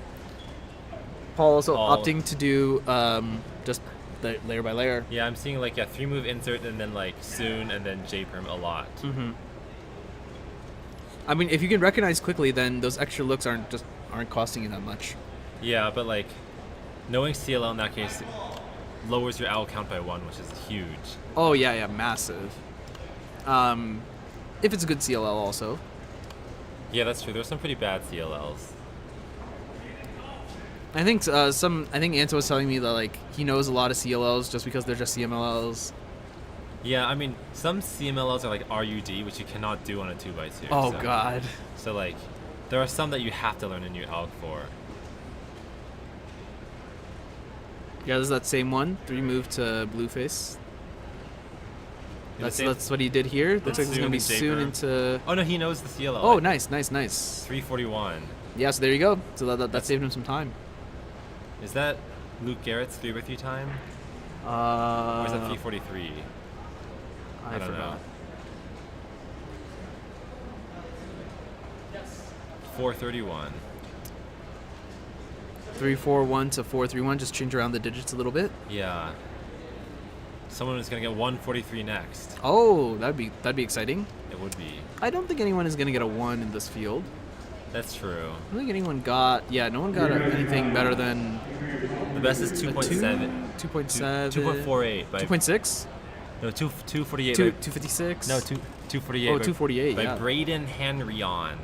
Paul also opting to do just layer by layer. Yeah, I'm seeing like 3-move insert and then like soon and then J-perm a lot. Mm-hmm. I mean, if you can recognize quickly, then those extra looks aren't costing you that much. Yeah, but like knowing CLL in that case lowers your owl count by 1, which is huge. Oh yeah, massive. If it's a good CLL also. Yeah, that's true. There's some pretty bad CLLs. I think I think Anto was telling me that like he knows a lot of CLLs just because they're just CMLLs. Yeah, I mean, some CMLLs are like RUD, which you cannot do on a 2x2. Oh, God. So like, there are some that you have to learn a new alg for. Yeah, this is that same one. 3 move to Blueface. That's what he did here. Looks like it's gonna be soon into. Oh no, he knows the CLL. Oh, nice. 341. Yeah, so there you go. So that saved him some time. Is that Luke Garrett's 3x3 time? Or is that 343? I don't know. 431. 341 to 431. Just change around the digits a little bit. Yeah. Someone is gonna get 143 next. Oh, that'd be exciting. It would be. I don't think anyone is gonna get a 1 in this field. That's true. I don't think anyone got. Yeah, no one got anything better than. The best is 2.7. 2.7. 2.48 by. 2.6. No, 248. 256. No, 248. Oh, 248. By yeah. Braden Hanryon.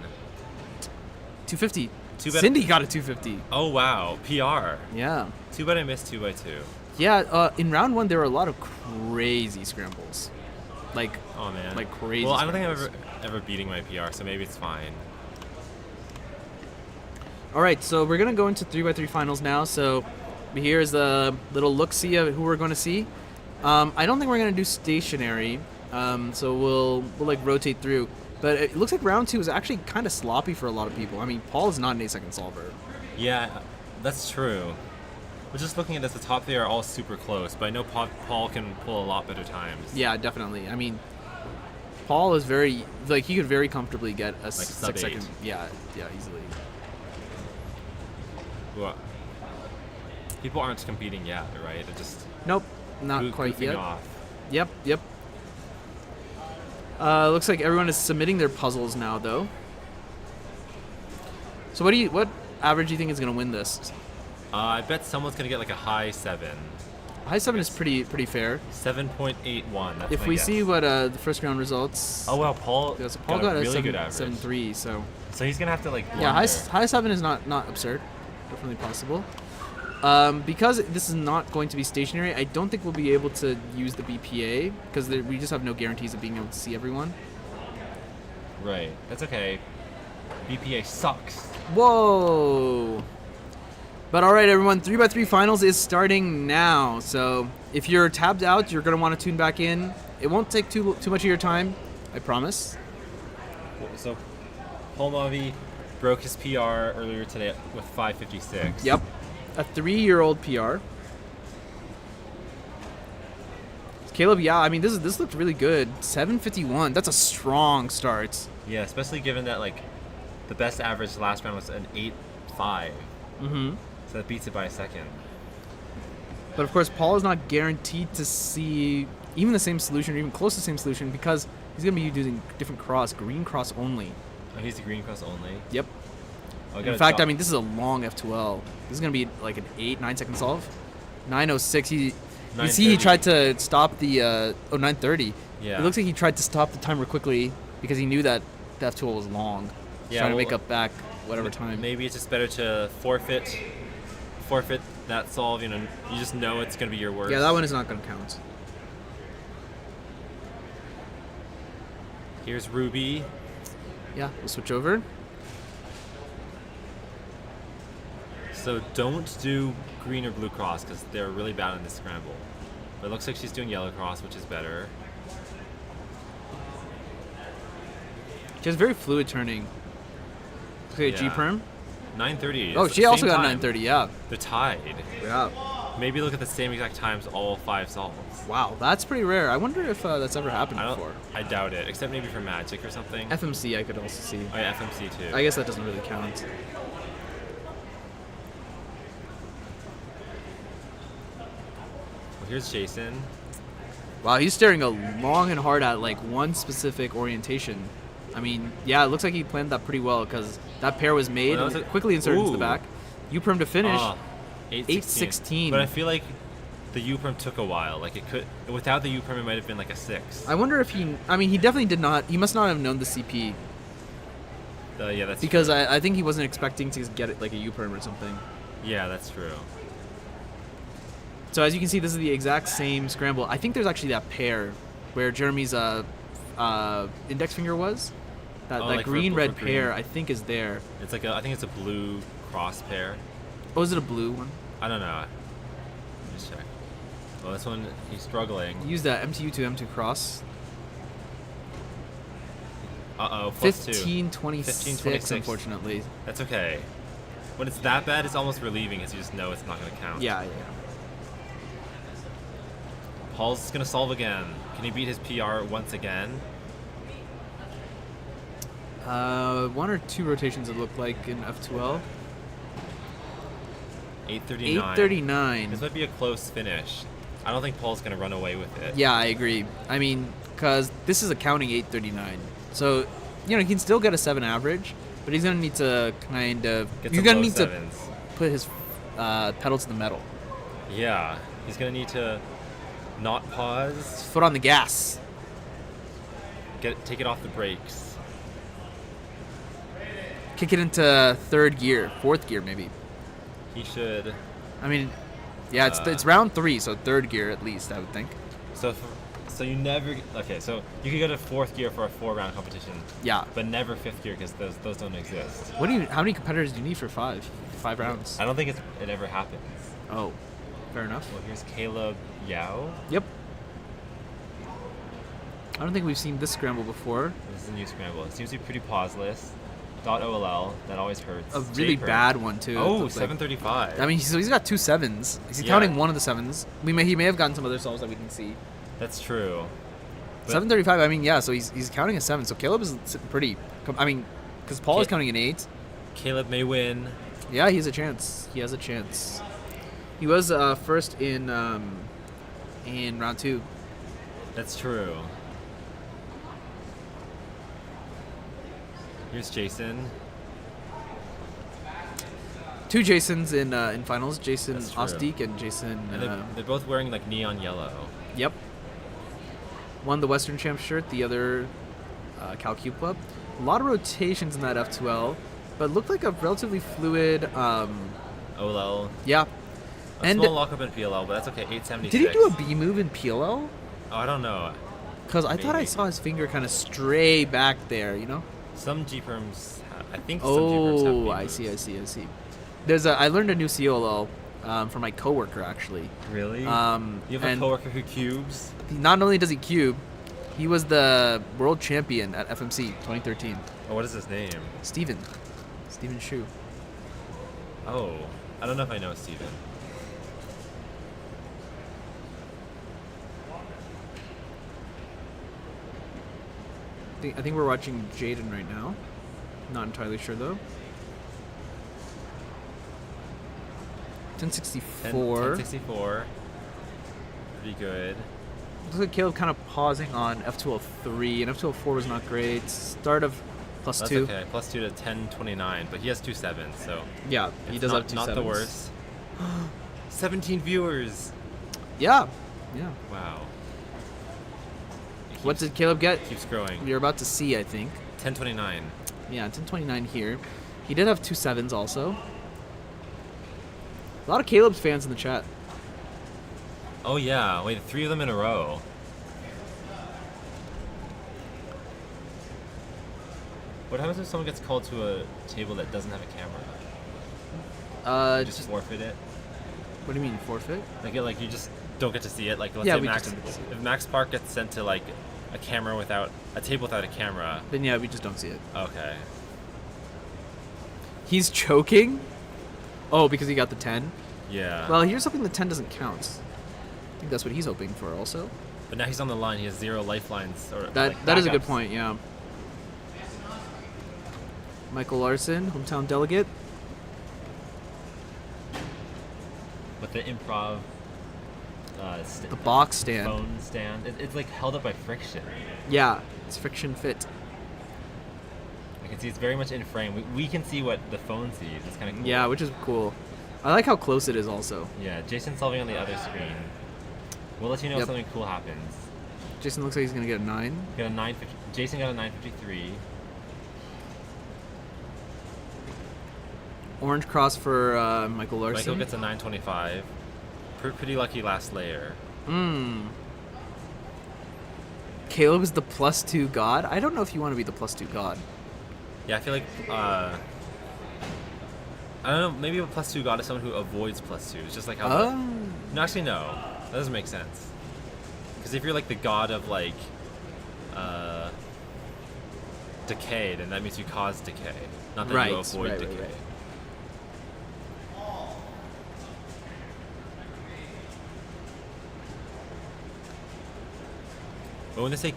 250. Cindy got a 250. Oh wow, PR. Yeah. Too bad I missed 2x2. Yeah, in round 1 there were a lot of crazy scrambles. Like, oh man, like crazy. Well, I don't scrambles. think I'm ever beating my PR, so maybe it's fine. All right, so we're gonna go into 3x3 finals now. So here's a little look-see of who we're going to see. I don't think we're gonna do stationary, so we'll like rotate through. But it looks like round 2 is actually kind of sloppy for a lot of people. I mean, Paul is not an 8-second solver. Yeah, that's true. But just looking at this, the top 3 are all super close, but I know Paul can pull a lot better times. Yeah, definitely. I mean, Paul is very he could very comfortably get a like 6 second. Yeah, easily. Well, people aren't competing yet, right? They're just nope, not quite goofing yet. Off. Yep. Looks like everyone is submitting their puzzles now, though. So what average do you think is gonna win this? I bet someone's gonna get like a high 7. High 7 is pretty fair. 7.81. That's If my we guess. see what the first round results. Oh wow, Paul. Yeah, so Paul got a really good 7.3. So he's gonna have to like. Yeah, blunder. high 7 is not absurd. Definitely possible. Because this is not going to be stationary, I don't think we'll be able to use the BPA because we just have no guarantees of being able to see everyone. Right. That's okay. BPA sucks. Whoa. But all right, everyone, 3x3 finals is starting now. So if you're tabbed out, you're going to want to tune back in. It won't take too much of your time, I promise. So Paul Mavi broke his PR earlier today with 5:56. Yep. A 3-year-old PR. Caleb, yeah, I mean, this looked really good. 7:51. That's a strong start. Yeah, especially given that like the best average last round was an 8.5. Mm-hmm. So that beats it by a second. But of course, Paul is not guaranteed to see even the same solution or even close to the same solution because he's going to be using different cross, green cross only. Oh, he's the green cross only? Yep. Oh, In fact, I mean, this is a long F2L. This is going to be like an 9 second solve. 9:06. You see he tried to stop the 9:30. Yeah. It looks like he tried to stop the timer quickly because he knew that the F2L was long. He's trying to make up back whatever time. Maybe it's just better to forfeit that solve. You know, you just know it's going to be your worst. Yeah, that one is not going to count. Here's Ruby. Yeah, we'll switch over. So don't do green or blue cross because they're really bad in this scramble. But it looks like she's doing yellow cross, which is better. She has very fluid turning. Okay, Yeah. G perm. 9:30. Oh, It's she the also same got time. 9:30. Yeah. They're tied. Yeah. Maybe look at the same exact times all 5 solves. Wow, that's pretty rare. I wonder if that's ever happened before. I doubt it, except maybe for Magic or something. FMC I could also see. Oh yeah, FMC too. I guess that doesn't really count. Well, here's Jason. Wow, he's staring long and hard at like one specific orientation. I mean, yeah, it looks like he planned that pretty well because that pair was made Well, that and was quickly inserted into the Ooh. back. U-perm to finish. 8:16. But I feel like the U-perm took a while. Like it could, without the U-perm, it might have been like a 6. I wonder if he definitely did not, he must not have known the CP. Yeah, that's because true. I think he wasn't expecting to get it like a U-perm or something. Yeah, that's true. So as you can see, this is the exact same scramble. I think there's actually that pair where Jeremy's index finger was. That Oh, like for green-red green. pair, I think, is there. It's like I think it's a blue cross pair. Oh, is it a blue one? I don't know. Let me just check. Well, this one he's struggling. Use that MTU to M2 cross. Uh-oh, plus 15:26, 2. unfortunately. That's okay. When it's that bad, it's almost relieving because you just know it's not going to count. Yeah. Paul's going to solve again. Can he beat his PR once again? 1 or 2 rotations it looked like in F2L. 8:39. 8:39. This might be a close finish. I don't think Paul's going to run away with it. Yeah, I agree. I mean, because this is a counting 8:39. So, he can still get a 7 average, but he's going to need to kind of... Get He's some going to low need sevens. to put his pedal to the metal. Yeah, he's going to need to not pause. Foot on the gas. Take it off the brakes. Kick it into 3rd gear, 4th gear maybe. He should. I mean, yeah, it's round 3, so 3rd gear at least, I would think. So you never... Okay, so you could go to 4th gear for a 4-round competition. Yeah. But never 5th gear because those don't exist. How many competitors do you need for 5 rounds? I don't think it ever happens. Oh, fair enough. Well, here's Caleb Yao. Yep. I don't think we've seen this scramble before. This is a new scramble. It seems to be pretty pauseless. .OLL, that always hurts. A really J-perm. bad one too. Oh, Like- 735. I mean, so he's got 2 7s. He's Yeah. counting one of the 7s. He may have gotten some other solves that we can see. That's true. But 735. I mean, yeah. So he's counting a 7. So Caleb is sitting pretty. I mean, because Paul is counting an 8. Caleb may win. Yeah, he has a chance. He has a chance. He was first in round 2. That's true. Here's Jason. 2 Jasons in finals. Jason That's true. Osdeek and Jason. And they're both wearing like neon yellow. Yep. One the Western Champ shirt, the other Cal Cube Club. A lot of rotations in that F2L, but looked like a relatively fluid. OLL. Yeah. A small lockup in PLL, but that's okay. 876. Did he do a B move in PLL? Oh, I don't know. Because I thought I saw his finger kind of stray back there, Some G-Perms, I think some G-Perms have Oh, I see. There's I learned a new COLL from my coworker actually. Really? You have a coworker who cubes? Not only does he cube, he was the world champion at FMC 2013. Oh, what is his name? Steven Shu. Oh, I don't know if I know Steven. I think we're watching Jaden right now. Not entirely sure though. 1064. 1064. Pretty good. Looks like Caleb kind of pausing on F203, and F204 was not great. Start of +2. That's okay. +2 to 1029, but he has 2 sevens, so yeah, he does have 2 not sevens. the worst. 17 viewers. Yeah. Wow. What did Caleb get? Keeps growing. You're about to see, I think. 1029. Yeah, 1029 here. He did have 2 sevens also. A lot of Caleb's fans in the chat. Oh yeah, wait, 3 of them in a row. What happens if someone gets called to a table that doesn't have a camera? You just forfeit it? What do you mean, forfeit? Like you just don't get to see it. Like let's Yeah, say we Max, just don't get to see it. if Max Park gets sent to like a table without a camera. Then yeah, we just don't see it. Okay. He's choking? Oh, because he got the 10? Yeah. Well, here's something the 10 doesn't count. I think that's what he's hoping for also. But now he's on the line. He has 0 lifelines. Or That is a good point, yeah. Michael Larson, hometown delegate. With the improv. The box stand. Phone stand. It's like held up by friction. Yeah, it's friction fit. I can see it's very much in frame. We can see what the phone sees. It's kind of cool. Yeah, which is cool. I like how close it is also. Yeah, Jason's solving on the other screen. We'll let you know if something cool happens. Jason looks like he's gonna get a 9. Got a 950. Jason got a 953. Orange cross for Michael Larson. Michael gets a 925. Pretty lucky last layer. Caleb is the +2 god. I don't know if you want to be the +2 god. Yeah, I feel like I don't know. Maybe a +2 god is someone who avoids +2. It's just like how. No, actually, no. That doesn't make sense. Because if you're like the god of like decay, then that means you cause decay, not that you avoid decay. Right. But when they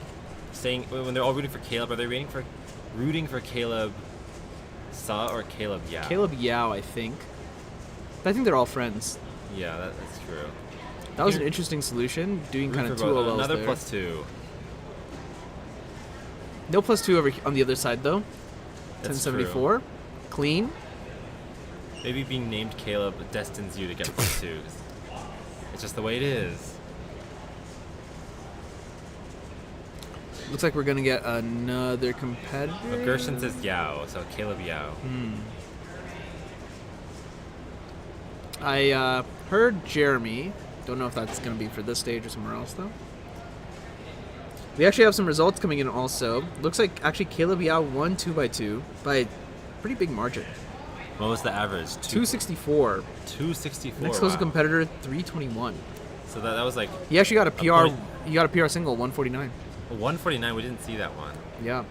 when they're all rooting for Caleb, are they rooting for Caleb Sa or Caleb Yao? Caleb Yao, I think. But I think they're all friends. Yeah, that's true. That was an interesting solution, doing kind of 2 OLs another there. +2. No +2 over on the other side though. That's 1074. Clean. Maybe being named Caleb destines you to get +2s. It's just the way it is. Looks like we're gonna get another competitor. But Gershon says Yao, so Caleb Yao. I heard Jeremy. Don't know if that's gonna be for this stage or somewhere else though. We actually have some results coming in also. Looks like actually Caleb Yao won 2x2 by a pretty big margin. What was the average? 264. 264. Next closest competitor 321. So that was like. He actually got a PR. He got a PR single 149. 149. We didn't see that one. Yeah.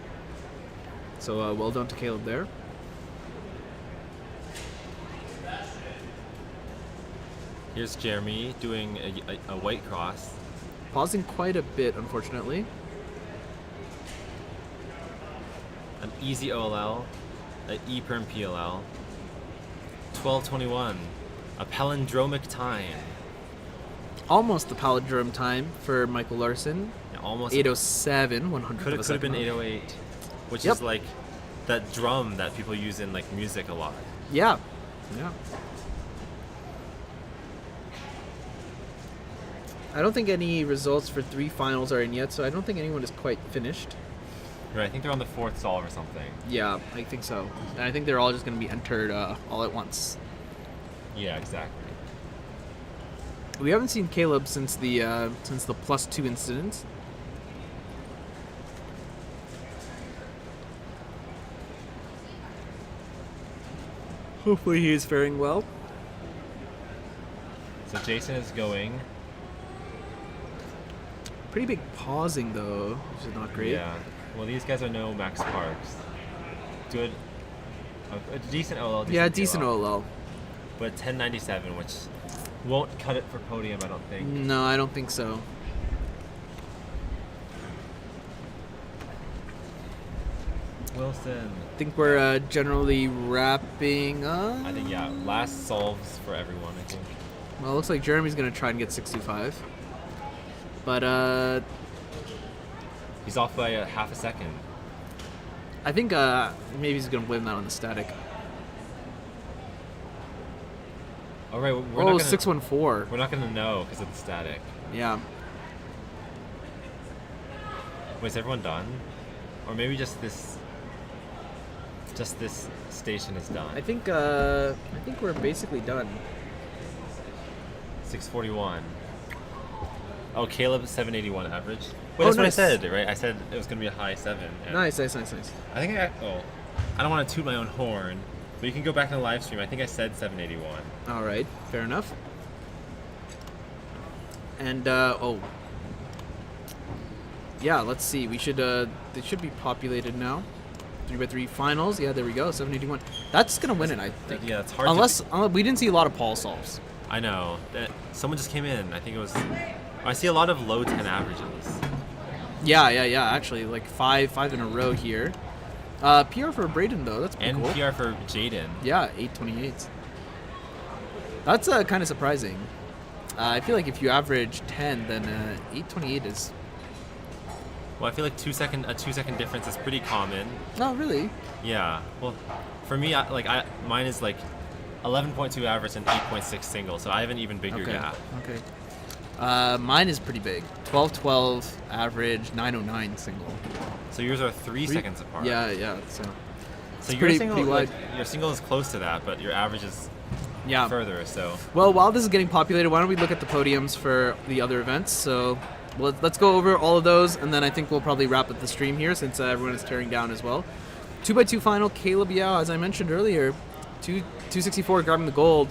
So well done to Caleb there. Here's Jeremy doing a white cross. Pausing quite a bit, unfortunately. An easy OLL, an E-perm PLL. 12:21, a palindromic time. Almost the palindrome time for Michael Larson. Yeah, almost. 807, 100. Could have been 808, which is like that drum that people use in like music a lot. Yeah. Yeah. I don't think any results for 3 finals are in yet, so I don't think anyone is quite finished. Right, I think they're on the 4th solve or something. Yeah, I think so. And I think they're all just going to be entered all at once. Yeah, exactly. We haven't seen Caleb since the +2 incident. Hopefully he is faring well. So Jason is going. Pretty big pausing though, which is not great. Yeah. Well, these guys are no Max Parks. Good. A decent OLL. Decent OLL. But 1097, which won't cut it for podium, I don't think. No, I don't think so. Wilson. I think we're generally wrapping up. I think, yeah, last solves for everyone, I think. Well, it looks like Jeremy's going to try and get 625. But, he's off by half a second. I think maybe he's going to blame that on the static. All right, we're not gonna, 614. We're not going to know because of the static. Yeah. Wait, is everyone done? Or maybe just this station is done. I think we're basically done. 641. Oh, Caleb 781 average. Wait, that's what I said, right? I said it was gonna be a high 7. Nice. I think I don't want to toot my own horn, but you can go back in the live stream. I think I said 781. All right, fair enough. And yeah, let's see. We should it should be populated now. 3x3 finals. Yeah, there we go. 781. That's gonna win it, I think. Yeah, it's hard. Unless we didn't see a lot of Paul solves. I know. Someone just came in. I think it was. I see a lot of low 10 averages. Yeah. Actually, like five in a row here. PR for Braden though. That's pretty cool. And PR for Jaden. Yeah, 828. That's kind of surprising. I feel like if you average 10, then 828 is. Well, I feel like a 2 second difference is pretty common. No, really? Yeah. Well, for me, mine is like 11.2 average and 8.6 single, so I have an even bigger gap. Okay. Mine is pretty big. 12-12 average, 909 single. So yours are 3 seconds apart. Yeah. So your pretty single, wide. Your single is close to that, but your average is further. So. Well, while this is getting populated, why don't we look at the podiums for the other events? So. Well, let's go over all of those, and then I think we'll probably wrap up the stream here since everyone is tearing down as well. 2x2 final, Caleb Yao, as I mentioned earlier, 264 grabbing the gold.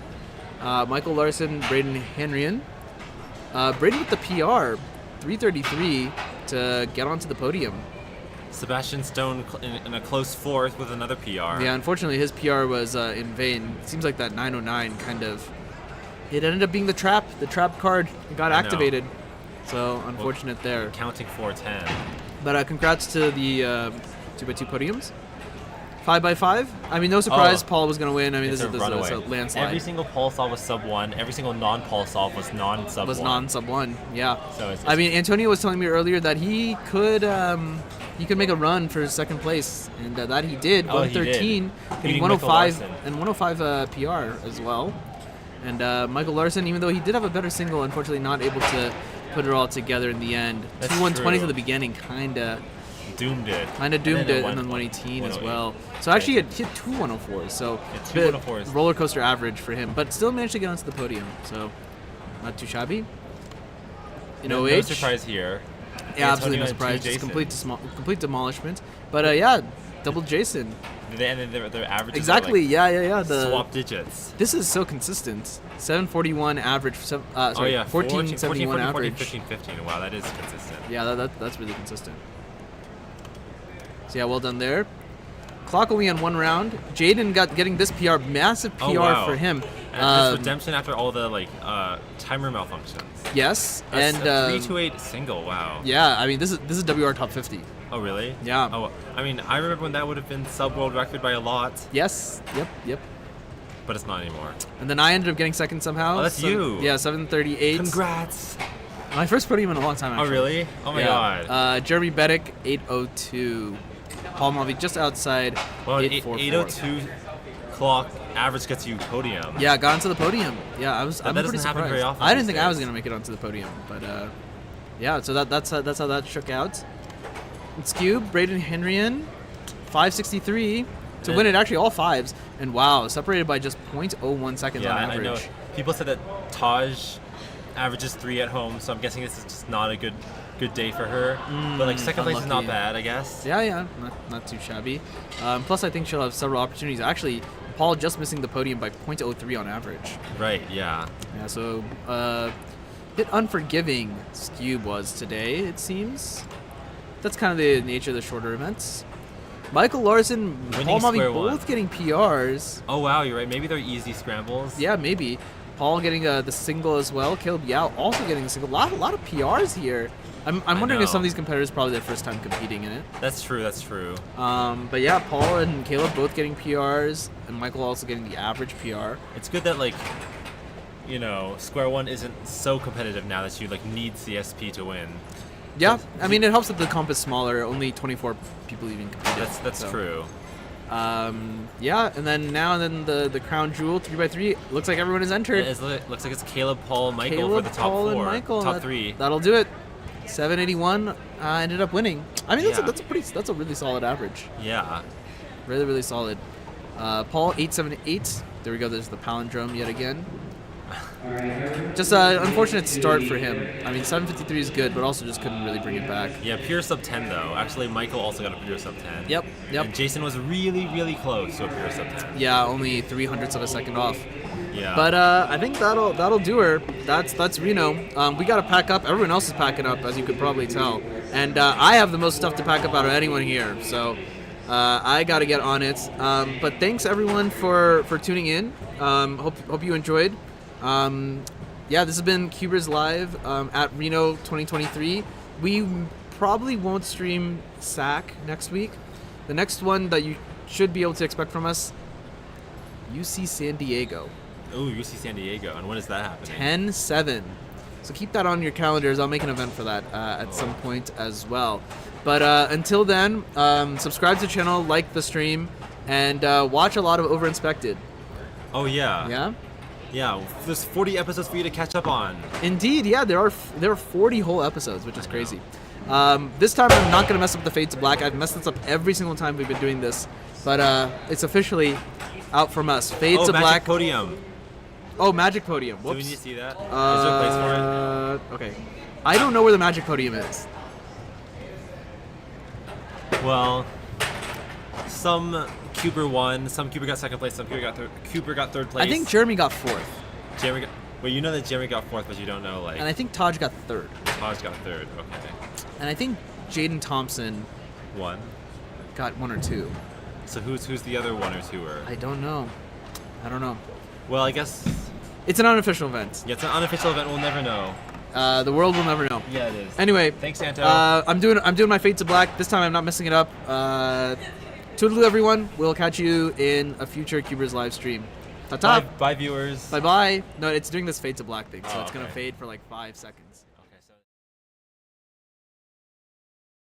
Michael Larson, Braden Henrien. Braden with the PR, 333 to get onto the podium. Sebastian Stone in a close fourth with another PR. Yeah, unfortunately his PR was in vain. It seems like that 909 kind of... It ended up being the trap card got activated. So, unfortunate there. Counting 410. But congrats to the 2x2 podiums. 5x5. I mean, no surprise Paul was going to win. I mean, this is a landslide. Every single Paul solve was sub 1. Every single non-Paul solve was non-sub 1. Was non-sub 1, yeah. So it's I mean, Antonio was telling me earlier that he could make a run for second place, and that he did. 113, getting 105 and 105 PR as well. And Michael Larson, even though he did have a better single, unfortunately not able to put it all together in the end. 120s at the beginning, kind of doomed it. And then 118 as well. So actually, he hit 2 104s. So two 104s. Roller coaster average for him, but still managed to get onto the podium. So not too shabby. No surprise here. Yeah, absolutely no surprise. Just complete demolishment. But yeah, double Jason. And then their averages exactly. Are The swap digits. This is so consistent. 741 average. 1471 average. 1515. Wow, that is consistent. Yeah, that's really consistent. So yeah, well done there. Clock only on one round. Jaden getting this PR, massive PR for him. And his redemption after all the timer malfunctions. Yes, and a 328 single. Wow. Yeah, I mean this is WR top 50. Oh really? Yeah. Oh, I mean I remember when that would have been sub world record by a lot. Yes. Yep. But it's not anymore. And then I ended up getting second somehow. Oh, that's you. Yeah, 738. Congrats. My first podium in a long time. Actually. Oh really? Oh my god. Jeremy Beddick 802. Paul Mulvey just outside. Well, 802 clock average gets you podium. Yeah, got onto the podium. Yeah, I'm pretty surprised. Very often I didn't think I was gonna make it onto the podium, but yeah. So that's how that shook out. It's Cube, Braden Henrien, 563 to win it. Actually, all fives, and wow, separated by just 0.01 seconds on average. I know. People said that Taj averages 3 at home, so I'm guessing this is just not a good day for her. But second place is not bad, I guess. Yeah, not too shabby. Plus, I think she'll have several opportunities. Actually, Paul just missing the podium by 0.03 on average. Right, yeah. Yeah, so bit unforgiving Cube was today, it seems. That's kind of the nature of the shorter events. Michael Larson, Winning Paul Mavi square both one. getting PRs. Oh wow, you're right. Maybe they're easy scrambles. Yeah, maybe. Paul getting the single as well. Caleb Yao also getting the single. A lot of PRs here. I'm wondering if some of these competitors probably their first time competing in it. That's true. That's true. But yeah, Paul and Caleb both getting PRs, and Michael also getting the average PR. It's good that square one isn't so competitive now that you need CSP to win. Yeah, I mean it helps that the comp is smaller. Only 24 people even competed. That's true. Yeah, and then the crown jewel 3x3 looks like everyone is entered. Looks like it's Caleb, Paul, Michael for the top Paul, four. and Michael. Top three. That'll do it. 781 ended up winning. I mean Yeah. that's a really solid average. Yeah. Really, really solid. Paul 878. There we go. There's the palindrome yet again. Just an unfortunate start for him. I mean, 753 is good, but also just couldn't really bring it back. Yeah, pure sub 10 though. Actually, Michael also got a pure sub 10. Yep. And Jason was really, really close to a pure sub 10. Yeah, only 0.03 of a second off. Yeah. But I think that'll do her. That's Reno. We gotta pack up. Everyone else is packing up, as you could probably tell. And I have the most stuff to pack up out of anyone here, so I gotta get on it. But thanks everyone for tuning in. Hope you enjoyed. Yeah, this has been CubersLive at Reno 2023. We probably won't stream SAC next week. The next one that you should be able to expect from us, UC San Diego. Oh, UC San Diego. And when is that happening? 10/7. So keep that on your calendars. I'll make an event for that at some point as well. But until then, subscribe to the channel, like the stream, and watch a lot of Overinspected. Oh, yeah. Yeah? Yeah, there's 40 episodes for you to catch up on. Indeed, yeah, there are 40 whole episodes, which is crazy. This time I'm not gonna mess up the Fades of Black. I've messed this up every single time we've been doing this, but it's officially out from us. Fades of Magic Black. Podium. Oh, Magic Podium. Do Whoops. we need to see that? Is there a place for it? Okay. I don't know where the Magic Podium is. Well, some Cuber won, some Cuber got second place, some Cuber got third place. I think Jeremy got fourth. Well, you know that Jeremy got fourth, but you don't know And I think Taj got third. Taj got third. Okay. And I think Jaden Thompson One. got one or two. So who's the other one or two-er? I don't know. Well, I guess it's an unofficial event. Yeah, it's an unofficial event. We'll never know. The world will never know. Yeah, it is. Anyway, thanks, Santo. I'm doing my Fates of Black. This time I'm not messing it up. Toodaloo, everyone. We'll catch you in a future CubersLive stream. Ta-ta. Bye, viewers. Bye-bye. No, it's doing this Fates of Black thing, so it's going to okay. fade for like 5 seconds.